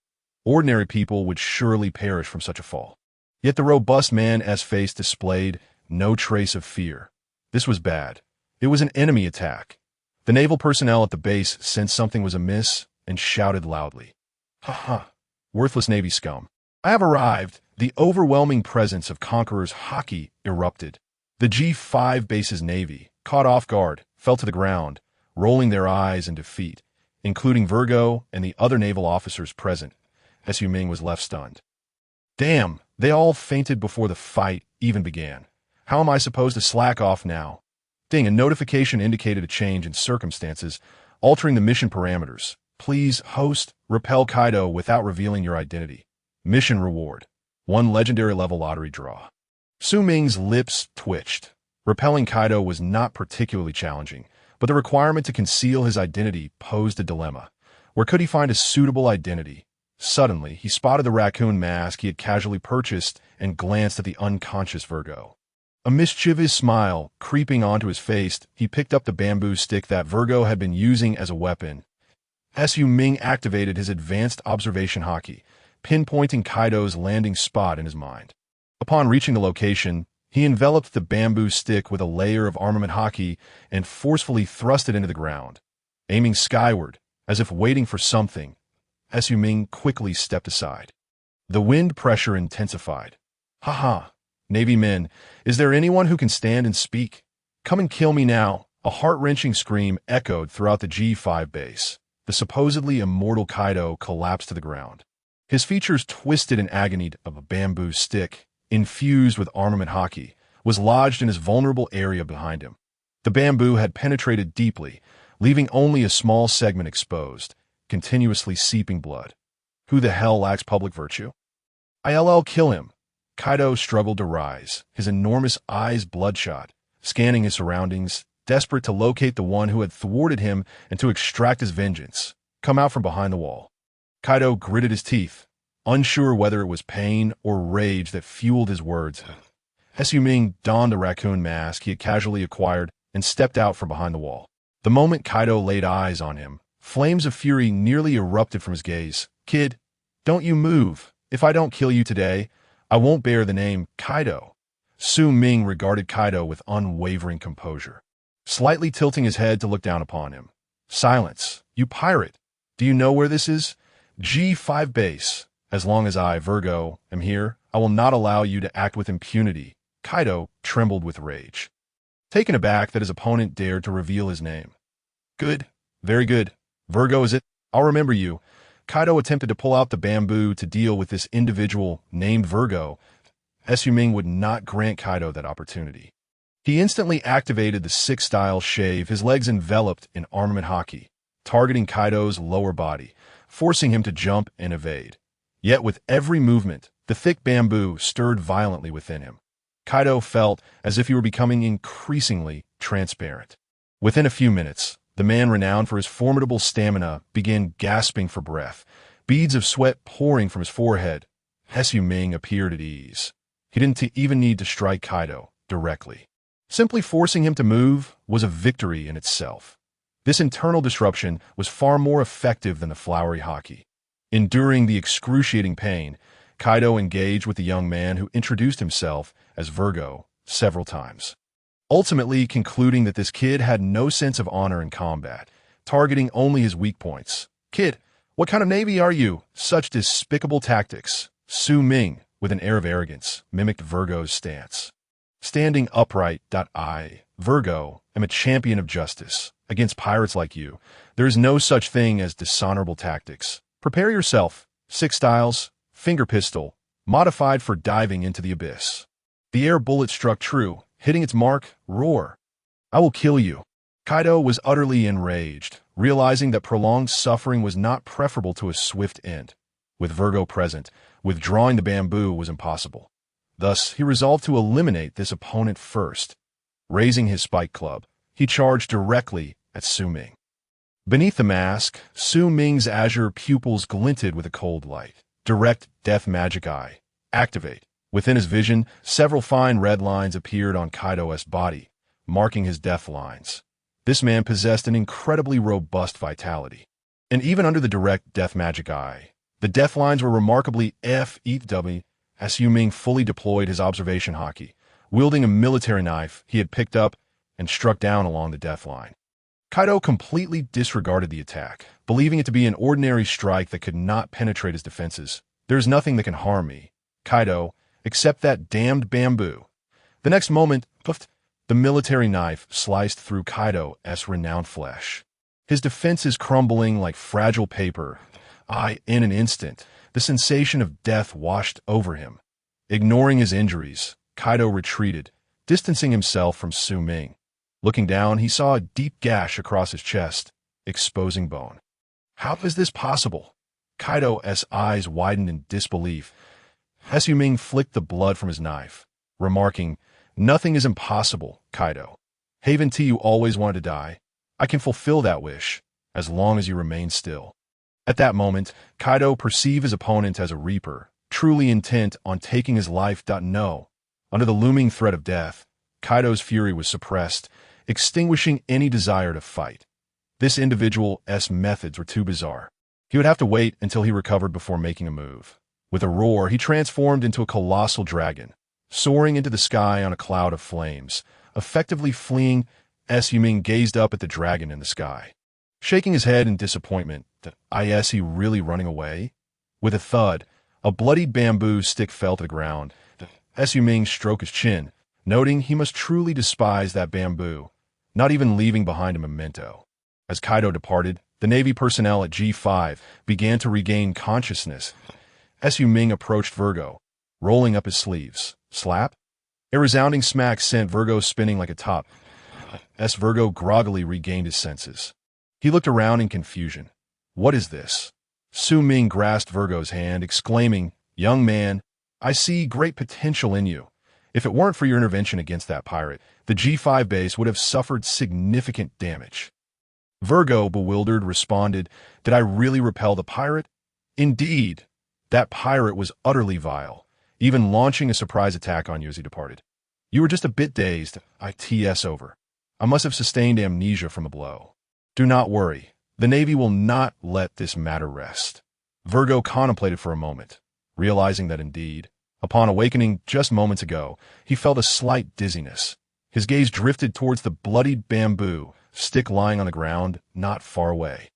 Ordinary people would surely perish from such a fall. Yet the robust man's face displayed no trace of fear. This was bad. It was an enemy attack. The naval personnel at the base sensed something was amiss and shouted loudly. "Ha ha! Worthless Navy scum. I have arrived." The overwhelming presence of Conqueror's Haki erupted. The G5 base's Navy, caught off guard, fell to the ground, rolling their eyes in defeat, including Virgo and the other naval officers present. Su Ming was left stunned. "Damn, they all fainted before the fight even began. How am I supposed to slack off now?" Ding, a notification indicated a change in circumstances, altering the mission parameters. "Please, host, repel Kaido without revealing your identity. Mission reward: 1 legendary level lottery draw." Su Ming's lips twitched. Repelling Kaido was not particularly challenging, but the requirement to conceal his identity posed a dilemma. Where could he find a suitable identity? Suddenly, he spotted the raccoon mask he had casually purchased and glanced at the unconscious Virgo. A mischievous smile creeping onto his face, he picked up the bamboo stick that Virgo had been using as a weapon. Su Ming activated his advanced observation Haki, pinpointing Kaido's landing spot in his mind. Upon reaching the location, he enveloped the bamboo stick with a layer of armament Haki and forcefully thrust it into the ground. Aiming skyward, as if waiting for something, Su Ming quickly stepped aside. The wind pressure intensified. "Ha ha! Navy men, is there anyone who can stand and speak?" Come and kill me now. A heart-wrenching scream echoed throughout the G5 base. The supposedly immortal Kaido collapsed to the ground. His features twisted in agony of a bamboo stick, infused with armament Haki, was lodged in his vulnerable area behind him. The bamboo had penetrated deeply, leaving only a small segment exposed, continuously seeping blood. Who the hell lacks public virtue? I'll kill him. Kaido struggled to rise, his enormous eyes bloodshot, scanning his surroundings, desperate to locate the one who had thwarted him and to extract his vengeance. Come out from behind the wall. Kaido gritted his teeth, unsure whether it was pain or rage that fueled his words. Su Ming donned the raccoon mask he had casually acquired and stepped out from behind the wall. The moment Kaido laid eyes on him, flames of fury nearly erupted from his gaze. Kid, don't you move. If I don't kill you today, I won't bear the name Kaido. Su Ming regarded Kaido with unwavering composure, slightly tilting his head to look down upon him. Silence, you pirate. Do you know where this is? G5 base. As long as I, Virgo, am here, I will not allow you to act with impunity. Kaido trembled with rage, taken aback that his opponent dared to reveal his name. Good. Very good. Virgo, is it? I'll remember you. Kaido attempted to pull out the bamboo to deal with this individual named Virgo. Su Ming would not grant Kaido that opportunity. He instantly activated the six-style shave, his legs enveloped in armament Haki, targeting Kaido's lower body, forcing him to jump and evade. Yet with every movement, the thick bamboo stirred violently within him. Kaido felt as if he were becoming increasingly transparent. Within a few minutes, the man renowned for his formidable stamina began gasping for breath, beads of sweat pouring from his forehead. Su Ming appeared at ease. He didn't even need to strike Kaido directly. Simply forcing him to move was a victory in itself. This internal disruption was far more effective than the flowery Haki. Enduring the excruciating pain, Kaido engaged with the young man who introduced himself as Virgo several times, ultimately concluding that this kid had no sense of honor in combat, targeting only his weak points. Kid, what kind of navy are you? Such despicable tactics. Su Ming, with an air of arrogance, mimicked Virgo's stance. Standing upright. I, Virgo, am a champion of justice. Against pirates like you, there is no such thing as dishonorable tactics. Prepare yourself. 6 styles, finger pistol, modified for diving into the abyss. The air bullet struck true, hitting its mark, roar. I will kill you. Kaido was utterly enraged, realizing that prolonged suffering was not preferable to a swift end. With Virgo present, withdrawing the bamboo was impossible. Thus, he resolved to eliminate this opponent first. Raising his spike club, he charged directly at Su Ming. Beneath the mask, Su Ming's azure pupils glinted with a cold light. Direct death magic eye. Activate. Within his vision, several fine red lines appeared on Kaido's body, marking his death lines. This man possessed an incredibly robust vitality. And even under the direct death magic eye, the death lines were remarkably FEW. As Su Ming fully deployed his observation Haki, wielding a military knife he had picked up and struck down along the death line. Kaido completely disregarded the attack, believing it to be an ordinary strike that could not penetrate his defenses. There is nothing that can harm me, Kaido, except that damned bamboo. The next moment, puffed, the military knife sliced through Kaido's renowned flesh. His defenses crumbling like fragile paper. In an instant, the sensation of death washed over him. Ignoring his injuries, Kaido retreated, distancing himself from Su Ming. Looking down, he saw a deep gash across his chest, exposing bone. How is this possible? Kaido's eyes widened in disbelief. Su Ming flicked the blood from his knife, remarking, "Nothing is impossible, Kaido. Haven't you always wanted to die? I can fulfill that wish, as long as you remain still." At that moment, Kaido perceived his opponent as a reaper, truly intent on taking his life. No. Under the looming threat of death, Kaido's fury was suppressed, extinguishing any desire to fight. This individual's methods were too bizarre. He would have to wait until he recovered before making a move. With a roar, he transformed into a colossal dragon, soaring into the sky on a cloud of flames, effectively fleeing. Su Ming gazed up at the dragon in the sky, shaking his head in disappointment. Is he really running away? With a thud, a bloodied bamboo stick fell to the ground. Su Ming stroked his chin, noting he must truly despise that bamboo, not even leaving behind a memento. As Kaido departed, the Navy personnel at G5 began to regain consciousness. Su Ming approached Virgo, rolling up his sleeves. Slap? A resounding smack sent Virgo spinning like a top. Virgo groggily regained his senses. He looked around in confusion. What is this? Su Ming grasped Virgo's hand, exclaiming, "Young man, I see great potential in you. If it weren't for your intervention against that pirate, the G5 base would have suffered significant damage." Virgo, bewildered, responded, "Did I really repel the pirate? Indeed. That pirate was utterly vile, even launching a surprise attack on you as he departed. You were just a bit dazed. It's over. I must have sustained amnesia from the blow. Do not worry. The Navy will not let this matter rest." Virgo contemplated for a moment, realizing that indeed, upon awakening just moments ago, he felt a slight dizziness. His gaze drifted towards the bloodied bamboo stick lying on the ground not far away,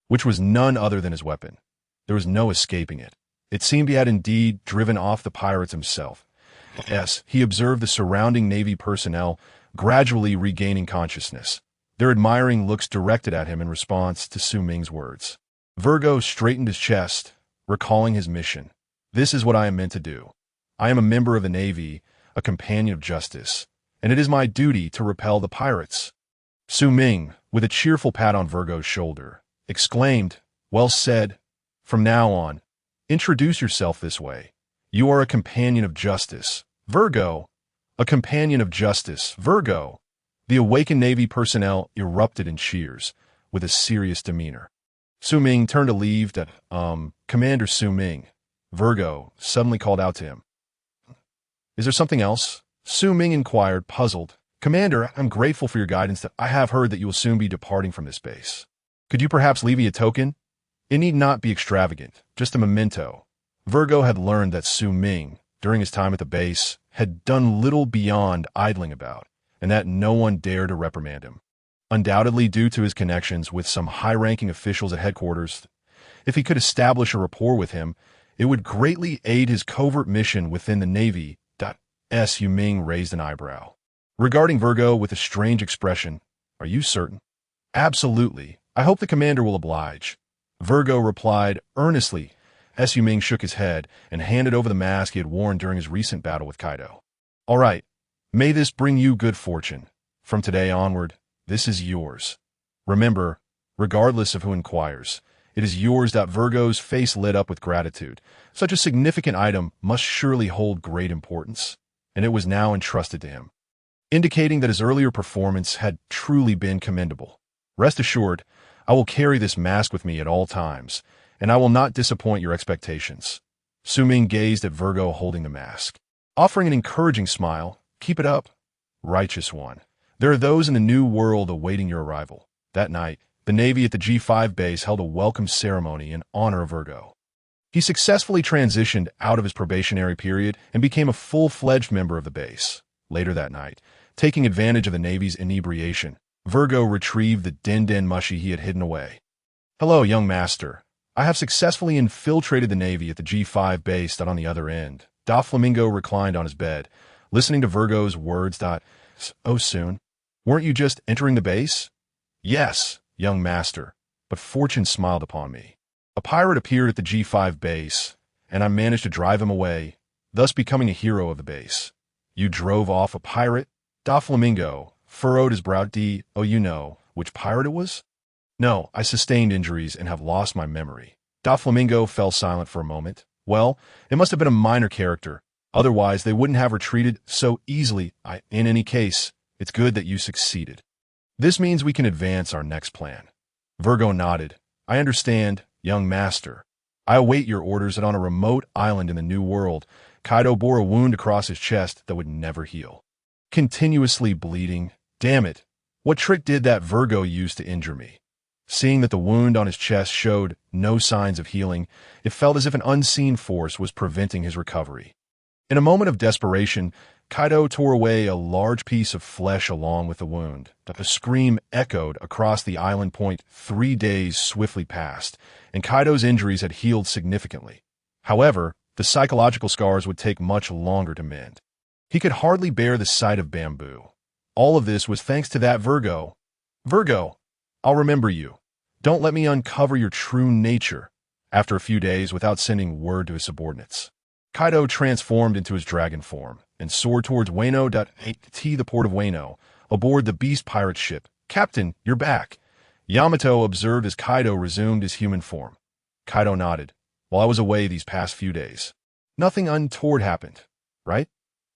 which was none other than his weapon. There was no escaping it. It seemed he had indeed driven off the pirates himself. He observed the surrounding Navy personnel gradually regaining consciousness, their admiring looks directed at him in response to Su Ming's words. Virgo straightened his chest, recalling his mission. "This is what I am meant to do. I am a member of the Navy, a companion of justice, and it is my duty to repel the pirates." Su Ming, with a cheerful pat on Virgo's shoulder, exclaimed, "Well said. From now on, introduce yourself this way. You are a companion of justice, Virgo. A companion of justice, Virgo." The awakened Navy personnel erupted in cheers, with a serious demeanor. Su Ming turned to leave. Commander Su Ming, Virgo suddenly called out to him. "Is there something else?" Su Ming inquired, puzzled. "Commander, I'm grateful for your guidance. I have heard that you will soon be departing from this base. Could you perhaps leave me a token? It need not be extravagant, just a memento." Virgo had learned that Su Ming, during his time at the base, had done little beyond idling about, and that no one dared to reprimand him. Undoubtedly due to his connections with some high-ranking officials at headquarters, if he could establish a rapport with him, it would greatly aid his covert mission within the Navy. Su Ming raised an eyebrow, regarding Virgo with a strange expression. "Are you certain?" "Absolutely. I hope the commander will oblige." Virgo replied earnestly. Su Ming shook his head and handed over the mask he had worn during his recent battle with Kaido. "All right. May this bring you good fortune. From today onward, this is yours. Remember, regardless of who inquires, it is yours." Virgo's face lit up with gratitude. Such a significant item must surely hold great importance, and it was now entrusted to him, indicating that his earlier performance had truly been commendable. "Rest assured, I will carry this mask with me at all times, and I will not disappoint your expectations." Su Ming gazed at Virgo holding the mask, offering an encouraging smile. "Keep it up, righteous one. There are those in the new world awaiting your arrival." That night, the Navy at the G5 base held a welcome ceremony in honor of Virgo. He successfully transitioned out of his probationary period and became a full-fledged member of the base. Later that night, taking advantage of the Navy's inebriation, Virgo retrieved the den mushi he had hidden away. "Hello, young master. I have successfully infiltrated the Navy at the G5 base." On the other end, Doflamingo reclined on his bed, listening to Virgo's words. "Oh, soon? Weren't you just entering the base?" "Yes, young master, but fortune smiled upon me. A pirate appeared at the G5 base, and I managed to drive him away, thus becoming a hero of the base." "You drove off a pirate?" Doflamingo furrowed his brow. You know which pirate it was?" "No, I sustained injuries and have lost my memory." Doflamingo fell silent for a moment. "Well, it must have been a minor character. Otherwise, they wouldn't have retreated so easily. In any case, it's good that you succeeded. This means we can advance our next plan." Virgo nodded. "I understand, young master. I await your orders." And on a remote island in the New World, Kaido bore a wound across his chest that would never heal, continuously bleeding. "Damn it. What trick did that Virgo use to injure me?" Seeing that the wound on his chest showed no signs of healing, it felt as if an unseen force was preventing his recovery. In a moment of desperation, Kaido tore away a large piece of flesh along with the wound. The scream echoed across the island point. 3 days swiftly passed, and Kaido's injuries had healed significantly. However, the psychological scars would take much longer to mend. He could hardly bear the sight of bamboo. All of this was thanks to that Virgo. Virgo, I'll remember you. Don't let me uncover your true nature. After a few days, without sending word to his subordinates, Kaido transformed into his dragon form and soared towards Wano. The port of Wano, aboard the beast pirate ship. Captain, you're back. Yamato observed as Kaido resumed his human form. Kaido nodded. While I was away these past few days, nothing untoward happened, right?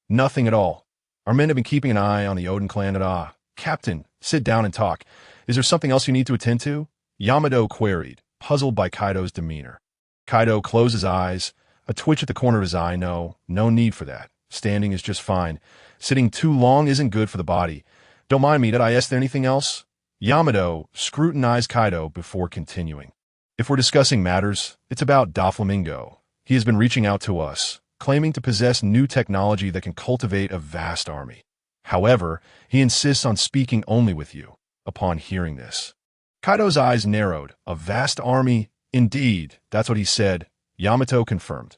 Nothing at all. Our men have been keeping an eye on the Odin clan at Captain, sit down and talk. Is there something else you need to attend to? Yamato queried, puzzled by Kaido's demeanor. Kaido closed his eyes, a twitch at the corner of his eye. No need for that. Standing is just fine. Sitting too long isn't good for the body. Don't mind me, did I ask anything else? Yamato scrutinized Kaido before continuing. If we're discussing matters, it's about Doflamingo. He has been reaching out to us, claiming to possess new technology that can cultivate a vast army. However, he insists on speaking only with you. Upon hearing this, Kaido's eyes narrowed. A vast army? Indeed, that's what he said. Yamato confirmed.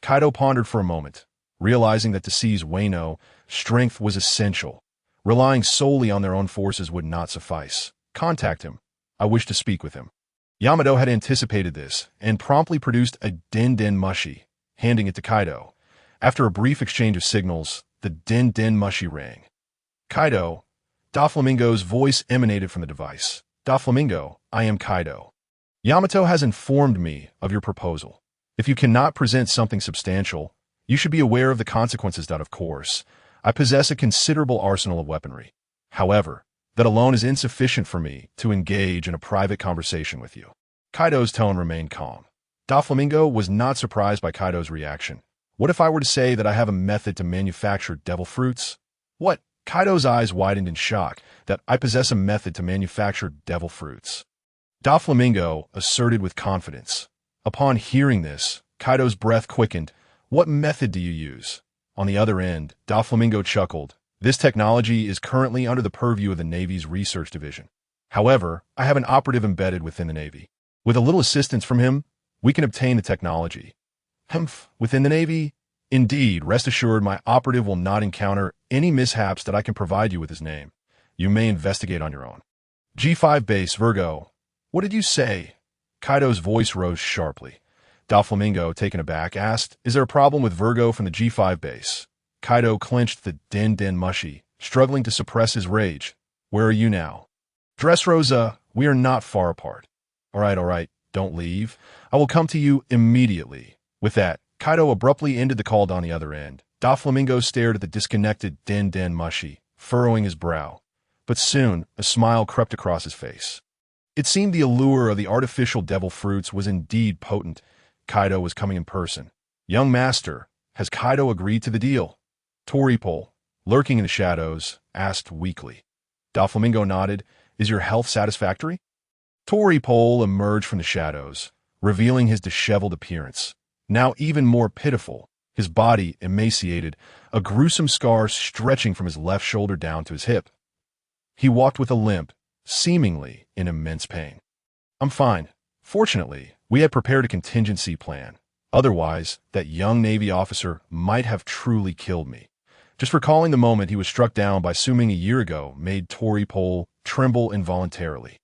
Kaido pondered for a moment, realizing that to seize Wano, strength was essential. Relying solely on their own forces would not suffice. Contact him. I wish to speak with him. Yamato had anticipated this and promptly produced a den mushi, handing it to Kaido. After a brief exchange of signals, the den mushi rang. Kaido. Doflamingo's voice emanated from the device. Doflamingo, I am Kaido. Yamato has informed me of your proposal. If you cannot present something substantial, you should be aware of the consequences. Of course, I possess a considerable arsenal of weaponry. However, that alone is insufficient for me to engage in a private conversation with you. Kaido's tone remained calm. Doflamingo was not surprised by Kaido's reaction. What if I were to say that I have a method to manufacture devil fruits? What? Kaido's eyes widened in shock. That I possess a method to manufacture devil fruits. Doflamingo asserted with confidence. Upon hearing this, Kaido's breath quickened. What method do you use? On the other end, Doflamingo chuckled. This technology is currently under the purview of the Navy's research division. However, I have an operative embedded within the Navy. With a little assistance from him, we can obtain the technology. Within the Navy? Indeed, rest assured my operative will not encounter any mishaps that I can provide you with his name. You may investigate on your own. G5 base, Virgo. What did you say? Kaido's voice rose sharply. Doflamingo, taken aback, asked, Is there a problem with Virgo from the G5 base? Kaido clenched the den mushi, struggling to suppress his rage. Where are you now? Dressrosa, we are not far apart. All right, don't leave. I will come to you immediately. With that, Kaido abruptly ended the call on the other end. Doflamingo stared at the disconnected den mushi, furrowing his brow. But soon, a smile crept across his face. It seemed the allure of the artificial devil fruits was indeed potent. Kaido was coming in person. Young master, has Kaido agreed to the deal? Toripol, lurking in the shadows, asked weakly. Doflamingo nodded. Is your health satisfactory? Toripol emerged from the shadows, revealing his disheveled appearance. Now even more pitiful, his body emaciated, a gruesome scar stretching from his left shoulder down to his hip. He walked with a limp, seemingly in immense pain. I'm fine. Fortunately, we had prepared a contingency plan. Otherwise, that young Navy officer might have truly killed me. Just recalling the moment he was struck down by Su Ming a year ago made Toripol tremble involuntarily.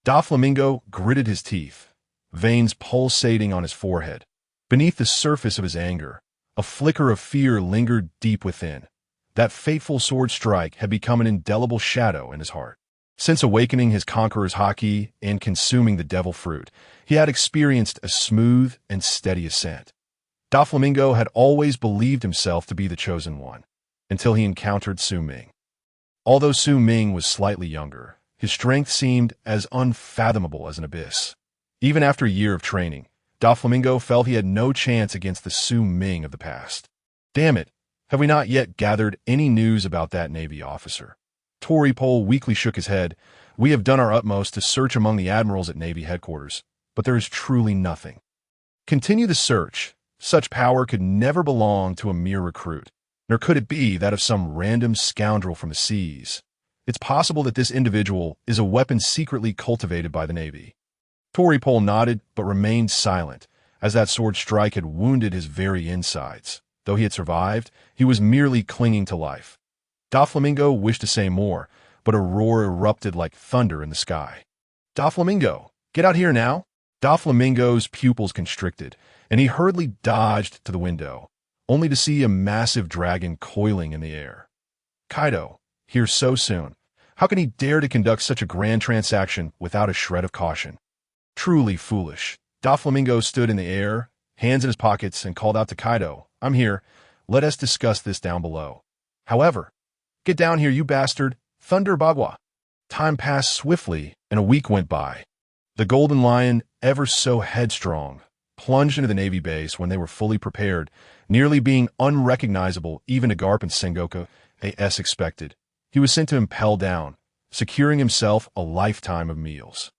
Doflamingo gritted his teeth, veins pulsating on his forehead. Beneath the surface of his anger, a flicker of fear lingered deep within. That fateful sword strike had become an indelible shadow in his heart. Since awakening his Conqueror's Haki and consuming the devil fruit, he had experienced a smooth and steady ascent. Doflamingo had always believed himself to be the chosen one, until he encountered Su Ming. Although Su Ming was slightly younger, his strength seemed as unfathomable as an abyss. Even after a year of training, Doflamingo felt he had no chance against the Su Ming of the past. Damn it, have we not yet gathered any news about that Navy officer? Toripol weakly shook his head. We have done our utmost to search among the admirals at Navy headquarters, but there is truly nothing. Continue the search. Such power could never belong to a mere recruit, nor could it be that of some random scoundrel from the seas. It's possible that this individual is a weapon secretly cultivated by the Navy. Toripol nodded but remained silent, as that sword strike had wounded his very insides. Though he had survived, he was merely clinging to life. Doflamingo wished to say more, but a roar erupted like thunder in the sky. Doflamingo, get out here now! Doflamingo's pupils constricted, and he hurriedly dodged to the window, only to see a massive dragon coiling in the air. Kaido, here so soon. How can he dare to conduct such a grand transaction without a shred of caution? Truly foolish. Doflamingo stood in the air, hands in his pockets, and called out to Kaido, I'm here. Let us discuss this down below. However, get down here, you bastard. Thunder Bagua. Time passed swiftly, and a week went by. The Golden Lion, ever so headstrong, plunged into the Navy base when they were fully prepared, nearly being unrecognizable even to Garp and Sengoku, as expected. He was sent to impel down, securing himself a lifetime of meals.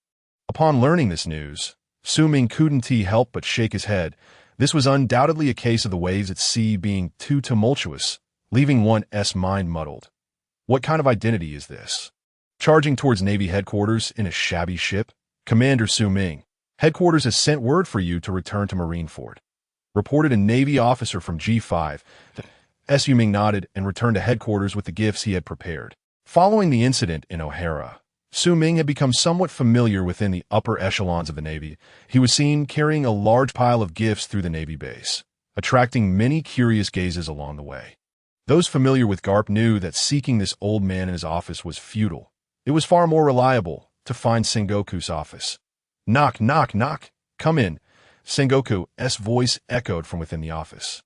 Upon learning this news, Su Ming couldn't help but shake his head. This was undoubtedly a case of the waves at sea being too tumultuous, leaving one's mind muddled. What kind of identity is this? Charging towards Navy headquarters in a shabby ship? Commander Su Ming, headquarters has sent word for you to return to Marineford. Reported a Navy officer from G5. Su Ming nodded and returned to headquarters with the gifts he had prepared. Following the incident in O'Hara, Su Ming had become somewhat familiar within the upper echelons of the Navy. He was seen carrying a large pile of gifts through the Navy base, attracting many curious gazes along the way. Those familiar with Garp knew that seeking this old man in his office was futile. It was far more reliable to find Sengoku's office. Knock, knock, knock. Come in. Sengoku's voice echoed from within the office.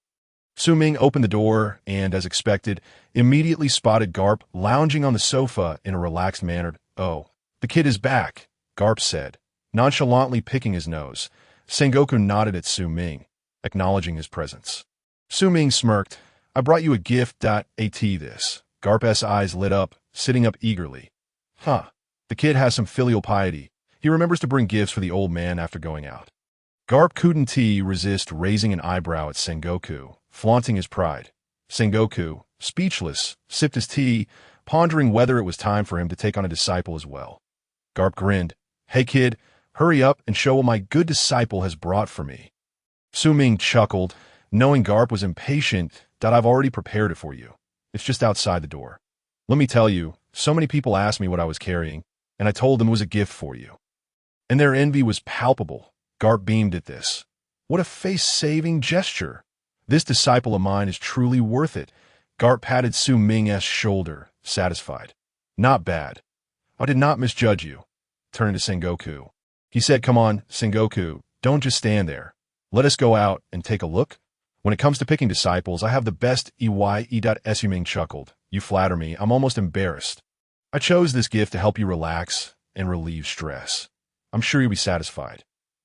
Su Ming opened the door and, as expected, immediately spotted Garp lounging on the sofa in a relaxed manner. Oh, the kid is back, Garp said, nonchalantly picking his nose. Sengoku nodded at Su Ming, acknowledging his presence. Su Ming smirked. I brought you a gift. At this. Garp's eyes lit up, sitting up eagerly. Huh. The kid has some filial piety. He remembers to bring gifts for the old man after going out. Garp couldn't resist raising an eyebrow at Sengoku, flaunting his pride. Sengoku, speechless, sipped his tea, pondering whether it was time for him to take on a disciple as well. Garp grinned. Hey kid, hurry up and show what my good disciple has brought for me. Su Ming chuckled, knowing Garp was impatient. I've already prepared it for you. It's just outside the door. Let me tell you, so many people asked me what I was carrying, and I told them it was a gift for you. And their envy was palpable. Garp beamed at this. What a face-saving gesture. This disciple of mine is truly worth it. Garp patted Su Ming's shoulder, satisfied. Not bad. I did not misjudge you. Turning to Sengoku. He said, come on, Sengoku, don't just stand there. Let us go out and take a look. When it comes to picking disciples, I have the best EYE. Su Ming chuckled. You flatter me. I'm almost embarrassed. I chose this gift to help you relax and relieve stress. I'm sure you'll be satisfied.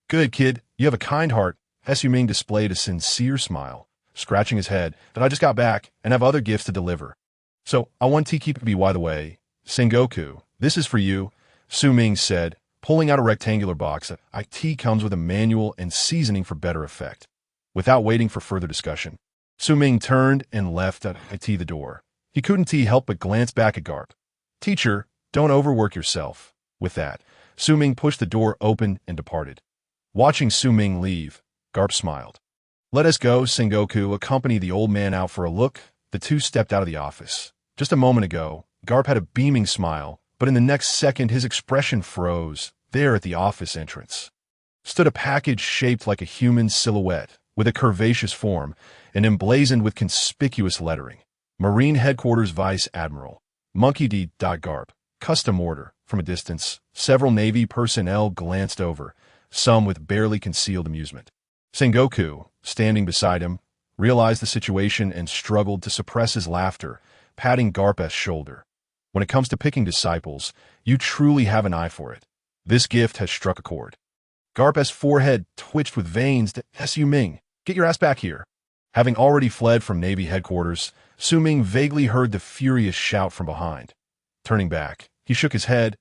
Good, kid. You have a kind heart. Su Ming displayed a sincere smile, scratching his head, that I just got back and have other gifts to deliver. So, I want to keep it by the way. Sengoku, this is for you, Su Ming said, pulling out a rectangular box. IT comes with a manual and seasoning for better effect. Without waiting for further discussion, Su Ming turned and left at IT the door. He couldn't help but glance back at Garp. Teacher, don't overwork yourself. With that, Su Ming pushed the door open and departed. Watching Su Ming leave, Garp smiled. Let us go, Sengoku accompanied the old man out for a look. The two stepped out of the office. Just a moment ago, Garp had a beaming smile, but in the next second his expression froze. There at the office entrance stood a package shaped like a human silhouette, with a curvaceous form, and emblazoned with conspicuous lettering. Marine Headquarters Vice Admiral. Monkey D. Garp. Custom order. From a distance, several Navy personnel glanced over, some with barely concealed amusement. Sengoku, standing beside him, realized the situation and struggled to suppress his laughter, patting Garp's shoulder. When it comes to picking disciples, you truly have an eye for it. This gift has struck a chord. Garp's forehead twitched with veins. Su Ming, get your ass back here. Having already fled from Navy headquarters, Su Ming vaguely heard the furious shout from behind. Turning back, he shook his head.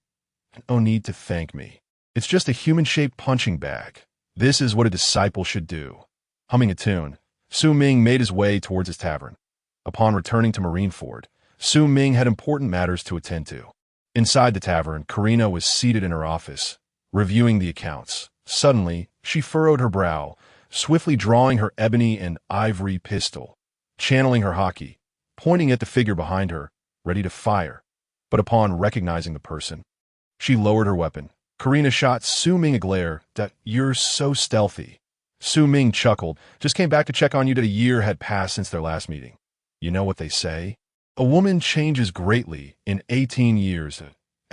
No need to thank me. It's just a human-shaped punching bag. This is what a disciple should do. Humming a tune, Su Ming made his way towards his tavern. Upon returning to Marineford, Su Ming had important matters to attend to. Inside the tavern, Karina was seated in her office, reviewing the accounts. Suddenly, she furrowed her brow, swiftly drawing her ebony and ivory pistol. channeling her Haki, pointing at the figure behind her, ready to fire. But upon recognizing the person, she lowered her weapon. Karina shot Su Ming a glare that, "You're so stealthy." Su Ming chuckled. "Just came back to check on you that a year had passed since their last meeting. You know what they say? A woman changes greatly in 18 years."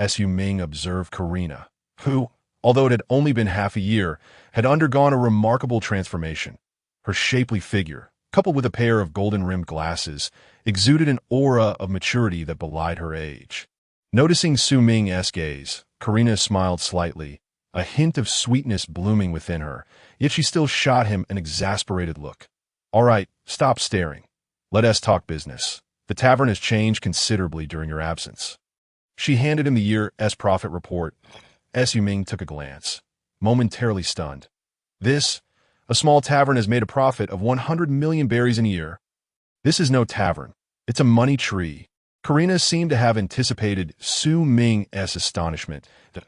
Su Ming observed Karina, who, although it had only been half a year, had undergone a remarkable transformation. Her shapely figure, coupled with a pair of golden-rimmed glasses, exuded an aura of maturity that belied her age. Noticing Su Ming's gaze, Karina smiled slightly, a hint of sweetness blooming within her, yet she still shot him an exasperated look. "All right, stop staring. Let us talk business. The tavern has changed considerably during your absence." She handed him the year's profit report. Su Ming took a glance, momentarily stunned. A small tavern has made a profit of 100 million berries in a year. This is no tavern. It's a money tree. Karina seemed to have anticipated Su Ming's astonishment.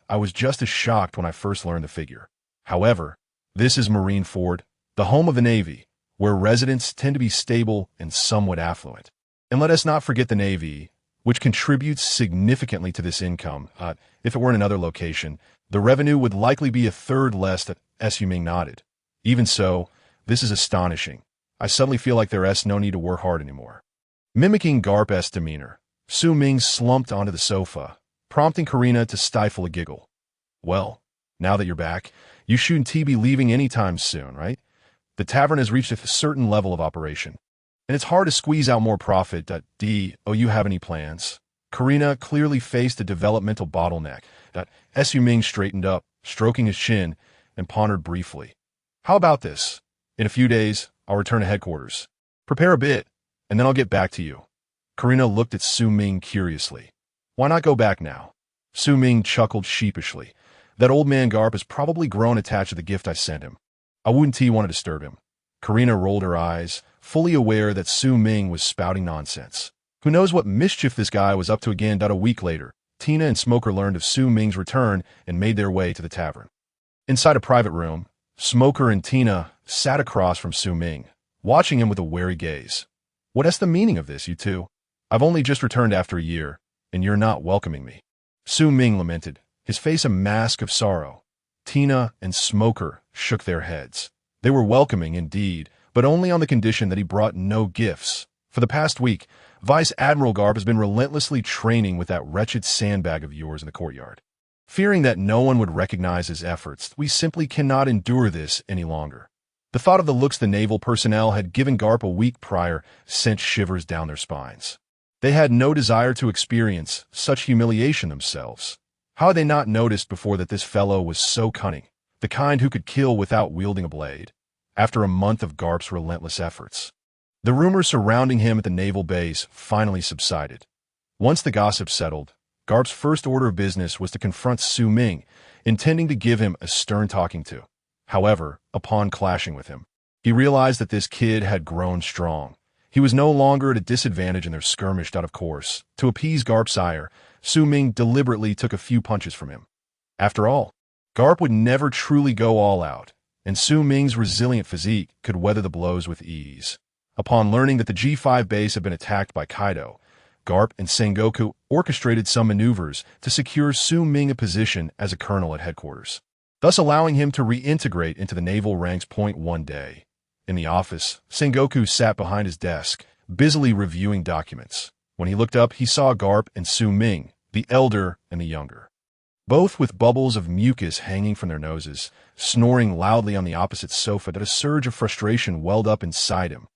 "I was just as shocked when I first learned the figure. However, this is Marineford, the home of the Navy, where residents tend to be stable and somewhat affluent. And let us not forget the Navy, which contributes significantly to this income. If it were in another location, the revenue would likely be a third less." That Su Ming nodded. "Even so, this is astonishing. I suddenly feel like there's no need to work hard anymore." Mimicking Garp's demeanor, Su Ming slumped onto the sofa, prompting Karina to stifle a giggle. "Well, now that you're back, you shouldn't be leaving anytime soon, right? The tavern has reached a certain level of operation, and it's hard to squeeze out more profit. Do you have any plans?" Karina clearly faced a developmental bottleneck. Su Ming straightened up, stroking his chin, and pondered briefly. "How about this? In a few days, I'll return to headquarters. Prepare a bit, and then I'll get back to you." Karina looked at Su Ming curiously. "Why not go back now?" Su Ming chuckled sheepishly. "That old man Garp has probably grown attached to the gift I sent him. I wouldn't want to disturb him." Karina rolled her eyes, fully aware that Su Ming was spouting nonsense. Who knows what mischief this guy was up to again. A week later, Tina and Smoker learned of Su Ming's return and made their way to the tavern. Inside a private room, Smoker and Tina sat across from Su Ming, watching him with a wary gaze. "What's the meaning of this, you two? I've only just returned after a year, and you're not welcoming me." Su Ming lamented, his face a mask of sorrow. Tina and Smoker shook their heads. They were welcoming indeed, but only on the condition that he brought no gifts. For the past week, Vice Admiral Garp has been relentlessly training with that wretched sandbag of yours in the courtyard. Fearing that no one would recognize his efforts, we simply cannot endure this any longer. The thought of the looks the naval personnel had given Garp a week prior sent shivers down their spines. They had no desire to experience such humiliation themselves. How had they not noticed before that this fellow was so cunning, the kind who could kill without wielding a blade, after a month of Garp's relentless efforts? The rumors surrounding him at the naval base finally subsided. Once the gossip settled, Garp's first order of business was to confront Su Ming, intending to give him a stern talking to. However, upon clashing with him, he realized that this kid had grown strong. He was no longer at a disadvantage in their skirmish. Of course, to appease Garp's ire, Su Ming deliberately took a few punches from him. After all, Garp would never truly go all out, and Su Ming's resilient physique could weather the blows with ease. Upon learning that the G5 base had been attacked by Kaido, Garp and Sengoku orchestrated some maneuvers to secure Su Ming a position as a colonel at headquarters, thus allowing him to reintegrate into the naval ranks. One day, in the office, Sengoku sat behind his desk, busily reviewing documents. When he looked up, he saw Garp and Su Ming, the elder and the younger, both with bubbles of mucus hanging from their noses, snoring loudly on the opposite sofa. That a surge of frustration welled up inside him.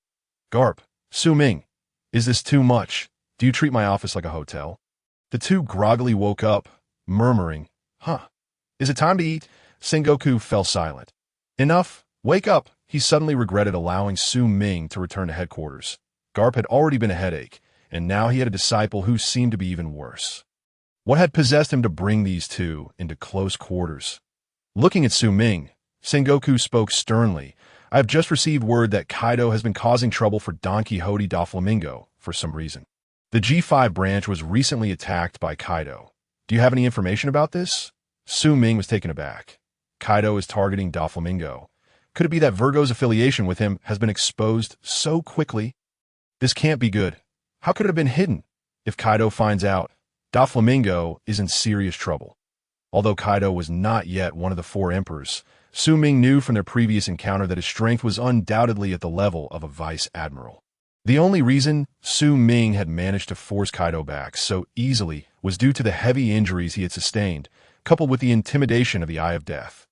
"Garp, Su Ming, is this too much? Do you treat my office like a hotel?" The two groggily woke up, murmuring, Is it time to eat?" Sengoku fell silent. "Enough, wake up." He suddenly regretted allowing Su Ming to return to headquarters. Garp had already been a headache, and now he had a disciple who seemed to be even worse. What had possessed him to bring these two into close quarters? Looking at Su Ming, Sengoku spoke sternly. "I have just received word that Kaido has been causing trouble for Don Quixote Doflamingo for some reason. The G5 branch was recently attacked by Kaido. Do you have any information about this?" Su Ming was taken aback. "Kaido is targeting Doflamingo. Could it be that Virgo's affiliation with him has been exposed so quickly?" This can't be good. How could it have been hidden? If Kaido finds out, Doflamingo is in serious trouble. Although Kaido was not yet one of the four emperors, Su Ming knew from their previous encounter that his strength was undoubtedly at the level of a vice admiral. The only reason Su Ming had managed to force Kaido back so easily was due to the heavy injuries he had sustained, coupled with the intimidation of the Eye of Death.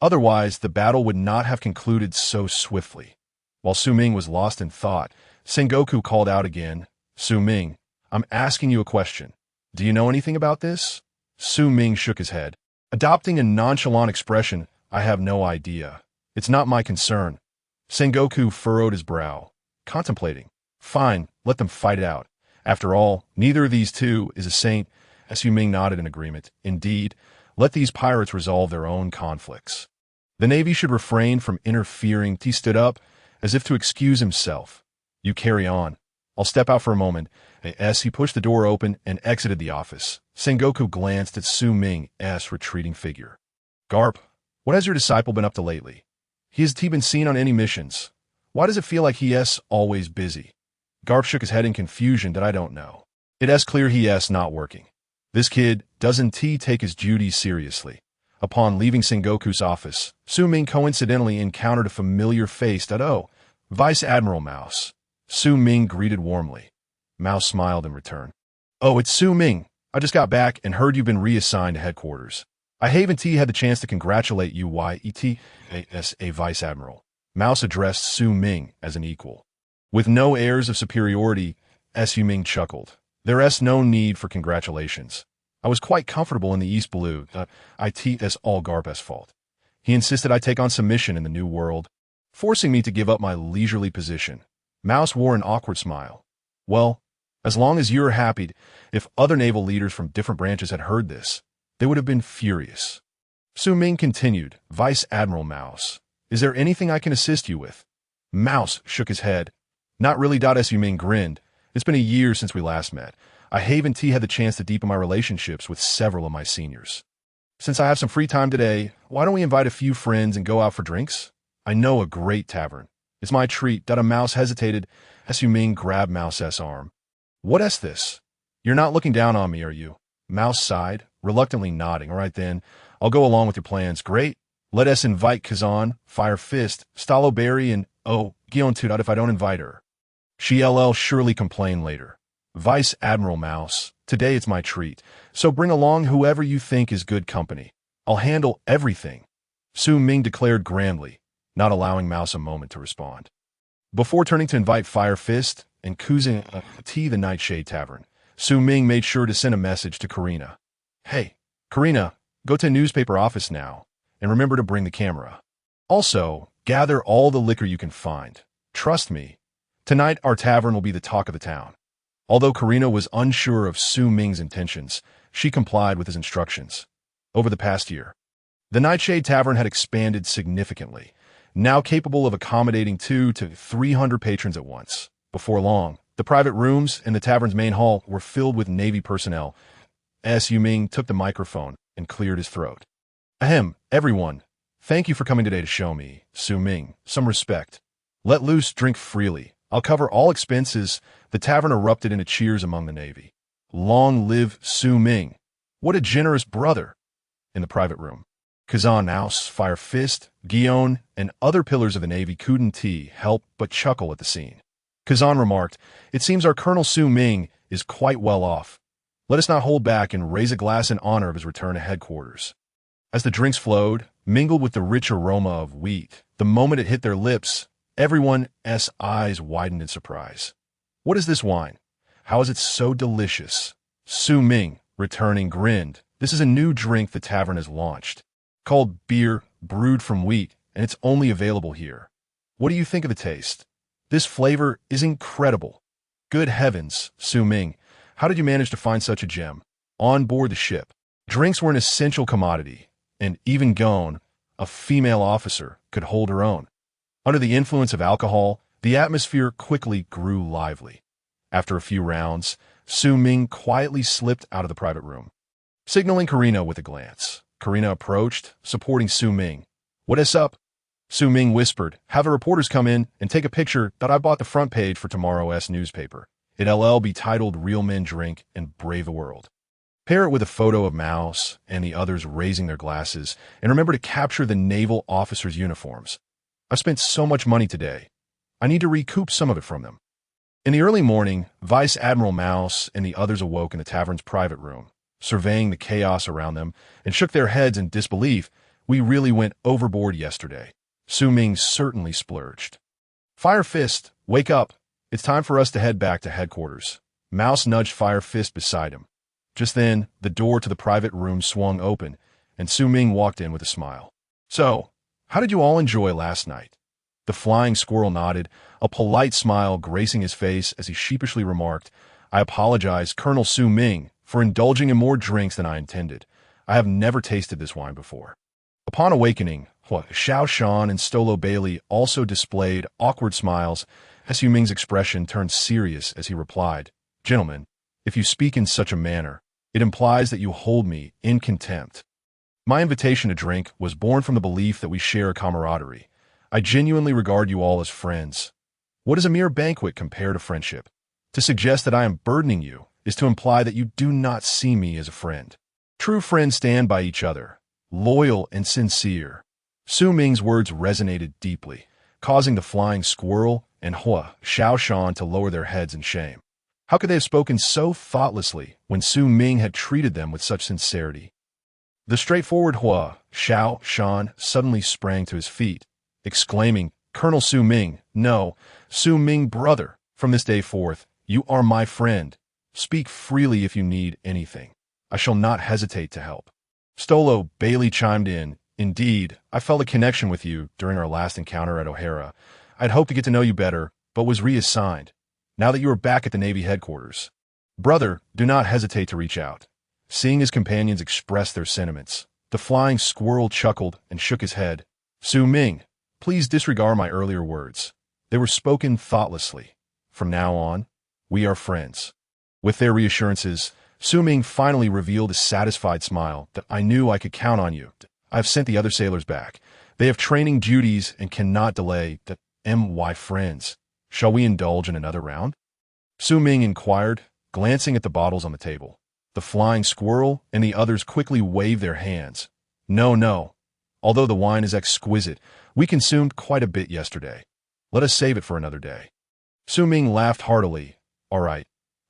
Otherwise, the battle would not have concluded so swiftly. While Su Ming was lost in thought, Sengoku called out again, "Su Ming, I'm asking you a question. Do you know anything about this?" Su Ming shook his head. Adopting a nonchalant expression, "I have no idea. It's not my concern." Sengoku furrowed his brow, contemplating. Fine, let them fight it out. After all, neither of these two is a saint. Su Ming nodded in agreement. Indeed, let these pirates resolve their own conflicts. The Navy should refrain from interfering. He stood up, as if to excuse himself. You carry on. I'll step out for a moment. He pushed the door open and exited the office. Sengoku glanced at Su Ming's retreating figure. Garp, what has your disciple been up to lately? Has he been seen on any missions? Why does it feel like he's always busy? Garp shook his head in confusion. That I don't know. It's clear he's not working. This kid doesn't take his duties seriously. Upon leaving Sengoku's office, Su Ming coincidentally encountered a familiar face. Vice Admiral Mouse. Su Ming greeted warmly. Mouse smiled in return. Oh, it's Su Ming. I just got back and heard you've been reassigned to headquarters. I haven't had the chance to congratulate you as a Vice Admiral. Mouse addressed Su Ming as an equal. With no airs of superiority, Su Ming chuckled. There's no need for congratulations. I was quite comfortable in the East Blue. It's all Garp's fault. He insisted I take on some mission in the New World, forcing me to give up my leisurely position. Mouse wore an awkward smile. Well, as long as you're happy, if other naval leaders from different branches had heard this, they would have been furious. Su Ming continued, Vice Admiral Mouse, is there anything I can assist you with? Mouse shook his head. Not really. Su Ming grinned. It's been a year since we last met. I haven't had the chance to deepen my relationships with several of my seniors. Since I have some free time today, why don't we invite a few friends and go out for drinks? I know a great tavern. It's my treat. Mouse hesitated. Su Ming grabbed Mouse's arm. What's this? You're not looking down on me, are you? Mouse sighed, reluctantly nodding. All right then, I'll go along with your plans. Great. Let us invite Kazan, Fire Fist, Staloberry, and, Gion Tudot if I don't invite her. She'll surely complain later. Vice Admiral Mouse, today it's my treat, so bring along whoever you think is good company. I'll handle everything. Su Ming declared grandly, not allowing Mouse a moment to respond. Before turning to invite Fire Fist and Kuzin to the Nightshade Tavern, Su Ming made sure to send a message to Karina. Hey, Karina, go to newspaper office now, and remember to bring the camera. Also, gather all the liquor you can find. Trust me, tonight our tavern will be the talk of the town. Although Karina was unsure of Su Ming's intentions, she complied with his instructions. Over the past year, the Nightshade Tavern had expanded significantly, now capable of accommodating 200 to 300 patrons at once. Before long, the private rooms in the tavern's main hall were filled with Navy personnel. Su Ming took the microphone and cleared his throat. Ahem, everyone. Thank you for coming today to show me, Su Ming, some respect. Let loose, drink freely. I'll cover all expenses. The tavern erupted into cheers among the Navy. Long live Su Ming. What a generous brother. In the private room, Kazan, Mouse, Fire Fist, Gion, and other pillars of the Navy couldn't help but chuckle at the scene. Kazan remarked, It seems our Colonel Su Ming is quite well off. Let us not hold back and raise a glass in honor of his return to headquarters. As the drinks flowed, mingled with the rich aroma of wheat, the moment it hit their lips, everyone's eyes widened in surprise. What is this wine? How is it so delicious? Su Ming, returning, grinned. This is a new drink the tavern has launched, called beer brewed from wheat, and it's only available here. What do you think of the taste? This flavor is incredible. Good heavens, Su Ming, how did you manage to find such a gem? On board the ship, drinks were an essential commodity, and even Gon, a female officer, could hold her own. Under the influence of alcohol, the atmosphere quickly grew lively. After a few rounds, Su Ming quietly slipped out of the private room, signaling Karina with a glance. Karina approached, supporting Su Ming. What is up? Su Ming whispered, have the reporters come in and take a picture that I bought the front page for tomorrow's newspaper. It'll be titled Real Men Drink and Brave the World. Pair it with a photo of Mouse and the others raising their glasses, and remember to capture the naval officers' uniforms. I've spent so much money today. I need to recoup some of it from them. In the early morning, Vice Admiral Mouse and the others awoke in the tavern's private room, surveying the chaos around them, and shook their heads in disbelief. We really went overboard yesterday. Su Ming certainly splurged. Fire Fist, wake up. It's time for us to head back to headquarters. Mouse nudged Fire Fist beside him. Just then, the door to the private room swung open, and Su Ming walked in with a smile. So, how did you all enjoy last night? The flying squirrel nodded, a polite smile gracing his face as he sheepishly remarked, I apologize, Colonel Su Ming, for indulging in more drinks than I intended. I have never tasted this wine before. Upon awakening, Xiao Shan and Stolo Bailey also displayed awkward smiles as Su Ming's expression turned serious as he replied, Gentlemen, if you speak in such a manner, it implies that you hold me in contempt. My invitation to drink was born from the belief that we share a camaraderie. I genuinely regard you all as friends. What is a mere banquet compared to friendship? To suggest that I am burdening you is to imply that you do not see me as a friend. True friends stand by each other, loyal and sincere. Su Ming's words resonated deeply, causing the flying squirrel and Xiao Shan to lower their heads in shame. How could they have spoken so thoughtlessly when Su Ming had treated them with such sincerity? The straightforward Xiao Shan suddenly sprang to his feet, exclaiming, Colonel Su Ming, no, Su Ming brother, from this day forth, you are my friend. Speak freely if you need anything. I shall not hesitate to help. Stolo Bailey chimed in, Indeed, I felt a connection with you during our last encounter at O'Hara. I'd hoped to get to know you better, but was reassigned. Now that you are back at the Navy headquarters. Brother, do not hesitate to reach out. Seeing his companions express their sentiments, the flying squirrel chuckled and shook his head. Su Ming, please disregard my earlier words. They were spoken thoughtlessly. From now on, we are friends. With their reassurances, Su Ming finally revealed a satisfied smile that I knew I could count on you. I have sent the other sailors back. They have training duties and cannot delay. My friends. Shall we indulge in another round? Su Ming inquired, glancing at the bottles on the table. The flying squirrel and the others quickly waved their hands. No. Although the wine is exquisite, we consumed quite a bit yesterday. Let us save it for another day. Su Ming laughed heartily. All right.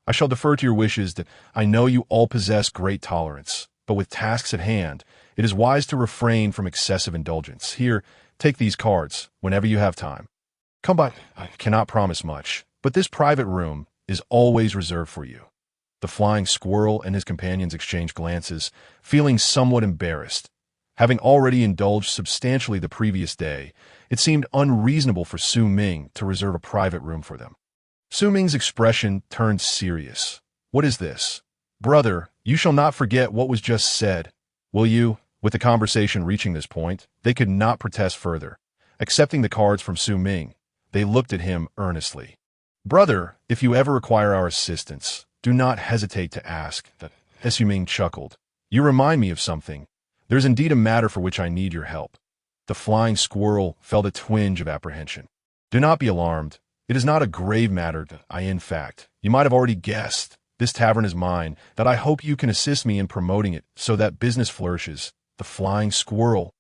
I shall defer to your wishes. That I know you all possess great tolerance, but with tasks at hand, it is wise to refrain from excessive indulgence. Here, take these cards whenever you have time. Come by. I cannot promise much, but this private room is always reserved for you. The flying squirrel and his companions exchanged glances, feeling somewhat embarrassed. Having already indulged substantially the previous day, it seemed unreasonable for Su Ming to reserve a private room for them. Su Ming's expression turned serious. What is this? Brother, you shall not forget what was just said. Will you? With the conversation reaching this point, they could not protest further. Accepting the cards from Su Ming, they looked at him earnestly. Brother, if you ever require our assistance, do not hesitate to ask. Su Ming chuckled. You remind me of something. There's indeed a matter for which I need your help. The flying squirrel felt a twinge of apprehension. Do not be alarmed. It is not a grave matter. In fact, you might have already guessed. This tavern is mine, that I hope you can assist me in promoting it so that business flourishes. The flying squirrel,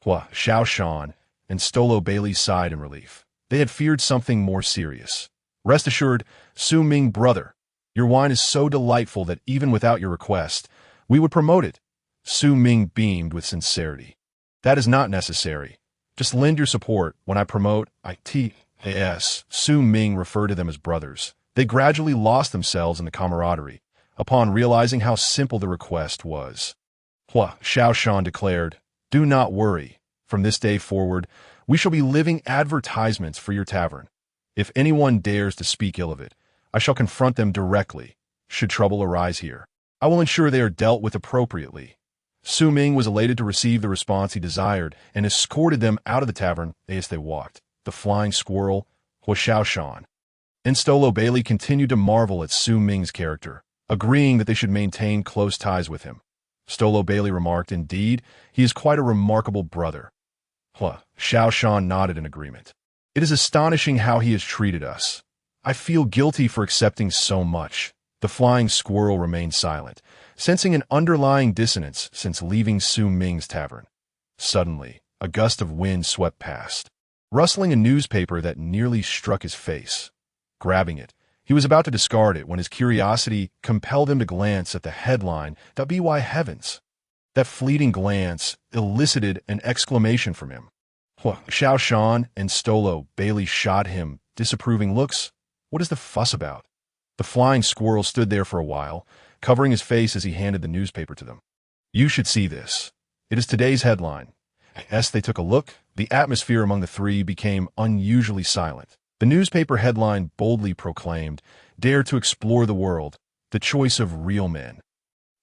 Xiao Shan, and Stolo Bailey sighed in relief. They had feared something more serious. Rest assured, Su Ming brother, your wine is so delightful that even without your request, we would promote it. Su Ming beamed with sincerity. That is not necessary. Just lend your support when I promote ITAS. Su Ming referred to them as brothers. They gradually lost themselves in the camaraderie, upon realizing how simple the request was. Xiao Shan declared, Do not worry. From this day forward, we shall be living advertisements for your tavern. If anyone dares to speak ill of it, I shall confront them directly. Should trouble arise here, I will ensure they are dealt with appropriately. Su Ming was elated to receive the response he desired and escorted them out of the tavern as they walked. The flying squirrel, Xiao Shan, and Stolo Bailey continued to marvel at Su Ming's character, agreeing that they should maintain close ties with him. Stolo Bailey remarked, Indeed, he is quite a remarkable brother. Xiao Shan nodded in agreement. It is astonishing how he has treated us. I feel guilty for accepting so much. The flying squirrel remained silent, sensing an underlying dissonance since leaving Su Ming's tavern. Suddenly, a gust of wind swept past, rustling a newspaper that nearly struck his face. Grabbing it, he was about to discard it when his curiosity compelled him to glance at the headline. By heavens! That fleeting glance elicited an exclamation from him. Xiao Shan and Stolo Bailey shot him disapproving looks. What is the fuss about? The flying squirrel stood there for a while, covering his face as he handed the newspaper to them. You should see this. It is today's headline. As they took a look, the atmosphere among the three became unusually silent. The newspaper headline boldly proclaimed, "Dare to explore the world, the choice of real men."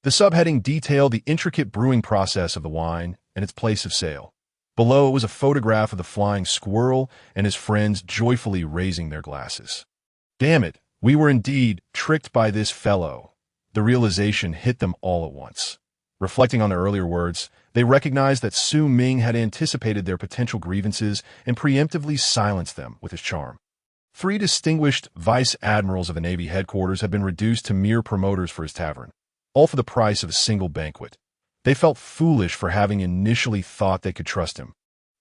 The subheading detailed the intricate brewing process of the wine and its place of sale. Below was a photograph of the flying squirrel and his friends joyfully raising their glasses. Damn it, we were indeed tricked by this fellow. The realization hit them all at once. Reflecting on their earlier words, they recognized that Su Ming had anticipated their potential grievances and preemptively silenced them with his charm. 3 distinguished vice admirals of the Navy headquarters had been reduced to mere promoters for his tavern, all for the price of a single banquet. They felt foolish for having initially thought they could trust him,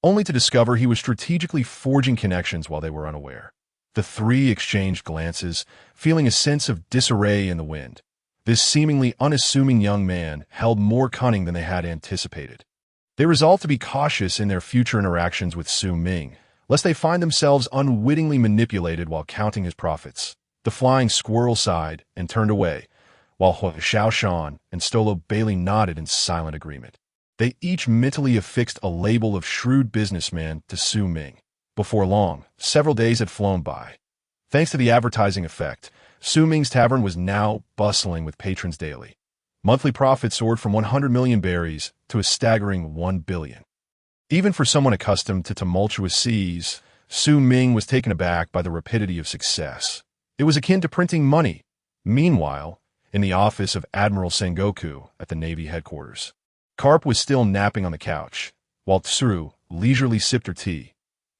only to discover he was strategically forging connections while they were unaware. The 3 exchanged glances, feeling a sense of disarray in the wind. This seemingly unassuming young man held more cunning than they had anticipated. They resolved to be cautious in their future interactions with Su Ming, lest they find themselves unwittingly manipulated while counting his profits. The flying squirrel sighed and turned away, while Xiao Shan and Stolo Bailey nodded in silent agreement. They each mentally affixed a label of shrewd businessman to Su Ming. Before long, several days had flown by. Thanks to the advertising effect, Su Ming's tavern was now bustling with patrons daily. Monthly profits soared from 100 million berries to a staggering 1 billion. Even for someone accustomed to tumultuous seas, Su Ming was taken aback by the rapidity of success. It was akin to printing money. Meanwhile, in the office of Admiral Sengoku at the Navy headquarters, Karp was still napping on the couch, while Tsuru leisurely sipped her tea.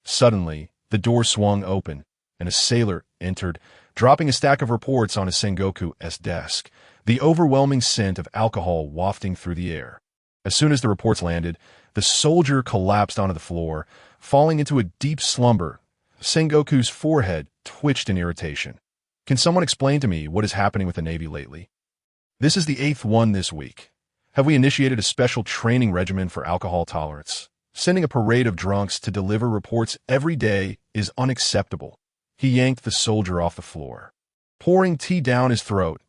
Suddenly, the door swung open, and a sailor entered, dropping a stack of reports on a Sengoku's desk, the overwhelming scent of alcohol wafting through the air. As soon as the reports landed, the soldier collapsed onto the floor, falling into a deep slumber. Sengoku's forehead twitched in irritation. Can someone explain to me what is happening with the Navy lately? This is the 8th one this week. Have we initiated a special training regimen for alcohol tolerance? Sending a parade of drunks to deliver reports every day is unacceptable. He yanked the soldier off the floor, pouring tea down his throat.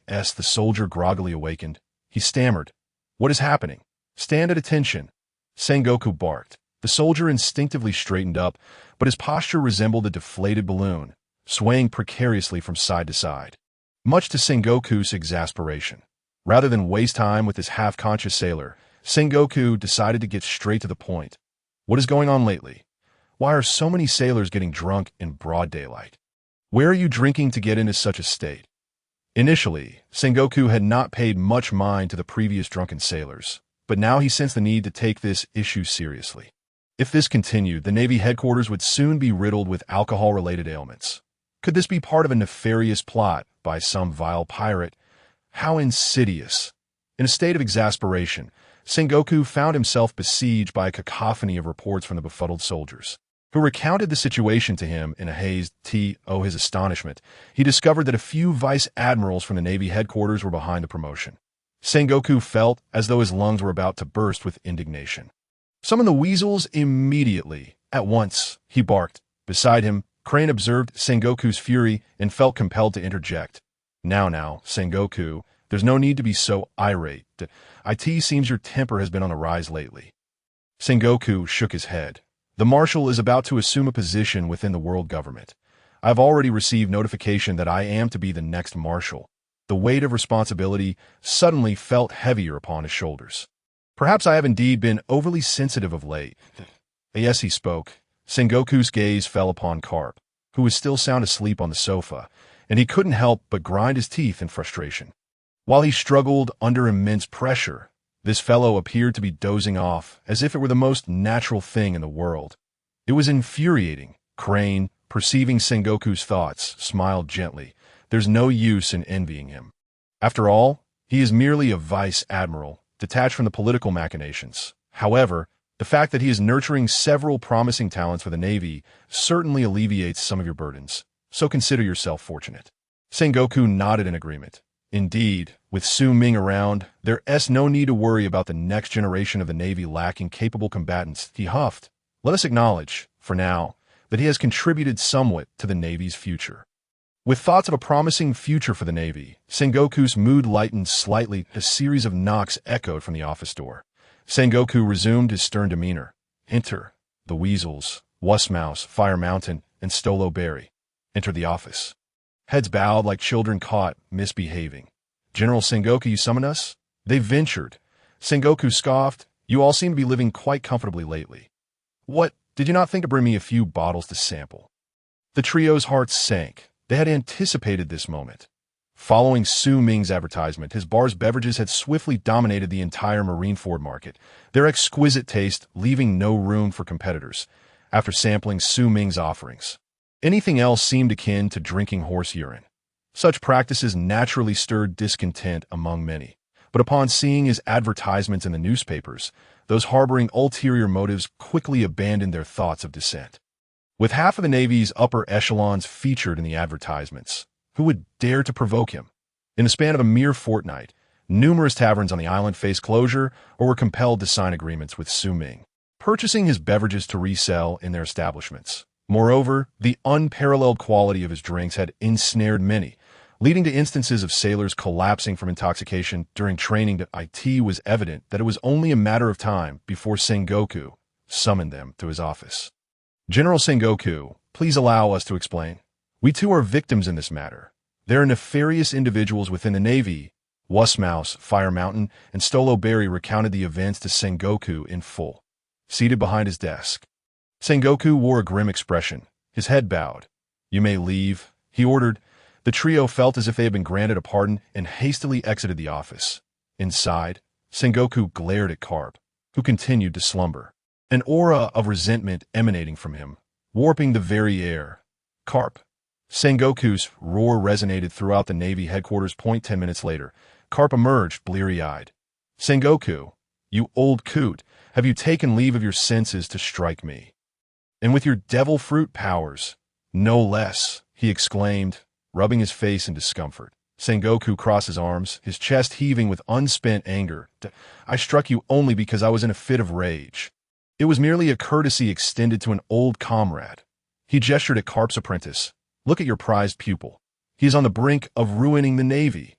As the soldier groggily awakened, he stammered, "What is happening? Stand at attention." Sengoku barked. The soldier instinctively straightened up, but his posture resembled a deflated balloon, swaying precariously from side to side. Much to Sengoku's exasperation, rather than waste time with this half-conscious sailor, Sengoku decided to get straight to the point. What is going on lately? Why are so many sailors getting drunk in broad daylight? Where are you drinking to get into such a state? Initially, Sengoku had not paid much mind to the previous drunken sailors, but now he sensed the need to take this issue seriously. If this continued, the Navy headquarters would soon be riddled with alcohol-related ailments. Could this be part of a nefarious plot by some vile pirate? How insidious! In a state of exasperation, Sengoku found himself besieged by a cacophony of reports from the befuddled soldiers, who recounted the situation to him in a hazed tea. Oh, his astonishment! He discovered that a few vice admirals from the Navy headquarters were behind the promotion. Sengoku felt as though his lungs were about to burst with indignation. "Summon the weasels immediately, at once," he barked. Beside him, Crane observed Sengoku's fury and felt compelled to interject. Now, Sengoku, there's no need to be so irate. It seems your temper has been on the rise lately." Sengoku shook his head. "The Marshal is about to assume a position within the world government. I've already received notification that I am to be the next Marshal." The weight of responsibility suddenly felt heavier upon his shoulders. "Perhaps I have indeed been overly sensitive of late." As he spoke, Sengoku's gaze fell upon Karp, who was still sound asleep on the sofa, and he couldn't help but grind his teeth in frustration. While he struggled under immense pressure, This fellow appeared to be dozing off, as if it were the most natural thing in the world. It was infuriating. Crane, perceiving Sengoku's thoughts, smiled gently. There's no use in envying him. After all, he is merely a vice admiral, detached from the political machinations. However, the fact that he is nurturing several promising talents for the Navy certainly alleviates some of your burdens, so consider yourself fortunate. Sengoku nodded in agreement. Indeed, with Su Ming around, there's no need to worry about the next generation of the Navy lacking capable combatants, he huffed. Let us acknowledge, for now, that he has contributed somewhat to the Navy's future. With thoughts of a promising future for the Navy, Sengoku's mood lightened slightly. A series of knocks echoed from the office door. Sengoku resumed his stern demeanor. Enter. The Weasels, Wussmouse, Fire Mountain, and Stolo Berry. Enter the office. Heads bowed like children caught misbehaving. General Sengoku, you summon us? They ventured. Sengoku scoffed. You all seem to be living quite comfortably lately. What, did you not think to bring me a few bottles to sample? The trio's hearts sank. They had anticipated this moment. Following Su Ming's advertisement, his bar's beverages had swiftly dominated the entire Marineford market, their exquisite taste leaving no room for competitors. After sampling Su Ming's offerings, anything else seemed akin to drinking horse urine. Such practices naturally stirred discontent among many, but upon seeing his advertisements in the newspapers, those harboring ulterior motives quickly abandoned their thoughts of dissent. With half of the Navy's upper echelons featured in the advertisements, who would dare to provoke him? In the span of a mere fortnight, numerous taverns on the island faced closure or were compelled to sign agreements with Su Ming, purchasing his beverages to resell in their establishments. Moreover, the unparalleled quality of his drinks had ensnared many, leading to instances of sailors collapsing from intoxication during training. That it was evident that it was only a matter of time before Sengoku summoned them to his office. General Sengoku, please allow us to explain. We too are victims in this matter. There are nefarious individuals within the Navy. Wussmouse, Fire Mountain, and Stolo Berry recounted the events to Sengoku in full. Seated behind his desk, Sengoku wore a grim expression, his head bowed. You may leave, he ordered. The trio felt as if they had been granted a pardon and hastily exited the office. Inside, Sengoku glared at Karp, who continued to slumber, an aura of resentment emanating from him, warping the very air. Karp. Sengoku's roar resonated throughout the Navy headquarters. 10 minutes later, Karp emerged, bleary-eyed. Sengoku, you old coot, have you taken leave of your senses to strike me? And with your devil fruit powers, no less, he exclaimed, rubbing his face in discomfort. Sengoku crossed his arms, his chest heaving with unspent anger. I struck you only because I was in a fit of rage. It was merely a courtesy extended to an old comrade. He gestured at Karp's apprentice. Look at your prized pupil. He is on the brink of ruining the Navy.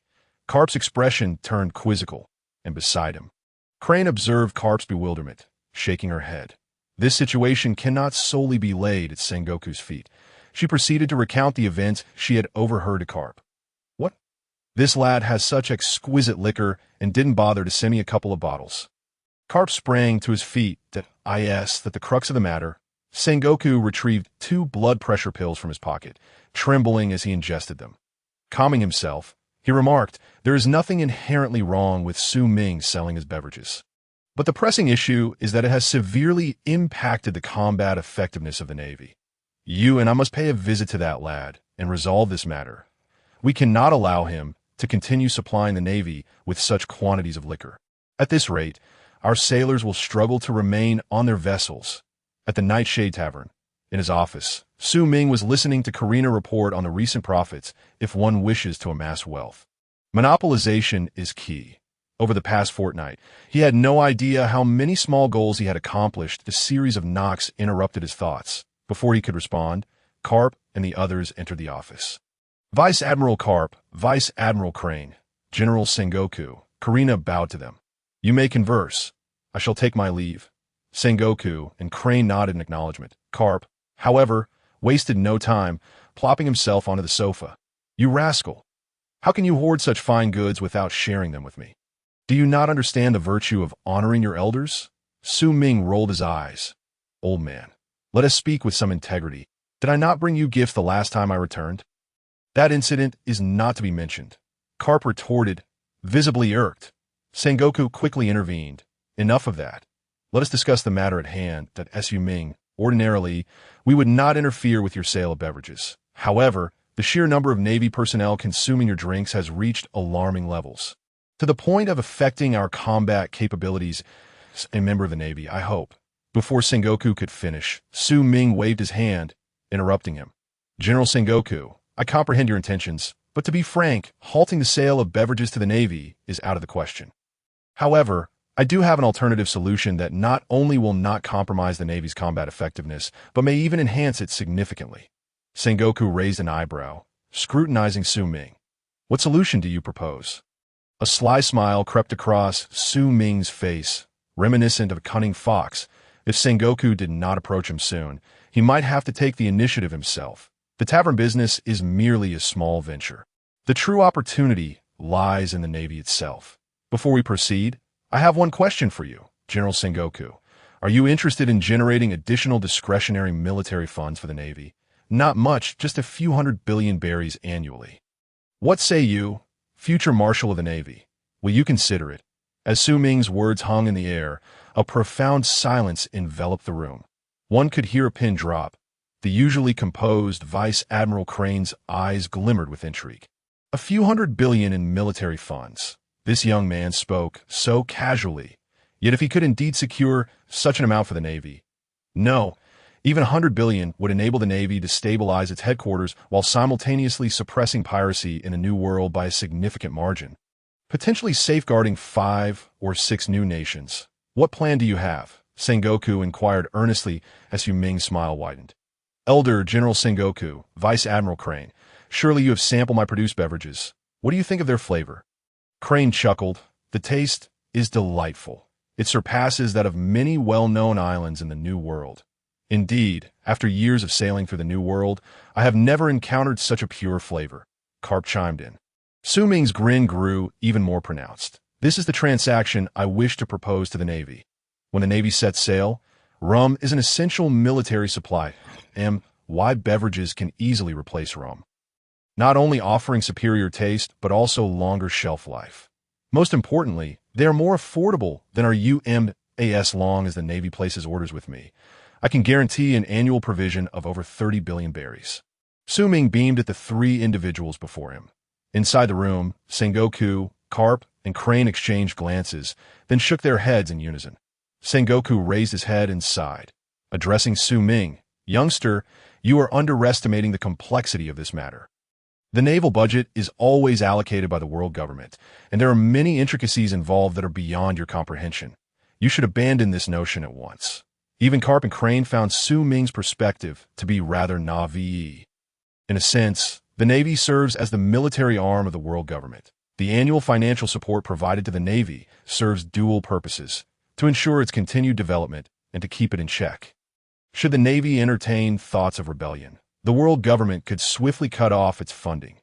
Karp's expression turned quizzical, and beside him, Crane observed Karp's bewilderment, shaking her head. This situation cannot solely be laid at Sengoku's feet. She proceeded to recount the events she had overheard to Karp. What? This lad has such exquisite liquor and didn't bother to send me a couple of bottles. Karp sprang to his feet. That the crux of the matter. Sengoku retrieved 2 blood pressure pills from his pocket, trembling as he ingested them. Calming himself, he remarked, there is nothing inherently wrong with Su Ming selling his beverages. But the pressing issue is that it has severely impacted the combat effectiveness of the Navy. You and I must pay a visit to that lad and resolve this matter. We cannot allow him to continue supplying the Navy with such quantities of liquor. At this rate, our sailors will struggle to remain on their vessels. At the Nightshade tavern, in his office, Su Ming was listening to Karina report on the recent profits if one wishes to amass wealth. Monopolization is key. Over the past fortnight, he had no idea how many small goals he had accomplished. A series of knocks interrupted his thoughts. Before he could respond, Karp and the others entered the office. Vice Admiral Karp, Vice Admiral Crane, General Sengoku. Karina bowed to them. You may converse. I shall take my leave. Sengoku and Crane nodded in acknowledgement. Karp, however, wasted no time, plopping himself onto the sofa. You rascal! How can you hoard such fine goods without sharing them with me? Do you not understand the virtue of honoring your elders? Su Ming rolled his eyes. Old man, let us speak with some integrity. Did I not bring you gifts the last time I returned? That incident is not to be mentioned. Karp retorted, visibly irked. Sengoku quickly intervened. Enough of that. Let us discuss the matter at hand. Su Ming, ordinarily, we would not interfere with your sale of beverages. However, the sheer number of Navy personnel consuming your drinks has reached alarming levels, to the point of affecting our combat capabilities. A member of the Navy, I hope. Before Sengoku could finish, Su Ming waved his hand, interrupting him. General Sengoku, I comprehend your intentions, but to be frank, halting the sale of beverages to the Navy is out of the question. However, I do have an alternative solution that not only will not compromise the Navy's combat effectiveness, but may even enhance it significantly. Sengoku raised an eyebrow, scrutinizing Su Ming. What solution do you propose? A sly smile crept across Su Ming's face, reminiscent of a cunning fox. If Sengoku did not approach him soon, he might have to take the initiative himself. The tavern business is merely a small venture. The true opportunity lies in the Navy itself. Before we proceed, I have one question for you, General Sengoku. Are you interested in generating additional discretionary military funds for the Navy? Not much, just a few 100 billion berries annually. What say you, future Marshal of the Navy? Will you consider it? As Su Ming's words hung in the air, a profound silence enveloped the room. One could hear a pin drop. The usually composed Vice Admiral Crane's eyes glimmered with intrigue. A few 100 billion in military funds. This young man spoke so casually. Yet if he could indeed secure such an amount for the Navy, no, even 100 billion would enable the Navy to stabilize its headquarters while simultaneously suppressing piracy in a new world by a significant margin, potentially safeguarding 5 or 6 new nations. What plan do you have? Sengoku inquired earnestly as Su Ming's smile widened. Elder General Sengoku, Vice Admiral Crane, surely you have sampled my produced beverages. What do you think of their flavor? Crane chuckled. The taste is delightful. It surpasses that of many well-known islands in the New World. Indeed, after years of sailing through the New World, I have never encountered such a pure flavor. Karp chimed in. Su Ming's grin grew even more pronounced. This is the transaction I wish to propose to the Navy. When the Navy sets sail, rum is an essential military supply. Why beverages can easily replace rum, not only offering superior taste, but also longer shelf life. Most importantly, they are more affordable than our UMAS long as the Navy places orders with me. I can guarantee an annual provision of over 30 billion berries. Su Ming beamed at the 3 individuals before him. Inside the room, Sengoku, Karp, and Crane exchanged glances, then shook their heads in unison. Sengoku raised his head and sighed. Addressing Su Ming, youngster, you are underestimating the complexity of this matter. The naval budget is always allocated by the world government, and there are many intricacies involved that are beyond your comprehension. You should abandon this notion at once. Even Karp and Crane found Su Ming's perspective to be rather naive. In a sense, the Navy serves as the military arm of the world government. The annual financial support provided to the Navy serves dual purposes, to ensure its continued development and to keep it in check. Should the Navy entertain thoughts of rebellion, the world government could swiftly cut off its funding.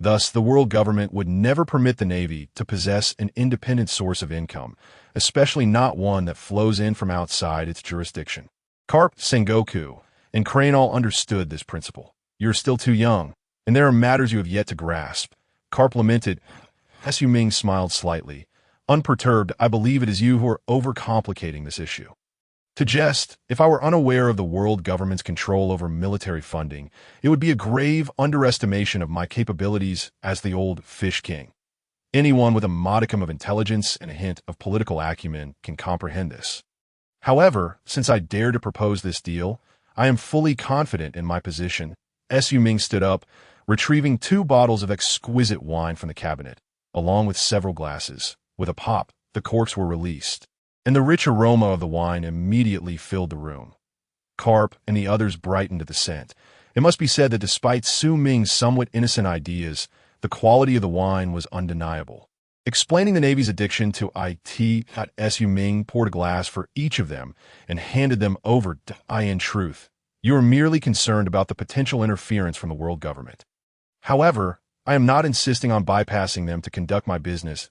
Thus, the world government would never permit the Navy to possess an independent source of income, especially not one that flows in from outside its jurisdiction. Karp, Sengoku, and Crane all understood this principle. You're still too young, and there are matters you have yet to grasp. Karp lamented. Su Ming smiled slightly. Unperturbed, I believe it is you who are overcomplicating this issue. To jest, if I were unaware of the world government's control over military funding, it would be a grave underestimation of my capabilities as the old fish king. Anyone with a modicum of intelligence and a hint of political acumen can comprehend this. However, since I dare to propose this deal, I am fully confident in my position. Su Ming stood up, retrieving 2 bottles of exquisite wine from the cabinet, along with several glasses. With a pop, the corks were released, and the rich aroma of the wine immediately filled the room. Karp and the others brightened at the scent. It must be said that despite Su Ming's somewhat innocent ideas, the quality of the wine was undeniable. Explaining the Navy's addiction to IT, Su Ming poured a glass for each of them and handed them over to In truth. You are merely concerned about the potential interference from the world government. However, I am not insisting on bypassing them to conduct my business.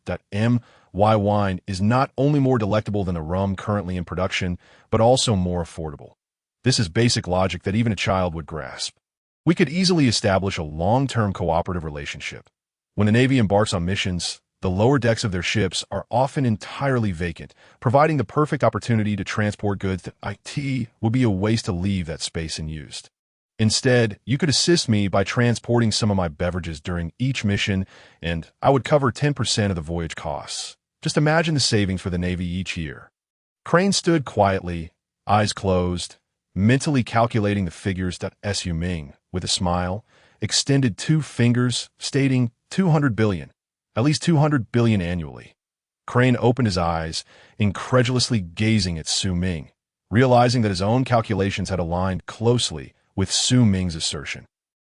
My wine is not only more delectable than the rum currently in production, but also more affordable. This is basic logic that even a child would grasp. We could easily establish a long-term cooperative relationship. When the Navy embarks on missions, the lower decks of their ships are often entirely vacant, providing the perfect opportunity to transport goods that it would be a waste to leave that space unused. Instead, you could assist me by transporting some of my beverages during each mission, and I would cover 10% of the voyage costs. Just imagine the savings for the Navy each year. Crane stood quietly, eyes closed, mentally calculating the figures. Su Ming, with a smile, extended 2 fingers, stating 200 billion, at least 200 billion annually. Crane opened his eyes, incredulously gazing at Su Ming, realizing that his own calculations had aligned closely with Su Ming's assertion.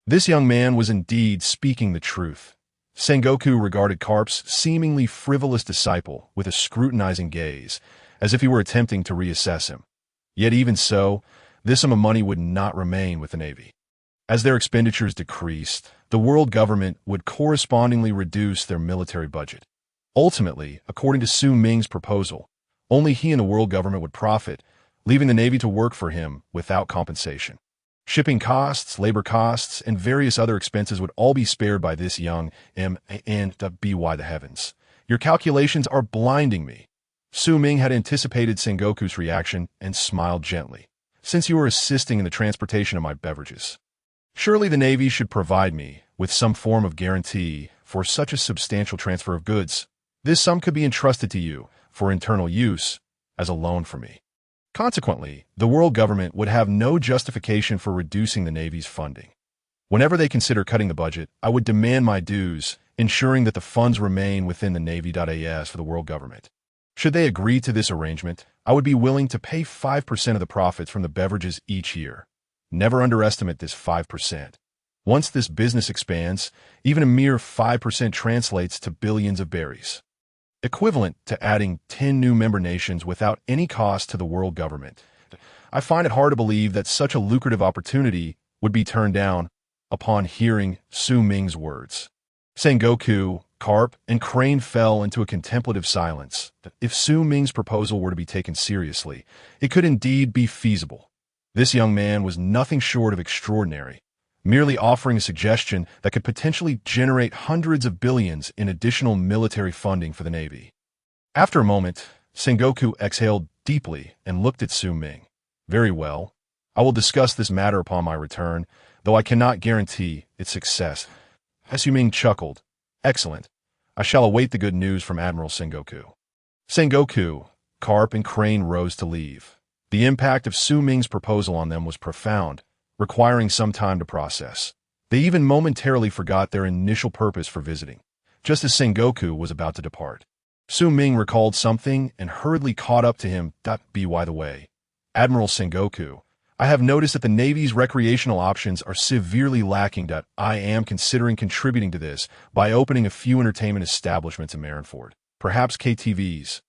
This young man was indeed speaking the truth. Sengoku regarded Karp's seemingly frivolous disciple with a scrutinizing gaze, as if he were attempting to reassess him. Yet even so, this sum of money would not remain with the Navy. As their expenditures decreased, the world government would correspondingly reduce their military budget. Ultimately, according to Su Ming's proposal, only he and the world government would profit, leaving the Navy to work for him without compensation. Shipping costs, labor costs, and various other expenses would all be spared by this young and by the heavens. Your calculations are blinding me. Su Ming had anticipated Sengoku's reaction and smiled gently. Since you are assisting in the transportation of my beverages, surely the Navy should provide me with some form of guarantee for such a substantial transfer of goods. This sum could be entrusted to you for internal use as a loan for me. Consequently, the world government would have no justification for reducing the Navy's funding. Whenever they consider cutting the budget, I would demand my dues, ensuring that the funds remain within the Navy.as for the world government. Should they agree to this arrangement, I would be willing to pay 5% of the profits from the beverages each year. Never underestimate this 5%. Once this business expands, even a mere 5% translates to billions of berries, equivalent to adding 10 new member nations without any cost to the world government. I find it hard to believe that such a lucrative opportunity would be turned down upon hearing Su Ming's words. Sengoku, Karp, and Crane fell into a contemplative silence. If Su Ming's proposal were to be taken seriously, it could indeed be feasible. This young man was nothing short of extraordinary, merely offering a suggestion that could potentially generate hundreds of billions in additional military funding for the Navy. After a moment, Sengoku exhaled deeply and looked at Su Ming. Very well. I will discuss this matter upon my return, though I cannot guarantee its success. Su Ming chuckled. Excellent. I shall await the good news from Admiral Sengoku. Sengoku, Karp, and Crane rose to leave. The impact of Su Ming's proposal on them was profound, requiring some time to process. They even momentarily forgot their initial purpose for visiting, just as Sengoku was about to depart. Su Ming recalled something and hurriedly caught up to him. By the way, Admiral Sengoku, I have noticed that the Navy's recreational options are severely lacking. I am considering contributing to this by opening a few entertainment establishments in Marineford, perhaps KTVs,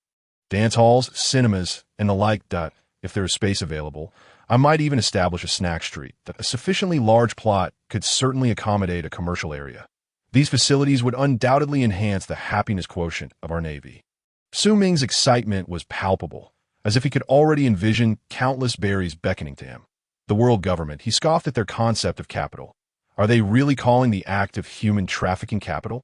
dance halls, cinemas, and the like. If there is space available, I might even establish a snack street. A sufficiently large plot could certainly accommodate a commercial area. These facilities would undoubtedly enhance the happiness quotient of our Navy. Su Ming's excitement was palpable, as if he could already envision countless berries beckoning to him. The world government, he scoffed at their concept of capital. Are they really calling the act of human trafficking capital?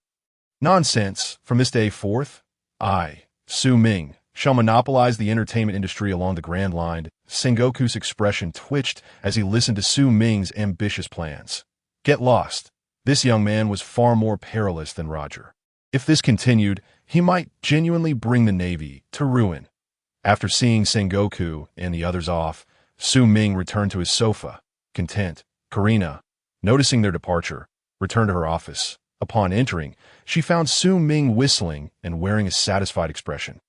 Nonsense. From this day forth, I, Su Ming, shall monopolize the entertainment industry along the Grand Line. Sengoku's expression twitched as he listened to Su Ming's ambitious plans. Get lost. This young man was far more perilous than Roger. If this continued, he might genuinely bring the Navy to ruin. After seeing Sengoku and the others off, Su Ming returned to his sofa, content. Karina, noticing their departure, returned to her office. Upon entering, she found Su Ming whistling and wearing a satisfied expression.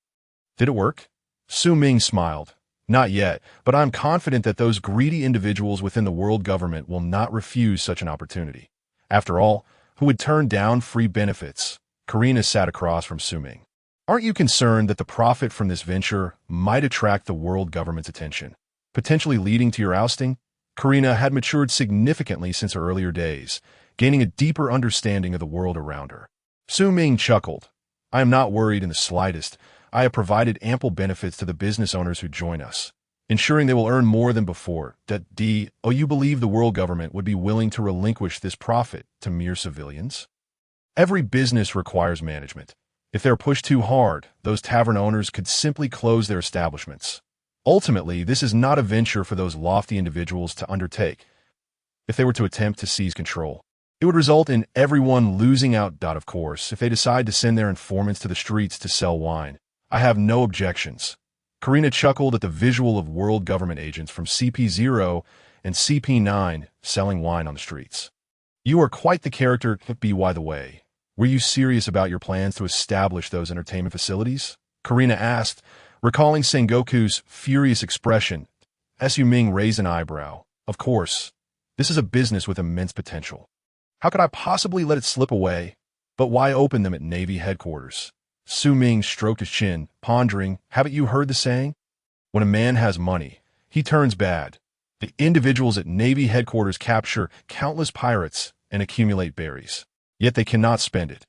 Did it work? Su Ming smiled. Not yet, but I'm confident that those greedy individuals within the world government will not refuse such an opportunity. After all, who would turn down free benefits? Karina sat across from Su Ming. Aren't you concerned that the profit from this venture might attract the world government's attention, potentially leading to your ousting? Karina had matured significantly since her earlier days, gaining a deeper understanding of the world around her. Su Ming chuckled. I am not worried in the slightest. I have provided ample benefits to the business owners who join us, ensuring they will earn more than before. You believe the world government would be willing to relinquish this profit to mere civilians? Every business requires management. If they're pushed too hard, those tavern owners could simply close their establishments. Ultimately, this is not a venture for those lofty individuals to undertake. If they were to attempt to seize control, it would result in everyone losing out. Of course, if they decide to send their informants to the streets to sell wine, I have no objections. Karina chuckled at the visual of world government agents from CP0 and CP9 selling wine on the streets. You are quite the character. By the way, were you serious about your plans to establish those entertainment facilities? Karina asked, recalling Sengoku's furious expression. Su Ming raised an eyebrow. Of course. This is a business with immense potential. How could I possibly let it slip away? But why open them at Navy headquarters? Su Ming stroked his chin, pondering, haven't you heard the saying? When a man has money, he turns bad. The individuals at Navy headquarters capture countless pirates and accumulate berries. Yet they cannot spend it.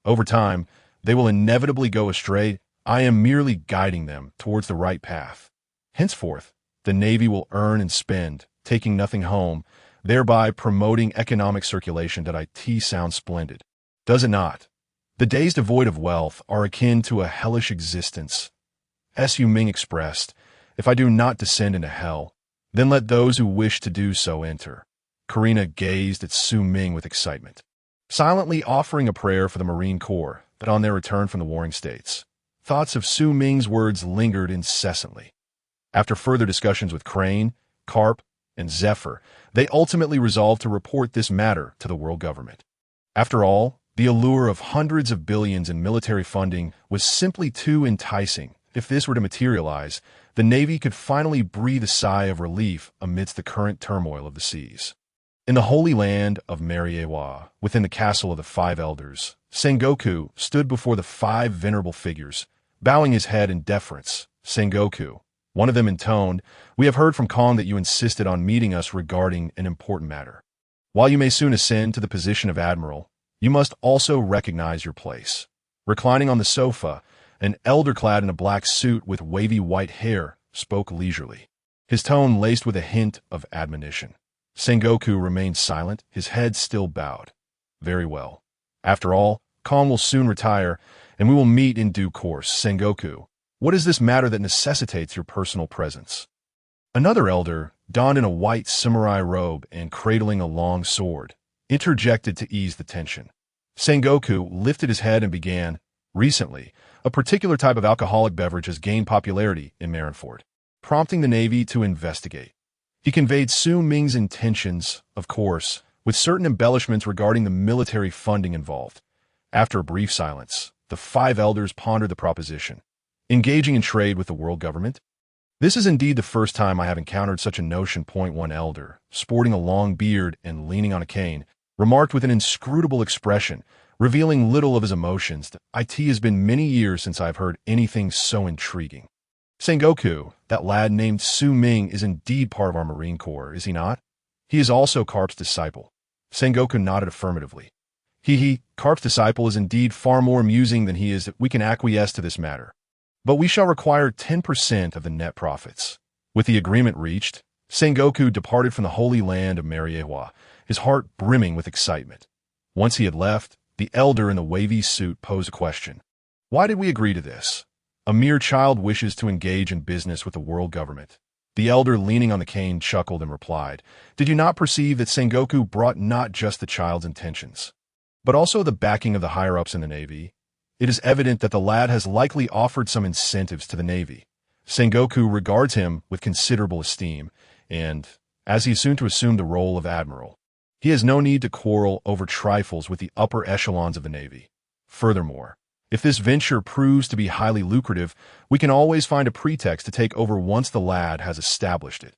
Over time, they will inevitably go astray. I am merely guiding them towards the right path. Henceforth, the Navy will earn and spend, taking nothing home, thereby promoting economic circulation. It sounds splendid. Does it not? The days devoid of wealth are akin to a hellish existence. Su Ming expressed, if I do not descend into hell, then let those who wish to do so enter. Karina gazed at Su Ming with excitement, silently offering a prayer for the Marine Corps that on their return from the warring states, thoughts of Su Ming's words lingered incessantly. After further discussions with Crane, Karp, and Zephyr, they ultimately resolved to report this matter to the world government. After all, the allure of hundreds of billions in military funding was simply too enticing. If this were to materialize, the Navy could finally breathe a sigh of relief amidst the current turmoil of the seas. In the holy land of Mariewa, within the castle of the Five Elders, Sengoku stood before the five venerable figures, bowing his head in deference. Sengoku, one of them intoned, we have heard from Kong that you insisted on meeting us regarding an important matter. While you may soon ascend to the position of admiral, you must also recognize your place. Reclining on the sofa, an elder clad in a black suit with wavy white hair spoke leisurely, his tone laced with a hint of admonition. Sengoku remained silent, his head still bowed. Very well. After all, Kong will soon retire, and we will meet in due course. Sengoku, what is this matter that necessitates your personal presence? Another elder, donned in a white samurai robe and cradling a long sword, interjected to ease the tension. Sengoku lifted his head and began, recently, a particular type of alcoholic beverage has gained popularity in Marineford, prompting the Navy to investigate. He conveyed Su Ming's intentions, of course, with certain embellishments regarding the military funding involved. After a brief silence, the five elders pondered the proposition. Engaging in trade with the world government? This is indeed the first time I have encountered such a notion. One elder, sporting a long beard and leaning on a cane, remarked with an inscrutable expression, revealing little of his emotions. It has been many years since I've heard anything so intriguing. Sengoku, that lad named Su Ming, is indeed part of our Marine Corps, is he not? He is also Karp's disciple. Sengoku nodded affirmatively. Karp's disciple is indeed far more amusing than he is. We can acquiesce to this matter. But we shall require 10% of the net profits. With the agreement reached, Sengoku departed from the holy land of Mariewa, his heart brimming with excitement. Once he had left, the elder in the wavy suit posed a question. Why did we agree to this? A mere child wishes to engage in business with the world government. The elder leaning on the cane chuckled and replied, did you not perceive that Sengoku brought not just the child's intentions, but also the backing of the higher-ups in the Navy? It is evident that the lad has likely offered some incentives to the Navy. Sengoku regards him with considerable esteem, and, as he is soon to assume the role of admiral, he has no need to quarrel over trifles with the upper echelons of the Navy. Furthermore, if this venture proves to be highly lucrative, we can always find a pretext to take over once the lad has established it.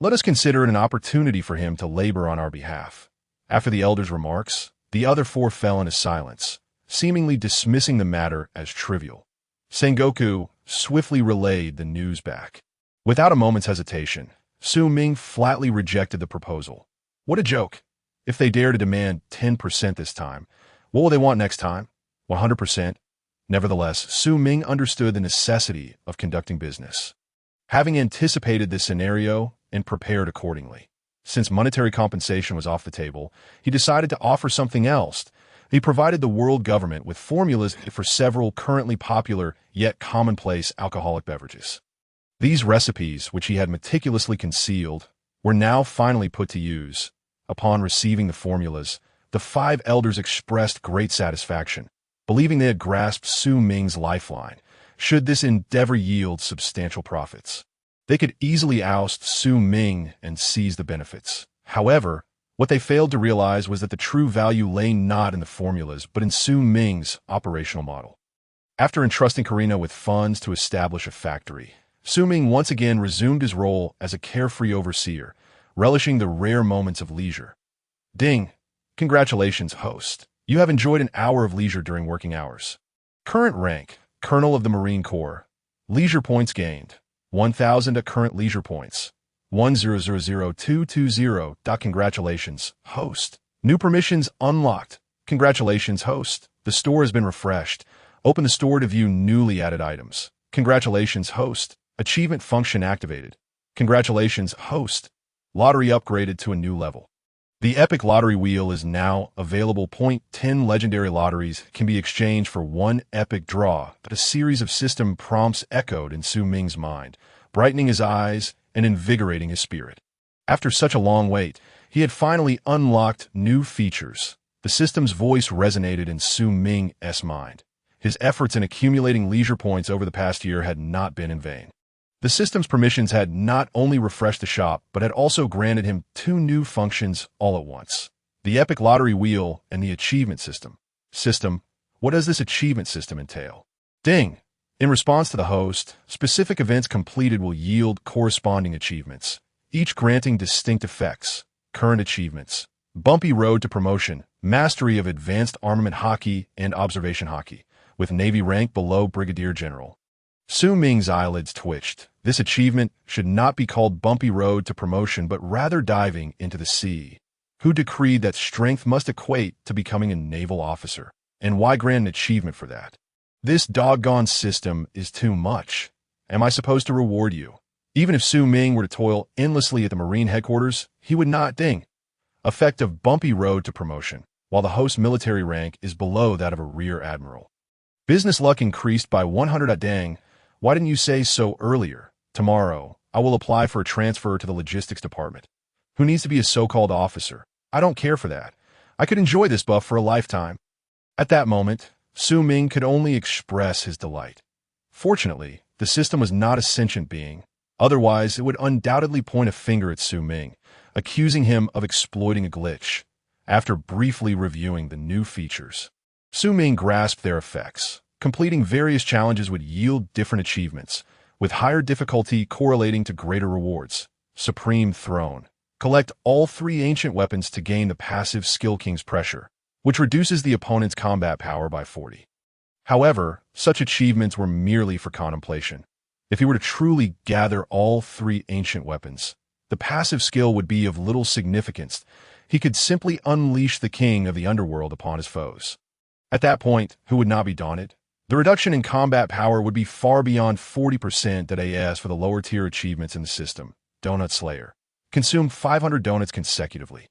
Let us consider it an opportunity for him to labor on our behalf. After the elder's remarks, the other four fell into silence, seemingly dismissing the matter as trivial. Sengoku swiftly relayed the news back. Without a moment's hesitation, Su Ming flatly rejected the proposal. What a joke! If they dare to demand 10% this time, what will they want next time? 100%? Nevertheless, Su Ming understood the necessity of conducting business. Having anticipated this scenario and prepared accordingly, since monetary compensation was off the table, he decided to offer something else He provided the world government with formulas for several currently popular yet commonplace alcoholic beverages. These recipes, which he had meticulously concealed, were now finally put to use. Upon receiving the formulas, the five elders expressed great satisfaction, believing they had grasped Su Ming's lifeline. Should this endeavor yield substantial profits, they could easily oust Su Ming and seize the benefits. However, what they failed to realize was that the true value lay not in the formulas, but in Su Ming's operational model. After entrusting Karina with funds to establish a factory, Su Ming once again resumed his role as a carefree overseer, relishing the rare moments of leisure. Ding! Congratulations, host. You have enjoyed an hour of leisure during working hours. Current rank, Colonel of the Marine Corps. Leisure points gained, 1,000 at current leisure points. 1000220. Congratulations, host. New permissions unlocked. Congratulations, host. The store has been refreshed. Open the store to view newly added items. Congratulations, host. Achievement function activated. Congratulations, host. Lottery upgraded to a new level. The Epic Lottery Wheel is now available. 10 legendary lotteries can be exchanged for one epic draw, but a series of system prompts echoed in Su Ming's mind, brightening his eyes and invigorating his spirit. After such a long wait, he had finally unlocked new features. The system's voice resonated in Su Ming's mind. His efforts in accumulating leisure points over the past year had not been in vain. The system's permissions had not only refreshed the shop, but had also granted him two new functions all at once: the Epic Lottery Wheel and the Achievement System. What does this achievement system entail? Ding! In response to the host, specific events completed will yield corresponding achievements, each granting distinct effects. Current achievements: Bumpy Road to Promotion, Mastery of Advanced Armament Haki and Observation Haki, with Navy rank below Brigadier General. Su Ming's eyelids twitched. This achievement should not be called Bumpy Road to Promotion, but rather Diving into the Sea. Who decreed that strength must equate to becoming a naval officer? And why grant an achievement for that? This doggone system is too much. Am I supposed to reward you? Even if Su Ming were to toil endlessly at the Marine headquarters, he would not ding. Effect of Bumpy Road to Promotion, while the host's military rank is below that of a rear admiral. Business luck increased by 100. Dang. Why didn't you say so earlier? Tomorrow, I will apply for a transfer to the logistics department. Who needs to be a so-called officer? I don't care for that. I could enjoy this buff for a lifetime. At that moment, Su Ming could only express his delight. Fortunately, the system was not a sentient being. Otherwise, it would undoubtedly point a finger at Su Ming, accusing him of exploiting a glitch. After briefly reviewing the new features, Su Ming grasped their effects. Completing various challenges would yield different achievements, with higher difficulty correlating to greater rewards. Supreme Throne. Collect all 3 ancient weapons to gain the passive Skill King's Pressure, which reduces the opponent's combat power by 40. However, such achievements were merely for contemplation. If he were to truly gather all 3 ancient weapons, the passive skill would be of little significance. He could simply unleash the king of the underworld upon his foes. At that point, who would not be daunted? The reduction in combat power would be far beyond 40% AS for the lower tier achievements in the system. Donut Slayer. Consume 500 donuts consecutively.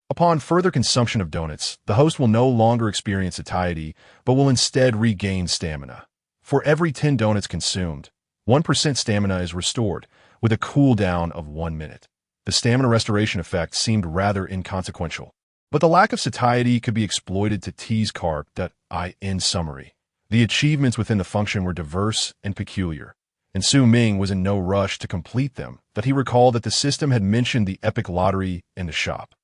Upon further consumption of donuts, the host will no longer experience satiety, but will instead regain stamina. For every 10 donuts consumed, 1% stamina is restored, with a cooldown of 1 minute. The stamina restoration effect seemed rather inconsequential, but the lack of satiety could be exploited to tease Karp. In summary, the achievements within the function were diverse and peculiar, and Su Ming was in no rush to complete them, that he recalled that the system had mentioned the epic lottery in the shop.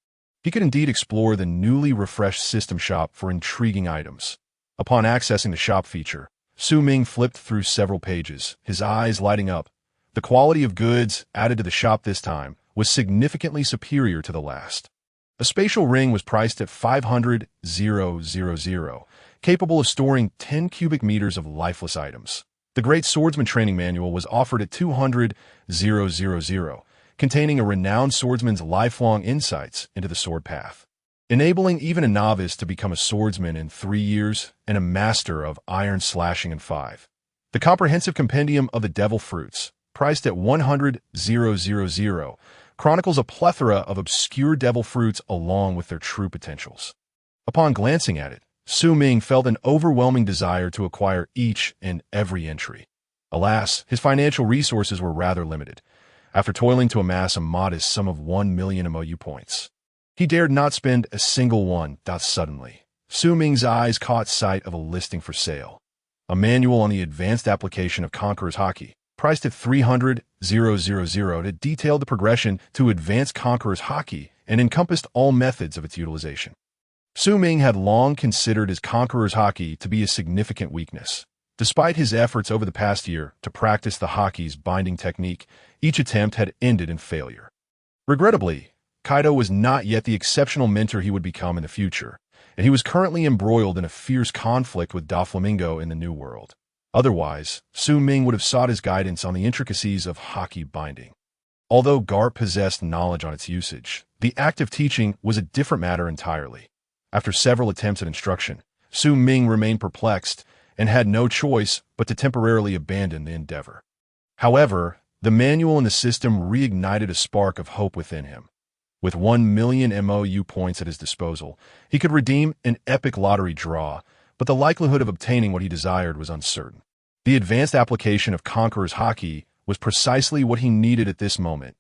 He could indeed explore the newly refreshed system shop for intriguing items. Upon accessing the shop feature, Su Ming flipped through several pages, his eyes lighting up. The quality of goods added to the shop this time was significantly superior to the last. A spatial ring was priced at 500,000, capable of storing 10 cubic meters of lifeless items. The Great Swordsman Training Manual was offered at 200,000, containing a renowned swordsman's lifelong insights into the sword path, enabling even a novice to become a swordsman in 3 years and a master of iron slashing in 5. The Comprehensive Compendium of the Devil Fruits, priced at 100,000, chronicles a plethora of obscure devil fruits along with their true potentials. Upon glancing at it, Su Ming felt an overwhelming desire to acquire each and every entry. Alas, his financial resources were rather limited. After toiling to amass a modest sum of 1 million MOU points, he dared not spend a single one. Suddenly, Su Ming's eyes caught sight of a listing for sale. A manual on the advanced application of Conqueror's Haki, priced at 300,000, that detailed the progression to advanced Conqueror's Haki and encompassed all methods of its utilization. Su Ming had long considered his Conqueror's Haki to be a significant weakness. Despite his efforts over the past year to practice the Haki's binding technique, each attempt had ended in failure. Regrettably, Kaido was not yet the exceptional mentor he would become in the future, and he was currently embroiled in a fierce conflict with Doflamingo in the New World. Otherwise, Su Ming would have sought his guidance on the intricacies of Haki binding. Although Garp possessed knowledge on its usage, the act of teaching was a different matter entirely. After several attempts at instruction, Su Ming remained perplexed and had no choice but to temporarily abandon the endeavor. However, the manual and the system reignited a spark of hope within him. With 1 million MOU points at his disposal, he could redeem an epic lottery draw, but the likelihood of obtaining what he desired was uncertain. The advanced application of Conqueror's Haki was precisely what he needed at this moment.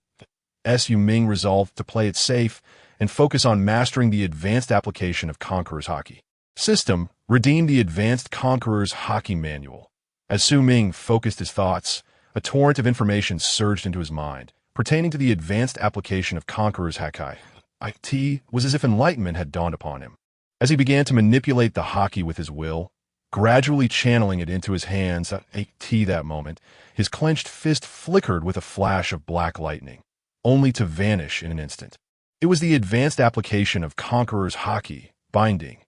Su Ming resolved to play it safe and focus on mastering the advanced application of Conqueror's Haki. System redeemed the advanced Conqueror's Haki manual. As Su Ming focused his thoughts, a torrent of information surged into his mind, pertaining to the advanced application of Conqueror's Haki. It was as if enlightenment had dawned upon him. As he began to manipulate the Haki with his will, gradually channeling it into his hands, that moment, his clenched fist flickered with a flash of black lightning, only to vanish in an instant. It was the advanced application of Conqueror's Haki binding.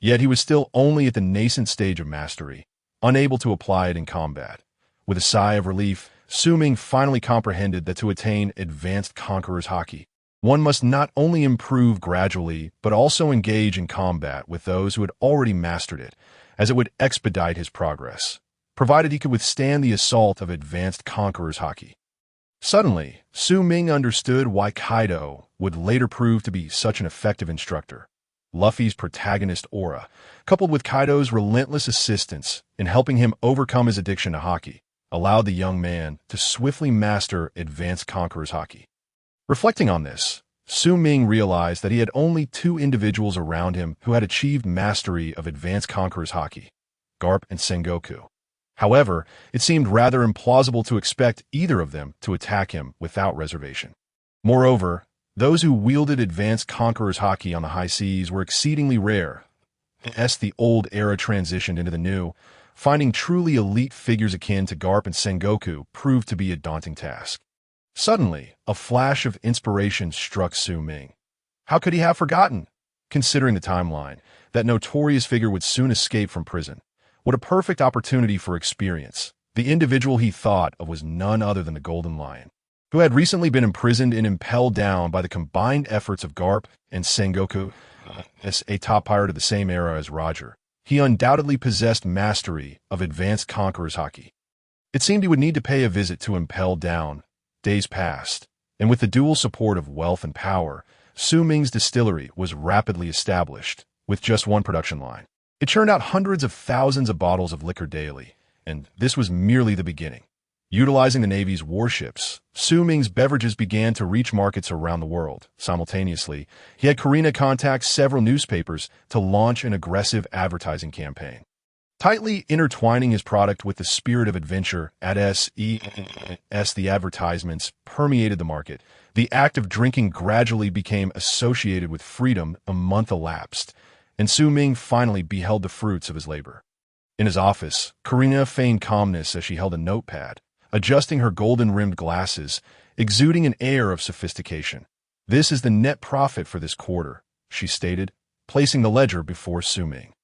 Yet he was still only at the nascent stage of mastery, unable to apply it in combat. With a sigh of relief, Su Ming finally comprehended that to attain advanced Conqueror's Haki, one must not only improve gradually, but also engage in combat with those who had already mastered it, as it would expedite his progress, provided he could withstand the assault of advanced Conqueror's Haki. Suddenly, Su Ming understood why Kaido would later prove to be such an effective instructor. Luffy's protagonist aura, coupled with Kaido's relentless assistance in helping him overcome his addiction to Haki, allowed the young man to swiftly master advanced Conqueror's Haki. Reflecting on this, Su Ming realized that he had only 2 individuals around him who had achieved mastery of advanced Conqueror's Haki, Garp and Sengoku. However, it seemed rather implausible to expect either of them to attack him without reservation. Moreover, those who wielded advanced Conqueror's Haki on the high seas were exceedingly rare. As the old era transitioned into the new, finding truly elite figures akin to Garp and Sengoku proved to be a daunting task. Suddenly, a flash of inspiration struck Su Ming. How could he have forgotten? Considering the timeline, that notorious figure would soon escape from prison. What a perfect opportunity for experience. The individual he thought of was none other than the Golden Lion, who had recently been imprisoned and impelled down by the combined efforts of Garp and Sengoku. As a top pirate of the same era as Roger, he undoubtedly possessed mastery of advanced Conqueror's Haki. It seemed he would need to pay a visit to impel down. Days passed, and with the dual support of wealth and power, Su Ming's distillery was rapidly established, with just one production line. It churned out hundreds of thousands of bottles of liquor daily, and this was merely the beginning. Utilizing the Navy's warships, Su Ming's beverages began to reach markets around the world. Simultaneously, he had Karina contact several newspapers to launch an aggressive advertising campaign. Tightly intertwining his product with the spirit of adventure, the advertisements permeated the market. The act of drinking gradually became associated with freedom. A month elapsed, and Su Ming finally beheld the fruits of his labor. In his office, Karina feigned calmness as she held a notepad, adjusting her golden-rimmed glasses, exuding an air of sophistication. "This is the net profit for this quarter," she stated, placing the ledger before Su Ming.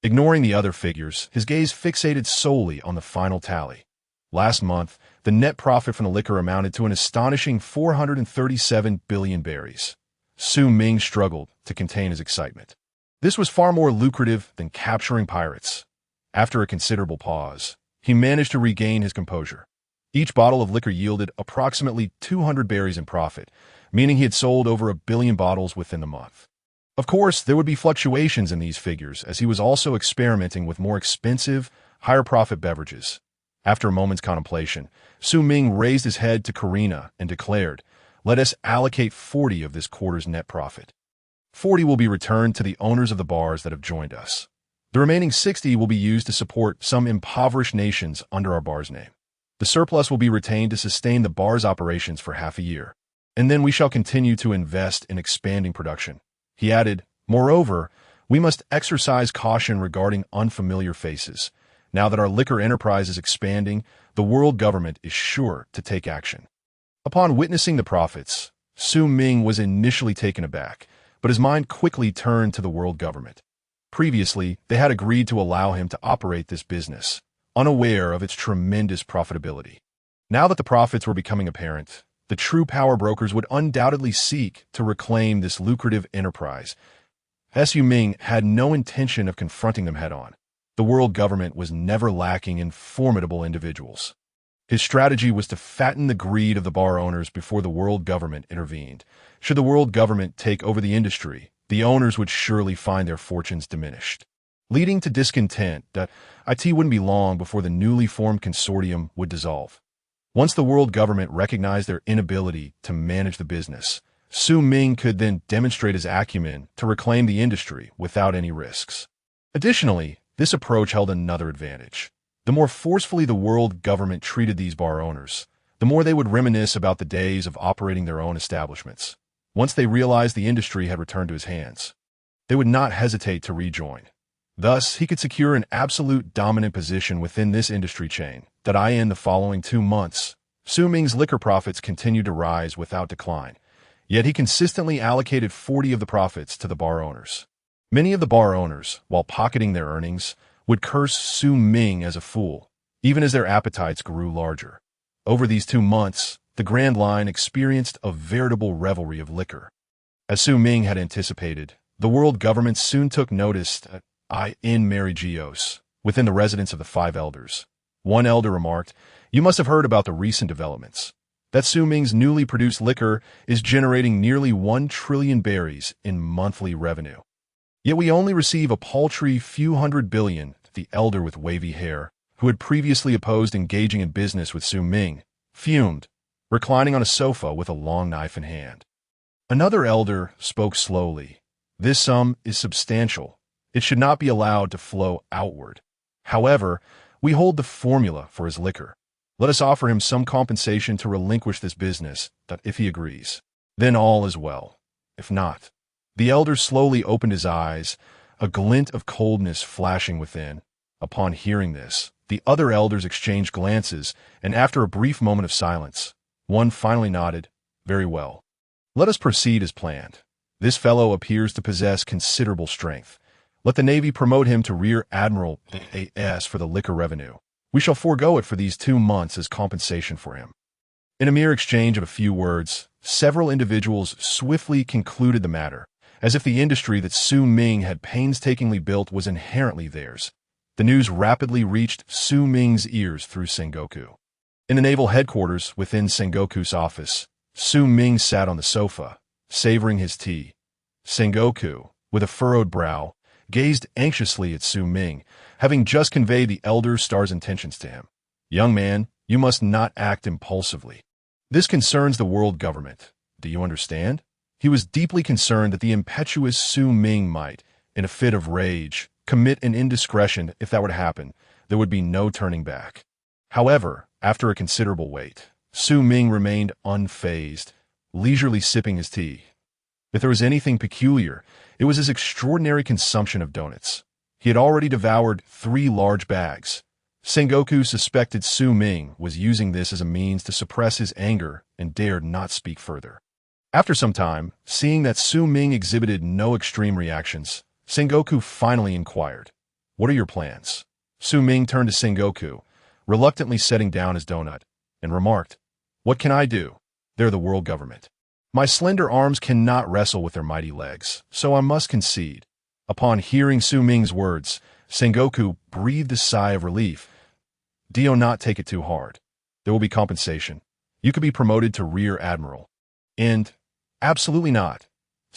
Ignoring the other figures, his gaze fixated solely on the final tally. Last month, the net profit from the liquor amounted to an astonishing 437 billion berries. Su Ming struggled to contain his excitement. This was far more lucrative than capturing pirates. After a considerable pause, he managed to regain his composure. Each bottle of liquor yielded approximately 200 berries in profit, meaning he had sold over 1 billion bottles within the month. Of course, there would be fluctuations in these figures, as he was also experimenting with more expensive, higher-profit beverages. After a moment's contemplation, Su Ming raised his head to Karina and declared, "Let us allocate 40 of this quarter's net profit. 40 will be returned to the owners of the bars that have joined us. The remaining 60 will be used to support some impoverished nations under our bar's name. The surplus will be retained to sustain the bar's operations for half a year, and then we shall continue to invest in expanding production." He added, "Moreover, we must exercise caution regarding unfamiliar faces. Now that our liquor enterprise is expanding, the world government is sure to take action." Upon witnessing the profits, Su Ming was initially taken aback, but his mind quickly turned to the world government. Previously, they had agreed to allow him to operate this business, unaware of its tremendous profitability. Now that the profits were becoming apparent, the true power brokers would undoubtedly seek to reclaim this lucrative enterprise. Su Ming had no intention of confronting them head-on. The world government was never lacking in formidable individuals. His strategy was to fatten the greed of the bar owners before the world government intervened. Should the world government take over the industry, the owners would surely find their fortunes diminished, leading to discontent that it wouldn't be long before the newly formed consortium would dissolve. Once the world government recognized their inability to manage the business, Su Ming could then demonstrate his acumen to reclaim the industry without any risks. Additionally, this approach held another advantage. The more forcefully the world government treated these bar owners, the more they would reminisce about the days of operating their own establishments. Once they realized the industry had returned to his hands, they would not hesitate to rejoin. Thus, he could secure an absolute dominant position within this industry chain. In the following 2 months, Su Ming's liquor profits continued to rise without decline, yet he consistently allocated 40 of the profits to the bar owners. Many of the bar owners, while pocketing their earnings, would curse Su Ming as a fool, even as their appetites grew larger. Over these 2 months, the Grand Line experienced a veritable revelry of liquor. As Su Ming had anticipated, the world government soon took notice in Mary Geos, within the residence of the 5 elders. One elder remarked, "You must have heard about the recent developments. That Su Ming's newly produced liquor is generating nearly 1 trillion berries in monthly revenue. Yet we only receive a paltry few hundred billion." The elder with wavy hair, who had previously opposed engaging in business with Su Ming, fumed, reclining on a sofa with a long knife in hand. Another elder spoke slowly. "This sum is substantial. It should not be allowed to flow outward. However, we hold the formula for his liquor. Let us offer him some compensation to relinquish this business, that if he agrees, then all is well. If not..." The elder slowly opened his eyes, a glint of coldness flashing within. Upon hearing this, the other elders exchanged glances, and after a brief moment of silence, one finally nodded, "Very well. Let us proceed as planned. This fellow appears to possess considerable strength. Let the Navy promote him to Rear Admiral AS for the liquor revenue. We shall forego it for these 2 months as compensation for him." In a mere exchange of a few words, several individuals swiftly concluded the matter, as if the industry that Su Ming had painstakingly built was inherently theirs. The news rapidly reached Su Ming's ears through Sengoku. In the naval headquarters within Sengoku's office, Su Ming sat on the sofa, savoring his tea. Sengoku, with a furrowed brow, gazed anxiously at Su Ming, having just conveyed the elder star's intentions to him. "Young man, you must not act impulsively. This concerns the world government. Do you understand?" He was deeply concerned that the impetuous Su Ming might, in a fit of rage, commit an indiscretion. If that were to happen, there would be no turning back. However, after a considerable wait, Su Ming remained unfazed, leisurely sipping his tea. If there was anything peculiar, it was his extraordinary consumption of donuts. He had already devoured 3 large bags. Sengoku suspected Su Ming was using this as a means to suppress his anger and dared not speak further. After some time, seeing that Su Ming exhibited no extreme reactions, Sengoku finally inquired, "What are your plans?" Su Ming turned to Sengoku, reluctantly setting down his donut, and remarked, "What can I do? They're the world government. My slender arms cannot wrestle with their mighty legs, so I must concede." Upon hearing Su Ming's words, Sengoku breathed a sigh of relief. "Do not take it too hard. There will be compensation. You could be promoted to Rear Admiral." "And absolutely not."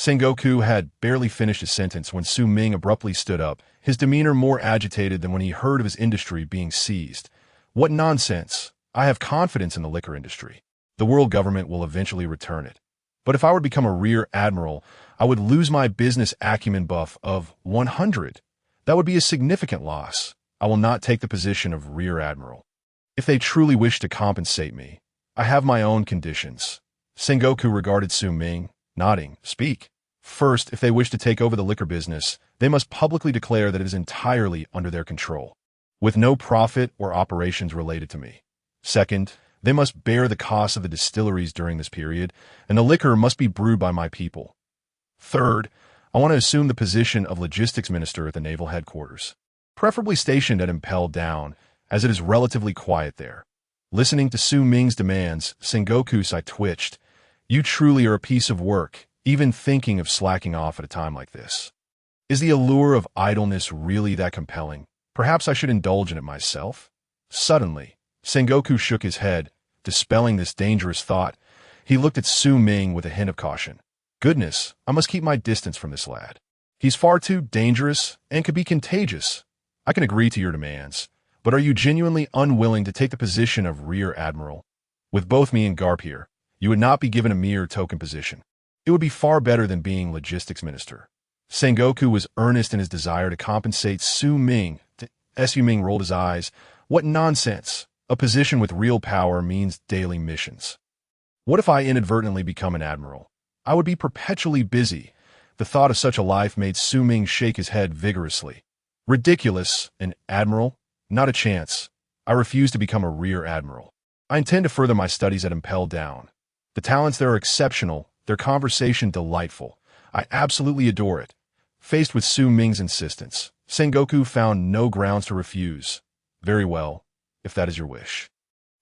Sengoku had barely finished his sentence when Su Ming abruptly stood up, his demeanor more agitated than when he heard of his industry being seized. What nonsense! I have confidence in the liquor industry. The world government will eventually return it. But if I were to become a rear admiral, I would lose my business acumen buff of 100. That would be a significant loss. I will not take the position of rear admiral. If they truly wish to compensate me, I have my own conditions. Sengoku regarded Su Ming, nodding. Speak. First, if they wish to take over the liquor business, they must publicly declare that it is entirely under their control, with no profit or operations related to me. Second, they must bear the costs of the distilleries during this period, and the liquor must be brewed by my people. Third, I want to assume the position of logistics minister at the naval headquarters, preferably stationed at Impel Down, as it is relatively quiet there. Listening to Su Ming's demands, Sengoku's eye twitched. You truly are a piece of work, even thinking of slacking off at a time like this. Is the allure of idleness really that compelling? Perhaps I should indulge in it myself? Suddenly, Sengoku shook his head, dispelling this dangerous thought. He looked at Su Ming with a hint of caution. Goodness, I must keep my distance from this lad. He's far too dangerous and could be contagious. I can agree to your demands, but are you genuinely unwilling to take the position of rear admiral? With both me and Garp here, you would not be given a mere token position. It would be far better than being logistics minister. Sengoku was earnest in his desire to compensate Su Ming. Su Ming rolled his eyes. What nonsense! A position with real power means daily missions. What if I inadvertently become an admiral? I would be perpetually busy. The thought of such a life made Su Ming shake his head vigorously. Ridiculous, an admiral? Not a chance. I refuse to become a rear admiral. I intend to further my studies at Impel Down. The talents there are exceptional, their conversation delightful. I absolutely adore it. Faced with Su Ming's insistence, Sengoku found no grounds to refuse. Very well, if that is your wish.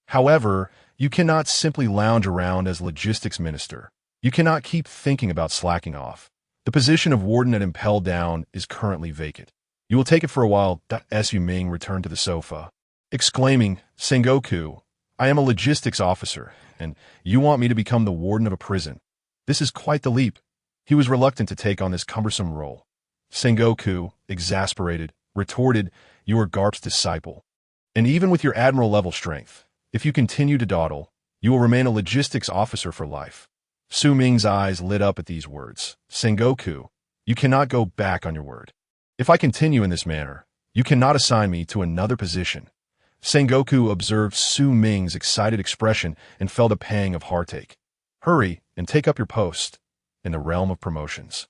However, you cannot simply lounge around as logistics minister. You cannot keep thinking about slacking off. The position of warden at Impel Down is currently vacant. You will take it for a while. Su Ming returned to the sofa, exclaiming, Sengoku, I am a logistics officer, and you want me to become the warden of a prison. This is quite the leap. He was reluctant to take on this cumbersome role. Sengoku, exasperated, retorted, you are Garp's disciple. And even with your admiral-level strength, if you continue to dawdle, you will remain a logistics officer for life. Su Ming's eyes lit up at these words. Sengoku, you cannot go back on your word. If I continue in this manner, you cannot assign me to another position. Sengoku observed Su Ming's excited expression and felt a pang of heartache. Hurry and take up your post in the realm of promotions.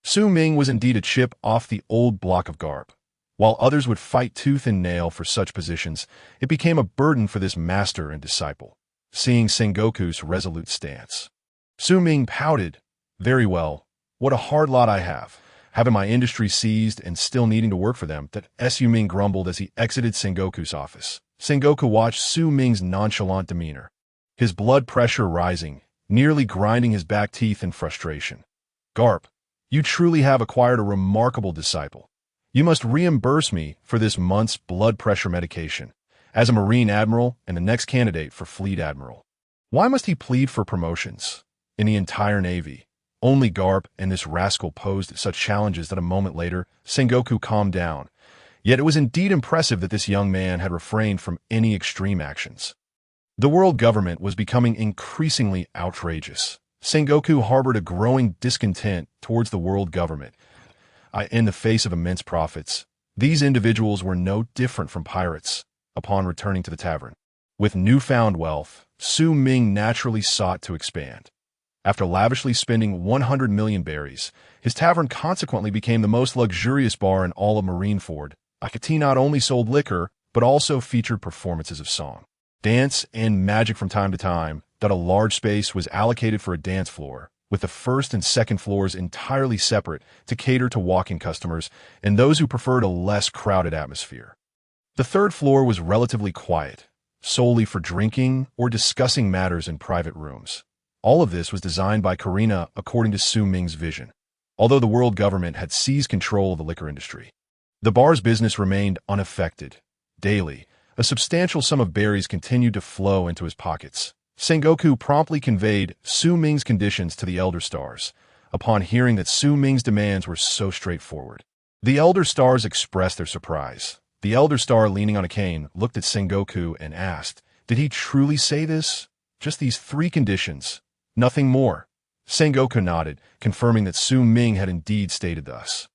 Su Ming was indeed a chip off the old block of Garp. While others would fight tooth and nail for such positions, it became a burden for this master and disciple, seeing Sengoku's resolute stance. Su Ming pouted. Very well, what a hard lot I have, having my industry seized and still needing to work for them. Su Ming grumbled as he exited Sengoku's office. Sengoku watched Su Ming's nonchalant demeanor, his blood pressure rising, nearly grinding his back teeth in frustration. Garp, you truly have acquired a remarkable disciple. You must reimburse me for this month's blood pressure medication, as a Marine Admiral and the next candidate for Fleet Admiral. Why must he plead for promotions? In the entire Navy, only Garp and this rascal posed such challenges that a moment later, Sengoku calmed down. Yet it was indeed impressive that this young man had refrained from any extreme actions. The world government was becoming increasingly outrageous. Sengoku harbored a growing discontent towards the world government. In the face of immense profits, these individuals were no different from pirates. Upon returning to the tavern, with newfound wealth, Su Ming naturally sought to expand. After lavishly spending 100 million berries, his tavern consequently became the most luxurious bar in all of Marineford. Haki not only sold liquor, but also featured performances of song, dance, and magic from time to time. That a large space was allocated for a dance floor, with the first and second floors entirely separate to cater to walk-in customers and those who preferred a less crowded atmosphere. The third floor was relatively quiet, solely for drinking or discussing matters in private rooms. All of this was designed by Karina according to Su Ming's vision. Although the world government had seized control of the liquor industry, the bar's business remained unaffected. Daily, a substantial sum of berries continued to flow into his pockets. Sengoku promptly conveyed Su Ming's conditions to the Elder Stars, upon hearing that Su Ming's demands were so straightforward. The Elder Stars expressed their surprise. The Elder Star, leaning on a cane, looked at Sengoku and asked, "Did he truly say this? Just these 3 conditions? Nothing more?" Sengoku nodded, confirming that Su Ming had indeed stated thus,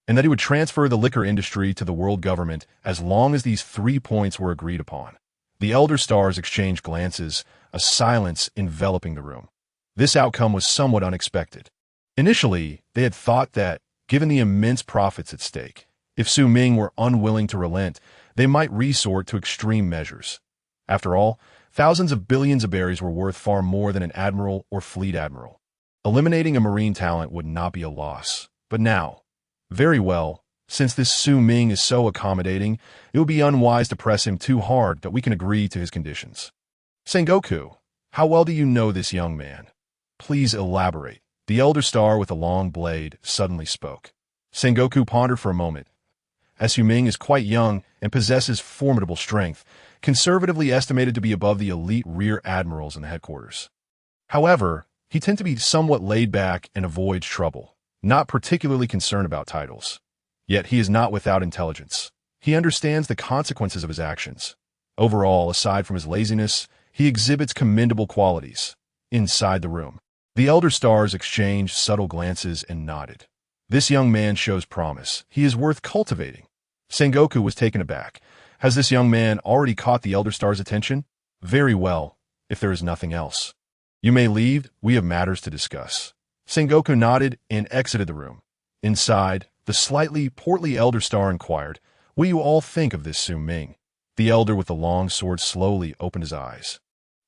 and that he would transfer the liquor industry to the world government as long as these 3 points were agreed upon. The Elder Stars exchanged glances, a silence enveloping the room. This outcome was somewhat unexpected. Initially, they had thought that, given the immense profits at stake, if Su Ming were unwilling to relent, they might resort to extreme measures. After all, thousands of billions of berries were worth far more than an admiral or fleet admiral. Eliminating a marine talent would not be a loss. But now, very well, since this Su Ming is so accommodating, it would be unwise to press him too hard that we can agree to his conditions. Sengoku, how well do you know this young man? Please elaborate. The Elder Star with a long blade suddenly spoke. Sengoku pondered for a moment. As Su Ming is quite young and possesses formidable strength, conservatively estimated to be above the elite rear admirals in the headquarters. However, he tends to be somewhat laid back and avoids trouble, not particularly concerned about titles. Yet he is not without intelligence. He understands the consequences of his actions. Overall, aside from his laziness, he exhibits commendable qualities. Inside the room, the Elder Stars exchanged subtle glances and nodded. This young man shows promise. He is worth cultivating. Sengoku was taken aback. Has this young man already caught the Elder Star's attention? Very well, if there is nothing else. You may leave, we have matters to discuss. Sengoku nodded and exited the room. Inside, the slightly portly Elder Star inquired, "What do you all think of this Su Ming?" The elder with the long sword slowly opened his eyes.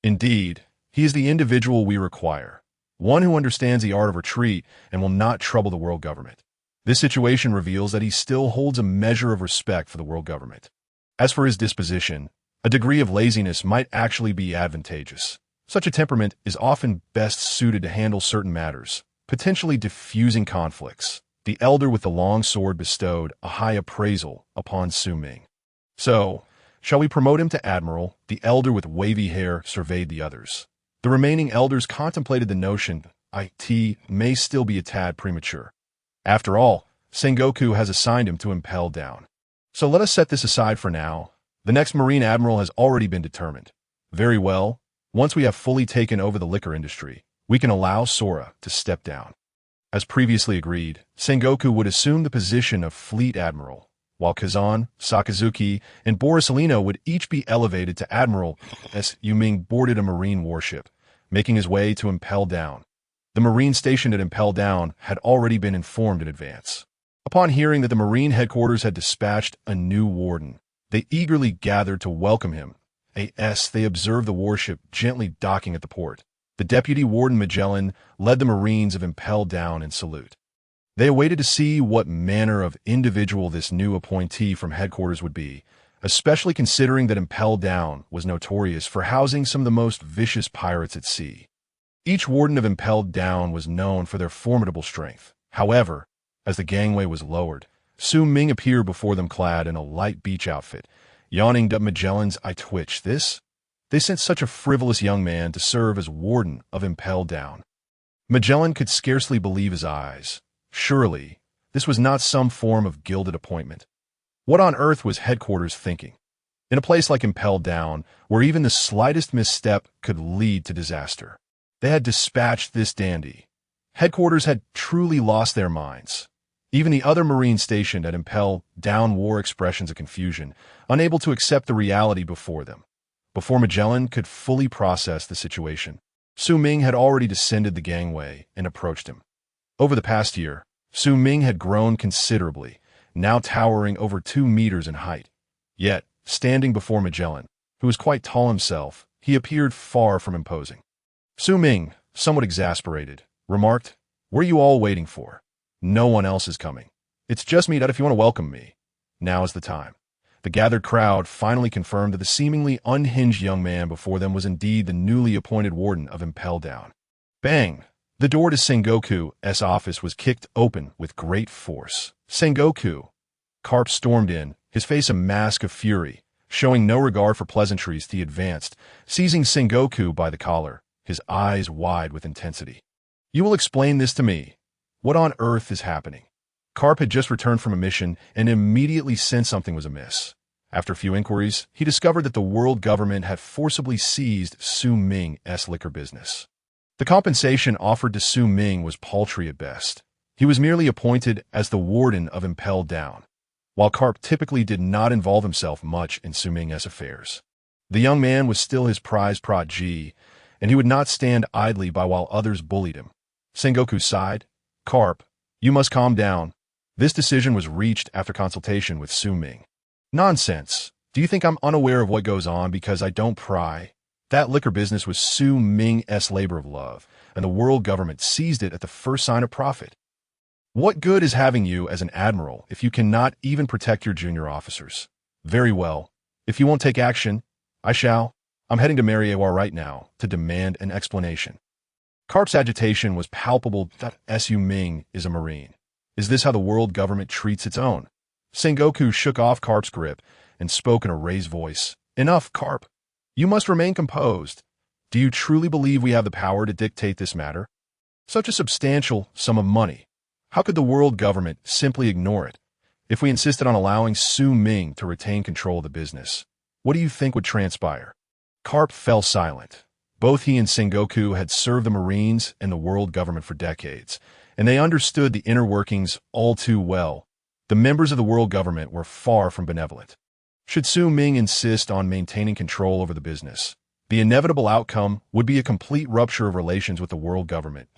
Indeed, he is the individual we require. One who understands the art of retreat and will not trouble the world government. This situation reveals that he still holds a measure of respect for the world government. As for his disposition, a degree of laziness might actually be advantageous. Such a temperament is often best suited to handle certain matters, potentially diffusing conflicts. The elder with the long sword bestowed a high appraisal upon Su Ming. "So, shall we promote him to admiral?" The elder with wavy hair surveyed the others. The remaining elders contemplated the notion it may still be a tad premature. After all, Sengoku has assigned him to impel down. So let us set this aside for now. The next marine admiral has already been determined. Very well, once we have fully taken over the liquor industry, we can allow Sora to step down. As previously agreed, Sengoku would assume the position of Fleet Admiral, while Kazan, Sakazuki, and Borisolino would each be elevated to Admiral as Su Ming boarded a marine warship, making his way to Impel Down. The marine stationed at Impel Down had already been informed in advance. Upon hearing that the marine headquarters had dispatched a new warden, they eagerly gathered to welcome him. They observed the warship gently docking at the port. The deputy warden Magellan led the Marines of Impel Down in salute. They awaited to see what manner of individual this new appointee from headquarters would be, especially considering that Impel Down was notorious for housing some of the most vicious pirates at sea. Each warden of Impel Down was known for their formidable strength. However, as the gangway was lowered, Su Ming appeared before them clad in a light beach outfit. Yawning up Magellan's eye twitched. They sent such a frivolous young man to serve as warden of Impel Down. Magellan could scarcely believe his eyes. Surely, this was not some form of gilded appointment. What on earth was headquarters thinking? In a place like Impel Down, where even the slightest misstep could lead to disaster, they had dispatched this dandy. Headquarters had truly lost their minds. Even the other Marines stationed at Impel Down wore expressions of confusion, unable to accept the reality before them. Before Magellan could fully process the situation, Su Ming had already descended the gangway and approached him. Over the past year, Su Ming had grown considerably, now towering over 2 meters in height. Yet, standing before Magellan, who was quite tall himself, he appeared far from imposing. Su Ming, somewhat exasperated, remarked, "What are you all waiting for? No one else is coming. It's just me that if you want to welcome me. Now is the time." The gathered crowd finally confirmed that the seemingly unhinged young man before them was indeed the newly appointed warden of Impel Down. Bang! The door to Sengoku's office was kicked open with great force. "Sengoku!" Karp stormed in, his face a mask of fury. Showing no regard for pleasantries, he advanced, seizing Sengoku by the collar, his eyes wide with intensity. "You will explain this to me." What on earth is happening? Karp had just returned from a mission and immediately sensed something was amiss. After a few inquiries, he discovered that the world government had forcibly seized Su Ming's liquor business. The compensation offered to Su Ming was paltry at best. He was merely appointed as the warden of Impelled Down, while Karp typically did not involve himself much in Su Ming's affairs. The young man was still his prized protege, and he would not stand idly by while others bullied him. Sengoku sighed. Karp, you must calm down. This decision was reached after consultation with Su Ming. Nonsense. Do you think I'm unaware of what goes on because I don't pry? That liquor business was Su Ming's labor of love, and the world government seized it at the first sign of profit. What good is having you as an admiral if you cannot even protect your junior officers? Very well. If you won't take action, I shall. I'm heading to Mariewar right now to demand an explanation. Karp's agitation was palpable. Su Ming is a Marine. Is this how the world government treats its own? Sengoku shook off Karp's grip and spoke in a raised voice. Enough, Karp. You must remain composed. Do you truly believe we have the power to dictate this matter? Such a substantial sum of money. How could the world government simply ignore it? If we insisted on allowing Su Ming to retain control of the business, what do you think would transpire? Karp fell silent. Both he and Sengoku had served the Marines and the world government for decades, and they understood the inner workings all too well. The members of the world government were far from benevolent. Should Su Ming insist on maintaining control over the business, the inevitable outcome would be a complete rupture of relations with the world government.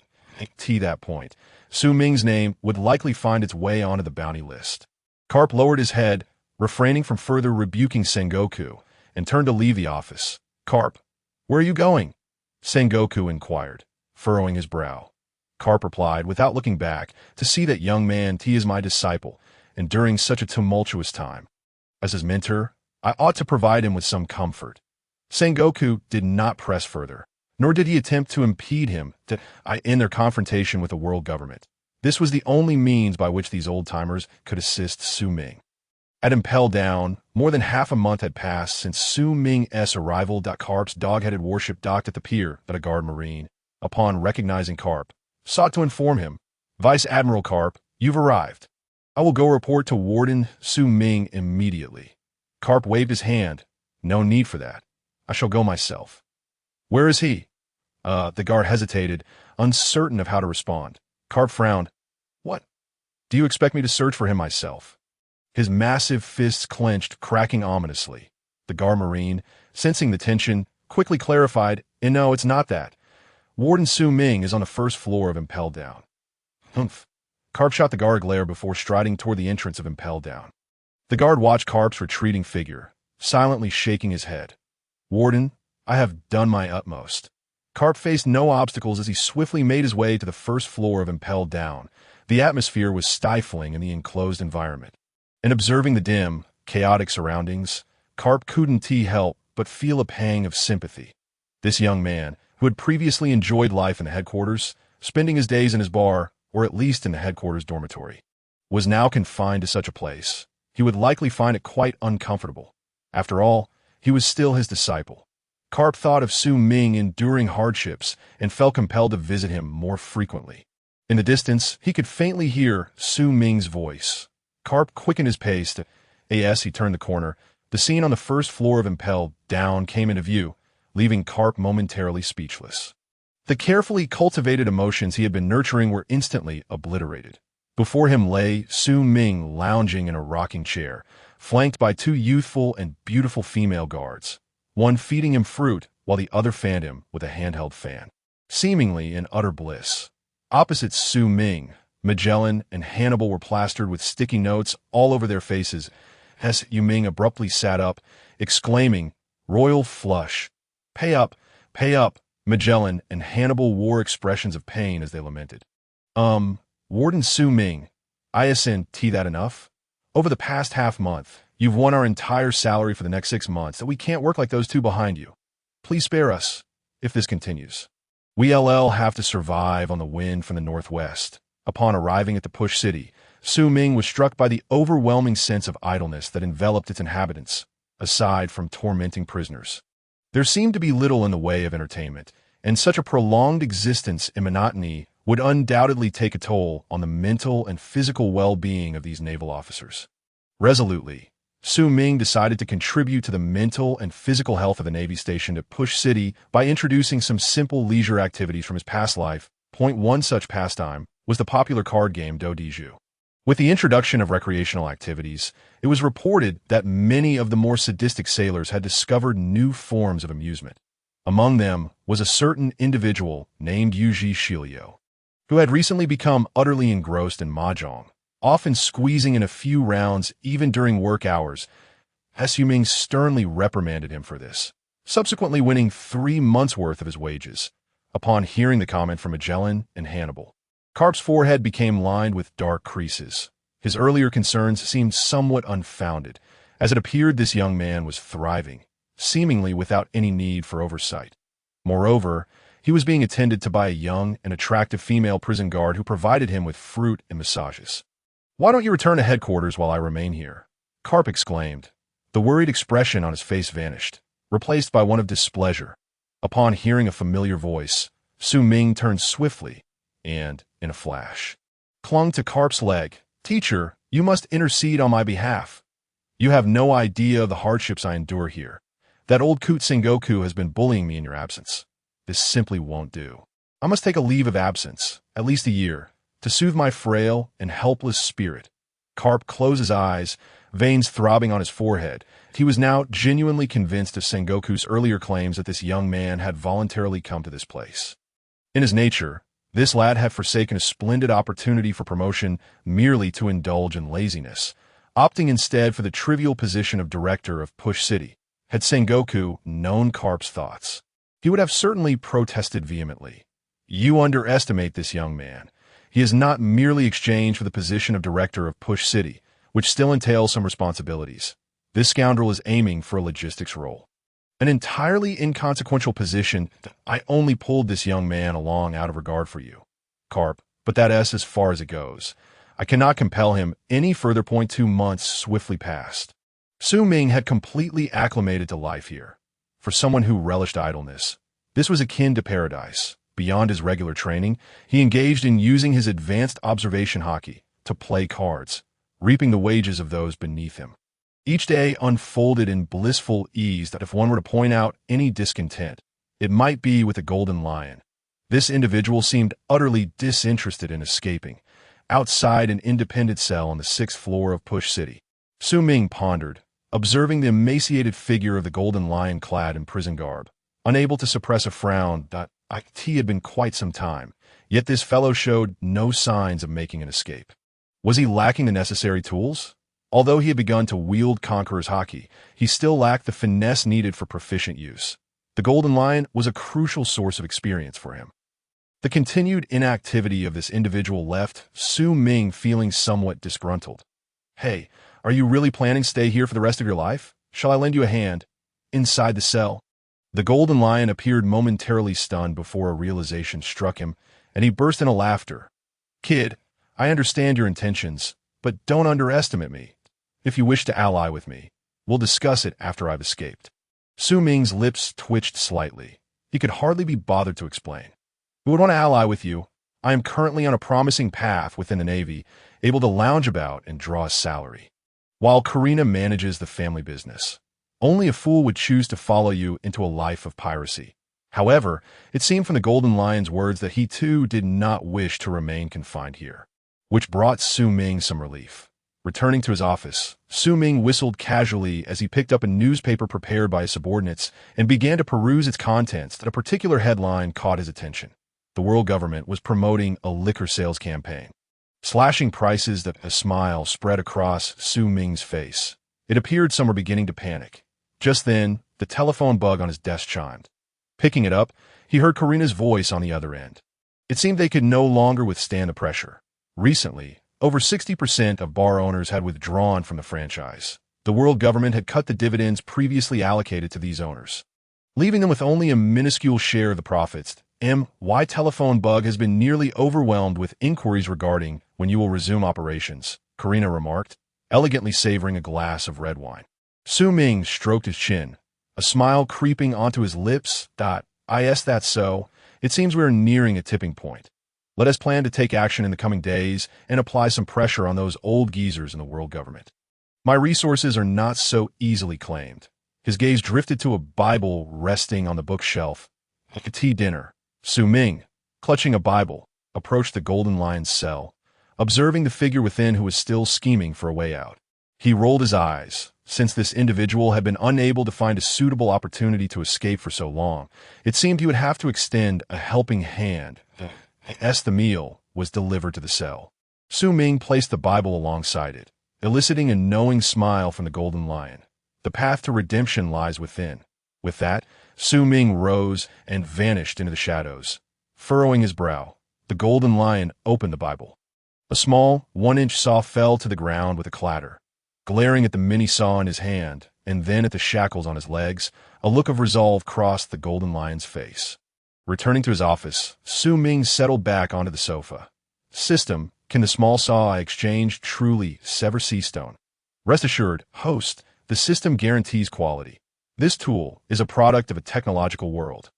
To that point, Su Ming's name would likely find its way onto the bounty list. Karp lowered his head, refraining from further rebuking Sengoku, and turned to leave the office. Karp, where are you going? Sengoku inquired, furrowing his brow. Karp replied without looking back, to see that young man he is my disciple, and during such a tumultuous time. As his mentor, I ought to provide him with some comfort. Sengoku did not press further, nor did he attempt to impede him in their confrontation with the world government. This was the only means by which these old-timers could assist Su Ming. At Impel Down, more than half a month had passed since Su Ming's arrival. Karp's dog-headed warship docked at the pier that a guard marine, upon recognizing Karp, sought to inform him, Vice Admiral Karp, you've arrived. I will go report to Warden Su Ming immediately. Karp waved his hand. No need for that. I shall go myself. Where is he? The guard hesitated, uncertain of how to respond. Karp frowned. What? Do you expect me to search for him myself? His massive fists clenched, cracking ominously. The guard marine, sensing the tension, quickly clarified, no, it's not that. Warden Su Ming is on the first floor of Impel Down. Humph. Karp shot the guard a glare before striding toward the entrance of Impel Down. The guard watched Karp's retreating figure, silently shaking his head. Warden, I have done my utmost. Karp faced no obstacles as he swiftly made his way to the first floor of Impel Down. The atmosphere was stifling in the enclosed environment. In observing the dim, chaotic surroundings, Karp couldn't help but feel a pang of sympathy. This young man, who had previously enjoyed life in the headquarters, spending his days in his bar, or at least in the headquarters dormitory, was now confined to such a place. He would likely find it quite uncomfortable. After all, he was still his disciple. Karp thought of Su Ming enduring hardships and felt compelled to visit him more frequently. In the distance, he could faintly hear Su Ming's voice. Karp quickened his pace. As he turned the corner, the scene on the first floor of Impel Down came into view, leaving Karp momentarily speechless. The carefully cultivated emotions he had been nurturing were instantly obliterated. Before him lay Su Ming lounging in a rocking chair, flanked by two youthful and beautiful female guards, one feeding him fruit while the other fanned him with a handheld fan, seemingly in utter bliss. Opposite Su Ming, Magellan and Hannibal were plastered with sticky notes all over their faces. Su Ming abruptly sat up, exclaiming, "Royal flush! Pay up! Pay up!" Magellan and Hannibal wore expressions of pain as they lamented. Warden Su Ming, isn't that enough? Over the past half-month, you've won our entire salary for the next 6 months that we can't work like those two behind you. Please spare us, if this continues. We'll have to survive on the wind from the northwest. Upon arriving at the Push City, Su Ming was struck by the overwhelming sense of idleness that enveloped its inhabitants, aside from tormenting prisoners. There seemed to be little in the way of entertainment, and such a prolonged existence in monotony would undoubtedly take a toll on the mental and physical well-being of these naval officers. Resolutely, Su Ming decided to contribute to the mental and physical health of the Navy stationed at Push City by introducing some simple leisure activities from his past life. One such pastime was the popular card game Do Diju. With the introduction of recreational activities, it was reported that many of the more sadistic sailors had discovered new forms of amusement. Among them was a certain individual named Yuji Shilio, who had recently become utterly engrossed in mahjong, often squeezing in a few rounds even during work hours. Su Ming sternly reprimanded him for this, subsequently winning 3 months' worth of his wages. Upon hearing the comment from Magellan and Hannibal, Karp's forehead became lined with dark creases. His earlier concerns seemed somewhat unfounded, as it appeared this young man was thriving, seemingly without any need for oversight. Moreover, he was being attended to by a young and attractive female prison guard who provided him with fruit and massages. "Why don't you return to headquarters while I remain here?" Karp exclaimed. The worried expression on his face vanished, replaced by one of displeasure. Upon hearing a familiar voice, Su Ming turned swiftly and, in a flash, clung to Karp's leg. "Teacher, you must intercede on my behalf. You have no idea of the hardships I endure here. That old coot Sengoku has been bullying me in your absence. This simply won't do. I must take a leave of absence, at least a year, to soothe my frail and helpless spirit." Karp closed his eyes, veins throbbing on his forehead. He was now genuinely convinced of Sengoku's earlier claims that this young man had voluntarily come to this place. In his nature, this lad had forsaken a splendid opportunity for promotion merely to indulge in laziness, opting instead for the trivial position of director of Push City. Had Sengoku known Karp's thoughts, he would have certainly protested vehemently. "You underestimate this young man. He is not merely exchanged for the position of director of Push City, which still entails some responsibilities. This scoundrel is aiming for a logistics role. An entirely inconsequential position. I only pulled this young man along out of regard for you, Karp, but that's as far as it goes. I cannot compel him any further. 2 months swiftly passed. Su Ming had completely acclimated to life here. For someone who relished idleness, this was akin to paradise. Beyond his regular training, he engaged in using his advanced observation Haki to play cards, reaping the wages of those beneath him. Each day unfolded in blissful ease that if one were to point out any discontent, it might be with the Golden Lion. This individual seemed utterly disinterested in escaping. Outside an independent cell on the 6th floor of Push City, Su Ming pondered, observing the emaciated figure of the Golden Lion clad in prison garb, unable to suppress a frown. It had been quite some time, yet this fellow showed no signs of making an escape. Was he lacking the necessary tools? Although he had begun to wield Conqueror's Haki, he still lacked the finesse needed for proficient use. The Golden Lion was a crucial source of experience for him. The continued inactivity of this individual left Su Ming feeling somewhat disgruntled. "Hey, are you really planning to stay here for the rest of your life? Shall I lend you a hand?" Inside the cell, the Golden Lion appeared momentarily stunned before a realization struck him, and he burst into laughter. "Kid, I understand your intentions, but don't underestimate me. If you wish to ally with me, we'll discuss it after I've escaped." Su Ming's lips twitched slightly. He could hardly be bothered to explain. "Who would want to ally with you? I am currently on a promising path within the Navy, able to lounge about and draw a salary, while Karina manages the family business. Only a fool would choose to follow you into a life of piracy." However, it seemed from the Golden Lion's words that he too did not wish to remain confined here, which brought Su Ming some relief. Returning to his office, Su Ming whistled casually as he picked up a newspaper prepared by his subordinates and began to peruse its contents. That a particular headline caught his attention. The world government was promoting a liquor sales campaign, slashing prices. That a smile spread across Su Ming's face. It appeared some were beginning to panic. Just then, the telephone bug on his desk chimed. Picking it up, he heard Karina's voice on the other end. It seemed they could no longer withstand the pressure. Recently, over 60% of bar owners had withdrawn from the franchise. The world government had cut the dividends previously allocated to these owners, leaving them with only a minuscule share of the profits. My telephone bug has been nearly overwhelmed with inquiries regarding when you will resume operations, Karina remarked, elegantly savoring a glass of red wine. Su Ming stroked his chin, a smile creeping onto his lips. Yes, that's so. It seems we are nearing a tipping point. Let us plan to take action in the coming days and apply some pressure on those old geezers in the world government. My resources are not so easily claimed. His gaze drifted to a Bible resting on the bookshelf. At the tea dinner, Su Ming, clutching a Bible, approached the Golden Lion's cell, observing the figure within who was still scheming for a way out. He rolled his eyes. Since this individual had been unable to find a suitable opportunity to escape for so long, it seemed he would have to extend a helping hand as the meal was delivered to the cell. Su Ming placed the Bible alongside it, eliciting a knowing smile from the Golden Lion. The path to redemption lies within. With that, Su Ming rose and vanished into the shadows. Furrowing his brow, the Golden Lion opened the Bible. A small, 1-inch saw fell to the ground with a clatter. Glaring at the mini saw in his hand, and then at the shackles on his legs, a look of resolve crossed the Golden Lion's face. Returning to his office, Su Ming settled back onto the sofa. System, can the small saw I exchanged truly sever sea stone? Rest assured, host, the system guarantees quality. This tool is a product of a technological world,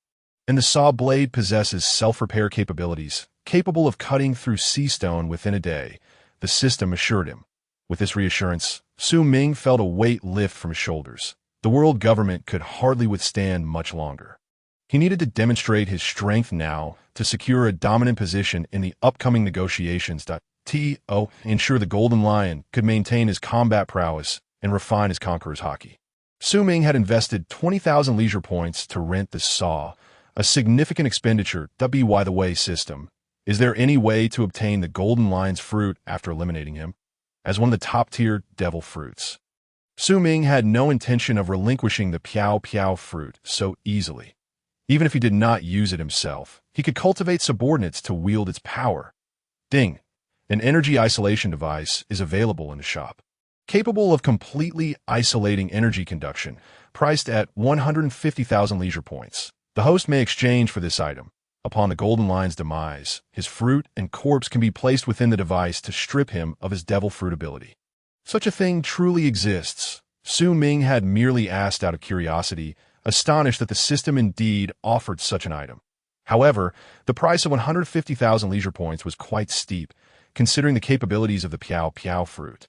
and the saw blade possesses self-repair capabilities, capable of cutting through sea stone within a day, the system assured him. With this reassurance, Su Ming felt a weight lift from his shoulders. The world government could hardly withstand much longer. He needed to demonstrate his strength now to secure a dominant position in the upcoming negotiations. To ensure the Golden Lion could maintain his combat prowess and refine his Conqueror's Haki. Su Ming had invested 20,000 leisure points to rent the saw, a significant expenditure. By the way, system, is there any way to obtain the Golden Lion's fruit after eliminating him? As one of the top-tier devil fruits. Su Ming had no intention of relinquishing the Piao Piao fruit so easily. Even if he did not use it himself, he could cultivate subordinates to wield its power. Ding! An energy isolation device is available in the shop. Capable of completely isolating energy conduction, priced at 150,000 leisure points. The host may exchange for this item. Upon the Golden Lion's demise, his fruit and corpse can be placed within the device to strip him of his devil fruit ability. Such a thing truly exists. Su Ming had merely asked out of curiosity, astonished that the system indeed offered such an item. However, the price of 150,000 leisure points was quite steep, considering the capabilities of the Piao Piao fruit.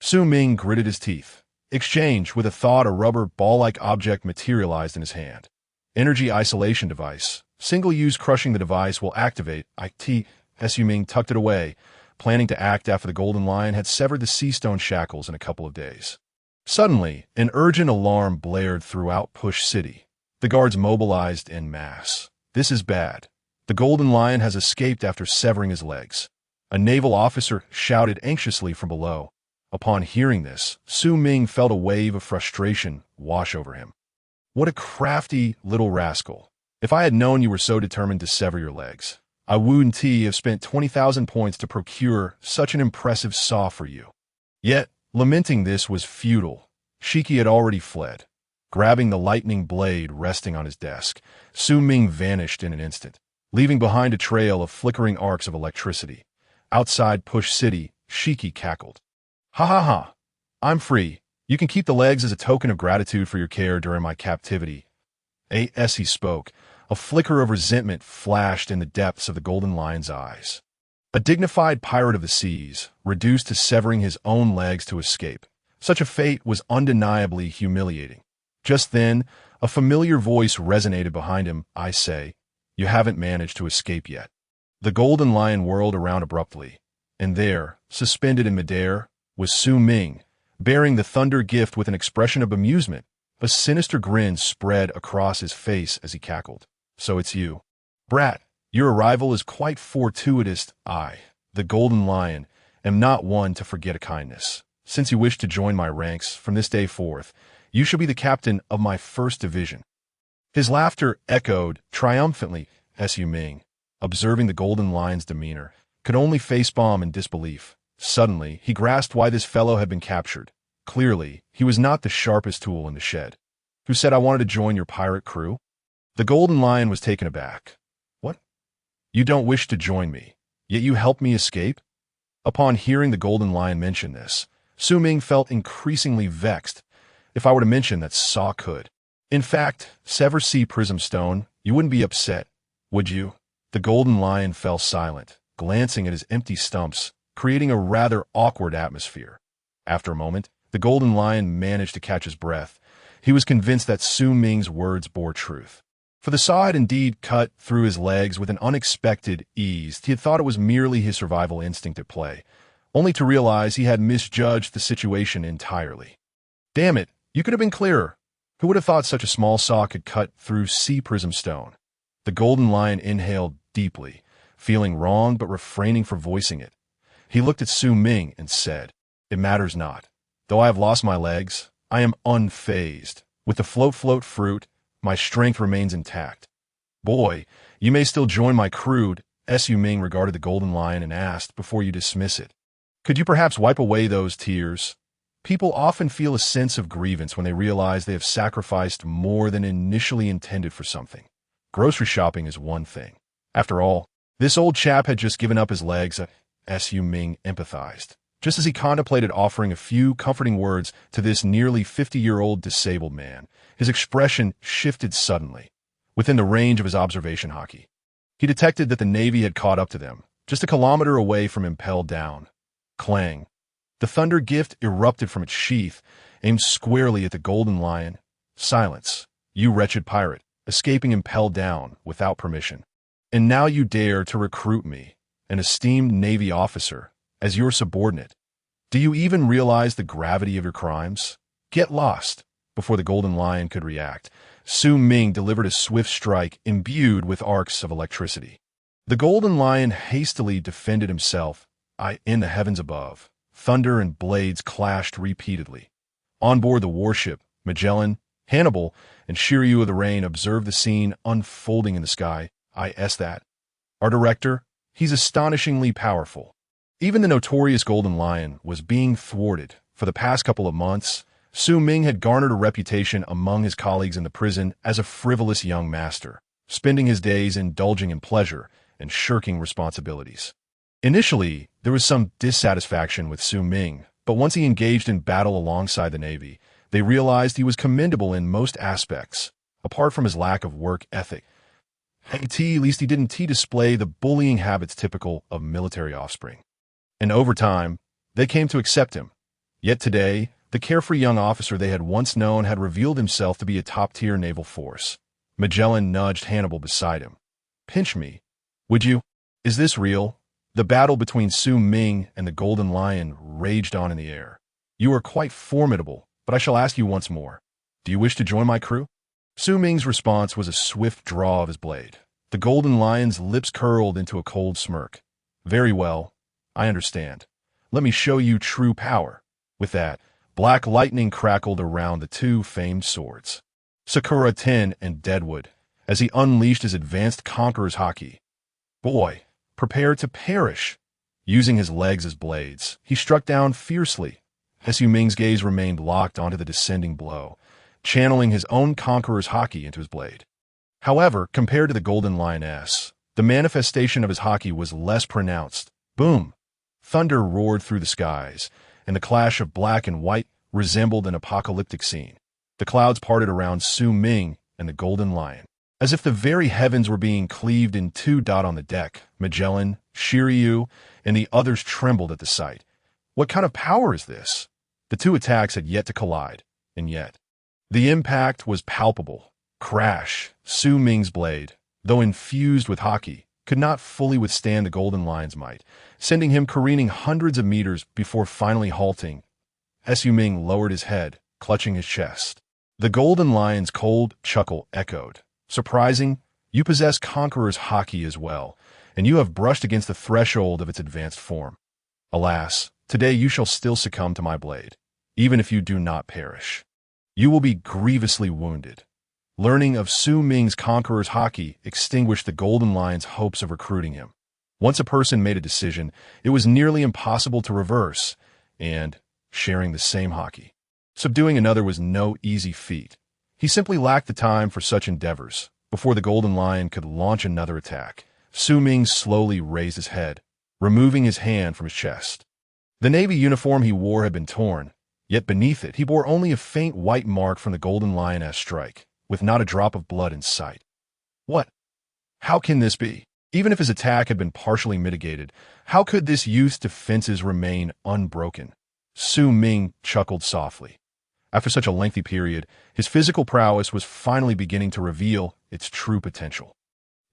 Su Ming gritted his teeth. Exchange, with a thought, a rubber ball-like object materialized in his hand. Energy isolation device. Single use crushing the device will activate. Su Ming tucked it away, planning to act after the Golden Lion had severed the sea stone shackles in a couple of days. Suddenly, an urgent alarm blared throughout Push City. The guards mobilized en masse. This is bad. The Golden Lion has escaped after severing his legs. A naval officer shouted anxiously from below. Upon hearing this, Su Ming felt a wave of frustration wash over him. What a crafty little rascal. If I had known you were so determined to sever your legs, I wouldn't have spent 20,000 points to procure such an impressive saw for you. Yet, lamenting this was futile. Shiki had already fled. Grabbing the lightning blade resting on his desk, Su Ming vanished in an instant, leaving behind a trail of flickering arcs of electricity. Outside Push City, Shiki cackled. Ha ha ha! I'm free. You can keep the legs as a token of gratitude for your care during my captivity. As he spoke, a flicker of resentment flashed in the depths of the Golden Lion's eyes. A dignified pirate of the seas, reduced to severing his own legs to escape. Such a fate was undeniably humiliating. Just then, a familiar voice resonated behind him. I say, you haven't managed to escape yet. The Golden Lion whirled around abruptly, and there, suspended in midair, was Su Ming, bearing the thunder gift with an expression of amusement. A sinister grin spread across his face as he cackled. So it's you. Brat, your arrival is quite fortuitous. I, the Golden Lion, am not one to forget a kindness. Since you wish to join my ranks from this day forth, you shall be the captain of my 1st division. His laughter echoed triumphantly. Su Ming, observing the Golden Lion's demeanor, could only facepalm in disbelief. Suddenly, he grasped why this fellow had been captured. Clearly, he was not the sharpest tool in the shed. Who said I wanted to join your pirate crew? The Golden Lion was taken aback. What? You don't wish to join me, yet you helped me escape? Upon hearing the Golden Lion mention this, Su Ming felt increasingly vexed. If I were to mention that Saw could. In fact, sever sea prism stone, you wouldn't be upset, would you? The Golden Lion fell silent, glancing at his empty stumps, creating a rather awkward atmosphere. After a moment, the Golden Lion managed to catch his breath. He was convinced that Su Ming's words bore truth. For the saw had indeed cut through his legs with an unexpected ease. He had thought it was merely his survival instinct at play, only to realize he had misjudged the situation entirely. Damn it, you could have been clearer. Who would have thought such a small saw could cut through sea prism stone? The Golden Lion inhaled deeply, feeling wrong but refraining from voicing it. He looked at Su Ming and said, "It matters not. Though I have lost my legs, I am unfazed. With the float fruit, my strength remains intact. Boy, you may still join my crew." Su Ming regarded the Golden Lion and asked, "Before you dismiss it, could you perhaps wipe away those tears? People often feel a sense of grievance when they realize they have sacrificed more than initially intended for something. Grocery shopping is one thing. After all, this old chap had just given up his legs." Su Ming empathized, just as he contemplated offering a few comforting words to this nearly 50-year-old disabled man. His expression shifted suddenly. Within the range of his observation Haki, he detected that the Navy had caught up to them, just a kilometer away from impelled down. Clang. The thunder gift erupted from its sheath, aimed squarely at the Golden Lion. "Silence, you wretched pirate, escaping impelled down without permission. And now you dare to recruit me, an esteemed Navy officer, as your subordinate. Do you even realize the gravity of your crimes? Get lost." Before the Golden Lion could react, Su Ming delivered a swift strike imbued with arcs of electricity. The Golden Lion hastily defended himself. In the heavens above, thunder and blades clashed repeatedly. On board the warship, Magellan, Hannibal, and Shiryu of the Rain observed the scene unfolding in the sky. That. Our director, he's astonishingly powerful. Even the notorious Golden Lion was being thwarted. For the past couple of months, Su Ming had garnered a reputation among his colleagues in the prison as a frivolous young master, spending his days indulging in pleasure and shirking responsibilities. Initially, there was some dissatisfaction with Su Ming, but once he engaged in battle alongside the Navy, they realized he was commendable in most aspects, apart from his lack of work ethic. At least he didn't display the bullying habits typical of military offspring. And over time, they came to accept him. Yet today, the carefree young officer they had once known had revealed himself to be a top-tier naval force. Magellan nudged Hannibal beside him. "Pinch me, would you? Is this real?" The battle between Su Ming and the Golden Lion raged on in the air. "You are quite formidable, but I shall ask you once more. Do you wish to join my crew?" Su Ming's response was a swift draw of his blade. The Golden Lion's lips curled into a cold smirk. "Very well, I understand. Let me show you true power." With that, black lightning crackled around the two famed swords, Sakura Tin and Deadwood, as he unleashed his advanced Conqueror's Haki. "Boy, prepare to perish." Using his legs as blades, he struck down fiercely. Su Ming's gaze remained locked onto the descending blow, channeling his own Conqueror's Haki into his blade. However, compared to the Golden Lioness, the manifestation of his Haki was less pronounced. Boom! Thunder roared through the skies, and the clash of black and white resembled an apocalyptic scene. The clouds parted around Su Ming and the Golden Lion, as if the very heavens were being cleaved in two. On the deck, Magellan, Shiryu, and the others trembled at the sight. What kind of power is this? The two attacks had yet to collide, and yet the impact was palpable. Crash! Su Ming's blade, though infused with Haki, could not fully withstand the Golden Lion's might, sending him careening hundreds of meters before finally halting. Su Ming lowered his head, clutching his chest. The Golden Lion's cold chuckle echoed. "Surprising, you possess Conqueror's Haki as well, and you have brushed against the threshold of its advanced form. Alas, today you shall still succumb to my blade, even if you do not perish. You will be grievously wounded." Learning of Su Ming's Conqueror's Haki extinguished the Golden Lion's hopes of recruiting him. Once a person made a decision, it was nearly impossible to reverse, and, sharing the same Haki, subduing another was no easy feat. He simply lacked the time for such endeavors. Before the Golden Lion could launch another attack, Su Ming slowly raised his head, removing his hand from his chest. The Navy uniform he wore had been torn, yet beneath it he bore only a faint white mark from the Golden Lioness strike, with not a drop of blood in sight. What? How can this be? Even if his attack had been partially mitigated, how could this youth's defenses remain unbroken? Su Ming chuckled softly. After such a lengthy period, his physical prowess was finally beginning to reveal its true potential.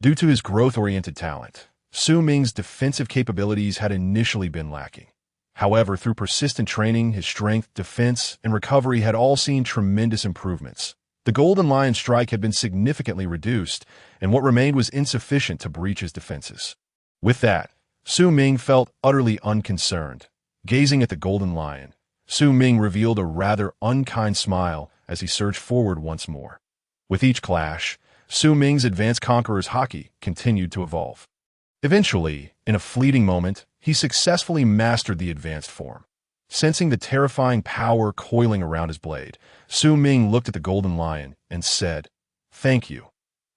Due to his growth-oriented talent, Su Ming's defensive capabilities had initially been lacking. However, through persistent training, his strength, defense, and recovery had all seen tremendous improvements. The Golden Lion strike had been significantly reduced, and what remained was insufficient to breach his defenses. With that, Su Ming felt utterly unconcerned. Gazing at the Golden Lion, Su Ming revealed a rather unkind smile as he surged forward once more. With each clash, Su Ming's advanced Conqueror's Haki continued to evolve. Eventually, in a fleeting moment, he successfully mastered the advanced form. Sensing the terrifying power coiling around his blade, Su Ming looked at the Golden Lion and said, "Thank you.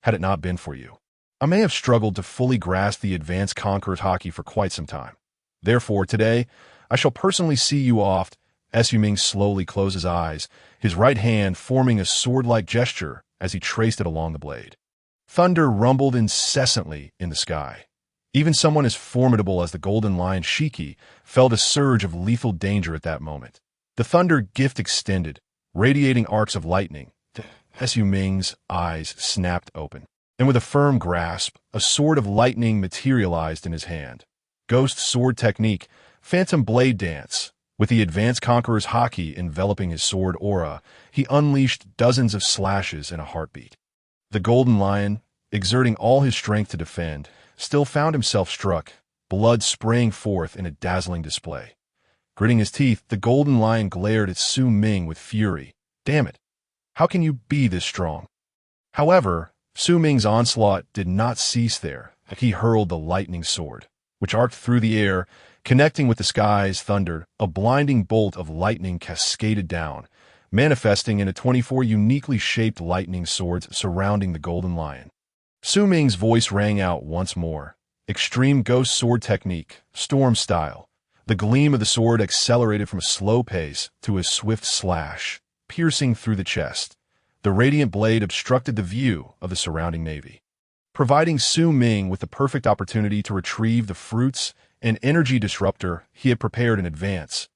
Had it not been for you, I may have struggled to fully grasp the advanced Conqueror's Haki for quite some time. Therefore, today, I shall personally see you off." Su Ming slowly closed his eyes, his right hand forming a sword-like gesture as he traced it along the blade. Thunder rumbled incessantly in the sky. Even someone as formidable as the Golden Lion Shiki felt a surge of lethal danger at that moment. The thunder gift extended, radiating arcs of lightning. Su Ming's eyes snapped open, and with a firm grasp, a sword of lightning materialized in his hand. Ghost sword technique, phantom blade dance. With the advanced Conqueror's Haki enveloping his sword aura, he unleashed dozens of slashes in a heartbeat. The Golden Lion, exerting all his strength to defend, still found himself struck, blood spraying forth in a dazzling display. Gritting his teeth, the Golden Lion glared at Su Ming with fury. "Damn it! How can you be this strong?" However, Su Ming's onslaught did not cease there. He hurled the lightning sword, which arced through the air, connecting with the sky's thunder. A blinding bolt of lightning cascaded down, manifesting in 24 uniquely shaped lightning swords surrounding the Golden Lion. Su Ming's voice rang out once more. Extreme ghost sword technique, storm style. The gleam of the sword accelerated from a slow pace to a swift slash, piercing through the chest. The radiant blade obstructed the view of the surrounding navy, providing Su Ming with the perfect opportunity to retrieve the fruits and energy disruptor he had prepared in advance.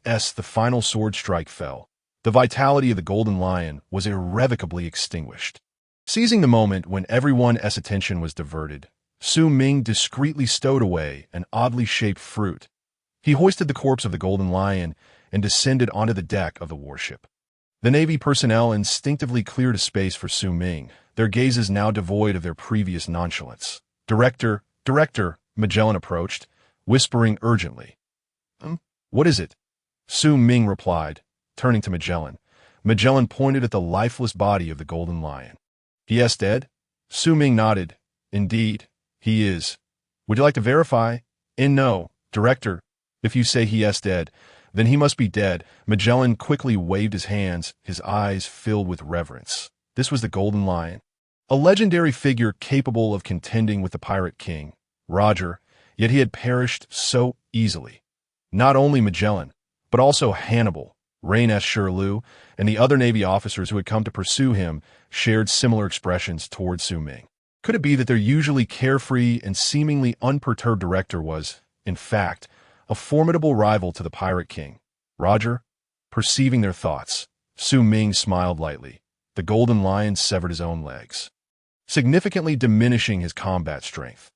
As the final sword strike fell, the vitality of the Golden Lion was irrevocably extinguished. Seizing the moment when everyone's attention was diverted, Su Ming discreetly stowed away an oddly shaped fruit. He hoisted the corpse of the Golden Lion and descended onto the deck of the warship. The Navy personnel instinctively cleared a space for Su Ming, their gazes now devoid of their previous nonchalance. Director, Magellan approached, whispering urgently. What is it?" Su Ming replied, turning to Magellan. Magellan pointed at the lifeless body of the Golden Lion. "He is dead?" Su Ming nodded. "Indeed, he is. Would you like to verify?" "No, Director. If you say he is dead, then he must be dead." Magellan quickly waved his hands, his eyes filled with reverence. This was the Golden Lion, a legendary figure capable of contending with the Pirate King, Roger, yet he had perished so easily. Not only Magellan, but also Hannibal, Rain S. Shirley, and the other Navy officers who had come to pursue him shared similar expressions towards Su Ming. Could it be that their usually carefree and seemingly unperturbed director was, in fact, a formidable rival to the Pirate King, Roger? Perceiving their thoughts, Su Ming smiled lightly. The Golden Lion severed his own legs, significantly diminishing his combat strength.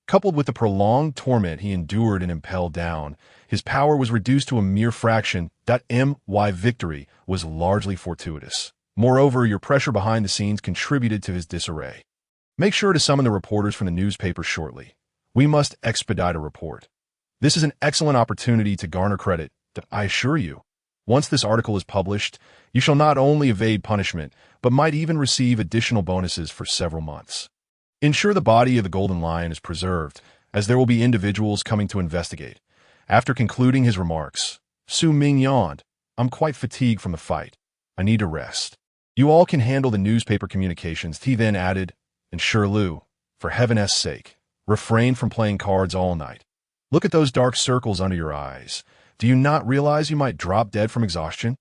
Coupled with the prolonged torment he endured and impelled down, his power was reduced to a mere fraction. My victory was largely fortuitous. Moreover, your pressure behind the scenes contributed to his disarray. Make sure to summon the reporters from the newspaper shortly. We must expedite a report. This is an excellent opportunity to garner credit, I assure you. Once this article is published, you shall not only evade punishment, but might even receive additional bonuses for several months. Ensure the body of the Golden Lion is preserved, as there will be individuals coming to investigate. After concluding his remarks, Su Ming yawned. "I'm quite fatigued from the fight. I need to rest. You all can handle the newspaper communications." He then added, "And Shirley, for heaven's sake, refrain from playing cards all night. Look at those dark circles under your eyes. Do you not realize you might drop dead from exhaustion?"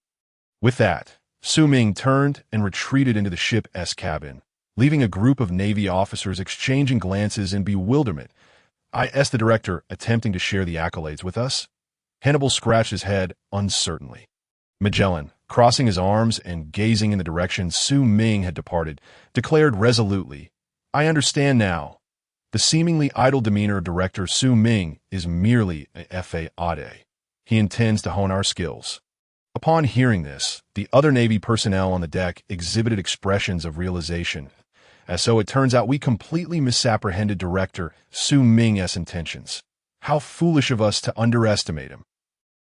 With that, Su Ming turned and retreated into the ship's cabin, leaving a group of Navy officers exchanging glances in bewilderment. I asked the director, attempting to share the accolades with us. Hannibal scratched his head uncertainly. Magellan, crossing his arms and gazing in the direction Su Ming had departed, declared resolutely, "I understand now. The seemingly idle demeanor of Director Su Ming is merely a fa. He intends to hone our skills." Upon hearing this, the other Navy personnel on the deck exhibited expressions of realization, as so it turns out we completely misapprehended Director Su Ming's intentions. How foolish of us to underestimate him.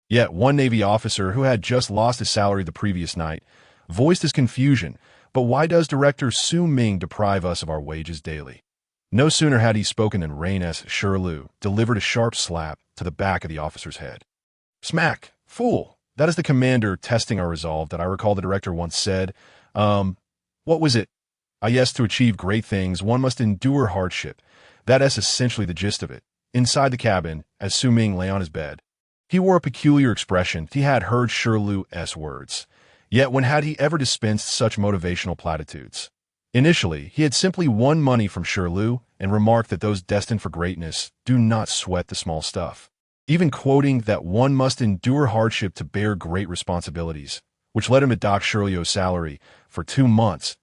Yet one Navy officer who had just lost his salary the previous night voiced his confusion, but why does Director Su Ming deprive us of our wages daily? No sooner had he spoken than Rain-S Shirlu delivered a sharp slap to the back of the officer's head. "Smack! Fool! That is the commander testing our resolve that I recall the director once said. What was it? Yes, to achieve great things, one must endure hardship. That is essentially the gist of it." Inside the cabin, as Su Ming lay on his bed, he wore a peculiar expression. He had heard Shirlu's words. Yet when had he ever dispensed such motivational platitudes? Initially, he had simply won money from Shirlu and remarked that those destined for greatness do not sweat the small stuff. Even quoting that one must endure hardship to bear great responsibilities, which led him to dock Shirlu's salary for 2 months.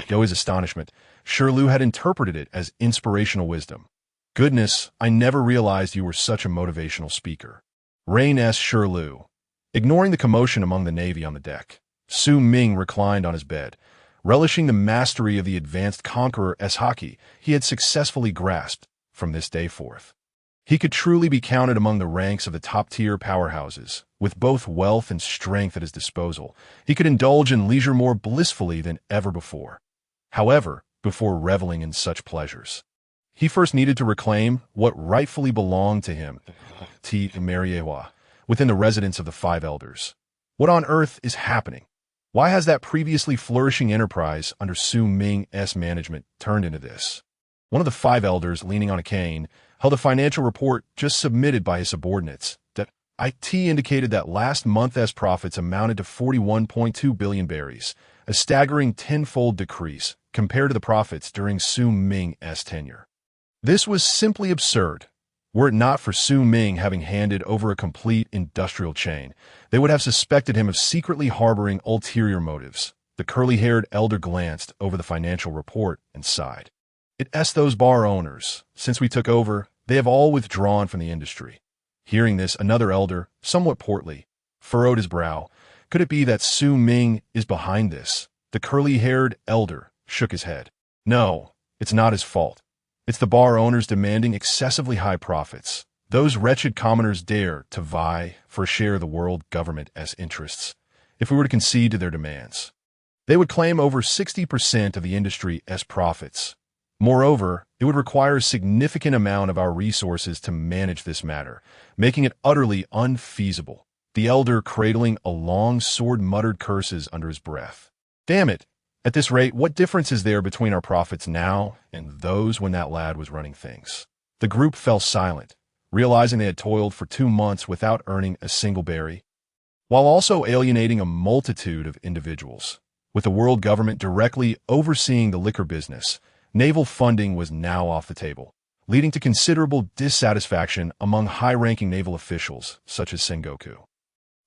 To his astonishment, Shirlu had interpreted it as inspirational wisdom. "Goodness, I never realized you were such a motivational speaker." Rain-S Shirlu. Ignoring the commotion among the Navy on the deck, Su Ming reclined on his bed, relishing the mastery of the advanced Conqueror's Haki he had successfully grasped from this day forth. He could truly be counted among the ranks of the top-tier powerhouses. With both wealth and strength at his disposal, he could indulge in leisure more blissfully than ever before. However, before reveling in such pleasures, he first needed to reclaim what rightfully belonged to him, within the residence of the Five Elders. What on earth is happening? Why has that previously flourishing enterprise under Su Ming's management turned into this? One of the Five Elders, leaning on a cane, held a financial report just submitted by his subordinates that IT indicated that last month's profits amounted to 41.2 billion berries, a staggering tenfold decrease compared to the profits during Su Ming's tenure. This was simply absurd. Were it not for Su Ming having handed over a complete industrial chain, they would have suspected him of secretly harboring ulterior motives. The curly-haired elder glanced over the financial report and sighed. "It's those bar owners. Since we took over, they have all withdrawn from the industry." Hearing this, another elder, somewhat portly, furrowed his brow. Could it be that Su Ming is behind this? The curly-haired elder shook his head. "No, it's not his fault. It's the bar owners demanding excessively high profits. Those wretched commoners dare to vie for a share of the world government as interests. If we were to concede to their demands, they would claim over 60% of the industry as profits. Moreover, it would require a significant amount of our resources to manage this matter, making it utterly unfeasible." The elder, cradling a long sword, muttered curses under his breath. "Damn it! At this rate, what difference is there between our profits now and those when that lad was running things?" The group fell silent, realizing they had toiled for 2 months without earning a single berry, while also alienating a multitude of individuals. With the world government directly overseeing the liquor business, naval funding was now off the table, leading to considerable dissatisfaction among high-ranking naval officials such as Sengoku.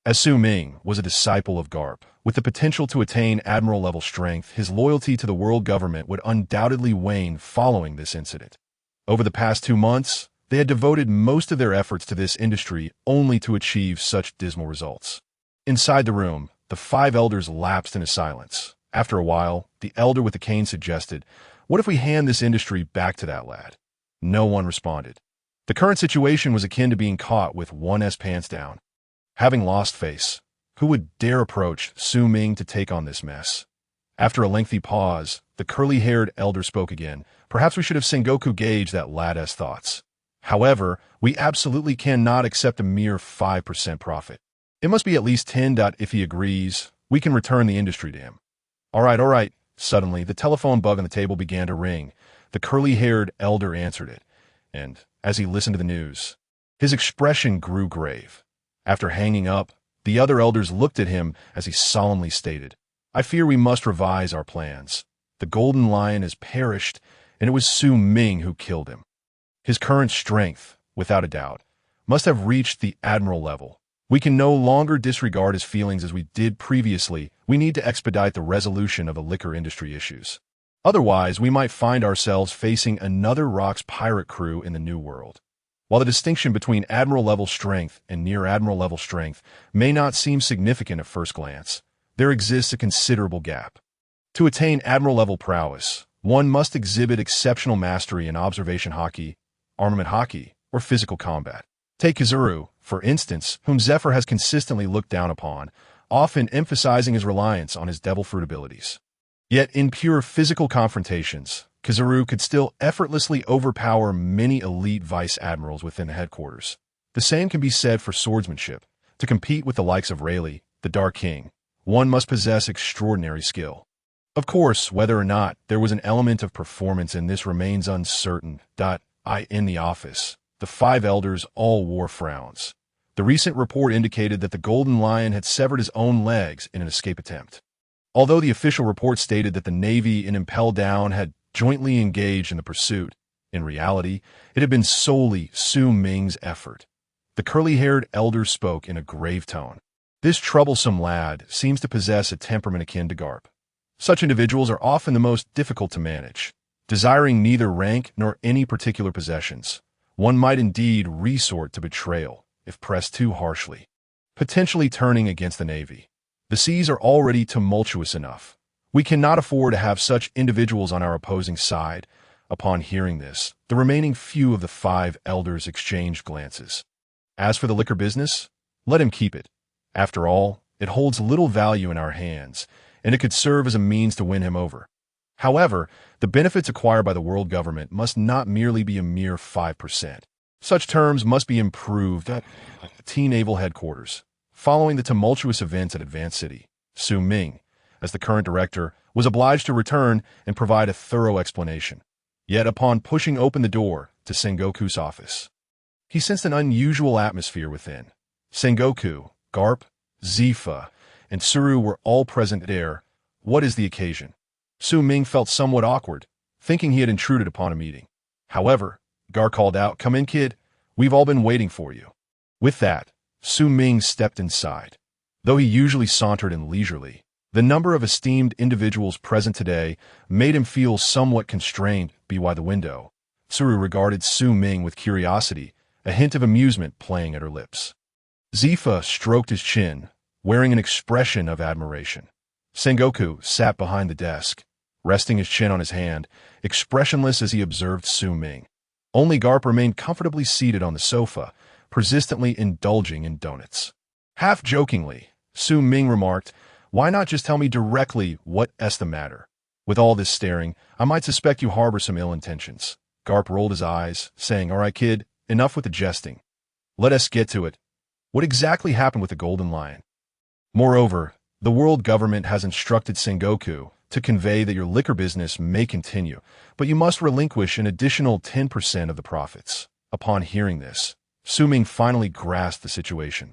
As Su Ming was a disciple of Garp, with the potential to attain admiral-level strength, his loyalty to the world government would undoubtedly wane following this incident. Over the past 2 months, they had devoted most of their efforts to this industry only to achieve such dismal results. Inside the room, the Five Elders lapsed into silence. After a while, the elder with the cane suggested, "What if we hand this industry back to that lad?" No one responded. The current situation was akin to being caught with one's pants down. Having lost face, who would dare approach Su Ming to take on this mess? After a lengthy pause, the curly-haired elder spoke again. "Perhaps we should have Sengoku gauge that lad's thoughts. However, we absolutely cannot accept a mere 5% profit. It must be at least 10. If he agrees, we can return the industry to him." All right. Suddenly, the telephone bug on the table began to ring. The curly-haired elder answered it, and as he listened to the news, his expression grew grave. After hanging up, the other elders looked at him as he solemnly stated, "I fear we must revise our plans. The Golden Lion has perished, and it was Su Ming who killed him. His current strength, without a doubt, must have reached the admiral level. We can no longer disregard his feelings as we did previously. We need to expedite the resolution of the liquor industry issues. Otherwise, we might find ourselves facing another Rock's pirate crew in the New World. While the distinction between admiral-level strength and near-admiral-level strength may not seem significant at first glance, there exists a considerable gap. To attain admiral-level prowess, one must exhibit exceptional mastery in observation Haki, armament Haki, or physical combat. Take Kizuru, for instance, whom Zephyr has consistently looked down upon, often emphasizing his reliance on his devil fruit abilities. Yet in pure physical confrontations, Kizuru could still effortlessly overpower many elite vice admirals within the headquarters. The same can be said for swordsmanship. To compete with the likes of Rayleigh, the Dark King, one must possess extraordinary skill. Of course, whether or not there was an element of performance in this remains uncertain. In the office, the 5 elders all wore frowns. The recent report indicated that the Golden Lion had severed his own legs in an escape attempt. Although the official report stated that the Navy and Impel Down had jointly engaged in the pursuit, in reality, it had been solely Su Ming's effort. The curly-haired elder spoke in a grave tone. This troublesome lad seems to possess a temperament akin to Garp. Such individuals are often the most difficult to manage. Desiring neither rank nor any particular possessions, one might indeed resort to betrayal if pressed too harshly, potentially turning against the Navy. The seas are already tumultuous enough. We cannot afford to have such individuals on our opposing side. Upon hearing this, the remaining few of the 5 elders exchanged glances. As for the liquor business, let him keep it. After all, it holds little value in our hands, and it could serve as a means to win him over. However, the benefits acquired by the world government must not merely be a mere 5%. Such terms must be improved at T-Naval headquarters. Following the tumultuous events at Advanced City, Su Ming, as the current director, was obliged to return and provide a thorough explanation. Yet upon pushing open the door to Sengoku's office, he sensed an unusual atmosphere within. Sengoku, Garp, Zifa, and Tsuru were all present there. What is the occasion? Su Ming felt somewhat awkward, thinking he had intruded upon a meeting. However, Garp called out, "Come in, kid. We've all been waiting for you." With that, Su Ming stepped inside. Though he usually sauntered in leisurely, the number of esteemed individuals present today made him feel somewhat constrained by the window. Tsuru regarded Su Ming with curiosity, a hint of amusement playing at her lips. Zifa stroked his chin, wearing an expression of admiration. Sengoku sat behind the desk, resting his chin on his hand, expressionless as he observed Su Ming. Only Garp remained comfortably seated on the sofa, persistently indulging in donuts. Half-jokingly, Su Ming remarked, "Why not just tell me directly what's the matter? With all this staring, I might suspect you harbor some ill intentions." Garp rolled his eyes, saying, "All right, kid, enough with the jesting. Let us get to it. What exactly happened with the Golden Lion? Moreover, the world government has instructed Sengoku to convey that your liquor business may continue, but you must relinquish an additional 10% of the profits." Upon hearing this, Su Ming finally grasped the situation,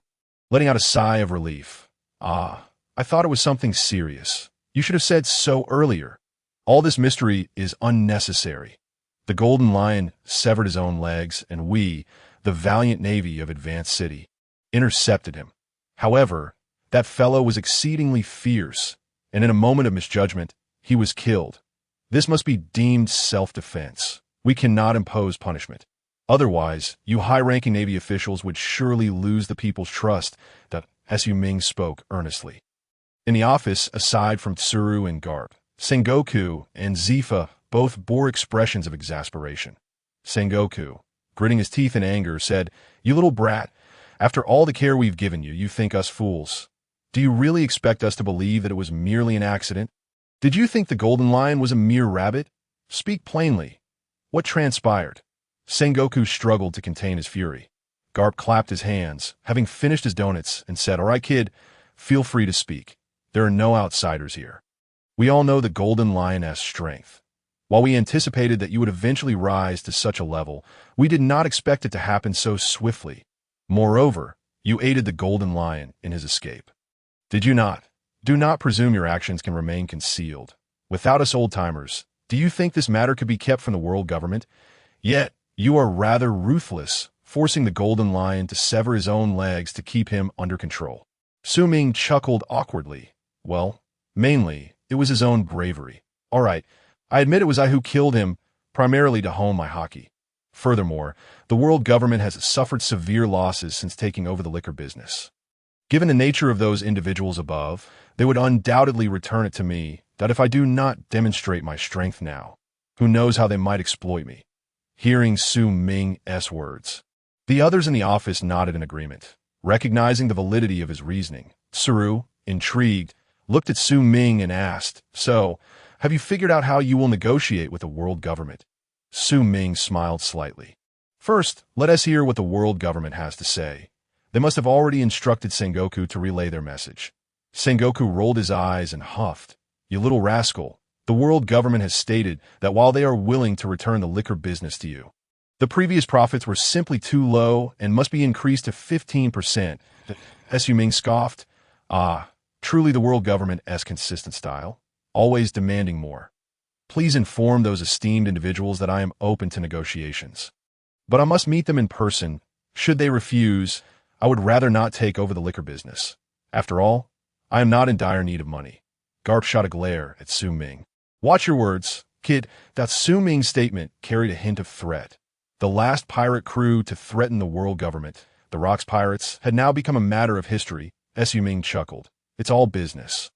letting out a sigh of relief. "Ah, I thought it was something serious. You should have said so earlier. All this mystery is unnecessary. The Golden Lion severed his own legs, and we, the valiant Navy of Advanced City, intercepted him. However, that fellow was exceedingly fierce, and in a moment of misjudgment, he was killed. This must be deemed self-defense. We cannot impose punishment. Otherwise, you high-ranking Navy officials would surely lose the people's trust." Su Ming spoke earnestly. In the office, aside from Tsuru and Garp, Sengoku and Zifa both bore expressions of exasperation. Sengoku, gritting his teeth in anger, said, "You little brat, after all the care we've given you, you think us fools. Do you really expect us to believe that it was merely an accident? Did you think the Golden Lion was a mere rabbit? Speak plainly. What transpired?" Sengoku struggled to contain his fury. Garp clapped his hands, having finished his donuts, and said, "All right, kid, feel free to speak. There are no outsiders here. We all know the Golden Lion's strength. While we anticipated that you would eventually rise to such a level, we did not expect it to happen so swiftly. Moreover, you aided the Golden Lion in his escape. Did you not? Do not presume your actions can remain concealed. Without us old-timers, do you think this matter could be kept from the world government? Yet, you are rather ruthless, forcing the Golden Lion to sever his own legs to keep him under control. Su Ming chuckled awkwardly. Well, mainly, it was his own bravery. All right, I admit it was I who killed him, primarily to hone my Haki. Furthermore, the world government has suffered severe losses since taking over the liquor business. Given the nature of those individuals above, they would undoubtedly return it to me that if I do not demonstrate my strength now, who knows how they might exploit me. Hearing Su Ming's words, the others in the office nodded in agreement, recognizing the validity of his reasoning. Saru, intrigued, looked at Su Ming and asked, "So, have you figured out how you will negotiate with the world government?" Su Ming smiled slightly. "First, let us hear what the world government has to say. They must have already instructed Sengoku to relay their message." Sengoku rolled his eyes and huffed. "You little rascal, the world government has stated that while they are willing to return the liquor business to you, the previous profits were simply too low and must be increased to 15%. Su Ming scoffed. "Ah, truly the world government's consistent style, always demanding more. Please inform those esteemed individuals that I am open to negotiations. But I must meet them in person. Should they refuse, I would rather not take over the liquor business. After all, I am not in dire need of money." Garp shot a glare at Su Ming. "Watch your words, kid." That Su Ming's statement carried a hint of threat. The last pirate crew to threaten the world government, the Rocks Pirates, had now become a matter of history. Su Ming chuckled. "It's all business.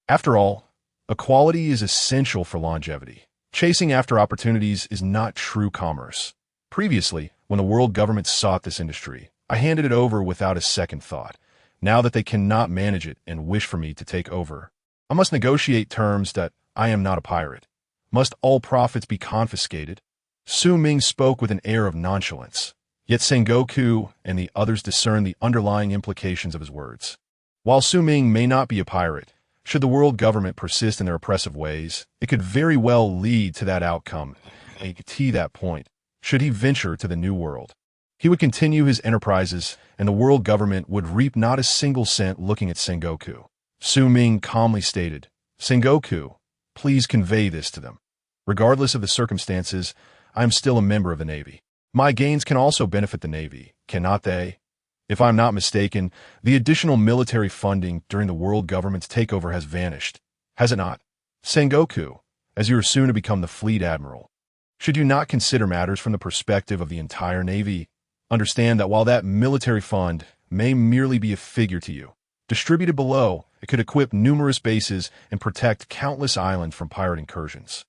After all, equality is essential for longevity. Chasing after opportunities is not true commerce. Previously, when the world government sought this industry, I handed it over without a second thought. Now that they cannot manage it and wish for me to take over, I must negotiate terms that I am not a pirate. Must all profits be confiscated?" Su Ming spoke with an air of nonchalance, yet Sengoku and the others discerned the underlying implications of his words. While Su Ming may not be a pirate, should the world government persist in their oppressive ways, it could very well lead to that outcome. To that point, should he venture to the New World, he would continue his enterprises, and the world government would reap not a single cent. Looking at Sengoku, Su Ming calmly stated, "Sengoku, please convey this to them. Regardless of the circumstances, I am still a member of the Navy. My gains can also benefit the Navy, cannot they? If I am not mistaken, the additional military funding during the world government's takeover has vanished, has it not? Sengoku, as you are soon to become the Fleet Admiral, should you not consider matters from the perspective of the entire Navy? Understand that while that military fund may merely be a figure to you, distributed below, it could equip numerous bases and protect countless islands from pirate incursions."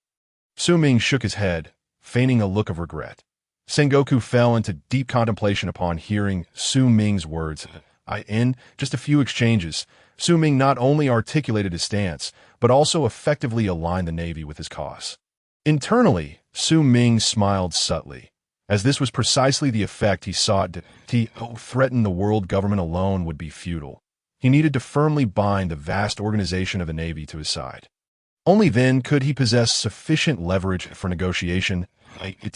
Su Ming shook his head, feigning a look of regret. Sengoku fell into deep contemplation upon hearing Su Ming's words. In just a few exchanges, Su Ming not only articulated his stance, but also effectively aligned the Navy with his cause. Internally, Su Ming smiled subtly, as this was precisely the effect he sought to threaten the world government alone would be futile. He needed to firmly bind the vast organization of the Navy to his side. Only then could he possess sufficient leverage for negotiation.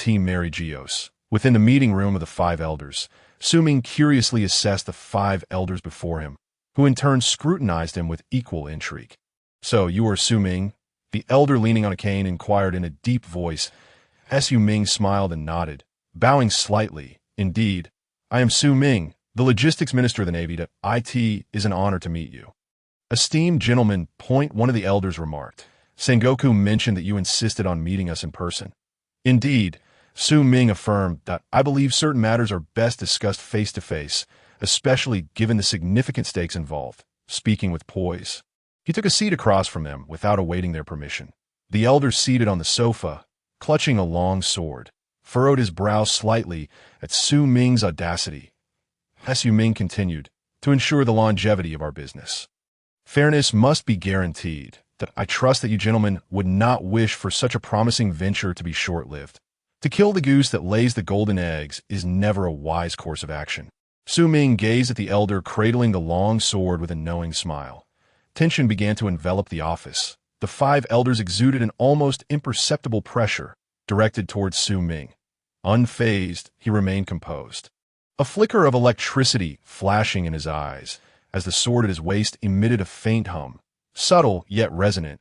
Mary Geos. Within the meeting room of the five elders, Su Ming curiously assessed the five elders before him, who in turn scrutinized him with equal intrigue. "So, you are Su Ming?" The elder leaning on a cane inquired in a deep voice. Su Ming smiled and nodded, bowing slightly. "Indeed, I am Su Ming, the logistics minister of the Navy. It is an honor to meet you." "Esteemed gentlemen," one of the elders remarked, "Sengoku mentioned that you insisted on meeting us in person." "Indeed," Su Ming affirmed, "that I believe certain matters are best discussed face-to-face, especially given the significant stakes involved." Speaking with poise, he took a seat across from them without awaiting their permission. The elder seated on the sofa, clutching a long sword, furrowed his brow slightly at Su Ming's audacity. Su Ming continued, "To ensure the longevity of our business, fairness must be guaranteed. That I trust that you gentlemen would not wish for such a promising venture to be short-lived. To kill the goose that lays the golden eggs is never a wise course of action." Su Ming gazed at the elder cradling the long sword with a knowing smile. Tension began to envelop the office. The five elders exuded an almost imperceptible pressure directed towards Su Ming. Unfazed, he remained composed. A flicker of electricity flashing in his eyes, as the sword at his waist emitted a faint hum, subtle yet resonant.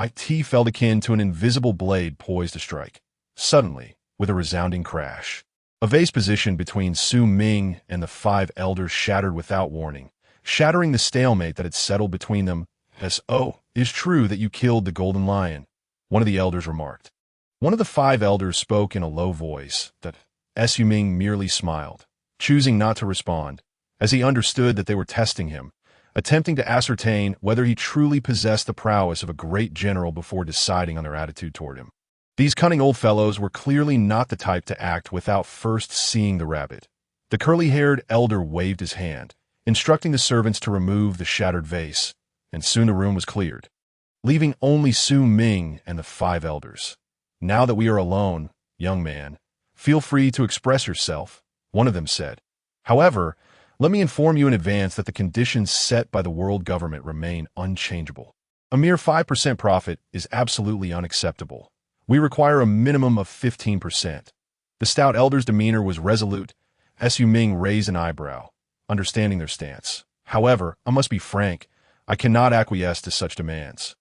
It felt akin to an invisible blade poised to strike. Suddenly, with a resounding crash, a vase positioned between Su Ming and the five elders shattered without warning, shattering the stalemate that had settled between them. "So, is true that you killed the golden lion," one of the elders remarked. One of the five elders spoke in a low voice. That Su Ming merely smiled, choosing not to respond, as he understood that they were testing him, attempting to ascertain whether he truly possessed the prowess of a great general before deciding on their attitude toward him. These cunning old fellows were clearly not the type to act without first seeing the rabbit. The curly-haired elder waved his hand, instructing the servants to remove the shattered vase, and soon the room was cleared, leaving only Su Ming and the five elders. "Now that we are alone, young man, feel free to express yourself," one of them said. "However, let me inform you in advance that the conditions set by the world government remain unchangeable. A mere 5% profit is absolutely unacceptable. We require a minimum of 15%. The stout elder's demeanor was resolute. Su Ming raised an eyebrow, understanding their stance. "However, I must be frank. I cannot acquiesce to such demands."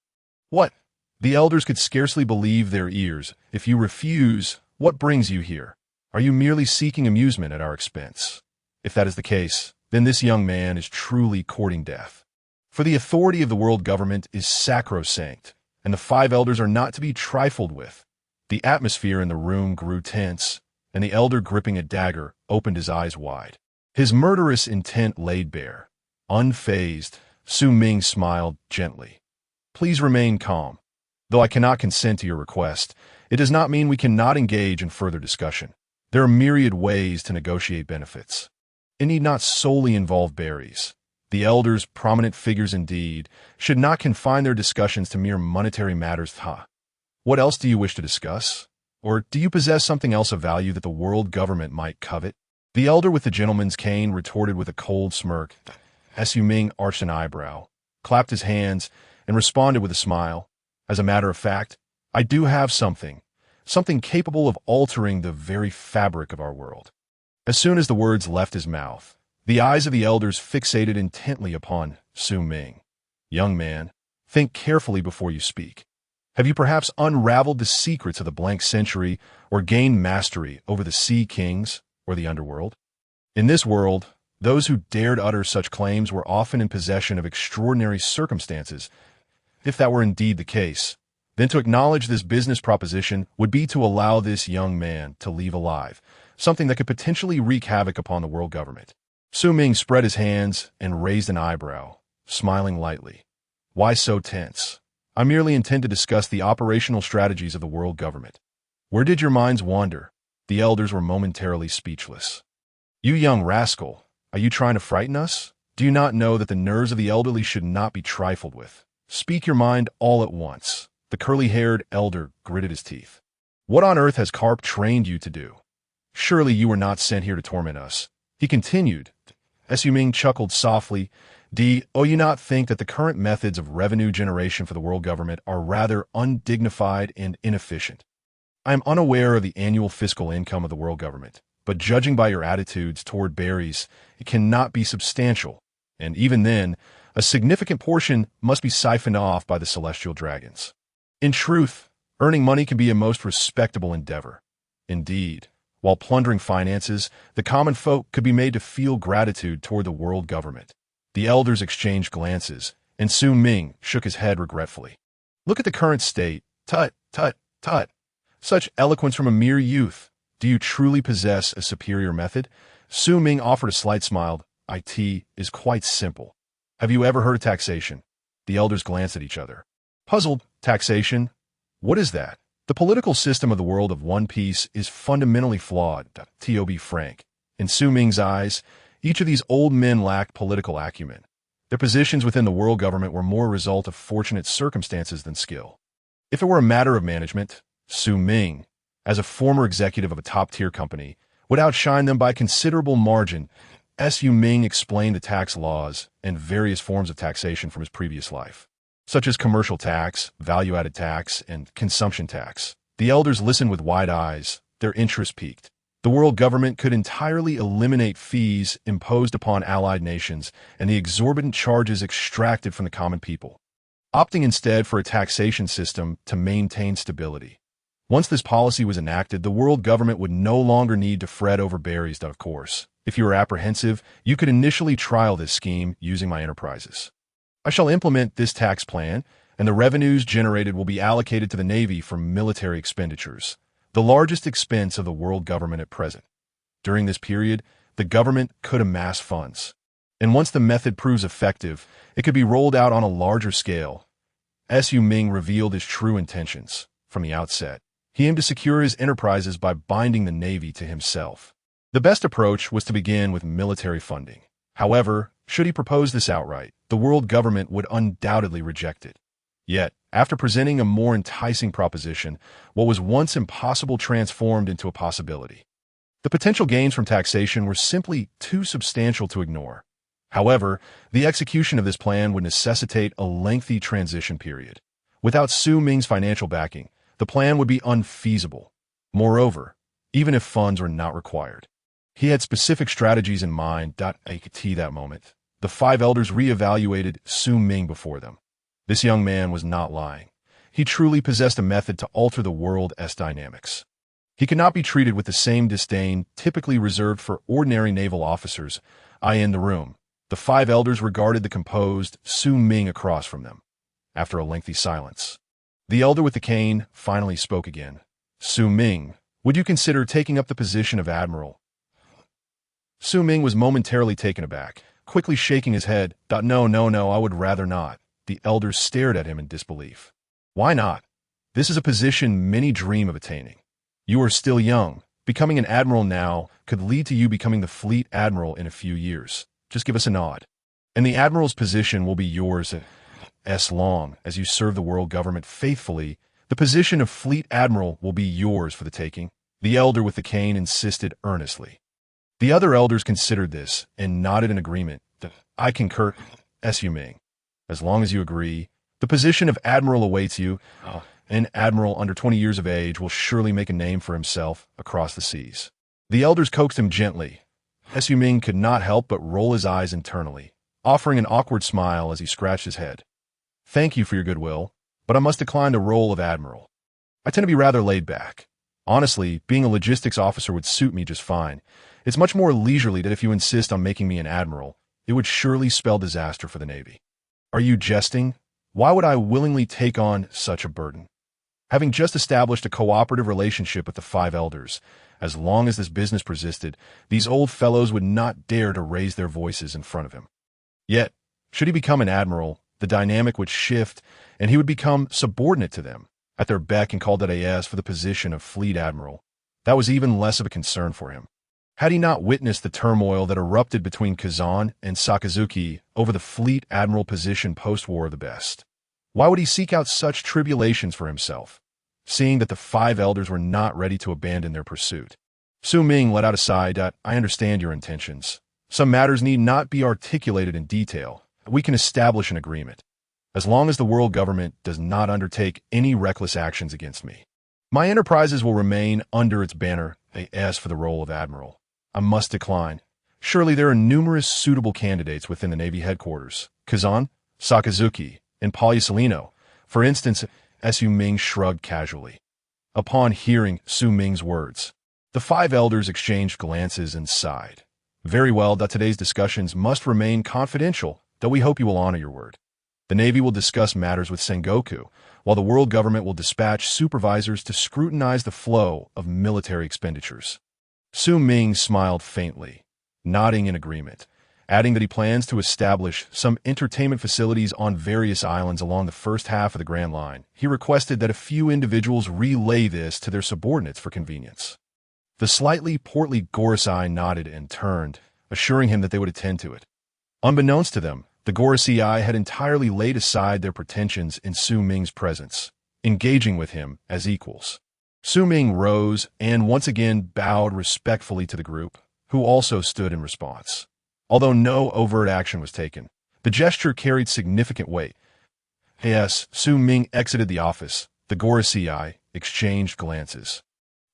"What?" The elders could scarcely believe their ears. "If you refuse, what brings you here? Are you merely seeking amusement at our expense? If that is the case, then this young man is truly courting death. For the authority of the world government is sacrosanct, and the five elders are not to be trifled with." The atmosphere in the room grew tense, and the elder gripping a dagger opened his eyes wide, his murderous intent laid bare. Unfazed, Su Ming smiled gently. "Please remain calm. Though I cannot consent to your request, it does not mean we cannot engage in further discussion. There are myriad ways to negotiate benefits. It need not solely involve berries. The elders, prominent figures indeed, should not confine their discussions to mere monetary matters. What else do you wish to discuss? Or do you possess something else of value that the world government might covet?" The elder with the gentleman's cane retorted with a cold smirk. Su Ming arched an eyebrow, clapped his hands, and responded with a smile. "As a matter of fact, I do have something capable of altering the very fabric of our world." As soon as the words left his mouth, the eyes of the elders fixated intently upon Su Ming. "Young man, think carefully before you speak. Have you perhaps unraveled the secrets of the blank century or gained mastery over the sea kings or the underworld? In this world, those who dared utter such claims were often in possession of extraordinary circumstances. If that were indeed the case, then to acknowledge this business proposition would be to allow this young man to leave alive something that could potentially wreak havoc upon the world government." Su Ming spread his hands and raised an eyebrow, smiling lightly. "Why so tense? I merely intend to discuss the operational strategies of the world government." "Where did your minds wander?" The elders were momentarily speechless. "You young rascal, are you trying to frighten us? Do you not know that the nerves of the elderly should not be trifled with? Speak your mind all at once." The curly-haired elder gritted his teeth. "What on earth has Karp trained you to do? Surely you were not sent here to torment us," he continued. Su Ming chuckled softly. "Do you not think that the current methods of revenue generation for the world government are rather undignified and inefficient? I am unaware of the annual fiscal income of the world government, but judging by your attitudes toward berries, it cannot be substantial, and even then, a significant portion must be siphoned off by the celestial dragons. In truth, earning money can be a most respectable endeavor. Indeed, while plundering finances, the common folk could be made to feel gratitude toward the world government." The elders exchanged glances, and Su Ming shook his head regretfully. "Look at the current state. Tut, tut, tut. Such eloquence from a mere youth. Do you truly possess a superior method?" Su Ming offered a slight smile. "It is quite simple. Have you ever heard of taxation?" The elders glanced at each other. Puzzled. "Taxation? What is that?" "The political system of the world of One Piece is fundamentally flawed, to be frank." In Su Ming's eyes, each of these old men lacked political acumen. Their positions within the world government were more a result of fortunate circumstances than skill. If it were a matter of management, Su Ming, as a former executive of a top-tier company, would outshine them by a considerable margin. Su Ming explained the tax laws and various forms of taxation from his previous life, such as commercial tax, value-added tax, and consumption tax. The elders listened with wide eyes, their interest piqued. The world government could entirely eliminate fees imposed upon allied nations and the exorbitant charges extracted from the common people. opting instead for a taxation system to maintain stability. Once this policy was enacted, the world government would no longer need to fret over berries, of course. If you were apprehensive, you could initially trial this scheme using my enterprises. I shall implement this tax plan, and the revenues generated will be allocated to the Navy for military expenditures, the largest expense of the world government at present. During this period, the government could amass funds. And once the method proves effective, it could be rolled out on a larger scale. Su Ming revealed his true intentions from the outset. He aimed to secure his enterprises by binding the Navy to himself. The best approach was to begin with military funding. However, should he propose this outright, the world government would undoubtedly reject it. Yet, after presenting a more enticing proposition, what was once impossible transformed into a possibility. The potential gains from taxation were simply too substantial to ignore. However, the execution of this plan would necessitate a lengthy transition period. Without Su Ming's financial backing, the plan would be unfeasible. Moreover, even if funds were not required, he had specific strategies in mind. At that moment, the five elders re-evaluated Su Ming before them. This young man was not lying. He truly possessed a method to alter the world's dynamics. He could not be treated with the same disdain typically reserved for ordinary naval officers. In the room, the five elders regarded the composed Su Ming across from them. After a lengthy silence, the elder with the cane finally spoke again. Su Ming, would you consider taking up the position of admiral? Su Ming was momentarily taken aback, quickly shaking his head. No, I would rather not. The elders stared at him in disbelief. Why not? This is a position many dream of attaining. You are still young. Becoming an admiral now could lead to you becoming the Fleet Admiral in a few years. Just give us a nod. And the admiral's position will be yours as long as you serve the world government faithfully. The position of Fleet Admiral will be yours for the taking. The elder with the cane insisted earnestly. The other elders considered this and nodded in agreement. I concur, Su Ming. As long as you agree, the position of admiral awaits you. An admiral under 20 years of age will surely make a name for himself across the seas. The elders coaxed him gently. Su Ming could not help but roll his eyes internally, offering an awkward smile as he scratched his head. Thank you for your goodwill, but I must decline the role of admiral. I tend to be rather laid back. Honestly, being a logistics officer would suit me just fine. It's much more leisurely that if you insist on making me an admiral, it would surely spell disaster for the Navy. Are you jesting? Why would I willingly take on such a burden? Having just established a cooperative relationship with the five elders, as long as this business persisted, these old fellows would not dare to raise their voices in front of him. Yet, should he become an admiral, the dynamic would shift, and he would become subordinate to them, at their beck and called as for the position of Fleet Admiral. That was even less of a concern for him. Had he not witnessed the turmoil that erupted between Kazan and Sakazuki over the Fleet Admiral position post-War of the Best? Why would he seek out such tribulations for himself, seeing that the five elders were not ready to abandon their pursuit? Su Ming let out a sigh. I understand your intentions. Some matters need not be articulated in detail. We can establish an agreement, as long as the world government does not undertake any reckless actions against me. My enterprises will remain under its banner. As for the role of admiral, I must decline. Surely there are numerous suitable candidates within the Navy headquarters. Kazan, Sakazuki, and Polysolino, for instance. Su Ming shrugged casually. Upon hearing Su Ming's words, the five elders exchanged glances and sighed. Very well, today's discussions must remain confidential, though we hope you will honor your word. The Navy will discuss matters with Sengoku, while the world government will dispatch supervisors to scrutinize the flow of military expenditures. Su Ming smiled faintly, nodding in agreement, adding that he plans to establish some entertainment facilities on various islands along the first half of the Grand Line. He requested that a few individuals relay this to their subordinates for convenience. The slightly portly Gorosei nodded and turned, assuring him that they would attend to it. Unbeknownst to them, the Gorosei had entirely laid aside their pretensions in Su Ming's presence, engaging with him as equals. Su Ming rose and once again bowed respectfully to the group, who also stood in response. Although no overt action was taken, the gesture carried significant weight. As Su Ming exited the office, the Gorosei exchanged glances,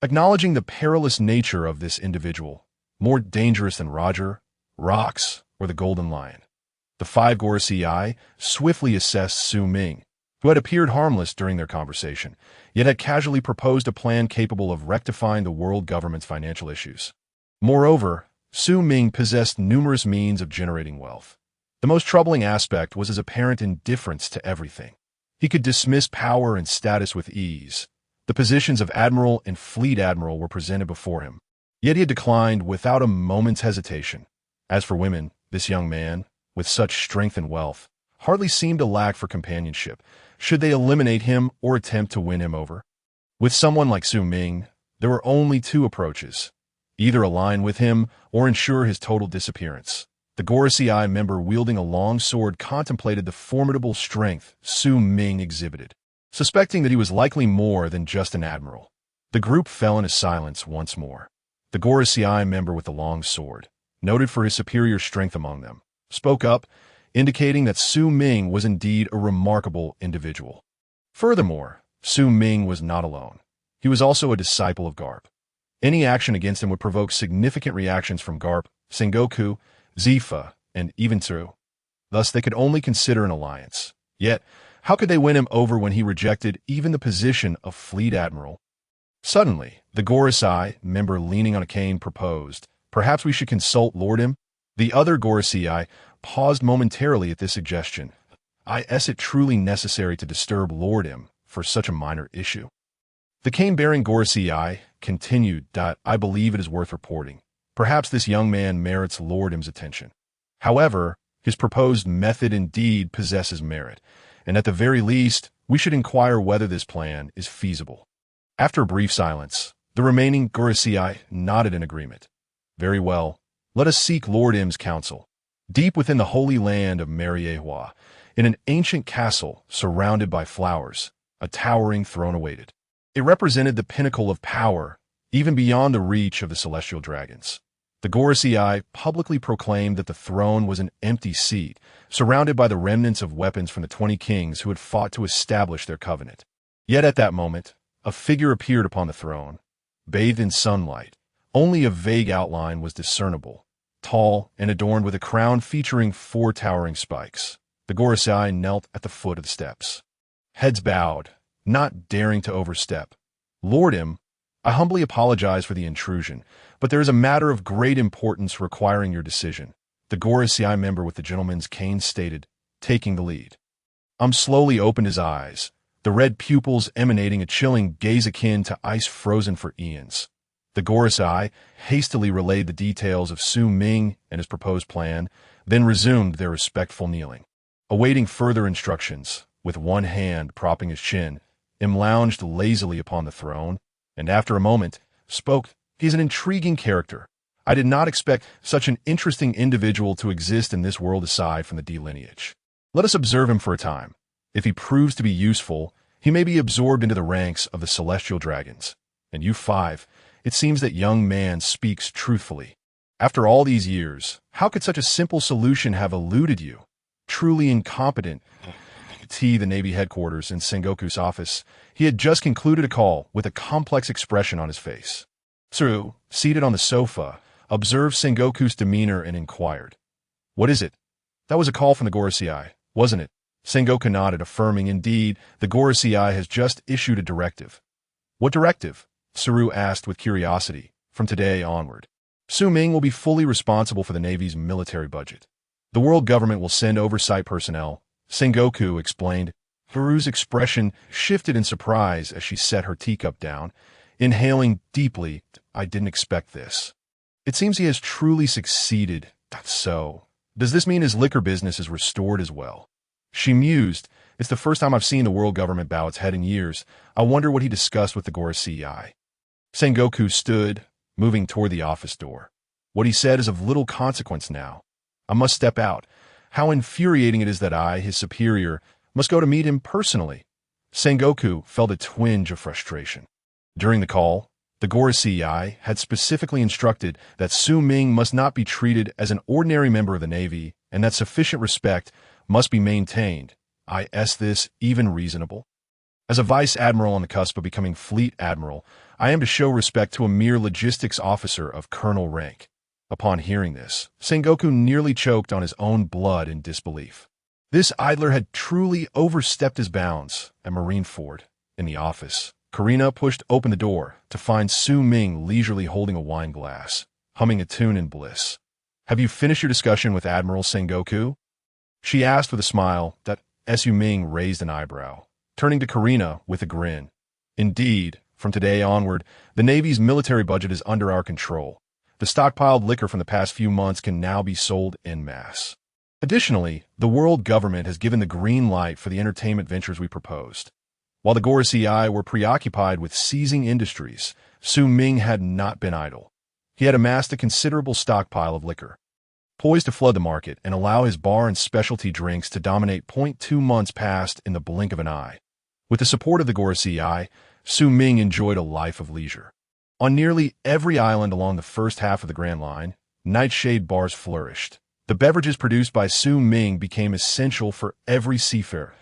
acknowledging the perilous nature of this individual, more dangerous than Roger, Rox, or the Golden Lion. The 5 Gorosei swiftly assessed Su Ming, who had appeared harmless during their conversation, yet had casually proposed a plan capable of rectifying the world government's financial issues. Moreover, Su Ming possessed numerous means of generating wealth. The most troubling aspect was his apparent indifference to everything. He could dismiss power and status with ease. The positions of Admiral and Fleet Admiral were presented before him, yet he had declined without a moment's hesitation. As for women, this young man, with such strength and wealth, hardly seemed to lack for companionship, should they eliminate him or attempt to win him over. With someone like Su Ming, there were only 2 approaches: either align with him or ensure his total disappearance. The Gorosei member wielding a long sword contemplated the formidable strength Su Ming exhibited, suspecting that he was likely more than just an admiral. The group fell into silence once more. The Gorosei member with the long sword, noted for his superior strength among them, spoke up, indicating that Su Ming was indeed a remarkable individual. Furthermore, Su Ming was not alone. He was also a disciple of Garp. Any action against him would provoke significant reactions from Garp, Sengoku, Zifa, and even Tru. Thus, they could only consider an alliance. Yet, how could they win him over when he rejected even the position of Fleet Admiral? Suddenly, the Gorosei member leaning on a cane proposed, "Perhaps we should consult Lord M." The other Gorosei paused momentarily at this suggestion. Is it truly necessary to disturb Lord M for such a minor issue? The cane-bearing Gorosei continued, "I believe it is worth reporting. Perhaps this young man merits Lord M's attention. However, his proposed method indeed possesses merit, and at the very least, we should inquire whether this plan is feasible." After a brief silence, the remaining Gorosei nodded in agreement. "Very well. Let us seek Lord M's counsel." Deep within the holy land of Mariehua, in an ancient castle surrounded by flowers, a towering throne awaited. It represented the pinnacle of power, even beyond the reach of the celestial dragons. The Gorosei publicly proclaimed that the throne was an empty seat, surrounded by the remnants of weapons from the 20 kings who had fought to establish their covenant. Yet at that moment, a figure appeared upon the throne. Bathed in sunlight, only a vague outline was discernible. Tall and adorned with a crown featuring 4 towering spikes, the Gorosei knelt at the foot of the steps. Heads bowed, not daring to overstep. "Lord M, I humbly apologize for the intrusion, but there is a matter of great importance requiring your decision," the Gorosei member with the gentleman's cane stated, taking the lead. Slowly opened his eyes, the red pupils emanating a chilling gaze akin to ice frozen for eons. The Gorosei hastily relayed the details of Su Ming and his proposed plan, then resumed their respectful kneeling. Awaiting further instructions, with one hand propping his chin, lounged lazily upon the throne, and after a moment, spoke, "He is an intriguing character. I did not expect such an interesting individual to exist in this world aside from the D lineage. Let us observe him for a time. If he proves to be useful, he may be absorbed into the ranks of the celestial dragons. And you 5, it seems that young man speaks truthfully. After all these years, how could such a simple solution have eluded you? Truly incompetent." The Navy headquarters in Sengoku's office, he had just concluded a call with a complex expression on his face. Tsu, seated on the sofa, observed Sengoku's demeanor and inquired, "What is it?" "That was a call from the Gorosei, wasn't it?" Sengoku nodded, affirming, "Indeed, the Gorosei has just issued a directive." "What directive?" Tsu asked with curiosity. "From today onward, Su Ming will be fully responsible for the Navy's military budget. The world government will send oversight personnel," Sengoku explained. Haru's expression shifted in surprise as she set her teacup down, inhaling deeply. "I didn't expect this. It seems he has truly succeeded. So, does this mean his liquor business is restored as well?" She mused. "It's the first time I've seen the world government bow its head in years. I wonder what he discussed with the Gorosei." Sengoku stood, moving toward the office door. "What he said is of little consequence now. I must step out. How infuriating it is that I, his superior, must go to meet him personally." Sengoku felt a twinge of frustration. During the call, the Gorosei had specifically instructed that Su Ming must not be treated as an ordinary member of the Navy and that sufficient respect must be maintained. Is this even reasonable? As a vice admiral on the cusp of becoming fleet admiral, I am to show respect to a mere logistics officer of colonel rank. Upon hearing this, Sengoku nearly choked on his own blood in disbelief. This idler had truly overstepped his bounds at Marineford. In the office, Karina pushed open the door to find Su Ming leisurely holding a wine glass, humming a tune in bliss. "Have you finished your discussion with Admiral Sengoku?" she asked with a smile that Su Ming raised an eyebrow, turning to Karina with a grin. "Indeed, from today onward, the Navy's military budget is under our control. The stockpiled liquor from the past few months can now be sold en masse. Additionally, the world government has given the green light for the entertainment ventures we proposed." While the Gorosei were preoccupied with seizing industries, Su Ming had not been idle. He had amassed a considerable stockpile of liquor, poised to flood the market and allow his bar and specialty drinks to dominate. 2 months passed in the blink of an eye. With the support of the Gorosei, Su Ming enjoyed a life of leisure. On nearly every island along the first half of the Grand Line, Nightshade bars flourished. The beverages produced by Su Ming became essential for every seafarer.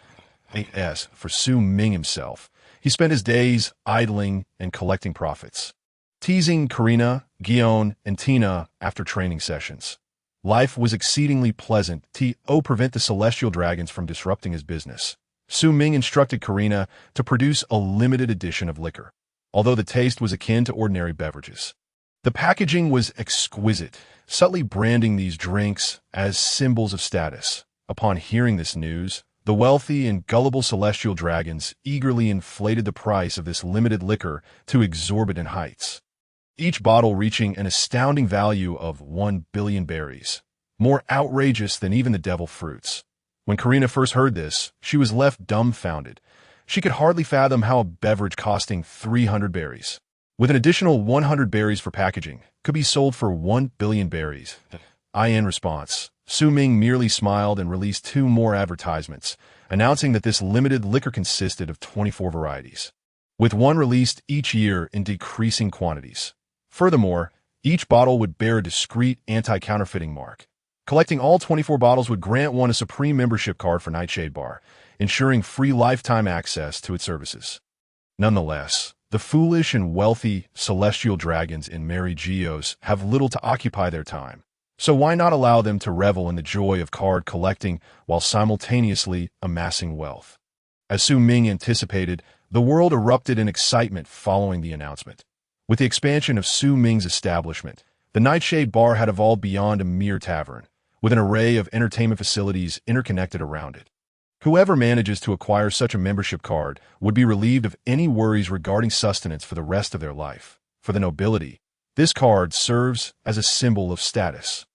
As for Su Ming himself, he spent his days idling and collecting profits, teasing Karina, Guion, and Tina after training sessions. Life was exceedingly pleasant to prevent the celestial dragons from disrupting his business. Su Ming instructed Karina to produce a limited edition of liquor, although the taste was akin to ordinary beverages. The packaging was exquisite, subtly branding these drinks as symbols of status. Upon hearing this news, the wealthy and gullible celestial dragons eagerly inflated the price of this limited liquor to exorbitant heights, each bottle reaching an astounding value of 1 billion berries, more outrageous than even the devil fruits. When Karina first heard this, she was left dumbfounded. She could hardly fathom how a beverage costing 300 berries, with an additional 100 berries for packaging, could be sold for 1 billion berries. In response, Su Ming merely smiled and released 2 more advertisements, announcing that this limited liquor consisted of 24 varieties, with one released each year in decreasing quantities. Furthermore, each bottle would bear a discreet anti-counterfeiting mark. Collecting all 24 bottles would grant one a supreme membership card for Nightshade Bar, ensuring free lifetime access to its services. Nonetheless, the foolish and wealthy celestial dragons in Mary Geos have little to occupy their time. So why not allow them to revel in the joy of card collecting while simultaneously amassing wealth? As Su Ming anticipated, the world erupted in excitement following the announcement. With the expansion of Su Ming's establishment, the Nightshade Bar had evolved beyond a mere tavern, with an array of entertainment facilities interconnected around it. Whoever manages to acquire such a membership card would be relieved of any worries regarding sustenance for the rest of their life. For the nobility, this card serves as a symbol of status.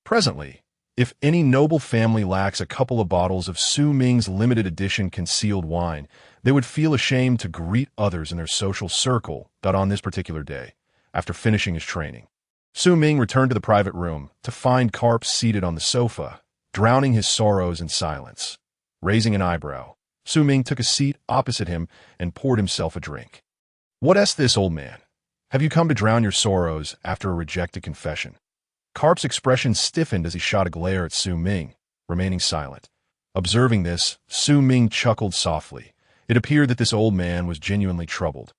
Presently, if any noble family lacks a couple of bottles of Su Ming's limited edition concealed wine, they would feel ashamed to greet others in their social circle on this particular day, after finishing his training. Su Ming returned to the private room to find Karp seated on the sofa, drowning his sorrows in silence. Raising an eyebrow, Su Ming took a seat opposite him and poured himself a drink. "What's this, old man? Have you come to drown your sorrows after a rejected confession?" Karp's expression stiffened as he shot a glare at Su Ming, remaining silent. Observing this, Su Ming chuckled softly. It appeared that this old man was genuinely troubled,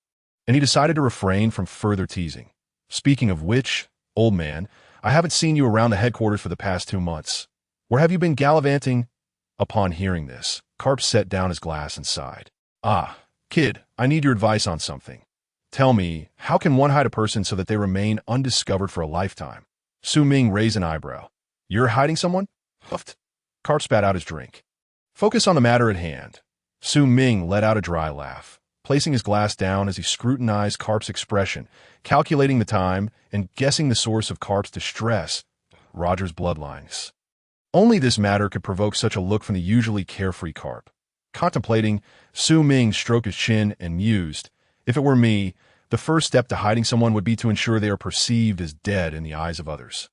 and he decided to refrain from further teasing. "Speaking of which, old man, I haven't seen you around the headquarters for the past 2 months. Where have you been gallivanting?" Upon hearing this, Karp set down his glass and sighed. Kid, I need your advice on something. Tell me, how can one hide a person so that they remain undiscovered for a lifetime?" Su Ming raised an eyebrow. "You're hiding someone?" Huffed. Karp spat out his drink. "Focus on the matter at hand." Su Ming let out a dry laugh, placing his glass down as he scrutinized Karp's expression, calculating the time and guessing the source of Karp's distress. Roger's bloodlines. Only this matter could provoke such a look from the usually carefree Karp. Contemplating, Su Ming stroked his chin and mused, "If it were me, the first step to hiding someone would be to ensure they are perceived as dead in the eyes of others."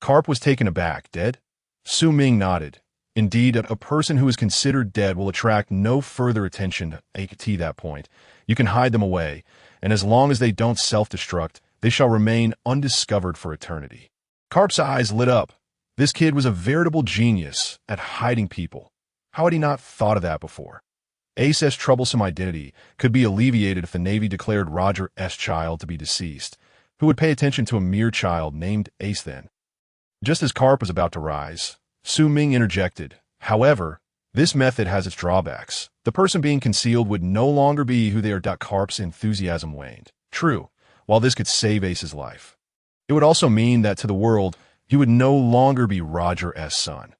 Karp was taken aback. "Dead?" Su Ming nodded. "Indeed, a person who is considered dead will attract no further attention to that point. You can hide them away, and as long as they don't self-destruct, they shall remain undiscovered for eternity." Karp's eyes lit up. This kid was a veritable genius at hiding people. How had he not thought of that before? Ace's troublesome identity could be alleviated if the Navy declared Roger S. child to be deceased. Who would pay attention to a mere child named Ace then? Just as Karp was about to rise, Su Ming interjected. However, this method has its drawbacks. The person being concealed would no longer be who they are. Karp's enthusiasm waned. True, while this could save Ace's life, it would also mean that to the world, he would no longer be Roger's son.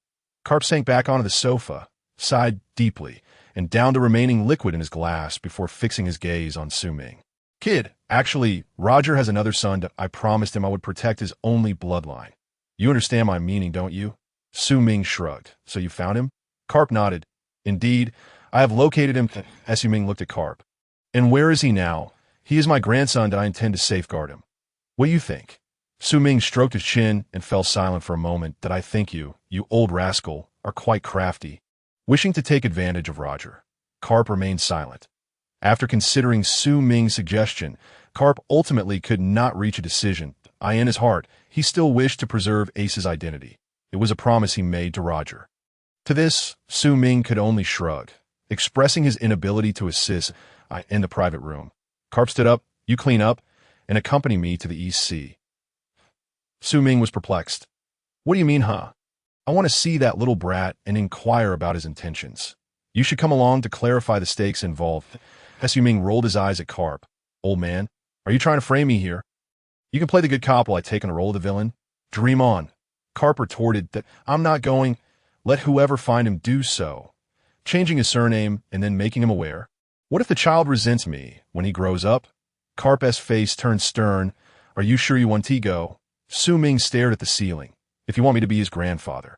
Karp sank back onto the sofa, sighed deeply, and downed the remaining liquid in his glass before fixing his gaze on Su Ming. Kid, actually, Roger has another son. I promised him I would protect his only bloodline. You understand my meaning, don't you? Su Ming shrugged. So you found him? Karp nodded. Indeed, I have located him. Su Ming looked at Karp. And where is he now? He is my grandson, and I intend to safeguard him. What do you think? Su Ming stroked his chin and fell silent for a moment. That I think you old rascal, are quite crafty. Wishing to take advantage of Roger, Karp remained silent. After considering Su Ming's suggestion, Karp ultimately could not reach a decision. In his heart, he still wished to preserve Ace's identity. It was a promise he made to Roger. To this, Su Ming could only shrug, expressing his inability to assist in the private room. Karp stood up. You clean up and accompany me to the East Sea. Su Ming was perplexed. What do you mean, huh? I want to see that little brat and inquire about his intentions. You should come along to clarify the stakes involved. Su Ming rolled his eyes at Karp. Old man, are you trying to frame me here? You can play the good cop while I take on the role of the villain. Dream on. Karp retorted that I'm not going. Let whoever find him do so, changing his surname and then making him aware. What if the child resents me when he grows up? Karp's face turned stern. Are you sure you want to go? Su Ming stared at the ceiling. If you want me to be his grandfather.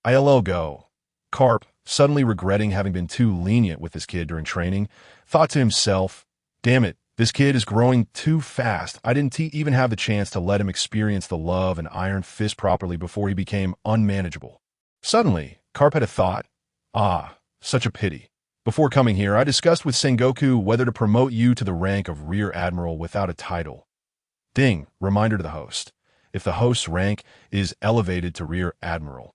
I'll go. Karp, suddenly regretting having been too lenient with this kid during training, thought to himself, damn it, this kid is growing too fast. I didn't even have the chance to let him experience the love and iron fist properly before he became unmanageable. Suddenly, Karp had a thought. Such a pity. Before coming here, I discussed with Sengoku whether to promote you to the rank of Rear Admiral without a title. Ding, reminder to the host. If the host's rank is elevated to Rear Admiral,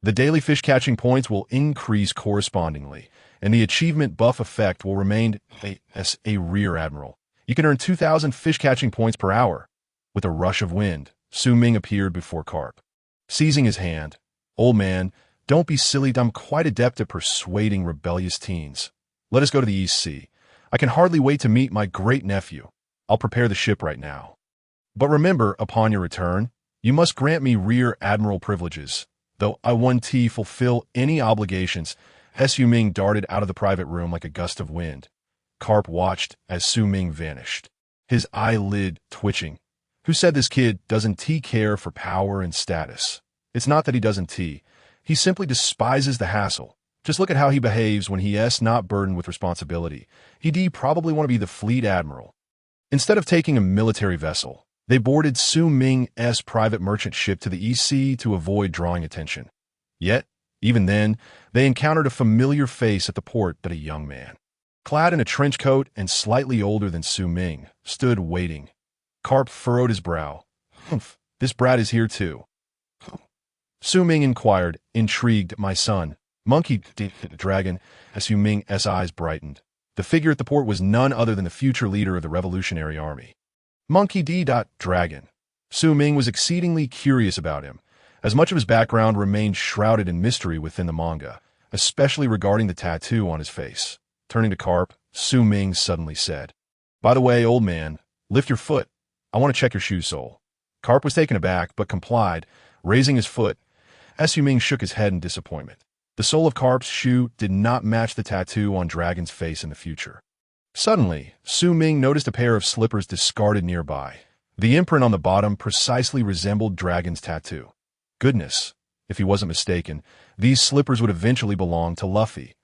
the daily fish catching points will increase correspondingly, and the achievement buff effect will remain as a Rear Admiral. You can earn 2,000 fish catching points per hour. With a rush of wind, Su Ming appeared before Karp. Seizing his hand, old man, don't be silly. I'm quite adept at persuading rebellious teens. Let us go to the East Sea. I can hardly wait to meet my great-nephew. I'll prepare the ship right now. But remember, upon your return, you must grant me Rear Admiral privileges, though I want to fulfill any obligations. Su Ming darted out of the private room like a gust of wind. Karp watched as Su Ming vanished, his eyelid twitching. Who said this kid doesn't care for power and status? It's not that he doesn't. He simply despises the hassle. Just look at how he behaves when he's not burdened with responsibility. He'd probably want to be the Fleet Admiral. Instead of taking a military vessel, they boarded Su Ming's private merchant ship to the East Sea to avoid drawing attention. Yet, even then, they encountered a familiar face at the port. That a young man, clad in a trench coat and slightly older than Su Ming, stood waiting. Karp furrowed his brow. Humph, this brat is here too. Su Ming inquired, intrigued. My son, monkey dragon. Su Ming's eyes brightened. The figure at the port was none other than the future leader of the Revolutionary Army. Monkey Dragon. Su Ming was exceedingly curious about him, as much of his background remained shrouded in mystery within the manga, especially regarding the tattoo on his face. Turning to Karp, Su Ming suddenly said, By the way, old man, lift your foot. I want to check your shoe sole. Karp was taken aback, but complied, raising his foot. Su Ming shook his head in disappointment. The sole of Karp's shoe did not match the tattoo on Dragon's face in the future. Suddenly, Su Ming noticed a pair of slippers discarded nearby. The imprint on the bottom precisely resembled Dragon's tattoo. Goodness, if he wasn't mistaken, these slippers would eventually belong to Luffy.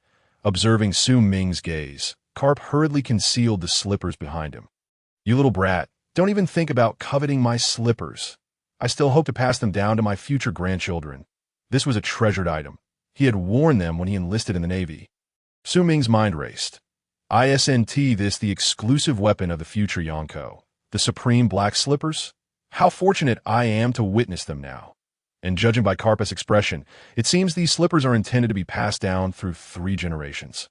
Observing Su Ming's gaze, Karp hurriedly concealed the slippers behind him. You little brat, don't even think about coveting my slippers. I still hope to pass them down to my future grandchildren. This was a treasured item. He had worn them when he enlisted in the Navy. Su Ming's mind raced. Isn't this the exclusive weapon of the future Yonko? The supreme black slippers? How fortunate I am to witness them now. And judging by Karp's expression, it seems these slippers are intended to be passed down through 3 generations.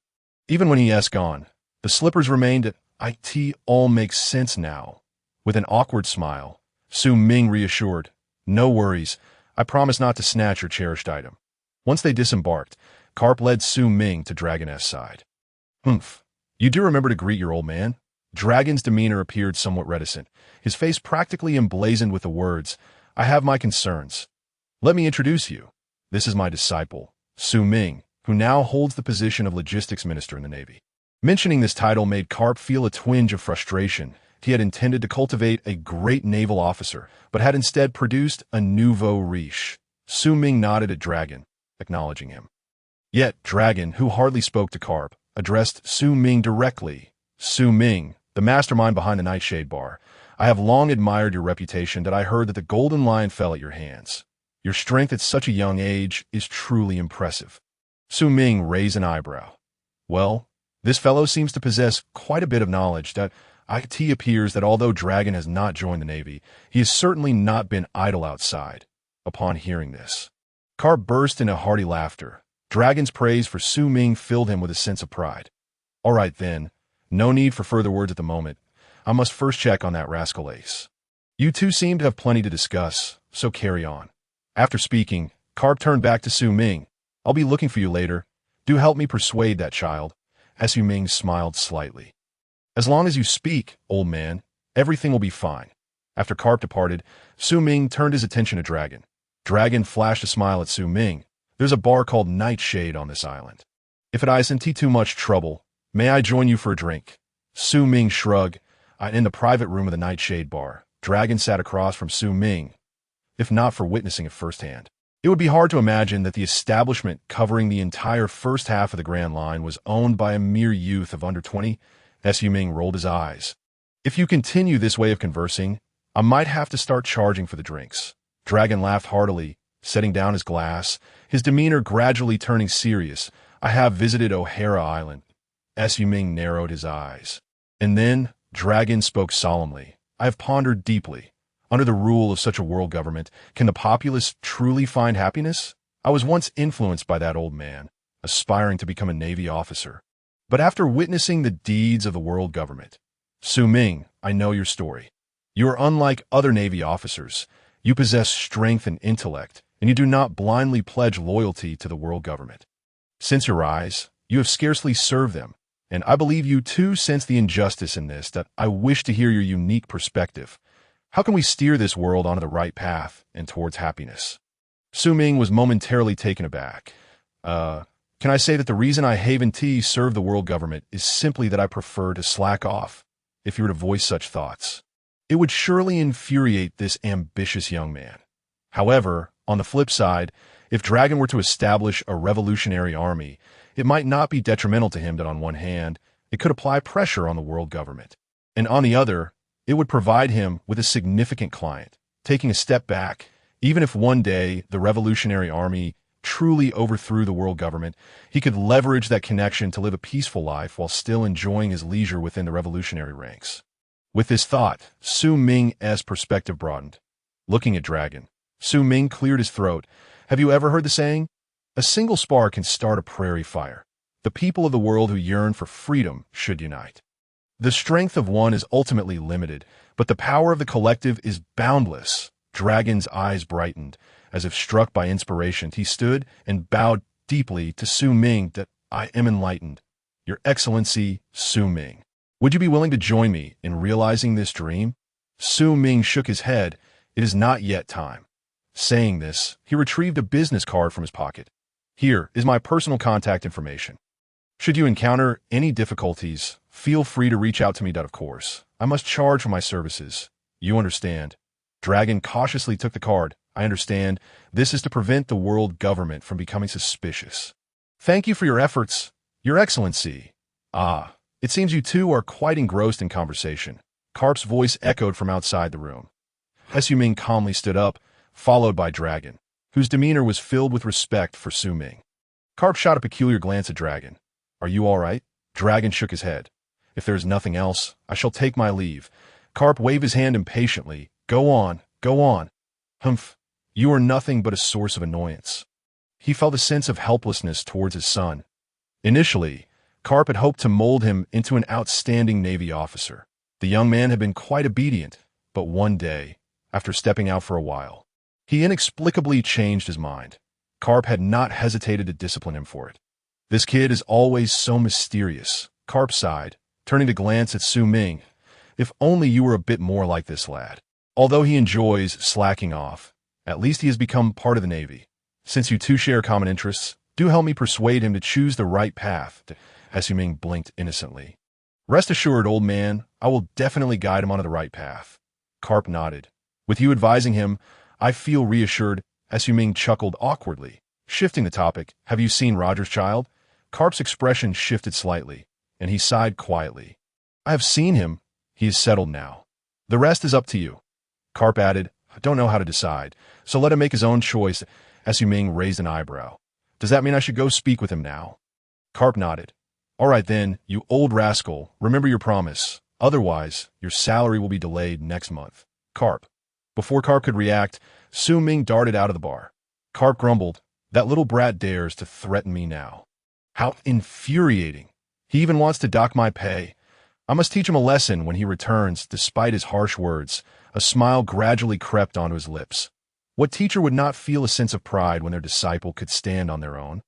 Even when he's gone, the slippers remained. It all makes sense now. With an awkward smile, Su Ming reassured, No worries, I promise not to snatch your cherished item. Once they disembarked, Karp led Su Ming to Dragon's side. Humph. You do remember to greet your old man? Dragon's demeanor appeared somewhat reticent, his face practically emblazoned with the words, I have my concerns. Let me introduce you. This is my disciple, Su Ming, who now holds the position of logistics minister in the Navy. Mentioning this title made Karp feel a twinge of frustration. He had intended to cultivate a great naval officer, but had instead produced a nouveau riche. Su Ming nodded at Dragon, acknowledging him. Yet Dragon, who hardly spoke to Karp, addressed Su Ming directly. Su Ming, the mastermind behind the Nightshade bar, I have long admired your reputation that I heard that the Golden Lion fell at your hands. Your strength at such a young age is truly impressive. Su Ming raised an eyebrow. Well, this fellow seems to possess quite a bit of knowledge that it appears that although Dragon has not joined the Navy, he has certainly not been idle outside. Upon hearing this, Karp burst into hearty laughter. Dragon's praise for Su Ming filled him with a sense of pride. All right then, no need for further words at the moment. I must first check on that rascal Ace. You two seem to have plenty to discuss, so carry on. After speaking, Karp turned back to Su Ming. I'll be looking for you later. Do help me persuade that child. Su Ming smiled slightly. As long as you speak, old man, everything will be fine. After Karp departed, Su Ming turned his attention to Dragon. Dragon flashed a smile at Su Ming. There's a bar called Nightshade on this island. If it isn't too much trouble, may I join you for a drink? Su Ming shrugged. In the private room of the Nightshade bar, Dragon sat across from Su Ming, if not for witnessing it firsthand. It would be hard to imagine that the establishment covering the entire first half of the Grand Line was owned by a mere youth of under 20. Su Ming rolled his eyes. If you continue this way of conversing, I might have to start charging for the drinks. Dragon laughed heartily, setting down his glass, his demeanor gradually turning serious. I have visited O'Hara Island. Su Ming narrowed his eyes. And then Dragon spoke solemnly. I have pondered deeply. Under the rule of such a world government, can the populace truly find happiness? I was once influenced by that old man, aspiring to become a Navy officer. But after witnessing the deeds of the world government, Su Ming, I know your story. You are unlike other Navy officers. You possess strength and intellect, and you do not blindly pledge loyalty to the world government. Since your rise, you have scarcely served them, and I believe you too sense the injustice in this that I wish to hear your unique perspective. How can we steer this world onto the right path and towards happiness? Su Ming was momentarily taken aback. Can I say that the reason I Haven T serve the world government is simply that I prefer to slack off, if you were to voice such thoughts? It would surely infuriate this ambitious young man. However, on the flip side, if Dragon were to establish a revolutionary army, it might not be detrimental to him that on one hand, it could apply pressure on the world government, and on the other, it would provide him with a significant client. Taking a step back, even if one day the revolutionary army truly overthrew the world government, he could leverage that connection to live a peaceful life while still enjoying his leisure within the revolutionary ranks. With this thought, Su Ming's perspective broadened. Looking at Dragon, Su Ming cleared his throat. Have you ever heard the saying? A single spark can start a prairie fire. The people of the world who yearn for freedom should unite. The strength of one is ultimately limited, but the power of the collective is boundless. Dragon's eyes brightened. As if struck by inspiration, he stood and bowed deeply to Su Ming. That I am enlightened. Your Excellency, Su Ming. Would you be willing to join me in realizing this dream? Su Ming shook his head. It is not yet time. Saying this, he retrieved a business card from his pocket. Here is my personal contact information. Should you encounter any difficulties, feel free to reach out to me. Of course, I must charge for my services. You understand. Dragon cautiously took the card. I understand. This is to prevent the world government from becoming suspicious. Thank you for your efforts, Your Excellency. It seems you two are quite engrossed in conversation. Karp's voice echoed from outside the room. Su Ming calmly stood up, followed by Dragon, whose demeanor was filled with respect for Su Ming. Karp shot a peculiar glance at Dragon. Are you all right? Dragon shook his head. If there is nothing else, I shall take my leave. Karp waved his hand impatiently. Go on, go on. Humph, you are nothing but a source of annoyance. He felt a sense of helplessness towards his son. Initially, Karp had hoped to mold him into an outstanding Navy officer. The young man had been quite obedient, but one day, after stepping out for a while, He inexplicably changed his mind. Karp had not hesitated to discipline him for it. This kid is always so mysterious, Karp sighed, turning to glance at Su Ming. If only you were a bit more like this lad. Although he enjoys slacking off, at least he has become part of the Navy. Since you two share common interests, do help me persuade him to choose the right path, Su Ming blinked innocently. Rest assured, old man, I will definitely guide him onto the right path. Karp nodded. With you advising him, I feel reassured. Su Ming chuckled awkwardly. Shifting the topic, have you seen Roger's child? Karp's expression shifted slightly, and he sighed quietly. I have seen him. He is settled now. The rest is up to you. Karp added, I don't know how to decide, so let him make his own choice. Su Ming raised an eyebrow. Does that mean I should go speak with him now? Karp nodded. All right then, you old rascal, remember your promise. Otherwise, your salary will be delayed next month. Karp. Before Karp could react, Su Ming darted out of the bar. Karp grumbled, that little brat dares to threaten me now. How infuriating. He even wants to dock my pay. I must teach him a lesson when he returns. Despite his harsh words, a smile gradually crept onto his lips. What teacher would not feel a sense of pride when their disciple could stand on their own?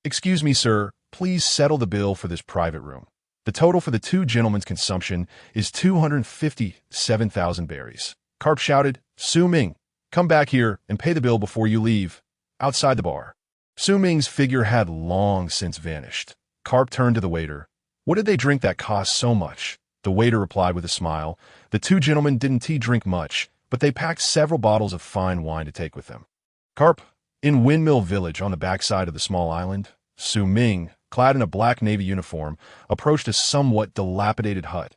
Excuse me, sir. Please settle the bill for this private room. The total for the two gentlemen's consumption is 257,000 berries. Karp shouted, Su Ming, come back here and pay the bill before you leave. Outside the bar. Su Ming's figure had long since vanished. Karp turned to the waiter. What did they drink that cost so much? The waiter replied with a smile. The two gentlemen didn't drink much, but they packed several bottles of fine wine to take with them. Karp, in Windmill Village on the backside of the small island, Su Ming, clad in a black Navy uniform, approached a somewhat dilapidated hut.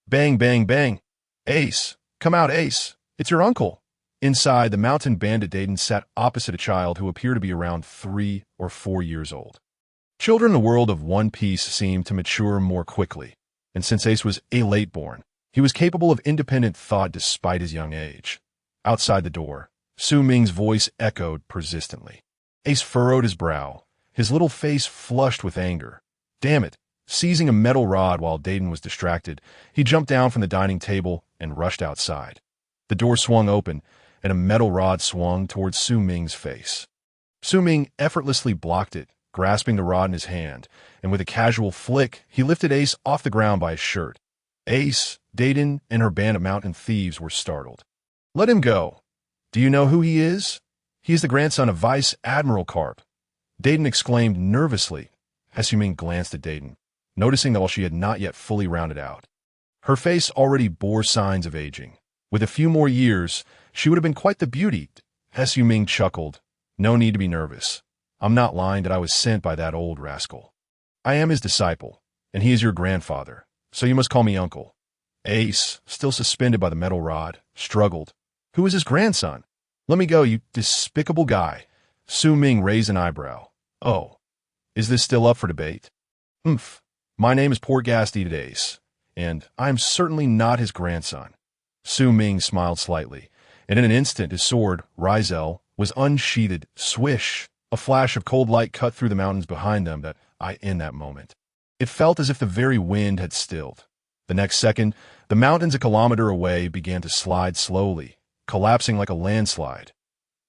Bang, bang, bang. Ace, come out, Ace. It's your uncle. Inside, the mountain bandit Dayton sat opposite a child who appeared to be around 3 or 4 years old. Children in the world of One Piece seemed to mature more quickly, and since Ace was a late-born, he was capable of independent thought despite his young age. Outside the door, Su Ming's voice echoed persistently. Ace furrowed his brow, his little face flushed with anger. Damn it! Seizing a metal rod while Dayton was distracted, he jumped down from the dining table and rushed outside. The door swung open, and a metal rod swung towards Su Ming's face. Su Ming effortlessly blocked it, grasping the rod in his hand, and with a casual flick, he lifted Ace off the ground by his shirt. Ace, Dayton, and her band of mountain thieves were startled. Let him go. Do you know who he is? He is the grandson of Vice Admiral Karp. Dayton exclaimed nervously. Su Ming glanced at Dayton, noticing that while she had not yet fully rounded out, her face already bore signs of aging. With a few more years, she would have been quite the beauty. Su Ming chuckled. No need to be nervous. I'm not lying that I was sent by that old rascal. I am his disciple, and he is your grandfather, so you must call me uncle. Ace, still suspended by the metal rod, struggled. Who is his grandson? Let me go, you despicable guy. Su Ming raised an eyebrow. Oh, is this still up for debate? My name is Portgasted Ace, and I am certainly not his grandson. Su Ming smiled slightly, and in an instant his sword, Rizel, was unsheathed. Swish! A flash of cold light cut through the mountains behind them in that moment. It felt as if the very wind had stilled. The next second, the mountains a kilometer away began to slide slowly, collapsing like a landslide.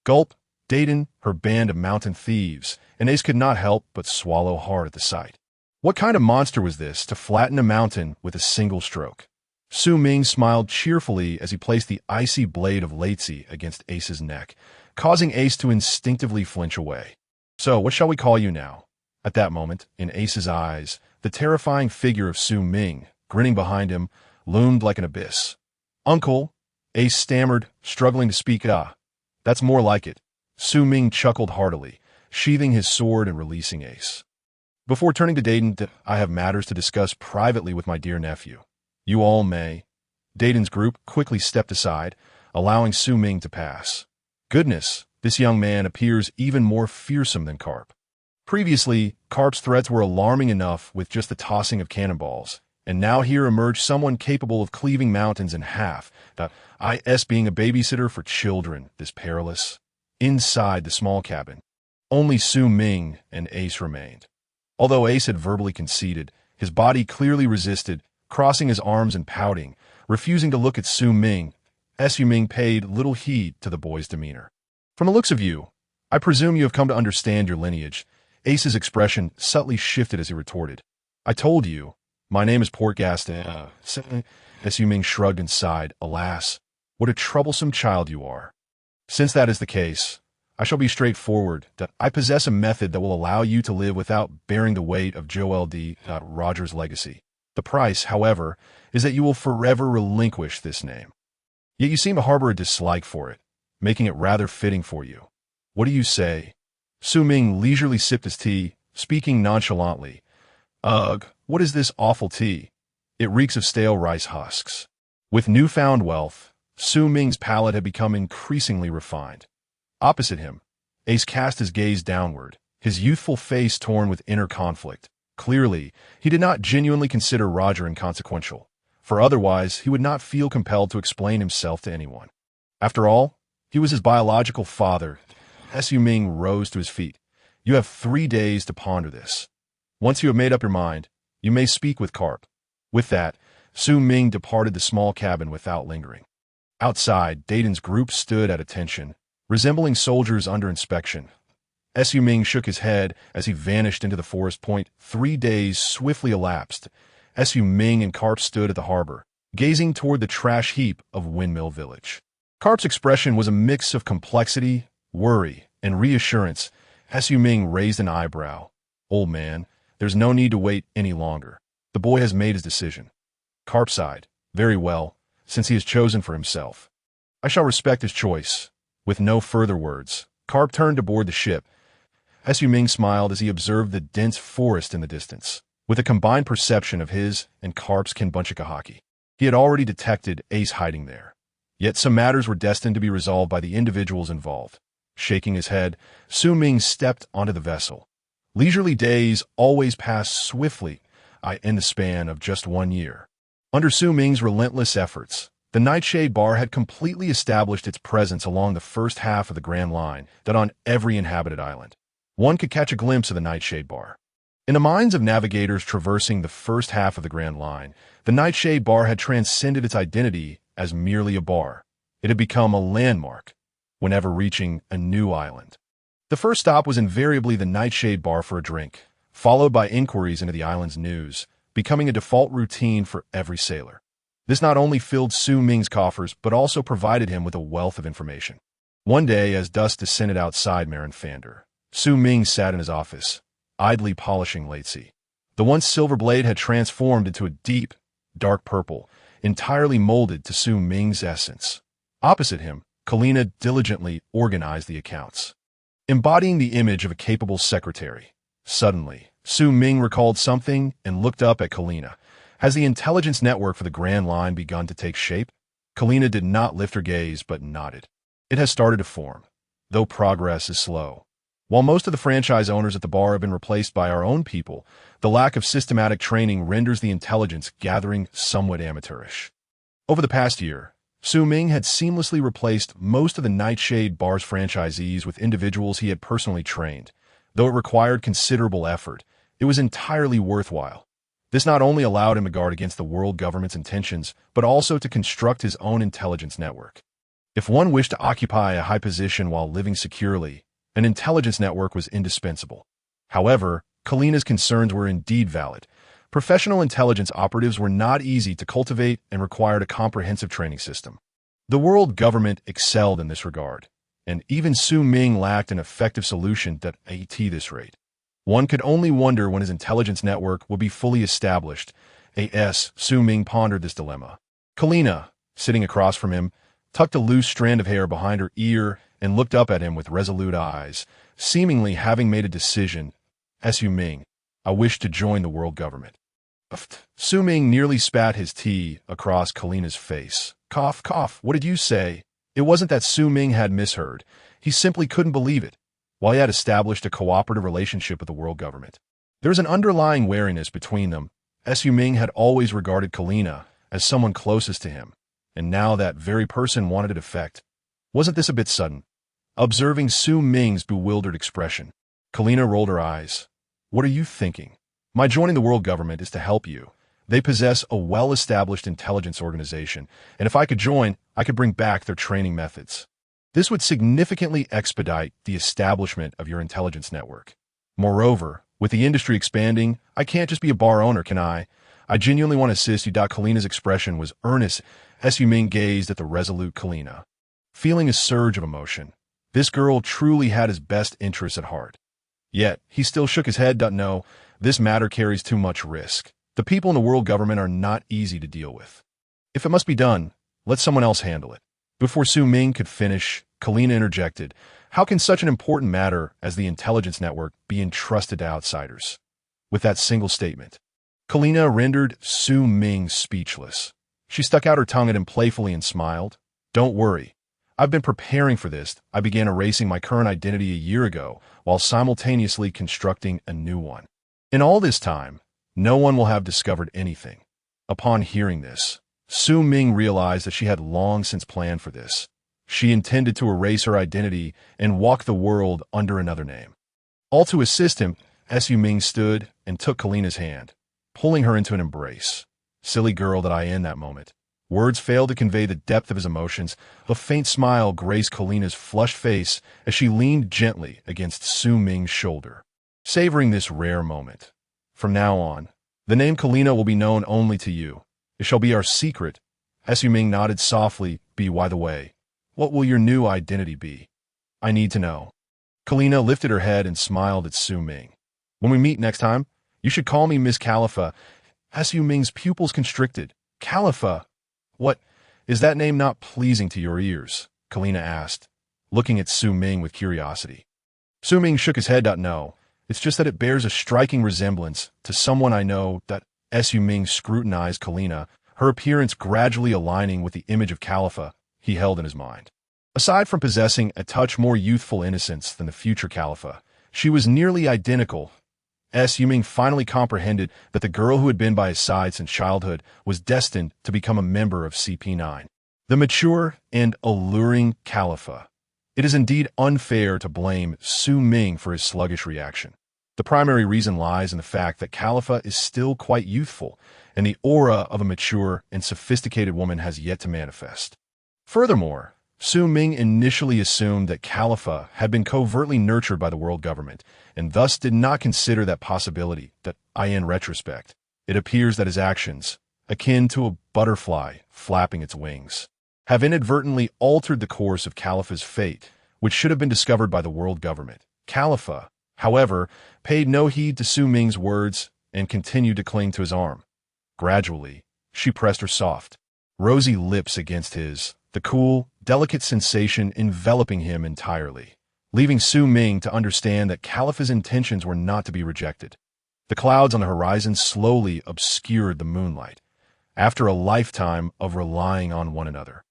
Gulp, Dayton, her band of mountain thieves, and Ace could not help but swallow hard at the sight. What kind of monster was this to flatten a mountain with a single stroke? Su Ming smiled cheerfully as he placed the icy blade of Laitzi against Ace's neck, causing Ace to instinctively flinch away. So, what shall we call you now? At that moment, in Ace's eyes, the terrifying figure of Su Ming, grinning behind him, loomed like an abyss. Uncle, Ace stammered, struggling to speak. That's more like it. Su Ming chuckled heartily, sheathing his sword and releasing Ace. Before turning to Dayton, I have matters to discuss privately with my dear nephew. You all may. Dayton's group quickly stepped aside, allowing Su Ming to pass. Goodness, this young man appears even more fearsome than Karp. Previously, Karp's threats were alarming enough with just the tossing of cannonballs, and now here emerged someone capable of cleaving mountains in half, being a babysitter for children, this perilous. Inside the small cabin, only Su Ming and Ace remained. Although Ace had verbally conceded, his body clearly resisted, crossing his arms and pouting, refusing to look at Su Ming. Su Ming paid little heed to the boy's demeanor. From the looks of you, I presume you have come to understand your lineage. Ace's expression subtly shifted as he retorted. I told you, my name is Portgaston. Su Ming shrugged and sighed. Alas, what a troublesome child you are. Since that is the case, I shall be straightforward. I possess a method that will allow you to live without bearing the weight of Joel D. Rogers' legacy. The price, however, is that you will forever relinquish this name. Yet you seem to harbor a dislike for it, making it rather fitting for you. What do you say? Su Ming leisurely sipped his tea, speaking nonchalantly. Ugh, what is this awful tea? It reeks of stale rice husks. With newfound wealth, Su Ming's palate had become increasingly refined. Opposite him, Ace cast his gaze downward, his youthful face torn with inner conflict. Clearly, he did not genuinely consider Roger inconsequential, for otherwise he would not feel compelled to explain himself to anyone. After all, he was his biological father. Su Ming rose to his feet. You have 3 days to ponder this. Once you have made up your mind, you may speak with Karp. With that, Su Ming departed the small cabin without lingering. Outside, Dayton's group stood at attention, resembling soldiers under inspection. Su Ming shook his head as he vanished into the forest point. 3 days swiftly elapsed. Su Ming and Karp stood at the harbor, gazing toward the trash heap of Windmill Village. Karp's expression was a mix of complexity, worry, and reassurance. Su Ming raised an eyebrow. Old man, there's no need to wait any longer. The boy has made his decision. Karp sighed. Very well, since he has chosen for himself. I shall respect his choice. With no further words, Karp turned to board the ship. Su Ming smiled as he observed the dense forest in the distance. With a combined perception of his and Karp's Haki, he had already detected Ace hiding there. Yet some matters were destined to be resolved by the individuals involved. Shaking his head, Su Ming stepped onto the vessel. Leisurely days always pass swiftly, in the span of just 1 year. Under Su Ming's relentless efforts, the Nightshade bar had completely established its presence along the first half of the Grand Line, that on every inhabited island, one could catch a glimpse of the Nightshade bar. In the minds of navigators traversing the first half of the Grand Line, the Nightshade bar had transcended its identity as merely a bar. It had become a landmark whenever reaching a new island. The first stop was invariably the Nightshade bar for a drink, followed by inquiries into the island's news, becoming a default routine for every sailor. This not only filled Su Ming's coffers, but also provided him with a wealth of information. One day, as dusk descended outside Marin Fander, Su Ming sat in his office, idly polishing Latesy. The once silver blade had transformed into a deep, dark purple, entirely molded to Su Ming's essence. Opposite him, Kalina diligently organized the accounts, embodying the image of a capable secretary. Suddenly, Su Ming recalled something and looked up at Kalina. Has the intelligence network for the Grand Line begun to take shape? Kalina did not lift her gaze, but nodded. It has started to form, though progress is slow. While most of the franchise owners at the bar have been replaced by our own people, the lack of systematic training renders the intelligence gathering somewhat amateurish. Over the past year, Su Ming had seamlessly replaced most of the Nightshade bar's franchisees with individuals he had personally trained. Though it required considerable effort, it was entirely worthwhile. This not only allowed him to guard against the world government's intentions, but also to construct his own intelligence network. If one wished to occupy a high position while living securely, an intelligence network was indispensable. However, Kalina's concerns were indeed valid. Professional intelligence operatives were not easy to cultivate and required a comprehensive training system. The world government excelled in this regard, and even Su Ming lacked an effective solution at this rate. One could only wonder when his intelligence network would be fully established. Su Ming pondered this dilemma. Kalina, sitting across from him, tucked a loose strand of hair behind her ear and looked up at him with resolute eyes, seemingly having made a decision. Su Ming, I wish to join the world government. Su Ming nearly spat his tea across Kalina's face. Cough, cough, what did you say? It wasn't that Su Ming had misheard. He simply couldn't believe it. While he had established a cooperative relationship with the world government, there was an underlying wariness between them. Su Ming had always regarded Kalina as someone closest to him, and now that very person wanted to defect. Wasn't this a bit sudden? Observing Su Ming's bewildered expression, Kalina rolled her eyes. What are you thinking? My joining the world government is to help you. They possess a well-established intelligence organization, and if I could join, I could bring back their training methods. This would significantly expedite the establishment of your intelligence network. Moreover, with the industry expanding, I can't just be a bar owner, can I? I genuinely want to assist you. Kalina's expression was earnest as Su Ming gazed at the resolute Kalina. Feeling a surge of emotion, this girl truly had his best interests at heart. Yet, he still shook his head. No, this matter carries too much risk. The people in the world government are not easy to deal with. If it must be done, let someone else handle it. Before Su Ming could finish, Kalina interjected, how can such an important matter as the intelligence network be entrusted to outsiders? With that single statement, Kalina rendered Su Ming speechless. She stuck out her tongue at him playfully and smiled. Don't worry. I've been preparing for this. I began erasing my current identity a year ago while simultaneously constructing a new one. In all this time, no one will have discovered anything. Upon hearing this, Su Ming realized that she had long since planned for this. She intended to erase her identity and walk the world under another name. All to assist him, Su Ming stood and took Kalina's hand, pulling her into an embrace. Silly girl that I in that moment. Words failed to convey the depth of his emotions. A faint smile graced Kalina's flushed face as she leaned gently against Su Ming's shoulder, savoring this rare moment. From now on, the name Kalina will be known only to you. It shall be our secret. Su Ming nodded softly. By the way, what will your new identity be? I need to know. Kalina lifted her head and smiled at Su Ming. When we meet next time, you should call me Miss Califa. Su Ming's pupils constricted. Califa? What? Is that name not pleasing to your ears? Kalina asked, looking at Su Ming with curiosity. Su Ming shook his head. No, it's just that it bears a striking resemblance to someone I know. Su Ming scrutinized Kalina, her appearance gradually aligning with the image of Califa he held in his mind. Aside from possessing a touch more youthful innocence than the future Califa, she was nearly identical. Su Ming finally comprehended that the girl who had been by his side since childhood was destined to become a member of CP9, the mature and alluring Califa. It is indeed unfair to blame Su Ming for his sluggish reaction. The primary reason lies in the fact that Califa is still quite youthful, and the aura of a mature and sophisticated woman has yet to manifest. Furthermore, Su Ming initially assumed that Califa had been covertly nurtured by the world government, and thus did not consider that possibility. In retrospect, it appears that his actions, akin to a butterfly flapping its wings, have inadvertently altered the course of Califa's fate, which should have been discovered by the world government. Califa, however, paid no heed to Su Ming's words and continued to cling to his arm. Gradually, she pressed her soft, rosy lips against his, the cool, delicate sensation enveloping him entirely, leaving Su Ming to understand that Califa's intentions were not to be rejected. The clouds on the horizon slowly obscured the moonlight, after a lifetime of relying on one another.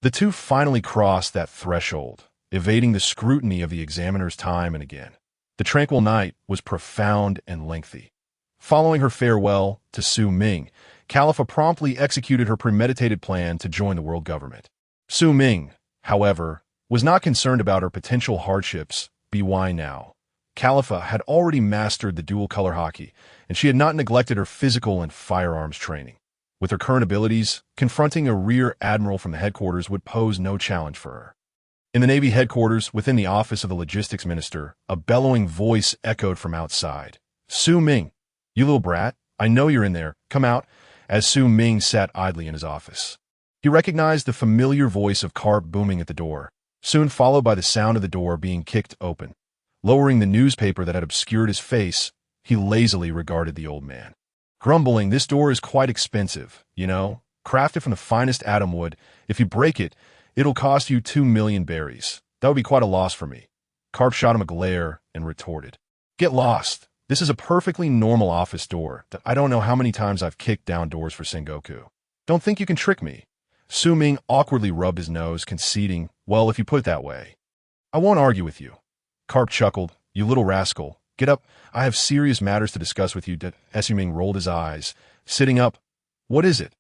The two finally crossed that threshold, evading the scrutiny of the examiner's time and again. The tranquil night was profound and lengthy. Following her farewell to Su Ming, Califa promptly executed her premeditated plan to join the world government. Su Ming, however, was not concerned about her potential hardships. By now, Califa had already mastered the dual-color Haki, and she had not neglected her physical and firearms training. With her current abilities, confronting a rear admiral from the headquarters would pose no challenge for her. In the Navy headquarters, within the office of the logistics minister, a bellowing voice echoed from outside. Su Ming, you little brat, I know you're in there. Come out. As Su Ming sat idly in his office, he recognized the familiar voice of Karp booming at the door, soon followed by the sound of the door being kicked open. Lowering the newspaper that had obscured his face, he lazily regarded the old man, grumbling, this door is quite expensive, you know, crafted from the finest atom wood. If you break it, it'll cost you 2 million berries. That would be quite a loss for me. Karp shot him a glare and retorted, get lost. This is a perfectly normal office door that I don't know how many times I've kicked down doors for Sengoku. Don't think you can trick me. Su Ming awkwardly rubbed his nose, conceding, well, if you put it that way. I won't argue with you. Karp chuckled, you little rascal. Get up. I have serious matters to discuss with you. Su Ming rolled his eyes, sitting up. What is it?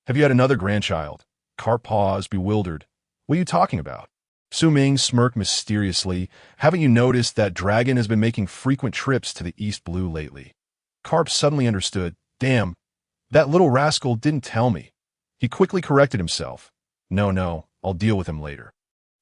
Have you had another grandchild? Karp paused, bewildered. What are you talking about? Su Ming smirked mysteriously. Haven't you noticed that Dragon has been making frequent trips to the East Blue lately? Karp suddenly understood. Damn, that little rascal didn't tell me. He quickly corrected himself. No, I'll deal with him later.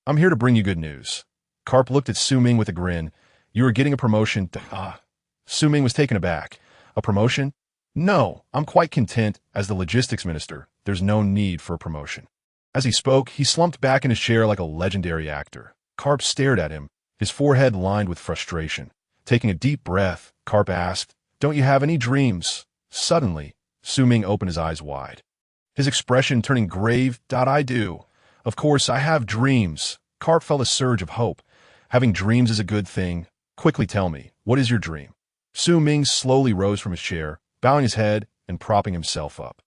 I'm here to bring you good news. Karp looked at Su Ming with a grin. You are getting a promotion to... Su Ming was taken aback. A promotion? No, I'm quite content as the logistics minister. There's no need for a promotion. As he spoke, he slumped back in his chair like a legendary actor. Karp stared at him, his forehead lined with frustration. Taking a deep breath, Karp asked, Don't you have any dreams? Suddenly, Su Ming opened his eyes wide. His expression turning grave. I do. Of course, I have dreams. Karp felt a surge of hope. Having dreams is a good thing. Quickly tell me, what is your dream? Su Ming slowly rose from his chair, bowing his head and propping himself up.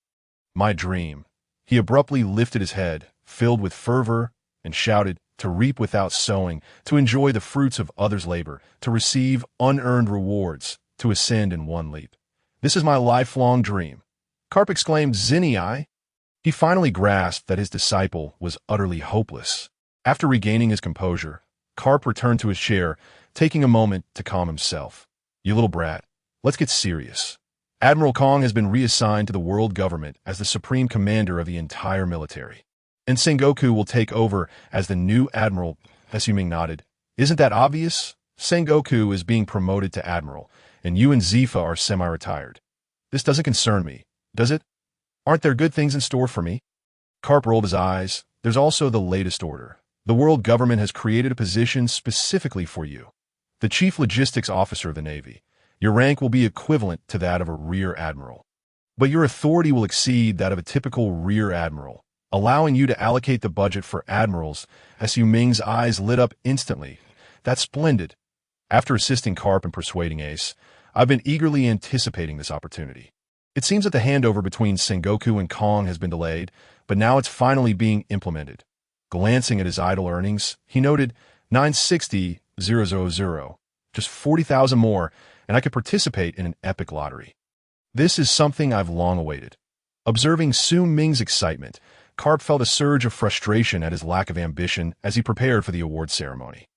My dream. He abruptly lifted his head, filled with fervor, and shouted, to reap without sowing, to enjoy the fruits of others' labor, to receive unearned rewards, to ascend in one leap. This is my lifelong dream. Karp exclaimed, Zinni. He finally grasped that his disciple was utterly hopeless. After regaining his composure, Karp returned to his chair, taking a moment to calm himself. You little brat, let's get serious. Admiral Kong has been reassigned to the world government as the supreme commander of the entire military. And Sengoku will take over as the new admiral. Su Ming nodded. Isn't that obvious? Sengoku is being promoted to admiral, and you and Zifa are semi-retired. This doesn't concern me, does it? Aren't there good things in store for me? Karp rolled his eyes. There's also the latest order. The world government has created a position specifically for you. The chief logistics officer of the Navy. Your rank will be equivalent to that of a rear admiral. But your authority will exceed that of a typical rear admiral, allowing you to allocate the budget for admirals. Su Ming's eyes lit up instantly. That's splendid. After assisting Karp in persuading Ace, I've been eagerly anticipating this opportunity. It seems that the handover between Sengoku and Kong has been delayed, but now it's finally being implemented. Glancing at his idle earnings, he noted 960,000, just 40,000 more, and I could participate in an epic lottery. This is something I've long awaited. Observing Su Ming's excitement, Karp felt a surge of frustration at his lack of ambition as he prepared for the award ceremony.